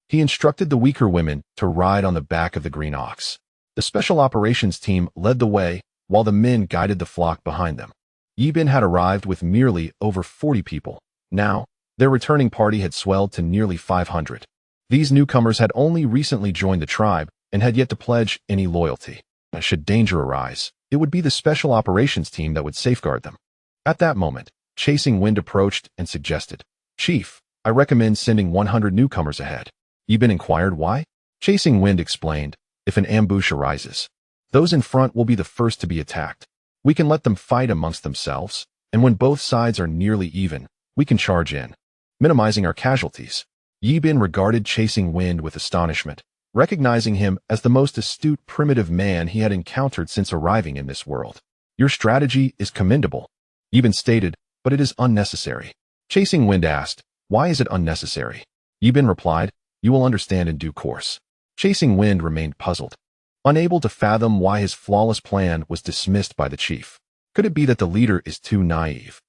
He instructed the weaker women to ride on the back of the green ox. The special operations team led the way, while the men guided the flock behind them. Yi Bin had arrived with merely over 40 people. Now, their returning party had swelled to nearly 500. These newcomers had only recently joined the tribe and had yet to pledge any loyalty. Should danger arise, it would be the special operations team that would safeguard them. At that moment, Chasing Wind approached and suggested, "Chief, I recommend sending 100 newcomers ahead." Yi Bin inquired why. Chasing Wind explained, "If an ambush arises, those in front will be the first to be attacked. We can let them fight amongst themselves, and when both sides are nearly even, we can charge in, minimizing our casualties." Yi Bin regarded Chasing Wind with astonishment, recognizing him as the most astute primitive man he had encountered since arriving in this world. "Your strategy is commendable," Yi Bin stated, "but it is unnecessary." Chasing Wind asked, "Why is it unnecessary?" Yi Bin replied, "You will understand in due course." Chasing Wind remained puzzled, unable to fathom why his flawless plan was dismissed by the chief. Could it be that the leader is too naive,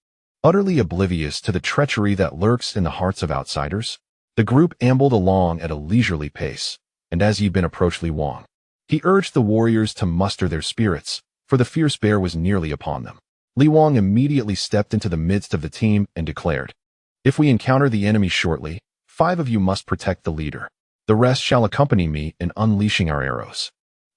utterly oblivious to the treachery that lurks in the hearts of outsiders? The group ambled along at a leisurely pace, and as Yi Bin approached Li Wang, he urged the warriors to muster their spirits, for the fierce bear was nearly upon them. Li Wang immediately stepped into the midst of the team and declared, "If we encounter the enemy shortly, 5 of you must protect the leader. The rest shall accompany me in unleashing our arrows."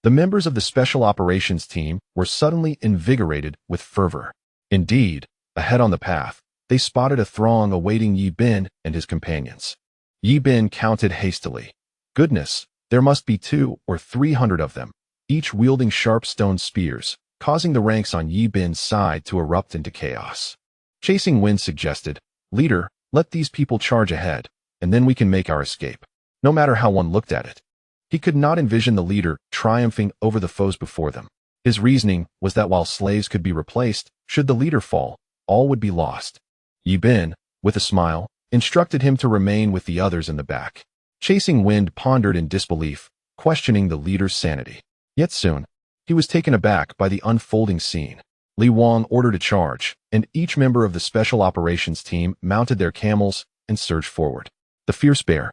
The members of the special operations team were suddenly invigorated with fervor. Indeed, ahead on the path, they spotted a throng awaiting Yi Bin and his companions. Yi Bin counted hastily. Goodness, there must be 200 or 300 of them, each wielding sharp stone spears, causing the ranks on Yi Bin's side to erupt into chaos. Chasing Wind suggested, "Leader, let these people charge ahead, and then we can make our escape," no matter how one looked at it. He could not envision the leader triumphing over the foes before them. His reasoning was that while slaves could be replaced, should the leader fall, all would be lost. Yi Bin, with a smile, instructed him to remain with the others in the back. Chasing Wind pondered in disbelief, questioning the leader's sanity. Yet soon, he was taken aback by the unfolding scene. Li Wang ordered a charge, and each member of the special operations team mounted their camels and surged forward. The fierce bear,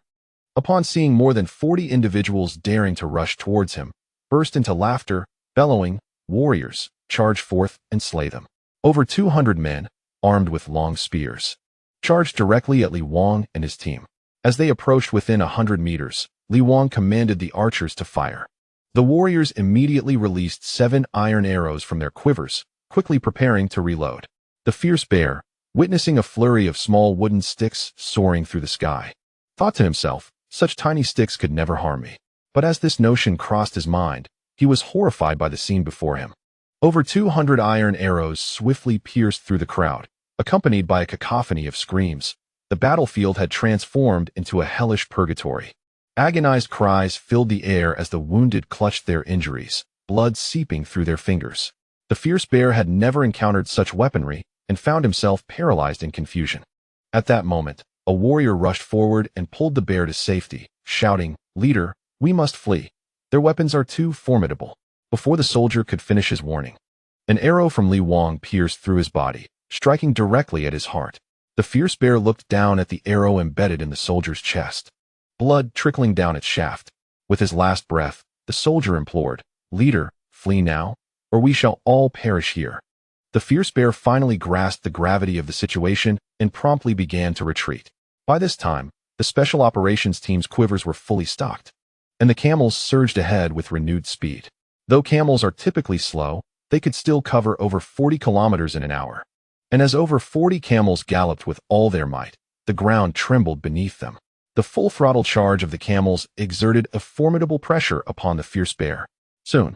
upon seeing more than 40 individuals daring to rush towards him, burst into laughter, bellowing, "Warriors, charge forth and slay them." Over 200 men, armed with long spears, charged directly at Li Wang and his team. As they approached within 100 meters, Li Wang commanded the archers to fire. The warriors immediately released 7 iron arrows from their quivers, quickly preparing to reload. The fierce bear, witnessing a flurry of small wooden sticks soaring through the sky, thought to himself, "Such tiny sticks could never harm me." But as this notion crossed his mind, he was horrified by the scene before him. Over 200 iron arrows swiftly pierced through the crowd, accompanied by a cacophony of screams. The battlefield had transformed into a hellish purgatory. Agonized cries filled the air as the wounded clutched their injuries, blood seeping through their fingers. The fierce bear had never encountered such weaponry and found himself paralyzed in confusion. At that moment, a warrior rushed forward and pulled the bear to safety, shouting, "Leader, we must flee. Their weapons are too formidable." Before the soldier could finish his warning, an arrow from Li Wang pierced through his body, striking directly at his heart. The fierce bear looked down at the arrow embedded in the soldier's chest, blood trickling down its shaft. With his last breath, the soldier implored, "Leader, flee now, or we shall all perish here." The fierce bear finally grasped the gravity of the situation and promptly began to retreat. By this time, the special operations team's quivers were fully stocked, and the camels surged ahead with renewed speed. Though camels are typically slow, they could still cover over 40 kilometers in an hour. And as over 40 camels galloped with all their might, the ground trembled beneath them. The full throttle charge of the camels exerted a formidable pressure upon the fierce bear. Soon,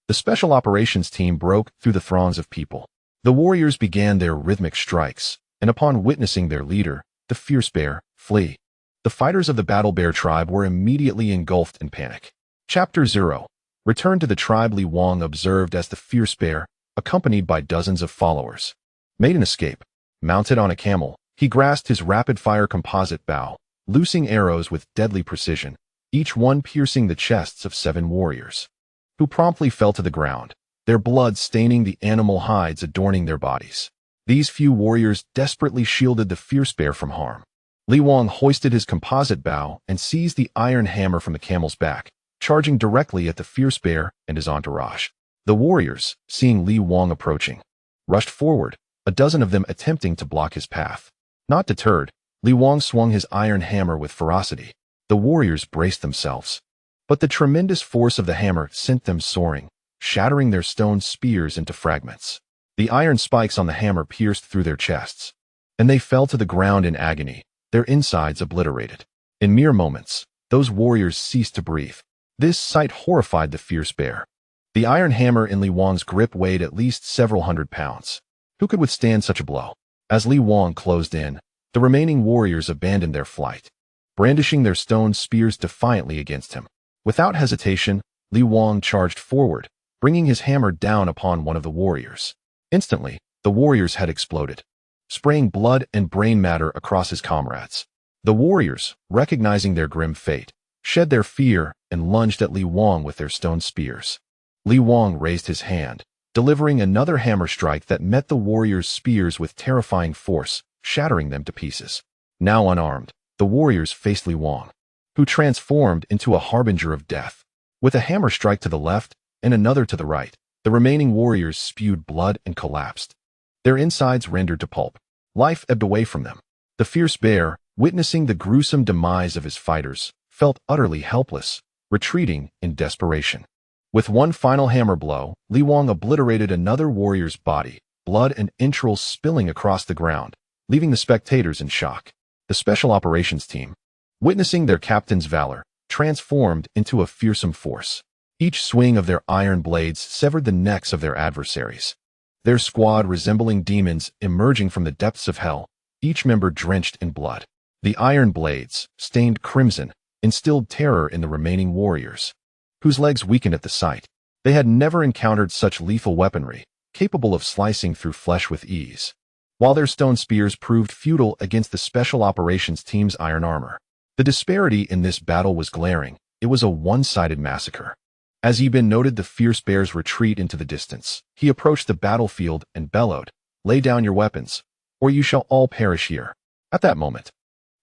the special operations team broke through the throngs of people. The warriors began their rhythmic strikes, and upon witnessing their leader, the fierce bear, flee, the fighters of the battle bear tribe were immediately engulfed in panic. Chapter 0. Return to the tribe. Li Wang observed as the fierce bear, accompanied by dozens of followers, made an escape. Mounted on a camel, he grasped his rapid-fire composite bow, loosing arrows with deadly precision, each one piercing the chests of 7 warriors, who promptly fell to the ground, their blood staining the animal hides adorning their bodies. These few warriors desperately shielded the fierce bear from harm. Li Wang hoisted his composite bow and seized the iron hammer from the camel's back, charging directly at the fierce bear and his entourage. The warriors, seeing Li Wang approaching, rushed forward, a dozen of them attempting to block his path. Not deterred, Li Wang swung his iron hammer with ferocity. The warriors braced themselves, but the tremendous force of the hammer sent them soaring, shattering their stone spears into fragments. The iron spikes on the hammer pierced through their chests, and they fell to the ground in agony, their insides obliterated. In mere moments, those warriors ceased to breathe. This sight horrified the fierce bear. The iron hammer in Li Wang's grip weighed at least several hundred pounds. Who could withstand such a blow? As Li Wang closed in, the remaining warriors abandoned their flight, brandishing their stone spears defiantly against him. Without hesitation, Li Wang charged forward, bringing his hammer down upon one of the warriors. Instantly, the warrior's head exploded, spraying blood and brain matter across his comrades. The warriors, recognizing their grim fate, shed their fear and lunged at Li Wang with their stone spears. Li Wang raised his hand, delivering another hammer strike that met the warriors' spears with terrifying force, shattering them to pieces. Now unarmed, the warriors faced Li Wang, who transformed into a harbinger of death. With a hammer strike to the left and another to the right, the remaining warriors spewed blood and collapsed, their insides rendered to pulp. Life ebbed away from them. The fierce bear, witnessing the gruesome demise of his fighters, felt utterly helpless, retreating in desperation. With one final hammer blow, Li Wang obliterated another warrior's body, blood and entrails spilling across the ground, leaving the spectators in shock. The special operations team, witnessing their captain's valor, transformed into a fearsome force. Each swing of their iron blades severed the necks of their adversaries, their squad resembling demons emerging from the depths of hell, each member drenched in blood. The iron blades, stained crimson, instilled terror in the remaining warriors, whose legs weakened at the sight. They had never encountered such lethal weaponry, capable of slicing through flesh with ease. While their stone spears proved futile against the special operations team's iron armor, the disparity in this battle was glaring. It was a one-sided massacre. As Yi Bin noted the fierce bear's retreat into the distance, he approached the battlefield and bellowed, "Lay down your weapons, or you shall all perish here." At that moment,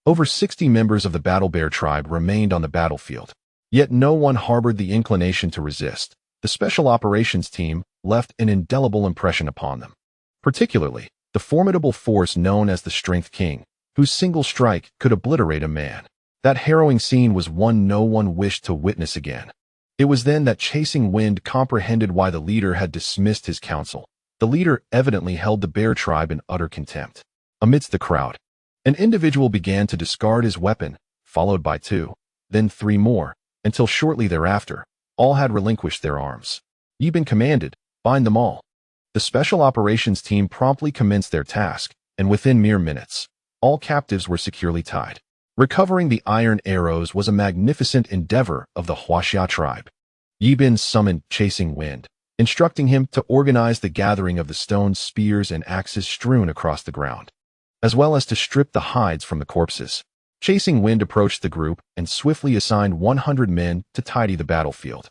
over 60 members of the battle bear tribe remained on the battlefield, yet no one harbored the inclination to resist. The special operations team left an indelible impression upon them, particularly the formidable force known as the Strength King, whose single strike could obliterate a man. That harrowing scene was one no one wished to witness again. It was then that Chasing Wind comprehended why the leader had dismissed his council. The leader evidently held the bear tribe in utter contempt. Amidst the crowd, an individual began to discard his weapon, followed by 2, then 3 more, until shortly thereafter, all had relinquished their arms. Yi Bin commanded, "Bind them all." The special operations team promptly commenced their task, and within mere minutes, all captives were securely tied. Recovering the iron arrows was a magnificent endeavor of the Huaxia tribe. Yi Bin summoned Chasing Wind, instructing him to organize the gathering of the stone spears and axes strewn across the ground. as well as to strip the hides from the corpses. Chasing Wind approached the group and swiftly assigned 100 men to tidy the battlefield.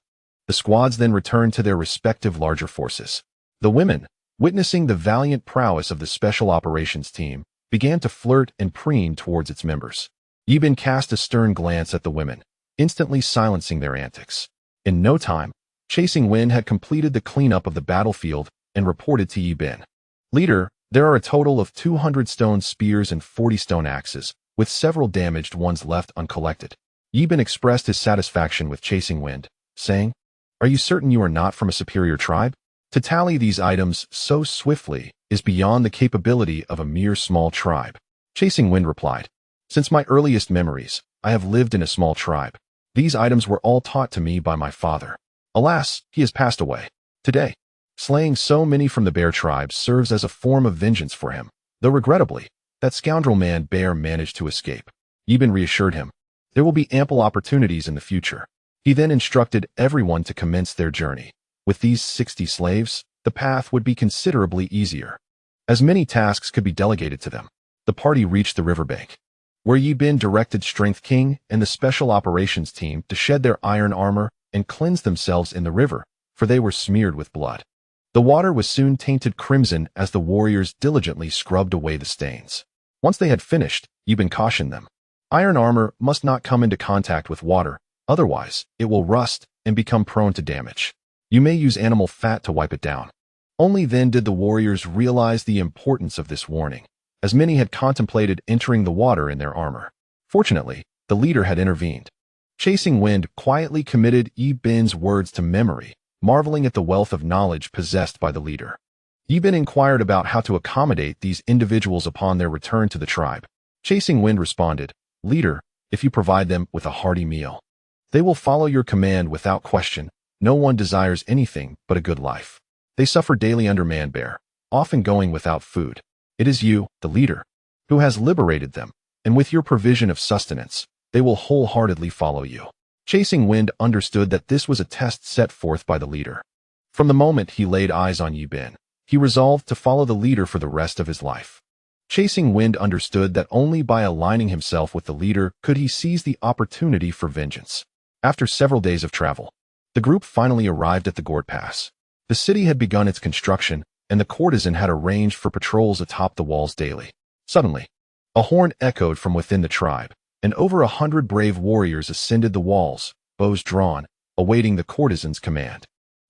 The squads then returned to their respective larger forces. The women, witnessing the valiant prowess of the Special Operations Team, began to flirt and preen towards its members. Yibin cast a stern glance at the women, instantly silencing their antics. In no time, Chasing Wind had completed the cleanup of the battlefield and reported to Yibin. Leader, there are a total of 200 stone spears and 40 stone axes, with several damaged ones left uncollected. Yibin expressed his satisfaction with Chasing Wind, saying, "Are you certain you are not from a superior tribe? To tally these items so swiftly is beyond the capability of a mere small tribe." Chasing Wind replied, "Since my earliest memories, I have lived in a small tribe. These items were all taught to me by my father. Alas, he has passed away. Today, slaying so many from the bear tribe serves as a form of vengeance for him, though regrettably, that scoundrel man bear managed to escape." Yibin reassured him, "There will be ample opportunities in the future." He then instructed everyone to commence their journey. With these 60 slaves, the path would be considerably easier, as many tasks could be delegated to them. The party reached the riverbank, where Yibin directed Strength King and the Special Operations Team to shed their iron armor and cleanse themselves in the river, for they were smeared with blood. The water was soon tainted crimson as the warriors diligently scrubbed away the stains. Once they had finished, Yibin cautioned them, "Iron armor must not come into contact with water, otherwise it will rust and become prone to damage. You may use animal fat to wipe it down." Only then did the warriors realize the importance of this warning, as many had contemplated entering the water in their armor. Fortunately, the leader had intervened. Chasing Wind quietly committed Yibin's words to memory, marveling at the wealth of knowledge possessed by the leader. Yibin inquired about how to accommodate these individuals upon their return to the tribe. Chasing Wind responded, "Leader, if you provide them with a hearty meal, they will follow your command without question. No one desires anything but a good life. They suffer daily under man-bear, often going without food. It is you, the leader, who has liberated them, and with your provision of sustenance, they will wholeheartedly follow you." Chasing Wind understood that this was a test set forth by the leader. From the moment he laid eyes on Yibin, he resolved to follow the leader for the rest of his life. Chasing Wind understood that only by aligning himself with the leader could he seize the opportunity for vengeance. After several days of travel, the group finally arrived at the Gourd Pass. The city had begun its construction, and the courtesan had arranged for patrols atop the walls daily. Suddenly, a horn echoed from within the tribe, and over 100 brave warriors ascended the walls, bows drawn, awaiting the courtesan's command.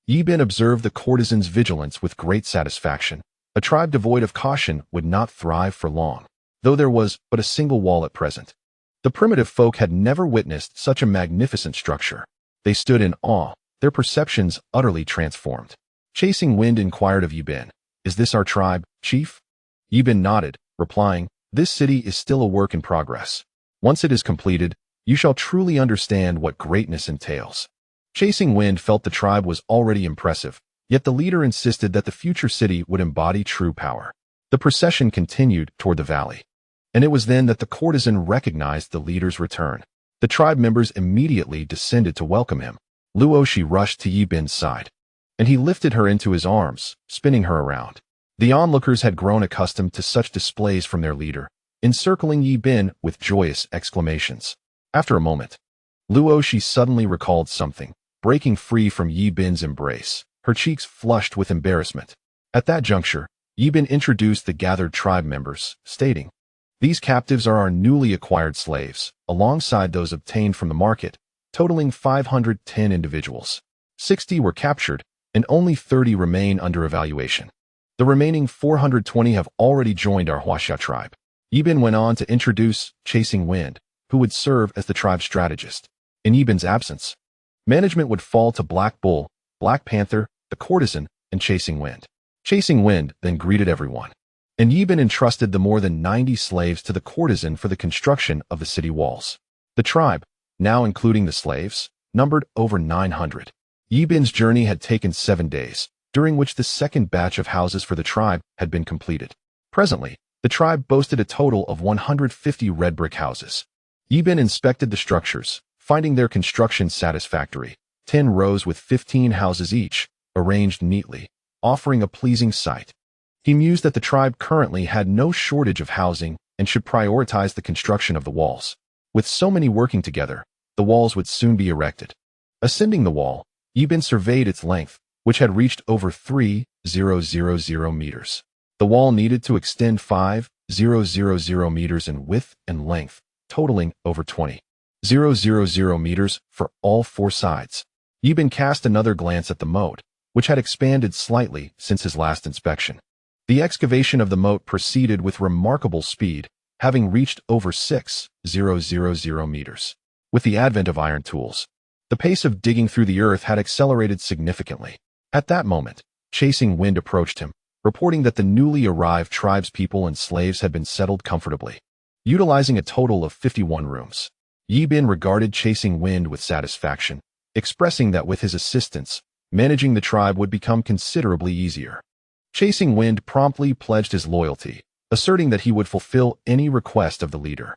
Yibin observed the courtesan's vigilance with great satisfaction. A tribe devoid of caution would not thrive for long, though there was but a single wall at present. The primitive folk had never witnessed such a magnificent structure. They stood in awe, their perceptions utterly transformed. Chasing Wind inquired of Yibin, "Is this our tribe, chief?" Yibin nodded, replying, "This city is still a work in progress. Once it is completed, you shall truly understand what greatness entails." Chasing Wind felt the tribe was already impressive, yet the leader insisted that the future city would embody true power. The procession continued toward the valley, and it was then that the courtesan recognized the leader's return. The tribe members immediately descended to welcome him. Luoshi rushed to Yibin's side, and he lifted her into his arms, spinning her around. The onlookers had grown accustomed to such displays from their leader, encircling Yibin with joyous exclamations. After a moment, Luoshi suddenly recalled something, breaking free from Yibin's embrace, her cheeks flushed with embarrassment. At that juncture, Yibin introduced the gathered tribe members, stating, "These captives are our newly acquired slaves, alongside those obtained from the market, totaling 510 individuals. 60 were captured, and only 30 remain under evaluation. The remaining 420 have already joined our Huaxia tribe." Yibin went on to introduce Chasing Wind, who would serve as the tribe's strategist. In Yibin's absence, management would fall to Black Bull, Black Panther, the courtesan, and Chasing Wind. Chasing Wind then greeted everyone, and Yibin entrusted the more than 90 slaves to the courtesan for the construction of the city walls. The tribe, now including the slaves, numbered over 900. Yibin's journey had taken 7 days, during which the second batch of houses for the tribe had been completed. Presently, the tribe boasted a total of 150 red brick houses. Yibin inspected the structures, finding their construction satisfactory. 10 rows with 15 houses each, arranged neatly, offering a pleasing sight. He mused that the tribe currently had no shortage of housing and should prioritize the construction of the walls. With so many working together, the walls would soon be erected. Ascending the wall, Yibin surveyed its length, which had reached over 3,000 meters. The wall needed to extend 5,000 meters in width and length, totaling over 20,000 meters for all four sides. Yibin cast another glance at the moat, which had expanded slightly since his last inspection. The excavation of the moat proceeded with remarkable speed, having reached over 6,000 meters. With the advent of iron tools, the pace of digging through the earth had accelerated significantly. At that moment, Chasing Wind approached him, reporting that the newly arrived tribespeople and slaves had been settled comfortably, utilizing a total of 51 rooms. Yibin regarded Chasing Wind with satisfaction, expressing that with his assistance, managing the tribe would become considerably easier. Chasing Wind promptly pledged his loyalty, asserting that he would fulfill any request of the leader.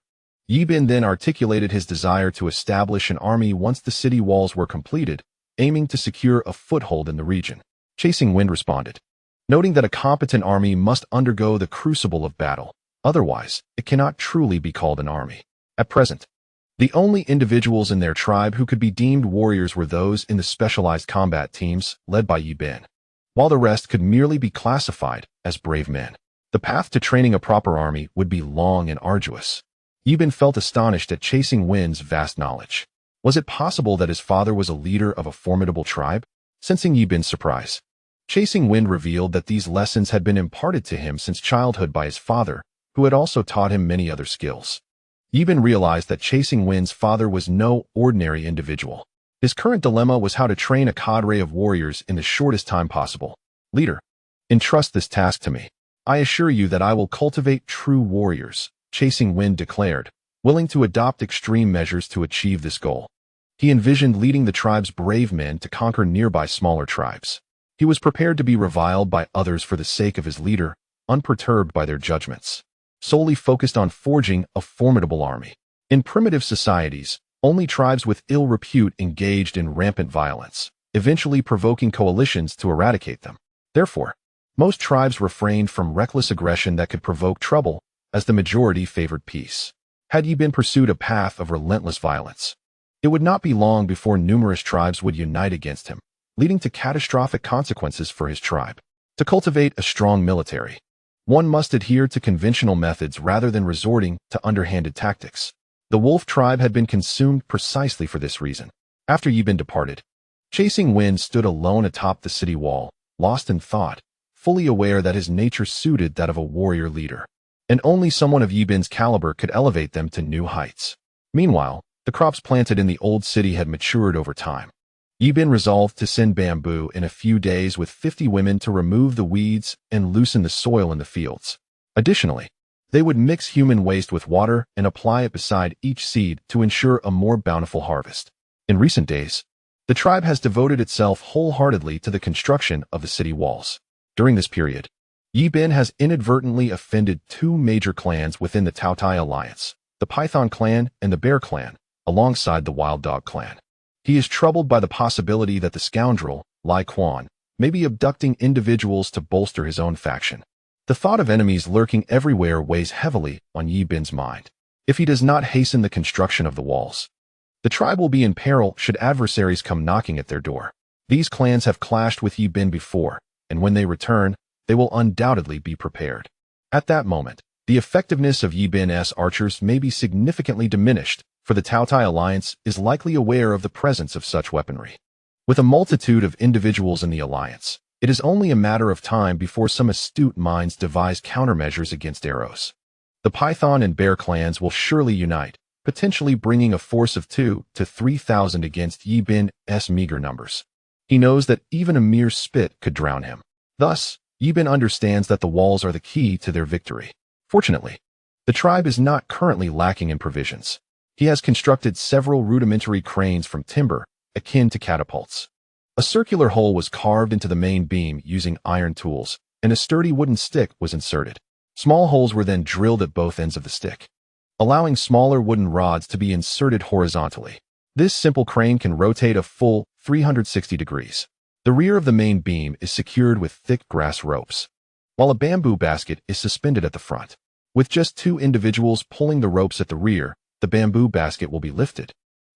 Yibin then articulated his desire to establish an army once the city walls were completed, aiming to secure a foothold in the region. Chasing Wind responded, noting that a competent army must undergo the crucible of battle, otherwise it cannot truly be called an army. At present, the only individuals in their tribe who could be deemed warriors were those in the specialized combat teams led by Yibin, while the rest could merely be classified as brave men. The path to training a proper army would be long and arduous. Yibin felt astonished at Chasing Wind's vast knowledge. Was it possible that his father was a leader of a formidable tribe? Sensing Yibin's surprise, Chasing Wind revealed that these lessons had been imparted to him since childhood by his father, who had also taught him many other skills. Yibin realized that Chasing Wind's father was no ordinary individual. His current dilemma was how to train a cadre of warriors in the shortest time possible. Leader, entrust this task to me. I assure you that I will cultivate true warriors, Chasing Wind declared, willing to adopt extreme measures to achieve this goal. He envisioned leading the tribe's brave men to conquer nearby smaller tribes. He was prepared to be reviled by others for the sake of his leader, unperturbed by their judgments, solely focused on forging a formidable army. In primitive societies, only tribes with ill repute engaged in rampant violence, eventually provoking coalitions to eradicate them. Therefore, most tribes refrained from reckless aggression that could provoke trouble, as the majority favored peace. Had Yibin pursued a path of relentless violence, it would not be long before numerous tribes would unite against him, leading to catastrophic consequences for his tribe. To cultivate a strong military, one must adhere to conventional methods rather than resorting to underhanded tactics. The wolf tribe had been consumed precisely for this reason. After Yibin departed, Chasing Wind stood alone atop the city wall, lost in thought, fully aware that his nature suited that of a warrior leader, and only someone of Yibin's caliber could elevate them to new heights. Meanwhile, the crops planted in the old city had matured over time. Yibin resolved to send bamboo in a few days with 50 women to remove the weeds and loosen the soil in the fields. Additionally, they would mix human waste with water and apply it beside each seed to ensure a more bountiful harvest. In recent days, the tribe has devoted itself wholeheartedly to the construction of the city walls. During this period, Yibin has inadvertently offended two major clans within the Taotai alliance, the Python clan and the Bear clan, alongside the Wild Dog clan. He is troubled by the possibility that the scoundrel, Lai Quan, may be abducting individuals to bolster his own faction. The thought of enemies lurking everywhere weighs heavily on Yibin's mind. If he does not hasten the construction of the walls, the tribe will be in peril should adversaries come knocking at their door. These clans have clashed with Yibin before, and when they return, they will undoubtedly be prepared. At that moment, the effectiveness of Yibin's archers may be significantly diminished, for the Taotai alliance is likely aware of the presence of such weaponry. With a multitude of individuals in the alliance, it is only a matter of time before some astute minds devise countermeasures against arrows. The Python and Bear clans will surely unite, potentially bringing a force of 2,000 to 3,000 against Yibin's meager numbers. He knows that even a mere spit could drown him. Thus, Yibin understands that the walls are the key to their victory. Fortunately, the tribe is not currently lacking in provisions. He has constructed several rudimentary cranes from timber, akin to catapults. A circular hole was carved into the main beam using iron tools, and a sturdy wooden stick was inserted. Small holes were then drilled at both ends of the stick, allowing smaller wooden rods to be inserted horizontally. This simple crane can rotate a full 360 degrees. The rear of the main beam is secured with thick grass ropes. while a bamboo basket is suspended at the front. With just 2 individuals pulling the ropes at the rear, the bamboo basket will be lifted,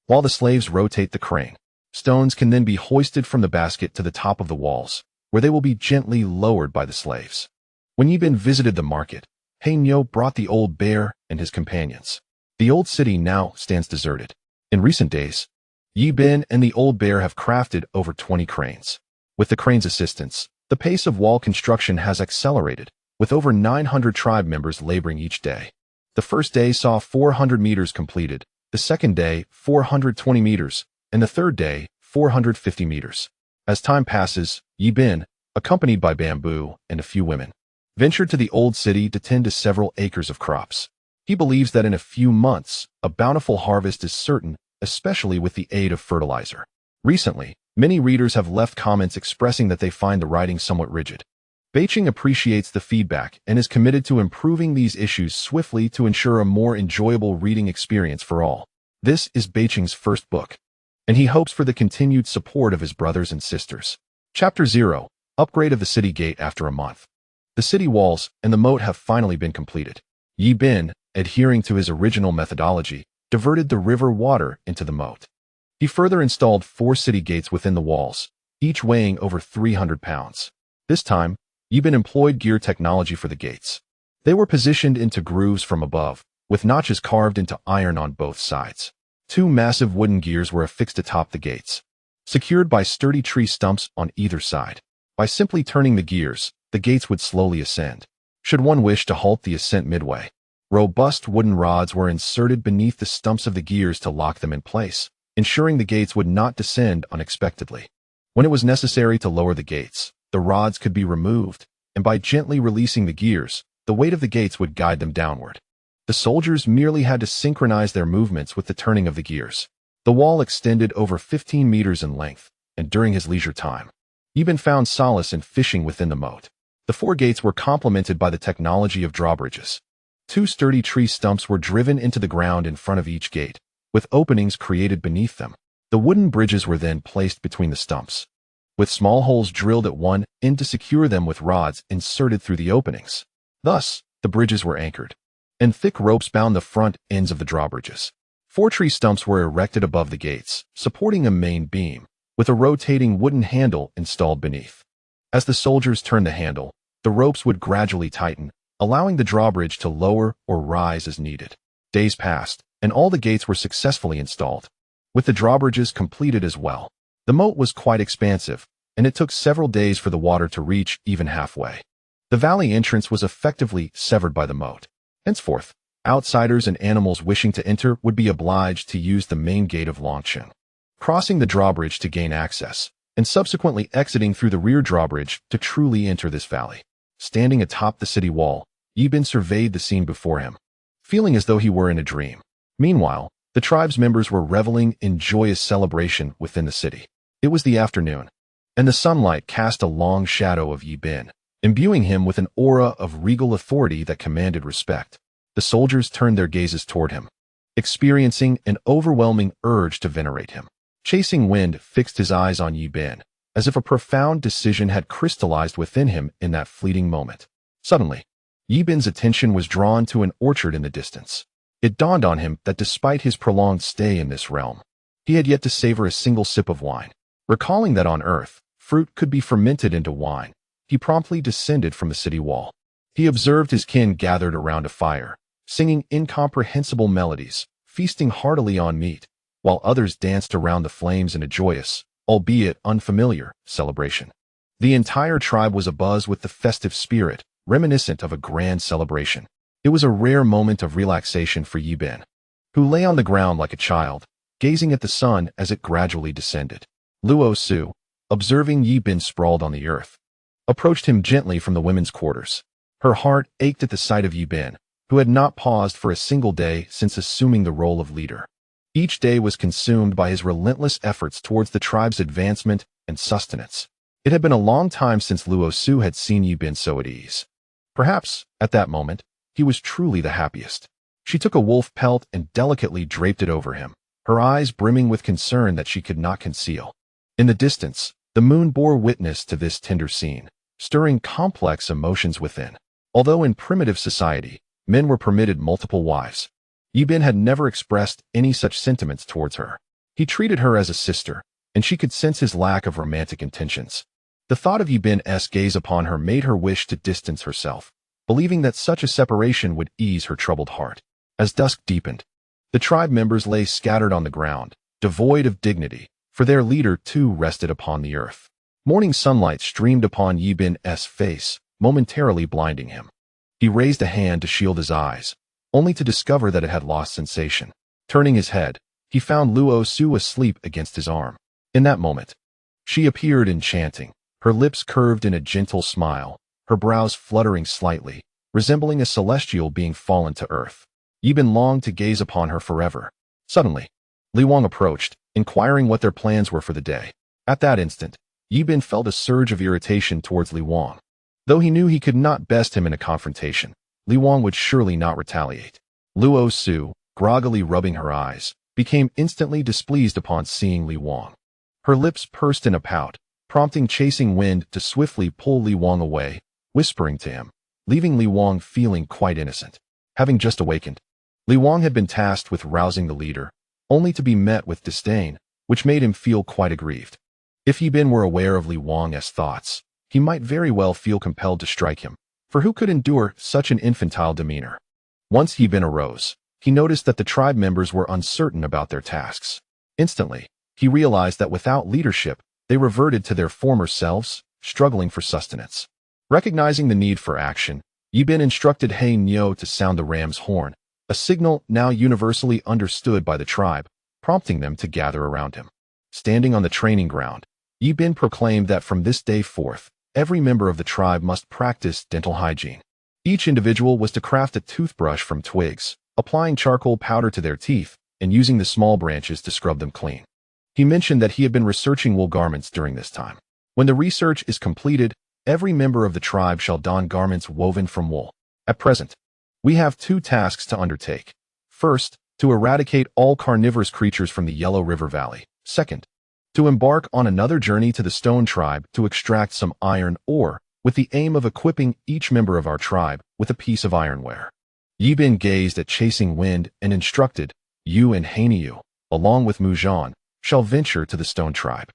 while the slaves rotate the crane. Stones can then be hoisted from the basket to the top of the walls, where they will be gently lowered by the slaves. When Yibin visited the market, Hainyo brought the old bear and his companions. The old city now stands deserted. In recent days, Yibin and the old bear have crafted over 20 cranes. With the crane's assistance, the pace of wall construction has accelerated, with over 900 tribe members laboring each day. The first day saw 400 meters completed, the second day 420 meters, and the third day 450 meters. As time passes, Yibin, accompanied by Bamboo and a few women, ventured to the old city to tend to several acres of crops. He believes that in a few months, a bountiful harvest is certain, especially with the aid of fertilizer. Recently, many readers have left comments expressing that they find the writing somewhat rigid. Beiching appreciates the feedback and is committed to improving these issues swiftly to ensure a more enjoyable reading experience for all. This is Beiching's first book, and he hopes for the continued support of his brothers and sisters. Chapter 0. Upgrade of the city gate after a month. The city walls and the moat have finally been completed. Yibin, adhering to his original methodology, diverted the river water into the moat. He further installed 4 city gates within the walls, each weighing over 300 pounds. This time, Yibin employed gear technology for the gates. They were positioned into grooves from above, with notches carved into iron on both sides. 2 massive wooden gears were affixed atop the gates, secured by sturdy tree stumps on either side. By simply turning the gears, the gates would slowly ascend. Should one wish to halt the ascent midway, robust wooden rods were inserted beneath the stumps of the gears to lock them in place, ensuring the gates would not descend unexpectedly. When it was necessary to lower the gates, the rods could be removed, and by gently releasing the gears, the weight of the gates would guide them downward. The soldiers merely had to synchronize their movements with the turning of the gears. The wall extended over 15 meters in length, and during his leisure time, Yibin found solace in fishing within the moat. The 4 gates were complemented by the technology of drawbridges. 2 sturdy tree stumps were driven into the ground in front of each gate, with openings created beneath them. The wooden bridges were then placed between the stumps, with small holes drilled at one end to secure them with rods inserted through the openings. Thus, the bridges were anchored, and thick ropes bound the front ends of the drawbridges. 4 tree stumps were erected above the gates, supporting a main beam, with a rotating wooden handle installed beneath. As the soldiers turned the handle, the ropes would gradually tighten, allowing the drawbridge to lower or rise as needed. Days passed, and all the gates were successfully installed, with the drawbridges completed as well. The moat was quite expansive, and it took several days for the water to reach even halfway. The valley entrance was effectively severed by the moat. Henceforth, outsiders and animals wishing to enter would be obliged to use the main gate of Longchen, crossing the drawbridge to gain access, and subsequently exiting through the rear drawbridge to truly enter this valley. Standing atop the city wall, Yibin surveyed the scene before him, feeling as though he were in a dream. Meanwhile, the tribe's members were reveling in joyous celebration within the city. It was the afternoon, and the sunlight cast a long shadow of Yibin, imbuing him with an aura of regal authority that commanded respect. The soldiers turned their gazes toward him, experiencing an overwhelming urge to venerate him. Chasing Wind fixed his eyes on Yibin, as if a profound decision had crystallized within him in that fleeting moment. Suddenly, Yibin's attention was drawn to an orchard in the distance. It dawned on him that despite his prolonged stay in this realm, he had yet to savor a single sip of wine. Recalling that on Earth, fruit could be fermented into wine, he promptly descended from the city wall. He observed his kin gathered around a fire, singing incomprehensible melodies, feasting heartily on meat, while others danced around the flames in a joyous, albeit unfamiliar, celebration. The entire tribe was abuzz with the festive spirit, reminiscent of a grand celebration. It was a rare moment of relaxation for Yibin, who lay on the ground like a child, gazing at the sun as it gradually descended. Luo Su, observing Yibin sprawled on the earth, approached him gently from the women's quarters. Her heart ached at the sight of Yibin, who had not paused for a single day since assuming the role of leader. Each day was consumed by his relentless efforts towards the tribe's advancement and sustenance. It had been a long time since Luo Su had seen Yibin so at ease. Perhaps, at that moment, he was truly the happiest. She took a wolf pelt and delicately draped it over him, her eyes brimming with concern that she could not conceal. In the distance, the moon bore witness to this tender scene, stirring complex emotions within. Although in primitive society, men were permitted multiple wives, Yi Bin had never expressed any such sentiments towards her. He treated her as a sister, and she could sense his lack of romantic intentions. The thought of Yi Bin's gaze upon her made her wish to distance herself, believing that such a separation would ease her troubled heart. As dusk deepened, the tribe members lay scattered on the ground, devoid of dignity, for their leader too rested upon the earth. Morning sunlight streamed upon Yi Bin's face, momentarily blinding him. He raised a hand to shield his eyes, only to discover that it had lost sensation. Turning his head, he found Luo Su asleep against his arm. In that moment, she appeared enchanting, her lips curved in a gentle smile, her brows fluttering slightly, resembling a celestial being fallen to earth. Yi Bin longed to gaze upon her forever. Suddenly, Li Wang approached, inquiring what their plans were for the day. At that instant, Yi Bin felt a surge of irritation towards Li Wang. Though he knew he could not best him in a confrontation, Li Wang would surely not retaliate. Luo Su, groggily rubbing her eyes, became instantly displeased upon seeing Li Wang. Her lips pursed in a pout, prompting Chasing Wind to swiftly pull Li Wang away, whispering to him, leaving Li Wang feeling quite innocent. Having just awakened, Li Wang had been tasked with rousing the leader, only to be met with disdain, which made him feel quite aggrieved. If Yi Bin were aware of Li Wang's thoughts, he might very well feel compelled to strike him, for who could endure such an infantile demeanor? Once Yi Bin arose, he noticed that the tribe members were uncertain about their tasks. Instantly, he realized that without leadership, they reverted to their former selves, struggling for sustenance. Recognizing the need for action, Yi Bin instructed He Nyo to sound the ram's horn, a signal now universally understood by the tribe, prompting them to gather around him. Standing on the training ground, Yi Bin proclaimed that from this day forth, every member of the tribe must practice dental hygiene. Each individual was to craft a toothbrush from twigs, applying charcoal powder to their teeth, and using the small branches to scrub them clean. He mentioned that he had been researching wool garments during this time. When the research is completed, every member of the tribe shall don garments woven from wool. At present, we have two tasks to undertake. First, to eradicate all carnivorous creatures from the Yellow River Valley. Second, to embark on another journey to the Stone Tribe to extract some iron ore, with the aim of equipping each member of our tribe with a piece of ironware. Yi Bin gazed at Chasing Wind and instructed, "You and Hanyu, along with Mujan, shall venture to the Stone Tribe.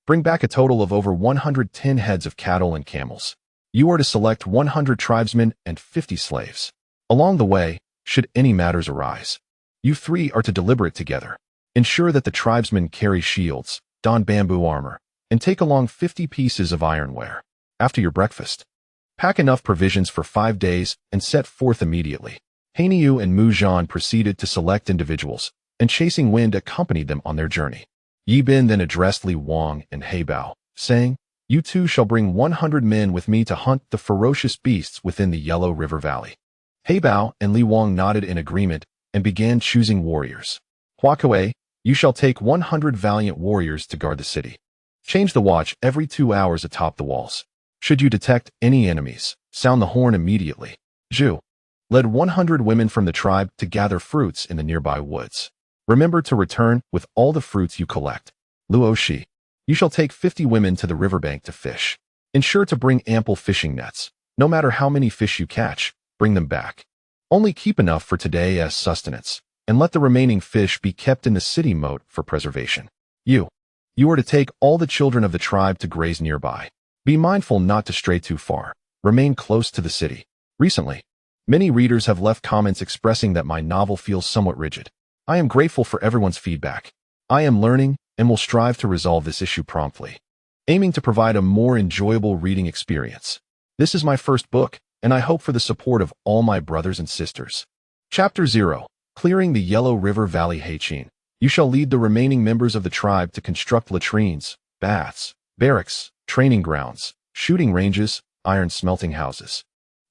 Bring back a total of over 110 heads of cattle and camels. You are to select 100 tribesmen and 50 slaves. Along the way, should any matters arise, you three are to deliberate together. Ensure that the tribesmen carry shields, don bamboo armor, and take along 50 pieces of ironware. After your breakfast, pack enough provisions for 5 days and set forth immediately." Hanyu and Mujan proceeded to select individuals, and Chasing Wind accompanied them on their journey. Yi Bin then addressed Li Wang and He Bao, saying, "You two shall bring 100 men with me to hunt the ferocious beasts within the Yellow River Valley." He Bao and Li Wang nodded in agreement and began choosing warriors. "Hua Kuei, you shall take 100 valiant warriors to guard the city. Change the watch every 2 hours atop the walls. Should you detect any enemies, sound the horn immediately." Zhu led 100 women from the tribe to gather fruits in the nearby woods. "Remember to return with all the fruits you collect." Luo Shi, you shall take 50 women to the riverbank to fish. Ensure to bring ample fishing nets. No matter how many fish you catch, bring them back. Only keep enough for today as sustenance, and let the remaining fish be kept in the city moat for preservation. You are to take all the children of the tribe to graze nearby. Be mindful not to stray too far. Remain close to the city. Recently, many readers have left comments expressing that my novel feels somewhat rigid. I am grateful for everyone's feedback. I am learning and will strive to resolve this issue promptly, aiming to provide a more enjoyable reading experience. This is my first book, and I hope for the support of all my brothers and sisters. Chapter 0. Clearing the Yellow River Valley. Heichin, you shall lead the remaining members of the tribe to construct latrines, baths, barracks, training grounds, shooting ranges, iron smelting houses,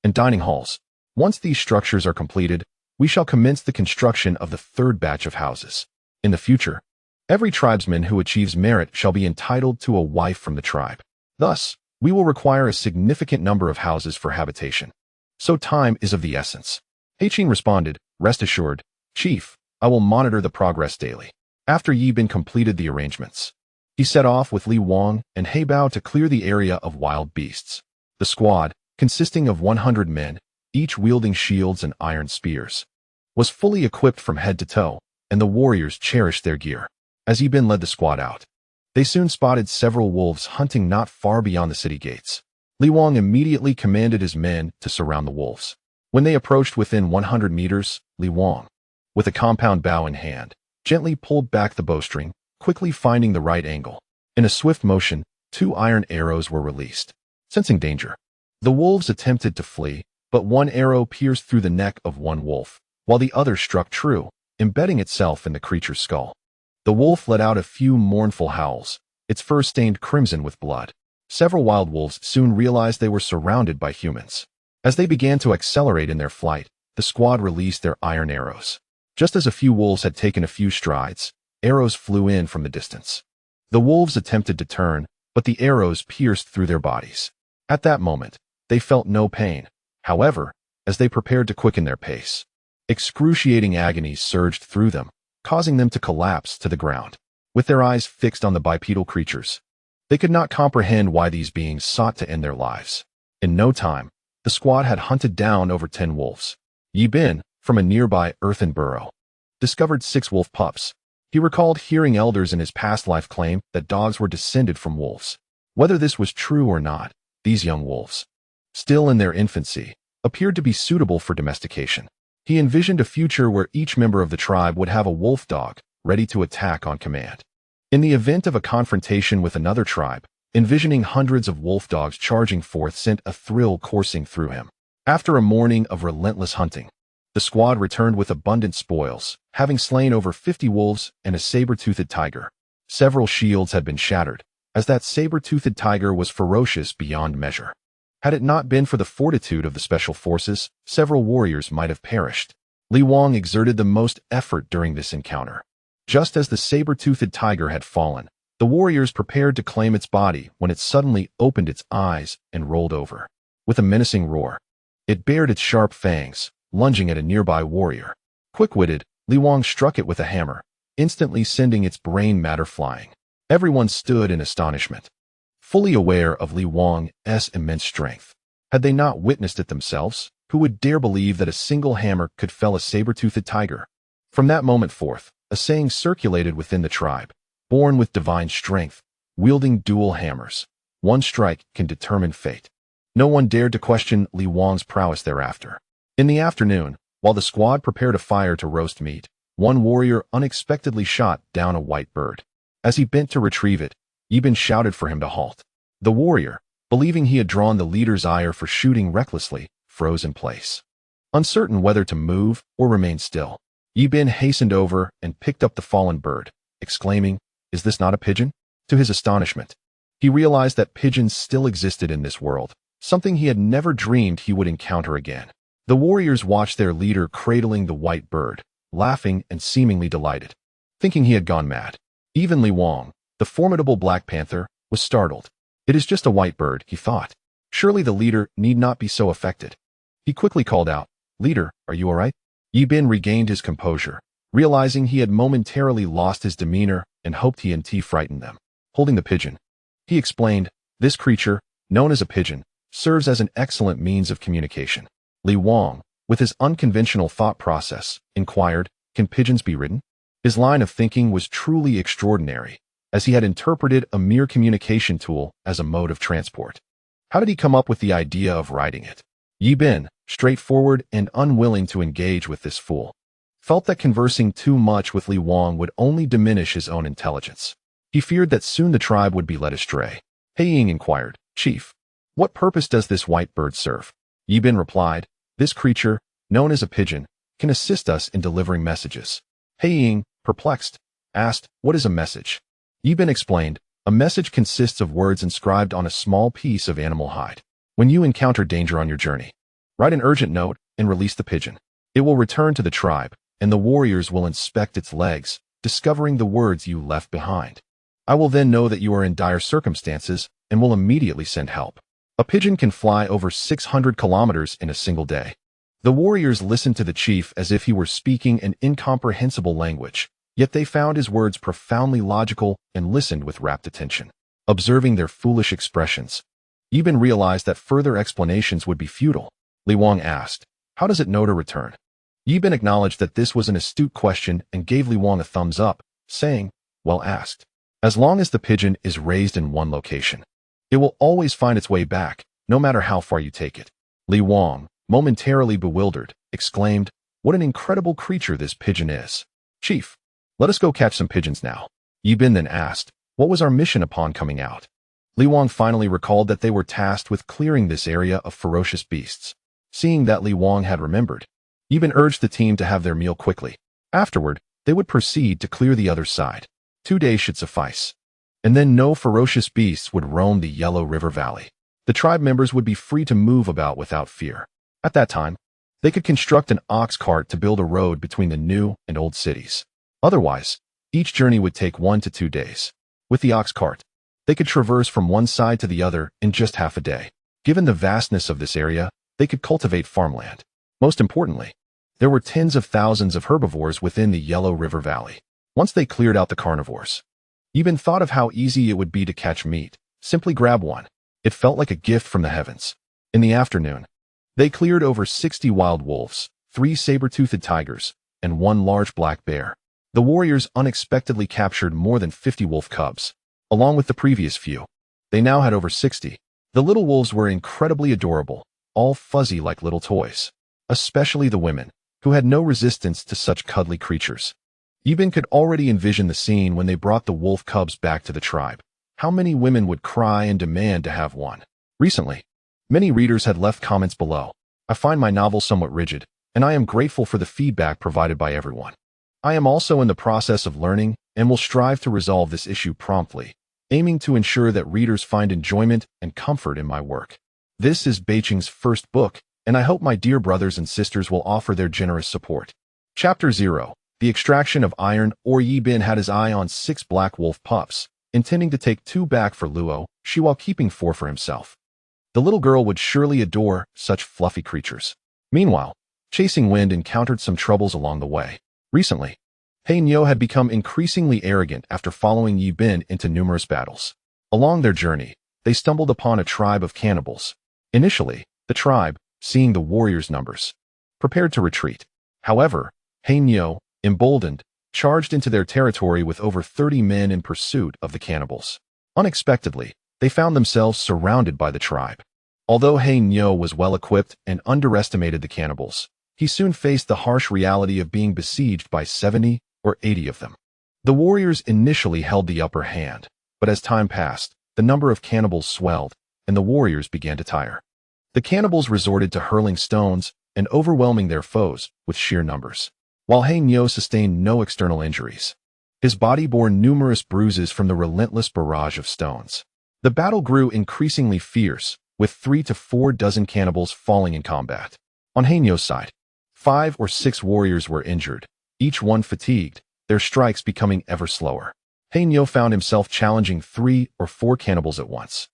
and dining halls. Once these structures are completed, we shall commence the construction of the third batch of houses. In the future, every tribesman who achieves merit shall be entitled to a wife from the tribe. Thus, we will require a significant number of houses for habitation. So time is of the essence. Heichin responded, "Rest assured, Chief, I will monitor the progress daily." After Yi Bin completed the arrangements, he set off with Li Wang and He Bao to clear the area of wild beasts. The squad, consisting of 100 men, each wielding shields and iron spears, was fully equipped from head to toe, and the warriors cherished their gear. As Yi Bin led the squad out, they soon spotted several wolves hunting not far beyond the city gates. Li Wang immediately commanded his men to surround the wolves. When they approached within 100 meters, Li Wang, with a compound bow in hand, gently pulled back the bowstring, quickly finding the right angle. In a swift motion, 2 iron arrows were released. Sensing danger, the wolves attempted to flee, but one arrow pierced through the neck of one wolf, while the other struck true, embedding itself in the creature's skull. The wolf let out a few mournful howls, its fur stained crimson with blood. Several wild wolves soon realized they were surrounded by humans. As they began to accelerate in their flight, the squad released their iron arrows. Just as a few wolves had taken a few strides, arrows flew in from the distance. The wolves attempted to turn, but the arrows pierced through their bodies. At that moment, they felt no pain. However, as they prepared to quicken their pace, excruciating agonies surged through them, causing them to collapse to the ground. With their eyes fixed on the bipedal creatures, they could not comprehend why these beings sought to end their lives. In no time, the squad had hunted down over 10 wolves. Yi Bin, from a nearby earthen burrow, discovered 6 wolf pups. He recalled hearing elders in his past life claim that dogs were descended from wolves. Whether this was true or not, these young wolves, still in their infancy, appeared to be suitable for domestication. He envisioned a future where each member of the tribe would have a wolf dog, ready to attack on command. In the event of a confrontation with another tribe, envisioning hundreds of wolf dogs charging forth sent a thrill coursing through him. After a morning of relentless hunting, the squad returned with abundant spoils, having slain over 50 wolves and a saber-toothed tiger. Several shields had been shattered, as that saber-toothed tiger was ferocious beyond measure. Had it not been for the fortitude of the special forces, several warriors might have perished. Li Wang exerted the most effort during this encounter. Just as the saber-toothed tiger had fallen, the warriors prepared to claim its body when it suddenly opened its eyes and rolled over. With a menacing roar, it bared its sharp fangs, lunging at a nearby warrior. Quick-witted, Li Wang struck it with a hammer, instantly sending its brain matter flying. Everyone stood in astonishment, fully aware of Li Wang's immense strength. Had they not witnessed it themselves, who would dare believe that a single hammer could fell a saber-toothed tiger? From that moment forth, a saying circulated within the tribe: born with divine strength, wielding dual hammers, one strike can determine fate. No one dared to question Li Wang's prowess thereafter. In the afternoon, while the squad prepared a fire to roast meat, one warrior unexpectedly shot down a white bird. As he bent to retrieve it, Yi Bin shouted for him to halt. The warrior, believing he had drawn the leader's ire for shooting recklessly, froze in place, uncertain whether to move or remain still. Yi Bin hastened over and picked up the fallen bird, exclaiming, "Is this not a pigeon?" To his astonishment, he realized that pigeons still existed in this world, something he had never dreamed he would encounter again. The warriors watched their leader cradling the white bird, laughing and seemingly delighted, thinking he had gone mad. Even Li Wang, the formidable Black Panther, was startled. "It is just a white bird," he thought. Surely the leader need not be so affected. He quickly called out, "Leader, are you all right?" Yi Bin regained his composure, realizing he had momentarily lost his demeanor and hoped he hadn't frightened them. Holding the pigeon, he explained, "This creature, known as a pigeon, serves as an excellent means of communication." Li Wang, with his unconventional thought process, inquired, "Can pigeons be ridden?" His line of thinking was truly extraordinary, as he had interpreted a mere communication tool as a mode of transport. How did he come up with the idea of riding it? Yi Bin, straightforward and unwilling to engage with this fool, felt that conversing too much with Li Wang would only diminish his own intelligence. He feared that soon the tribe would be led astray. He Ying inquired, "Chief, what purpose does this white bird serve?" Yi Bin replied, "This creature, known as a pigeon, can assist us in delivering messages." He Ying, perplexed, asked, "What is a message?" Yi Bin explained, "A message consists of words inscribed on a small piece of animal hide. When you encounter danger on your journey, write an urgent note and release the pigeon. It will return to the tribe, and the warriors will inspect its legs, discovering the words you left behind. I will then know that you are in dire circumstances and will immediately send help." A pigeon can fly over 600 kilometers in a single day. The warriors listened to the chief as if he were speaking an incomprehensible language, yet they found his words profoundly logical and listened with rapt attention. Observing their foolish expressions, Yi Bin realized that further explanations would be futile. Li Wang asked, "How does it know to return?" Yi Bin acknowledged that this was an astute question and gave Li Wang a thumbs up, saying, "Well asked. As long as the pigeon is raised in one location, it will always find its way back, no matter how far you take it." Li Wang, momentarily bewildered, exclaimed, "What an incredible creature this pigeon is. Chief, let us go catch some pigeons now." Yi Bin then asked, "What was our mission upon coming out?" Li Wang finally recalled that they were tasked with clearing this area of ferocious beasts. Seeing that Li Wang had remembered, Yi Bin urged the team to have their meal quickly. Afterward, they would proceed to clear the other side. 2 days should suffice. And then no ferocious beasts would roam the Yellow River Valley. The tribe members would be free to move about without fear. At that time, they could construct an ox cart to build a road between the new and old cities. Otherwise, each journey would take 1 to 2 days. With the ox cart, they could traverse from one side to the other in just half a day. Given the vastness of this area, they could cultivate farmland. Most importantly, there were tens of thousands of herbivores within the Yellow River Valley. Once they cleared out the carnivores, Yi Bin thought of how easy it would be to catch meat. Simply grab one. It felt like a gift from the heavens. In the afternoon, they cleared over 60 wild wolves, 3 saber-toothed tigers, and 1 large black bear. The warriors unexpectedly captured more than 50 wolf cubs. Along with the previous few, they now had over 60. The little wolves were incredibly adorable, all fuzzy like little toys. Especially the women, who had no resistance to such cuddly creatures. Yi Bin could already envision the scene when they brought the wolf cubs back to the tribe. How many women would cry and demand to have one? Recently, many readers had left comments below. I find my novel somewhat rigid, and I am grateful for the feedback provided by everyone. I am also in the process of learning and will strive to resolve this issue promptly, aiming to ensure that readers find enjoyment and comfort in my work. This is Beiqing's first book, and I hope my dear brothers and sisters will offer their generous support. Chapter 0. The Extraction of Iron. Yi Bin had his eye on 6 black wolf pups, intending to take 2 back for Luo, Shi while keeping 4 for himself. The little girl would surely adore such fluffy creatures. Meanwhile, Chasing Wind encountered some troubles along the way. Recently, Hei Niu had become increasingly arrogant after following Yi Bin into numerous battles. Along their journey, they stumbled upon a tribe of cannibals. Initially, the tribe, seeing the warriors' numbers, prepared to retreat. However, Hei Niu, emboldened, charged into their territory with over 30 men in pursuit of the cannibals. Unexpectedly, they found themselves surrounded by the tribe. Although Hei Niu was well-equipped and underestimated the cannibals, he soon faced the harsh reality of being besieged by 70 or 80 of them. The warriors initially held the upper hand, but as time passed, the number of cannibals swelled, and the warriors began to tire. The cannibals resorted to hurling stones and overwhelming their foes with sheer numbers, while Hei Niu sustained no external injuries. His body bore numerous bruises from the relentless barrage of stones. The battle grew increasingly fierce, with 3 to 4 dozen cannibals falling in combat. On Hei Niu's side, 5 or 6 warriors were injured, each one fatigued, their strikes becoming ever slower. Hei Niu found himself challenging 3 or 4 cannibals at once,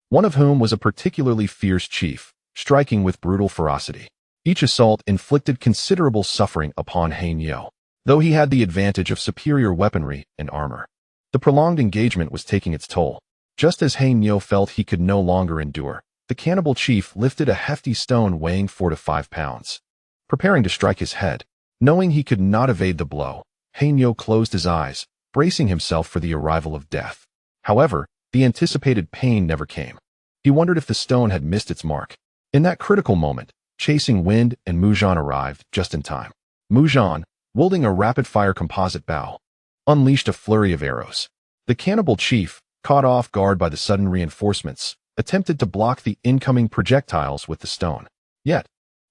one of whom was a particularly fierce chief, striking with brutal ferocity. Each assault inflicted considerable suffering upon Hei Niu, though he had the advantage of superior weaponry and armor. The prolonged engagement was taking its toll. Just as Hei Niu felt he could no longer endure, the cannibal chief lifted a hefty stone weighing 4 to 5 pounds. Preparing to strike his head, knowing he could not evade the blow, Hei Niu closed his eyes, bracing himself for the arrival of death. However, the anticipated pain never came. He wondered if the stone had missed its mark. In that critical moment, Chasing Wind and Muzhan arrived just in time. Muzhan, wielding a rapid-fire composite bow, unleashed a flurry of arrows. The cannibal chief, caught off guard by the sudden reinforcements, attempted to block the incoming projectiles with the stone. Yet,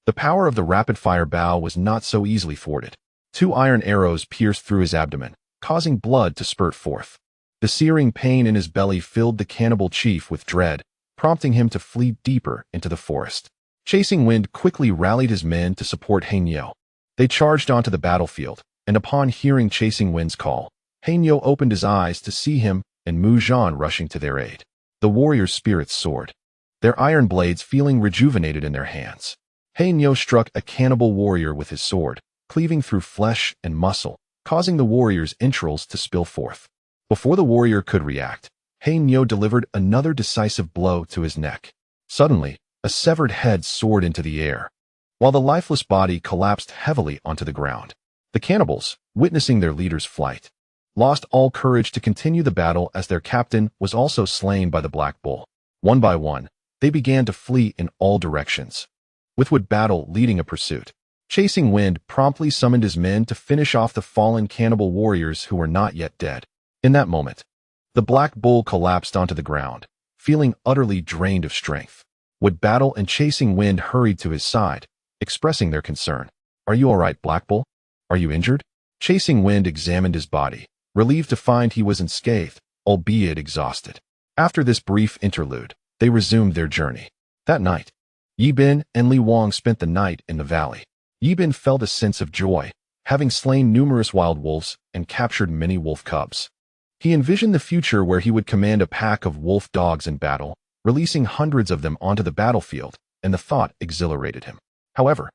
the power of the rapid-fire bow was not so easily thwarted. 2 iron arrows pierced through his abdomen, causing blood to spurt forth. The searing pain in his belly filled the cannibal chief with dread, prompting him to flee deeper into the forest. Chasing Wind quickly rallied his men to support Hei Niu. They charged onto the battlefield, and upon hearing Chasing Wind's call, Hei Niu opened his eyes to see him and Muzhan rushing to their aid. The warriors' spirits soared, their iron blades feeling rejuvenated in their hands. Hei Niu struck a cannibal warrior with his sword, cleaving through flesh and muscle, causing the warrior's entrails to spill forth. Before the warrior could react, Hei Niu delivered another decisive blow to his neck. Suddenly, a severed head soared into the air, while the lifeless body collapsed heavily onto the ground. The cannibals, witnessing their leader's flight, lost all courage to continue the battle as their captain was also slain by the Black Bull. One by one, they began to flee in all directions, with Wood Battle leading a pursuit. Chasing Wind promptly summoned his men to finish off the fallen cannibal warriors who were not yet dead. In that moment, the Black Bull collapsed onto the ground, feeling utterly drained of strength. Wood Battle and Chasing Wind hurried to his side, expressing their concern. "Are you all right, Black Bull? Are you injured?" Chasing Wind examined his body, relieved to find he was unscathed, albeit exhausted. After this brief interlude, they resumed their journey. That night, Yi Bin and Li Wang spent the night in the valley. Yi Bin felt a sense of joy, having slain numerous wild wolves and captured many wolf cubs. He envisioned the future where he would command a pack of wolf dogs in battle, releasing hundreds of them onto the battlefield, and the thought exhilarated him. However,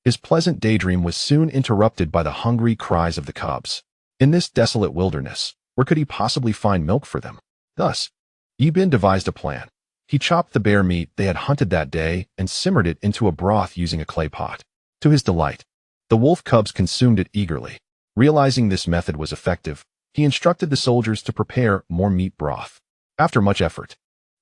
his pleasant daydream was soon interrupted by the hungry cries of the cubs. In this desolate wilderness, where could he possibly find milk for them? Thus, Yi Bin devised a plan. He chopped the bear meat they had hunted that day and simmered it into a broth using a clay pot. To his delight, the wolf cubs consumed it eagerly. Realizing this method was effective, he instructed the soldiers to prepare more meat broth. After much effort,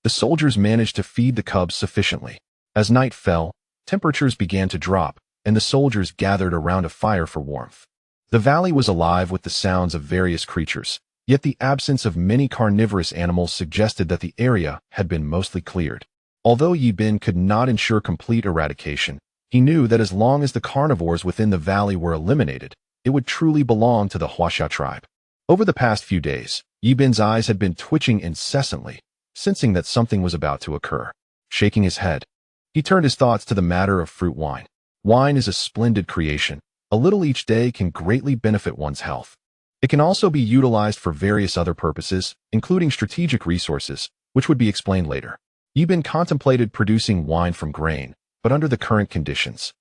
the soldiers managed to feed the cubs sufficiently. As night fell, temperatures began to drop, and the soldiers gathered around a fire for warmth. The valley was alive with the sounds of various creatures, yet the absence of many carnivorous animals suggested that the area had been mostly cleared. Although Yi Bin could not ensure complete eradication, he knew that as long as the carnivores within the valley were eliminated, it would truly belong to the Huaxia tribe. Over the past few days, Yi Bin's eyes had been twitching incessantly, sensing that something was about to occur. Shaking his head, he turned his thoughts to the matter of fruit wine. Wine is a splendid creation. A little each day can greatly benefit one's health. It can also be utilized for various other purposes, including strategic resources, which would be explained later. Yi Bin contemplated producing wine from grain, but under the current conditions,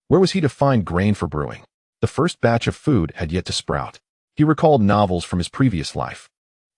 where was he to find grain for brewing? The first batch of food had yet to sprout. He recalled novels from his previous life,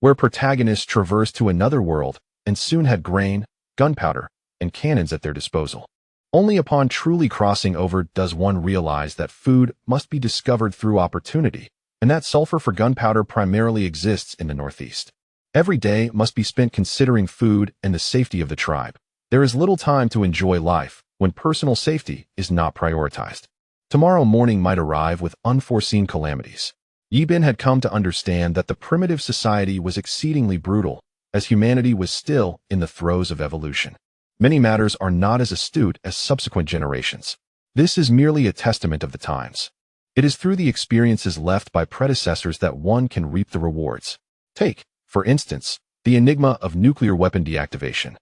where protagonists traversed to another world and soon had grain, gunpowder, and cannons at their disposal. Only upon truly crossing over does one realize that food must be discovered through opportunity, and that sulfur for gunpowder primarily exists in the Northeast. Every day must be spent considering food and the safety of the tribe. There is little time to enjoy life when personal safety is not prioritized. Tomorrow morning might arrive with unforeseen calamities. Yi Bin had come to understand that the primitive society was exceedingly brutal, as humanity was still in the throes of evolution. Many matters are not as astute as subsequent generations. This is merely a testament of the times. It is through the experiences left by predecessors that one can reap the rewards. Take, for instance, the enigma of nuclear weapon deactivation,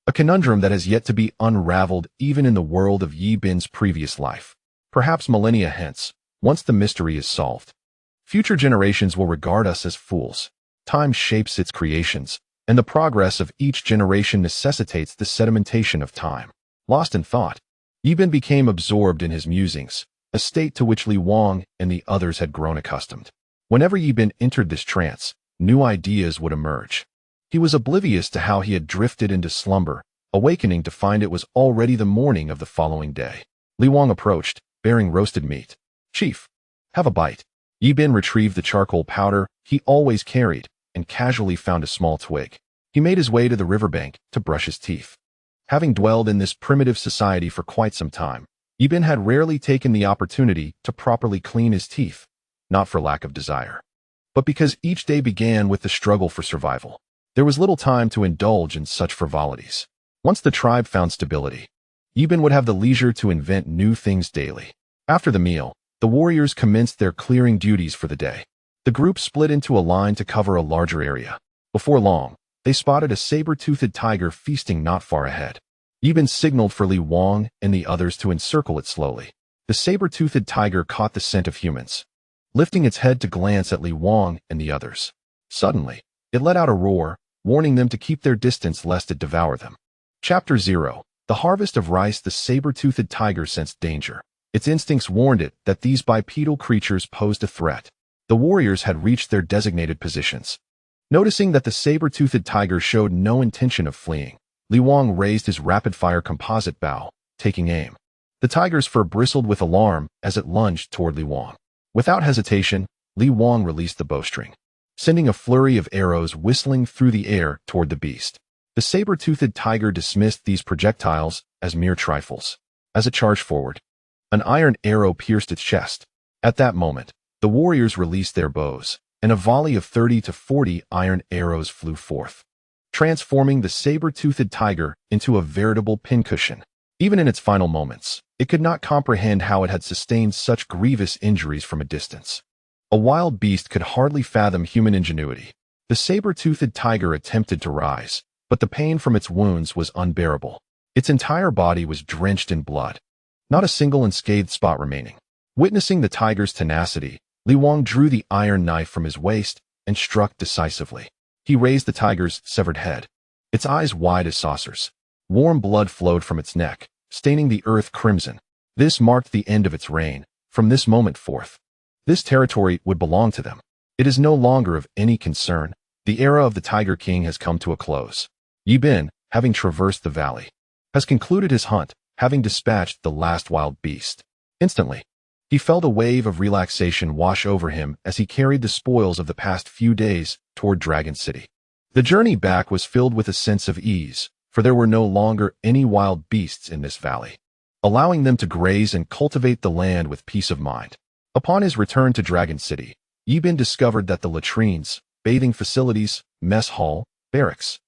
a conundrum that has yet to be unraveled even in the world of Yi Bin's previous life. Perhaps millennia hence, once the mystery is solved, future generations will regard us as fools. Time shapes its creations, and the progress of each generation necessitates the sedimentation of time. Lost in thought, Yi Bin became absorbed in his musings, a state to which Li Wang and the others had grown accustomed. Whenever Yi Bin entered this trance, new ideas would emerge. He was oblivious to how he had drifted into slumber, awakening to find it was already the morning of the following day. Li Wang approached, bearing roasted meat. "Chief, have a bite." Yi Bin retrieved the charcoal powder he always carried and casually found a small twig. He made his way to the riverbank to brush his teeth. Having dwelled in this primitive society for quite some time, Yi Bin had rarely taken the opportunity to properly clean his teeth, not for lack of desire, but because each day began with the struggle for survival. There was little time to indulge in such frivolities. Once the tribe found stability, Yi Bin would have the leisure to invent new things daily. After the meal, the warriors commenced their clearing duties for the day. The group split into a line to cover a larger area. Before long, they spotted a saber-toothed tiger feasting not far ahead. Yi Bin signaled for Li Wang and the others to encircle it slowly. The saber-toothed tiger caught the scent of humans, lifting its head to glance at Li Wang and the others. Suddenly, it let out a roar, warning them to keep their distance lest it devour them. Chapter 0. The Harvest of Rice. The saber-toothed tiger sensed danger. Its instincts warned it that these bipedal creatures posed a threat. The warriors had reached their designated positions. Noticing that the saber-toothed tiger showed no intention of fleeing, Li Wang raised his rapid-fire composite bow, taking aim. The tiger's fur bristled with alarm as it lunged toward Li Wang. Without hesitation, Li Wang released the bowstring, sending a flurry of arrows whistling through the air toward the beast. The saber-toothed tiger dismissed these projectiles as mere trifles. As it charged forward, an iron arrow pierced its chest. At that moment, the warriors released their bows, and a volley of 30 to 40 iron arrows flew forth, transforming the saber-toothed tiger into a veritable pincushion. Even in its final moments, it could not comprehend how it had sustained such grievous injuries from a distance. A wild beast could hardly fathom human ingenuity. The saber-toothed tiger attempted to rise, but the pain from its wounds was unbearable. Its entire body was drenched in blood, not a single unscathed spot remaining. Witnessing the tiger's tenacity, Li Wang drew the iron knife from his waist and struck decisively. He raised the tiger's severed head, its eyes wide as saucers. Warm blood flowed from its neck, staining the earth crimson. This marked the end of its reign. From this moment forth, this territory would belong to them. It is no longer of any concern. The era of the Tiger King has come to a close. Yi Bin, having traversed the valley, has concluded his hunt, having dispatched the last wild beast. Instantly, he felt a wave of relaxation wash over him as he carried the spoils of the past few days toward Dragon City. The journey back was filled with a sense of ease, for there were no longer any wild beasts in this valley, allowing them to graze and cultivate the land with peace of mind. Upon his return to Dragon City, Yi Bin discovered that the latrines, bathing facilities, mess hall, barracks,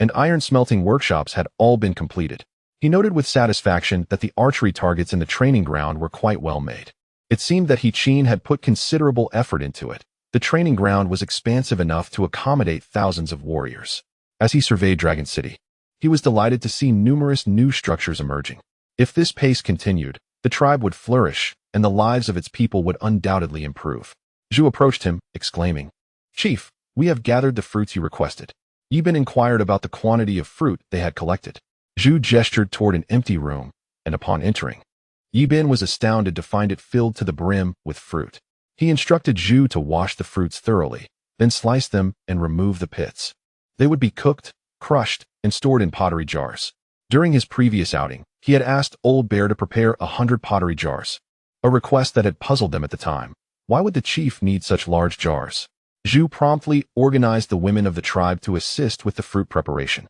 and iron smelting workshops had all been completed. He noted with satisfaction that the archery targets in the training ground were quite well made. It seemed that He Qin had put considerable effort into it. The training ground was expansive enough to accommodate thousands of warriors. As he surveyed Dragon City, he was delighted to see numerous new structures emerging. If this pace continued, the tribe would flourish, and the lives of its people would undoubtedly improve. Zhu approached him, exclaiming, "Chief, we have gathered the fruits you requested." Yi Bin inquired about the quantity of fruit they had collected. Zhu gestured toward an empty room, and upon entering, Yi Bin was astounded to find it filled to the brim with fruit. He instructed Zhu to wash the fruits thoroughly, then slice them and remove the pits. They would be cooked, crushed, and stored in pottery jars. During his previous outing, he had asked Old Bear to prepare 100 pottery jars, a request that had puzzled them at the time. Why would the chief need such large jars? Zhu promptly organized the women of the tribe to assist with the fruit preparation.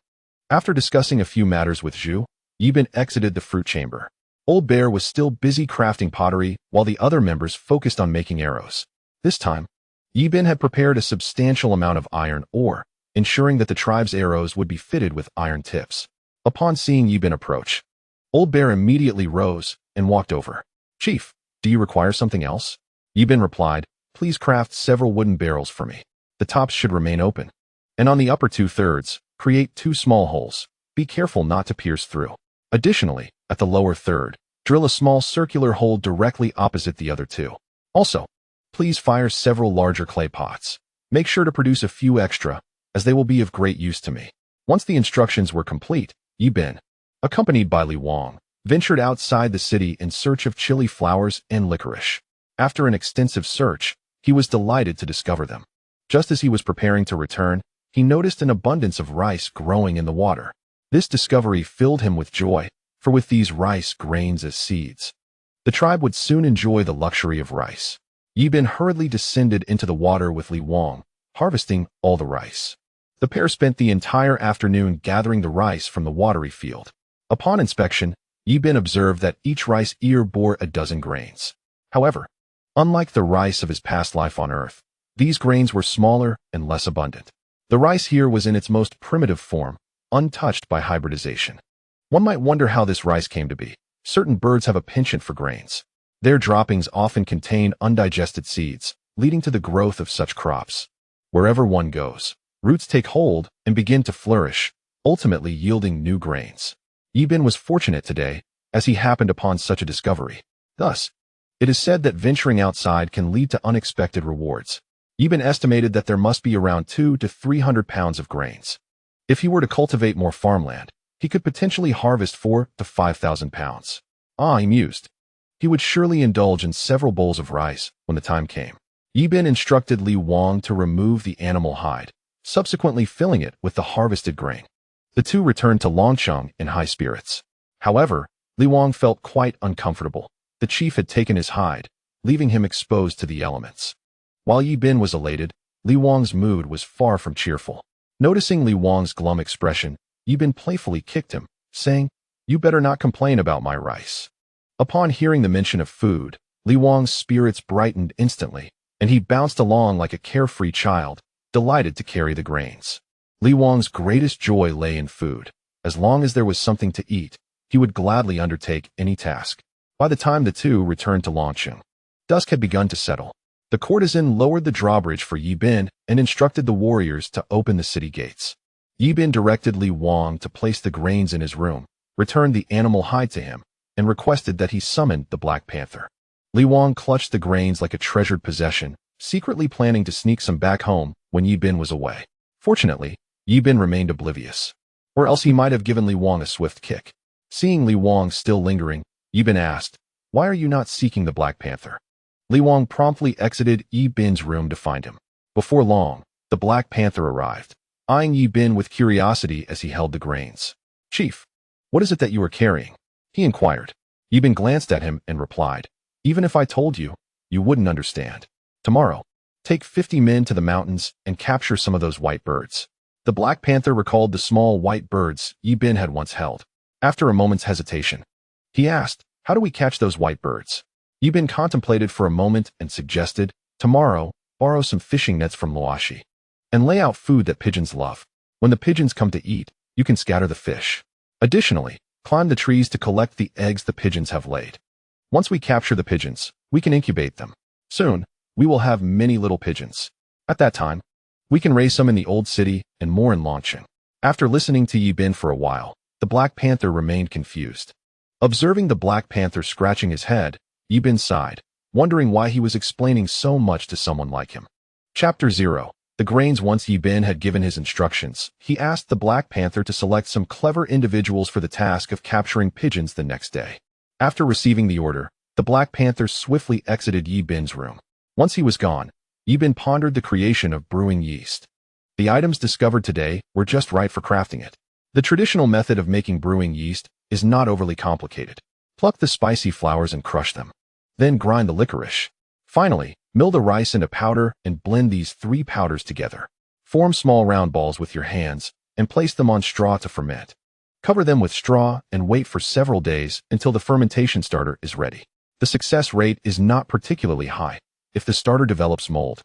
After discussing a few matters with Zhu, Yi Bin exited the fruit chamber. Old Bear was still busy crafting pottery while the other members focused on making arrows. This time, Yi Bin had prepared a substantial amount of iron ore, ensuring that the tribe's arrows would be fitted with iron tips. Upon seeing Yi Bin approach, Old Bear immediately rose and walked over. "Chief, do you require something else?" Yi Bin replied, "Please craft several wooden barrels for me. The tops should remain open, and on the upper 2/3, create 2 small holes. Be careful not to pierce through. Additionally, at the lower third, drill a small circular hole directly opposite the other 2. Also, please fire several larger clay pots. Make sure to produce a few extra, as they will be of great use to me." Once the instructions were complete, Yi Bin, accompanied by Li Wang, ventured outside the city in search of chili flowers and licorice. After an extensive search, he was delighted to discover them. Just as he was preparing to return, he noticed an abundance of rice growing in the water. This discovery filled him with joy, for with these rice grains as seeds, the tribe would soon enjoy the luxury of rice. Yi Bin hurriedly descended into the water with Li Wang, harvesting all the rice. The pair spent the entire afternoon gathering the rice from the watery field. Upon inspection, Yi Bin observed that each rice ear bore a dozen grains. However, unlike the rice of his past life on Earth, these grains were smaller and less abundant. The rice here was in its most primitive form, untouched by hybridization. One might wonder how this rice came to be. Certain birds have a penchant for grains. Their droppings often contain undigested seeds, leading to the growth of such crops. Wherever one goes, roots take hold and begin to flourish, ultimately yielding new grains. Yi Bin was fortunate today, as he happened upon such a discovery. Thus, it is said that venturing outside can lead to unexpected rewards. Yi Bin estimated that there must be around 200 to 300 pounds of grains. If he were to cultivate more farmland, he could potentially harvest 4,000 to 5,000 pounds. He mused. He would surely indulge in several bowls of rice when the time came. Yi Bin instructed Li Wang to remove the animal hide, subsequently filling it with the harvested grain. The two returned to Longcheng in high spirits. However, Li Wang felt quite uncomfortable. The chief had taken his hide, leaving him exposed to the elements. While Yi Bin was elated, Li Wang's mood was far from cheerful. Noticing Li Wang's glum expression, Yi Bin playfully kicked him, saying, "You better not complain about my rice." Upon hearing the mention of food, Li Wang's spirits brightened instantly, and he bounced along like a carefree child, delighted to carry the grains. Li Wang's greatest joy lay in food. As long as there was something to eat, he would gladly undertake any task. By the time the two returned to Longcheng, dusk had begun to settle. The courtesan lowered the drawbridge for Yi Bin and instructed the warriors to open the city gates. Yi Bin directed Li Wang to place the grains in his room, returned the animal hide to him, and requested that he summon the Black Panther. Li Wang clutched the grains like a treasured possession, secretly planning to sneak some back home when Yi Bin was away. Fortunately, Yi Bin remained oblivious, or else he might have given Li Wang a swift kick. Seeing Li Wang still lingering, Yi Bin asked, "Why are you not seeking the Black Panther?" Li Wang promptly exited Yi Bin's room to find him. Before long, the Black Panther arrived, eyeing Yi Bin with curiosity as he held the grains. "Chief, what is it that you are carrying?" he inquired. Yi Bin glanced at him and replied, "Even if I told you, you wouldn't understand. Tomorrow, take 50 men to the mountains and capture some of those white birds." The Black Panther recalled the small white birds Yi Bin had once held. After a moment's hesitation, he asked, "How do we catch those white birds?" Yi Bin contemplated for a moment and suggested, "Tomorrow, borrow some fishing nets from Luoshi, and lay out food that pigeons love. When the pigeons come to eat, you can scatter the fish. Additionally, climb the trees to collect the eggs the pigeons have laid. Once we capture the pigeons, we can incubate them. Soon, we will have many little pigeons. At that time, we can raise some in the old city and more in Longcheng." After listening to Yi Bin for a while, the Black Panther remained confused. Observing the Black Panther scratching his head, Yi Bin sighed, wondering why he was explaining so much to someone like him. Chapter 0. The grains. Once Yi Bin had given his instructions, he asked the Black Panther to select some clever individuals for the task of capturing pigeons the next day. After receiving the order, the Black Panther swiftly exited Yi Bin's room. Once he was gone, Yi Bin pondered the creation of brewing yeast. The items discovered today were just right for crafting it. The traditional method of making brewing yeast is not overly complicated. Pluck the spicy flowers and crush them. Then grind the licorice. Finally, mill the rice into powder and blend these 3 powders together. Form small round balls with your hands and place them on straw to ferment. Cover them with straw and wait for several days until the fermentation starter is ready. The success rate is not particularly high. If the starter develops mold,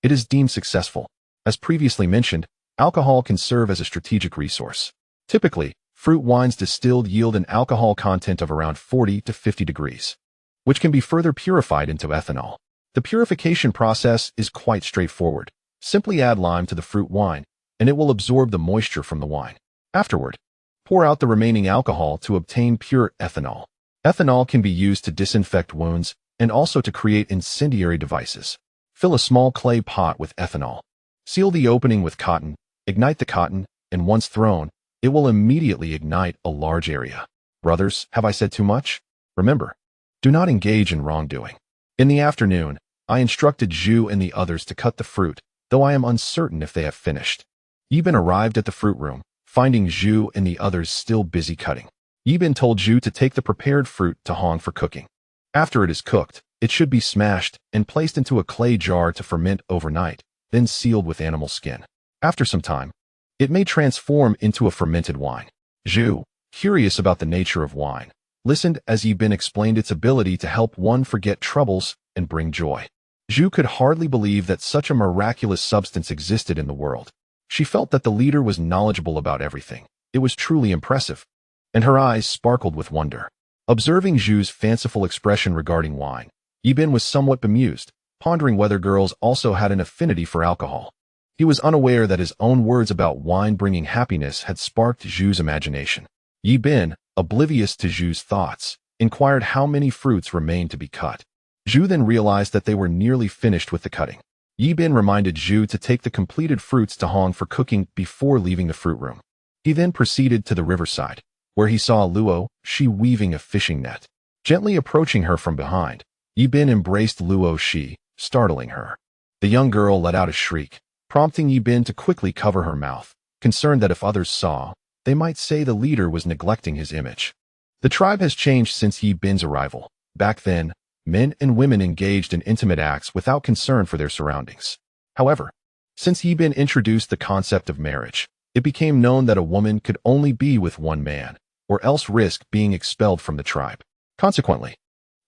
it is deemed successful. As previously mentioned, alcohol can serve as a strategic resource. Typically, fruit wines distilled yield an alcohol content of around 40 to 50 degrees, which can be further purified into ethanol. The purification process is quite straightforward. Simply add lime to the fruit wine, and it will absorb the moisture from the wine. Afterward, pour out the remaining alcohol to obtain pure ethanol. Ethanol can be used to disinfect wounds and also to create incendiary devices. Fill a small clay pot with ethanol. Seal the opening with cotton, ignite the cotton, and once thrown, it will immediately ignite a large area. Brothers, have I said too much? Remember, do not engage in wrongdoing. In the afternoon, I instructed Zhu and the others to cut the fruit, though I am uncertain if they have finished. Yi Bin arrived at the fruit room, finding Zhu and the others still busy cutting. Yi Bin told Zhu to take the prepared fruit to Hong for cooking. After it is cooked, it should be smashed and placed into a clay jar to ferment overnight, then sealed with animal skin. After some time, it may transform into a fermented wine. Zhu, curious about the nature of wine, listened as Yi Bin explained its ability to help one forget troubles and bring joy. Zhu could hardly believe that such a miraculous substance existed in the world. She felt that the leader was knowledgeable about everything. It was truly impressive, and her eyes sparkled with wonder. Observing Zhu's fanciful expression regarding wine, Yi Bin was somewhat bemused, pondering whether girls also had an affinity for alcohol. He was unaware that his own words about wine bringing happiness had sparked Zhu's imagination. Yi Bin, oblivious to Zhu's thoughts, inquired how many fruits remained to be cut. Zhu then realized that they were nearly finished with the cutting. Yi Bin reminded Zhu to take the completed fruits to Hong for cooking before leaving the fruit room. He then proceeded to the riverside, where he saw Luo Shi weaving a fishing net. Gently approaching her from behind, Yi Bin embraced Luo Shi, startling her. The young girl let out a shriek, prompting Yi Bin to quickly cover her mouth, concerned that if others saw, they might say the leader was neglecting his image. The tribe has changed since Yi Bin's arrival. Back then, men and women engaged in intimate acts without concern for their surroundings. However, since Yi Bin introduced the concept of marriage, it became known that a woman could only be with one man, or else risk being expelled from the tribe. Consequently,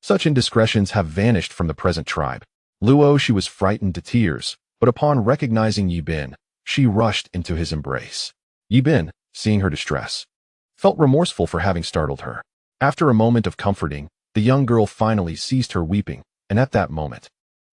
such indiscretions have vanished from the present tribe. Luo, she was frightened to tears, but upon recognizing Yi Bin, she rushed into his embrace. Yi Bin, seeing her distress, felt remorseful for having startled her. After a moment of comforting, the young girl finally ceased her weeping, and at that moment,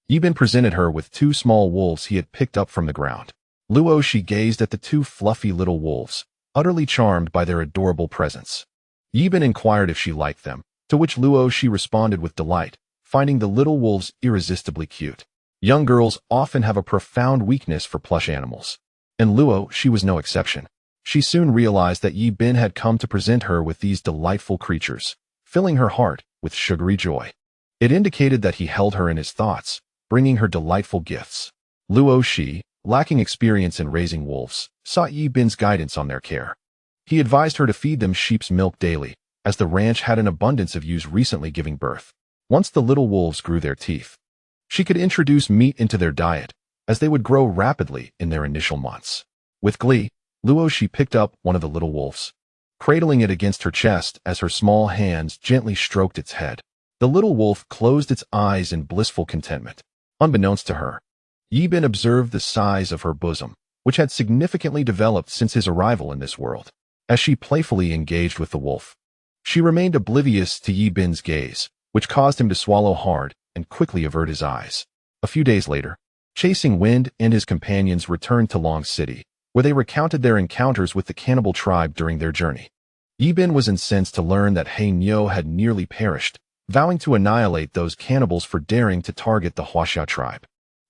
Yi Bin presented her with 2 small wolves he had picked up from the ground. Luo, she gazed at the 2 fluffy little wolves, utterly charmed by their adorable presence. Yi Bin inquired if she liked them, to which Luo, she responded with delight, finding the little wolves irresistibly cute. Young girls often have a profound weakness for plush animals, and Luo, she was no exception. She soon realized that Yi Bin had come to present her with these delightful creatures, filling her heart with sugary joy. It indicated that he held her in his thoughts, bringing her delightful gifts. Luo, she, lacking experience in raising wolves, sought Yi Bin's guidance on their care. He advised her to feed them sheep's milk daily, as the ranch had an abundance of ewes recently giving birth. Once the little wolves grew their teeth, she could introduce meat into their diet, as they would grow rapidly in their initial months. With glee, Luo, she picked up one of the little wolves, cradling it against her chest as her small hands gently stroked its head. The little wolf closed its eyes in blissful contentment. Unbeknownst to her, Yi Bin observed the size of her bosom, which had significantly developed since his arrival in this world. As she playfully engaged with the wolf, she remained oblivious to Yi Bin's gaze, which caused him to swallow hard and quickly avert his eyes. A few days later, Chasing Wind and his companions returned to Long City, where they recounted their encounters with the cannibal tribe during their journey. Yi Bin was incensed to learn that He Niu had nearly perished, vowing to annihilate those cannibals for daring to target the Huaxiao tribe.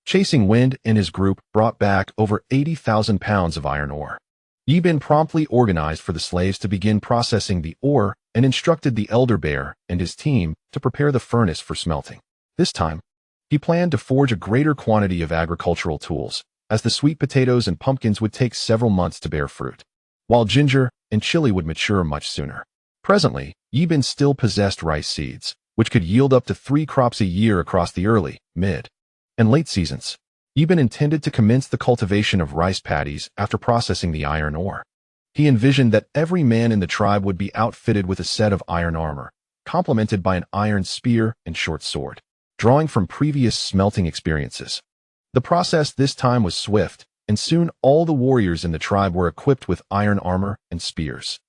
Chasing Wind and his group brought back over 80,000 pounds of iron ore. Yi Bin promptly organized for the slaves to begin processing the ore and instructed the elder bear and his team to prepare the furnace for smelting. This time, he planned to forge a greater quantity of agricultural tools, as the sweet potatoes and pumpkins would take several months to bear fruit, while ginger and chili would mature much sooner. Presently, Yi Bin still possessed rice seeds, which could yield up to 3 crops a year across the early, mid, and late seasons. Yi Bin intended to commence the cultivation of rice paddies after processing the iron ore. He envisioned that every man in the tribe would be outfitted with a set of iron armor, complemented by an iron spear and short sword, drawing from previous smelting experiences. The process this time was swift, and soon all the warriors in the tribe were equipped with iron armor and spears.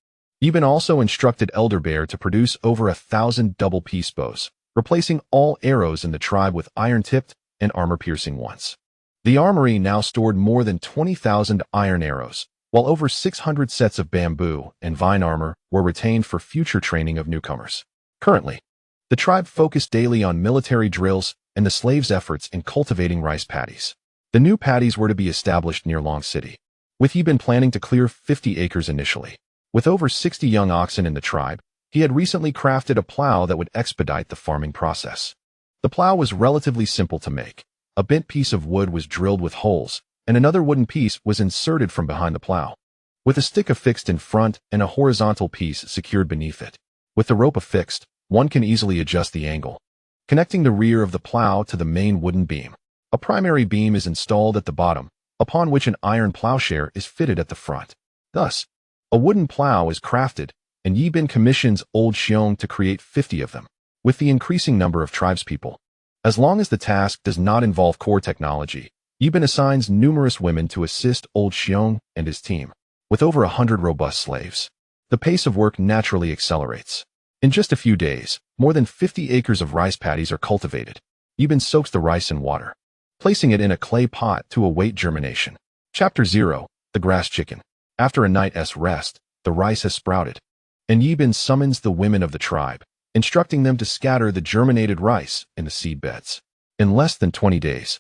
Yi Bin also instructed Elder Bear to produce over 1,000 double-piece bows, replacing all arrows in the tribe with iron-tipped and armor-piercing ones. The armory now stored more than 20,000 iron arrows, while over 600 sets of bamboo and vine armor were retained for future training of newcomers. Currently, the tribe focused daily on military drills and the slaves' efforts in cultivating rice paddies. The new paddies were to be established near Long City, with Yi Bin planning to clear 50 acres initially. With over 60 young oxen in the tribe, he had recently crafted a plow that would expedite the farming process. The plow was relatively simple to make. A bent piece of wood was drilled with holes, and another wooden piece was inserted from behind the plow, with a stick affixed in front and a horizontal piece secured beneath it. With the rope affixed, one can easily adjust the angle, connecting the rear of the plow to the main wooden beam. A primary beam is installed at the bottom, upon which an iron plowshare is fitted at the front. Thus, a wooden plow is crafted, and Yi Bin commissions Old Xiong to create 50 of them. With the increasing number of tribespeople, as long as the task does not involve core technology, Yi Bin assigns numerous women to assist Old Xiong and his team. With over 100 robust slaves, the pace of work naturally accelerates. In just a few days, more than 50 acres of rice paddies are cultivated. Yi Bin soaks the rice in water, placing it in a clay pot to await germination. Chapter 0, The Grass Chicken. After a night's rest, the rice has sprouted, and Yi Bin summons the women of the tribe, instructing them to scatter the germinated rice in the seed beds. In less than 20 days,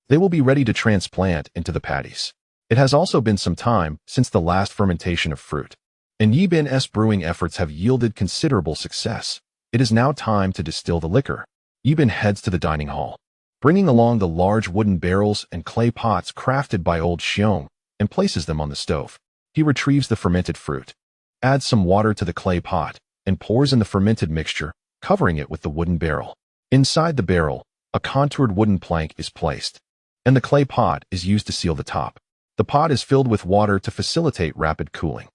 they will be ready to transplant into the paddies. It has also been some time since the last fermentation of fruit, and Yi Bin's brewing efforts have yielded considerable success. It is now time to distill the liquor. Yi Bin heads to the dining hall, bringing along the large wooden barrels and clay pots crafted by Old Xiong, and places them on the stove. He retrieves the fermented fruit, adds some water to the clay pot, and pours in the fermented mixture, covering it with the wooden barrel. Inside the barrel, a contoured wooden plank is placed, and the clay pot is used to seal the top. The pot is filled with water to facilitate rapid cooling.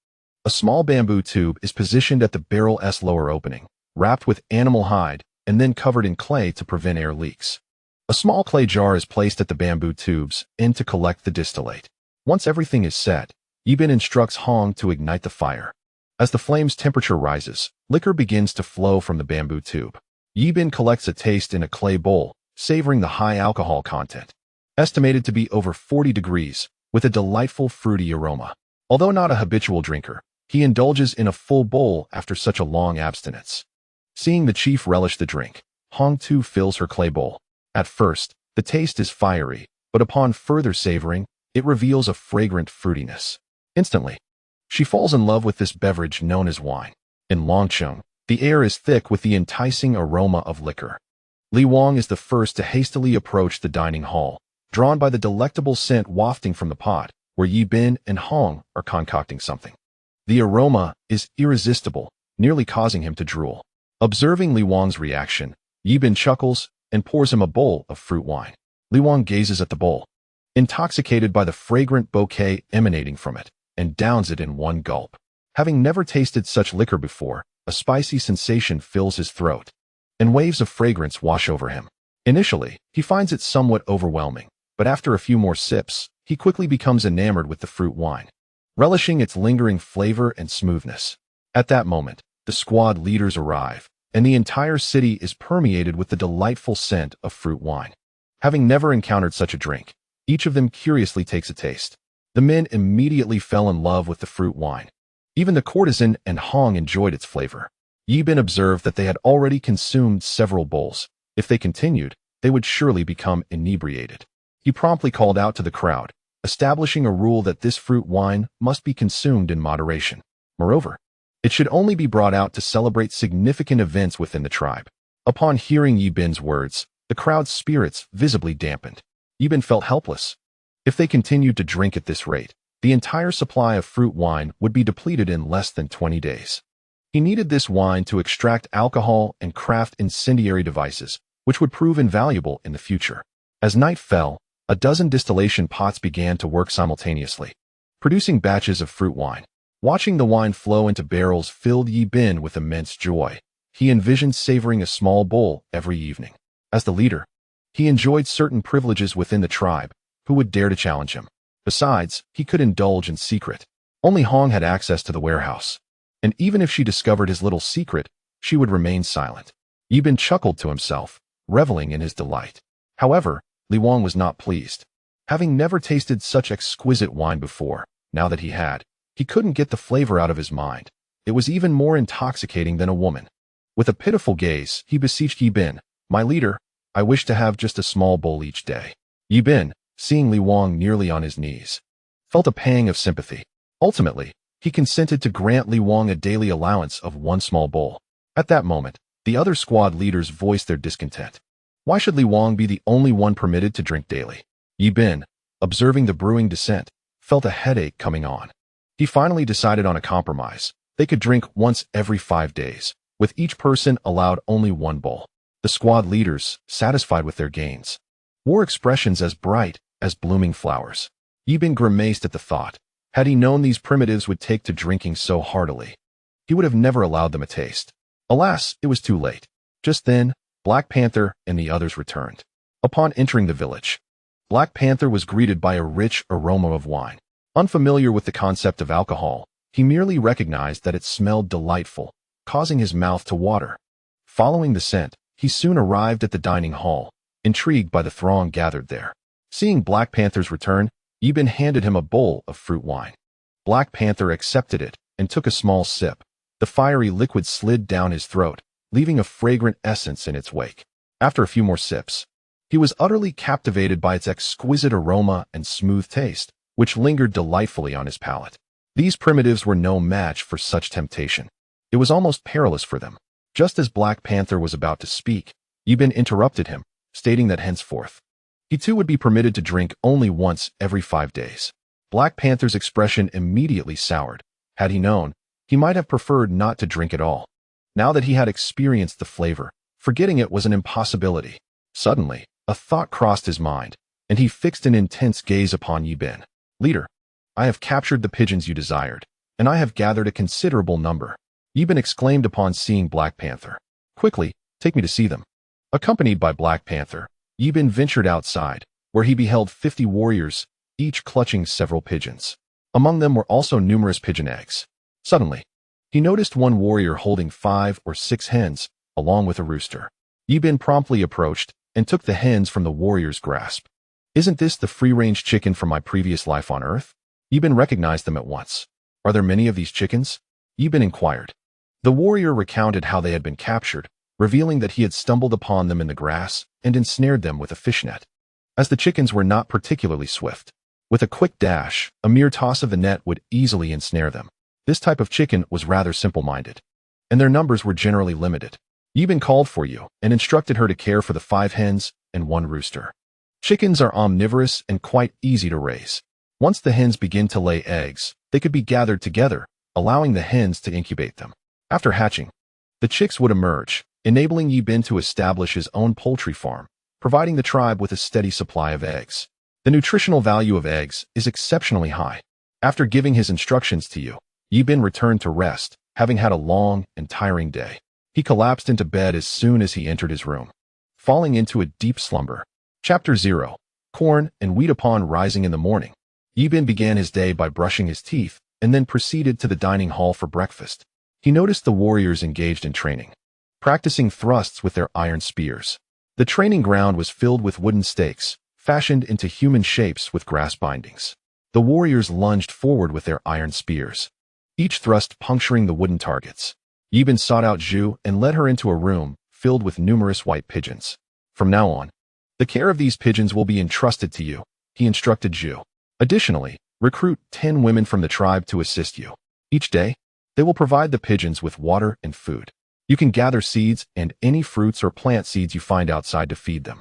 A small bamboo tube is positioned at the barrel's lower opening, wrapped with animal hide, and then covered in clay to prevent air leaks. A small clay jar is placed at the bamboo tube's end to collect the distillate. Once everything is set, Yibin instructs Hong to ignite the fire. As the flame's temperature rises, liquor begins to flow from the bamboo tube. Yibin collects a taste in a clay bowl, savoring the high alcohol content, estimated to be over 40 degrees, with a delightful fruity aroma. Although not a habitual drinker, he indulges in a full bowl after such a long abstinence. Seeing the chief relish the drink, Hong too fills her clay bowl. At first, the taste is fiery, but upon further savoring, it reveals a fragrant fruitiness. Instantly, she falls in love with this beverage known as wine. In Longcheng, the air is thick with the enticing aroma of liquor. Li Wang is the first to hastily approach the dining hall, drawn by the delectable scent wafting from the pot, where Yibin and Hong are concocting something. The aroma is irresistible, nearly causing him to drool. Observing Li Wang's reaction, Yibin chuckles and pours him a bowl of fruit wine. Li Wang gazes at the bowl, intoxicated by the fragrant bouquet emanating from it, and downs it in one gulp. Having never tasted such liquor before, a spicy sensation fills his throat, and waves of fragrance wash over him. Initially, he finds it somewhat overwhelming, but after a few more sips, he quickly becomes enamored with the fruit wine, relishing its lingering flavor and smoothness. At that moment, the squad leaders arrive, and the entire city is permeated with the delightful scent of fruit wine. Having never encountered such a drink, each of them curiously takes a taste. The men immediately fell in love with the fruit wine. Even the courtesan and Hong enjoyed its flavor. Yibin observed that they had already consumed several bowls. If they continued, they would surely become inebriated. He promptly called out to the crowd, establishing a rule that this fruit wine must be consumed in moderation. Moreover, it should only be brought out to celebrate significant events within the tribe. Upon hearing Yibin's words, the crowd's spirits visibly dampened. Yibin felt helpless. If they continued to drink at this rate, the entire supply of fruit wine would be depleted in less than 20 days. He needed this wine to extract alcohol and craft incendiary devices, which would prove invaluable in the future. As night fell, a dozen distillation pots began to work simultaneously, producing batches of fruit wine. Watching the wine flow into barrels filled Yibin with immense joy. He envisioned savoring a small bowl every evening. As the leader, he enjoyed certain privileges within the tribe. Who would dare to challenge him? Besides, he could indulge in secret. Only Hong had access to the warehouse, and even if she discovered his little secret, she would remain silent. Yibin chuckled to himself, reveling in his delight. However, Li Wang was not pleased. Having never tasted such exquisite wine before, now that he couldn't get the flavor out of his mind. It was even more intoxicating than a woman. With a pitiful gaze, he beseeched Yibin, "My leader, I wish to have just a small bowl each day." Yibin, seeing Li Wang nearly on his knees, felt a pang of sympathy. Ultimately, he consented to grant Li Wang a daily allowance of one small bowl. At that moment, the other squad leaders voiced their discontent. Why should Li Wang be the only one permitted to drink daily? Yibin, observing the brewing dissent, felt a headache coming on. He finally decided on a compromise. They could drink once every 5 days, with each person allowed only one bowl. The squad leaders, satisfied with their gains, wore expressions as bright as blooming flowers. Yibin grimaced at the thought. Had he known these primitives would take to drinking so heartily, he would have never allowed them a taste. Alas, it was too late. Just then, Black Panther and the others returned. Upon entering the village, Black Panther was greeted by a rich aroma of wine. Unfamiliar with the concept of alcohol, he merely recognized that it smelled delightful, causing his mouth to water. Following the scent, he soon arrived at the dining hall, intrigued by the throng gathered there. Seeing Black Panther's return, Yibin handed him a bowl of fruit wine. Black Panther accepted it and took a small sip. The fiery liquid slid down his throat, leaving a fragrant essence in its wake. After a few more sips, he was utterly captivated by its exquisite aroma and smooth taste, which lingered delightfully on his palate. These primitives were no match for such temptation. It was almost perilous for them. Just as Black Panther was about to speak, Yibin interrupted him, stating that henceforth, he too would be permitted to drink only once every 5 days. Black Panther's expression immediately soured. Had he known, He might have preferred not to drink at all. Now that he had experienced the flavor, forgetting it was an impossibility. Suddenly, a thought crossed his mind, and he fixed an intense gaze upon Yi Bin. Leader, I have captured the pigeons you desired, and I have gathered a considerable number. Yi Bin exclaimed upon seeing Black Panther. Quickly, take me to see them. Accompanied by Black Panther, Yi Bin ventured outside, where he beheld 50 warriors, each clutching several pigeons. Among them were also numerous pigeon eggs. Suddenly, he noticed one warrior holding 5 or 6 hens, along with a rooster. Yi Bin promptly approached and took the hens from the warrior's grasp. Isn't this the free-range chicken from my previous life on Earth? Yi Bin recognized them at once. Are there many of these chickens? Yi Bin inquired. The warrior recounted how they had been captured, revealing that he had stumbled upon them in the grass and ensnared them with a fishnet. As the chickens were not particularly swift, with a quick dash, a mere toss of the net would easily ensnare them. This type of chicken was rather simple-minded, and their numbers were generally limited. Yi Bin called for you and instructed her to care for the 5 hens and 1 rooster. Chickens are omnivorous and quite easy to raise. Once the hens begin to lay eggs, they could be gathered together, allowing the hens to incubate them. After hatching, the chicks would emerge, enabling Yi Bin to establish his own poultry farm, providing the tribe with a steady supply of eggs. The nutritional value of eggs is exceptionally high. After giving his instructions to you, Yi Bin returned to rest, having had a long and tiring day. He collapsed into bed as soon as he entered his room, falling into a deep slumber. Chapter 0. Corn and wheat. Upon rising in the morning, Yi Bin began his day by brushing his teeth and then proceeded to the dining hall for breakfast. He noticed the warriors engaged in training, practicing thrusts with their iron spears. The training ground was filled with wooden stakes, fashioned into human shapes with grass bindings. The warriors lunged forward with their iron spears, each thrust puncturing the wooden targets. Yi Bin sought out Zhu and led her into a room filled with numerous white pigeons. From now on, the care of these pigeons will be entrusted to you, he instructed Zhu. Additionally, recruit 10 women from the tribe to assist you. Each day, they will provide the pigeons with water and food. You can gather seeds and any fruits or plant seeds you find outside to feed them.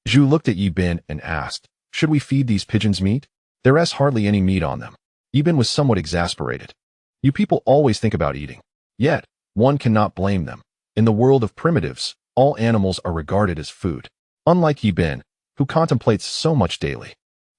Zhu looked at Yi Bin and asked, should we feed these pigeons meat? There is hardly any meat on them. Yi Bin was somewhat exasperated. You people always think about eating. Yet, one cannot blame them. In the world of primitives, all animals are regarded as food. Unlike Yi Bin, who contemplates so much daily.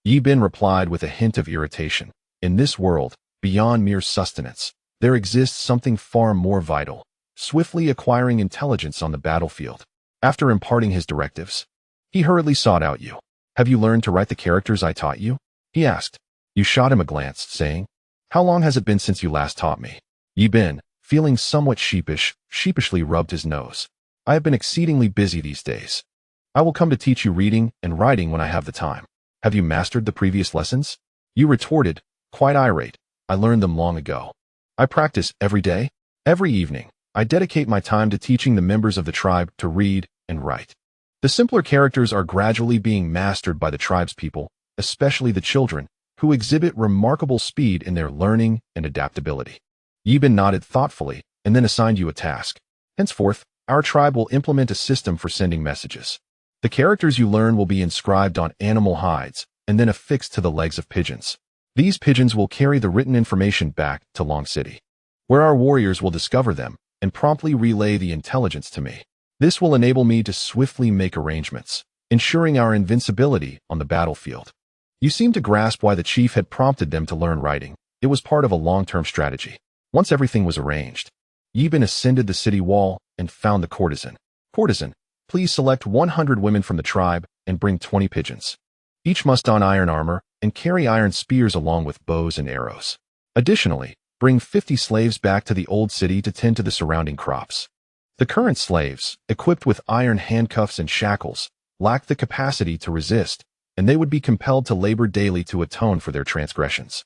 Yi Bin replied with a hint of irritation. In this world, beyond mere sustenance, there exists something far more vital, swiftly acquiring intelligence on the battlefield. After imparting his directives, he hurriedly sought out you. Have you learned to write the characters I taught you? He asked. You shot him a glance, saying, how long has it been since you last taught me? Yi Bin, feeling somewhat sheepishly rubbed his nose. I have been exceedingly busy these days. I will come to teach you reading and writing when I have the time. Have you mastered the previous lessons? You retorted, quite irate. I learned them long ago. I practice every day. Every evening, I dedicate my time to teaching the members of the tribe to read and write. The simpler characters are gradually being mastered by the tribe's people, especially the children, who exhibit remarkable speed in their learning and adaptability. Yi Bin nodded thoughtfully and then assigned you a task. Henceforth, our tribe will implement a system for sending messages. The characters you learn will be inscribed on animal hides and then affixed to the legs of pigeons. These pigeons will carry the written information back to Long City, where our warriors will discover them and promptly relay the intelligence to me. This will enable me to swiftly make arrangements, ensuring our invincibility on the battlefield. You seem to grasp why the chief had prompted them to learn writing. It was part of a long-term strategy. Once everything was arranged, Yi Bin ascended the city wall and found the courtesan. Courtesan, please select 100 women from the tribe and bring 20 pigeons. Each must don iron armor and carry iron spears along with bows and arrows. Additionally, bring 50 slaves back to the old city to tend to the surrounding crops. The current slaves, equipped with iron handcuffs and shackles, lacked the capacity to resist, and they would be compelled to labor daily to atone for their transgressions.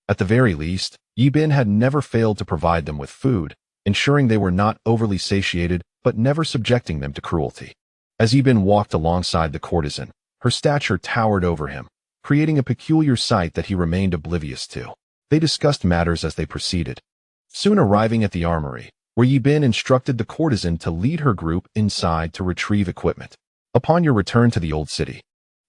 At the very least, Yi Bin had never failed to provide them with food, ensuring they were not overly satiated but never subjecting them to cruelty. As Yi Bin walked alongside the courtesan, her stature towered over him, creating a peculiar sight that he remained oblivious to. They discussed matters as they proceeded, soon arriving at the armory, where Yi Bin instructed the courtesan to lead her group inside to retrieve equipment. Upon your return to the old city,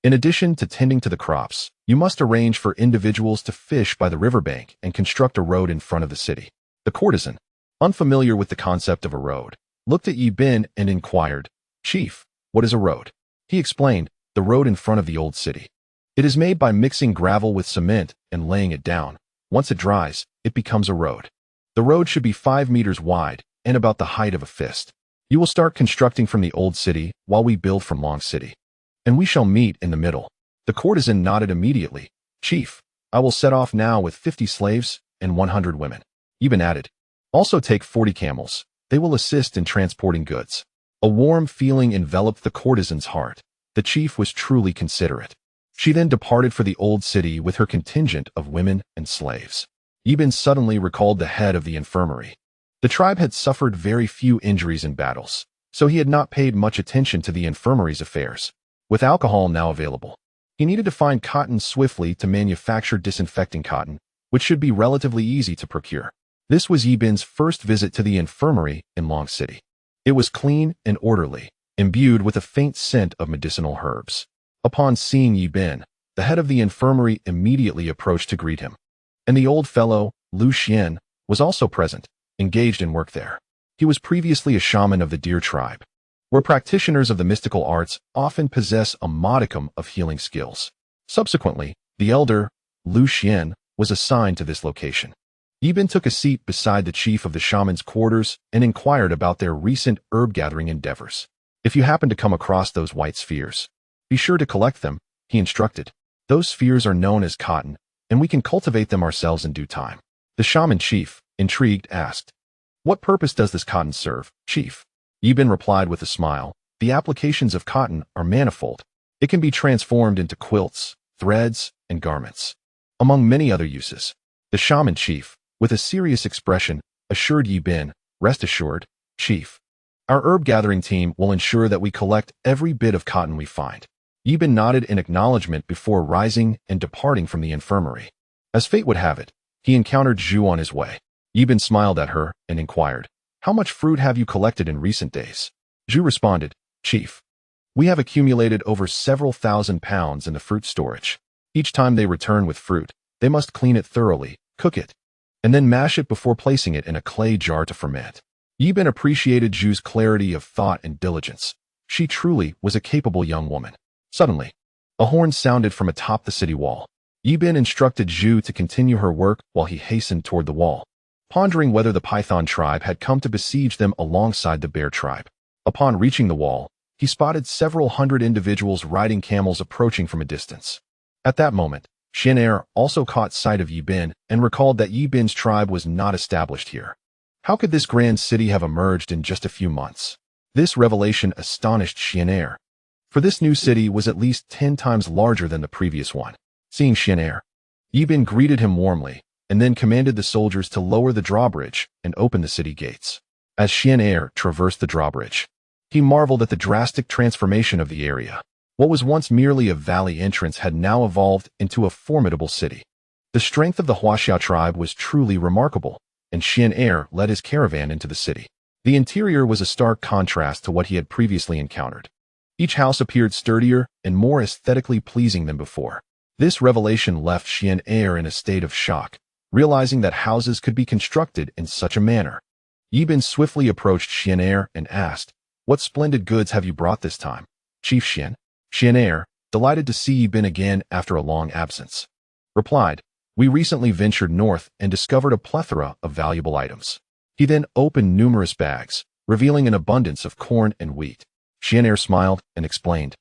in addition to tending to the crops, you must arrange for individuals to fish by the riverbank and construct a road in front of the city. The courtesan, unfamiliar with the concept of a road, looked at Yi Bin and inquired, "Chief, what is a road?" He explained, "The road in front of the old city. It is made by mixing gravel with cement and laying it down. Once it dries, it becomes a road. The road should be 5 meters wide and about the height of a fist. You will start constructing from the old city while we build from Long City. And we shall meet in the middle." The courtesan nodded immediately. "Chief, I will set off now with 50 slaves and 100 women." Yi Bin added, "Also take 40 camels. They will assist in transporting goods." A warm feeling enveloped the courtesan's heart. The chief was truly considerate. She then departed for the old city with her contingent of women and slaves. Yi Bin suddenly recalled the head of the infirmary. The tribe had suffered very few injuries in battles, so he had not paid much attention to the infirmary's affairs. With alcohol now available, he needed to find cotton swiftly to manufacture disinfecting cotton, which should be relatively easy to procure. This was Yi Bin's first visit to the infirmary in Long City. It was clean and orderly, imbued with a faint scent of medicinal herbs. Upon seeing Yi Bin, the head of the infirmary immediately approached to greet him. And the old fellow, Lu Xian, was also present, engaged in work there. He was previously a shaman of the Deer tribe, where practitioners of the mystical arts often possess a modicum of healing skills. Subsequently, the elder, Lu Xian, was assigned to this location. Yi Bin took a seat beside the chief of the shaman's quarters and inquired about their recent herb-gathering endeavors. "If you happen to come across those white spheres, be sure to collect them," he instructed. "Those spheres are known as cotton, and we can cultivate them ourselves in due time." The shaman chief, intrigued, asked, "What purpose does this cotton serve, chief?" Yi Bin replied with a smile, "The applications of cotton are manifold. It can be transformed into quilts, threads, and garments, among many other uses." The shaman chief, with a serious expression, assured Yi Bin, "Rest assured, chief. Our herb-gathering team will ensure that we collect every bit of cotton we find." Yi Bin nodded in acknowledgement before rising and departing from the infirmary. As fate would have it, he encountered Zhu on his way. Yi Bin smiled at her and inquired, "How much fruit have you collected in recent days?" Zhu responded, "Chief, we have accumulated over several thousand pounds in the fruit storage. Each time they return with fruit, they must clean it thoroughly, cook it, and then mash it before placing it in a clay jar to ferment." Yi Bin appreciated Zhu's clarity of thought and diligence. She truly was a capable young woman. Suddenly, a horn sounded from atop the city wall. Yi Bin instructed Zhu to continue her work while he hastened toward the wall, pondering whether the Python tribe had come to besiege them alongside the Bear tribe. Upon reaching the wall, he spotted several hundred individuals riding camels approaching from a distance. At that moment, Xian also caught sight of Yi Bin and recalled that Yi Bin's tribe was not established here. How could this grand city have emerged in just a few months? This revelation astonished Xian, for this new city was at least 10 times larger than the previous one. Seeing Xian, Yi Bin greeted him warmly and then commanded the soldiers to lower the drawbridge and open the city gates. As Xian traversed the drawbridge, he marveled at the drastic transformation of the area. What was once merely a valley entrance had now evolved into a formidable city. The strength of the Huaxiao tribe was truly remarkable, and Xian led his caravan into the city. The interior was a stark contrast to what he had previously encountered. Each house appeared sturdier and more aesthetically pleasing than before. This revelation left Xian in a state of shock, realizing that houses could be constructed in such a manner. Yi Bin swiftly approached Xian and asked, "What splendid goods have you brought this time, Chief Xian?" Xian, delighted to see Yi Bin again after a long absence, replied, "We recently ventured north and discovered a plethora of valuable items." He then opened numerous bags, revealing an abundance of corn and wheat. Xian smiled and explained,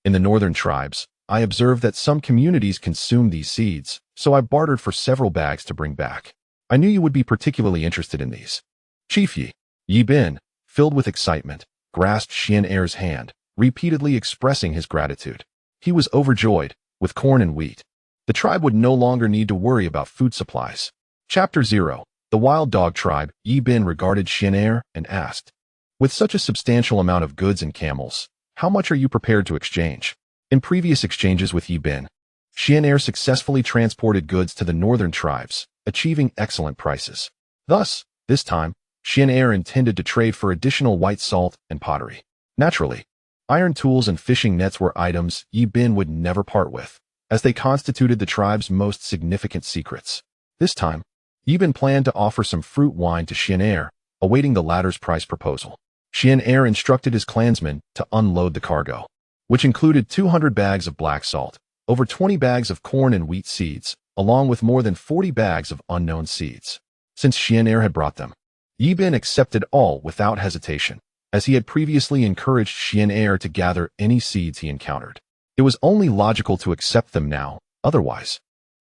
"In the northern tribes, I observed that some communities consume these seeds, so I bartered for several bags to bring back. I knew you would be particularly interested in these." Chief Yi Bin, filled with excitement, grasped Xian hand, repeatedly expressing his gratitude. He was overjoyed. With corn and wheat, the tribe would no longer need to worry about food supplies. Chapter 0. The Wild Dog Tribe. Yi Bin regarded Xian and asked, "With such a substantial amount of goods and camels, how much are you prepared to exchange?" In previous exchanges with Yi Bin, Xian successfully transported goods to the northern tribes, achieving excellent prices. Thus, this time, Xian intended to trade for additional white salt and pottery. Naturally, iron tools and fishing nets were items Yi Bin would never part with, as they constituted the tribe's most significant secrets. This time, Yi Bin planned to offer some fruit wine to Xian'er, awaiting the latter's price proposal. Xian'er instructed his clansmen to unload the cargo, which included 200 bags of black salt, over 20 bags of corn and wheat seeds, along with more than 40 bags of unknown seeds. Since Xian'er had brought them, Yi Bin accepted all without hesitation, as he had previously encouraged Xian'er to gather any seeds he encountered. It was only logical to accept them now, otherwise,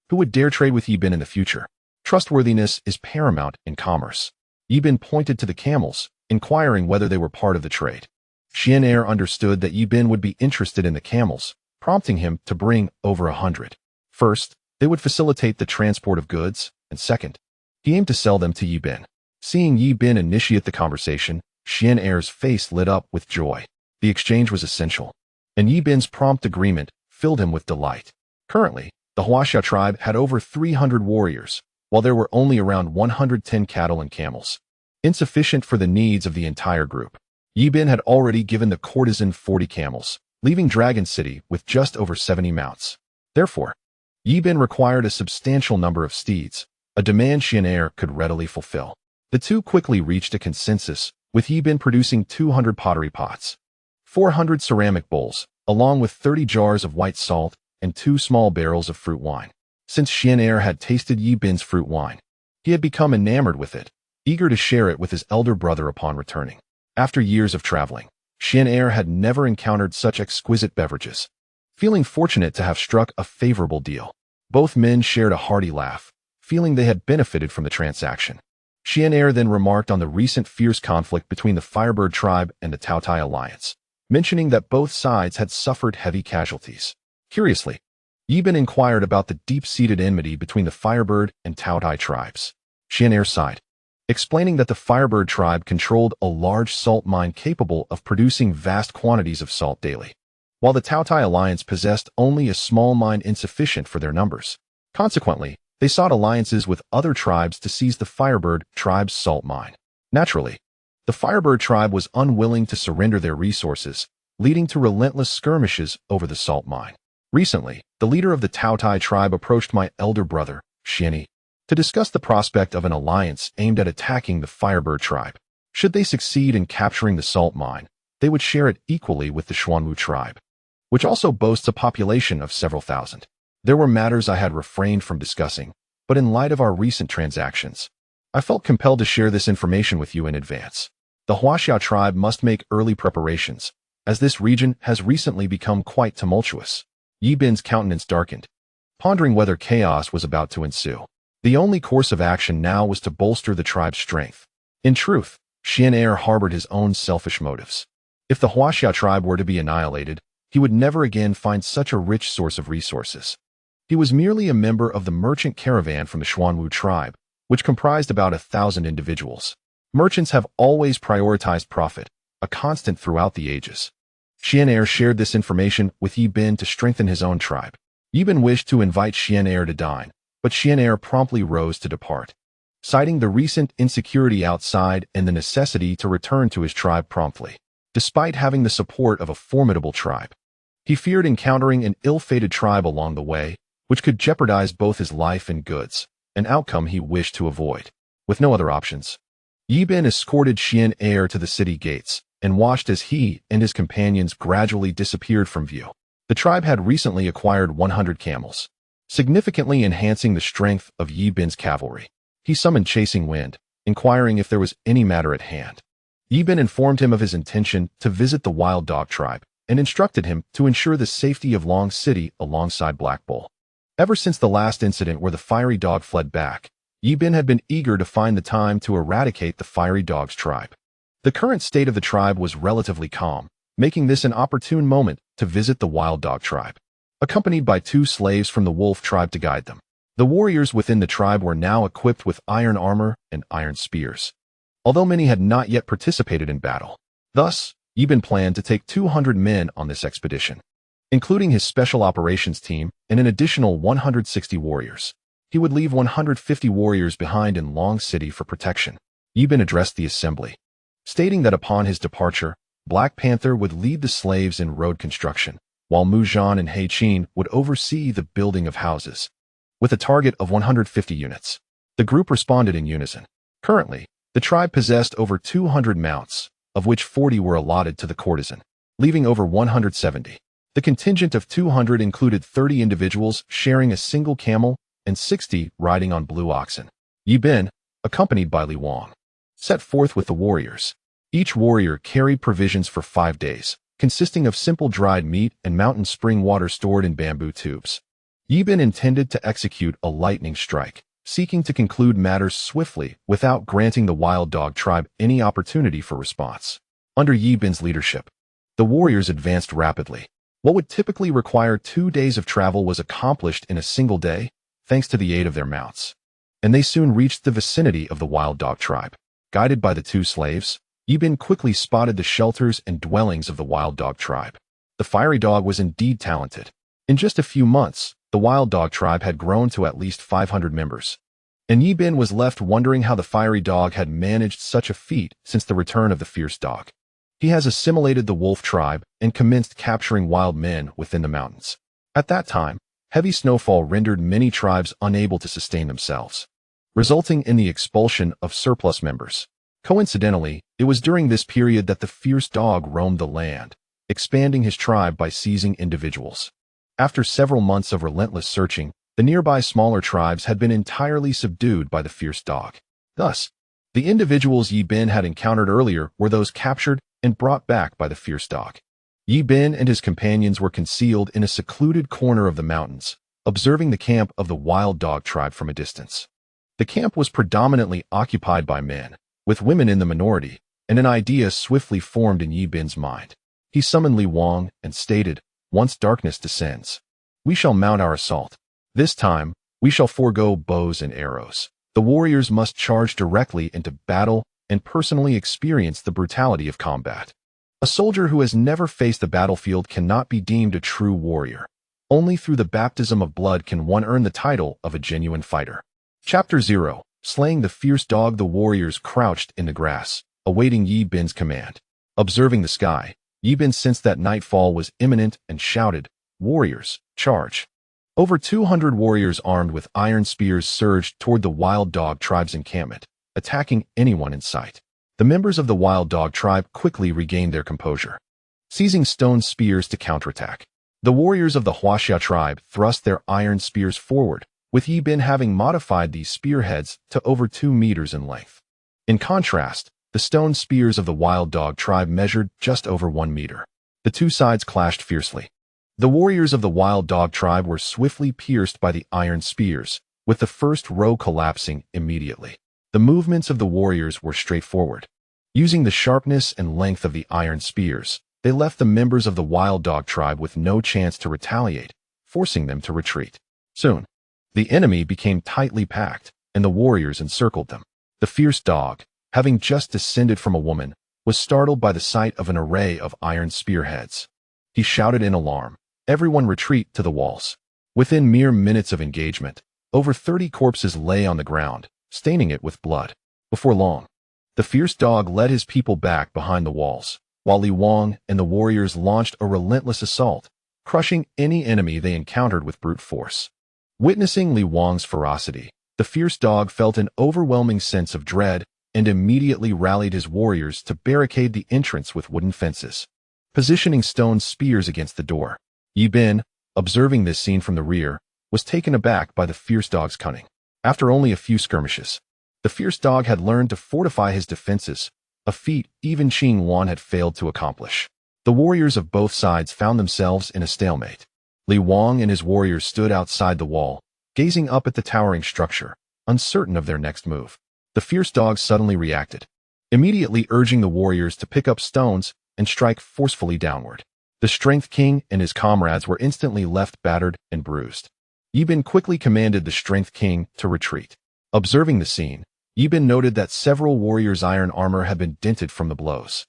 who would dare trade with Yi Bin in the future? Trustworthiness is paramount in commerce. Yi Bin pointed to the camels, inquiring whether they were part of the trade. Xian'er understood that Yi Bin would be interested in the camels, prompting him to bring over 100. First, they would facilitate the transport of goods, and second, he aimed to sell them to Yi Bin. Seeing Yi Bin initiate the conversation, Xian'er's face lit up with joy. The exchange was essential, and Yi Bin's prompt agreement filled him with delight. Currently, the Huaxia tribe had over 300 warriors, while there were only around 110 cattle and camels, insufficient for the needs of the entire group. Yi Bin had already given the courtesan 40 camels, leaving Dragon City with just over 70 mounts. Therefore, Yi Bin required a substantial number of steeds, a demand Xian'er could readily fulfill. The two quickly reached a consensus, with Yi Bin producing 200 pottery pots, 400 ceramic bowls, along with 30 jars of white salt and 2 small barrels of fruit wine. Since Xian'er had tasted Yi Bin's fruit wine, he had become enamored with it, eager to share it with his elder brother upon returning. After years of traveling, Xian'er had never encountered such exquisite beverages. Feeling fortunate to have struck a favorable deal, both men shared a hearty laugh, feeling they had benefited from the transaction. Xian'er then remarked on the recent fierce conflict between the Firebird tribe and the Taotai alliance, mentioning that both sides had suffered heavy casualties. Curiously, Yi Bin inquired about the deep-seated enmity between the Firebird and Taotai tribes. Xian'er sighed, explaining that the Firebird tribe controlled a large salt mine capable of producing vast quantities of salt daily, while the Taotai alliance possessed only a small mine insufficient for their numbers. Consequently, they sought alliances with other tribes to seize the Firebird tribe's salt mine. Naturally, the Firebird tribe was unwilling to surrender their resources, leading to relentless skirmishes over the salt mine. Recently, the leader of the Taotai tribe approached my elder brother, Xian'er, to discuss the prospect of an alliance aimed at attacking the Firebird tribe. Should they succeed in capturing the salt mine, they would share it equally with the Xuanwu tribe, which also boasts a population of several thousand. There were matters I had refrained from discussing, but in light of our recent transactions, I felt compelled to share this information with you in advance. The Huaxia tribe must make early preparations, as this region has recently become quite tumultuous. Yi Bin's countenance darkened, pondering whether chaos was about to ensue. The only course of action now was to bolster the tribe's strength. In truth, Xian'er harbored his own selfish motives. If the Huaxia tribe were to be annihilated, he would never again find such a rich source of resources. He was merely a member of the merchant caravan from the Xuanwu tribe, which comprised about 1,000 individuals. Merchants have always prioritized profit, a constant throughout the ages. Xian'er shared this information with Yi Bin to strengthen his own tribe. Yi Bin wished to invite Xian'er to dine, but Xian'er promptly rose to depart, citing the recent insecurity outside and the necessity to return to his tribe promptly. Despite having the support of a formidable tribe, he feared encountering an ill-fated tribe along the way, which could jeopardize both his life and goods, an outcome he wished to avoid. With no other options, Yi Bin escorted Xian'er to the city gates and watched as he and his companions gradually disappeared from view. The tribe had recently acquired 100 camels, significantly enhancing the strength of Yi Bin's cavalry. He summoned Chasing Wind, inquiring if there was any matter at hand. Yi Bin informed him of his intention to visit the Wild Dog tribe and instructed him to ensure the safety of Long City alongside Black Bull. Ever since the last incident where the Fiery Dog fled back, Yi Bin had been eager to find the time to eradicate the Fiery Dog's tribe. The current state of the tribe was relatively calm, making this an opportune moment to visit the Wild Dog tribe, accompanied by 2 slaves from the Wolf tribe to guide them. The warriors within the tribe were now equipped with iron armor and iron spears, although many had not yet participated in battle. Thus, Yi Bin planned to take 200 men on this expedition, including his special operations team and an additional 160 warriors. He would leave 150 warriors behind in Long City for protection. Yi Bin addressed the assembly, stating that upon his departure, Black Panther would lead the slaves in road construction, while Mu Zhan and He Qin would oversee the building of houses, with a target of 150 units. The group responded in unison. Currently, the tribe possessed over 200 mounts, of which 40 were allotted to the courtesan, leaving over 170. The contingent of 200 included 30 individuals sharing a single camel and 60 riding on blue oxen. Yi Bin, accompanied by Li Wang, set forth with the warriors. Each warrior carried provisions for 5 days, consisting of simple dried meat and mountain spring water stored in bamboo tubes. Yi Bin intended to execute a lightning strike, seeking to conclude matters swiftly without granting the wild dog tribe any opportunity for response. Under Yi Bin's leadership, the warriors advanced rapidly. What would typically require 2 days of travel was accomplished in a single day, thanks to the aid of their mounts. And they soon reached the vicinity of the wild dog tribe. Guided by the 2 slaves, Yi Bin quickly spotted the shelters and dwellings of the wild dog tribe. The fiery dog was indeed talented. In just a few months, the wild dog tribe had grown to at least 500 members. And Yi Bin was left wondering how the fiery dog had managed such a feat since the return of the fierce dog. He has assimilated the wolf tribe and commenced capturing wild men within the mountains. At that time, heavy snowfall rendered many tribes unable to sustain themselves, resulting in the expulsion of surplus members. Coincidentally, it was during this period that the fierce dog roamed the land, expanding his tribe by seizing individuals. After several months of relentless searching, the nearby smaller tribes had been entirely subdued by the fierce dog. Thus, the individuals Yi Bin had encountered earlier were those captured and brought back by the fierce dog. Yi Bin and his companions were concealed in a secluded corner of the mountains, observing the camp of the wild dog tribe from a distance. The camp was predominantly occupied by men, with women in the minority, and an idea swiftly formed in Yi Bin's mind. He summoned Li Wang and stated, "Once darkness descends, we shall mount our assault. This time, we shall forego bows and arrows. The warriors must charge directly into battle and personally experience the brutality of combat. A soldier who has never faced the battlefield cannot be deemed a true warrior. Only through the baptism of blood can one earn the title of a genuine fighter." Chapter 0. Slaying the fierce dog. The warriors crouched in the grass, awaiting Yi Bin's command. Observing the sky, Yi Bin sensed that nightfall was imminent and shouted, "Warriors, charge!" Over 200 warriors armed with iron spears surged toward the wild dog tribe's encampment, attacking anyone in sight. The members of the wild dog tribe quickly regained their composure, seizing stone spears to counterattack. The warriors of the Huaxia tribe thrust their iron spears forward, with Yi Bin having modified these spearheads to over 2 meters in length. In contrast, the stone spears of the wild dog tribe measured just over 1 meter. The 2 sides clashed fiercely. The warriors of the wild dog tribe were swiftly pierced by the iron spears, with the first row collapsing immediately. The movements of the warriors were straightforward. Using the sharpness and length of the iron spears, they left the members of the wild dog tribe with no chance to retaliate, forcing them to retreat. Soon, the enemy became tightly packed, and the warriors encircled them. The fierce dog, having just descended from a woman, was startled by the sight of an array of iron spearheads. He shouted in alarm, "Everyone retreat to the walls." Within mere minutes of engagement, over 30 corpses lay on the ground, staining it with blood. Before long, the fierce dog led his people back behind the walls, while Li Wang and the warriors launched a relentless assault, crushing any enemy they encountered with brute force. Witnessing Li Wang's ferocity, the fierce dog felt an overwhelming sense of dread and immediately rallied his warriors to barricade the entrance with wooden fences, positioning stone spears against the door. Yi Bin, observing this scene from the rear, was taken aback by the fierce dog's cunning. After only a few skirmishes, the fierce dog had learned to fortify his defenses, a feat even Qing Wan had failed to accomplish. The warriors of both sides found themselves in a stalemate. Li Wang and his warriors stood outside the wall, gazing up at the towering structure, uncertain of their next move. The fierce dog suddenly reacted, immediately urging the warriors to pick up stones and strike forcefully downward. The Strength King and his comrades were instantly left battered and bruised. Yi Bin quickly commanded the Strength King to retreat. Observing the scene, Yi Bin noted that several warriors' iron armor had been dented from the blows.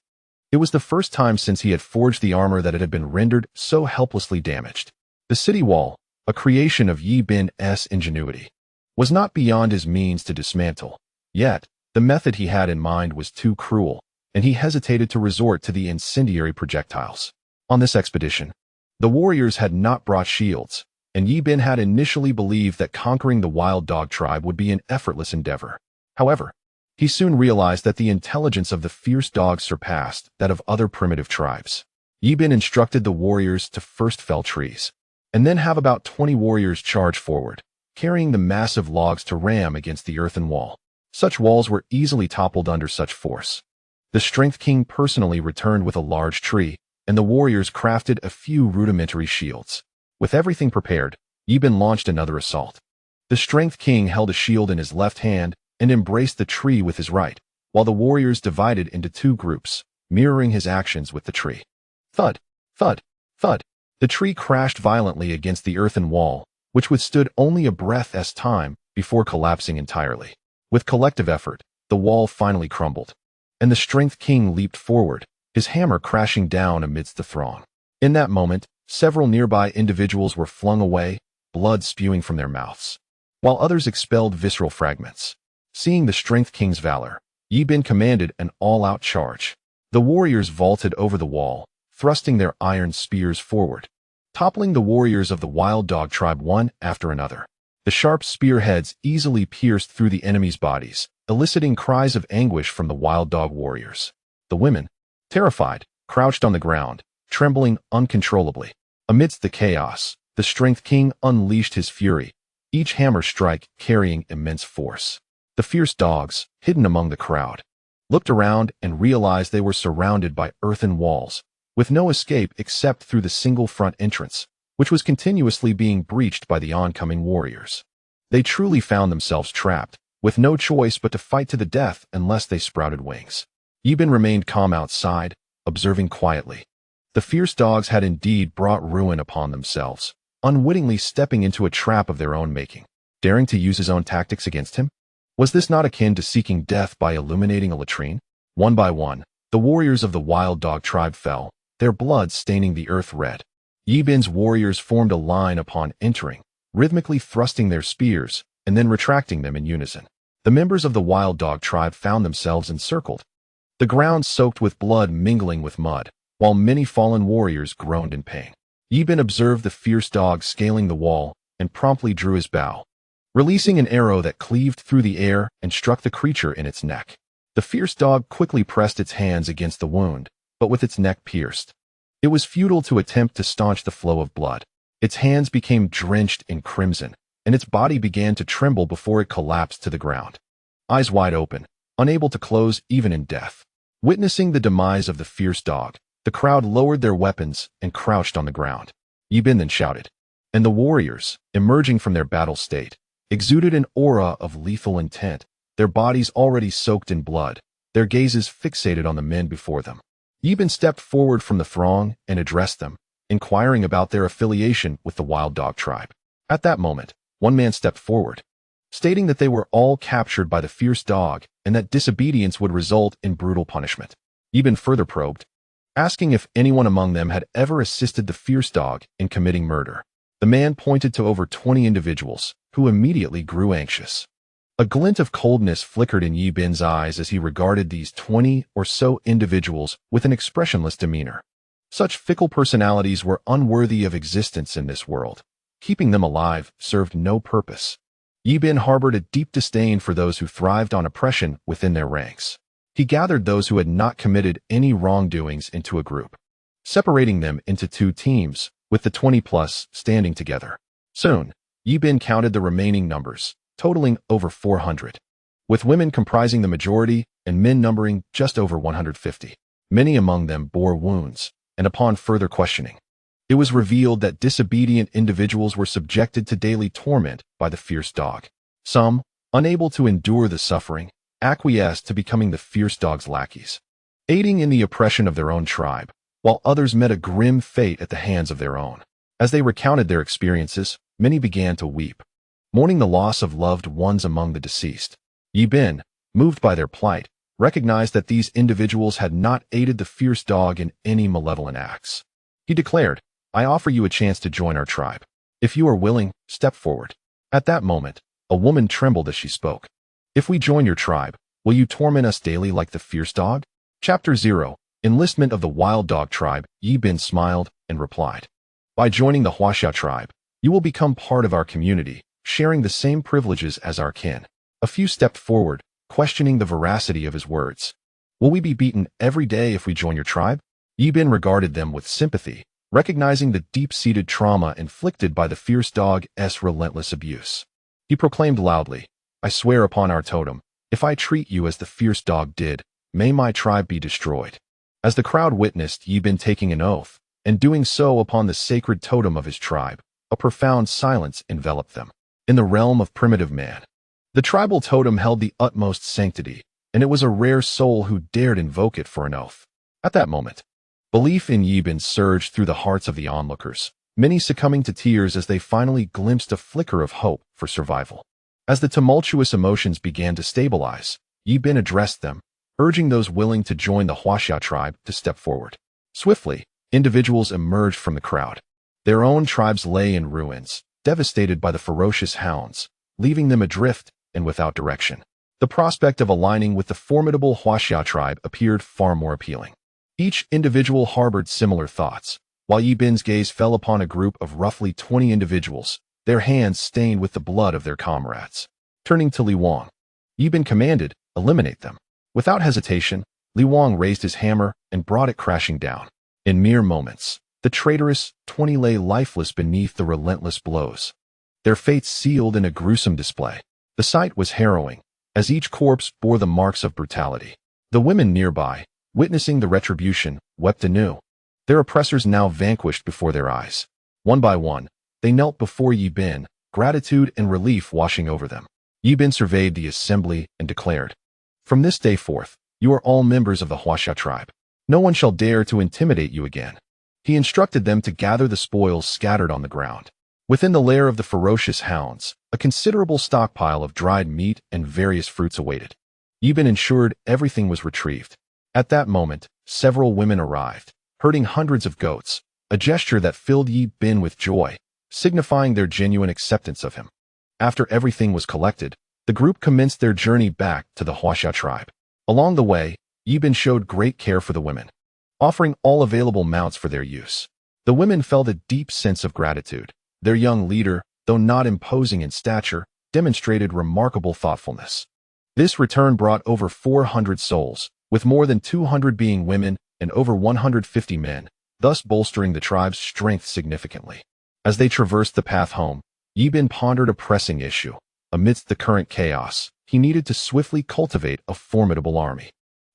It was the first time since he had forged the armor that it had been rendered so helplessly damaged. The city wall, a creation of Yi Bin's ingenuity, was not beyond his means to dismantle. Yet, the method he had in mind was too cruel, and he hesitated to resort to the incendiary projectiles. On this expedition, the warriors had not brought shields, and Yi Bin had initially believed that conquering the wild dog tribe would be an effortless endeavor. However, he soon realized that the intelligence of the fierce dogs surpassed that of other primitive tribes. Yi Bin instructed the warriors to first fell trees, and then have about 20 warriors charge forward, carrying the massive logs to ram against the earthen wall. Such walls were easily toppled under such force. The Strength King personally returned with a large tree, and the warriors crafted a few rudimentary shields. With everything prepared, Yi Bin launched another assault. The Strength King held a shield in his left hand and embraced the tree with his right, while the warriors divided into two groups, mirroring his actions with the tree. Thud, thud, thud. The tree crashed violently against the earthen wall, which withstood only a breath's time before collapsing entirely. With collective effort, the wall finally crumbled, and the Strength King leaped forward, his hammer crashing down amidst the throng. In that moment, several nearby individuals were flung away, blood spewing from their mouths, while others expelled visceral fragments. Seeing the Strength King's valor, Yi Bin commanded an all-out charge. The warriors vaulted over the wall, thrusting their iron spears forward, toppling the warriors of the wild dog tribe one after another. The sharp spearheads easily pierced through the enemy's bodies, eliciting cries of anguish from the wild dog warriors. The women, terrified, crouched on the ground, trembling uncontrollably. Amidst the chaos, the Strength King unleashed his fury, each hammer strike carrying immense force. The fierce dogs, hidden among the crowd, looked around and realized they were surrounded by earthen walls, with no escape except through the single front entrance, which was continuously being breached by the oncoming warriors. They truly found themselves trapped, with no choice but to fight to the death unless they sprouted wings. Yi Bin remained calm outside, observing quietly. The fierce dogs had indeed brought ruin upon themselves, unwittingly stepping into a trap of their own making. Daring to use his own tactics against him? Was this not akin to seeking death by illuminating a latrine? One by one, the warriors of the wild dog tribe fell, their blood staining the earth red. Yi Bin's warriors formed a line upon entering, rhythmically thrusting their spears, and then retracting them in unison. The members of the wild dog tribe found themselves encircled, the ground soaked with blood mingling with mud, while many fallen warriors groaned in pain. Yi Bin observed the fierce dog scaling the wall and promptly drew his bow, releasing an arrow that cleaved through the air and struck the creature in its neck. The fierce dog quickly pressed its hands against the wound, but with its neck pierced. It was futile to attempt to staunch the flow of blood. Its hands became drenched in crimson, and its body began to tremble before it collapsed to the ground. Eyes wide open, unable to close even in death. Witnessing the demise of the fierce dog, the crowd lowered their weapons and crouched on the ground. Yi Bin then shouted, and the warriors, emerging from their battle state, exuded an aura of lethal intent, their bodies already soaked in blood, their gazes fixated on the men before them. Yi Bin stepped forward from the throng and addressed them, inquiring about their affiliation with the wild dog tribe. At that moment, one man stepped forward, stating that they were all captured by the fierce dog and that disobedience would result in brutal punishment. Yi Bin further probed, asking if anyone among them had ever assisted the fierce dog in committing murder. The man pointed to over 20 individuals, who immediately grew anxious. A glint of coldness flickered in Yi Bin's eyes as he regarded these 20 or so individuals with an expressionless demeanor. Such fickle personalities were unworthy of existence in this world. Keeping them alive served no purpose. Yi Bin harbored a deep disdain for those who thrived on oppression within their ranks. He gathered those who had not committed any wrongdoings into a group, separating them into two teams, with the 20+ standing together. Soon, Yi Bin counted the remaining numbers, totaling over 400, with women comprising the majority and men numbering just over 150. Many among them bore wounds, and upon further questioning, it was revealed that disobedient individuals were subjected to daily torment by the fierce dog. Some, unable to endure the suffering, acquiesced to becoming the fierce dog's lackeys, aiding in the oppression of their own tribe, while others met a grim fate at the hands of their own. As they recounted their experiences, many began to weep, mourning the loss of loved ones among the deceased. Yi Bin, moved by their plight, recognized that these individuals had not aided the fierce dog in any malevolent acts. He declared, "I offer you a chance to join our tribe. If you are willing, step forward." At that moment, a woman trembled as she spoke. "If we join your tribe, will you torment us daily like the fierce dog?" Chapter 0, Enlistment of the Wild Dog Tribe. Yi Bin smiled and replied, "By joining the Huaxia tribe, You will become part of our community, sharing the same privileges as our kin. A few stepped forward, questioning the veracity of his words. Will we be beaten every day if we join your tribe? Yi Bin regarded them with sympathy, recognizing the deep-seated trauma inflicted by the fierce dog's relentless abuse. He proclaimed loudly, I swear upon our totem, if I treat you as the fierce dog did, may my tribe be destroyed. As the crowd witnessed Yi Bin taking an oath, and doing so upon the sacred totem of his tribe, a profound silence enveloped them. In the realm of primitive man, the tribal totem held the utmost sanctity, and it was a rare soul who dared invoke it for an oath. At that moment, belief in Yi Bin surged through the hearts of the onlookers, many succumbing to tears as they finally glimpsed a flicker of hope for survival. As the tumultuous emotions began to stabilize, Yi Bin addressed them, urging those willing to join the Huaxia tribe to step forward. Swiftly, individuals emerged from the crowd. Their own tribes lay in ruins, devastated by the ferocious hounds, leaving them adrift and without direction. The prospect of aligning with the formidable Huaxia tribe appeared far more appealing. Each individual harbored similar thoughts, while Yi Bin's gaze fell upon a group of roughly 20 individuals, their hands stained with the blood of their comrades. Turning to Li Wang, Yi Bin commanded, eliminate them. Without hesitation, Li Wang raised his hammer and brought it crashing down. In mere moments, the traitorous 20 lay lifeless beneath the relentless blows, their fates sealed in a gruesome display. The sight was harrowing, as each corpse bore the marks of brutality. The women nearby, witnessing the retribution, wept anew. Their oppressors now vanquished before their eyes. One by one, they knelt before Yi Bin, gratitude and relief washing over them. Yi Bin surveyed the assembly and declared, from this day forth, you are all members of the Huaxia tribe. No one shall dare to intimidate you again. He instructed them to gather the spoils scattered on the ground. Within the lair of the ferocious hounds, a considerable stockpile of dried meat and various fruits awaited. Yi Bin ensured everything was retrieved. At that moment, several women arrived, herding hundreds of goats, a gesture that filled Yi Bin with joy, signifying their genuine acceptance of him. After everything was collected, the group commenced their journey back to the Huaxia tribe. Along the way, Yi Bin showed great care for the women, offering all available mounts for their use. The women felt a deep sense of gratitude. Their young leader, though not imposing in stature, demonstrated remarkable thoughtfulness. This return brought over 400 souls, with more than 200 being women and over 150 men, thus bolstering the tribe's strength significantly. As they traversed the path home, Yi Bin pondered a pressing issue. Amidst the current chaos, he needed to swiftly cultivate a formidable army.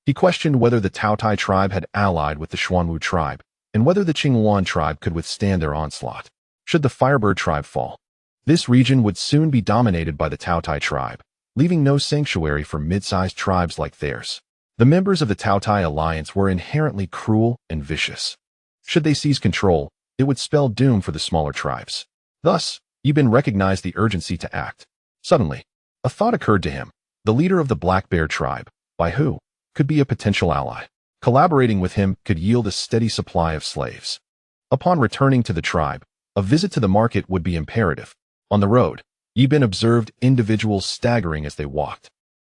He questioned whether the Taotai tribe had allied with the Xuanwu tribe, and whether the Qinghuan tribe could withstand their onslaught. Should the Firebird tribe fall, this region would soon be dominated by the Taotai tribe, leaving no sanctuary for mid-sized tribes like theirs. The members of the Taotai alliance were inherently cruel and vicious. Should they seize control, it would spell doom for the smaller tribes. Thus, Yi Bin recognized the urgency to act. Suddenly, a thought occurred to him. The leader of the Black Bear tribe, Bai Hu, could be a potential ally. Collaborating with him could yield a steady supply of slaves. Upon returning to the tribe, a visit to the market would be imperative. On the road, Yi Bin observed individuals staggering as they walked,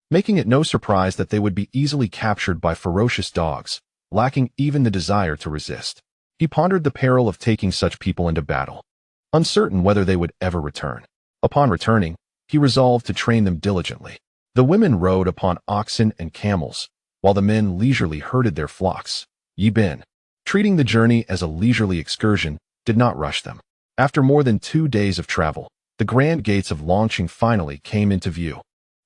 making it no surprise that they would be easily captured by ferocious dogs, lacking even the desire to resist. He pondered the peril of taking such people into battle, uncertain whether they would ever return. Upon returning, he resolved to train them diligently. The women rode upon oxen and camels, while the men leisurely herded their flocks. Yi Bin, treating the journey as a leisurely excursion, did not rush them. After more than 2 days of travel, the grand gates of Longqing finally came into view,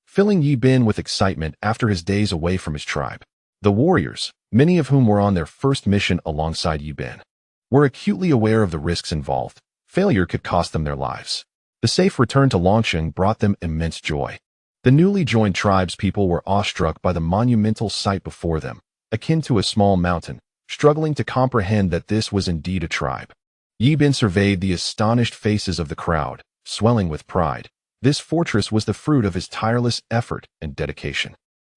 filling Yi Bin with excitement after his days away from his tribe. The warriors, many of whom were on their first mission alongside Yi Bin, were acutely aware of the risks involved. Failure could cost them their lives. The safe return to Longqing brought them immense joy. The newly joined tribespeople were awestruck by the monumental sight before them, akin to a small mountain, struggling to comprehend that this was indeed a tribe. Yi Bin surveyed the astonished faces of the crowd, swelling with pride. This fortress was the fruit of his tireless effort and dedication.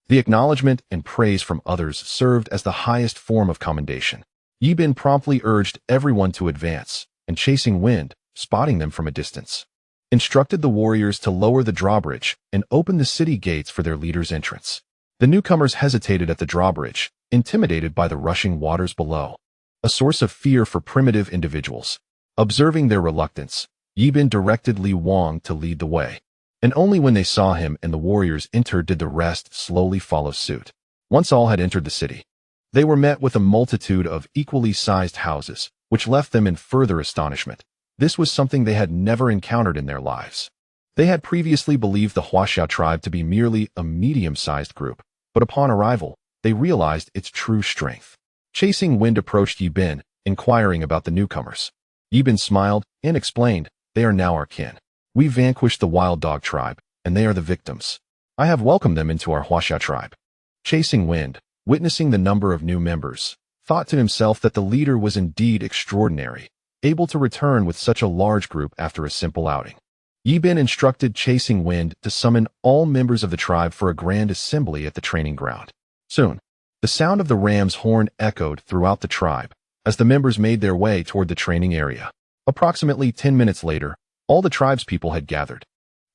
The acknowledgement and praise from others served as the highest form of commendation. Yi Bin promptly urged everyone to advance, and chasing wind, spotting them from a distance, instructed the warriors to lower the drawbridge and open the city gates for their leader's entrance. The newcomers hesitated at the drawbridge, intimidated by the rushing waters below, a source of fear for primitive individuals. Observing their reluctance, Bin directed Li Wang to lead the way. And only when they saw him and the warriors enter did the rest slowly follow suit. Once all had entered the city, they were met with a multitude of equally sized houses, which left them in further astonishment. This was something they had never encountered in their lives. They had previously believed the Huaxiao tribe to be merely a medium-sized group, but upon arrival, they realized its true strength. Chasing Wind approached Yi Bin, inquiring about the newcomers. Yi Bin smiled and explained, "They are now our kin. We vanquished the wild dog tribe, and they are the victims. I have welcomed them into our Huaxiao tribe." Chasing Wind, witnessing the number of new members, thought to himself that the leader was indeed extraordinary, able to return with such a large group after a simple outing. Yi Bin instructed Chasing Wind to summon all members of the tribe for a grand assembly at the training ground. Soon, the sound of the ram's horn echoed throughout the tribe as the members made their way toward the training area. Approximately 10 minutes later, all the tribe's people had gathered,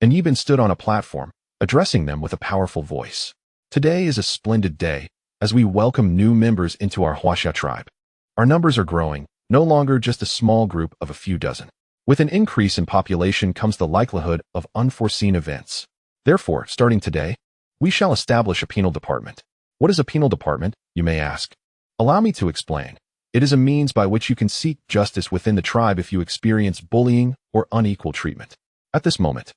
and Yi Bin stood on a platform, addressing them with a powerful voice. "Today is a splendid day, as we welcome new members into our Huaxiao tribe. Our numbers are growing, no longer just a small group of a few dozen. With an increase in population comes the likelihood of unforeseen events. Therefore, starting today, we shall establish a penal department." What is a penal department, you may ask? Allow me to explain. It is a means by which you can seek justice within the tribe if you experience bullying or unequal treatment. At this moment,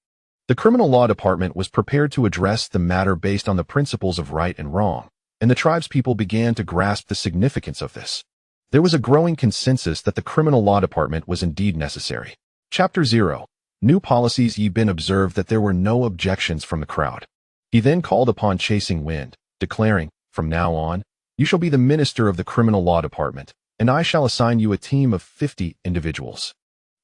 the criminal law department was prepared to address the matter based on the principles of right and wrong, and the tribe's people began to grasp the significance of this. There was a growing consensus that the criminal law department was indeed necessary. Chapter 0. New policies. Yi Bin observed that there were no objections from the crowd. He then called upon Chasing Wind, declaring, "From now on, you shall be the minister of the criminal law department, and I shall assign you a team of 50 individuals."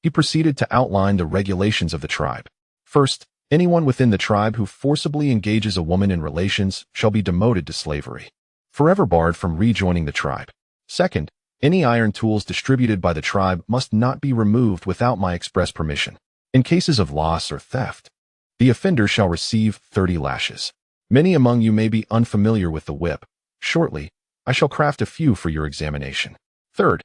He proceeded to outline the regulations of the tribe. First, anyone within the tribe who forcibly engages a woman in relations shall be demoted to slavery, forever barred from rejoining the tribe. Second, any iron tools distributed by the tribe must not be removed without my express permission. In cases of loss or theft, the offender shall receive 30 lashes. Many among you may be unfamiliar with the whip. Shortly, I shall craft a few for your examination. Third,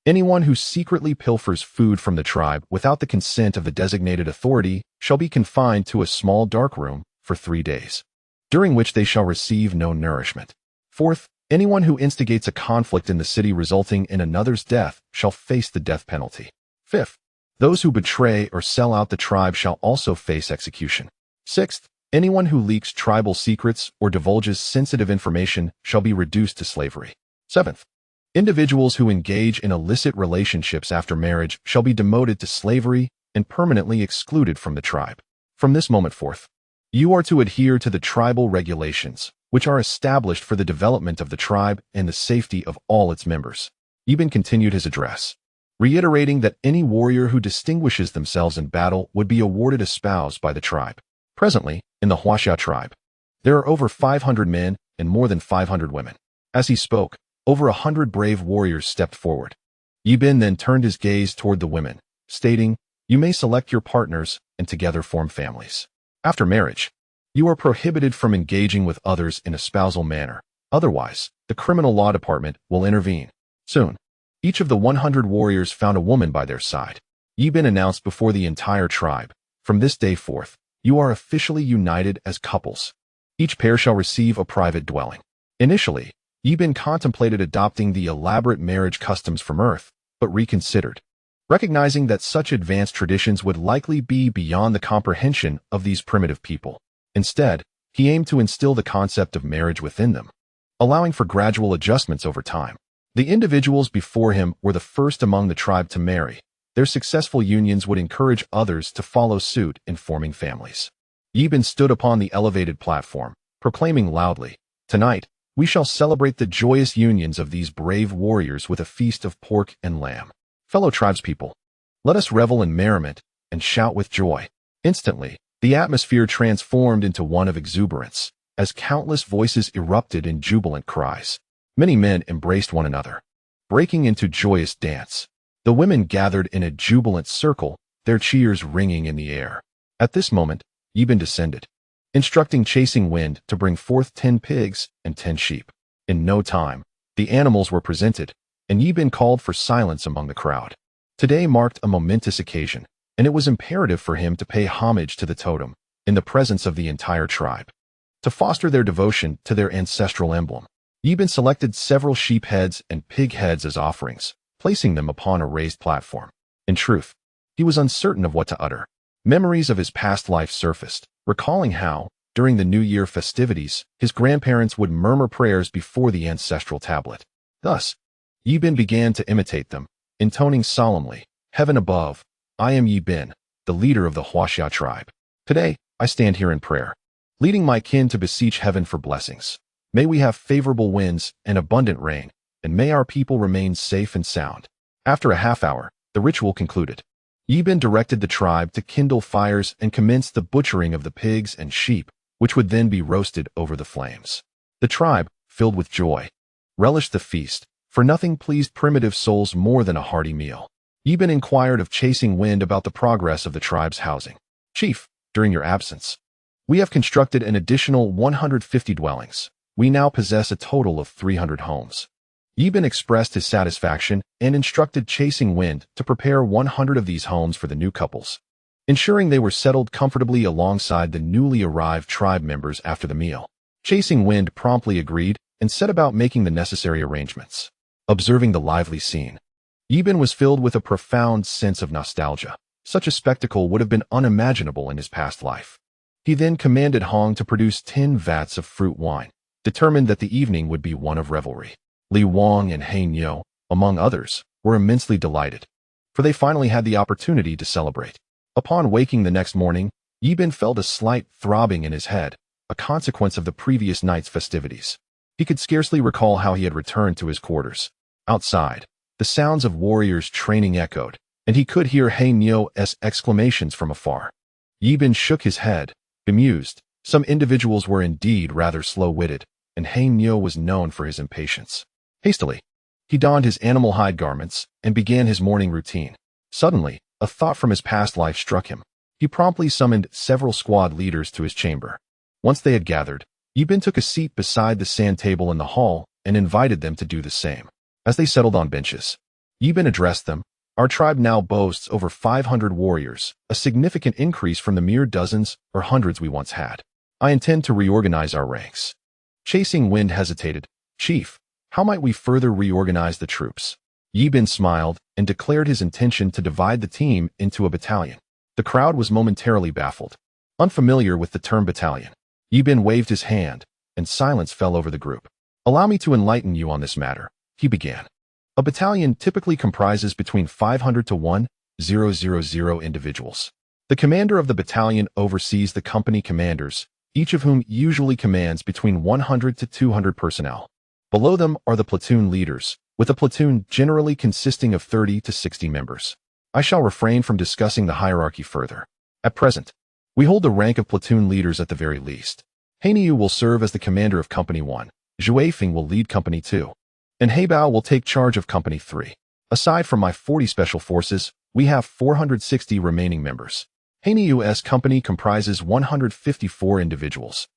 anyone who secretly pilfers food from the tribe without the consent of the designated authority shall be confined to a small dark room for 3 days, during which they shall receive no nourishment. Fourth, anyone who instigates a conflict in the city resulting in another's death shall face the death penalty. Fifth, those who betray or sell out the tribe shall also face execution. Sixth, anyone who leaks tribal secrets or divulges sensitive information shall be reduced to slavery. Seventh, individuals who engage in illicit relationships after marriage shall be demoted to slavery and permanently excluded from the tribe. From this moment forth, you are to adhere to the tribal regulations, which are established for the development of the tribe and the safety of all its members. Yi Bin continued his address, reiterating that any warrior who distinguishes themselves in battle would be awarded a spouse by the tribe. Presently, in the Huaxiao tribe, there are over 500 men and more than 500 women. As he spoke, over 100 brave warriors stepped forward. Yi Bin then turned his gaze toward the women, stating, "You may select your partners and together form families. After marriage, you are prohibited from engaging with others in a spousal manner. Otherwise, the criminal law department will intervene." Soon, each of the 100 warriors found a woman by their side. Yi Bin announced before the entire tribe, "From this day forth, you are officially united as couples. Each pair shall receive a private dwelling." Initially, Yi Bin contemplated adopting the elaborate marriage customs from Earth, but reconsidered, recognizing that such advanced traditions would likely be beyond the comprehension of these primitive people. Instead, he aimed to instill the concept of marriage within them, allowing for gradual adjustments over time. The individuals before him were the first among the tribe to marry. Their successful unions would encourage others to follow suit in forming families. Yi Bin stood upon the elevated platform, proclaiming loudly, "Tonight, we shall celebrate the joyous unions of these brave warriors with a feast of pork and lamb. Fellow tribespeople, let us revel in merriment and shout with joy." Instantly, the atmosphere transformed into one of exuberance, as countless voices erupted in jubilant cries. Many men embraced one another, breaking into joyous dance. The women gathered in a jubilant circle, their cheers ringing in the air. At this moment, Yi Bin descended, instructing Chasing Wind to bring forth 10 pigs and 10 sheep. In no time, the animals were presented, and Yi Bin called for silence among the crowd. Today marked a momentous occasion. and it was imperative for him to pay homage to the totem in the presence of the entire tribe. To foster their devotion to their ancestral emblem, Yibin selected several sheep heads and pig heads as offerings, placing them upon a raised platform. In truth, he was uncertain of what to utter. Memories of his past life surfaced, recalling how, during the New Year festivities, his grandparents would murmur prayers before the ancestral tablet. Thus, Yibin began to imitate them, intoning solemnly, "Heaven above, I am Yibin, the leader of the Huaxia tribe. Today, I stand here in prayer, leading my kin to beseech heaven for blessings. May we have favorable winds and abundant rain, and may our people remain safe and sound." After a half hour, the ritual concluded. Yibin directed the tribe to kindle fires and commence the butchering of the pigs and sheep, which would then be roasted over the flames. The tribe, filled with joy, relished the feast, for nothing pleased primitive souls more than a hearty meal. Yibin inquired of Chasing Wind about the progress of the tribe's housing. "Chief, during your absence, we have constructed an additional 150 dwellings. We now possess a total of 300 homes." Yibin expressed his satisfaction and instructed Chasing Wind to prepare 100 of these homes for the new couples, ensuring they were settled comfortably alongside the newly arrived tribe members after the meal. Chasing Wind promptly agreed and set about making the necessary arrangements. Observing the lively scene, Yibin was filled with a profound sense of nostalgia. Such a spectacle would have been unimaginable in his past life. He then commanded Hong to produce 10 vats of fruit wine, determined that the evening would be one of revelry. Li Wang and He Niu, among others, were immensely delighted, for they finally had the opportunity to celebrate. Upon waking the next morning, Yibin felt a slight throbbing in his head, a consequence of the previous night's festivities. He could scarcely recall how he had returned to his quarters. Outside, the sounds of warriors training echoed, and he could hear He Niu's exclamations from afar. Yibin shook his head, bemused. Some individuals were indeed rather slow-witted, and He Niu was known for his impatience. Hastily, he donned his animal hide garments and began his morning routine. Suddenly, a thought from his past life struck him. He promptly summoned several squad leaders to his chamber. Once they had gathered, Yibin took a seat beside the sand table in the hall and invited them to do the same. As they settled on benches, Yibin addressed them. "Our tribe now boasts over 500 warriors, a significant increase from the mere dozens or hundreds we once had. I intend to reorganize our ranks." Chasing Wind hesitated. "Chief, how might we further reorganize the troops?" Yibin smiled and declared his intention to divide the team into a battalion. The crowd was momentarily baffled. Unfamiliar with the term battalion, Yibin waved his hand, and silence fell over the group. "Allow me to enlighten you on this matter," he began. "A battalion typically comprises between 500 to 1,000 individuals. The commander of the battalion oversees the company commanders, each of whom usually commands between 100 to 200 personnel. Below them are the platoon leaders, with a platoon generally consisting of 30 to 60 members. I shall refrain from discussing the hierarchy further. At present, we hold the rank of platoon leaders at the very least. He Niu will serve as the commander of Company 1, Zhuifeng will lead Company 2, and Heibao will take charge of Company 3. Aside from my 40 special forces, we have 460 remaining members. He Niu's company comprises 154 individuals,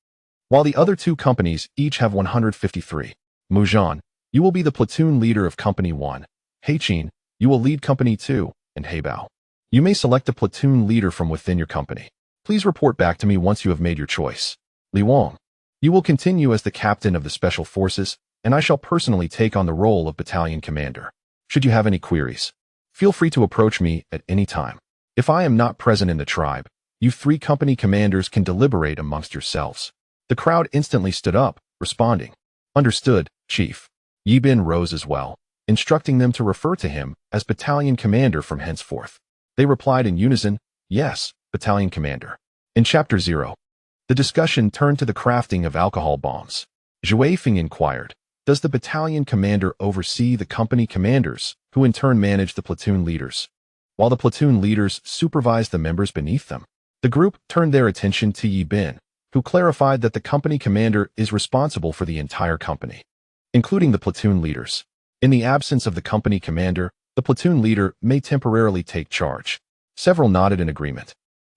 while the other two companies each have 153. Mujan, you will be the platoon leader of Company 1. Heichin, you will lead Company 2, and Heibao. You may select a platoon leader from within your company. Please report back to me once you have made your choice. Li Wang, you will continue as the captain of the special forces, and I shall personally take on the role of battalion commander. Should you have any queries, feel free to approach me at any time. If I am not present in the tribe, you 3 company commanders can deliberate amongst yourselves." The crowd instantly stood up, responding, "Understood, Chief." Yibin rose as well, instructing them to refer to him as battalion commander from henceforth. They replied in unison, "Yes, battalion commander." In Chapter 0, the discussion turned to the crafting of alcohol bombs. Zhuifeng inquired, "Does the battalion commander oversee the company commanders, who in turn manage the platoon leaders, while the platoon leaders supervise the members beneath them?" The group turned their attention to Yibin, who clarified that the company commander is responsible for the entire company, including the platoon leaders. In the absence of the company commander, the platoon leader may temporarily take charge. Several nodded in agreement,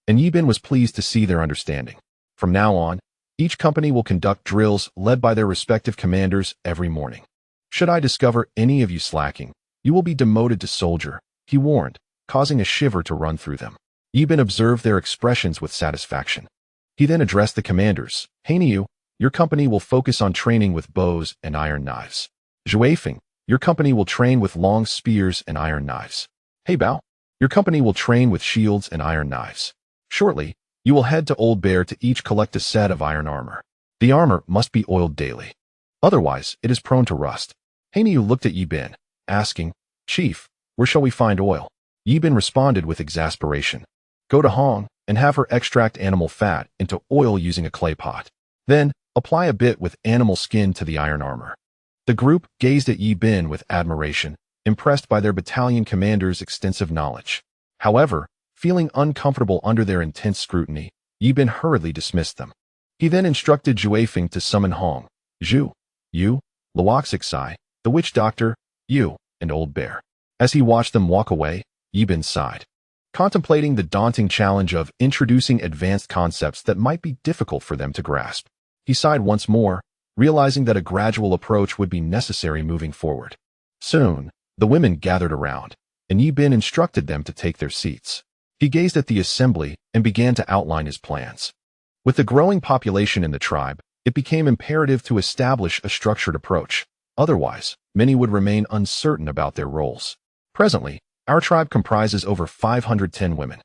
and Yibin was pleased to see their understanding. From now on, each company will conduct drills led by their respective commanders every morning. "Should I discover any of you slacking, you will be demoted to soldier," he warned, causing a shiver to run through them. Yi Bin observed their expressions with satisfaction. He then addressed the commanders. Hanyu, your company will focus on training with bows and iron knives. Zhuefeng, your company will train with long spears and iron knives. Hey Bao, your company will train with shields and iron knives. Shortly, you will head to Old Bear to each collect a set of iron armor. The armor must be oiled daily. Otherwise, it is prone to rust. Hanyu looked at Yi Bin, asking, Chief, where shall we find oil? Yi Bin responded with exasperation. Go to Hong and have her extract animal fat into oil using a clay pot. Then, apply a bit with animal skin to the iron armor. The group gazed at Yi Bin with admiration, impressed by their battalion commander's extensive knowledge. However, feeling uncomfortable under their intense scrutiny, Yi Bin hurriedly dismissed them. He then instructed Zhuefeng to summon Hong, Zhu, Yu, Luoxixai, the witch doctor, Yu, and Old Bear. As he watched them walk away, Yi Bin sighed, contemplating the daunting challenge of introducing advanced concepts that might be difficult for them to grasp. He sighed once more, realizing that a gradual approach would be necessary moving forward. Soon, the women gathered around, and Yi Bin instructed them to take their seats. He gazed at the assembly and began to outline his plans. With the growing population in the tribe, it became imperative to establish a structured approach. Otherwise, many would remain uncertain about their roles. Presently, our tribe comprises over 510 women.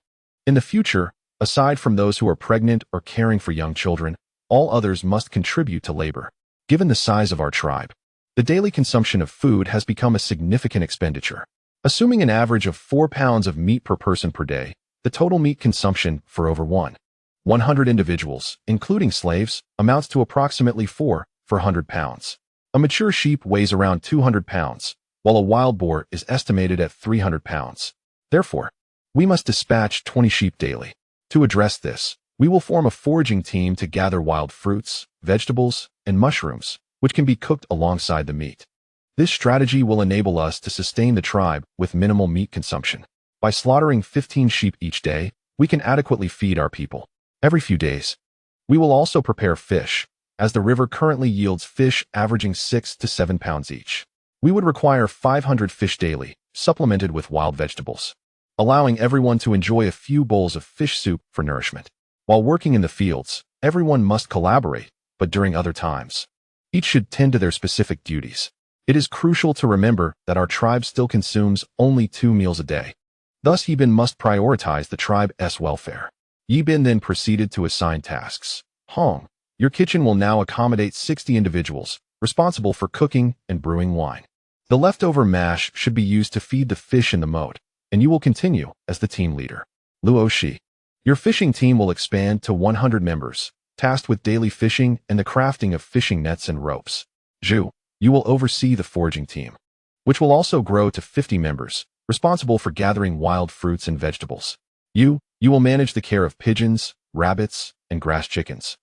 In the future, aside from those who are pregnant or caring for young children, all others must contribute to labor. Given the size of our tribe, the daily consumption of food has become a significant expenditure. Assuming an average of 4 pounds of meat per person per day, the total meat consumption for over 100 individuals, including slaves, amounts to approximately 4 for 100 pounds. A mature sheep weighs around 200 pounds, while a wild boar is estimated at 300 pounds. Therefore, we must dispatch 20 sheep daily. To address this, we will form a foraging team to gather wild fruits, vegetables, and mushrooms, which can be cooked alongside the meat. This strategy will enable us to sustain the tribe with minimal meat consumption. By slaughtering 15 sheep each day, we can adequately feed our people. Every few days, we will also prepare fish, as the river currently yields fish averaging 6 to 7 pounds each. We would require 500 fish daily, supplemented with wild vegetables, allowing everyone to enjoy a few bowls of fish soup for nourishment. While working in the fields, everyone must collaborate, but during other times, each should tend to their specific duties. It is crucial to remember that our tribe still consumes only 2 meals a day. Thus, Yi Bin must prioritize the tribe's welfare. Yi Bin then proceeded to assign tasks. Hong, your kitchen will now accommodate 60 individuals, responsible for cooking and brewing wine. The leftover mash should be used to feed the fish in the moat, and you will continue as the team leader. Luo Shi, your fishing team will expand to 100 members, tasked with daily fishing and the crafting of fishing nets and ropes. Zhu, you will oversee the foraging team, which will also grow to 50 members, responsible for gathering wild fruits and vegetables. You will manage the care of pigeons, rabbits, and grass chickens,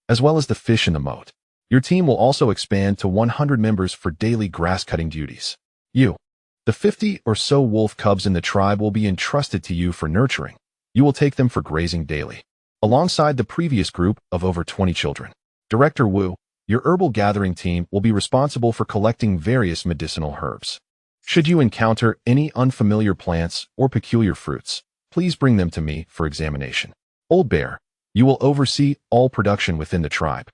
as well as the fish in the moat. Your team will also expand to 100 members for daily grass-cutting duties. The 50 or so wolf cubs in the tribe will be entrusted to you for nurturing. You will take them for grazing daily, alongside the previous group of over 20 children. Director Wu, your herbal gathering team will be responsible for collecting various medicinal herbs. Should you encounter any unfamiliar plants or peculiar fruits, please bring them to me for examination. Old Bear, you will oversee all production within the tribe,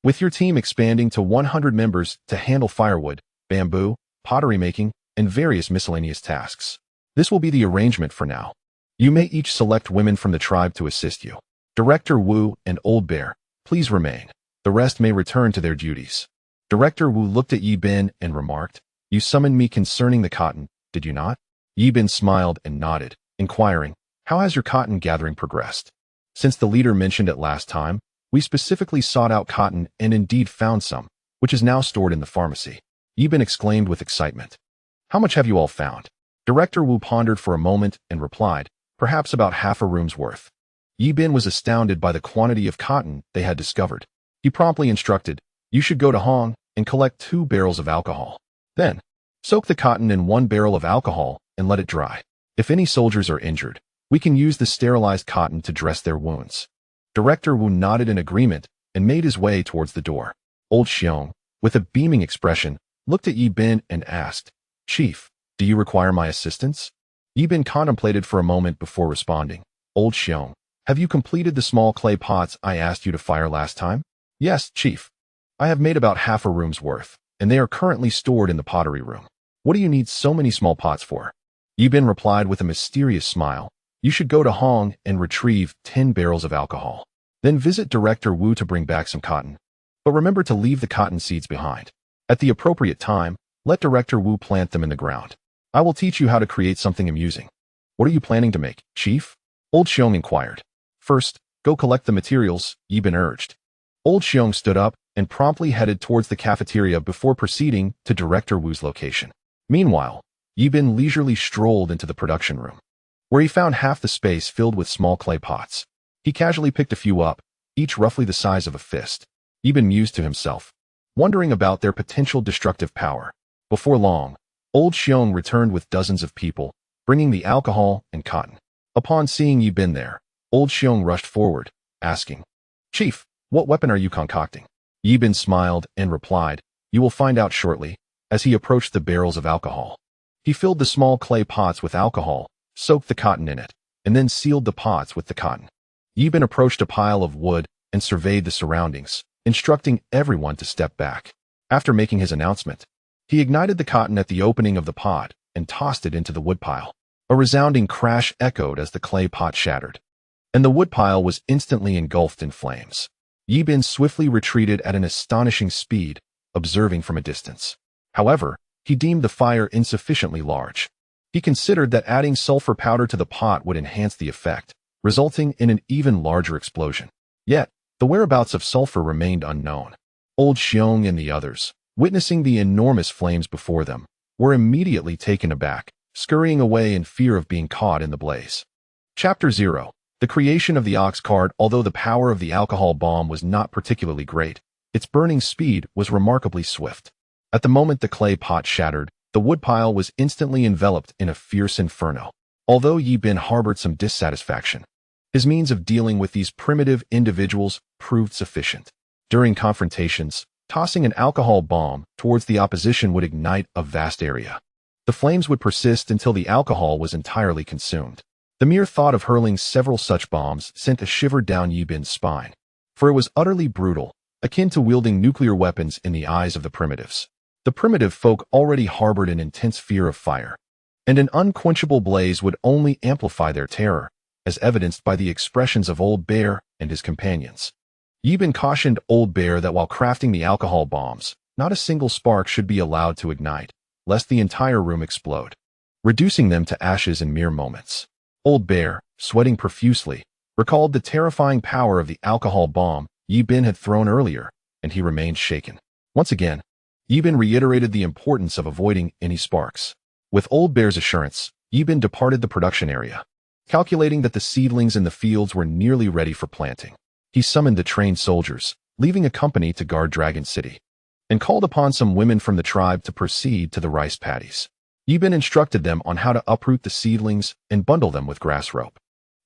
with your team expanding to 100 members to handle firewood, bamboo, pottery making, and various miscellaneous tasks. This will be the arrangement for now. You may each select women from the tribe to assist you. Director Wu and Old Bear, please remain. The rest may return to their duties. Director Wu looked at Yi Bin and remarked, You summoned me concerning the cotton, did you not? Yi Bin smiled and nodded, inquiring, How has your cotton gathering progressed? Since the leader mentioned it last time, we specifically sought out cotton and indeed found some, which is now stored in the pharmacy. Yi Bin exclaimed with excitement. How much have you all found? Director Wu pondered for a moment and replied, Perhaps about half a room's worth. Yi Bin was astounded by the quantity of cotton they had discovered. He promptly instructed, You should go to Hong and collect 2 barrels of alcohol. Then, soak the cotton in 1 barrel of alcohol and let it dry. If any soldiers are injured, we can use the sterilized cotton to dress their wounds. Director Wu nodded in agreement and made his way towards the door. Old Xiong, with a beaming expression, looked at Yi Bin and asked, Chief, do you require my assistance? Yi Bin contemplated for a moment before responding. Old Xiong, have you completed the small clay pots I asked you to fire last time? Yes, Chief. I have made about half a room's worth, and they are currently stored in the pottery room. What do you need so many small pots for? Yibin replied with a mysterious smile. You should go to Hong and retrieve 10 barrels of alcohol. Then visit Director Wu to bring back some cotton. But remember to leave the cotton seeds behind. At the appropriate time, let Director Wu plant them in the ground. I will teach you how to create something amusing. What are you planning to make, Chief? Old Xiong inquired. First, go collect the materials, Yibin urged. Old Xiong stood up and promptly headed towards the cafeteria before proceeding to Director Wu's location. Meanwhile, Yibin leisurely strolled into the production room, where he found half the space filled with small clay pots. He casually picked a few up, each roughly the size of a fist. Yibin mused to himself, wondering about their potential destructive power. Before long, Old Xiong returned with dozens of people, bringing the alcohol and cotton. Upon seeing Yibin there, Old Xiong rushed forward, asking, Chief, what weapon are you concocting? Yibin smiled and replied, You will find out shortly, as he approached the barrels of alcohol. He filled the small clay pots with alcohol, soaked the cotton in it, and then sealed the pots with the cotton. Yibin approached a pile of wood and surveyed the surroundings, instructing everyone to step back. After making his announcement, he ignited the cotton at the opening of the pot and tossed it into the woodpile. A resounding crash echoed as the clay pot shattered, and the woodpile was instantly engulfed in flames. Yibin swiftly retreated at an astonishing speed, observing from a distance. However, he deemed the fire insufficiently large. He considered that adding sulfur powder to the pot would enhance the effect, resulting in an even larger explosion. Yet, the whereabouts of sulfur remained unknown. Old Xiong and the others, witnessing the enormous flames before them, were immediately taken aback, scurrying away in fear of being caught in the blaze. Chapter 0. The creation of the ox cart. Although the power of the alcohol bomb was not particularly great, its burning speed was remarkably swift. At the moment the clay pot shattered, the woodpile was instantly enveloped in a fierce inferno. Although Yibin harbored some dissatisfaction, his means of dealing with these primitive individuals proved sufficient. During confrontations, tossing an alcohol bomb towards the opposition would ignite a vast area. The flames would persist until the alcohol was entirely consumed. The mere thought of hurling several such bombs sent a shiver down Yibin's spine, for it was utterly brutal, akin to wielding nuclear weapons in the eyes of the primitives. The primitive folk already harbored an intense fear of fire, and an unquenchable blaze would only amplify their terror, as evidenced by the expressions of Old Bear and his companions. Yibin cautioned Old Bear that while crafting the alcohol bombs, not a single spark should be allowed to ignite, lest the entire room explode, reducing them to ashes in mere moments. Old Bear, sweating profusely, recalled the terrifying power of the alcohol bomb Yibin had thrown earlier, and he remained shaken. Once again, Yibin reiterated the importance of avoiding any sparks. With Old Bear's assurance, Yibin departed the production area, calculating that the seedlings in the fields were nearly ready for planting. He summoned the trained soldiers, leaving a company to guard Dragon City, and called upon some women from the tribe to proceed to the rice paddies. Yibin instructed them on how to uproot the seedlings and bundle them with grass rope.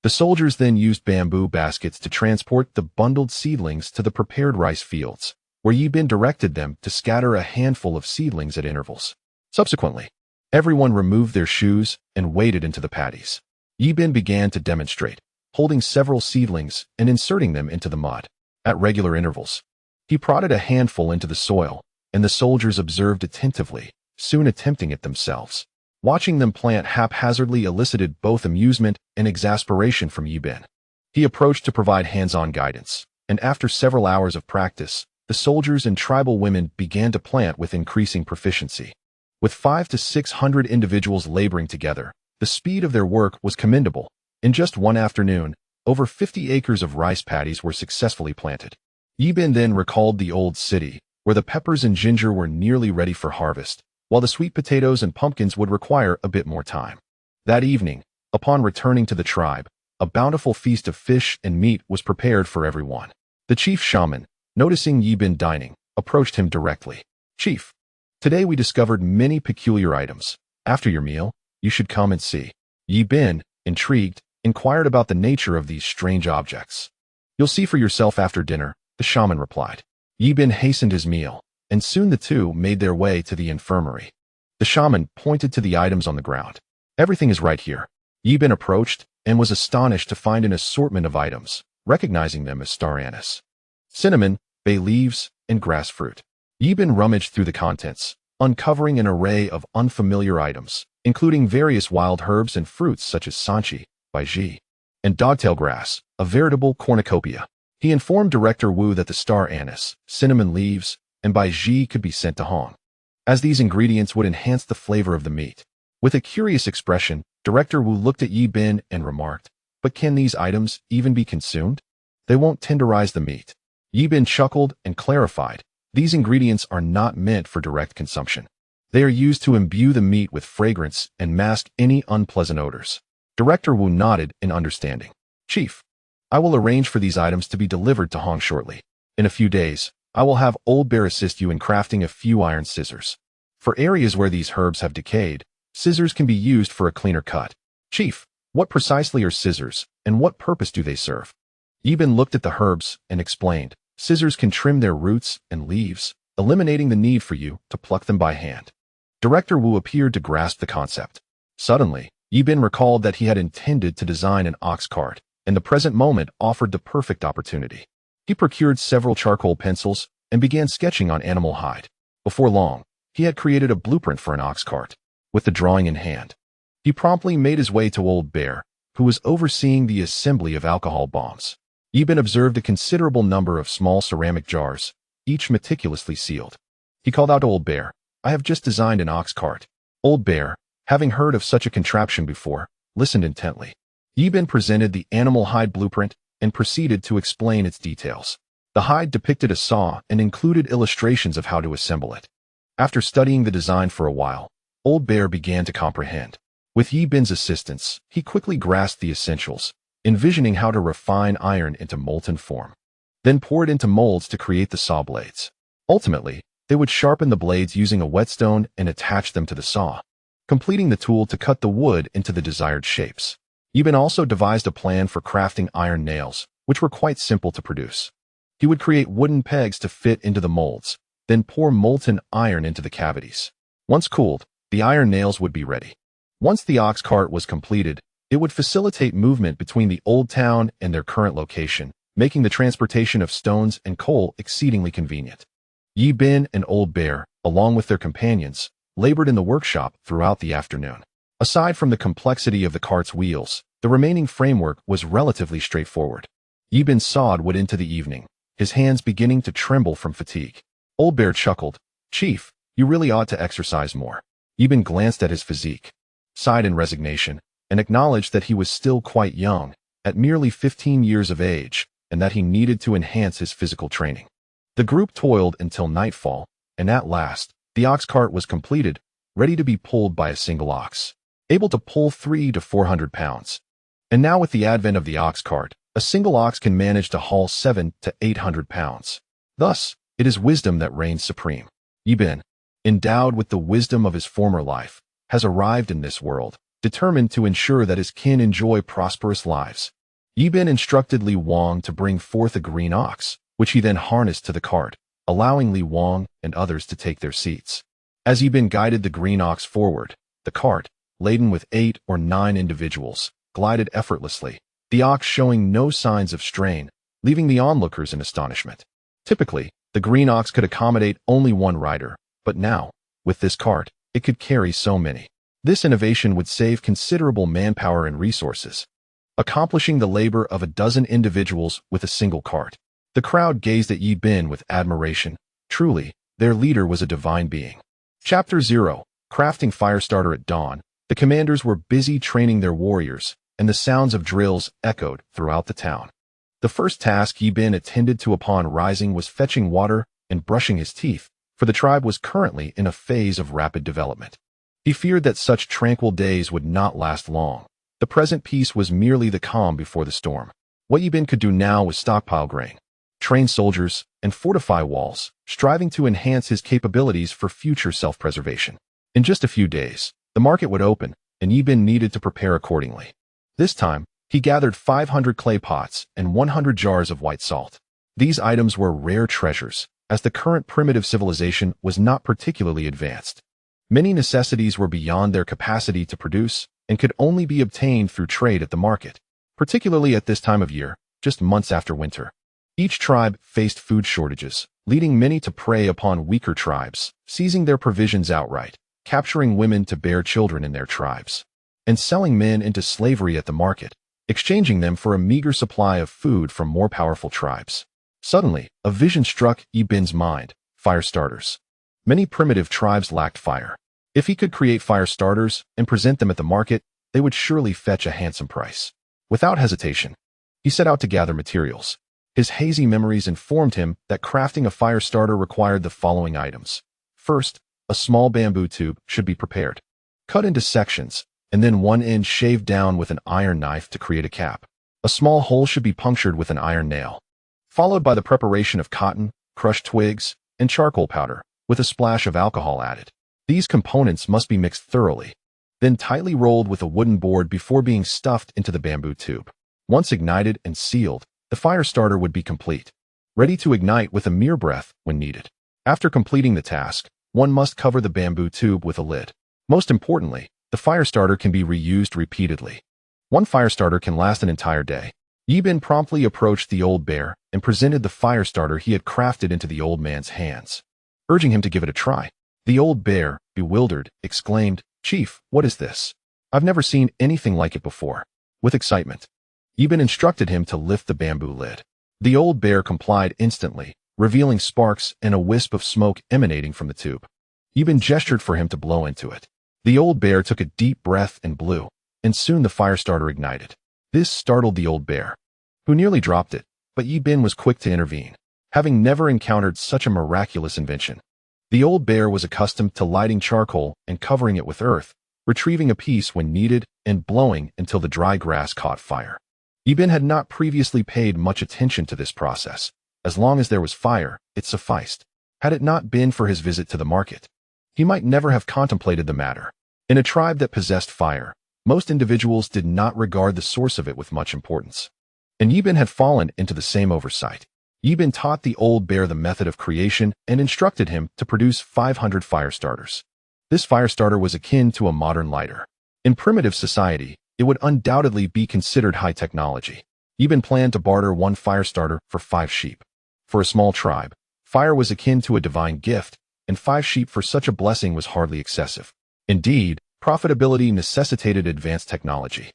The soldiers then used bamboo baskets to transport the bundled seedlings to the prepared rice fields, where Yibin directed them to scatter a handful of seedlings at intervals. Subsequently, everyone removed their shoes and waded into the paddies. Yibin began to demonstrate, holding several seedlings and inserting them into the mud. At regular intervals, he prodded a handful into the soil, and the soldiers observed attentively, soon attempting it themselves. Watching them plant haphazardly elicited both amusement and exasperation from Yibin. He approached to provide hands-on guidance, and after several hours of practice, the soldiers and tribal women began to plant with increasing proficiency. With 500 to 600 individuals laboring together, the speed of their work was commendable. In just one afternoon, over 50 acres of rice paddies were successfully planted. Yibin then recalled the old city, where the peppers and ginger were nearly ready for harvest, while the sweet potatoes and pumpkins would require a bit more time. That evening, upon returning to the tribe, a bountiful feast of fish and meat was prepared for everyone. The chief shaman, noticing Yibin dining, approached him directly. Chief, today we discovered many peculiar items. After your meal, you should come and see. Yibin, intrigued, inquired about the nature of these strange objects. You'll see for yourself after dinner, the shaman replied. Yibin hastened his meal, and soon the two made their way to the infirmary. The shaman pointed to the items on the ground. Everything is right here. Yibin approached and was astonished to find an assortment of items, recognizing them as star anise, cinnamon, bay leaves, and grass fruit. Yi Bin rummaged through the contents, uncovering an array of unfamiliar items, including various wild herbs and fruits such as sanchi, baiji, and dogtail grass, a veritable cornucopia. He informed Director Wu that the star anise, cinnamon leaves, and baiji could be sent to Hong, as these ingredients would enhance the flavor of the meat. With a curious expression, Director Wu looked at Yi Bin and remarked, "But can these items even be consumed? They won't tenderize the meat." Yi Bin chuckled and clarified, "These ingredients are not meant for direct consumption. They are used to imbue the meat with fragrance and mask any unpleasant odors." Director Wu nodded in understanding. "Chief, I will arrange for these items to be delivered to Hong shortly. In a few days, I will have Old Bear assist you in crafting a few iron scissors. For areas where these herbs have decayed, scissors can be used for a cleaner cut." "Chief, what precisely are scissors, and what purpose do they serve?" Yi Bin looked at the herbs and explained, "Scissors can trim their roots and leaves, eliminating the need for you to pluck them by hand." Director Wu appeared to grasp the concept. Suddenly, Yi Bin recalled that he had intended to design an ox cart, and the present moment offered the perfect opportunity. He procured several charcoal pencils and began sketching on animal hide. Before long, he had created a blueprint for an ox cart. With the drawing in hand, he promptly made his way to Old Bear, who was overseeing the assembly of alcohol bombs. Yi Bin observed a considerable number of small ceramic jars, each meticulously sealed. He called out to Old Bear, "I have just designed an ox cart." Old Bear, having heard of such a contraption before, listened intently. Yi Bin presented the animal hide blueprint and proceeded to explain its details. The hide depicted a saw and included illustrations of how to assemble it. After studying the design for a while, Old Bear began to comprehend. With Yi Bin's assistance, he quickly grasped the essentials, envisioning how to refine iron into molten form, then pour it into molds to create the saw blades. Ultimately, they would sharpen the blades using a whetstone and attach them to the saw, completing the tool to cut the wood into the desired shapes. Yi Bin also devised a plan for crafting iron nails, which were quite simple to produce. He would create wooden pegs to fit into the molds, then pour molten iron into the cavities. Once cooled, the iron nails would be ready. Once the ox cart was completed, it would facilitate movement between the old town and their current location, making the transportation of stones and coal exceedingly convenient. Yi Bin and Old Bear, along with their companions, labored in the workshop throughout the afternoon. Aside from the complexity of the cart's wheels, the remaining framework was relatively straightforward. Yi Bin sawed wood into the evening, his hands beginning to tremble from fatigue. Old Bear chuckled, "Chief, you really ought to exercise more." Yi Bin glanced at his physique, sighed in resignation, and acknowledged that he was still quite young, at merely 15 years of age, and that he needed to enhance his physical training. The group toiled until nightfall, and at last, the ox cart was completed, ready to be pulled by a single ox, able to pull 300 to 400 pounds. And now with the advent of the ox cart, a single ox can manage to haul 700 to 800 pounds. Thus, it is wisdom that reigns supreme. Yi Bin, endowed with the wisdom of his former life, has arrived in this world, determined to ensure that his kin enjoy prosperous lives. Yi Bin instructed Li Wang to bring forth a green ox, which he then harnessed to the cart, allowing Li Wang and others to take their seats. As Yi Bin guided the green ox forward, the cart, laden with 8 or 9 individuals, glided effortlessly, the ox showing no signs of strain, leaving the onlookers in astonishment. Typically, the green ox could accommodate only one rider, but now, with this cart, it could carry so many. This innovation would save considerable manpower and resources, accomplishing the labor of a dozen individuals with a single cart. The crowd gazed at Yi Bin with admiration. Truly, their leader was a divine being. Chapter 0. Crafting Firestarter at dawn. The commanders were busy training their warriors, and the sounds of drills echoed throughout the town. The first task Yi Bin attended to upon rising was fetching water and brushing his teeth, for the tribe was currently in a phase of rapid development. He feared that such tranquil days would not last long. The present peace was merely the calm before the storm. What Yi Bin could do now was stockpile grain, train soldiers, and fortify walls, striving to enhance his capabilities for future self-preservation. In just a few days, the market would open, and Yi Bin needed to prepare accordingly. This time, he gathered 500 clay pots and 100 jars of white salt. These items were rare treasures, as the current primitive civilization was not particularly advanced. Many necessities were beyond their capacity to produce, and could only be obtained through trade at the market, particularly at this time of year, just months after winter. Each tribe faced food shortages, leading many to prey upon weaker tribes, seizing their provisions outright, capturing women to bear children in their tribes, and selling men into slavery at the market, exchanging them for a meager supply of food from more powerful tribes. Suddenly, a vision struck Ibin's mind: fire starters. Many primitive tribes lacked fire. If he could create fire starters and present them at the market, they would surely fetch a handsome price. Without hesitation, he set out to gather materials. His hazy memories informed him that crafting a fire starter required the following items. First, a small bamboo tube should be prepared, cut into sections, and then one end shaved down with an iron knife to create a cap. A small hole should be punctured with an iron nail, followed by the preparation of cotton, crushed twigs, and charcoal powder, with a splash of alcohol added. These components must be mixed thoroughly, then tightly rolled with a wooden board before being stuffed into the bamboo tube. Once ignited and sealed, the fire starter would be complete, ready to ignite with a mere breath when needed. After completing the task, one must cover the bamboo tube with a lid. Most importantly, the fire starter can be reused repeatedly. One fire starter can last an entire day. Ibin promptly approached the old bear and presented the fire starter he had crafted into the old man's hands, urging him to give it a try. The old bear, bewildered, exclaimed, "Chief, what is this? I've never seen anything like it before." With excitement, Ibin instructed him to lift the bamboo lid. The old bear complied instantly, revealing sparks and a wisp of smoke emanating from the tube. Ibin gestured for him to blow into it. The old bear took a deep breath and blew, and soon the fire starter ignited. This startled the old bear, who nearly dropped it, but Ibin was quick to intervene, having never encountered such a miraculous invention. The old bear was accustomed to lighting charcoal and covering it with earth, retrieving a piece when needed, and blowing until the dry grass caught fire. Ibin had not previously paid much attention to this process. As long as there was fire, it sufficed. Had it not been for his visit to the market, he might never have contemplated the matter. In a tribe that possessed fire, most individuals did not regard the source of it with much importance. And Ibin had fallen into the same oversight. Ibin taught the old bear the method of creation and instructed him to produce 500 fire starters. This fire starter was akin to a modern lighter. In primitive society, it would undoubtedly be considered high technology. Ibin planned to barter one fire starter for 5 sheep. For a small tribe, fire was akin to a divine gift, and 5 sheep for such a blessing was hardly excessive. Indeed, profitability necessitated advanced technology.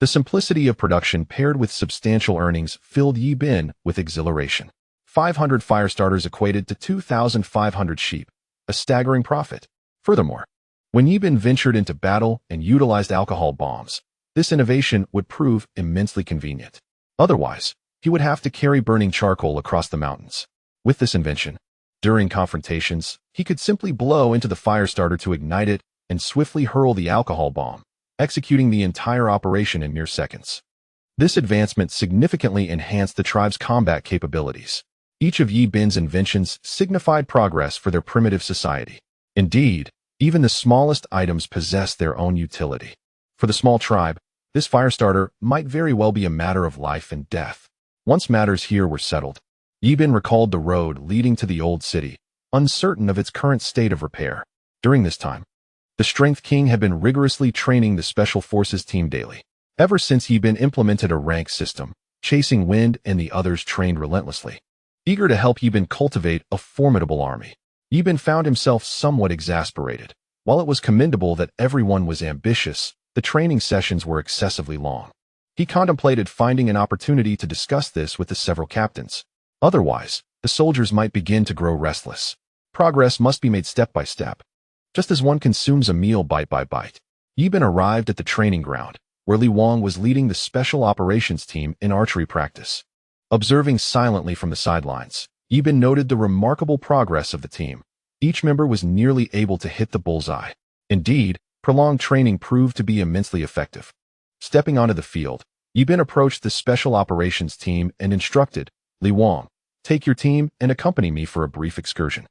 The simplicity of production paired with substantial earnings filled Ibin with exhilaration. 500 fire starters equated to 2,500 sheep, a staggering profit. Furthermore, when Ibin ventured into battle and utilized alcohol bombs, this innovation would prove immensely convenient. Otherwise, he would have to carry burning charcoal across the mountains. With this invention, during confrontations, he could simply blow into the fire starter to ignite it and swiftly hurl the alcohol bomb, executing the entire operation in mere seconds. This advancement significantly enhanced the tribe's combat capabilities. Each of Ibin's inventions signified progress for their primitive society. Indeed, even the smallest items possessed their own utility. For the small tribe, this fire starter might very well be a matter of life and death. Once matters here were settled, Ibin recalled the road leading to the old city, uncertain of its current state of repair. During this time, the Strength King had been rigorously training the Special Forces team daily. Ever since Ibin implemented a rank system, Chasing Wind and the others trained relentlessly, eager to help Ibin cultivate a formidable army. Ibin found himself somewhat exasperated. While it was commendable that everyone was ambitious, the training sessions were excessively long. He contemplated finding an opportunity to discuss this with the several captains. Otherwise, the soldiers might begin to grow restless. Progress must be made step by step, just as one consumes a meal bite by bite. Ibin arrived at the training ground, where Li Wang was leading the special operations team in archery practice. Observing silently from the sidelines, Ibin noted the remarkable progress of the team. Each member was nearly able to hit the bullseye. Indeed, prolonged training proved to be immensely effective. Stepping onto the field, Ibin approached the special operations team and instructed, "Li Wang, take your team and accompany me for a brief excursion.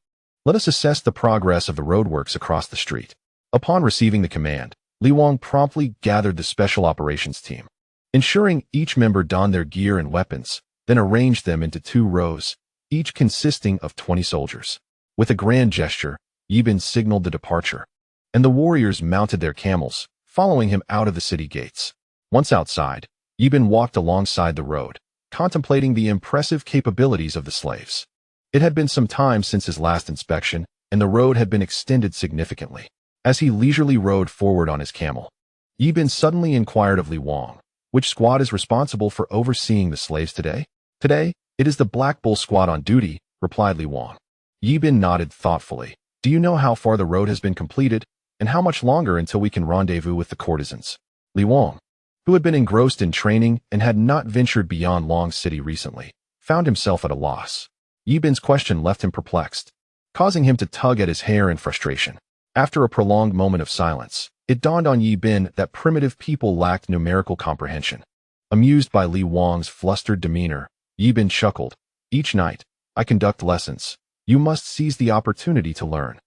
Let us assess the progress of the roadworks across the street." Upon receiving the command, Li Wang promptly gathered the special operations team, ensuring each member donned their gear and weapons, then arranged them into 2 rows, each consisting of 20 soldiers. With a grand gesture, Ibin signaled the departure, and the warriors mounted their camels, following him out of the city gates. Once outside, Yi Bin walked alongside the road, contemplating the impressive capabilities of the slaves. It had been some time since his last inspection, and the road had been extended significantly. As he leisurely rode forward on his camel, Yi Bin suddenly inquired of Li Wang, "Which squad is responsible for overseeing the slaves today?" "Today, it is the Black Bull squad on duty," replied Li Wang. Yi Bin nodded thoughtfully. "Do you know how far the road has been completed, and how much longer until we can rendezvous with the courtesans?" Li Wang, who had been engrossed in training and had not ventured beyond Long City recently, found himself at a loss. Yi Bin's question left him perplexed, causing him to tug at his hair in frustration. After a prolonged moment of silence, it dawned on Yi Bin that primitive people lacked numerical comprehension. Amused by Li Wang's flustered demeanor, Yi Bin chuckled. "Each night, I conduct lessons. You must seize the opportunity to learn,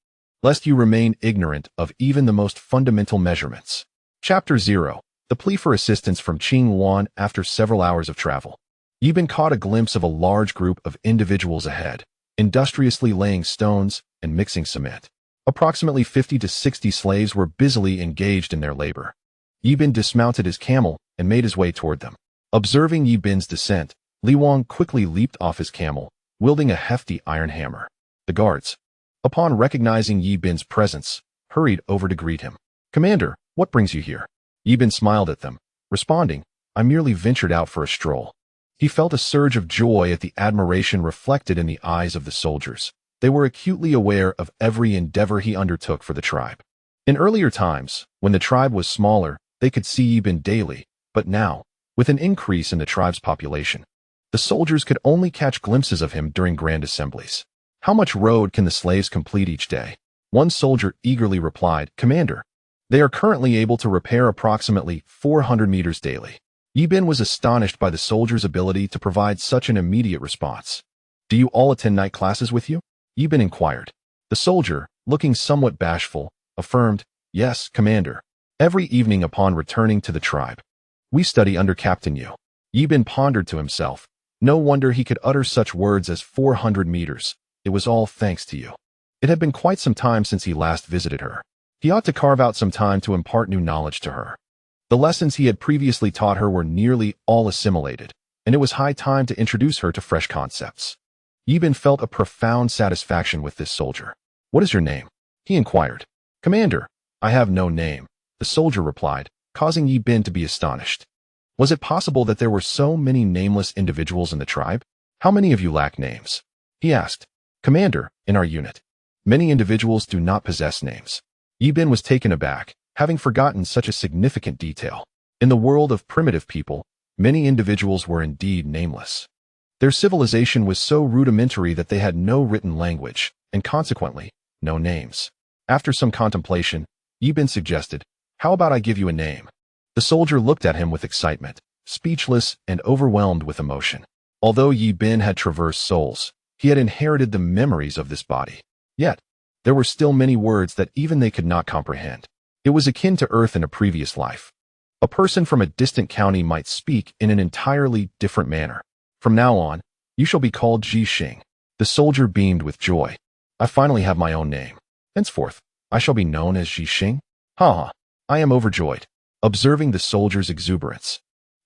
lest you remain ignorant of even the most fundamental measurements." Chapter 0. The plea for assistance from Qing Wan. After several hours of travel, Yi Bin caught a glimpse of a large group of individuals ahead, industriously laying stones and mixing cement. Approximately 50 to 60 slaves were busily engaged in their labor. Yi Bin dismounted his camel and made his way toward them. Observing Yi Bin's descent, Li Wang quickly leaped off his camel, wielding a hefty iron hammer. The guards, upon recognizing Yi Bin's presence, hurried over to greet him. "Commander, what brings you here?" Yi Bin smiled at them, responding, "I merely ventured out for a stroll." He felt a surge of joy at the admiration reflected in the eyes of the soldiers. They were acutely aware of every endeavor he undertook for the tribe. In earlier times, when the tribe was smaller, they could see Yi Bin daily, but now, with an increase in the tribe's population, the soldiers could only catch glimpses of him during grand assemblies. "How much road can the slaves complete each day?" One soldier eagerly replied, "Commander, they are currently able to repair approximately 400 meters daily." Yi Bin was astonished by the soldiers' ability to provide such an immediate response. "Do you all attend night classes with you?" Yi Bin inquired. The soldier, looking somewhat bashful, affirmed, "Yes, Commander. Every evening upon returning to the tribe, we study under Captain Yu." Yi Bin pondered to himself. No wonder he could utter such words as 400 meters. It was all thanks to Yu. It had been quite some time since he last visited her. He ought to carve out some time to impart new knowledge to her. The lessons he had previously taught her were nearly all assimilated, and it was high time to introduce her to fresh concepts. Yi Bin felt a profound satisfaction with this soldier. "What is your name?" he inquired. "Commander, I have no name," the soldier replied, causing Yi Bin to be astonished. Was it possible that there were so many nameless individuals in the tribe? "How many of you lack names?" he asked. "Commander, in our unit, many individuals do not possess names." Yi Bin was taken aback, having forgotten such a significant detail. In the world of primitive people, many individuals were indeed nameless. Their civilization was so rudimentary that they had no written language, and consequently, no names. After some contemplation, Yi Bin suggested, "How about I give you a name?" The soldier looked at him with excitement, speechless and overwhelmed with emotion. Although Yi Bin had traversed souls, he had inherited the memories of this body. Yet, there were still many words that even they could not comprehend. It was akin to Earth in a previous life. A person from a distant county might speak in an entirely different manner. "From now on, you shall be called Ji Xing." The soldier beamed with joy. "I finally have my own name. Henceforth, I shall be known as Ji Xing." "Ha! I am overjoyed." Observing the soldier's exuberance,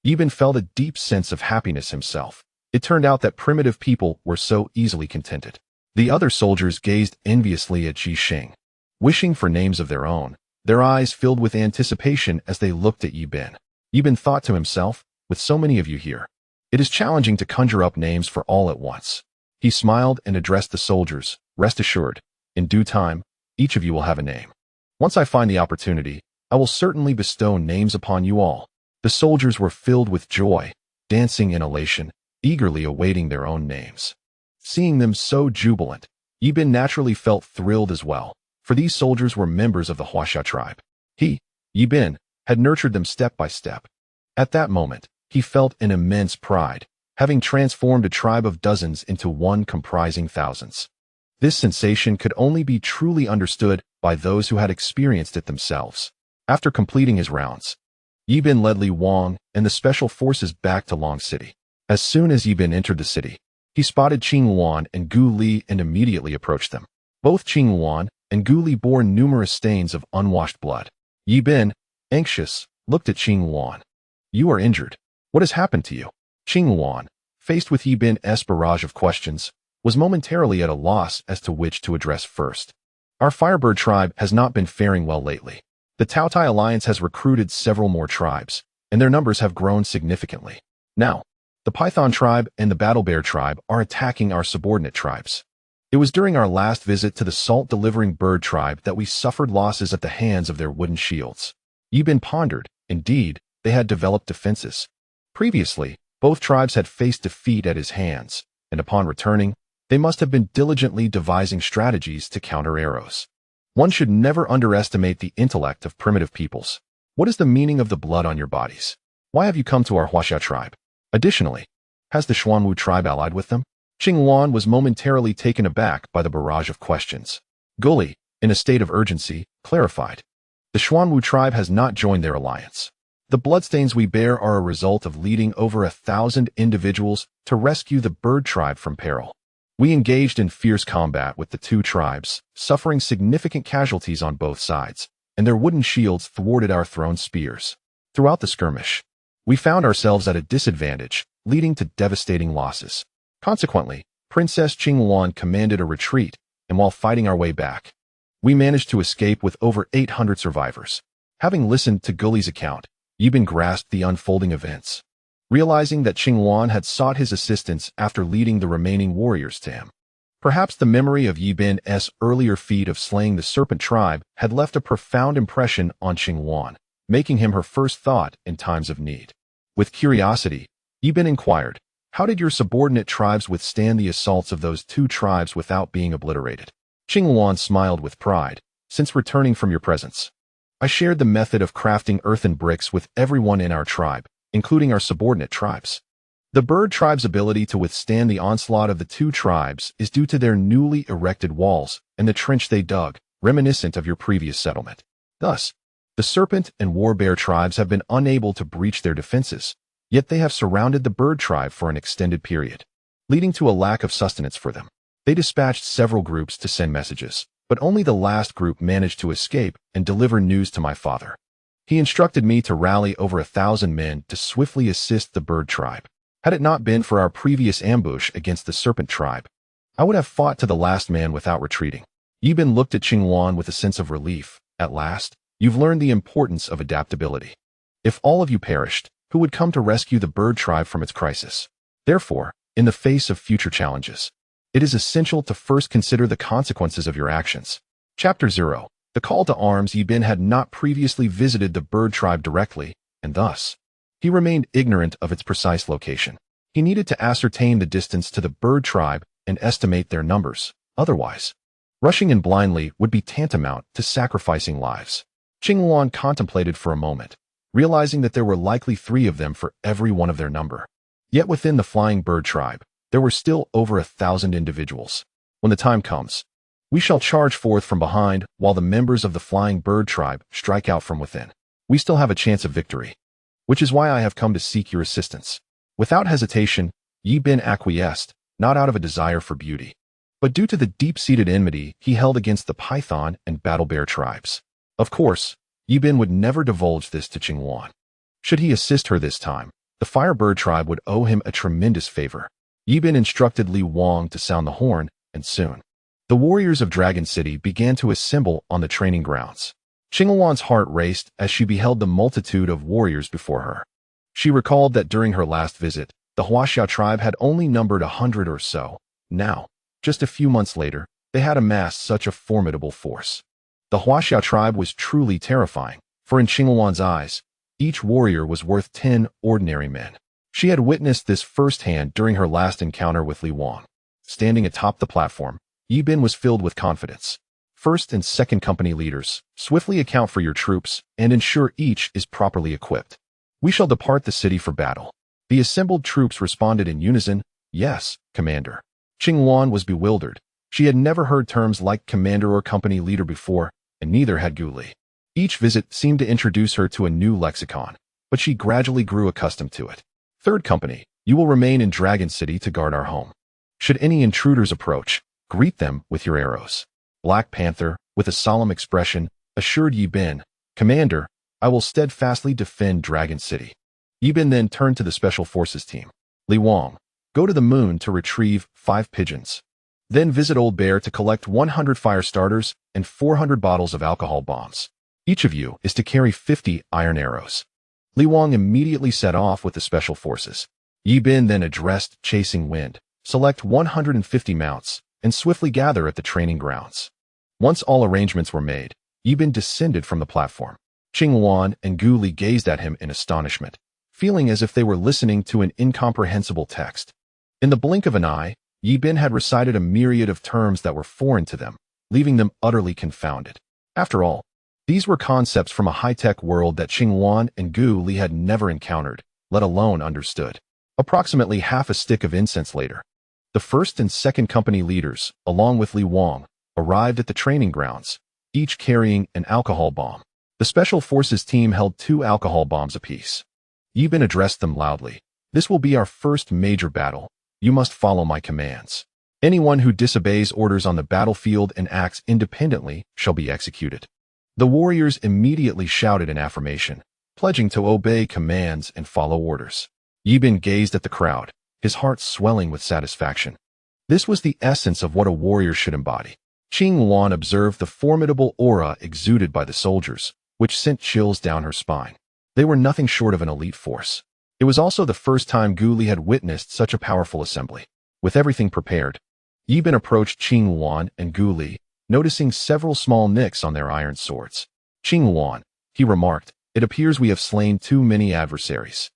Yi Bin felt a deep sense of happiness himself. It turned out that primitive people were so easily contented. The other soldiers gazed enviously at Ji Xing, wishing for names of their own. Their eyes filled with anticipation as they looked at Yi Bin. Yi Bin thought to himself, "With so many of you here, it is challenging to conjure up names for all at once." He smiled and addressed the soldiers, "Rest assured, in due time, each of you will have a name. Once I find the opportunity, I will certainly bestow names upon you all." The soldiers were filled with joy, dancing in elation, eagerly awaiting their own names. Seeing them so jubilant, Yi Bin naturally felt thrilled as well, for these soldiers were members of the Huaxia tribe. He, Yi Bin, had nurtured them step by step. At that moment, he felt an immense pride, having transformed a tribe of dozens into one comprising thousands. This sensation could only be truly understood by those who had experienced it themselves. After completing his rounds, Yi Bin led Li Wang and the special forces back to Long City. As soon as Yi Bin entered the city, he spotted Qing Wan and Gu Li and immediately approached them. Both Qing Wan and Gu Li bore numerous stains of unwashed blood. "Yi Bin, anxious, looked at Qing Luan. You are injured. What has happened to you? Qing Luan, faced with Yi Bin's barrage of questions, was momentarily at a loss as to which to address first. Our Firebird tribe has not been faring well lately. The Taotai Alliance has recruited several more tribes, and their numbers have grown significantly. Now, the Python tribe and the Battle Bear tribe are attacking our subordinate tribes. It was during our last visit to the salt-delivering bird tribe that we suffered losses at the hands of their wooden shields. Yi Bin pondered. Indeed, they had developed defenses. Previously, both tribes had faced defeat at his hands, and upon returning, they must have been diligently devising strategies to counter arrows. One should never underestimate the intellect of primitive peoples. What is the meaning of the blood on your bodies? Why have you come to our Huaxia tribe? Additionally, has the Xuanwu tribe allied with them? Qing Luan was momentarily taken aback by the barrage of questions. Gully, in a state of urgency, clarified. The Xuanwu tribe has not joined their alliance. The bloodstains we bear are a result of leading over 1,000 individuals to rescue the bird tribe from peril. We engaged in fierce combat with the two tribes, suffering significant casualties on both sides, and their wooden shields thwarted our thrown spears. Throughout the skirmish, we found ourselves at a disadvantage, leading to devastating losses. Consequently, Princess Qing Luan commanded a retreat, and while fighting our way back, we managed to escape with over 800 survivors. Having listened to Gully's account, Yi Bin grasped the unfolding events. Realizing that Qing Luan had sought his assistance after leading the remaining warriors to him. Perhaps the memory of Yi Bin's earlier feat of slaying the serpent tribe had left a profound impression on Qing Luan, making him her first thought in times of need. With curiosity, Yi Bin inquired, how did your subordinate tribes withstand the assaults of those two tribes without being obliterated? Qing Luan smiled with pride. Since returning from your presence, I shared the method of crafting earthen bricks with everyone in our tribe, including our subordinate tribes. The bird tribe's ability to withstand the onslaught of the two tribes is due to their newly erected walls and the trench they dug, reminiscent of your previous settlement. Thus, the serpent and war bear tribes have been unable to breach their defenses, yet they have surrounded the bird tribe for an extended period, leading to a lack of sustenance for them. They dispatched several groups to send messages, but only the last group managed to escape and deliver news to my father. He instructed me to rally over 1,000 men to swiftly assist the bird tribe. Had it not been for our previous ambush against the serpent tribe, I would have fought to the last man without retreating. Yi Bin looked at Qing Luan with a sense of relief. At last, you've learned the importance of adaptability. If all of you perished, who would come to rescue the bird tribe from its crisis? Therefore, in the face of future challenges, it is essential to first consider the consequences of your actions. Chapter 0. The call to arms. Yi Bin had not previously visited the bird tribe directly, and thus, he remained ignorant of its precise location. He needed to ascertain the distance to the bird tribe and estimate their numbers. Otherwise, rushing in blindly would be tantamount to sacrificing lives. Qing Luan contemplated for a moment, realizing that there were likely 3 of them for every one of their number. Yet within the flying bird tribe, there were still over 1,000 individuals. When the time comes, we shall charge forth from behind while the members of the flying bird tribe strike out from within. We still have a chance of victory, which is why I have come to seek your assistance. Without hesitation, Yi Bin acquiesced, not out of a desire for beauty, but due to the deep-seated enmity he held against the Python and Battle Bear tribes. Of course, Yi Bin would never divulge this to Qing Luan. Should he assist her this time, the Firebird tribe would owe him a tremendous favor. Yi Bin instructed Li Wang to sound the horn, and soon, the warriors of Dragon City began to assemble on the training grounds. Qing Luan's heart raced as she beheld the multitude of warriors before her. She recalled that during her last visit, the Huaxia tribe had only numbered 100 or so. Now, just a few months later, they had amassed such a formidable force. The Huaxia tribe was truly terrifying, for in Qing Luan's eyes, each warrior was worth 10 ordinary men. She had witnessed this firsthand during her last encounter with Li Wang. Standing atop the platform, Yi Bin was filled with confidence. First and second company leaders, swiftly account for your troops and ensure each is properly equipped. We shall depart the city for battle. The assembled troops responded in unison, yes, Commander. Qing Luan was bewildered. She had never heard terms like commander or company leader before, and neither had Gu Li. Each visit seemed to introduce her to a new lexicon, but she gradually grew accustomed to it. Third company, you will remain in Dragon City to guard our home. Should any intruders approach, greet them with your arrows. Black Panther, with a solemn expression, assured Yi Bin, Commander, I will steadfastly defend Dragon City. Yi Bin then turned to the Special Forces team. Li Wang, go to the moon to retrieve 5 pigeons. Then visit Old Bear to collect 100 fire starters and 400 bottles of alcohol bombs. Each of you is to carry 50 iron arrows. Li Wang immediately set off with the Special Forces. Yi Bin then addressed Chasing Wind. Select 150 mounts and swiftly gather at the training grounds. Once all arrangements were made, Yi Bin descended from the platform. Qing Wan and Gu Li gazed at him in astonishment, feeling as if they were listening to an incomprehensible text. In the blink of an eye, Yi Bin had recited a myriad of terms that were foreign to them, leaving them utterly confounded. After all, these were concepts from a high-tech world that Qing Wan and Gu Li had never encountered, let alone understood. Approximately half a stick of incense later, the first and second company leaders, along with Li Wang, arrived at the training grounds, each carrying an alcohol bomb. The Special Forces team held 2 alcohol bombs apiece. Yi Bin addressed them loudly. This will be our first major battle. You must follow my commands. Anyone who disobeys orders on the battlefield and acts independently shall be executed. The warriors immediately shouted in affirmation, pledging to obey commands and follow orders. Yi Bin gazed at the crowd, his heart swelling with satisfaction. This was the essence of what a warrior should embody. Qing Wan observed the formidable aura exuded by the soldiers, which sent chills down her spine. They were nothing short of an elite force. It was also the first time Gu Li had witnessed such a powerful assembly. With everything prepared, Yi Bin approached Qing Wan and Gu Li, noticing several small nicks on their iron swords. Qing Wan, he remarked, it appears we have slain too many adversaries.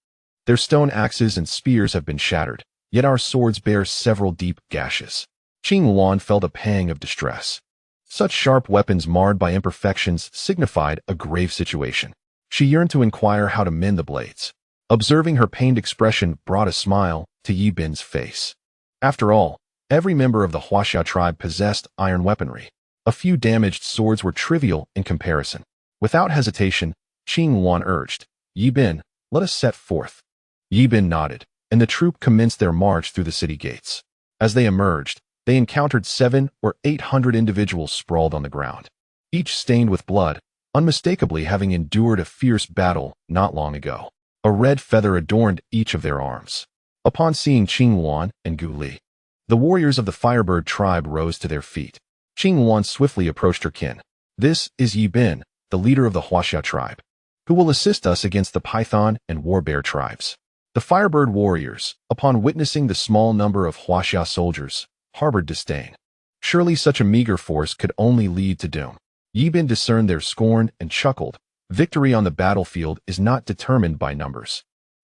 Their stone axes and spears have been shattered, yet our swords bear several deep gashes. Qing Wan felt a pang of distress. Such sharp weapons marred by imperfections signified a grave situation. She yearned to inquire how to mend the blades. Observing her pained expression brought a smile to Yi Bin's face. After all, every member of the Huaxia tribe possessed iron weaponry. A few damaged swords were trivial in comparison. Without hesitation, Qing Wan urged, Yi Bin, let us set forth. Yi Bin nodded, and the troop commenced their march through the city gates. As they emerged, they encountered 700 or 800 individuals sprawled on the ground, each stained with blood, unmistakably having endured a fierce battle not long ago. A red feather adorned each of their arms. Upon seeing Qing Wan and Gu Li, the warriors of the Firebird tribe rose to their feet. Qing Wan swiftly approached her kin. This is Yi Bin, the leader of the Huaxia tribe, who will assist us against the Python and Warbear tribes. The Firebird warriors, upon witnessing the small number of Huaxia soldiers, harbored disdain. Surely such a meager force could only lead to doom. Yi Bin discerned their scorn and chuckled. Victory on the battlefield is not determined by numbers.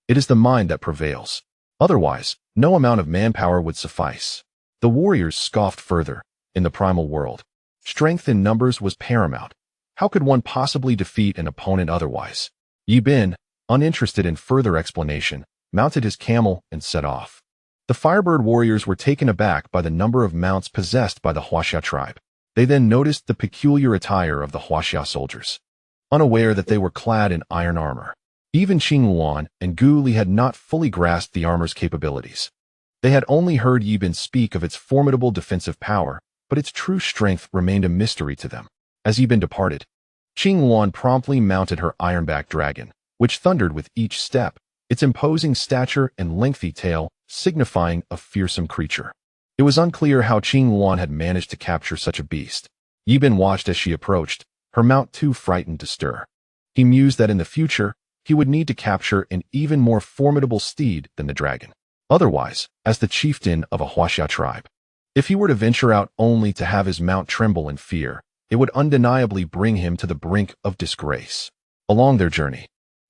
It is the mind that prevails. Otherwise, no amount of manpower would suffice. The warriors scoffed further. In the primal world, strength in numbers was paramount. How could one possibly defeat an opponent otherwise? Yi Bin, uninterested in further explanation, mounted his camel and set off. The Firebird warriors were taken aback by the number of mounts possessed by the Huaxia tribe. They then noticed the peculiar attire of the Huaxia soldiers, unaware that they were clad in iron armor. Even Qing Wan and Gu Li had not fully grasped the armor's capabilities. They had only heard Yi Bin speak of its formidable defensive power, but its true strength remained a mystery to them. As Yi Bin departed, Qing Wan promptly mounted her ironback dragon, which thundered with each step, its imposing stature and lengthy tail signifying a fearsome creature. It was unclear how Qing Wan had managed to capture such a beast. Yi Bin watched as she approached, her mount too frightened to stir. He mused that in the future, he would need to capture an even more formidable steed than the dragon. Otherwise, as the chieftain of a Huaxia tribe, if he were to venture out only to have his mount tremble in fear, it would undeniably bring him to the brink of disgrace. Along their journey,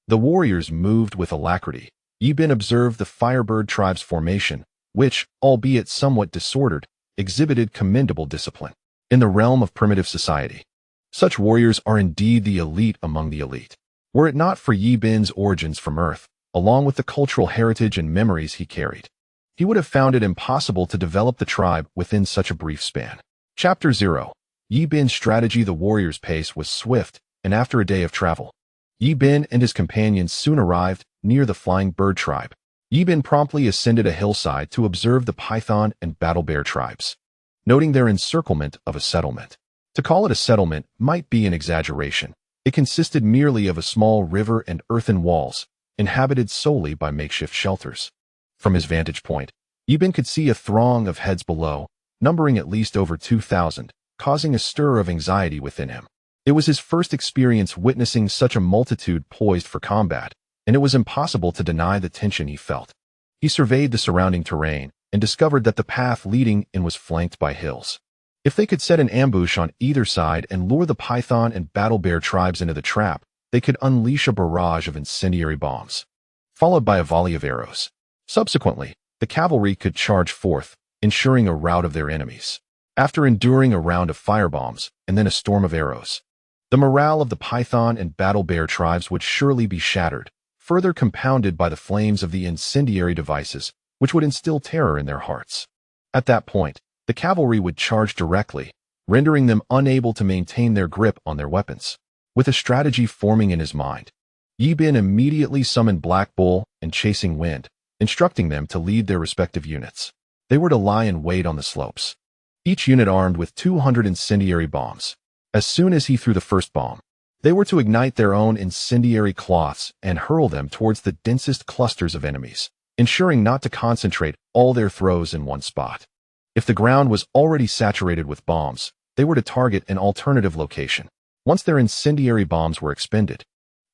the warriors moved with alacrity. Yi Bin observed the Firebird tribe's formation, which, albeit somewhat disordered, exhibited commendable discipline. In the realm of primitive society, such warriors are indeed the elite among the elite. Were it not for Yi Bin's origins from Earth, along with the cultural heritage and memories he carried, he would have found it impossible to develop the tribe within such a brief span. Chapter 0. Yi Bin's strategy. The warrior's pace was swift, and after a day of travel, Yi Bin and his companions soon arrived near the Flying Bird tribe. Yi Bin promptly ascended a hillside to observe the Python and Battle Bear tribes, noting their encirclement of a settlement. To call it a settlement might be an exaggeration. It consisted merely of a small river and earthen walls, inhabited solely by makeshift shelters. From his vantage point, Ibn could see a throng of heads below, numbering at least over 2,000, causing a stir of anxiety within him. It was his first experience witnessing such a multitude poised for combat, and it was impossible to deny the tension he felt. He surveyed the surrounding terrain and discovered that the path leading in was flanked by hills. If they could set an ambush on either side and lure the Python and Battle Bear tribes into the trap, they could unleash a barrage of incendiary bombs, followed by a volley of arrows. Subsequently, the cavalry could charge forth, ensuring a rout of their enemies. After enduring a round of firebombs and then a storm of arrows, the morale of the Python and Battle Bear tribes would surely be shattered, further compounded by the flames of the incendiary devices, which would instill terror in their hearts. At that point, the cavalry would charge directly, rendering them unable to maintain their grip on their weapons. With a strategy forming in his mind, Ibn immediately summoned Black Bull and Chasing Wind, instructing them to lead their respective units. They were to lie in wait on the slopes, each unit armed with 200 incendiary bombs. As soon as he threw the first bomb, they were to ignite their own incendiary cloths and hurl them towards the densest clusters of enemies, ensuring not to concentrate all their throws in one spot. If the ground was already saturated with bombs, they were to target an alternative location. Once their incendiary bombs were expended,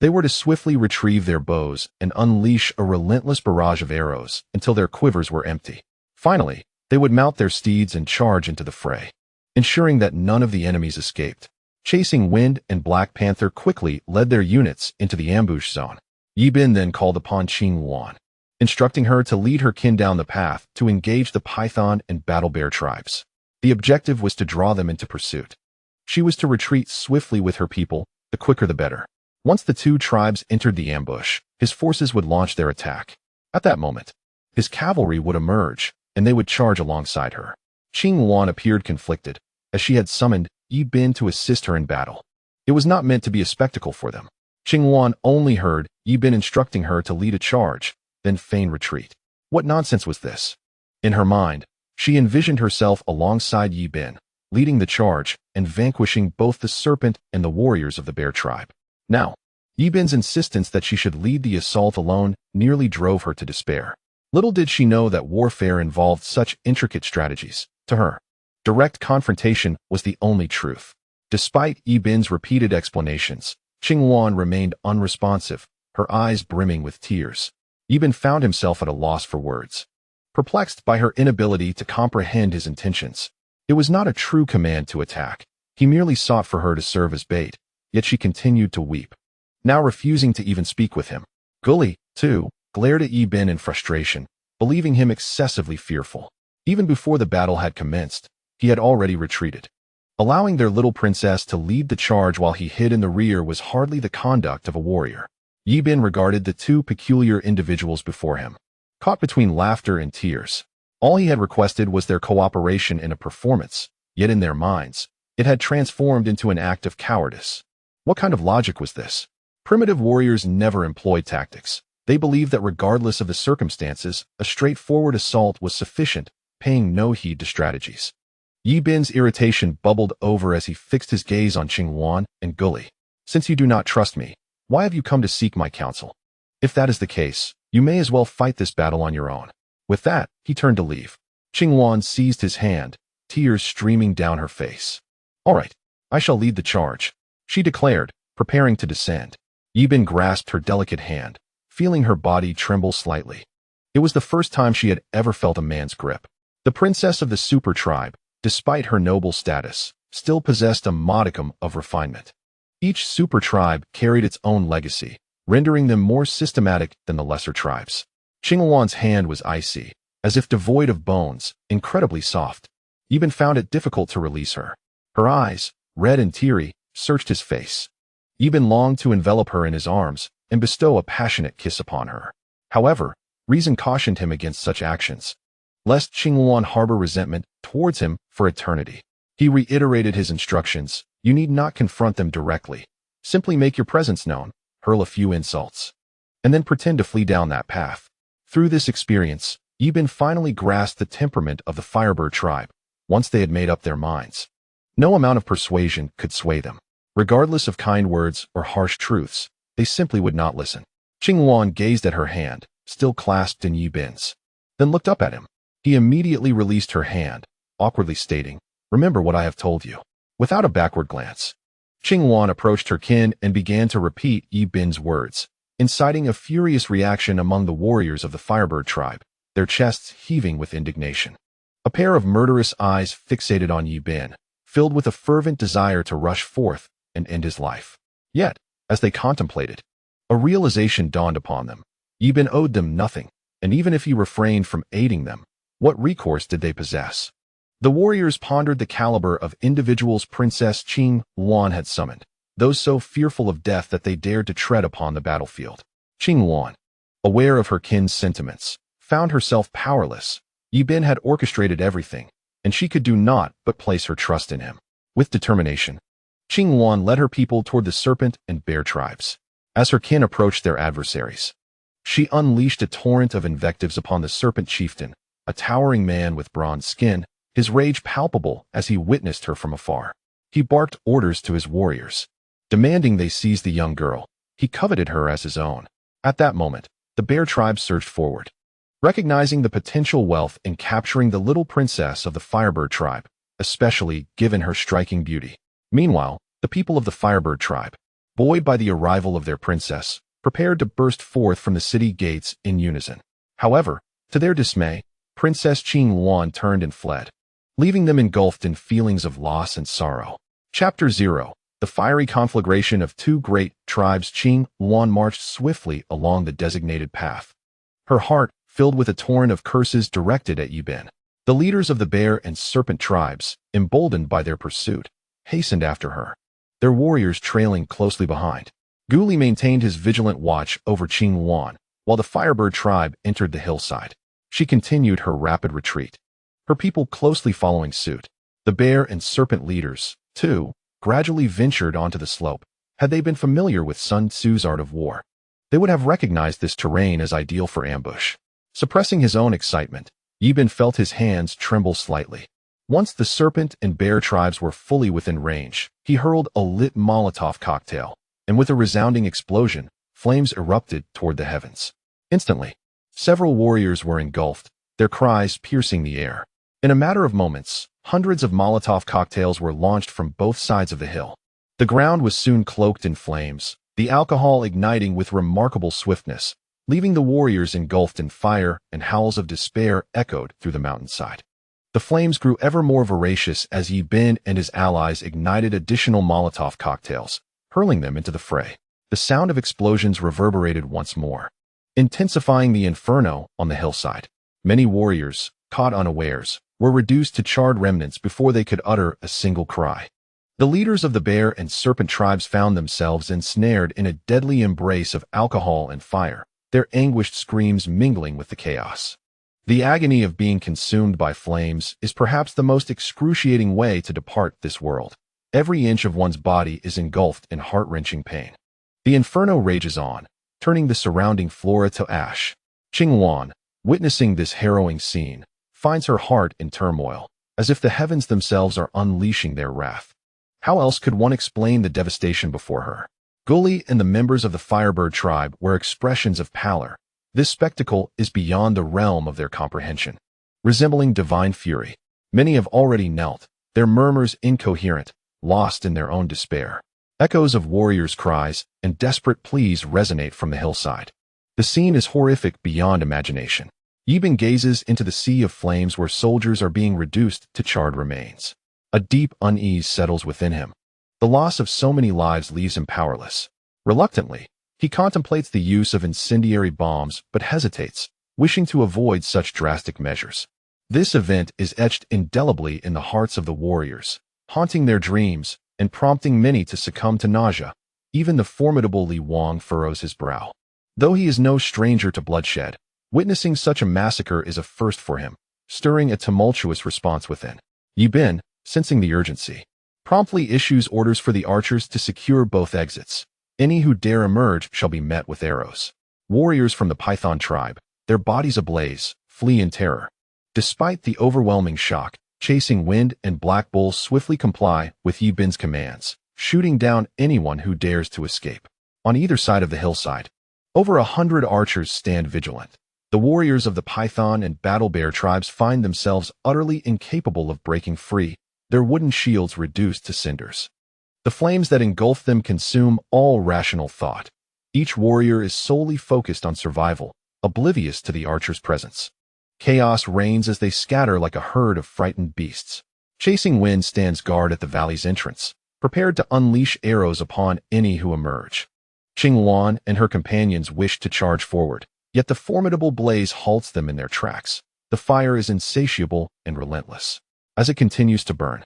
they were to swiftly retrieve their bows and unleash a relentless barrage of arrows until their quivers were empty. Finally, they would mount their steeds and charge into the fray, ensuring that none of the enemies escaped. Chasing Wind and Black Panther quickly led their units into the ambush zone. Ibn then called upon Qing Yuan, instructing her to lead her kin down the path to engage the Python and Battle Bear tribes. The objective was to draw them into pursuit. She was to retreat swiftly with her people, the quicker the better. Once the two tribes entered the ambush, his forces would launch their attack. At that moment, his cavalry would emerge, and they would charge alongside her. Qing Yuan appeared conflicted, as she had summoned Ibn to assist her in battle. It was not meant to be a spectacle for them. Qing Yuan only heard Ibn instructing her to lead a charge, then feign retreat. What nonsense was this? In her mind, she envisioned herself alongside Ibn, leading the charge and vanquishing both the serpent and the warriors of the bear tribe. Now, Ibn's insistence that she should lead the assault alone nearly drove her to despair. Little did she know that warfare involved such intricate strategies. To her, direct confrontation was the only truth. Despite Ibn's repeated explanations, Qing Yuan remained unresponsive, her eyes brimming with tears. Ibn found himself at a loss for words, perplexed by her inability to comprehend his intentions. It was not a true command to attack. He merely sought for her to serve as bait, yet she continued to weep, now refusing to even speak with him. Gully, too, glared at Ibn in frustration, believing him excessively fearful. Even before the battle had commenced, he had already retreated. Allowing their little princess to lead the charge while he hid in the rear was hardly the conduct of a warrior. Ibn regarded the two peculiar individuals before him, caught between laughter and tears. All he had requested was their cooperation in a performance, yet in their minds, it had transformed into an act of cowardice. What kind of logic was this? Primitive warriors never employed tactics. They believed that regardless of the circumstances, a straightforward assault was sufficient, paying no heed to strategies. Ibn's irritation bubbled over as he fixed his gaze on Qing Yuan and Gully. Since you do not trust me, why have you come to seek my counsel? If that is the case, you may as well fight this battle on your own. With that, he turned to leave. Qing Yuan seized his hand, tears streaming down her face. All right, I shall lead the charge, she declared, preparing to descend. Ibn grasped her delicate hand, feeling her body tremble slightly. It was the first time she had ever felt a man's grip. The princess of the super tribe, despite her noble status, still possessed a modicum of refinement. Each super tribe carried its own legacy, rendering them more systematic than the lesser tribes. Qing Yuan's hand was icy, as if devoid of bones, incredibly soft. Ibn found it difficult to release her. Her eyes, red and teary, searched his face. Ibn longed to envelop her in his arms and bestow a passionate kiss upon her. However, reason cautioned him against such actions, lest Qing Yuan harbor resentment towards him for eternity. He reiterated his instructions: you need not confront them directly. Simply make your presence known, hurl a few insults, and then pretend to flee down that path. Through this experience, Ibn finally grasped the temperament of the Firebird tribe. Once they had made up their minds, no amount of persuasion could sway them. Regardless of kind words or harsh truths, they simply would not listen. Qing Wan gazed at her hand, still clasped in Yi Bin's, then looked up at him. He immediately released her hand, awkwardly stating, "Remember what I have told you." Without a backward glance, Qing Wan approached her kin and began to repeat Yi Bin's words, inciting a furious reaction among the warriors of the Firebird tribe, their chests heaving with indignation. A pair of murderous eyes fixated on Yi Bin, filled with a fervent desire to rush forth and end his life. Yet, as they contemplated, a realization dawned upon them. Yi Bin owed them nothing, and even if he refrained from aiding them, what recourse did they possess? The warriors pondered the caliber of individuals Princess Qing Wan had summoned, those so fearful of death that they dared to tread upon the battlefield. Qing Wan, aware of her kin's sentiments, found herself powerless. Yi Bin had orchestrated everything, and she could do naught but place her trust in him. With determination, Qing Wan led her people toward the serpent and bear tribes. As her kin approached their adversaries, she unleashed a torrent of invectives upon the serpent chieftain, a towering man with bronze skin, his rage palpable as he witnessed her from afar. He barked orders to his warriors, demanding they seize the young girl. He coveted her as his own. At that moment, the bear tribe surged forward, recognizing the potential wealth in capturing the little princess of the Firebird tribe, especially given her striking beauty. Meanwhile, the people of the Firebird tribe, buoyed by the arrival of their princess, prepared to burst forth from the city gates in unison. However, to their dismay, Princess Qing Wan turned and fled, leaving them engulfed in feelings of loss and sorrow. Chapter 0. The fiery conflagration of two great tribes. Qing Wan marched swiftly along the designated path, her heart filled with a torrent of curses directed at Yi Bin. The leaders of the bear and serpent tribes, emboldened by their pursuit, hastened after her, their warriors trailing closely behind. Guli maintained his vigilant watch over Qing Wan, while the Firebird tribe entered the hillside. She continued her rapid retreat, her people closely following suit. The bear and serpent leaders, too, gradually ventured onto the slope. Had they been familiar with Sun Tzu's art of war, they would have recognized this terrain as ideal for ambush. Suppressing his own excitement, Yi Bin felt his hands tremble slightly. Once the serpent and bear tribes were fully within range, he hurled a lit Molotov cocktail, and with a resounding explosion, flames erupted toward the heavens. Instantly, several warriors were engulfed, their cries piercing the air. In a matter of moments, hundreds of Molotov cocktails were launched from both sides of the hill. The ground was soon cloaked in flames, the alcohol igniting with remarkable swiftness, leaving the warriors engulfed in fire, and howls of despair echoed through the mountainside. The flames grew ever more voracious as Yi Bin and his allies ignited additional Molotov cocktails, hurling them into the fray. The sound of explosions reverberated once more, intensifying the inferno on the hillside. Many warriors, caught unawares, were reduced to charred remnants before they could utter a single cry. The leaders of the bear and serpent tribes found themselves ensnared in a deadly embrace of alcohol and fire, their anguished screams mingling with the chaos. The agony of being consumed by flames is perhaps the most excruciating way to depart this world. Every inch of one's body is engulfed in heart-wrenching pain. The inferno rages on, turning the surrounding flora to ash. Qing Wan, witnessing this harrowing scene, finds her heart in turmoil, as if the heavens themselves are unleashing their wrath. How else could one explain the devastation before her? Guli and the members of the Firebird tribe were expressions of pallor. This spectacle is beyond the realm of their comprehension. Resembling divine fury, many have already knelt, their murmurs incoherent, lost in their own despair. Echoes of warriors' cries and desperate pleas resonate from the hillside. The scene is horrific beyond imagination. Yi Bin gazes into the sea of flames where soldiers are being reduced to charred remains. A deep unease settles within him. The loss of so many lives leaves him powerless. Reluctantly, he contemplates the use of incendiary bombs but hesitates, wishing to avoid such drastic measures. This event is etched indelibly in the hearts of the warriors, haunting their dreams and prompting many to succumb to nausea. Even the formidable Li Wang furrows his brow. Though he is no stranger to bloodshed, witnessing such a massacre is a first for him, stirring a tumultuous response within. Yi Bin, sensing the urgency, promptly issues orders for the archers to secure both exits. Any who dare emerge shall be met with arrows. Warriors from the Python tribe, their bodies ablaze, flee in terror. Despite the overwhelming shock, Chasing Wind and Black Bull swiftly comply with Yi Bin's commands, shooting down anyone who dares to escape. On either side of the hillside, over 100 archers stand vigilant. The warriors of the Python and Battle Bear tribes find themselves utterly incapable of breaking free, their wooden shields reduced to cinders. The flames that engulf them consume all rational thought. Each warrior is solely focused on survival, oblivious to the archer's presence. Chaos reigns as they scatter like a herd of frightened beasts. Chasing Wind stands guard at the valley's entrance, prepared to unleash arrows upon any who emerge. Qingluan and her companions wish to charge forward, yet the formidable blaze halts them in their tracks. The fire is insatiable and relentless. As it continues to burn,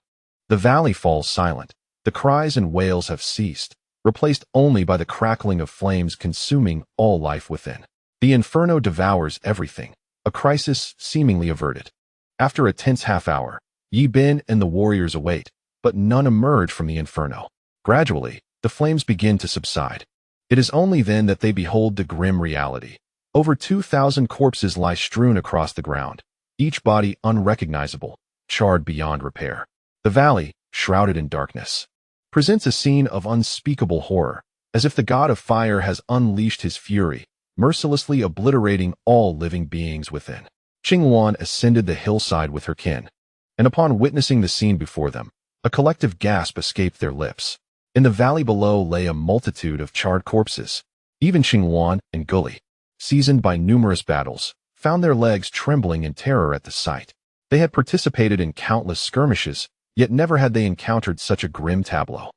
the valley falls silent. The cries and wails have ceased, replaced only by the crackling of flames consuming all life within. The inferno devours everything, a crisis seemingly averted. After a tense half-hour, Yi Bin and the warriors await, but none emerge from the inferno. Gradually, the flames begin to subside. It is only then that they behold the grim reality. Over 2,000 corpses lie strewn across the ground, each body unrecognizable, charred beyond repair. The valley, shrouded in darkness, presents a scene of unspeakable horror, as if the god of fire has unleashed his fury, mercilessly obliterating all living beings within. Qingluan ascended the hillside with her kin, and upon witnessing the scene before them, a collective gasp escaped their lips. In the valley below lay a multitude of charred corpses. Even Qingluan and Gully, seasoned by numerous battles, found their legs trembling in terror at the sight. They had participated in countless skirmishes, yet never had they encountered such a grim tableau.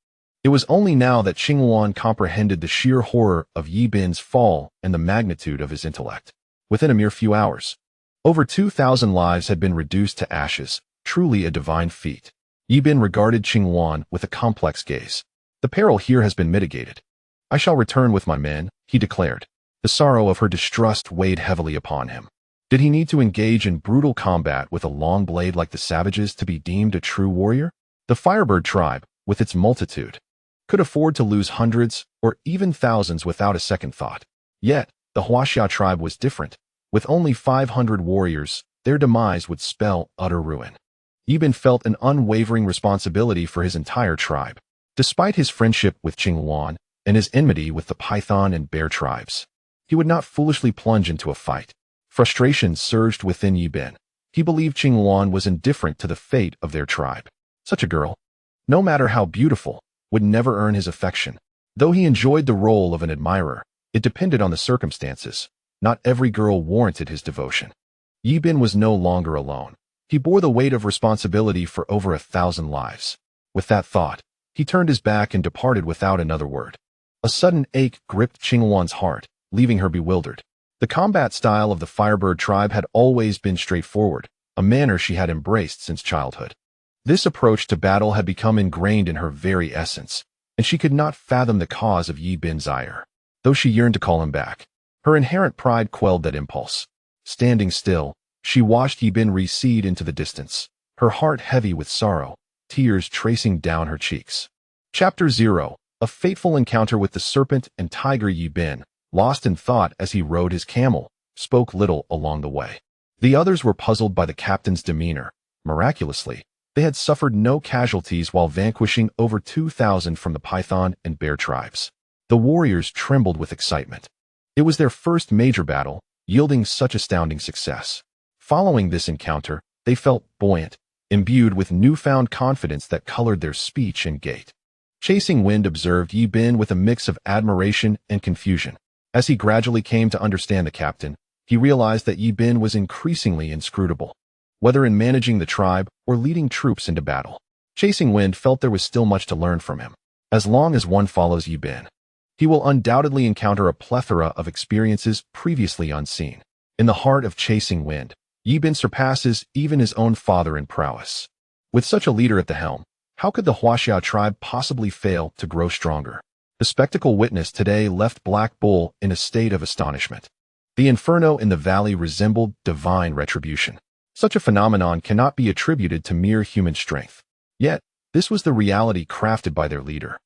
It was only now that Qingluan comprehended the sheer horror of Yi Bin's fall and the magnitude of his intellect. Within a mere few hours, over 2,000 lives had been reduced to ashes, truly a divine feat. Yi Bin regarded Qingluan with a complex gaze. The peril here has been mitigated. I shall return with my men, he declared. The sorrow of her distrust weighed heavily upon him. Did he need to engage in brutal combat with a long blade like the savages to be deemed a true warrior? The Firebird tribe, with its multitude, could afford to lose hundreds or even thousands without a second thought. Yet, the Huaxia tribe was different. With only 500 warriors, their demise would spell utter ruin. Yi Bin felt an unwavering responsibility for his entire tribe. Despite his friendship with Qingluan and his enmity with the Python and Bear tribes, he would not foolishly plunge into a fight. Frustration surged within Yi Bin. He believed Qingluan was indifferent to the fate of their tribe. Such a girl, no matter how beautiful, would never earn his affection. Though he enjoyed the role of an admirer, it depended on the circumstances. Not every girl warranted his devotion. Yi Bin was no longer alone. He bore the weight of responsibility for over 1,000 lives. With that thought, he turned his back and departed without another word. A sudden ache gripped Qingluan's heart, leaving her bewildered. The combat style of the Firebird tribe had always been straightforward, a manner she had embraced since childhood. This approach to battle had become ingrained in her very essence, and she could not fathom the cause of Yi Bin's ire. Though she yearned to call him back, her inherent pride quelled that impulse. Standing still, she watched Yi Bin recede into the distance, her heart heavy with sorrow, tears tracing down her cheeks. Chapter 0. A fateful encounter with the serpent and tiger. Yi Bin, lost in thought as he rode his camel, spoke little along the way. The others were puzzled by the captain's demeanor. Miraculously, they had suffered no casualties while vanquishing over 2,000 from the Python and Bear tribes. The warriors trembled with excitement. It was their first major battle, yielding such astounding success. Following this encounter, they felt buoyant, imbued with newfound confidence that colored their speech and gait. Chasing Wind observed Yi Bin with a mix of admiration and confusion. As he gradually came to understand the captain, he realized that Yi Bin was increasingly inscrutable, whether in managing the tribe or leading troops into battle. Chasing Wind felt there was still much to learn from him. As long as one follows Yi Bin, he will undoubtedly encounter a plethora of experiences previously unseen. In the heart of Chasing Wind, Yi Bin surpasses even his own father in prowess. With such a leader at the helm, how could the Huaxia tribe possibly fail to grow stronger? The spectacle witnessed today left Black Bull in a state of astonishment. The inferno in the valley resembled divine retribution. Such a phenomenon cannot be attributed to mere human strength. Yet, this was the reality crafted by their leader.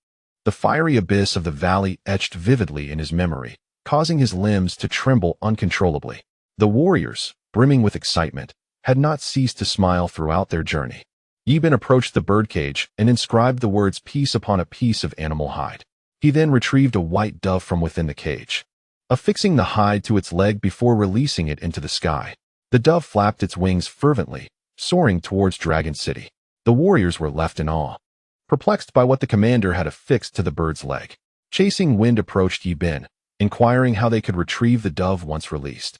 The fiery abyss of the valley etched vividly in his memory, causing his limbs to tremble uncontrollably. The warriors, brimming with excitement, had not ceased to smile throughout their journey. Yi Bin approached the birdcage and inscribed the words peace upon a piece of animal hide. He then retrieved a white dove from within the cage, affixing the hide to its leg before releasing it into the sky. The dove flapped its wings fervently, soaring towards Dragon City. The warriors were left in awe, perplexed by what the commander had affixed to the bird's leg. Chasing Wind approached Yi Bin, inquiring how they could retrieve the dove once released.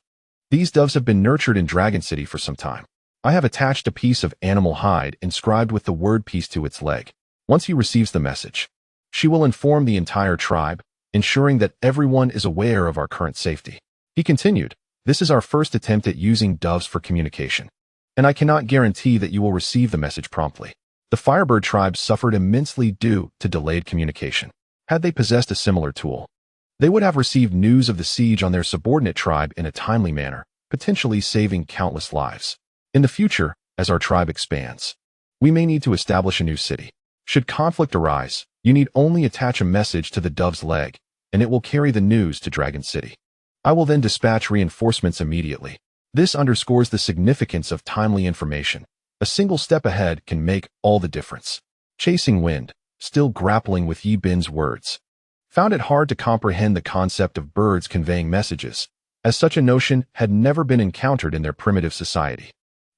These doves have been nurtured in Dragon City for some time. I have attached a piece of animal hide inscribed with the word peace to its leg. Once he receives the message, she will inform the entire tribe, ensuring that everyone is aware of our current safety. He continued, this is our first attempt at using doves for communication, and I cannot guarantee that you will receive the message promptly. The Firebird tribe suffered immensely due to delayed communication. Had they possessed a similar tool, they would have received news of the siege on their subordinate tribe in a timely manner, potentially saving countless lives. In the future, as our tribe expands, we may need to establish a new city. Should conflict arise, you need only attach a message to the dove's leg, and it will carry the news to Dragon City. I will then dispatch reinforcements immediately. This underscores the significance of timely information. A single step ahead can make all the difference. Chasing Wind, still grappling with Yi Bin's words, found it hard to comprehend the concept of birds conveying messages, as such a notion had never been encountered in their primitive society.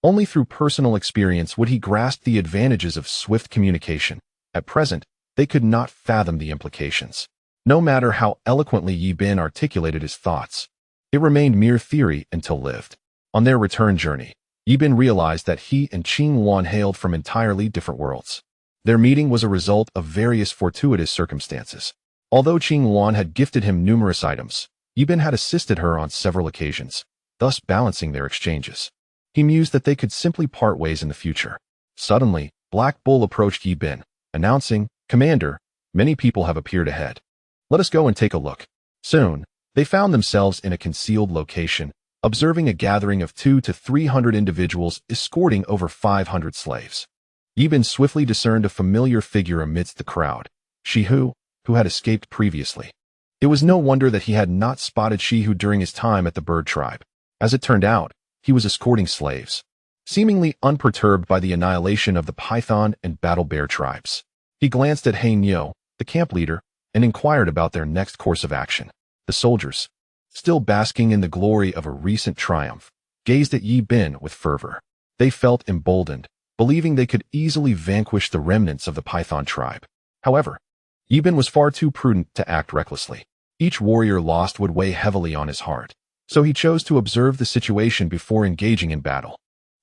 Only through personal experience would he grasp the advantages of swift communication. At present, they could not fathom the implications. No matter how eloquently Yi Bin articulated his thoughts, it remained mere theory until lived. On their return journey, Yi Bin realized that he and Qing Wan hailed from entirely different worlds. Their meeting was a result of various fortuitous circumstances. Although Qing Wan had gifted him numerous items, Yi Bin had assisted her on several occasions, thus balancing their exchanges. He mused that they could simply part ways in the future. Suddenly, Black Bull approached Yi Bin, announcing, Commander, many people have appeared ahead. Let us go and take a look. Soon, they found themselves in a concealed location, observing a gathering of 200 to 300 individuals escorting over 500 slaves. Yi Bin swiftly discerned a familiar figure amidst the crowd, Shihu, who had escaped previously. It was no wonder that he had not spotted Shihu during his time at the bird tribe. As it turned out, he was escorting slaves, seemingly unperturbed by the annihilation of the Python and Battle Bear tribes. He glanced at Hein Yo, the camp leader, and inquired about their next course of action. The soldiers, still basking in the glory of a recent triumph, gazed at Yi Bin with fervor. They felt emboldened, believing they could easily vanquish the remnants of the Python tribe. However, Yi Bin was far too prudent to act recklessly. Each warrior lost would weigh heavily on his heart, so he chose to observe the situation before engaging in battle.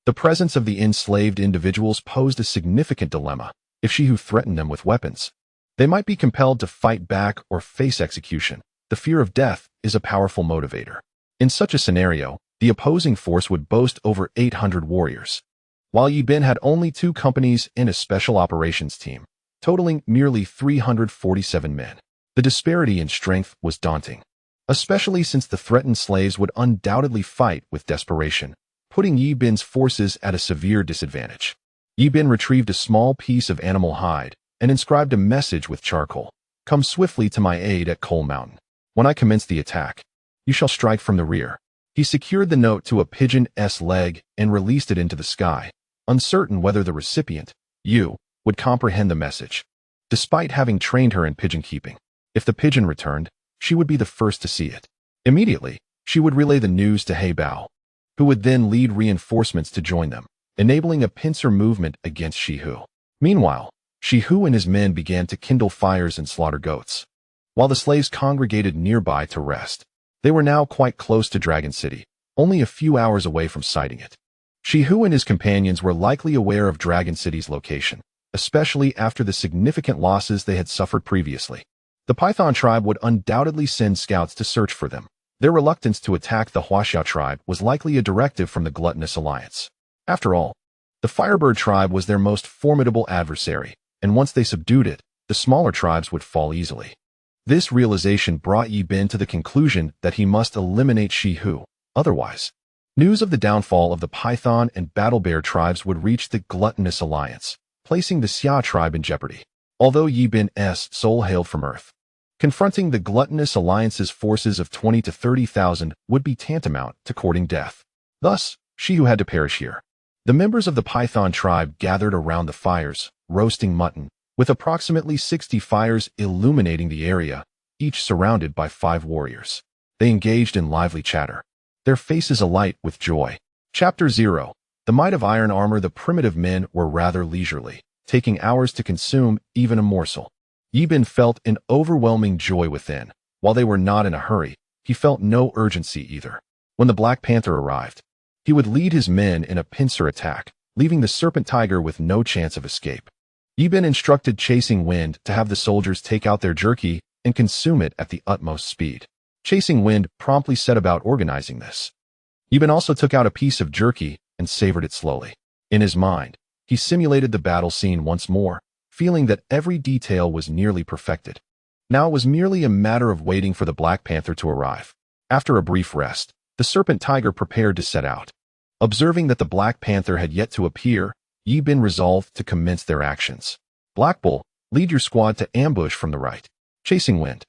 The presence of the enslaved individuals posed a significant dilemma. If Shihu threatened them with weapons, they might be compelled to fight back or face execution. The fear of death is a powerful motivator. In such a scenario, the opposing force would boast over 800 warriors, while Yi Bin had only 2 companies and a special operations team, totaling merely 347 men. The disparity in strength was daunting, especially since the threatened slaves would undoubtedly fight with desperation, putting Yi Bin's forces at a severe disadvantage. Yi Bin retrieved a small piece of animal hide and inscribed a message with charcoal. Come swiftly to my aid at Coal Mountain. When I commence the attack, you shall strike from the rear. He secured the note to a pigeon's leg and released it into the sky, uncertain whether the recipient, Yu, would comprehend the message. Despite having trained her in pigeon keeping, if the pigeon returned, she would be the first to see it. Immediately, she would relay the news to He Bao, who would then lead reinforcements to join them, enabling a pincer movement against Shihu. Meanwhile, Shihu and his men began to kindle fires and slaughter goats, while the slaves congregated nearby to rest. They were now quite close to Dragon City, only a few hours away from sighting it. Shihu and his companions were likely aware of Dragon City's location, especially after the significant losses they had suffered previously. The Python tribe would undoubtedly send scouts to search for them. Their reluctance to attack the Huaxiao tribe was likely a directive from the Gluttonous Alliance. After all, the Firebird tribe was their most formidable adversary, and once they subdued it, the smaller tribes would fall easily. This realization brought Yi Bin to the conclusion that he must eliminate Shihu. Otherwise, news of the downfall of the Python and Battle Bear tribes would reach the Gluttonous Alliance, placing the Xia tribe in jeopardy. Although Yi Bin's soul hailed from Earth, confronting the Gluttonous Alliance's forces of 20 to 30,000 would be tantamount to courting death. Thus, Shihu had to perish here. The members of the Python tribe gathered around the fires, roasting mutton, with approximately 60 fires illuminating the area, each surrounded by 5 warriors. They engaged in lively chatter, their faces alight with joy. Chapter 0. The Might of Iron Armor. The primitive men were rather leisurely, taking hours to consume even a morsel. Yi Bin felt an overwhelming joy within. While they were not in a hurry, he felt no urgency either. When the Black Panther arrived, he would lead his men in a pincer attack, leaving the Serpent Tiger with no chance of escape. Yi Bin instructed Chasing Wind to have the soldiers take out their jerky and consume it at the utmost speed. Chasing Wind promptly set about organizing this. Yi Bin also took out a piece of jerky and savored it slowly. In his mind, he simulated the battle scene once more, feeling that every detail was nearly perfected. Now it was merely a matter of waiting for the Black Panther to arrive. After a brief rest, the Serpent Tiger prepared to set out. Observing that the Black Panther had yet to appear, Yi Bin resolved to commence their actions. Black Bull, lead your squad to ambush from the right. Chasing Wind,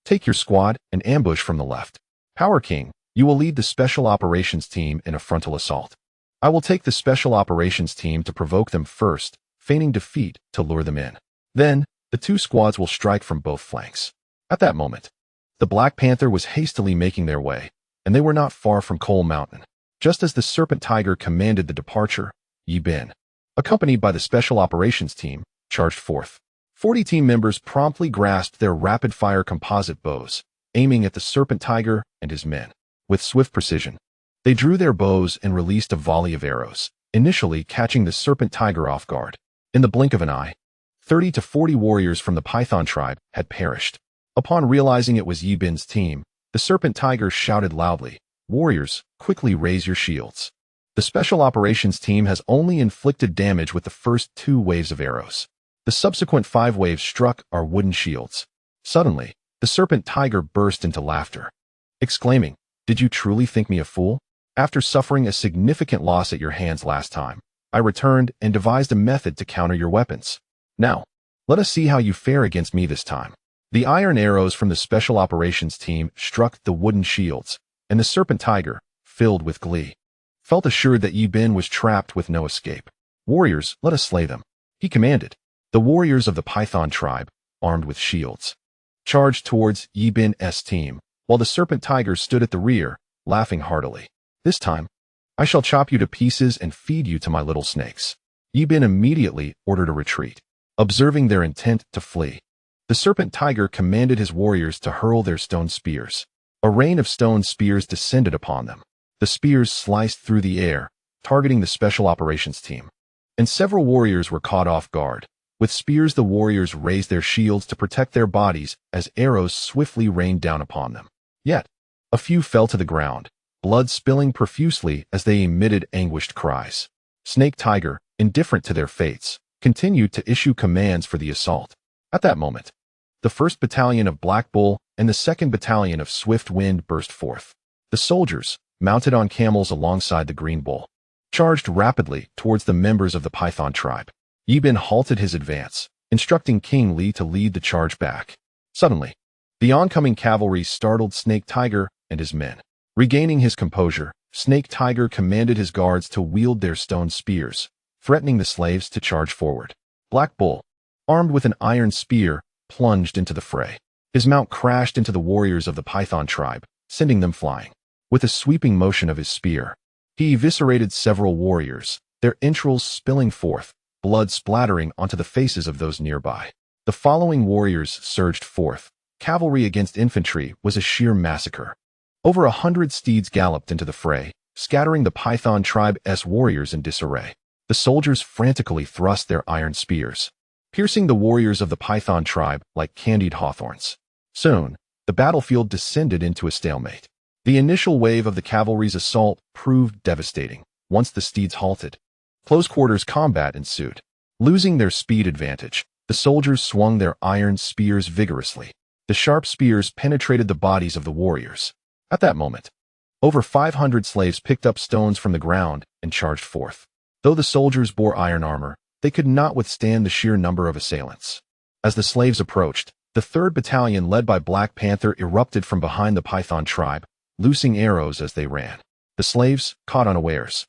take your squad and ambush from the left. Power King, you will lead the Special Operations Team in a frontal assault. I will take the Special Operations Team to provoke them first, feigning defeat to lure them in. Then, the 2 squads will strike from both flanks. At that moment, the Black Panther was hastily making their way, and they were not far from Coal Mountain. Just as the Serpent Tiger commanded the departure, Yi Bin, accompanied by the Special Operations Team, charged forth. 40 team members promptly grasped their rapid-fire composite bows, aiming at the Serpent Tiger and his men. With swift precision, they drew their bows and released a volley of arrows, initially catching the Serpent Tiger off guard. In the blink of an eye, 30 to 40 warriors from the Python tribe had perished. Upon realizing it was Yi Bin's team, the Serpent Tiger shouted loudly, "Warriors, quickly raise your shields." The Special Operations Team has only inflicted damage with the first 2 waves of arrows. The subsequent 5 waves struck our wooden shields. Suddenly, the Serpent Tiger burst into laughter, exclaiming, "Did you truly think me a fool? After suffering a significant loss at your hands last time, I returned and devised a method to counter your weapons. Now, let us see how you fare against me this time." The iron arrows from the Special Operations Team struck the wooden shields, and the Serpent Tiger, filled with glee, felt assured that Yi Bin was trapped with no escape. "Warriors, let us slay them," he commanded. The warriors of the Python tribe, armed with shields, charged towards Yi Bin's team, while the Serpent Tiger stood at the rear, laughing heartily. "This time, I shall chop you to pieces and feed you to my little snakes." Yi Bin immediately ordered a retreat. Observing their intent to flee, the Serpent Tiger commanded his warriors to hurl their stone spears. A rain of stone spears descended upon them. The spears sliced through the air, targeting the Special Operations Team, and several warriors were caught off guard. With spears, the warriors raised their shields to protect their bodies as arrows swiftly rained down upon them. Yet, a few fell to the ground, blood spilling profusely as they emitted anguished cries. Snake Tiger, indifferent to their fates, continued to issue commands for the assault. At that moment, the 1st Battalion of Black Bull and the 2nd Battalion of Swift Wind burst forth. The soldiers, mounted on camels alongside the Green Bull, charged rapidly towards the members of the Python tribe. Yi Bin halted his advance, instructing King Li to lead the charge back. Suddenly, the oncoming cavalry startled Snake Tiger and his men. Regaining his composure, Snake Tiger commanded his guards to wield their stone spears, threatening the slaves to charge forward. Black Bull, armed with an iron spear, plunged into the fray. His mount crashed into the warriors of the Python tribe, sending them flying. With a sweeping motion of his spear, he eviscerated several warriors, their entrails spilling forth, blood splattering onto the faces of those nearby. The following warriors surged forth. Cavalry against infantry was a sheer massacre. Over 100 steeds galloped into the fray, scattering the Python tribe's warriors in disarray. The soldiers frantically thrust their iron spears, piercing the warriors of the Python tribe like candied hawthorns. Soon, the battlefield descended into a stalemate. The initial wave of the cavalry's assault proved devastating. Once the steeds halted, close-quarters combat ensued. Losing their speed advantage, the soldiers swung their iron spears vigorously. The sharp spears penetrated the bodies of the warriors. At that moment, over 500 slaves picked up stones from the ground and charged forth. Though the soldiers bore iron armor, they could not withstand the sheer number of assailants. As the slaves approached, the 3rd Battalion led by Black Panther erupted from behind the Python tribe, loosing arrows as they ran. The slaves, caught unawares,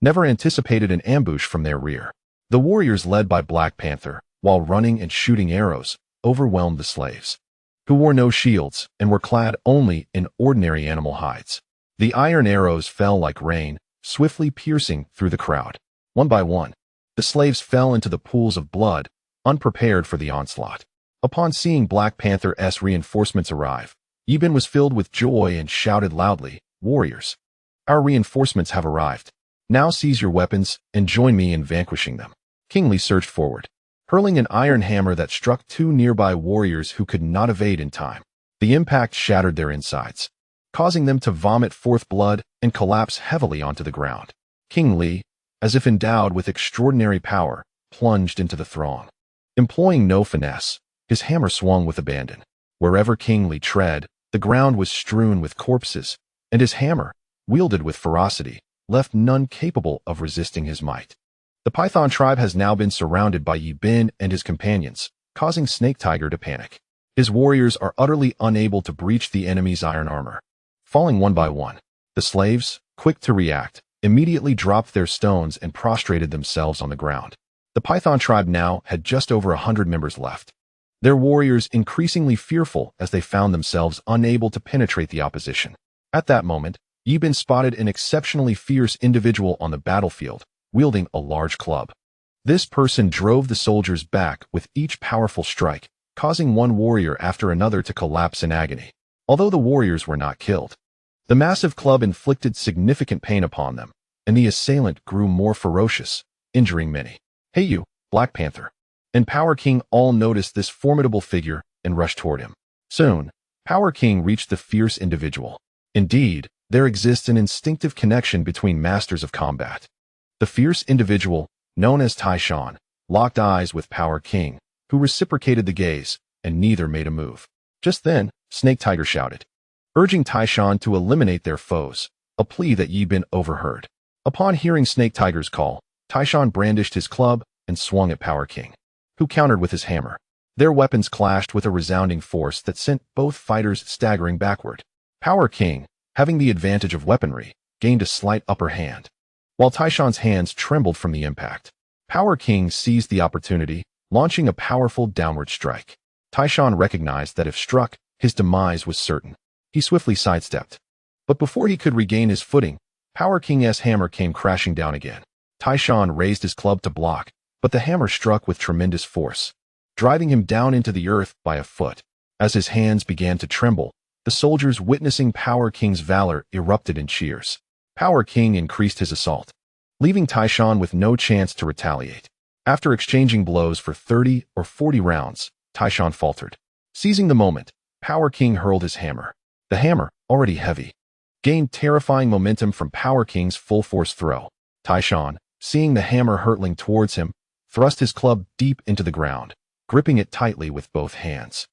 never anticipated an ambush from their rear. The warriors led by Black Panther, while running and shooting arrows, overwhelmed the slaves, who wore no shields and were clad only in ordinary animal hides. The iron arrows fell like rain, swiftly piercing through the crowd. One by one, the slaves fell into the pools of blood, unprepared for the onslaught. Upon seeing Black Panther's reinforcements arrive, Yibin was filled with joy and shouted loudly, "Warriors! Our reinforcements have arrived. Now seize your weapons and join me in vanquishing them." King Li surged forward, hurling an iron hammer that struck two nearby warriors who could not evade in time. The impact shattered their insides, causing them to vomit forth blood and collapse heavily onto the ground. King Li, as if endowed with extraordinary power, plunged into the throng. Employing no finesse, his hammer swung with abandon. Wherever King Li tread, the ground was strewn with corpses, and his hammer, wielded with ferocity, left none capable of resisting his might. The Python tribe has now been surrounded by Yi Bin and his companions, causing Snake Tiger to panic. His warriors are utterly unable to breach the enemy's iron armor. Falling one by one, the slaves, quick to react, immediately dropped their stones and prostrated themselves on the ground. The Python tribe now had just over 100 members left, their warriors increasingly fearful as they found themselves unable to penetrate the opposition. At that moment, Yi Bin spotted an exceptionally fierce individual on the battlefield, wielding a large club. This person drove the soldiers back with each powerful strike, causing one warrior after another to collapse in agony. Although the warriors were not killed, the massive club inflicted significant pain upon them, and the assailant grew more ferocious, injuring many. "Hey you, Black Panther!" and Power King all noticed this formidable figure and rushed toward him. Soon, Power King reached the fierce individual. Indeed, there exists an instinctive connection between masters of combat. The fierce individual, known as Taishan, locked eyes with Power King, who reciprocated the gaze, and neither made a move. Just then, Snake Tiger shouted, urging Taishan to eliminate their foes, a plea that Yi Bin overheard. Upon hearing Snake Tiger's call, Taishan brandished his club and swung at Power King, who countered with his hammer. Their weapons clashed with a resounding force that sent both fighters staggering backward. Power King, having the advantage of weaponry, gained a slight upper hand, while Taishan's hands trembled from the impact. Power King seized the opportunity, launching a powerful downward strike. Taishan recognized that if struck, his demise was certain. He swiftly sidestepped. But before he could regain his footing, Power King's hammer came crashing down again. Taishan raised his club to block, but the hammer struck with tremendous force, driving him down into the earth by a foot. As his hands began to tremble, the soldiers witnessing Power King's valor erupted in cheers. Power King increased his assault, leaving Taishan with no chance to retaliate. After exchanging blows for 30 or 40 rounds, Taishan faltered. Seizing the moment, Power King hurled his hammer. The hammer, already heavy, gained terrifying momentum from Power King's full-force throw. Taishan, seeing the hammer hurtling towards him, thrust his club deep into the ground, gripping it tightly with both hands.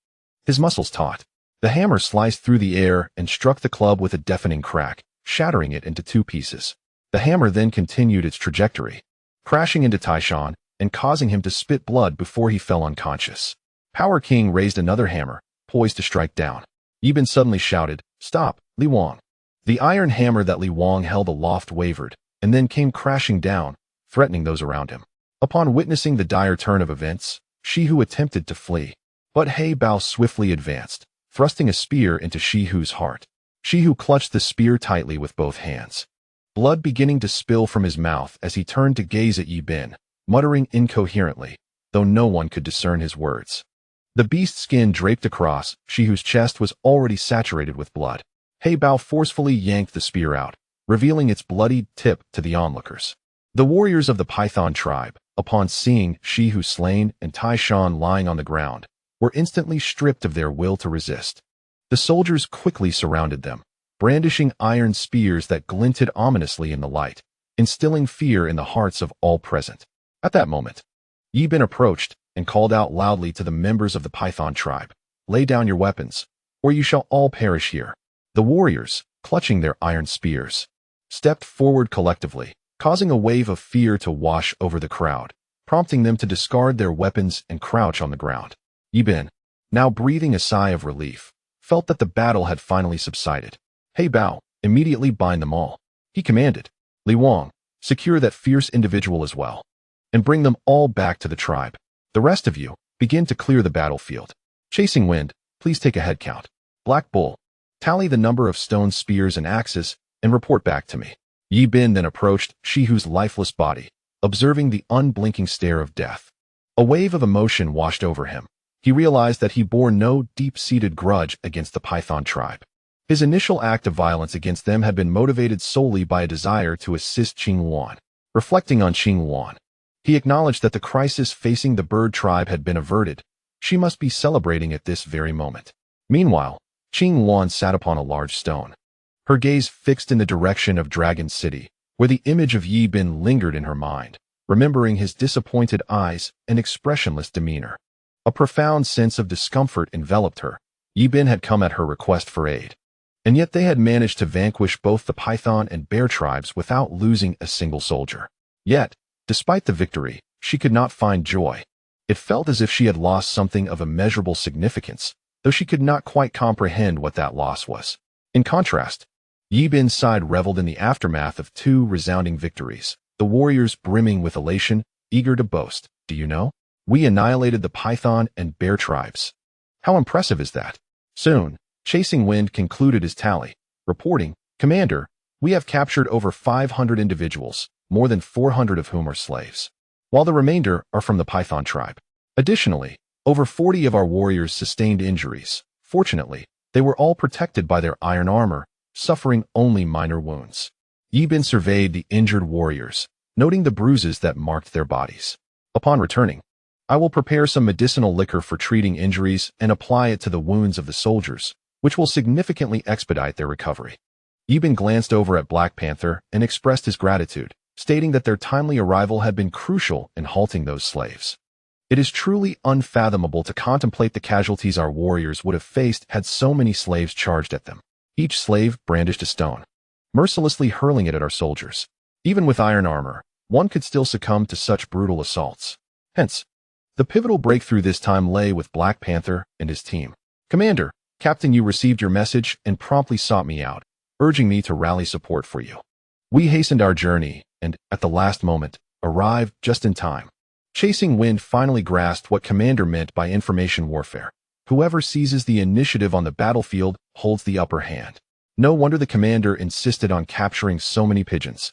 His muscles taut. The hammer sliced through the air and struck the club with a deafening crack, shattering it into two pieces. The hammer then continued its trajectory, crashing into Taishan and causing him to spit blood before he fell unconscious. Power King raised another hammer, poised to strike down. Yi Bin suddenly shouted, "Stop, Li Wang!" The iron hammer that Li Wang held aloft wavered, and then came crashing down, threatening those around him. Upon witnessing the dire turn of events, Shihu attempted to flee, but He Bao swiftly advanced, thrusting a spear into Shihu's heart. Shihu clutched the spear tightly with both hands, blood beginning to spill from his mouth as he turned to gaze at Yi Bin, muttering incoherently, though no one could discern his words. The beast's skin draped across Shihu's chest was already saturated with blood. He Bao forcefully yanked the spear out, revealing its bloodied tip to the onlookers. The warriors of the Python tribe, upon seeing Shihu slain and Taishan lying on the ground, were instantly stripped of their will to resist. The soldiers quickly surrounded them, brandishing iron spears that glinted ominously in the light, instilling fear in the hearts of all present. At that moment, Yi Bin approached and called out loudly to the members of the Python tribe, "Lay down your weapons, or you shall all perish here." The warriors, clutching their iron spears, stepped forward collectively, causing a wave of fear to wash over the crowd, prompting them to discard their weapons and crouch on the ground. Yi Bin, now breathing a sigh of relief, felt that the battle had finally subsided. He Bao, immediately bind them all, he commanded. Li Wang, Secure that fierce individual as well, and bring them all back to the tribe. The rest of you, begin to clear the battlefield. Chasing Wind, please take a head count. Black Bull, tally the number of stone spears and axes, and report back to me. Yi Bin then approached Shihu's lifeless body, observing the unblinking stare of death. A wave of emotion washed over him. He realized that he bore no deep-seated grudge against the Python tribe. His initial act of violence against them had been motivated solely by a desire to assist Qing Luan. Reflecting on Qing Luan, he acknowledged that the crisis facing the bird tribe had been averted. She must be celebrating at this very moment. Meanwhile, Qing Luan sat upon a large stone, her gaze fixed in the direction of Dragon City, where the image of Yi Bin lingered in her mind, remembering his disappointed eyes and expressionless demeanor. A profound sense of discomfort enveloped her. Yi Bin had come at her request for aid, and yet they had managed to vanquish both the Python and Bear tribes without losing a single soldier. Yet, despite the victory, she could not find joy. It felt as if she had lost something of immeasurable significance, though she could not quite comprehend what that loss was. In contrast, Yi Bin's side reveled in the aftermath of 2 resounding victories, the warriors brimming with elation, eager to boast. Do you know? We annihilated the Python and Bear tribes. How impressive is that? Soon, Chasing Wind concluded his tally, reporting, Commander, we have captured over 500 individuals, more than 400 of whom are slaves, while the remainder are from the Python tribe. Additionally, over 40 of our warriors sustained injuries. Fortunately, they were all protected by their iron armor, suffering only minor wounds. Yi Bin surveyed the injured warriors, noting the bruises that marked their bodies. Upon returning, I will prepare some medicinal liquor for treating injuries and apply it to the wounds of the soldiers, which will significantly expedite their recovery. Yi Bin glanced over at Black Panther and expressed his gratitude, stating that their timely arrival had been crucial in halting those slaves. It is truly unfathomable to contemplate the casualties our warriors would have faced had so many slaves charged at them. Each slave brandished a stone, mercilessly hurling it at our soldiers. Even with iron armor, one could still succumb to such brutal assaults. Hence, the pivotal breakthrough this time lay with Black Panther and his team. Commander, Captain, you received your message and promptly sought me out, urging me to rally support for you. We hastened our journey and, at the last moment, arrived just in time. Chasing Wind finally grasped what Commander meant by information warfare. Whoever seizes the initiative on the battlefield holds the upper hand. No wonder the commander insisted on capturing so many pigeons.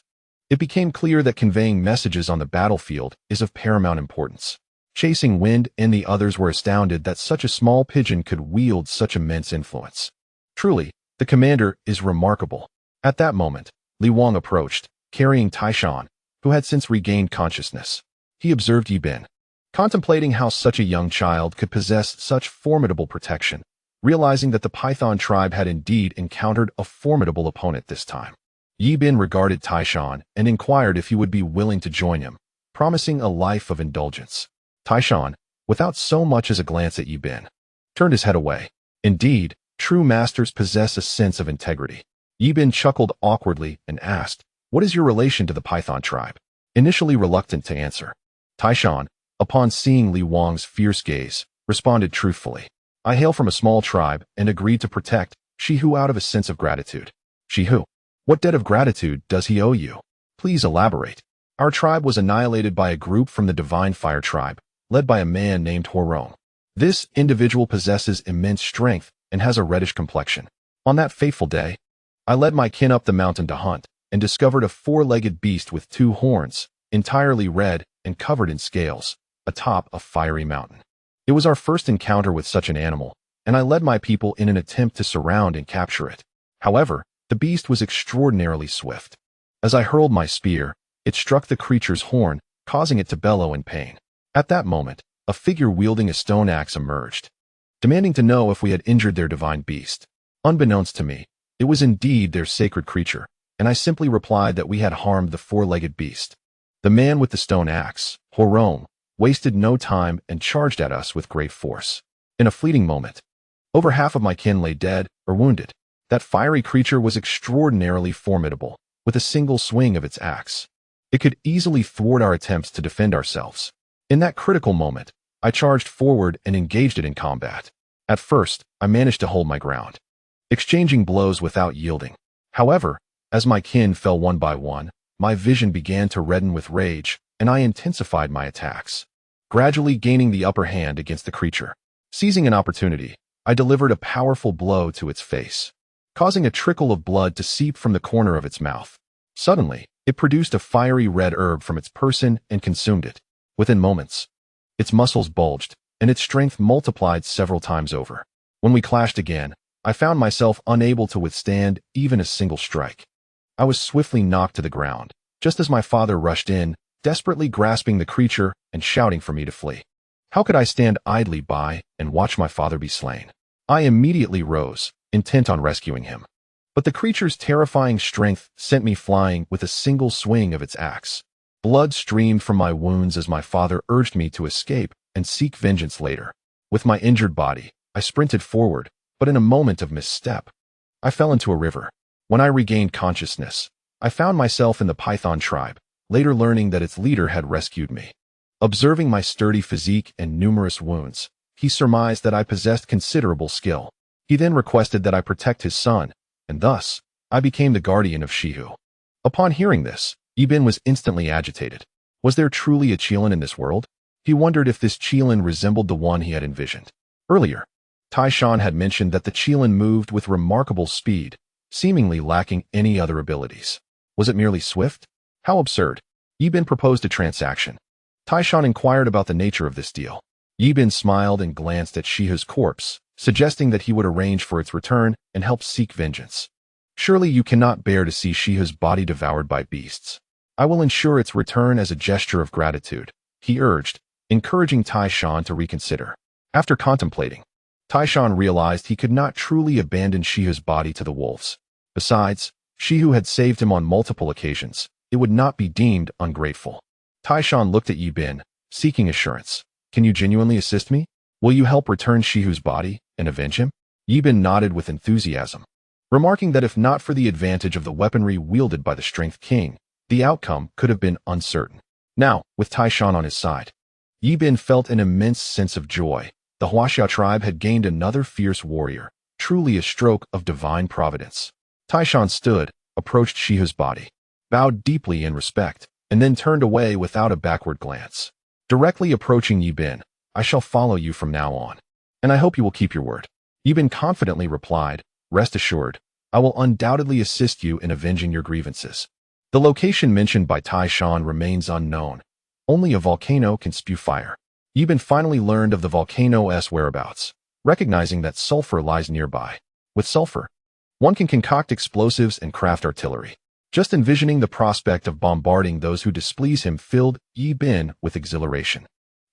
It became clear that conveying messages on the battlefield is of paramount importance. Chasing Wind and the others were astounded that such a small pigeon could wield such immense influence. Truly, the commander is remarkable. At that moment, Li Wang approached, carrying Taishan, who had since regained consciousness. He observed Yi Bin, contemplating how such a young child could possess such formidable protection, realizing that the Python tribe had indeed encountered a formidable opponent this time. Yi Bin regarded Taishan and inquired if he would be willing to join him, promising a life of indulgence. Taishan, without so much as a glance at Yi Bin, turned his head away. Indeed, true masters possess a sense of integrity. Yi Bin chuckled awkwardly and asked, "What is your relation to the Python tribe?" Initially reluctant to answer, Taishan, upon seeing Li Wang's fierce gaze, responded truthfully, "I hail from a small tribe and agreed to protect Shihu out of a sense of gratitude." Shihu? What debt of gratitude does he owe you? Please elaborate. Our tribe was annihilated by a group from the Divine Fire tribe, led by a man named Horong. This individual possesses immense strength and has a reddish complexion. On that fateful day, I led my kin up the mountain to hunt and discovered a 4-legged beast with 2 horns, entirely red and covered in scales, atop a fiery mountain. It was our first encounter with such an animal, and I led my people in an attempt to surround and capture it. However, the beast was extraordinarily swift. As I hurled my spear, it struck the creature's horn, causing it to bellow in pain. At that moment, a figure wielding a stone axe emerged, demanding to know if we had injured their divine beast. Unbeknownst to me, it was indeed their sacred creature, and I simply replied that we had harmed the 4-legged beast. The man with the stone axe, Horong, wasted no time and charged at us with great force. In a fleeting moment, over half of my kin lay dead or wounded. That fiery creature was extraordinarily formidable, with a single swing of its axe. It could easily thwart our attempts to defend ourselves. In that critical moment, I charged forward and engaged it in combat. At first, I managed to hold my ground, exchanging blows without yielding. However, as my kin fell one by one, my vision began to redden with rage, and I intensified my attacks, gradually gaining the upper hand against the creature. Seizing an opportunity, I delivered a powerful blow to its face, causing a trickle of blood to seep from the corner of its mouth. Suddenly, it produced a fiery red herb from its person and consumed it. Within moments, its muscles bulged, and its strength multiplied several times over. When we clashed again, I found myself unable to withstand even a single strike. I was swiftly knocked to the ground, just as my father rushed in, desperately grasping the creature and shouting for me to flee. How could I stand idly by and watch my father be slain? I immediately rose, intent on rescuing him. But the creature's terrifying strength sent me flying with a single swing of its axe. Blood streamed from my wounds as my father urged me to escape and seek vengeance later. With my injured body, I sprinted forward, but in a moment of misstep, I fell into a river. When I regained consciousness, I found myself in the python tribe, later learning that its leader had rescued me. Observing my sturdy physique and numerous wounds, he surmised that I possessed considerable skill. He then requested that I protect his son, and thus, I became the guardian of Shihu. Upon hearing this, Ibin was instantly agitated. Was there truly a Qilin in this world? He wondered if this Qilin resembled the one he had envisioned. Earlier, Taishan had mentioned that the Qilin moved with remarkable speed, seemingly lacking any other abilities. Was it merely swift? How absurd. Ibin proposed a transaction. Taishan inquired about the nature of this deal. Ibin smiled and glanced at Shihu's corpse, suggesting that he would arrange for its return and help seek vengeance. Surely you cannot bear to see Shihu's body devoured by beasts. I will ensure its return as a gesture of gratitude, he urged, encouraging Taishan to reconsider. After contemplating, Taishan realized he could not truly abandon Shihu's body to the wolves. Besides, Shihu had saved him on multiple occasions. It would not be deemed ungrateful. Taishan looked at Ibin, seeking assurance. Can you genuinely assist me? Will you help return Shihu's body and avenge him? Ibin nodded with enthusiasm, remarking that if not for the advantage of the weaponry wielded by the Strength King, the outcome could have been uncertain. Now, with Taishan on his side, Ibin felt an immense sense of joy. The Huaxia tribe had gained another fierce warrior, truly a stroke of divine providence. Taishan stood, approached Shihu's body, bowed deeply in respect, and then turned away without a backward glance. Directly approaching Ibin, I shall follow you from now on, and I hope you will keep your word. Ibin confidently replied, rest assured, I will undoubtedly assist you in avenging your grievances. The location mentioned by Taishan remains unknown. Only a volcano can spew fire. Ibin finally learned of the volcano's whereabouts, recognizing that sulfur lies nearby. With sulfur, one can concoct explosives and craft artillery. Just envisioning the prospect of bombarding those who displease him filled Ibin with exhilaration.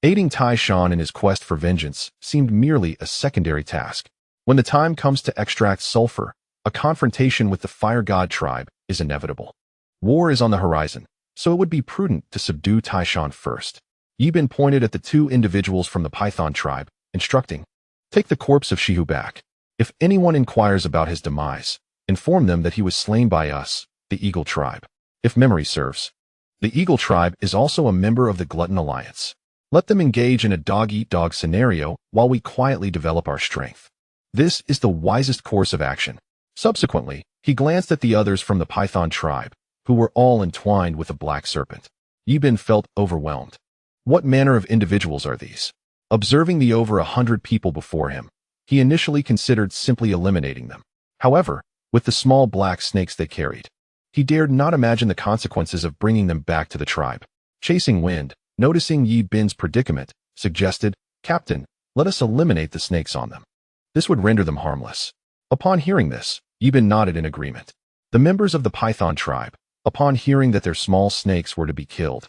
Aiding Taishan in his quest for vengeance seemed merely a secondary task. When the time comes to extract sulfur, a confrontation with the Fire God tribe is inevitable. War is on the horizon, so it would be prudent to subdue Taishan first. Ibin pointed at the two individuals from the Python tribe, instructing, take the corpse of Shihu back. If anyone inquires about his demise, inform them that he was slain by us, the Eagle tribe. If memory serves, the Eagle tribe is also a member of the Glutton Alliance. Let them engage in a dog-eat-dog scenario while we quietly develop our strength. This is the wisest course of action. Subsequently, he glanced at the others from the Python tribe, who were all entwined with a black serpent. Ibin felt overwhelmed. What manner of individuals are these? Observing the over 100 people before him, he initially considered simply eliminating them. However, with the small black snakes they carried, he dared not imagine the consequences of bringing them back to the tribe. Chasing Wind, noticing Ibin's predicament, suggested, Captain, let us eliminate the snakes on them. This would render them harmless. Upon hearing this, Ibin nodded in agreement. The members of the Python tribe, upon hearing that their small snakes were to be killed,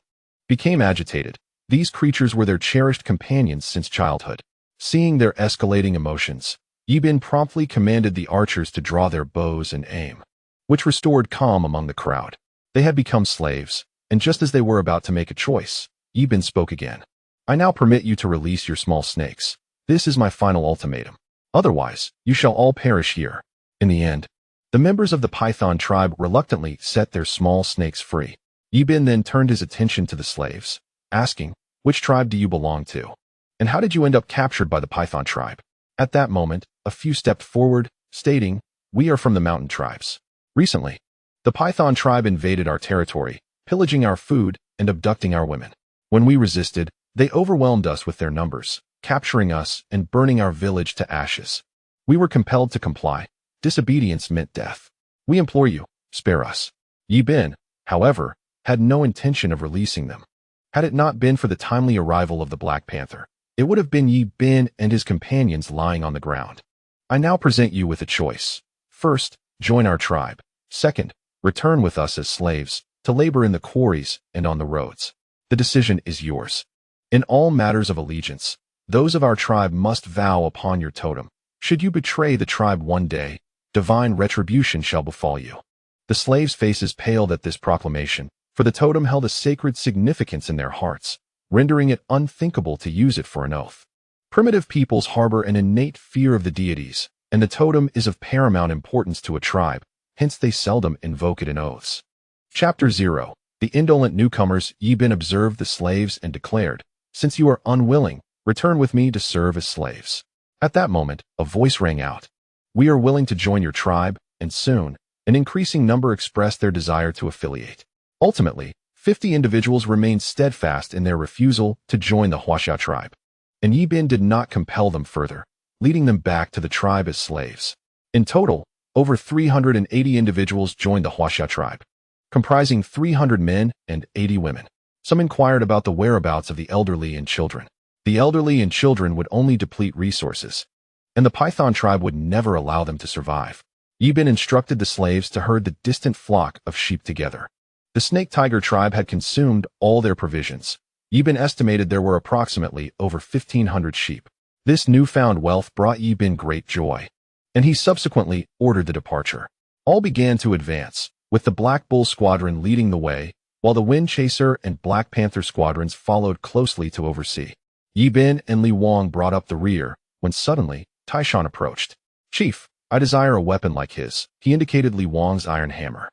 became agitated. These creatures were their cherished companions since childhood. Seeing their escalating emotions, Ibin promptly commanded the archers to draw their bows and aim, which restored calm among the crowd. They had become slaves, and just as they were about to make a choice, Ibin spoke again. I now permit you to release your small snakes. This is my final ultimatum. Otherwise, you shall all perish here. In the end, the members of the Python tribe reluctantly set their small snakes free. Ibin then turned his attention to the slaves, asking, which tribe do you belong to? And how did you end up captured by the Python tribe? At that moment, a few stepped forward, stating, we are from the mountain tribes. Recently, the Python tribe invaded our territory pillaging our food and abducting our women. When we resisted, they overwhelmed us with their numbers, capturing us and burning our village to ashes. We were compelled to comply. Disobedience meant death. We implore you, spare us. Yi Bin, however, had no intention of releasing them. Had it not been for the timely arrival of the Black Panther, it would have been Yi Bin and his companions lying on the ground. I now present you with a choice. First, join our tribe. Second, return with us as slaves, to labor in the quarries and on the roads. The decision is yours. In all matters of allegiance, those of our tribe must vow upon your totem. Should you betray the tribe one day, divine retribution shall befall you. The slaves' faces paled at this proclamation, for the totem held a sacred significance in their hearts, rendering it unthinkable to use it for an oath. Primitive peoples harbor an innate fear of the deities, and the totem is of paramount importance to a tribe, hence they seldom invoke it in oaths. Chapter 0. The indolent newcomers. Yi Bin observed the slaves and declared, "Since you are unwilling, return with me to serve as slaves." At that moment, a voice rang out. "We are willing to join your tribe," and soon, an increasing number expressed their desire to affiliate. Ultimately, 50 individuals remained steadfast in their refusal to join the Huaxia tribe, and Yi Bin did not compel them further, leading them back to the tribe as slaves. In total, over 380 individuals joined the Huaxia tribe, comprising 300 men and 80 women. Some inquired about the whereabouts of the elderly and children. The elderly and children would only deplete resources, and the Python tribe would never allow them to survive. Yi Bin instructed the slaves to herd the distant flock of sheep together. The Snake Tiger tribe had consumed all their provisions. Yi Bin estimated there were approximately over 1,500 sheep. This newfound wealth brought Yi Bin great joy, and he subsequently ordered the departure. All began to advance, with the Black Bull Squadron leading the way, while the Wind Chaser and Black Panther squadrons followed closely to oversee. Yi Bin and Li Wang brought up the rear, when suddenly, Taishan approached. "Chief, I desire a weapon like his." He indicated Li Wang's iron hammer.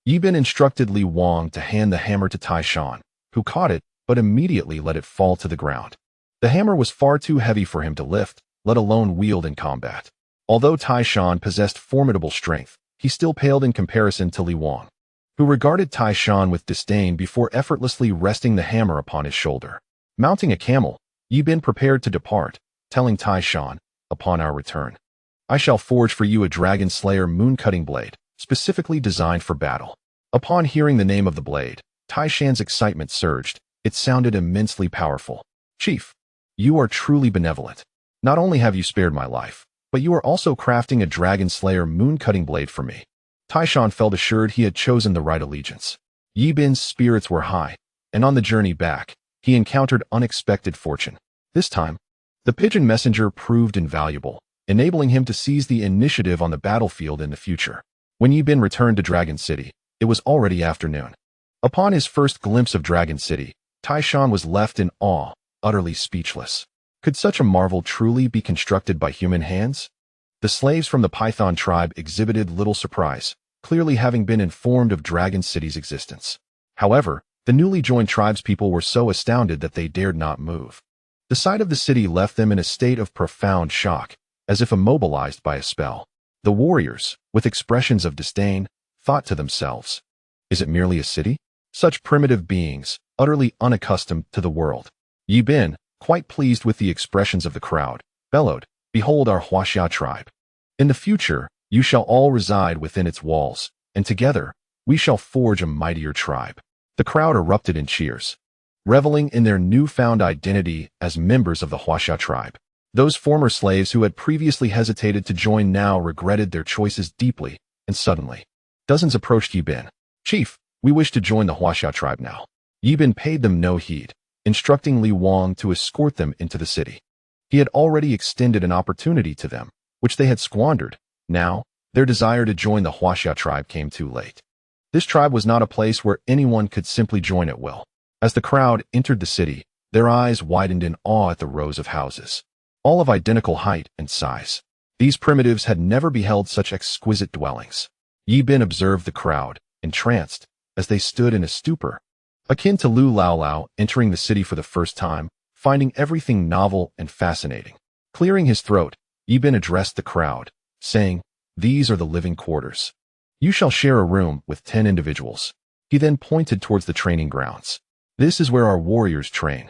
Yi Bin instructed Li Wang to hand the hammer to Taishan, who caught it, but immediately let it fall to the ground. The hammer was far too heavy for him to lift, let alone wield in combat. Although Taishan possessed formidable strength, he still paled in comparison to Li Wang, who regarded Taishan with disdain before effortlessly resting the hammer upon his shoulder. Mounting a camel, Yi Bin prepared to depart, telling Taishan, "Upon our return, I shall forge for you a dragon slayer moon-cutting blade, specifically designed for battle." Upon hearing the name of the blade, Taishan's excitement surged. It sounded immensely powerful. "Chief, you are truly benevolent. Not only have you spared my life, but you are also crafting a dragon slayer moon-cutting blade for me." Taishan felt assured he had chosen the right allegiance. Yi Bin's spirits were high, and on the journey back, he encountered unexpected fortune. This time, the pigeon messenger proved invaluable, enabling him to seize the initiative on the battlefield in the future. When Yi Bin returned to Dragon City, it was already afternoon. Upon his first glimpse of Dragon City, Taishan was left in awe, utterly speechless. Could such a marvel truly be constructed by human hands? The slaves from the Python tribe exhibited little surprise, clearly having been informed of Dragon City's existence. However, the newly joined tribespeople were so astounded that they dared not move. The sight of the city left them in a state of profound shock, as if immobilized by a spell. The warriors, with expressions of disdain, thought to themselves, "Is it merely a city?" Such primitive beings, utterly unaccustomed to the world. Yi Bin, quite pleased with the expressions of the crowd, bellowed, "Behold our Huaxia tribe. In the future, you shall all reside within its walls, and together, we shall forge a mightier tribe." The crowd erupted in cheers, reveling in their newfound identity as members of the Huaxia tribe. Those former slaves who had previously hesitated to join now regretted their choices deeply, and suddenly, dozens approached Yi Bin. "Chief, we wish to join the Huaxia tribe now." Yi Bin paid them no heed, instructing Li Wang to escort them into the city. He had already extended an opportunity to them, which they had squandered. Now, their desire to join the Huaxia tribe came too late. This tribe was not a place where anyone could simply join at will. As the crowd entered the city, their eyes widened in awe at the rows of houses, all of identical height and size. These primitives had never beheld such exquisite dwellings. Yi Bin observed the crowd, entranced, as they stood in a stupor, akin to Lu Lao Lao entering the city for the first time, finding everything novel and fascinating. Clearing his throat, Yi Bin addressed the crowd, saying, "These are the living quarters. You shall share a room with 10 individuals. He then pointed towards the training grounds. "This is where our warriors train,"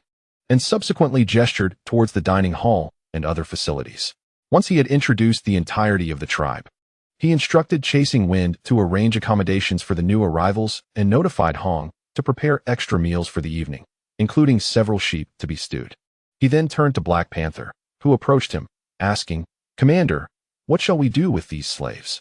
and subsequently gestured towards the dining hall and other facilities. Once he had introduced the entirety of the tribe, he instructed Chasing Wind to arrange accommodations for the new arrivals and notified Hong to prepare extra meals for the evening, including several sheep to be stewed. He then turned to Black Panther, who approached him, asking, "Commander, what shall we do with these slaves?"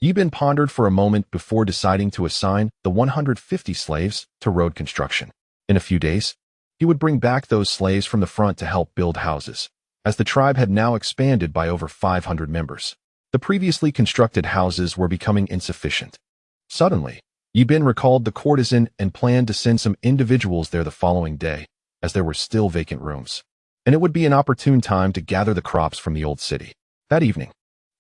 Yibin pondered for a moment before deciding to assign the 150 slaves to road construction. In a few days, he would bring back those slaves from the front to help build houses, as the tribe had now expanded by over 500 members. The previously constructed houses were becoming insufficient. Suddenly, Yibin recalled the courtesan and planned to send some individuals there the following day, as there were still vacant rooms, and it would be an opportune time to gather the crops from the old city. That evening,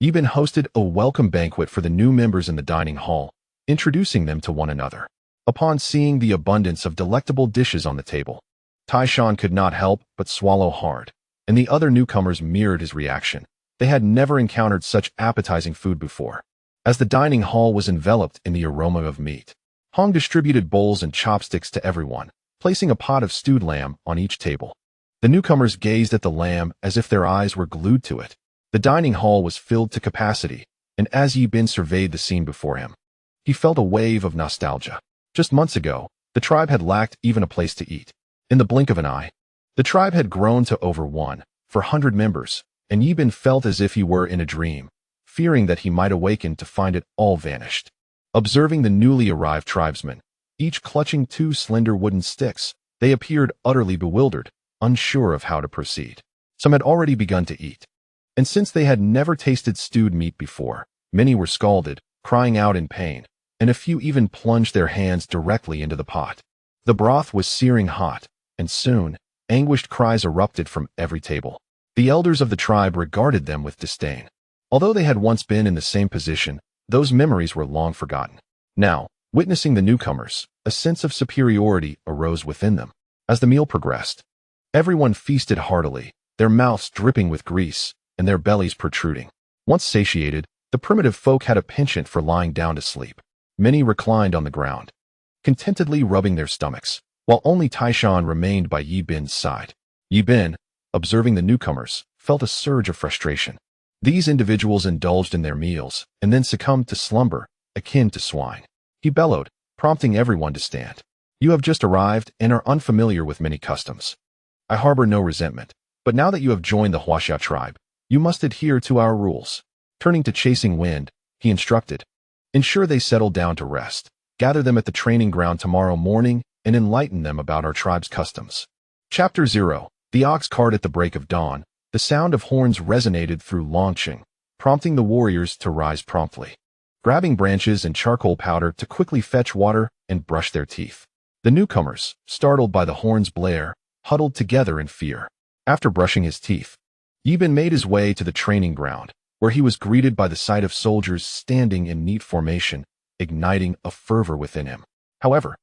Yibin hosted a welcome banquet for the new members in the dining hall, introducing them to one another. Upon seeing the abundance of delectable dishes on the table, Taishan could not help but swallow hard, and the other newcomers mirrored his reaction. They had never encountered such appetizing food before. As the dining hall was enveloped in the aroma of meat, Hong distributed bowls and chopsticks to everyone, placing a pot of stewed lamb on each table. The newcomers gazed at the lamb as if their eyes were glued to it. The dining hall was filled to capacity, and as Yibin surveyed the scene before him, he felt a wave of nostalgia. Just months ago, the tribe had lacked even a place to eat. In the blink of an eye, the tribe had grown to over 100 members, and Yibin felt as if he were in a dream, fearing that he might awaken to find it all vanished. Observing the newly arrived tribesmen, each clutching 2 slender wooden sticks, they appeared utterly bewildered, unsure of how to proceed. Some had already begun to eat, and since they had never tasted stewed meat before, many were scalded, crying out in pain, and a few even plunged their hands directly into the pot. The broth was searing hot, and soon, anguished cries erupted from every table. The elders of the tribe regarded them with disdain. Although they had once been in the same position, those memories were long forgotten. Now, witnessing the newcomers, a sense of superiority arose within them. As the meal progressed, everyone feasted heartily, their mouths dripping with grease and their bellies protruding. Once satiated, the primitive folk had a penchant for lying down to sleep. Many reclined on the ground, contentedly rubbing their stomachs, while only Taishan remained by Yibin's side. Yibin, observing the newcomers, felt a surge of frustration. These individuals indulged in their meals and then succumbed to slumber, akin to swine. He bellowed, prompting everyone to stand. "You have just arrived and are unfamiliar with many customs. I harbor no resentment, but now that you have joined the Huaxia tribe, you must adhere to our rules." Turning to Chasing Wind, he instructed, "Ensure they settle down to rest. Gather them at the training ground tomorrow morning and enlighten them about our tribe's customs." Chapter 0. The ox cart. At the break of dawn, the sound of horns resonated through Longqing, prompting the warriors to rise promptly, grabbing branches and charcoal powder to quickly fetch water and brush their teeth. The newcomers, startled by the horn's blare, huddled together in fear. After brushing his teeth, Yibin made his way to the training ground, where he was greeted by the sight of soldiers standing in neat formation, igniting a fervor within him. However,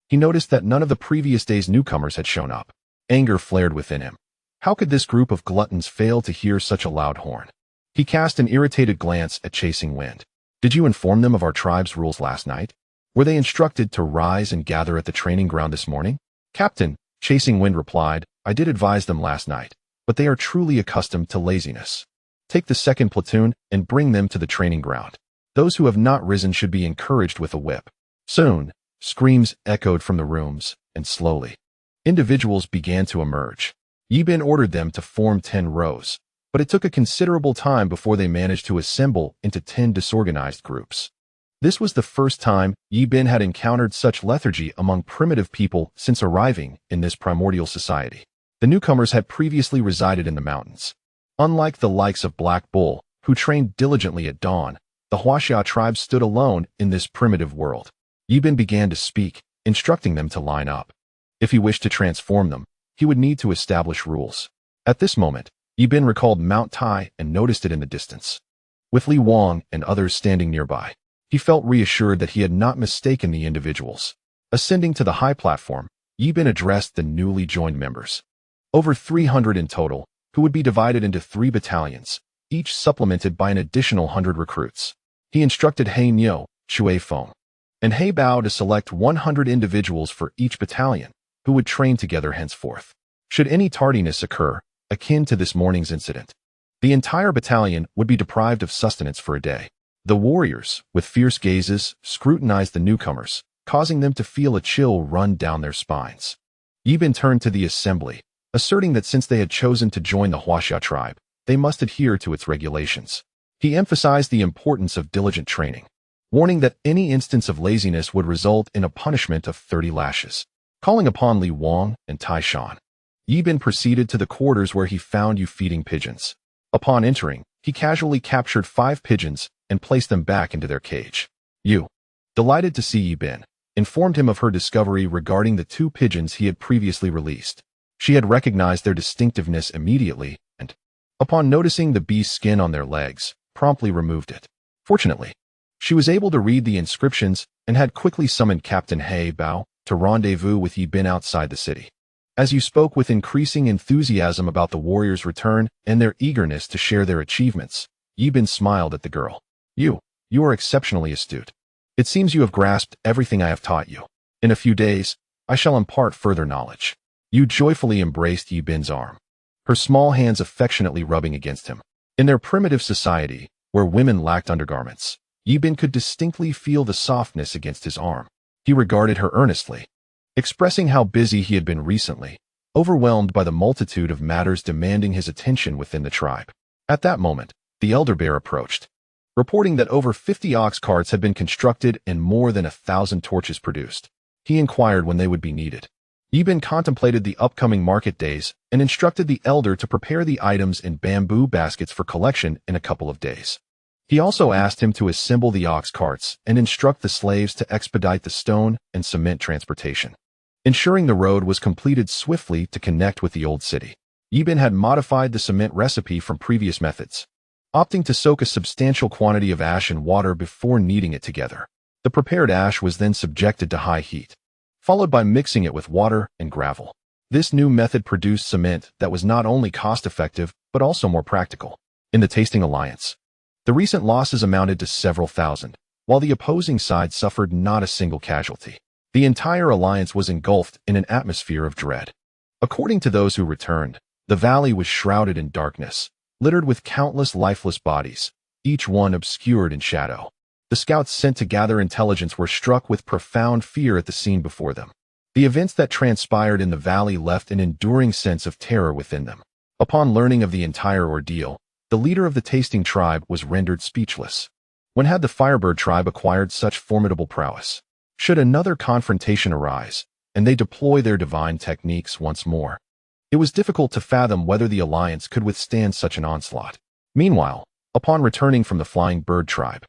he noticed that none of the previous day's newcomers had shown up. Anger flared within him. How could this group of gluttons fail to hear such a loud horn? He cast an irritated glance at Chasing Wind. "Did you inform them of our tribe's rules last night? Were they instructed to rise and gather at the training ground this morning?" "Captain," Chasing Wind replied, "I did advise them last night, but they are truly accustomed to laziness. Take the 2nd platoon and bring them to the training ground. Those who have not risen should be encouraged with a whip." Soon, screams echoed from the rooms, and slowly, individuals began to emerge. Yibin ordered them to form 10 rows, but it took a considerable time before they managed to assemble into 10 disorganized groups. This was the first time Yibin had encountered such lethargy among primitive people since arriving in this primordial society. The newcomers had previously resided in the mountains. Unlike the likes of Black Bull, who trained diligently at dawn, the Huaxia tribe stood alone in this primitive world. Yibin began to speak, instructing them to line up. If he wished to transform them, he would need to establish rules. At this moment, Yibin recalled Mount Tai and noticed it in the distance. With Li Wang and others standing nearby, he felt reassured that he had not mistaken the individuals. Ascending to the high platform, Yibin addressed the newly joined members. Over 300 in total, who would be divided into 3 battalions, each supplemented by an additional 100 recruits. He instructed He Niu, Shui Feng, and He Bao to select 100 individuals for each battalion, who would train together henceforth. Should any tardiness occur, akin to this morning's incident, the entire battalion would be deprived of sustenance for a day. The warriors, with fierce gazes, scrutinized the newcomers, causing them to feel a chill run down their spines. Yi Bin turned to the assembly, asserting that since they had chosen to join the Huaxia tribe, they must adhere to its regulations. He emphasized the importance of diligent training, warning that any instance of laziness would result in a punishment of 30 lashes. Calling upon Li Wang and Tai Shan, Yi Bin proceeded to the quarters where he found Yu feeding pigeons. Upon entering, he casually captured 5 pigeons and placed them back into their cage. Yu, delighted to see Yi Bin, informed him of her discovery regarding the 2 pigeons he had previously released. She had recognized their distinctiveness immediately and, upon noticing the beast's skin on their legs, promptly removed it. Fortunately, she was able to read the inscriptions and had quickly summoned Captain He Bao to rendezvous with Yi Bin outside the city. As Yu spoke with increasing enthusiasm about the warriors' return and their eagerness to share their achievements, Yi Bin smiled at the girl. You are exceptionally astute. It seems you have grasped everything I have taught you. In a few days, I shall impart further knowledge. Yu joyfully embraced Yi Bin's arm, her small hands affectionately rubbing against him. In their primitive society, where women lacked undergarments, Yi Bin could distinctly feel the softness against his arm. He regarded her earnestly, expressing how busy he had been recently, overwhelmed by the multitude of matters demanding his attention within the tribe. At that moment, the elder bear approached, reporting that over 50 ox carts had been constructed and more than 1,000 torches produced. He inquired when they would be needed. Yi Bin contemplated the upcoming market days and instructed the elder to prepare the items in bamboo baskets for collection in a couple of days. He also asked him to assemble the ox carts and instruct the slaves to expedite the stone and cement transportation, ensuring the road was completed swiftly to connect with the old city. Yi Bin had modified the cement recipe from previous methods, opting to soak a substantial quantity of ash in water before kneading it together. The prepared ash was then subjected to high heat, followed by mixing it with water and gravel. This new method produced cement that was not only cost-effective, but also more practical. In the tasting alliance, the recent losses amounted to several thousand, while the opposing side suffered not a single casualty. The entire alliance was engulfed in an atmosphere of dread. According to those who returned, the valley was shrouded in darkness, littered with countless lifeless bodies, each one obscured in shadow. The scouts sent to gather intelligence were struck with profound fear at the scene before them. The events that transpired in the valley left an enduring sense of terror within them. Upon learning of the entire ordeal, the leader of the tasting tribe was rendered speechless. When had the Firebird tribe acquired such formidable prowess? Should another confrontation arise, and they deploy their divine techniques once more? It was difficult to fathom whether the alliance could withstand such an onslaught. Meanwhile, upon returning from the Flying Bird tribe,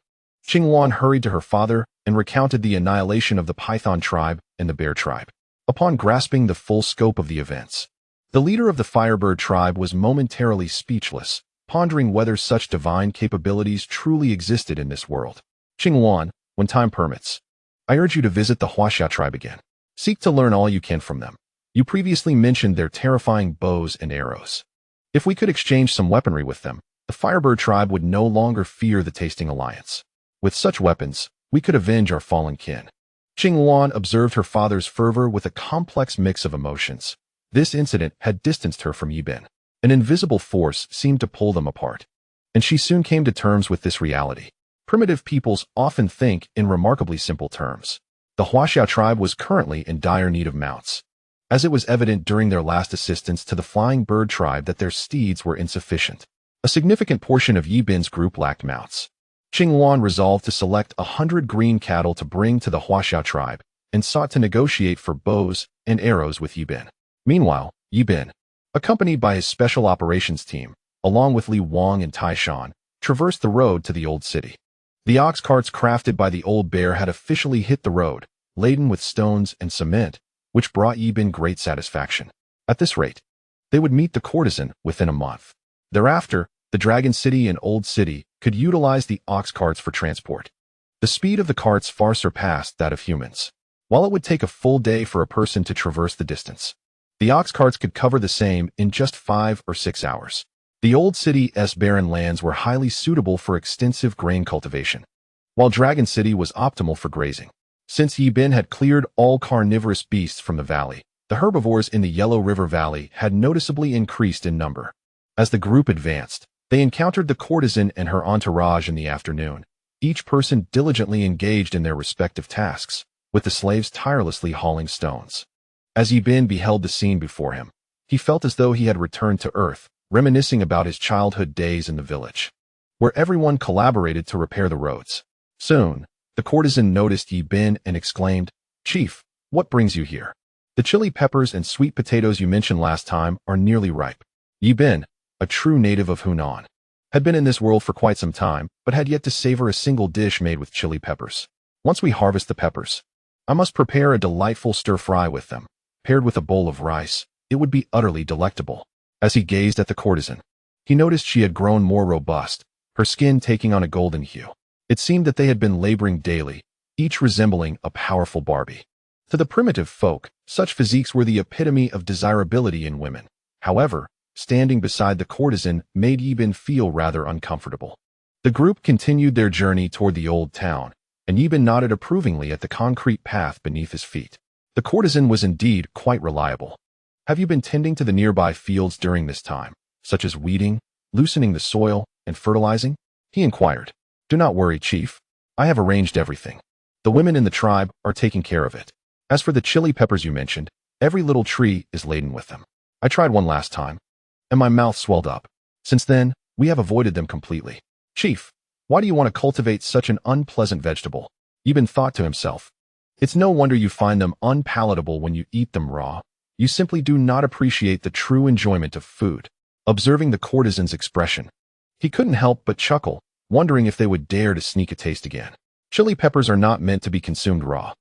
Qingwan hurried to her father and recounted the annihilation of the Python tribe and the Bear tribe. Upon grasping the full scope of the events, the leader of the Firebird tribe was momentarily speechless, pondering whether such divine capabilities truly existed in this world. Qingwan, when time permits, I urge you to visit the Huaxia tribe again. Seek to learn all you can from them. You previously mentioned their terrifying bows and arrows. If we could exchange some weaponry with them, the Firebird tribe would no longer fear the tasting alliance. With such weapons, we could avenge our fallen kin. Qingwan observed her father's fervor with a complex mix of emotions. This incident had distanced her from Yi Bin. An invisible force seemed to pull them apart, and she soon came to terms with this reality. Primitive peoples often think in remarkably simple terms. The Huaxia tribe was currently in dire need of mounts, as it was evident during their last assistance to the Flying Bird tribe that their steeds were insufficient. A significant portion of Yi Bin's group lacked mounts. Qingwan resolved to select 100 green cattle to bring to the Huaxia tribe and sought to negotiate for bows and arrows with Yi Bin. Meanwhile, Yi Bin, accompanied by his special operations team, along with Li Wang and Tai Shan, traversed the road to the old city. The ox carts crafted by the old bear had officially hit the road, laden with stones and cement, which brought Yi Bin great satisfaction. At this rate, they would meet the courtesan within a month. Thereafter, the Dragon City and Old City could utilize the ox carts for transport. The speed of the carts far surpassed that of humans. While it would take a full day for a person to traverse the distance, the ox carts could cover the same in just 5 or 6 hours. The Old City's barren lands were highly suitable for extensive grain cultivation, while Dragon City was optimal for grazing. Since Yi Bin had cleared all carnivorous beasts from the valley, the herbivores in the Yellow River Valley had noticeably increased in number. As the group advanced, they encountered the courtesan and her entourage in the afternoon, each person diligently engaged in their respective tasks, with the slaves tirelessly hauling stones. As Yi Bin beheld the scene before him, he felt as though he had returned to Earth, reminiscing about his childhood days in the village, where everyone collaborated to repair the roads. Soon, the courtesan noticed Yi Bin and exclaimed, "Chief, what brings you here? The chili peppers and sweet potatoes you mentioned last time are nearly ripe." Yi Bin, a true native of Hunan, had been in this world for quite some time, but had yet to savor a single dish made with chili peppers. Once we harvest the peppers, I must prepare a delightful stir-fry with them. Paired with a bowl of rice, it would be utterly delectable. As he gazed at the courtesan, he noticed she had grown more robust, her skin taking on a golden hue. It seemed that they had been laboring daily, each resembling a powerful Barbie. To the primitive folk, such physiques were the epitome of desirability in women. However, standing beside the courtesan made Yi Bin feel rather uncomfortable. The group continued their journey toward the old town, and Yi Bin nodded approvingly at the concrete path beneath his feet. The courtesan was indeed quite reliable. "Have you been tending to the nearby fields during this time, such as weeding, loosening the soil, and fertilizing?" he inquired. "Do not worry, Chief. I have arranged everything. The women in the tribe are taking care of it. As for the chili peppers you mentioned, every little tree is laden with them. I tried one last time, and my mouth swelled up. Since then, we have avoided them completely." "Chief, why do you want to cultivate such an unpleasant vegetable?" Yi Bin thought to himself. "It's no wonder you find them unpalatable when you eat them raw. You simply do not appreciate the true enjoyment of food." Observing the courtesan's expression, he couldn't help but chuckle, wondering if they would dare to sneak a taste again. Chili peppers are not meant to be consumed raw.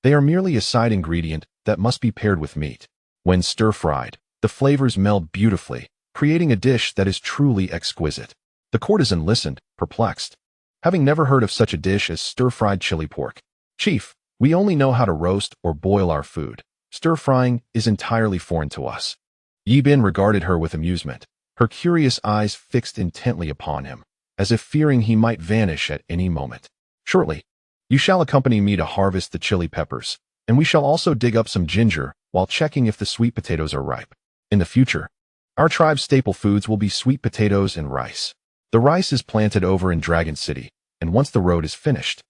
They are merely a side ingredient that must be paired with meat. When stir-fried, the flavors meld beautifully, creating a dish that is truly exquisite. The courtesan listened, perplexed, having never heard of such a dish as stir-fried chili pork. "Chief, we only know how to roast or boil our food. Stir-frying is entirely foreign to us." Yi Bin regarded her with amusement, her curious eyes fixed intently upon him, as if fearing he might vanish at any moment. "Shortly, you shall accompany me to harvest the chili peppers, and we shall also dig up some ginger while checking if the sweet potatoes are ripe. In the future, our tribe's staple foods will be sweet potatoes and rice. The rice is planted over in Dragon City, and once the road is finished,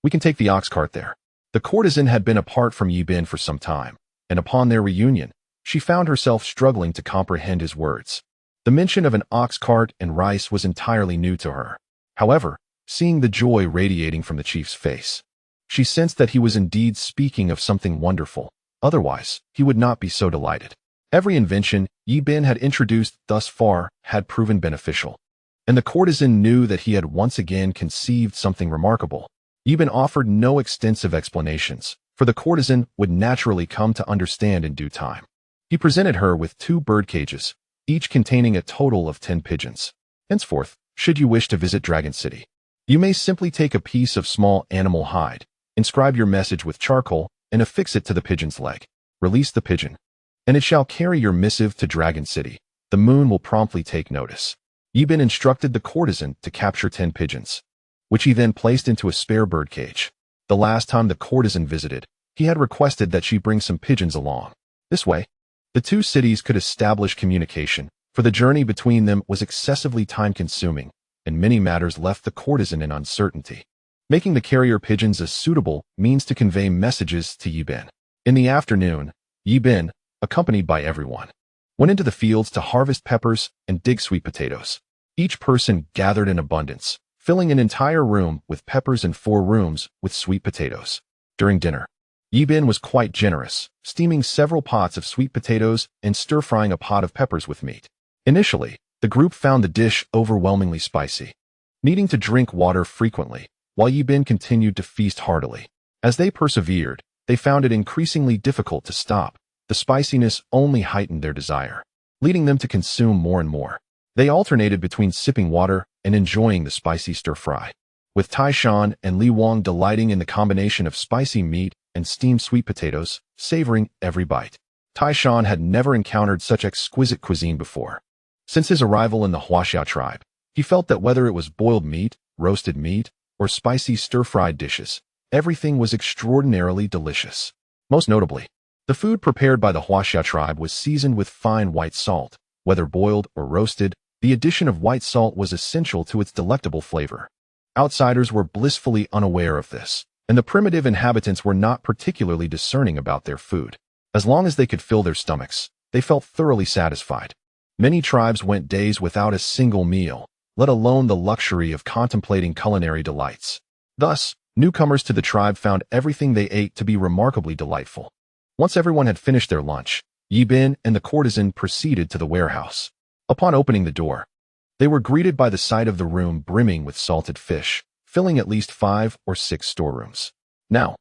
we can take the ox cart there." The courtesan had been apart from Yi Bin for some time, and upon their reunion, she found herself struggling to comprehend his words. The mention of an ox cart and rice was entirely new to her. However, seeing the joy radiating from the chief's face, she sensed that he was indeed speaking of something wonderful. Otherwise, he would not be so delighted. Every invention Yi Bin had introduced thus far had proven beneficial, and the courtesan knew that he had once again conceived something remarkable. Yi Bin offered no extensive explanations, for the courtesan would naturally come to understand in due time. He presented her with 2 bird cages, each containing a total of 10 pigeons. "Henceforth, should you wish to visit Dragon City, you may simply take a piece of small animal hide, inscribe your message with charcoal, and affix it to the pigeon's leg. Release the pigeon, and it shall carry your missive to Dragon City. The moon will promptly take notice." Yi Bin instructed the courtesan to capture 10 pigeons, which he then placed into a spare bird cage. The last time the courtesan visited, he had requested that she bring some pigeons along. This way, the 2 cities could establish communication, for the journey between them was excessively time-consuming, and many matters left the courtesan in uncertainty, making the carrier pigeons a suitable means to convey messages to Yi Bin. In the afternoon, Yi Bin, accompanied by everyone, went into the fields to harvest peppers and dig sweet potatoes. Each person gathered in abundance, filling an entire room with peppers and 4 rooms with sweet potatoes. During dinner, Yi Bin was quite generous, steaming several pots of sweet potatoes and stir-frying a pot of peppers with meat. Initially, the group found the dish overwhelmingly spicy, needing to drink water frequently, while Yi Bin continued to feast heartily. As they persevered, they found it increasingly difficult to stop. The spiciness only heightened their desire, leading them to consume more and more. They alternated between sipping water and enjoying the spicy stir-fry, with Tai Shan and Li Wang delighting in the combination of spicy meat and steamed sweet potatoes, savoring every bite. Tai Shan had never encountered such exquisite cuisine before. Since his arrival in the Huaxiao tribe, he felt that whether it was boiled meat, roasted meat, or spicy stir-fried dishes, everything was extraordinarily delicious. Most notably, the food prepared by the Huaxia tribe was seasoned with fine white salt. Whether boiled or roasted, the addition of white salt was essential to its delectable flavor. Outsiders were blissfully unaware of this, and the primitive inhabitants were not particularly discerning about their food. As long as they could fill their stomachs, they felt thoroughly satisfied. Many tribes went days without a single meal, let alone the luxury of contemplating culinary delights. Thus, newcomers to the tribe found everything they ate to be remarkably delightful. Once everyone had finished their lunch, Yi Bin and the courtesan proceeded to the warehouse. Upon opening the door, they were greeted by the sight of the room brimming with salted fish, filling at least 5 or 6 storerooms. Now,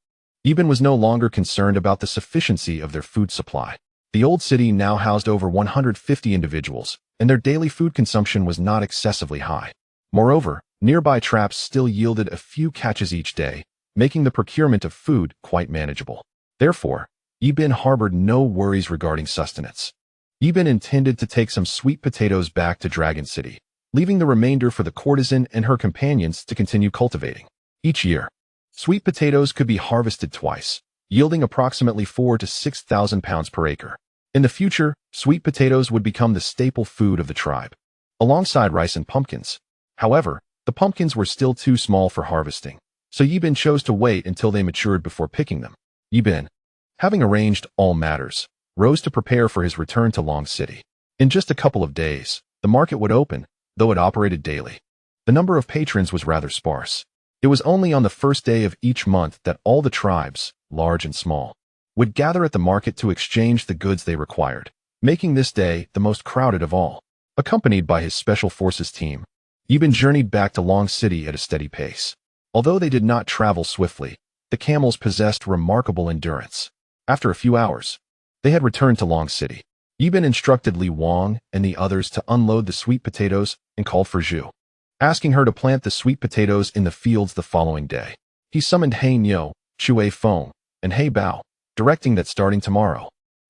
Yi Bin was no longer concerned about the sufficiency of their food supply. The old city now housed over 150 individuals, and their daily food consumption was not excessively high. Moreover, nearby traps still yielded a few catches each day, making the procurement of food quite manageable. Therefore, Yi Bin harbored no worries regarding sustenance. Yi Bin intended to take some sweet potatoes back to Dragon City, leaving the remainder for the courtesan and her companions to continue cultivating. Each year, sweet potatoes could be harvested twice, yielding approximately 4,000 to 6,000 pounds per acre. In the future, sweet potatoes would become the staple food of the tribe, alongside rice and pumpkins. However, the pumpkins were still too small for harvesting, so Yi Bin chose to wait until they matured before picking them. Yi Bin, having arranged all matters, rose to prepare for his return to Long City. In just a couple of days, the market would open, though it operated daily. The number of patrons was rather sparse. It was only on the first day of each month that all the tribes, large and small, would gather at the market to exchange the goods they required, making this day the most crowded of all. Accompanied by his special forces team, Yi Bin journeyed back to Long City at a steady pace. Although they did not travel swiftly, the camels possessed remarkable endurance. After a few hours, they had returned to Long City. Yi Bin instructed Li Wang and the others to unload the sweet potatoes and called for Zhu, asking her to plant the sweet potatoes in the fields the following day. He summoned He Niu, Chui Feng, and He Bao, directing that starting tomorrow,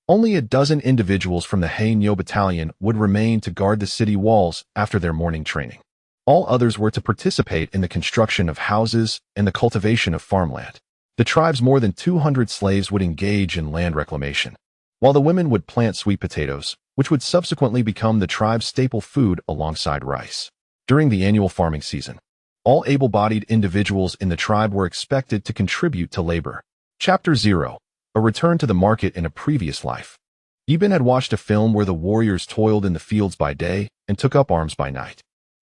only a dozen individuals from the He Niu battalion would remain to guard the city walls after their morning training. All others were to participate in the construction of houses and the cultivation of farmland. The tribe's more than 200 slaves would engage in land reclamation, while the women would plant sweet potatoes, which would subsequently become the tribe's staple food alongside rice. During the annual farming season, all able-bodied individuals in the tribe were expected to contribute to labor. Chapter 0. A return to the market in a previous life. Yi Bin had watched a film where the warriors toiled in the fields by day and took up arms by night.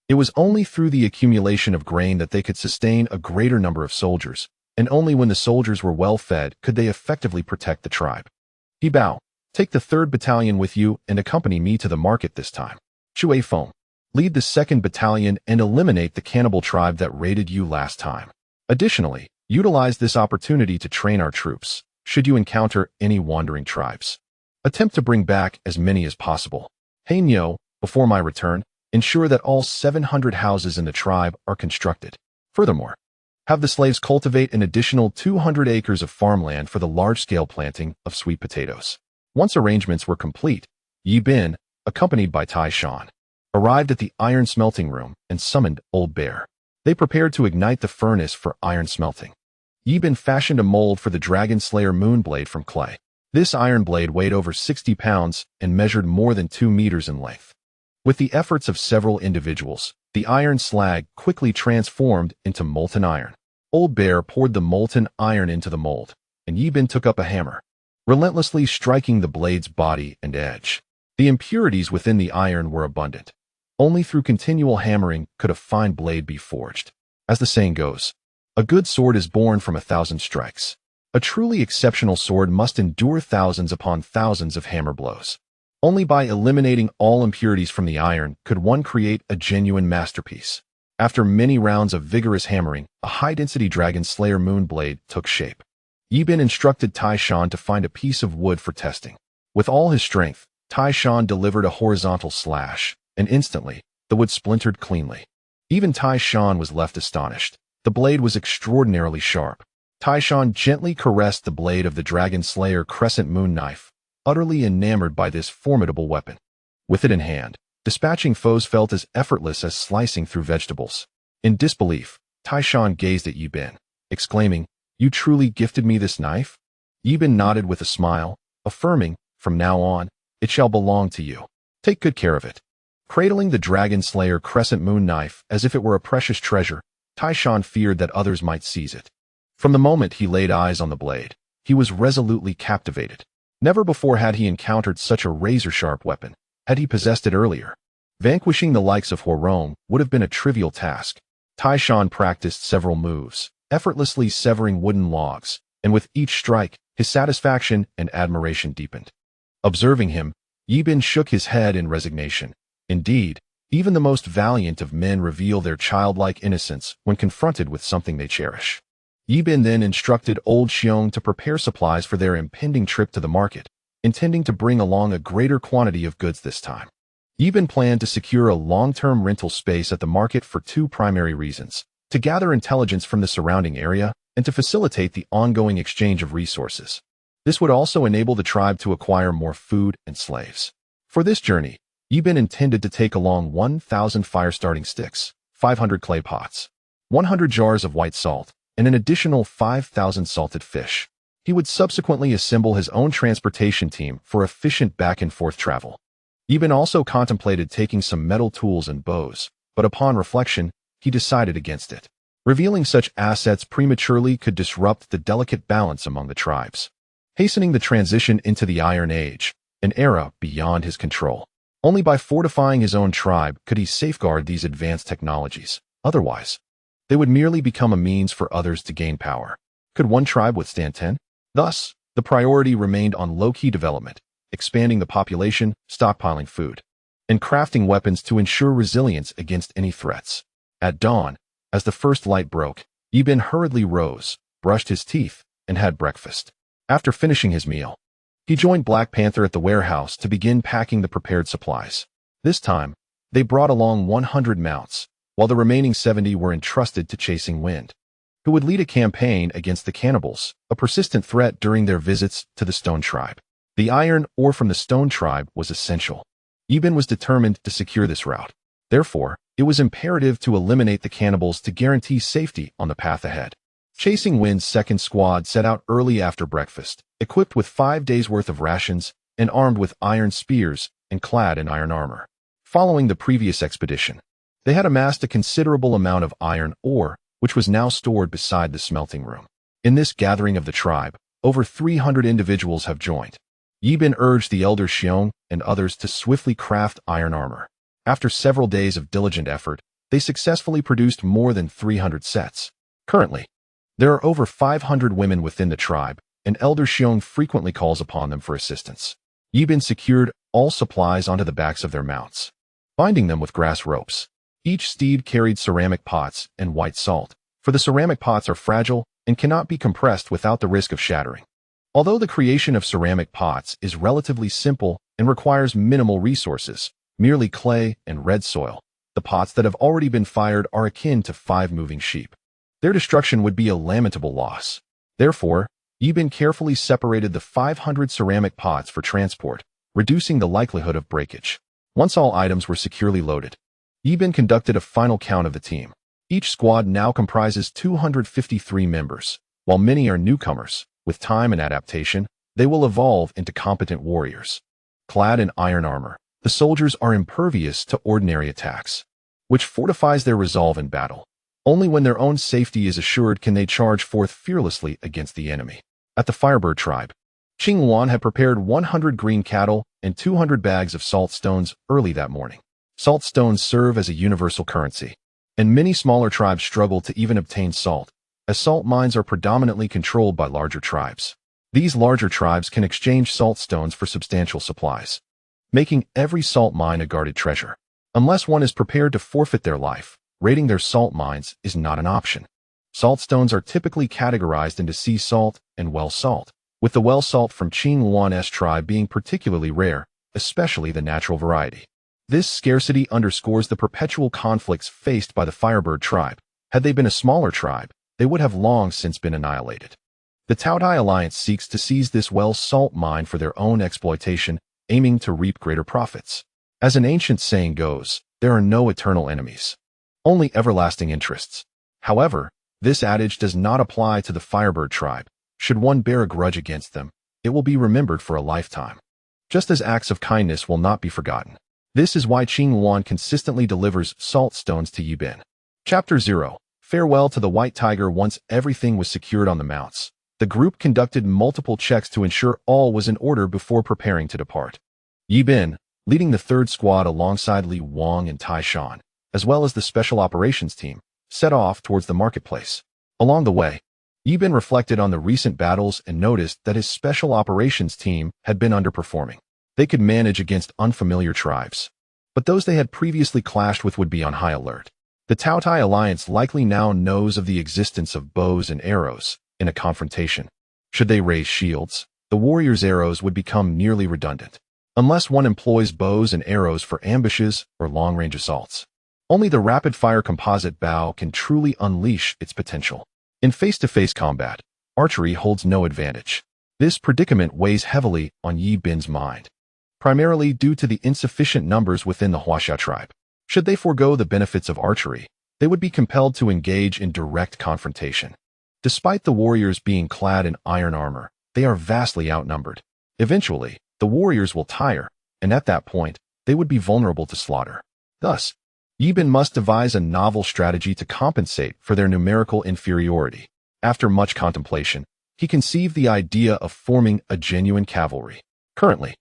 It was only through the accumulation of grain that they could sustain a greater number of soldiers, and only when the soldiers were well fed could they effectively protect the tribe. He Bao, take the 3rd Battalion with you and accompany me to the market this time. Chui Feng, lead the 2nd Battalion and eliminate the cannibal tribe that raided you last time. Additionally, utilize this opportunity to train our troops, should you encounter any wandering tribes. Attempt to bring back as many as possible. He Niu, before my return, ensure that all 700 houses in the tribe are constructed. Furthermore, have the slaves cultivate an additional 200 acres of farmland for the large-scale planting of sweet potatoes. Once arrangements were complete, Yi Bin, accompanied by Tai Shan, arrived at the iron smelting room and summoned Old Bear. They prepared to ignite the furnace for iron smelting. Yi Bin fashioned a mold for the Dragon Slayer Moonblade from clay. This iron blade weighed over 60 pounds and measured more than 2 meters in length. With the efforts of several individuals, the iron slag quickly transformed into molten iron. Old Bear poured the molten iron into the mold, and Yi Bin took up a hammer, relentlessly striking the blade's body and edge. The impurities within the iron were abundant. Only through continual hammering could a fine blade be forged. As the saying goes, a good sword is born from 1,000 strikes. A truly exceptional sword must endure thousands upon thousands of hammer blows. Only by eliminating all impurities from the iron could one create a genuine masterpiece. After many rounds of vigorous hammering, a high-density Dragon Slayer Moonblade took shape. Yi Bin instructed Tai Shan to find a piece of wood for testing. With all his strength, Tai Shan delivered a horizontal slash, and instantly, the wood splintered cleanly. Even Tai Shan was left astonished. The blade was extraordinarily sharp. Tai Shan gently caressed the blade of the Dragon Slayer Crescent Moon Knife, utterly enamored by this formidable weapon. With it in hand, dispatching foes felt as effortless as slicing through vegetables. In disbelief, Tai Shan gazed at Yi Bin, exclaiming, You truly gifted me this knife? Yibin nodded with a smile, affirming, from now on, it shall belong to you. Take good care of it. Cradling the Dragon Slayer crescent moon knife as if it were a precious treasure, Taishan feared that others might seize it. From the moment he laid eyes on the blade, he was resolutely captivated. Never before had he encountered such a razor-sharp weapon. Had he possessed it earlier, vanquishing the likes of Huarong would have been a trivial task. Taishan practiced several moves, effortlessly severing wooden logs, and with each strike, his satisfaction and admiration deepened. Observing him, Yibin shook his head in resignation. Indeed, even the most valiant of men reveal their childlike innocence when confronted with something they cherish. Yibin then instructed old Xiong to prepare supplies for their impending trip to the market, intending to bring along a greater quantity of goods this time. Yibin planned to secure a long-term rental space at the market for two primary reasons: to gather intelligence from the surrounding area and to facilitate the ongoing exchange of resources. This would also enable the tribe to acquire more food and slaves. For this journey, Yibin intended to take along 1,000 fire-starting sticks, 500 clay pots, 100 jars of white salt, and an additional 5,000 salted fish. He would subsequently assemble his own transportation team for efficient back-and-forth travel. Yibin also contemplated taking some metal tools and bows, but upon reflection, he decided against it. Revealing such assets prematurely could disrupt the delicate balance among the tribes, hastening the transition into the Iron Age, an era beyond his control. Only by fortifying his own tribe could he safeguard these advanced technologies. Otherwise, they would merely become a means for others to gain power. Could one tribe withstand 10? Thus, the priority remained on low-key development, expanding the population, stockpiling food, and crafting weapons to ensure resilience against any threats. At dawn, as the first light broke, Yibin hurriedly rose, brushed his teeth, and had breakfast. After finishing his meal, he joined Black Panther at the warehouse to begin packing the prepared supplies. This time, they brought along 100 mounts, while the remaining 70 were entrusted to Chasing Wind, who would lead a campaign against the cannibals, a persistent threat during their visits to the Stone Tribe. The iron ore from the Stone Tribe was essential. Yibin was determined to secure this route. Therefore, it was imperative to eliminate the cannibals to guarantee safety on the path ahead. Chasing Wind's second squad set out early after breakfast, equipped with 5 days' worth of rations and armed with iron spears and clad in iron armor. Following the previous expedition, they had amassed a considerable amount of iron ore, which was now stored beside the smelting room. In this gathering of the tribe, over 300 individuals have joined. Yibin urged the elder Xiong and others to swiftly craft iron armor. After several days of diligent effort, they successfully produced more than 300 sets. Currently, there are over 500 women within the tribe, and Elder Xiong frequently calls upon them for assistance. Yibin secured all supplies onto the backs of their mounts, binding them with grass ropes. Each steed carried ceramic pots and white salt, for the ceramic pots are fragile and cannot be compressed without the risk of shattering. Although the creation of ceramic pots is relatively simple and requires minimal resources, merely clay and red soil, the pots that have already been fired are akin to 5 moving sheep. Their destruction would be a lamentable loss. Therefore, Yibin carefully separated the 500 ceramic pots for transport, reducing the likelihood of breakage. Once all items were securely loaded, Yibin conducted a final count of the team. Each squad now comprises 253 members. While many are newcomers, with time and adaptation, they will evolve into competent warriors. Clad in iron armor, the soldiers are impervious to ordinary attacks, which fortifies their resolve in battle. Only when their own safety is assured can they charge forth fearlessly against the enemy. At the Firebird tribe, Qing Wan had prepared 100 green cattle and 200 bags of salt stones early that morning. Salt stones serve as a universal currency, and many smaller tribes struggle to even obtain salt, as salt mines are predominantly controlled by larger tribes. These larger tribes can exchange salt stones for substantial supplies, making every salt mine a guarded treasure. Unless one is prepared to forfeit their life, raiding their salt mines is not an option. Salt stones are typically categorized into sea salt and well salt, with the well salt from Qing Wan's tribe being particularly rare, especially the natural variety. This scarcity underscores the perpetual conflicts faced by the Firebird tribe. Had they been a smaller tribe, they would have long since been annihilated. The Taotai Alliance seeks to seize this well salt mine for their own exploitation, aiming to reap greater profits. As an ancient saying goes, there are no eternal enemies, only everlasting interests. However, This adage does not apply to the Firebird tribe. Should one bear a grudge against them, it will be remembered for a lifetime. Just as acts of kindness will not be forgotten. This is why Qing Yuan consistently delivers salt stones to Yi Bin. Chapter 0. Farewell to the White Tiger. Once everything was secured on the mounts, the group conducted multiple checks to ensure all was in order before preparing to depart. Yi Bin, leading the third squad alongside Li Wang and Tai Shan, as well as the special operations team, set off towards the marketplace. Along the way, Yi Bin reflected on the recent battles and noticed that his special operations team had been underperforming. They could manage against unfamiliar tribes, but those they had previously clashed with would be on high alert. The Taotai alliance likely now knows of the existence of bows and arrows in a confrontation. Should they raise shields, the warriors' arrows would become nearly redundant, unless one employs bows and arrows for ambushes or long-range assaults. Only the rapid-fire composite bow can truly unleash its potential. In face-to-face combat, archery holds no advantage. This predicament weighs heavily on Yi Bin's mind, primarily due to the insufficient numbers within the Huaxia tribe. Should they forego the benefits of archery, they would be compelled to engage in direct confrontation. Despite the warriors being clad in iron armor, they are vastly outnumbered. Eventually, the warriors will tire, and at that point, they would be vulnerable to slaughter. Thus, Yi Bin must devise a novel strategy to compensate for their numerical inferiority. After much contemplation, he conceived the idea of forming a genuine cavalry. Currently,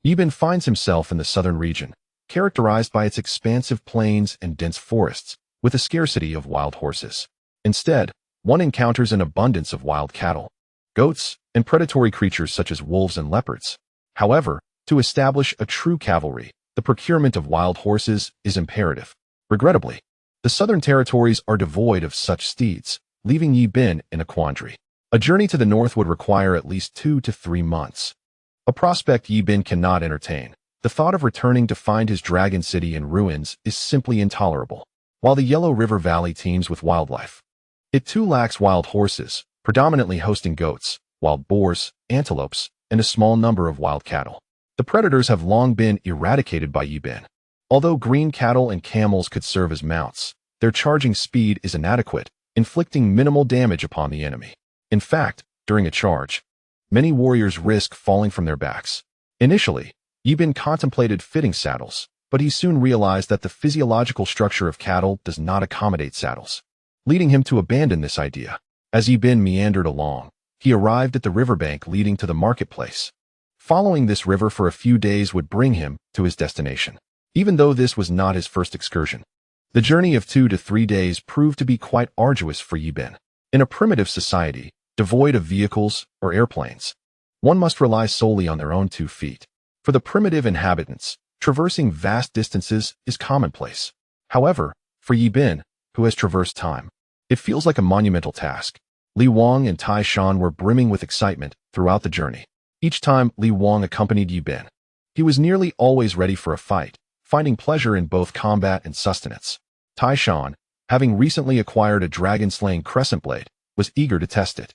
Yi Bin finds himself in the southern region, characterized by its expansive plains and dense forests, with a scarcity of wild horses. Instead, one encounters an abundance of wild cattle, goats, and predatory creatures such as wolves and leopards. However, to establish a true cavalry, the procurement of wild horses is imperative. Regrettably, the southern territories are devoid of such steeds, leaving Yi Bin in a quandary. A journey to the north would require at least 2 to 3 months. A prospect Yi Bin cannot entertain. The thought of returning to find his dragon city in ruins is simply intolerable. While the Yellow River Valley teems with wildlife, it too lacks wild horses, predominantly hosting goats, wild boars, antelopes, and a small number of wild cattle. The predators have long been eradicated by Yi Bin. Although green cattle and camels could serve as mounts, their charging speed is inadequate, inflicting minimal damage upon the enemy. In fact, during a charge, many warriors risk falling from their backs. Initially, Yi Bin contemplated fitting saddles, but he soon realized that the physiological structure of cattle does not accommodate saddles, leading him to abandon this idea. As Yi Bin meandered along, he arrived at the riverbank leading to the marketplace. Following this river for a few days would bring him to his destination. Even though this was not his first excursion, the journey of 2 to 3 days proved to be quite arduous for Yi Bin. In a primitive society, devoid of vehicles or airplanes, one must rely solely on their own 2 feet. For the primitive inhabitants, traversing vast distances is commonplace. However, for Yi Bin, who has traversed time, it feels like a monumental task. Li Wang and Tai Shan were brimming with excitement throughout the journey. Each time Li Wang accompanied Yi Bin, he was nearly always ready for a fight, finding pleasure in both combat and sustenance. Tai Shan, having recently acquired a dragon-slaying crescent blade, was eager to test it,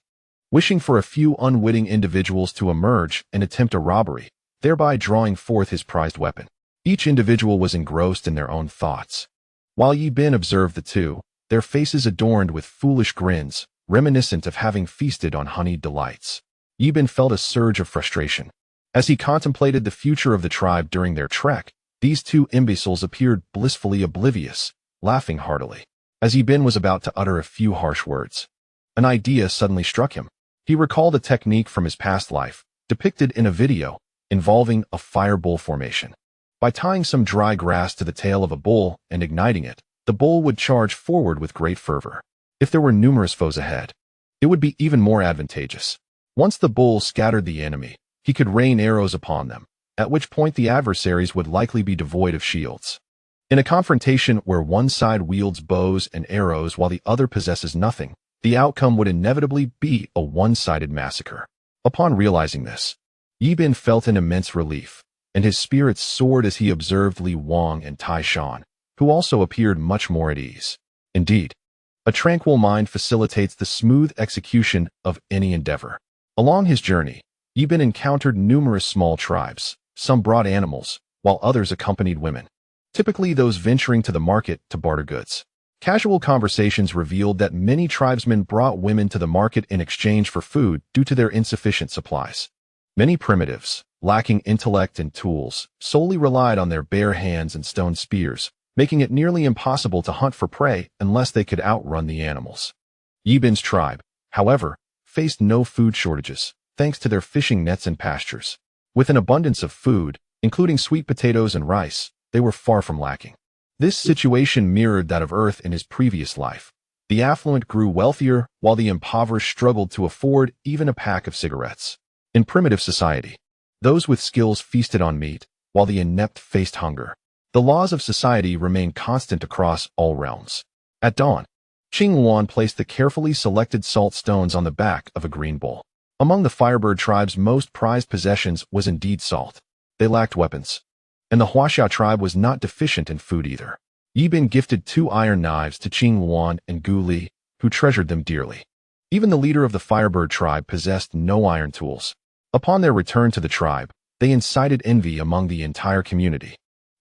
wishing for a few unwitting individuals to emerge and attempt a robbery, thereby drawing forth his prized weapon. Each individual was engrossed in their own thoughts. While Yi Bin observed the two, their faces adorned with foolish grins, reminiscent of having feasted on honeyed delights. Yi Bin felt a surge of frustration. As he contemplated the future of the tribe during their trek, these 2 imbeciles appeared blissfully oblivious, laughing heartily. As Yi Bin was about to utter a few harsh words, an idea suddenly struck him. He recalled a technique from his past life, depicted in a video, involving a fire bull formation. By tying some dry grass to the tail of a bull and igniting it, the bull would charge forward with great fervor. If there were numerous foes ahead, it would be even more advantageous. Once the bull scattered the enemy, he could rain arrows upon them, at which point the adversaries would likely be devoid of shields. In a confrontation where one side wields bows and arrows while the other possesses nothing, the outcome would inevitably be a one-sided massacre. Upon realizing this, Yi Bin felt an immense relief, and his spirits soared as he observed Li Wang and Tai Shan, who also appeared much more at ease. Indeed, a tranquil mind facilitates the smooth execution of any endeavor. Along his journey, Yi Bin encountered numerous small tribes. Some brought animals, while others accompanied women, typically those venturing to the market to barter goods. Casual conversations revealed that many tribesmen brought women to the market in exchange for food due to their insufficient supplies. Many primitives, lacking intellect and tools, solely relied on their bare hands and stone spears, making it nearly impossible to hunt for prey unless they could outrun the animals. Yibin's tribe, however, faced no food shortages, thanks to their fishing nets and pastures. With an abundance of food, including sweet potatoes and rice, they were far from lacking. This situation mirrored that of Earth in his previous life. The affluent grew wealthier, while the impoverished struggled to afford even a pack of cigarettes. In primitive society, those with skills feasted on meat, while the inept faced hunger. The laws of society remained constant across all realms. At dawn, Qing Wan placed the carefully selected salt stones on the back of a green bowl. Among the Firebird tribe's most prized possessions was indeed salt. They lacked weapons, and the Huaxia tribe was not deficient in food either. Yibin gifted 2 iron knives to Qing Wan and Gu Li, who treasured them dearly. Even the leader of the Firebird tribe possessed no iron tools. Upon their return to the tribe, they incited envy among the entire community.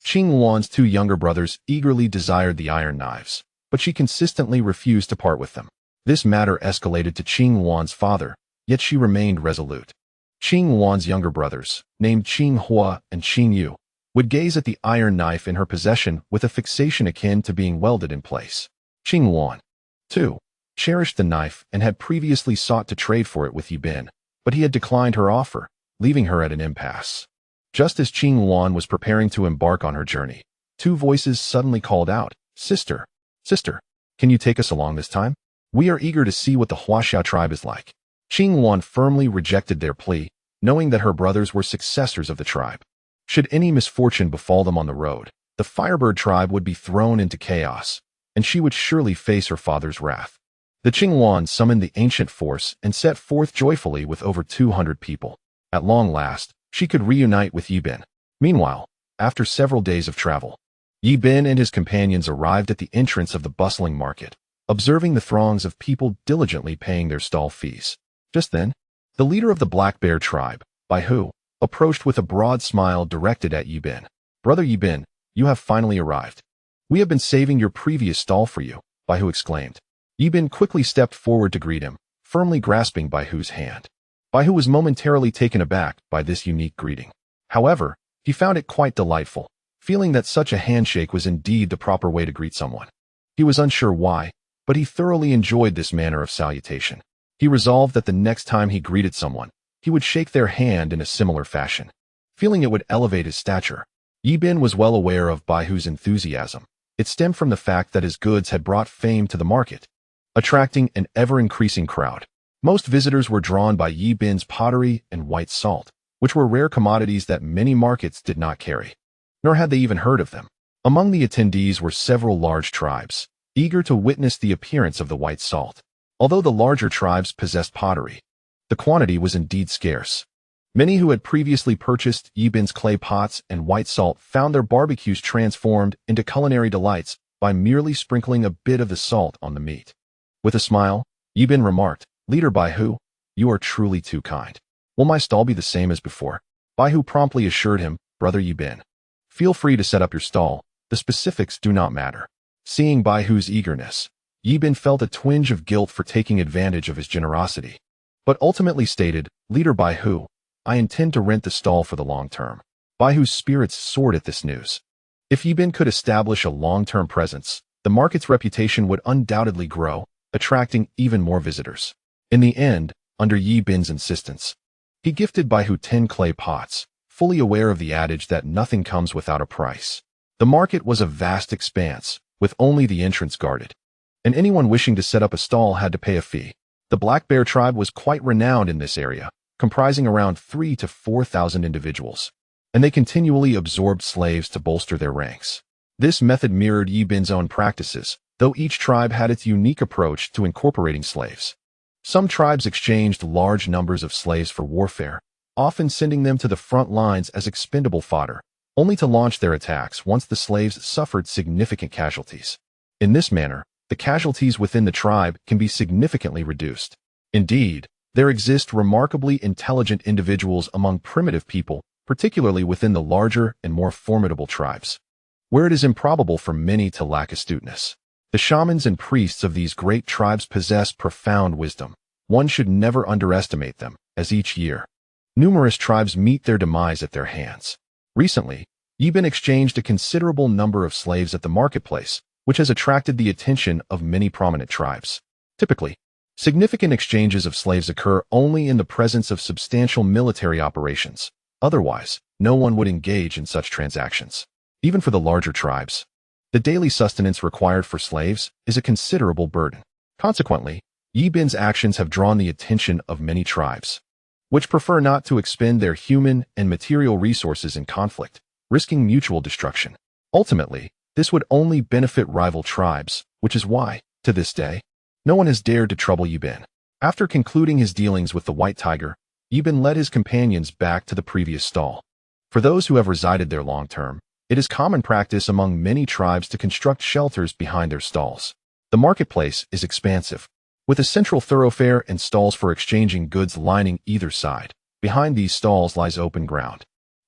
Qing Wan's 2 younger brothers eagerly desired the iron knives, but she consistently refused to part with them. This matter escalated to Qing Wan's father, yet she remained resolute. Qing Wan's younger brothers, named Qing Hua and Qing Yu, would gaze at the iron knife in her possession with a fixation akin to being welded in place. Qing Wan, too, cherished the knife and had previously sought to trade for it with Yibin, but he had declined her offer, leaving her at an impasse. Just as Qing Wan was preparing to embark on her journey, 2 voices suddenly called out, Sister, can you take us along this time? We are eager to see what the Huaxia tribe is like." Qing Wan firmly rejected their plea, knowing that her brothers were successors of the tribe. Should any misfortune befall them on the road, the Firebird tribe would be thrown into chaos, and she would surely face her father's wrath. The Qing Wan summoned the ancient force and set forth joyfully with over 200 people. At long last, she could reunite with Yibin. Meanwhile, after several days of travel, Yibin and his companions arrived at the entrance of the bustling market, observing the throngs of people diligently paying their stall fees. Just then, the leader of the Black Bear tribe, Baihu, approached with a broad smile directed at Yibin. "Brother Yibin, you have finally arrived. We have been saving your previous stall for you," Baihu exclaimed. Yibin quickly stepped forward to greet him, firmly grasping Baihu's hand. Baihu was momentarily taken aback by this unique greeting. However, he found it quite delightful, feeling that such a handshake was indeed the proper way to greet someone. He was unsure why, but he thoroughly enjoyed this manner of salutation. He resolved that the next time he greeted someone, he would shake their hand in a similar fashion, feeling it would elevate his stature. Yibin was well aware of Baihu's enthusiasm. It stemmed from the fact that his goods had brought fame to the market, attracting an ever-increasing crowd. Most visitors were drawn by Yibin's pottery and white salt, which were rare commodities that many markets did not carry, nor had they even heard of them. Among the attendees were several large tribes, eager to witness the appearance of the white salt. Although the larger tribes possessed pottery, the quantity was indeed scarce. Many who had previously purchased Yibin's clay pots and white salt found their barbecues transformed into culinary delights by merely sprinkling a bit of the salt on the meat. With a smile, Yibin remarked, "Leader Baihu, you are truly too kind. Will my stall be the same as before?" Baihu promptly assured him, "Brother Yibin, feel free to set up your stall. The specifics do not matter." Seeing Baihu's eagerness, Yibin felt a twinge of guilt for taking advantage of his generosity, but ultimately stated, "Leader Baihu, I intend to rent the stall for the long term." Baihu's spirits soared at this news. If Yibin could establish a long-term presence, the market's reputation would undoubtedly grow, attracting even more visitors. In the end, under Yibin's insistence, he gifted Baihu 10 clay pots, fully aware of the adage that nothing comes without a price. The market was a vast expanse, with only the entrance guarded, and anyone wishing to set up a stall had to pay a fee. The Black Bear tribe was quite renowned in this area, comprising around 3,000 to 4,000 individuals, and they continually absorbed slaves to bolster their ranks. This method mirrored Yibin's own practices, though each tribe had its unique approach to incorporating slaves. Some tribes exchanged large numbers of slaves for warfare, often sending them to the front lines as expendable fodder, only to launch their attacks once the slaves suffered significant casualties. In this manner, the casualties within the tribe can be significantly reduced. Indeed, there exist remarkably intelligent individuals among primitive people, particularly within the larger and more formidable tribes, where it is improbable for many to lack astuteness. The shamans and priests of these great tribes possess profound wisdom. One should never underestimate them, as each year, numerous tribes meet their demise at their hands. Recently, Yibin exchanged a considerable number of slaves at the marketplace, which has attracted the attention of many prominent tribes. Typically, significant exchanges of slaves occur only in the presence of substantial military operations. Otherwise, no one would engage in such transactions. Even for the larger tribes, the daily sustenance required for slaves is a considerable burden. Consequently, Yibin's actions have drawn the attention of many tribes, which prefer not to expend their human and material resources in conflict, risking mutual destruction. Ultimately, this would only benefit rival tribes, which is why, to this day, no one has dared to trouble Yibin. After concluding his dealings with the white tiger, Yibin led his companions back to the previous stall. For those who have resided there long-term, it is common practice among many tribes to construct shelters behind their stalls. The marketplace is expansive, with a central thoroughfare and stalls for exchanging goods lining either side. Behind these stalls lies open ground.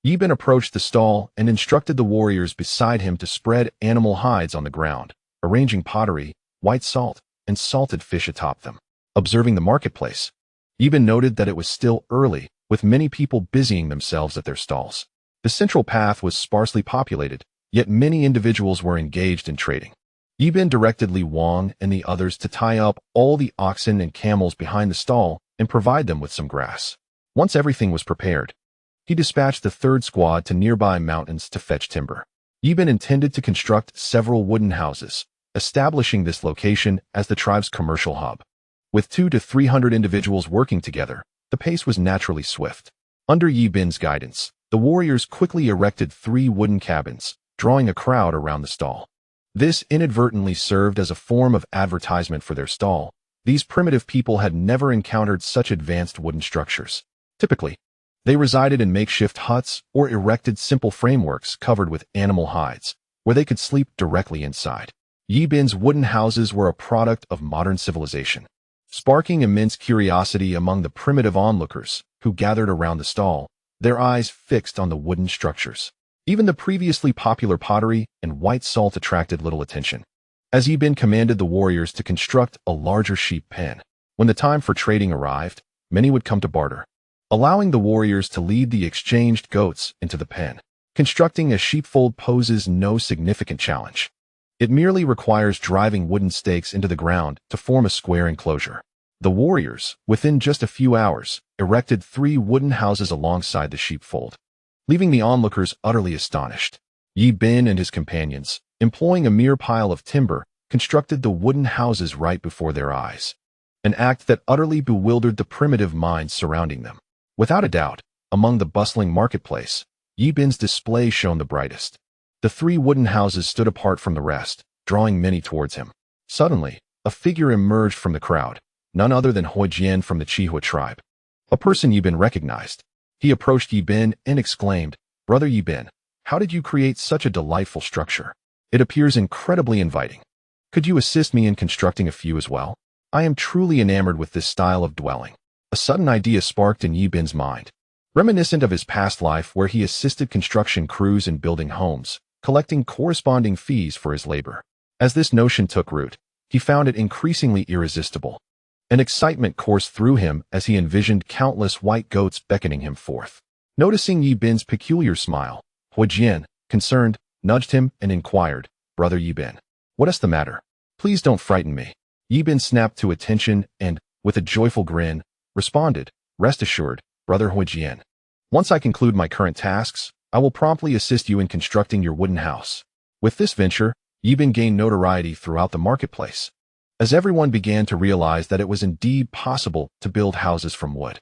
Yibin approached the stall and instructed the warriors beside him to spread animal hides on the ground, arranging pottery, white salt, and salted fish atop them. Observing the marketplace, Yibin noted that it was still early, with many people busying themselves at their stalls. The central path was sparsely populated, yet many individuals were engaged in trading. Yibin directed Li Wang and the others to tie up all the oxen and camels behind the stall and provide them with some grass. Once everything was prepared, he dispatched the third squad to nearby mountains to fetch timber. Yibin intended to construct several wooden houses, establishing this location as the tribe's commercial hub. With 200 to 300 individuals working together, the pace was naturally swift. Under Yibin's guidance, the warriors quickly erected 3 wooden cabins, drawing a crowd around the stall. This inadvertently served as a form of advertisement for their stall. These primitive people had never encountered such advanced wooden structures. Typically, they resided in makeshift huts or erected simple frameworks covered with animal hides, where they could sleep directly inside. Yibin's wooden houses were a product of modern civilization, sparking immense curiosity among the primitive onlookers who gathered around the stall, their eyes fixed on the wooden structures. Even the previously popular pottery and white salt attracted little attention, as Yibin commanded the warriors to construct a larger sheep pen. When the time for trading arrived, many would come to barter, allowing the warriors to lead the exchanged goats into the pen. Constructing a sheepfold poses no significant challenge. It merely requires driving wooden stakes into the ground to form a square enclosure. The warriors, within just a few hours, erected 3 wooden houses alongside the sheepfold, leaving the onlookers utterly astonished. Yibin and his companions, employing a mere pile of timber, constructed the wooden houses right before their eyes, an act that utterly bewildered the primitive minds surrounding them. Without a doubt, among the bustling marketplace, Yibin's display shone the brightest. The 3 wooden houses stood apart from the rest, drawing many towards him. Suddenly, a figure emerged from the crowd, none other than Huijian from the Chihua tribe, a person Yibin recognized. He approached Yibin and exclaimed, "Brother Yibin, how did you create such a delightful structure? It appears incredibly inviting. Could you assist me in constructing a few as well? I am truly enamored with this style of dwelling." A sudden idea sparked in Yibin's mind, reminiscent of his past life where he assisted construction crews in building homes, collecting corresponding fees for his labor. As this notion took root, he found it increasingly irresistible. An excitement coursed through him as he envisioned countless white goats beckoning him forth. Noticing Yibin's peculiar smile, Huijian, concerned, nudged him and inquired, "Brother Yibin, what is the matter? Please don't frighten me." Yibin snapped to attention and, with a joyful grin, responded, "Rest assured, Brother Huijian. Once I conclude my current tasks, I will promptly assist you in constructing your wooden house." With this venture, Yibin gained notoriety throughout the marketplace, as everyone began to realize that it was indeed possible to build houses from wood.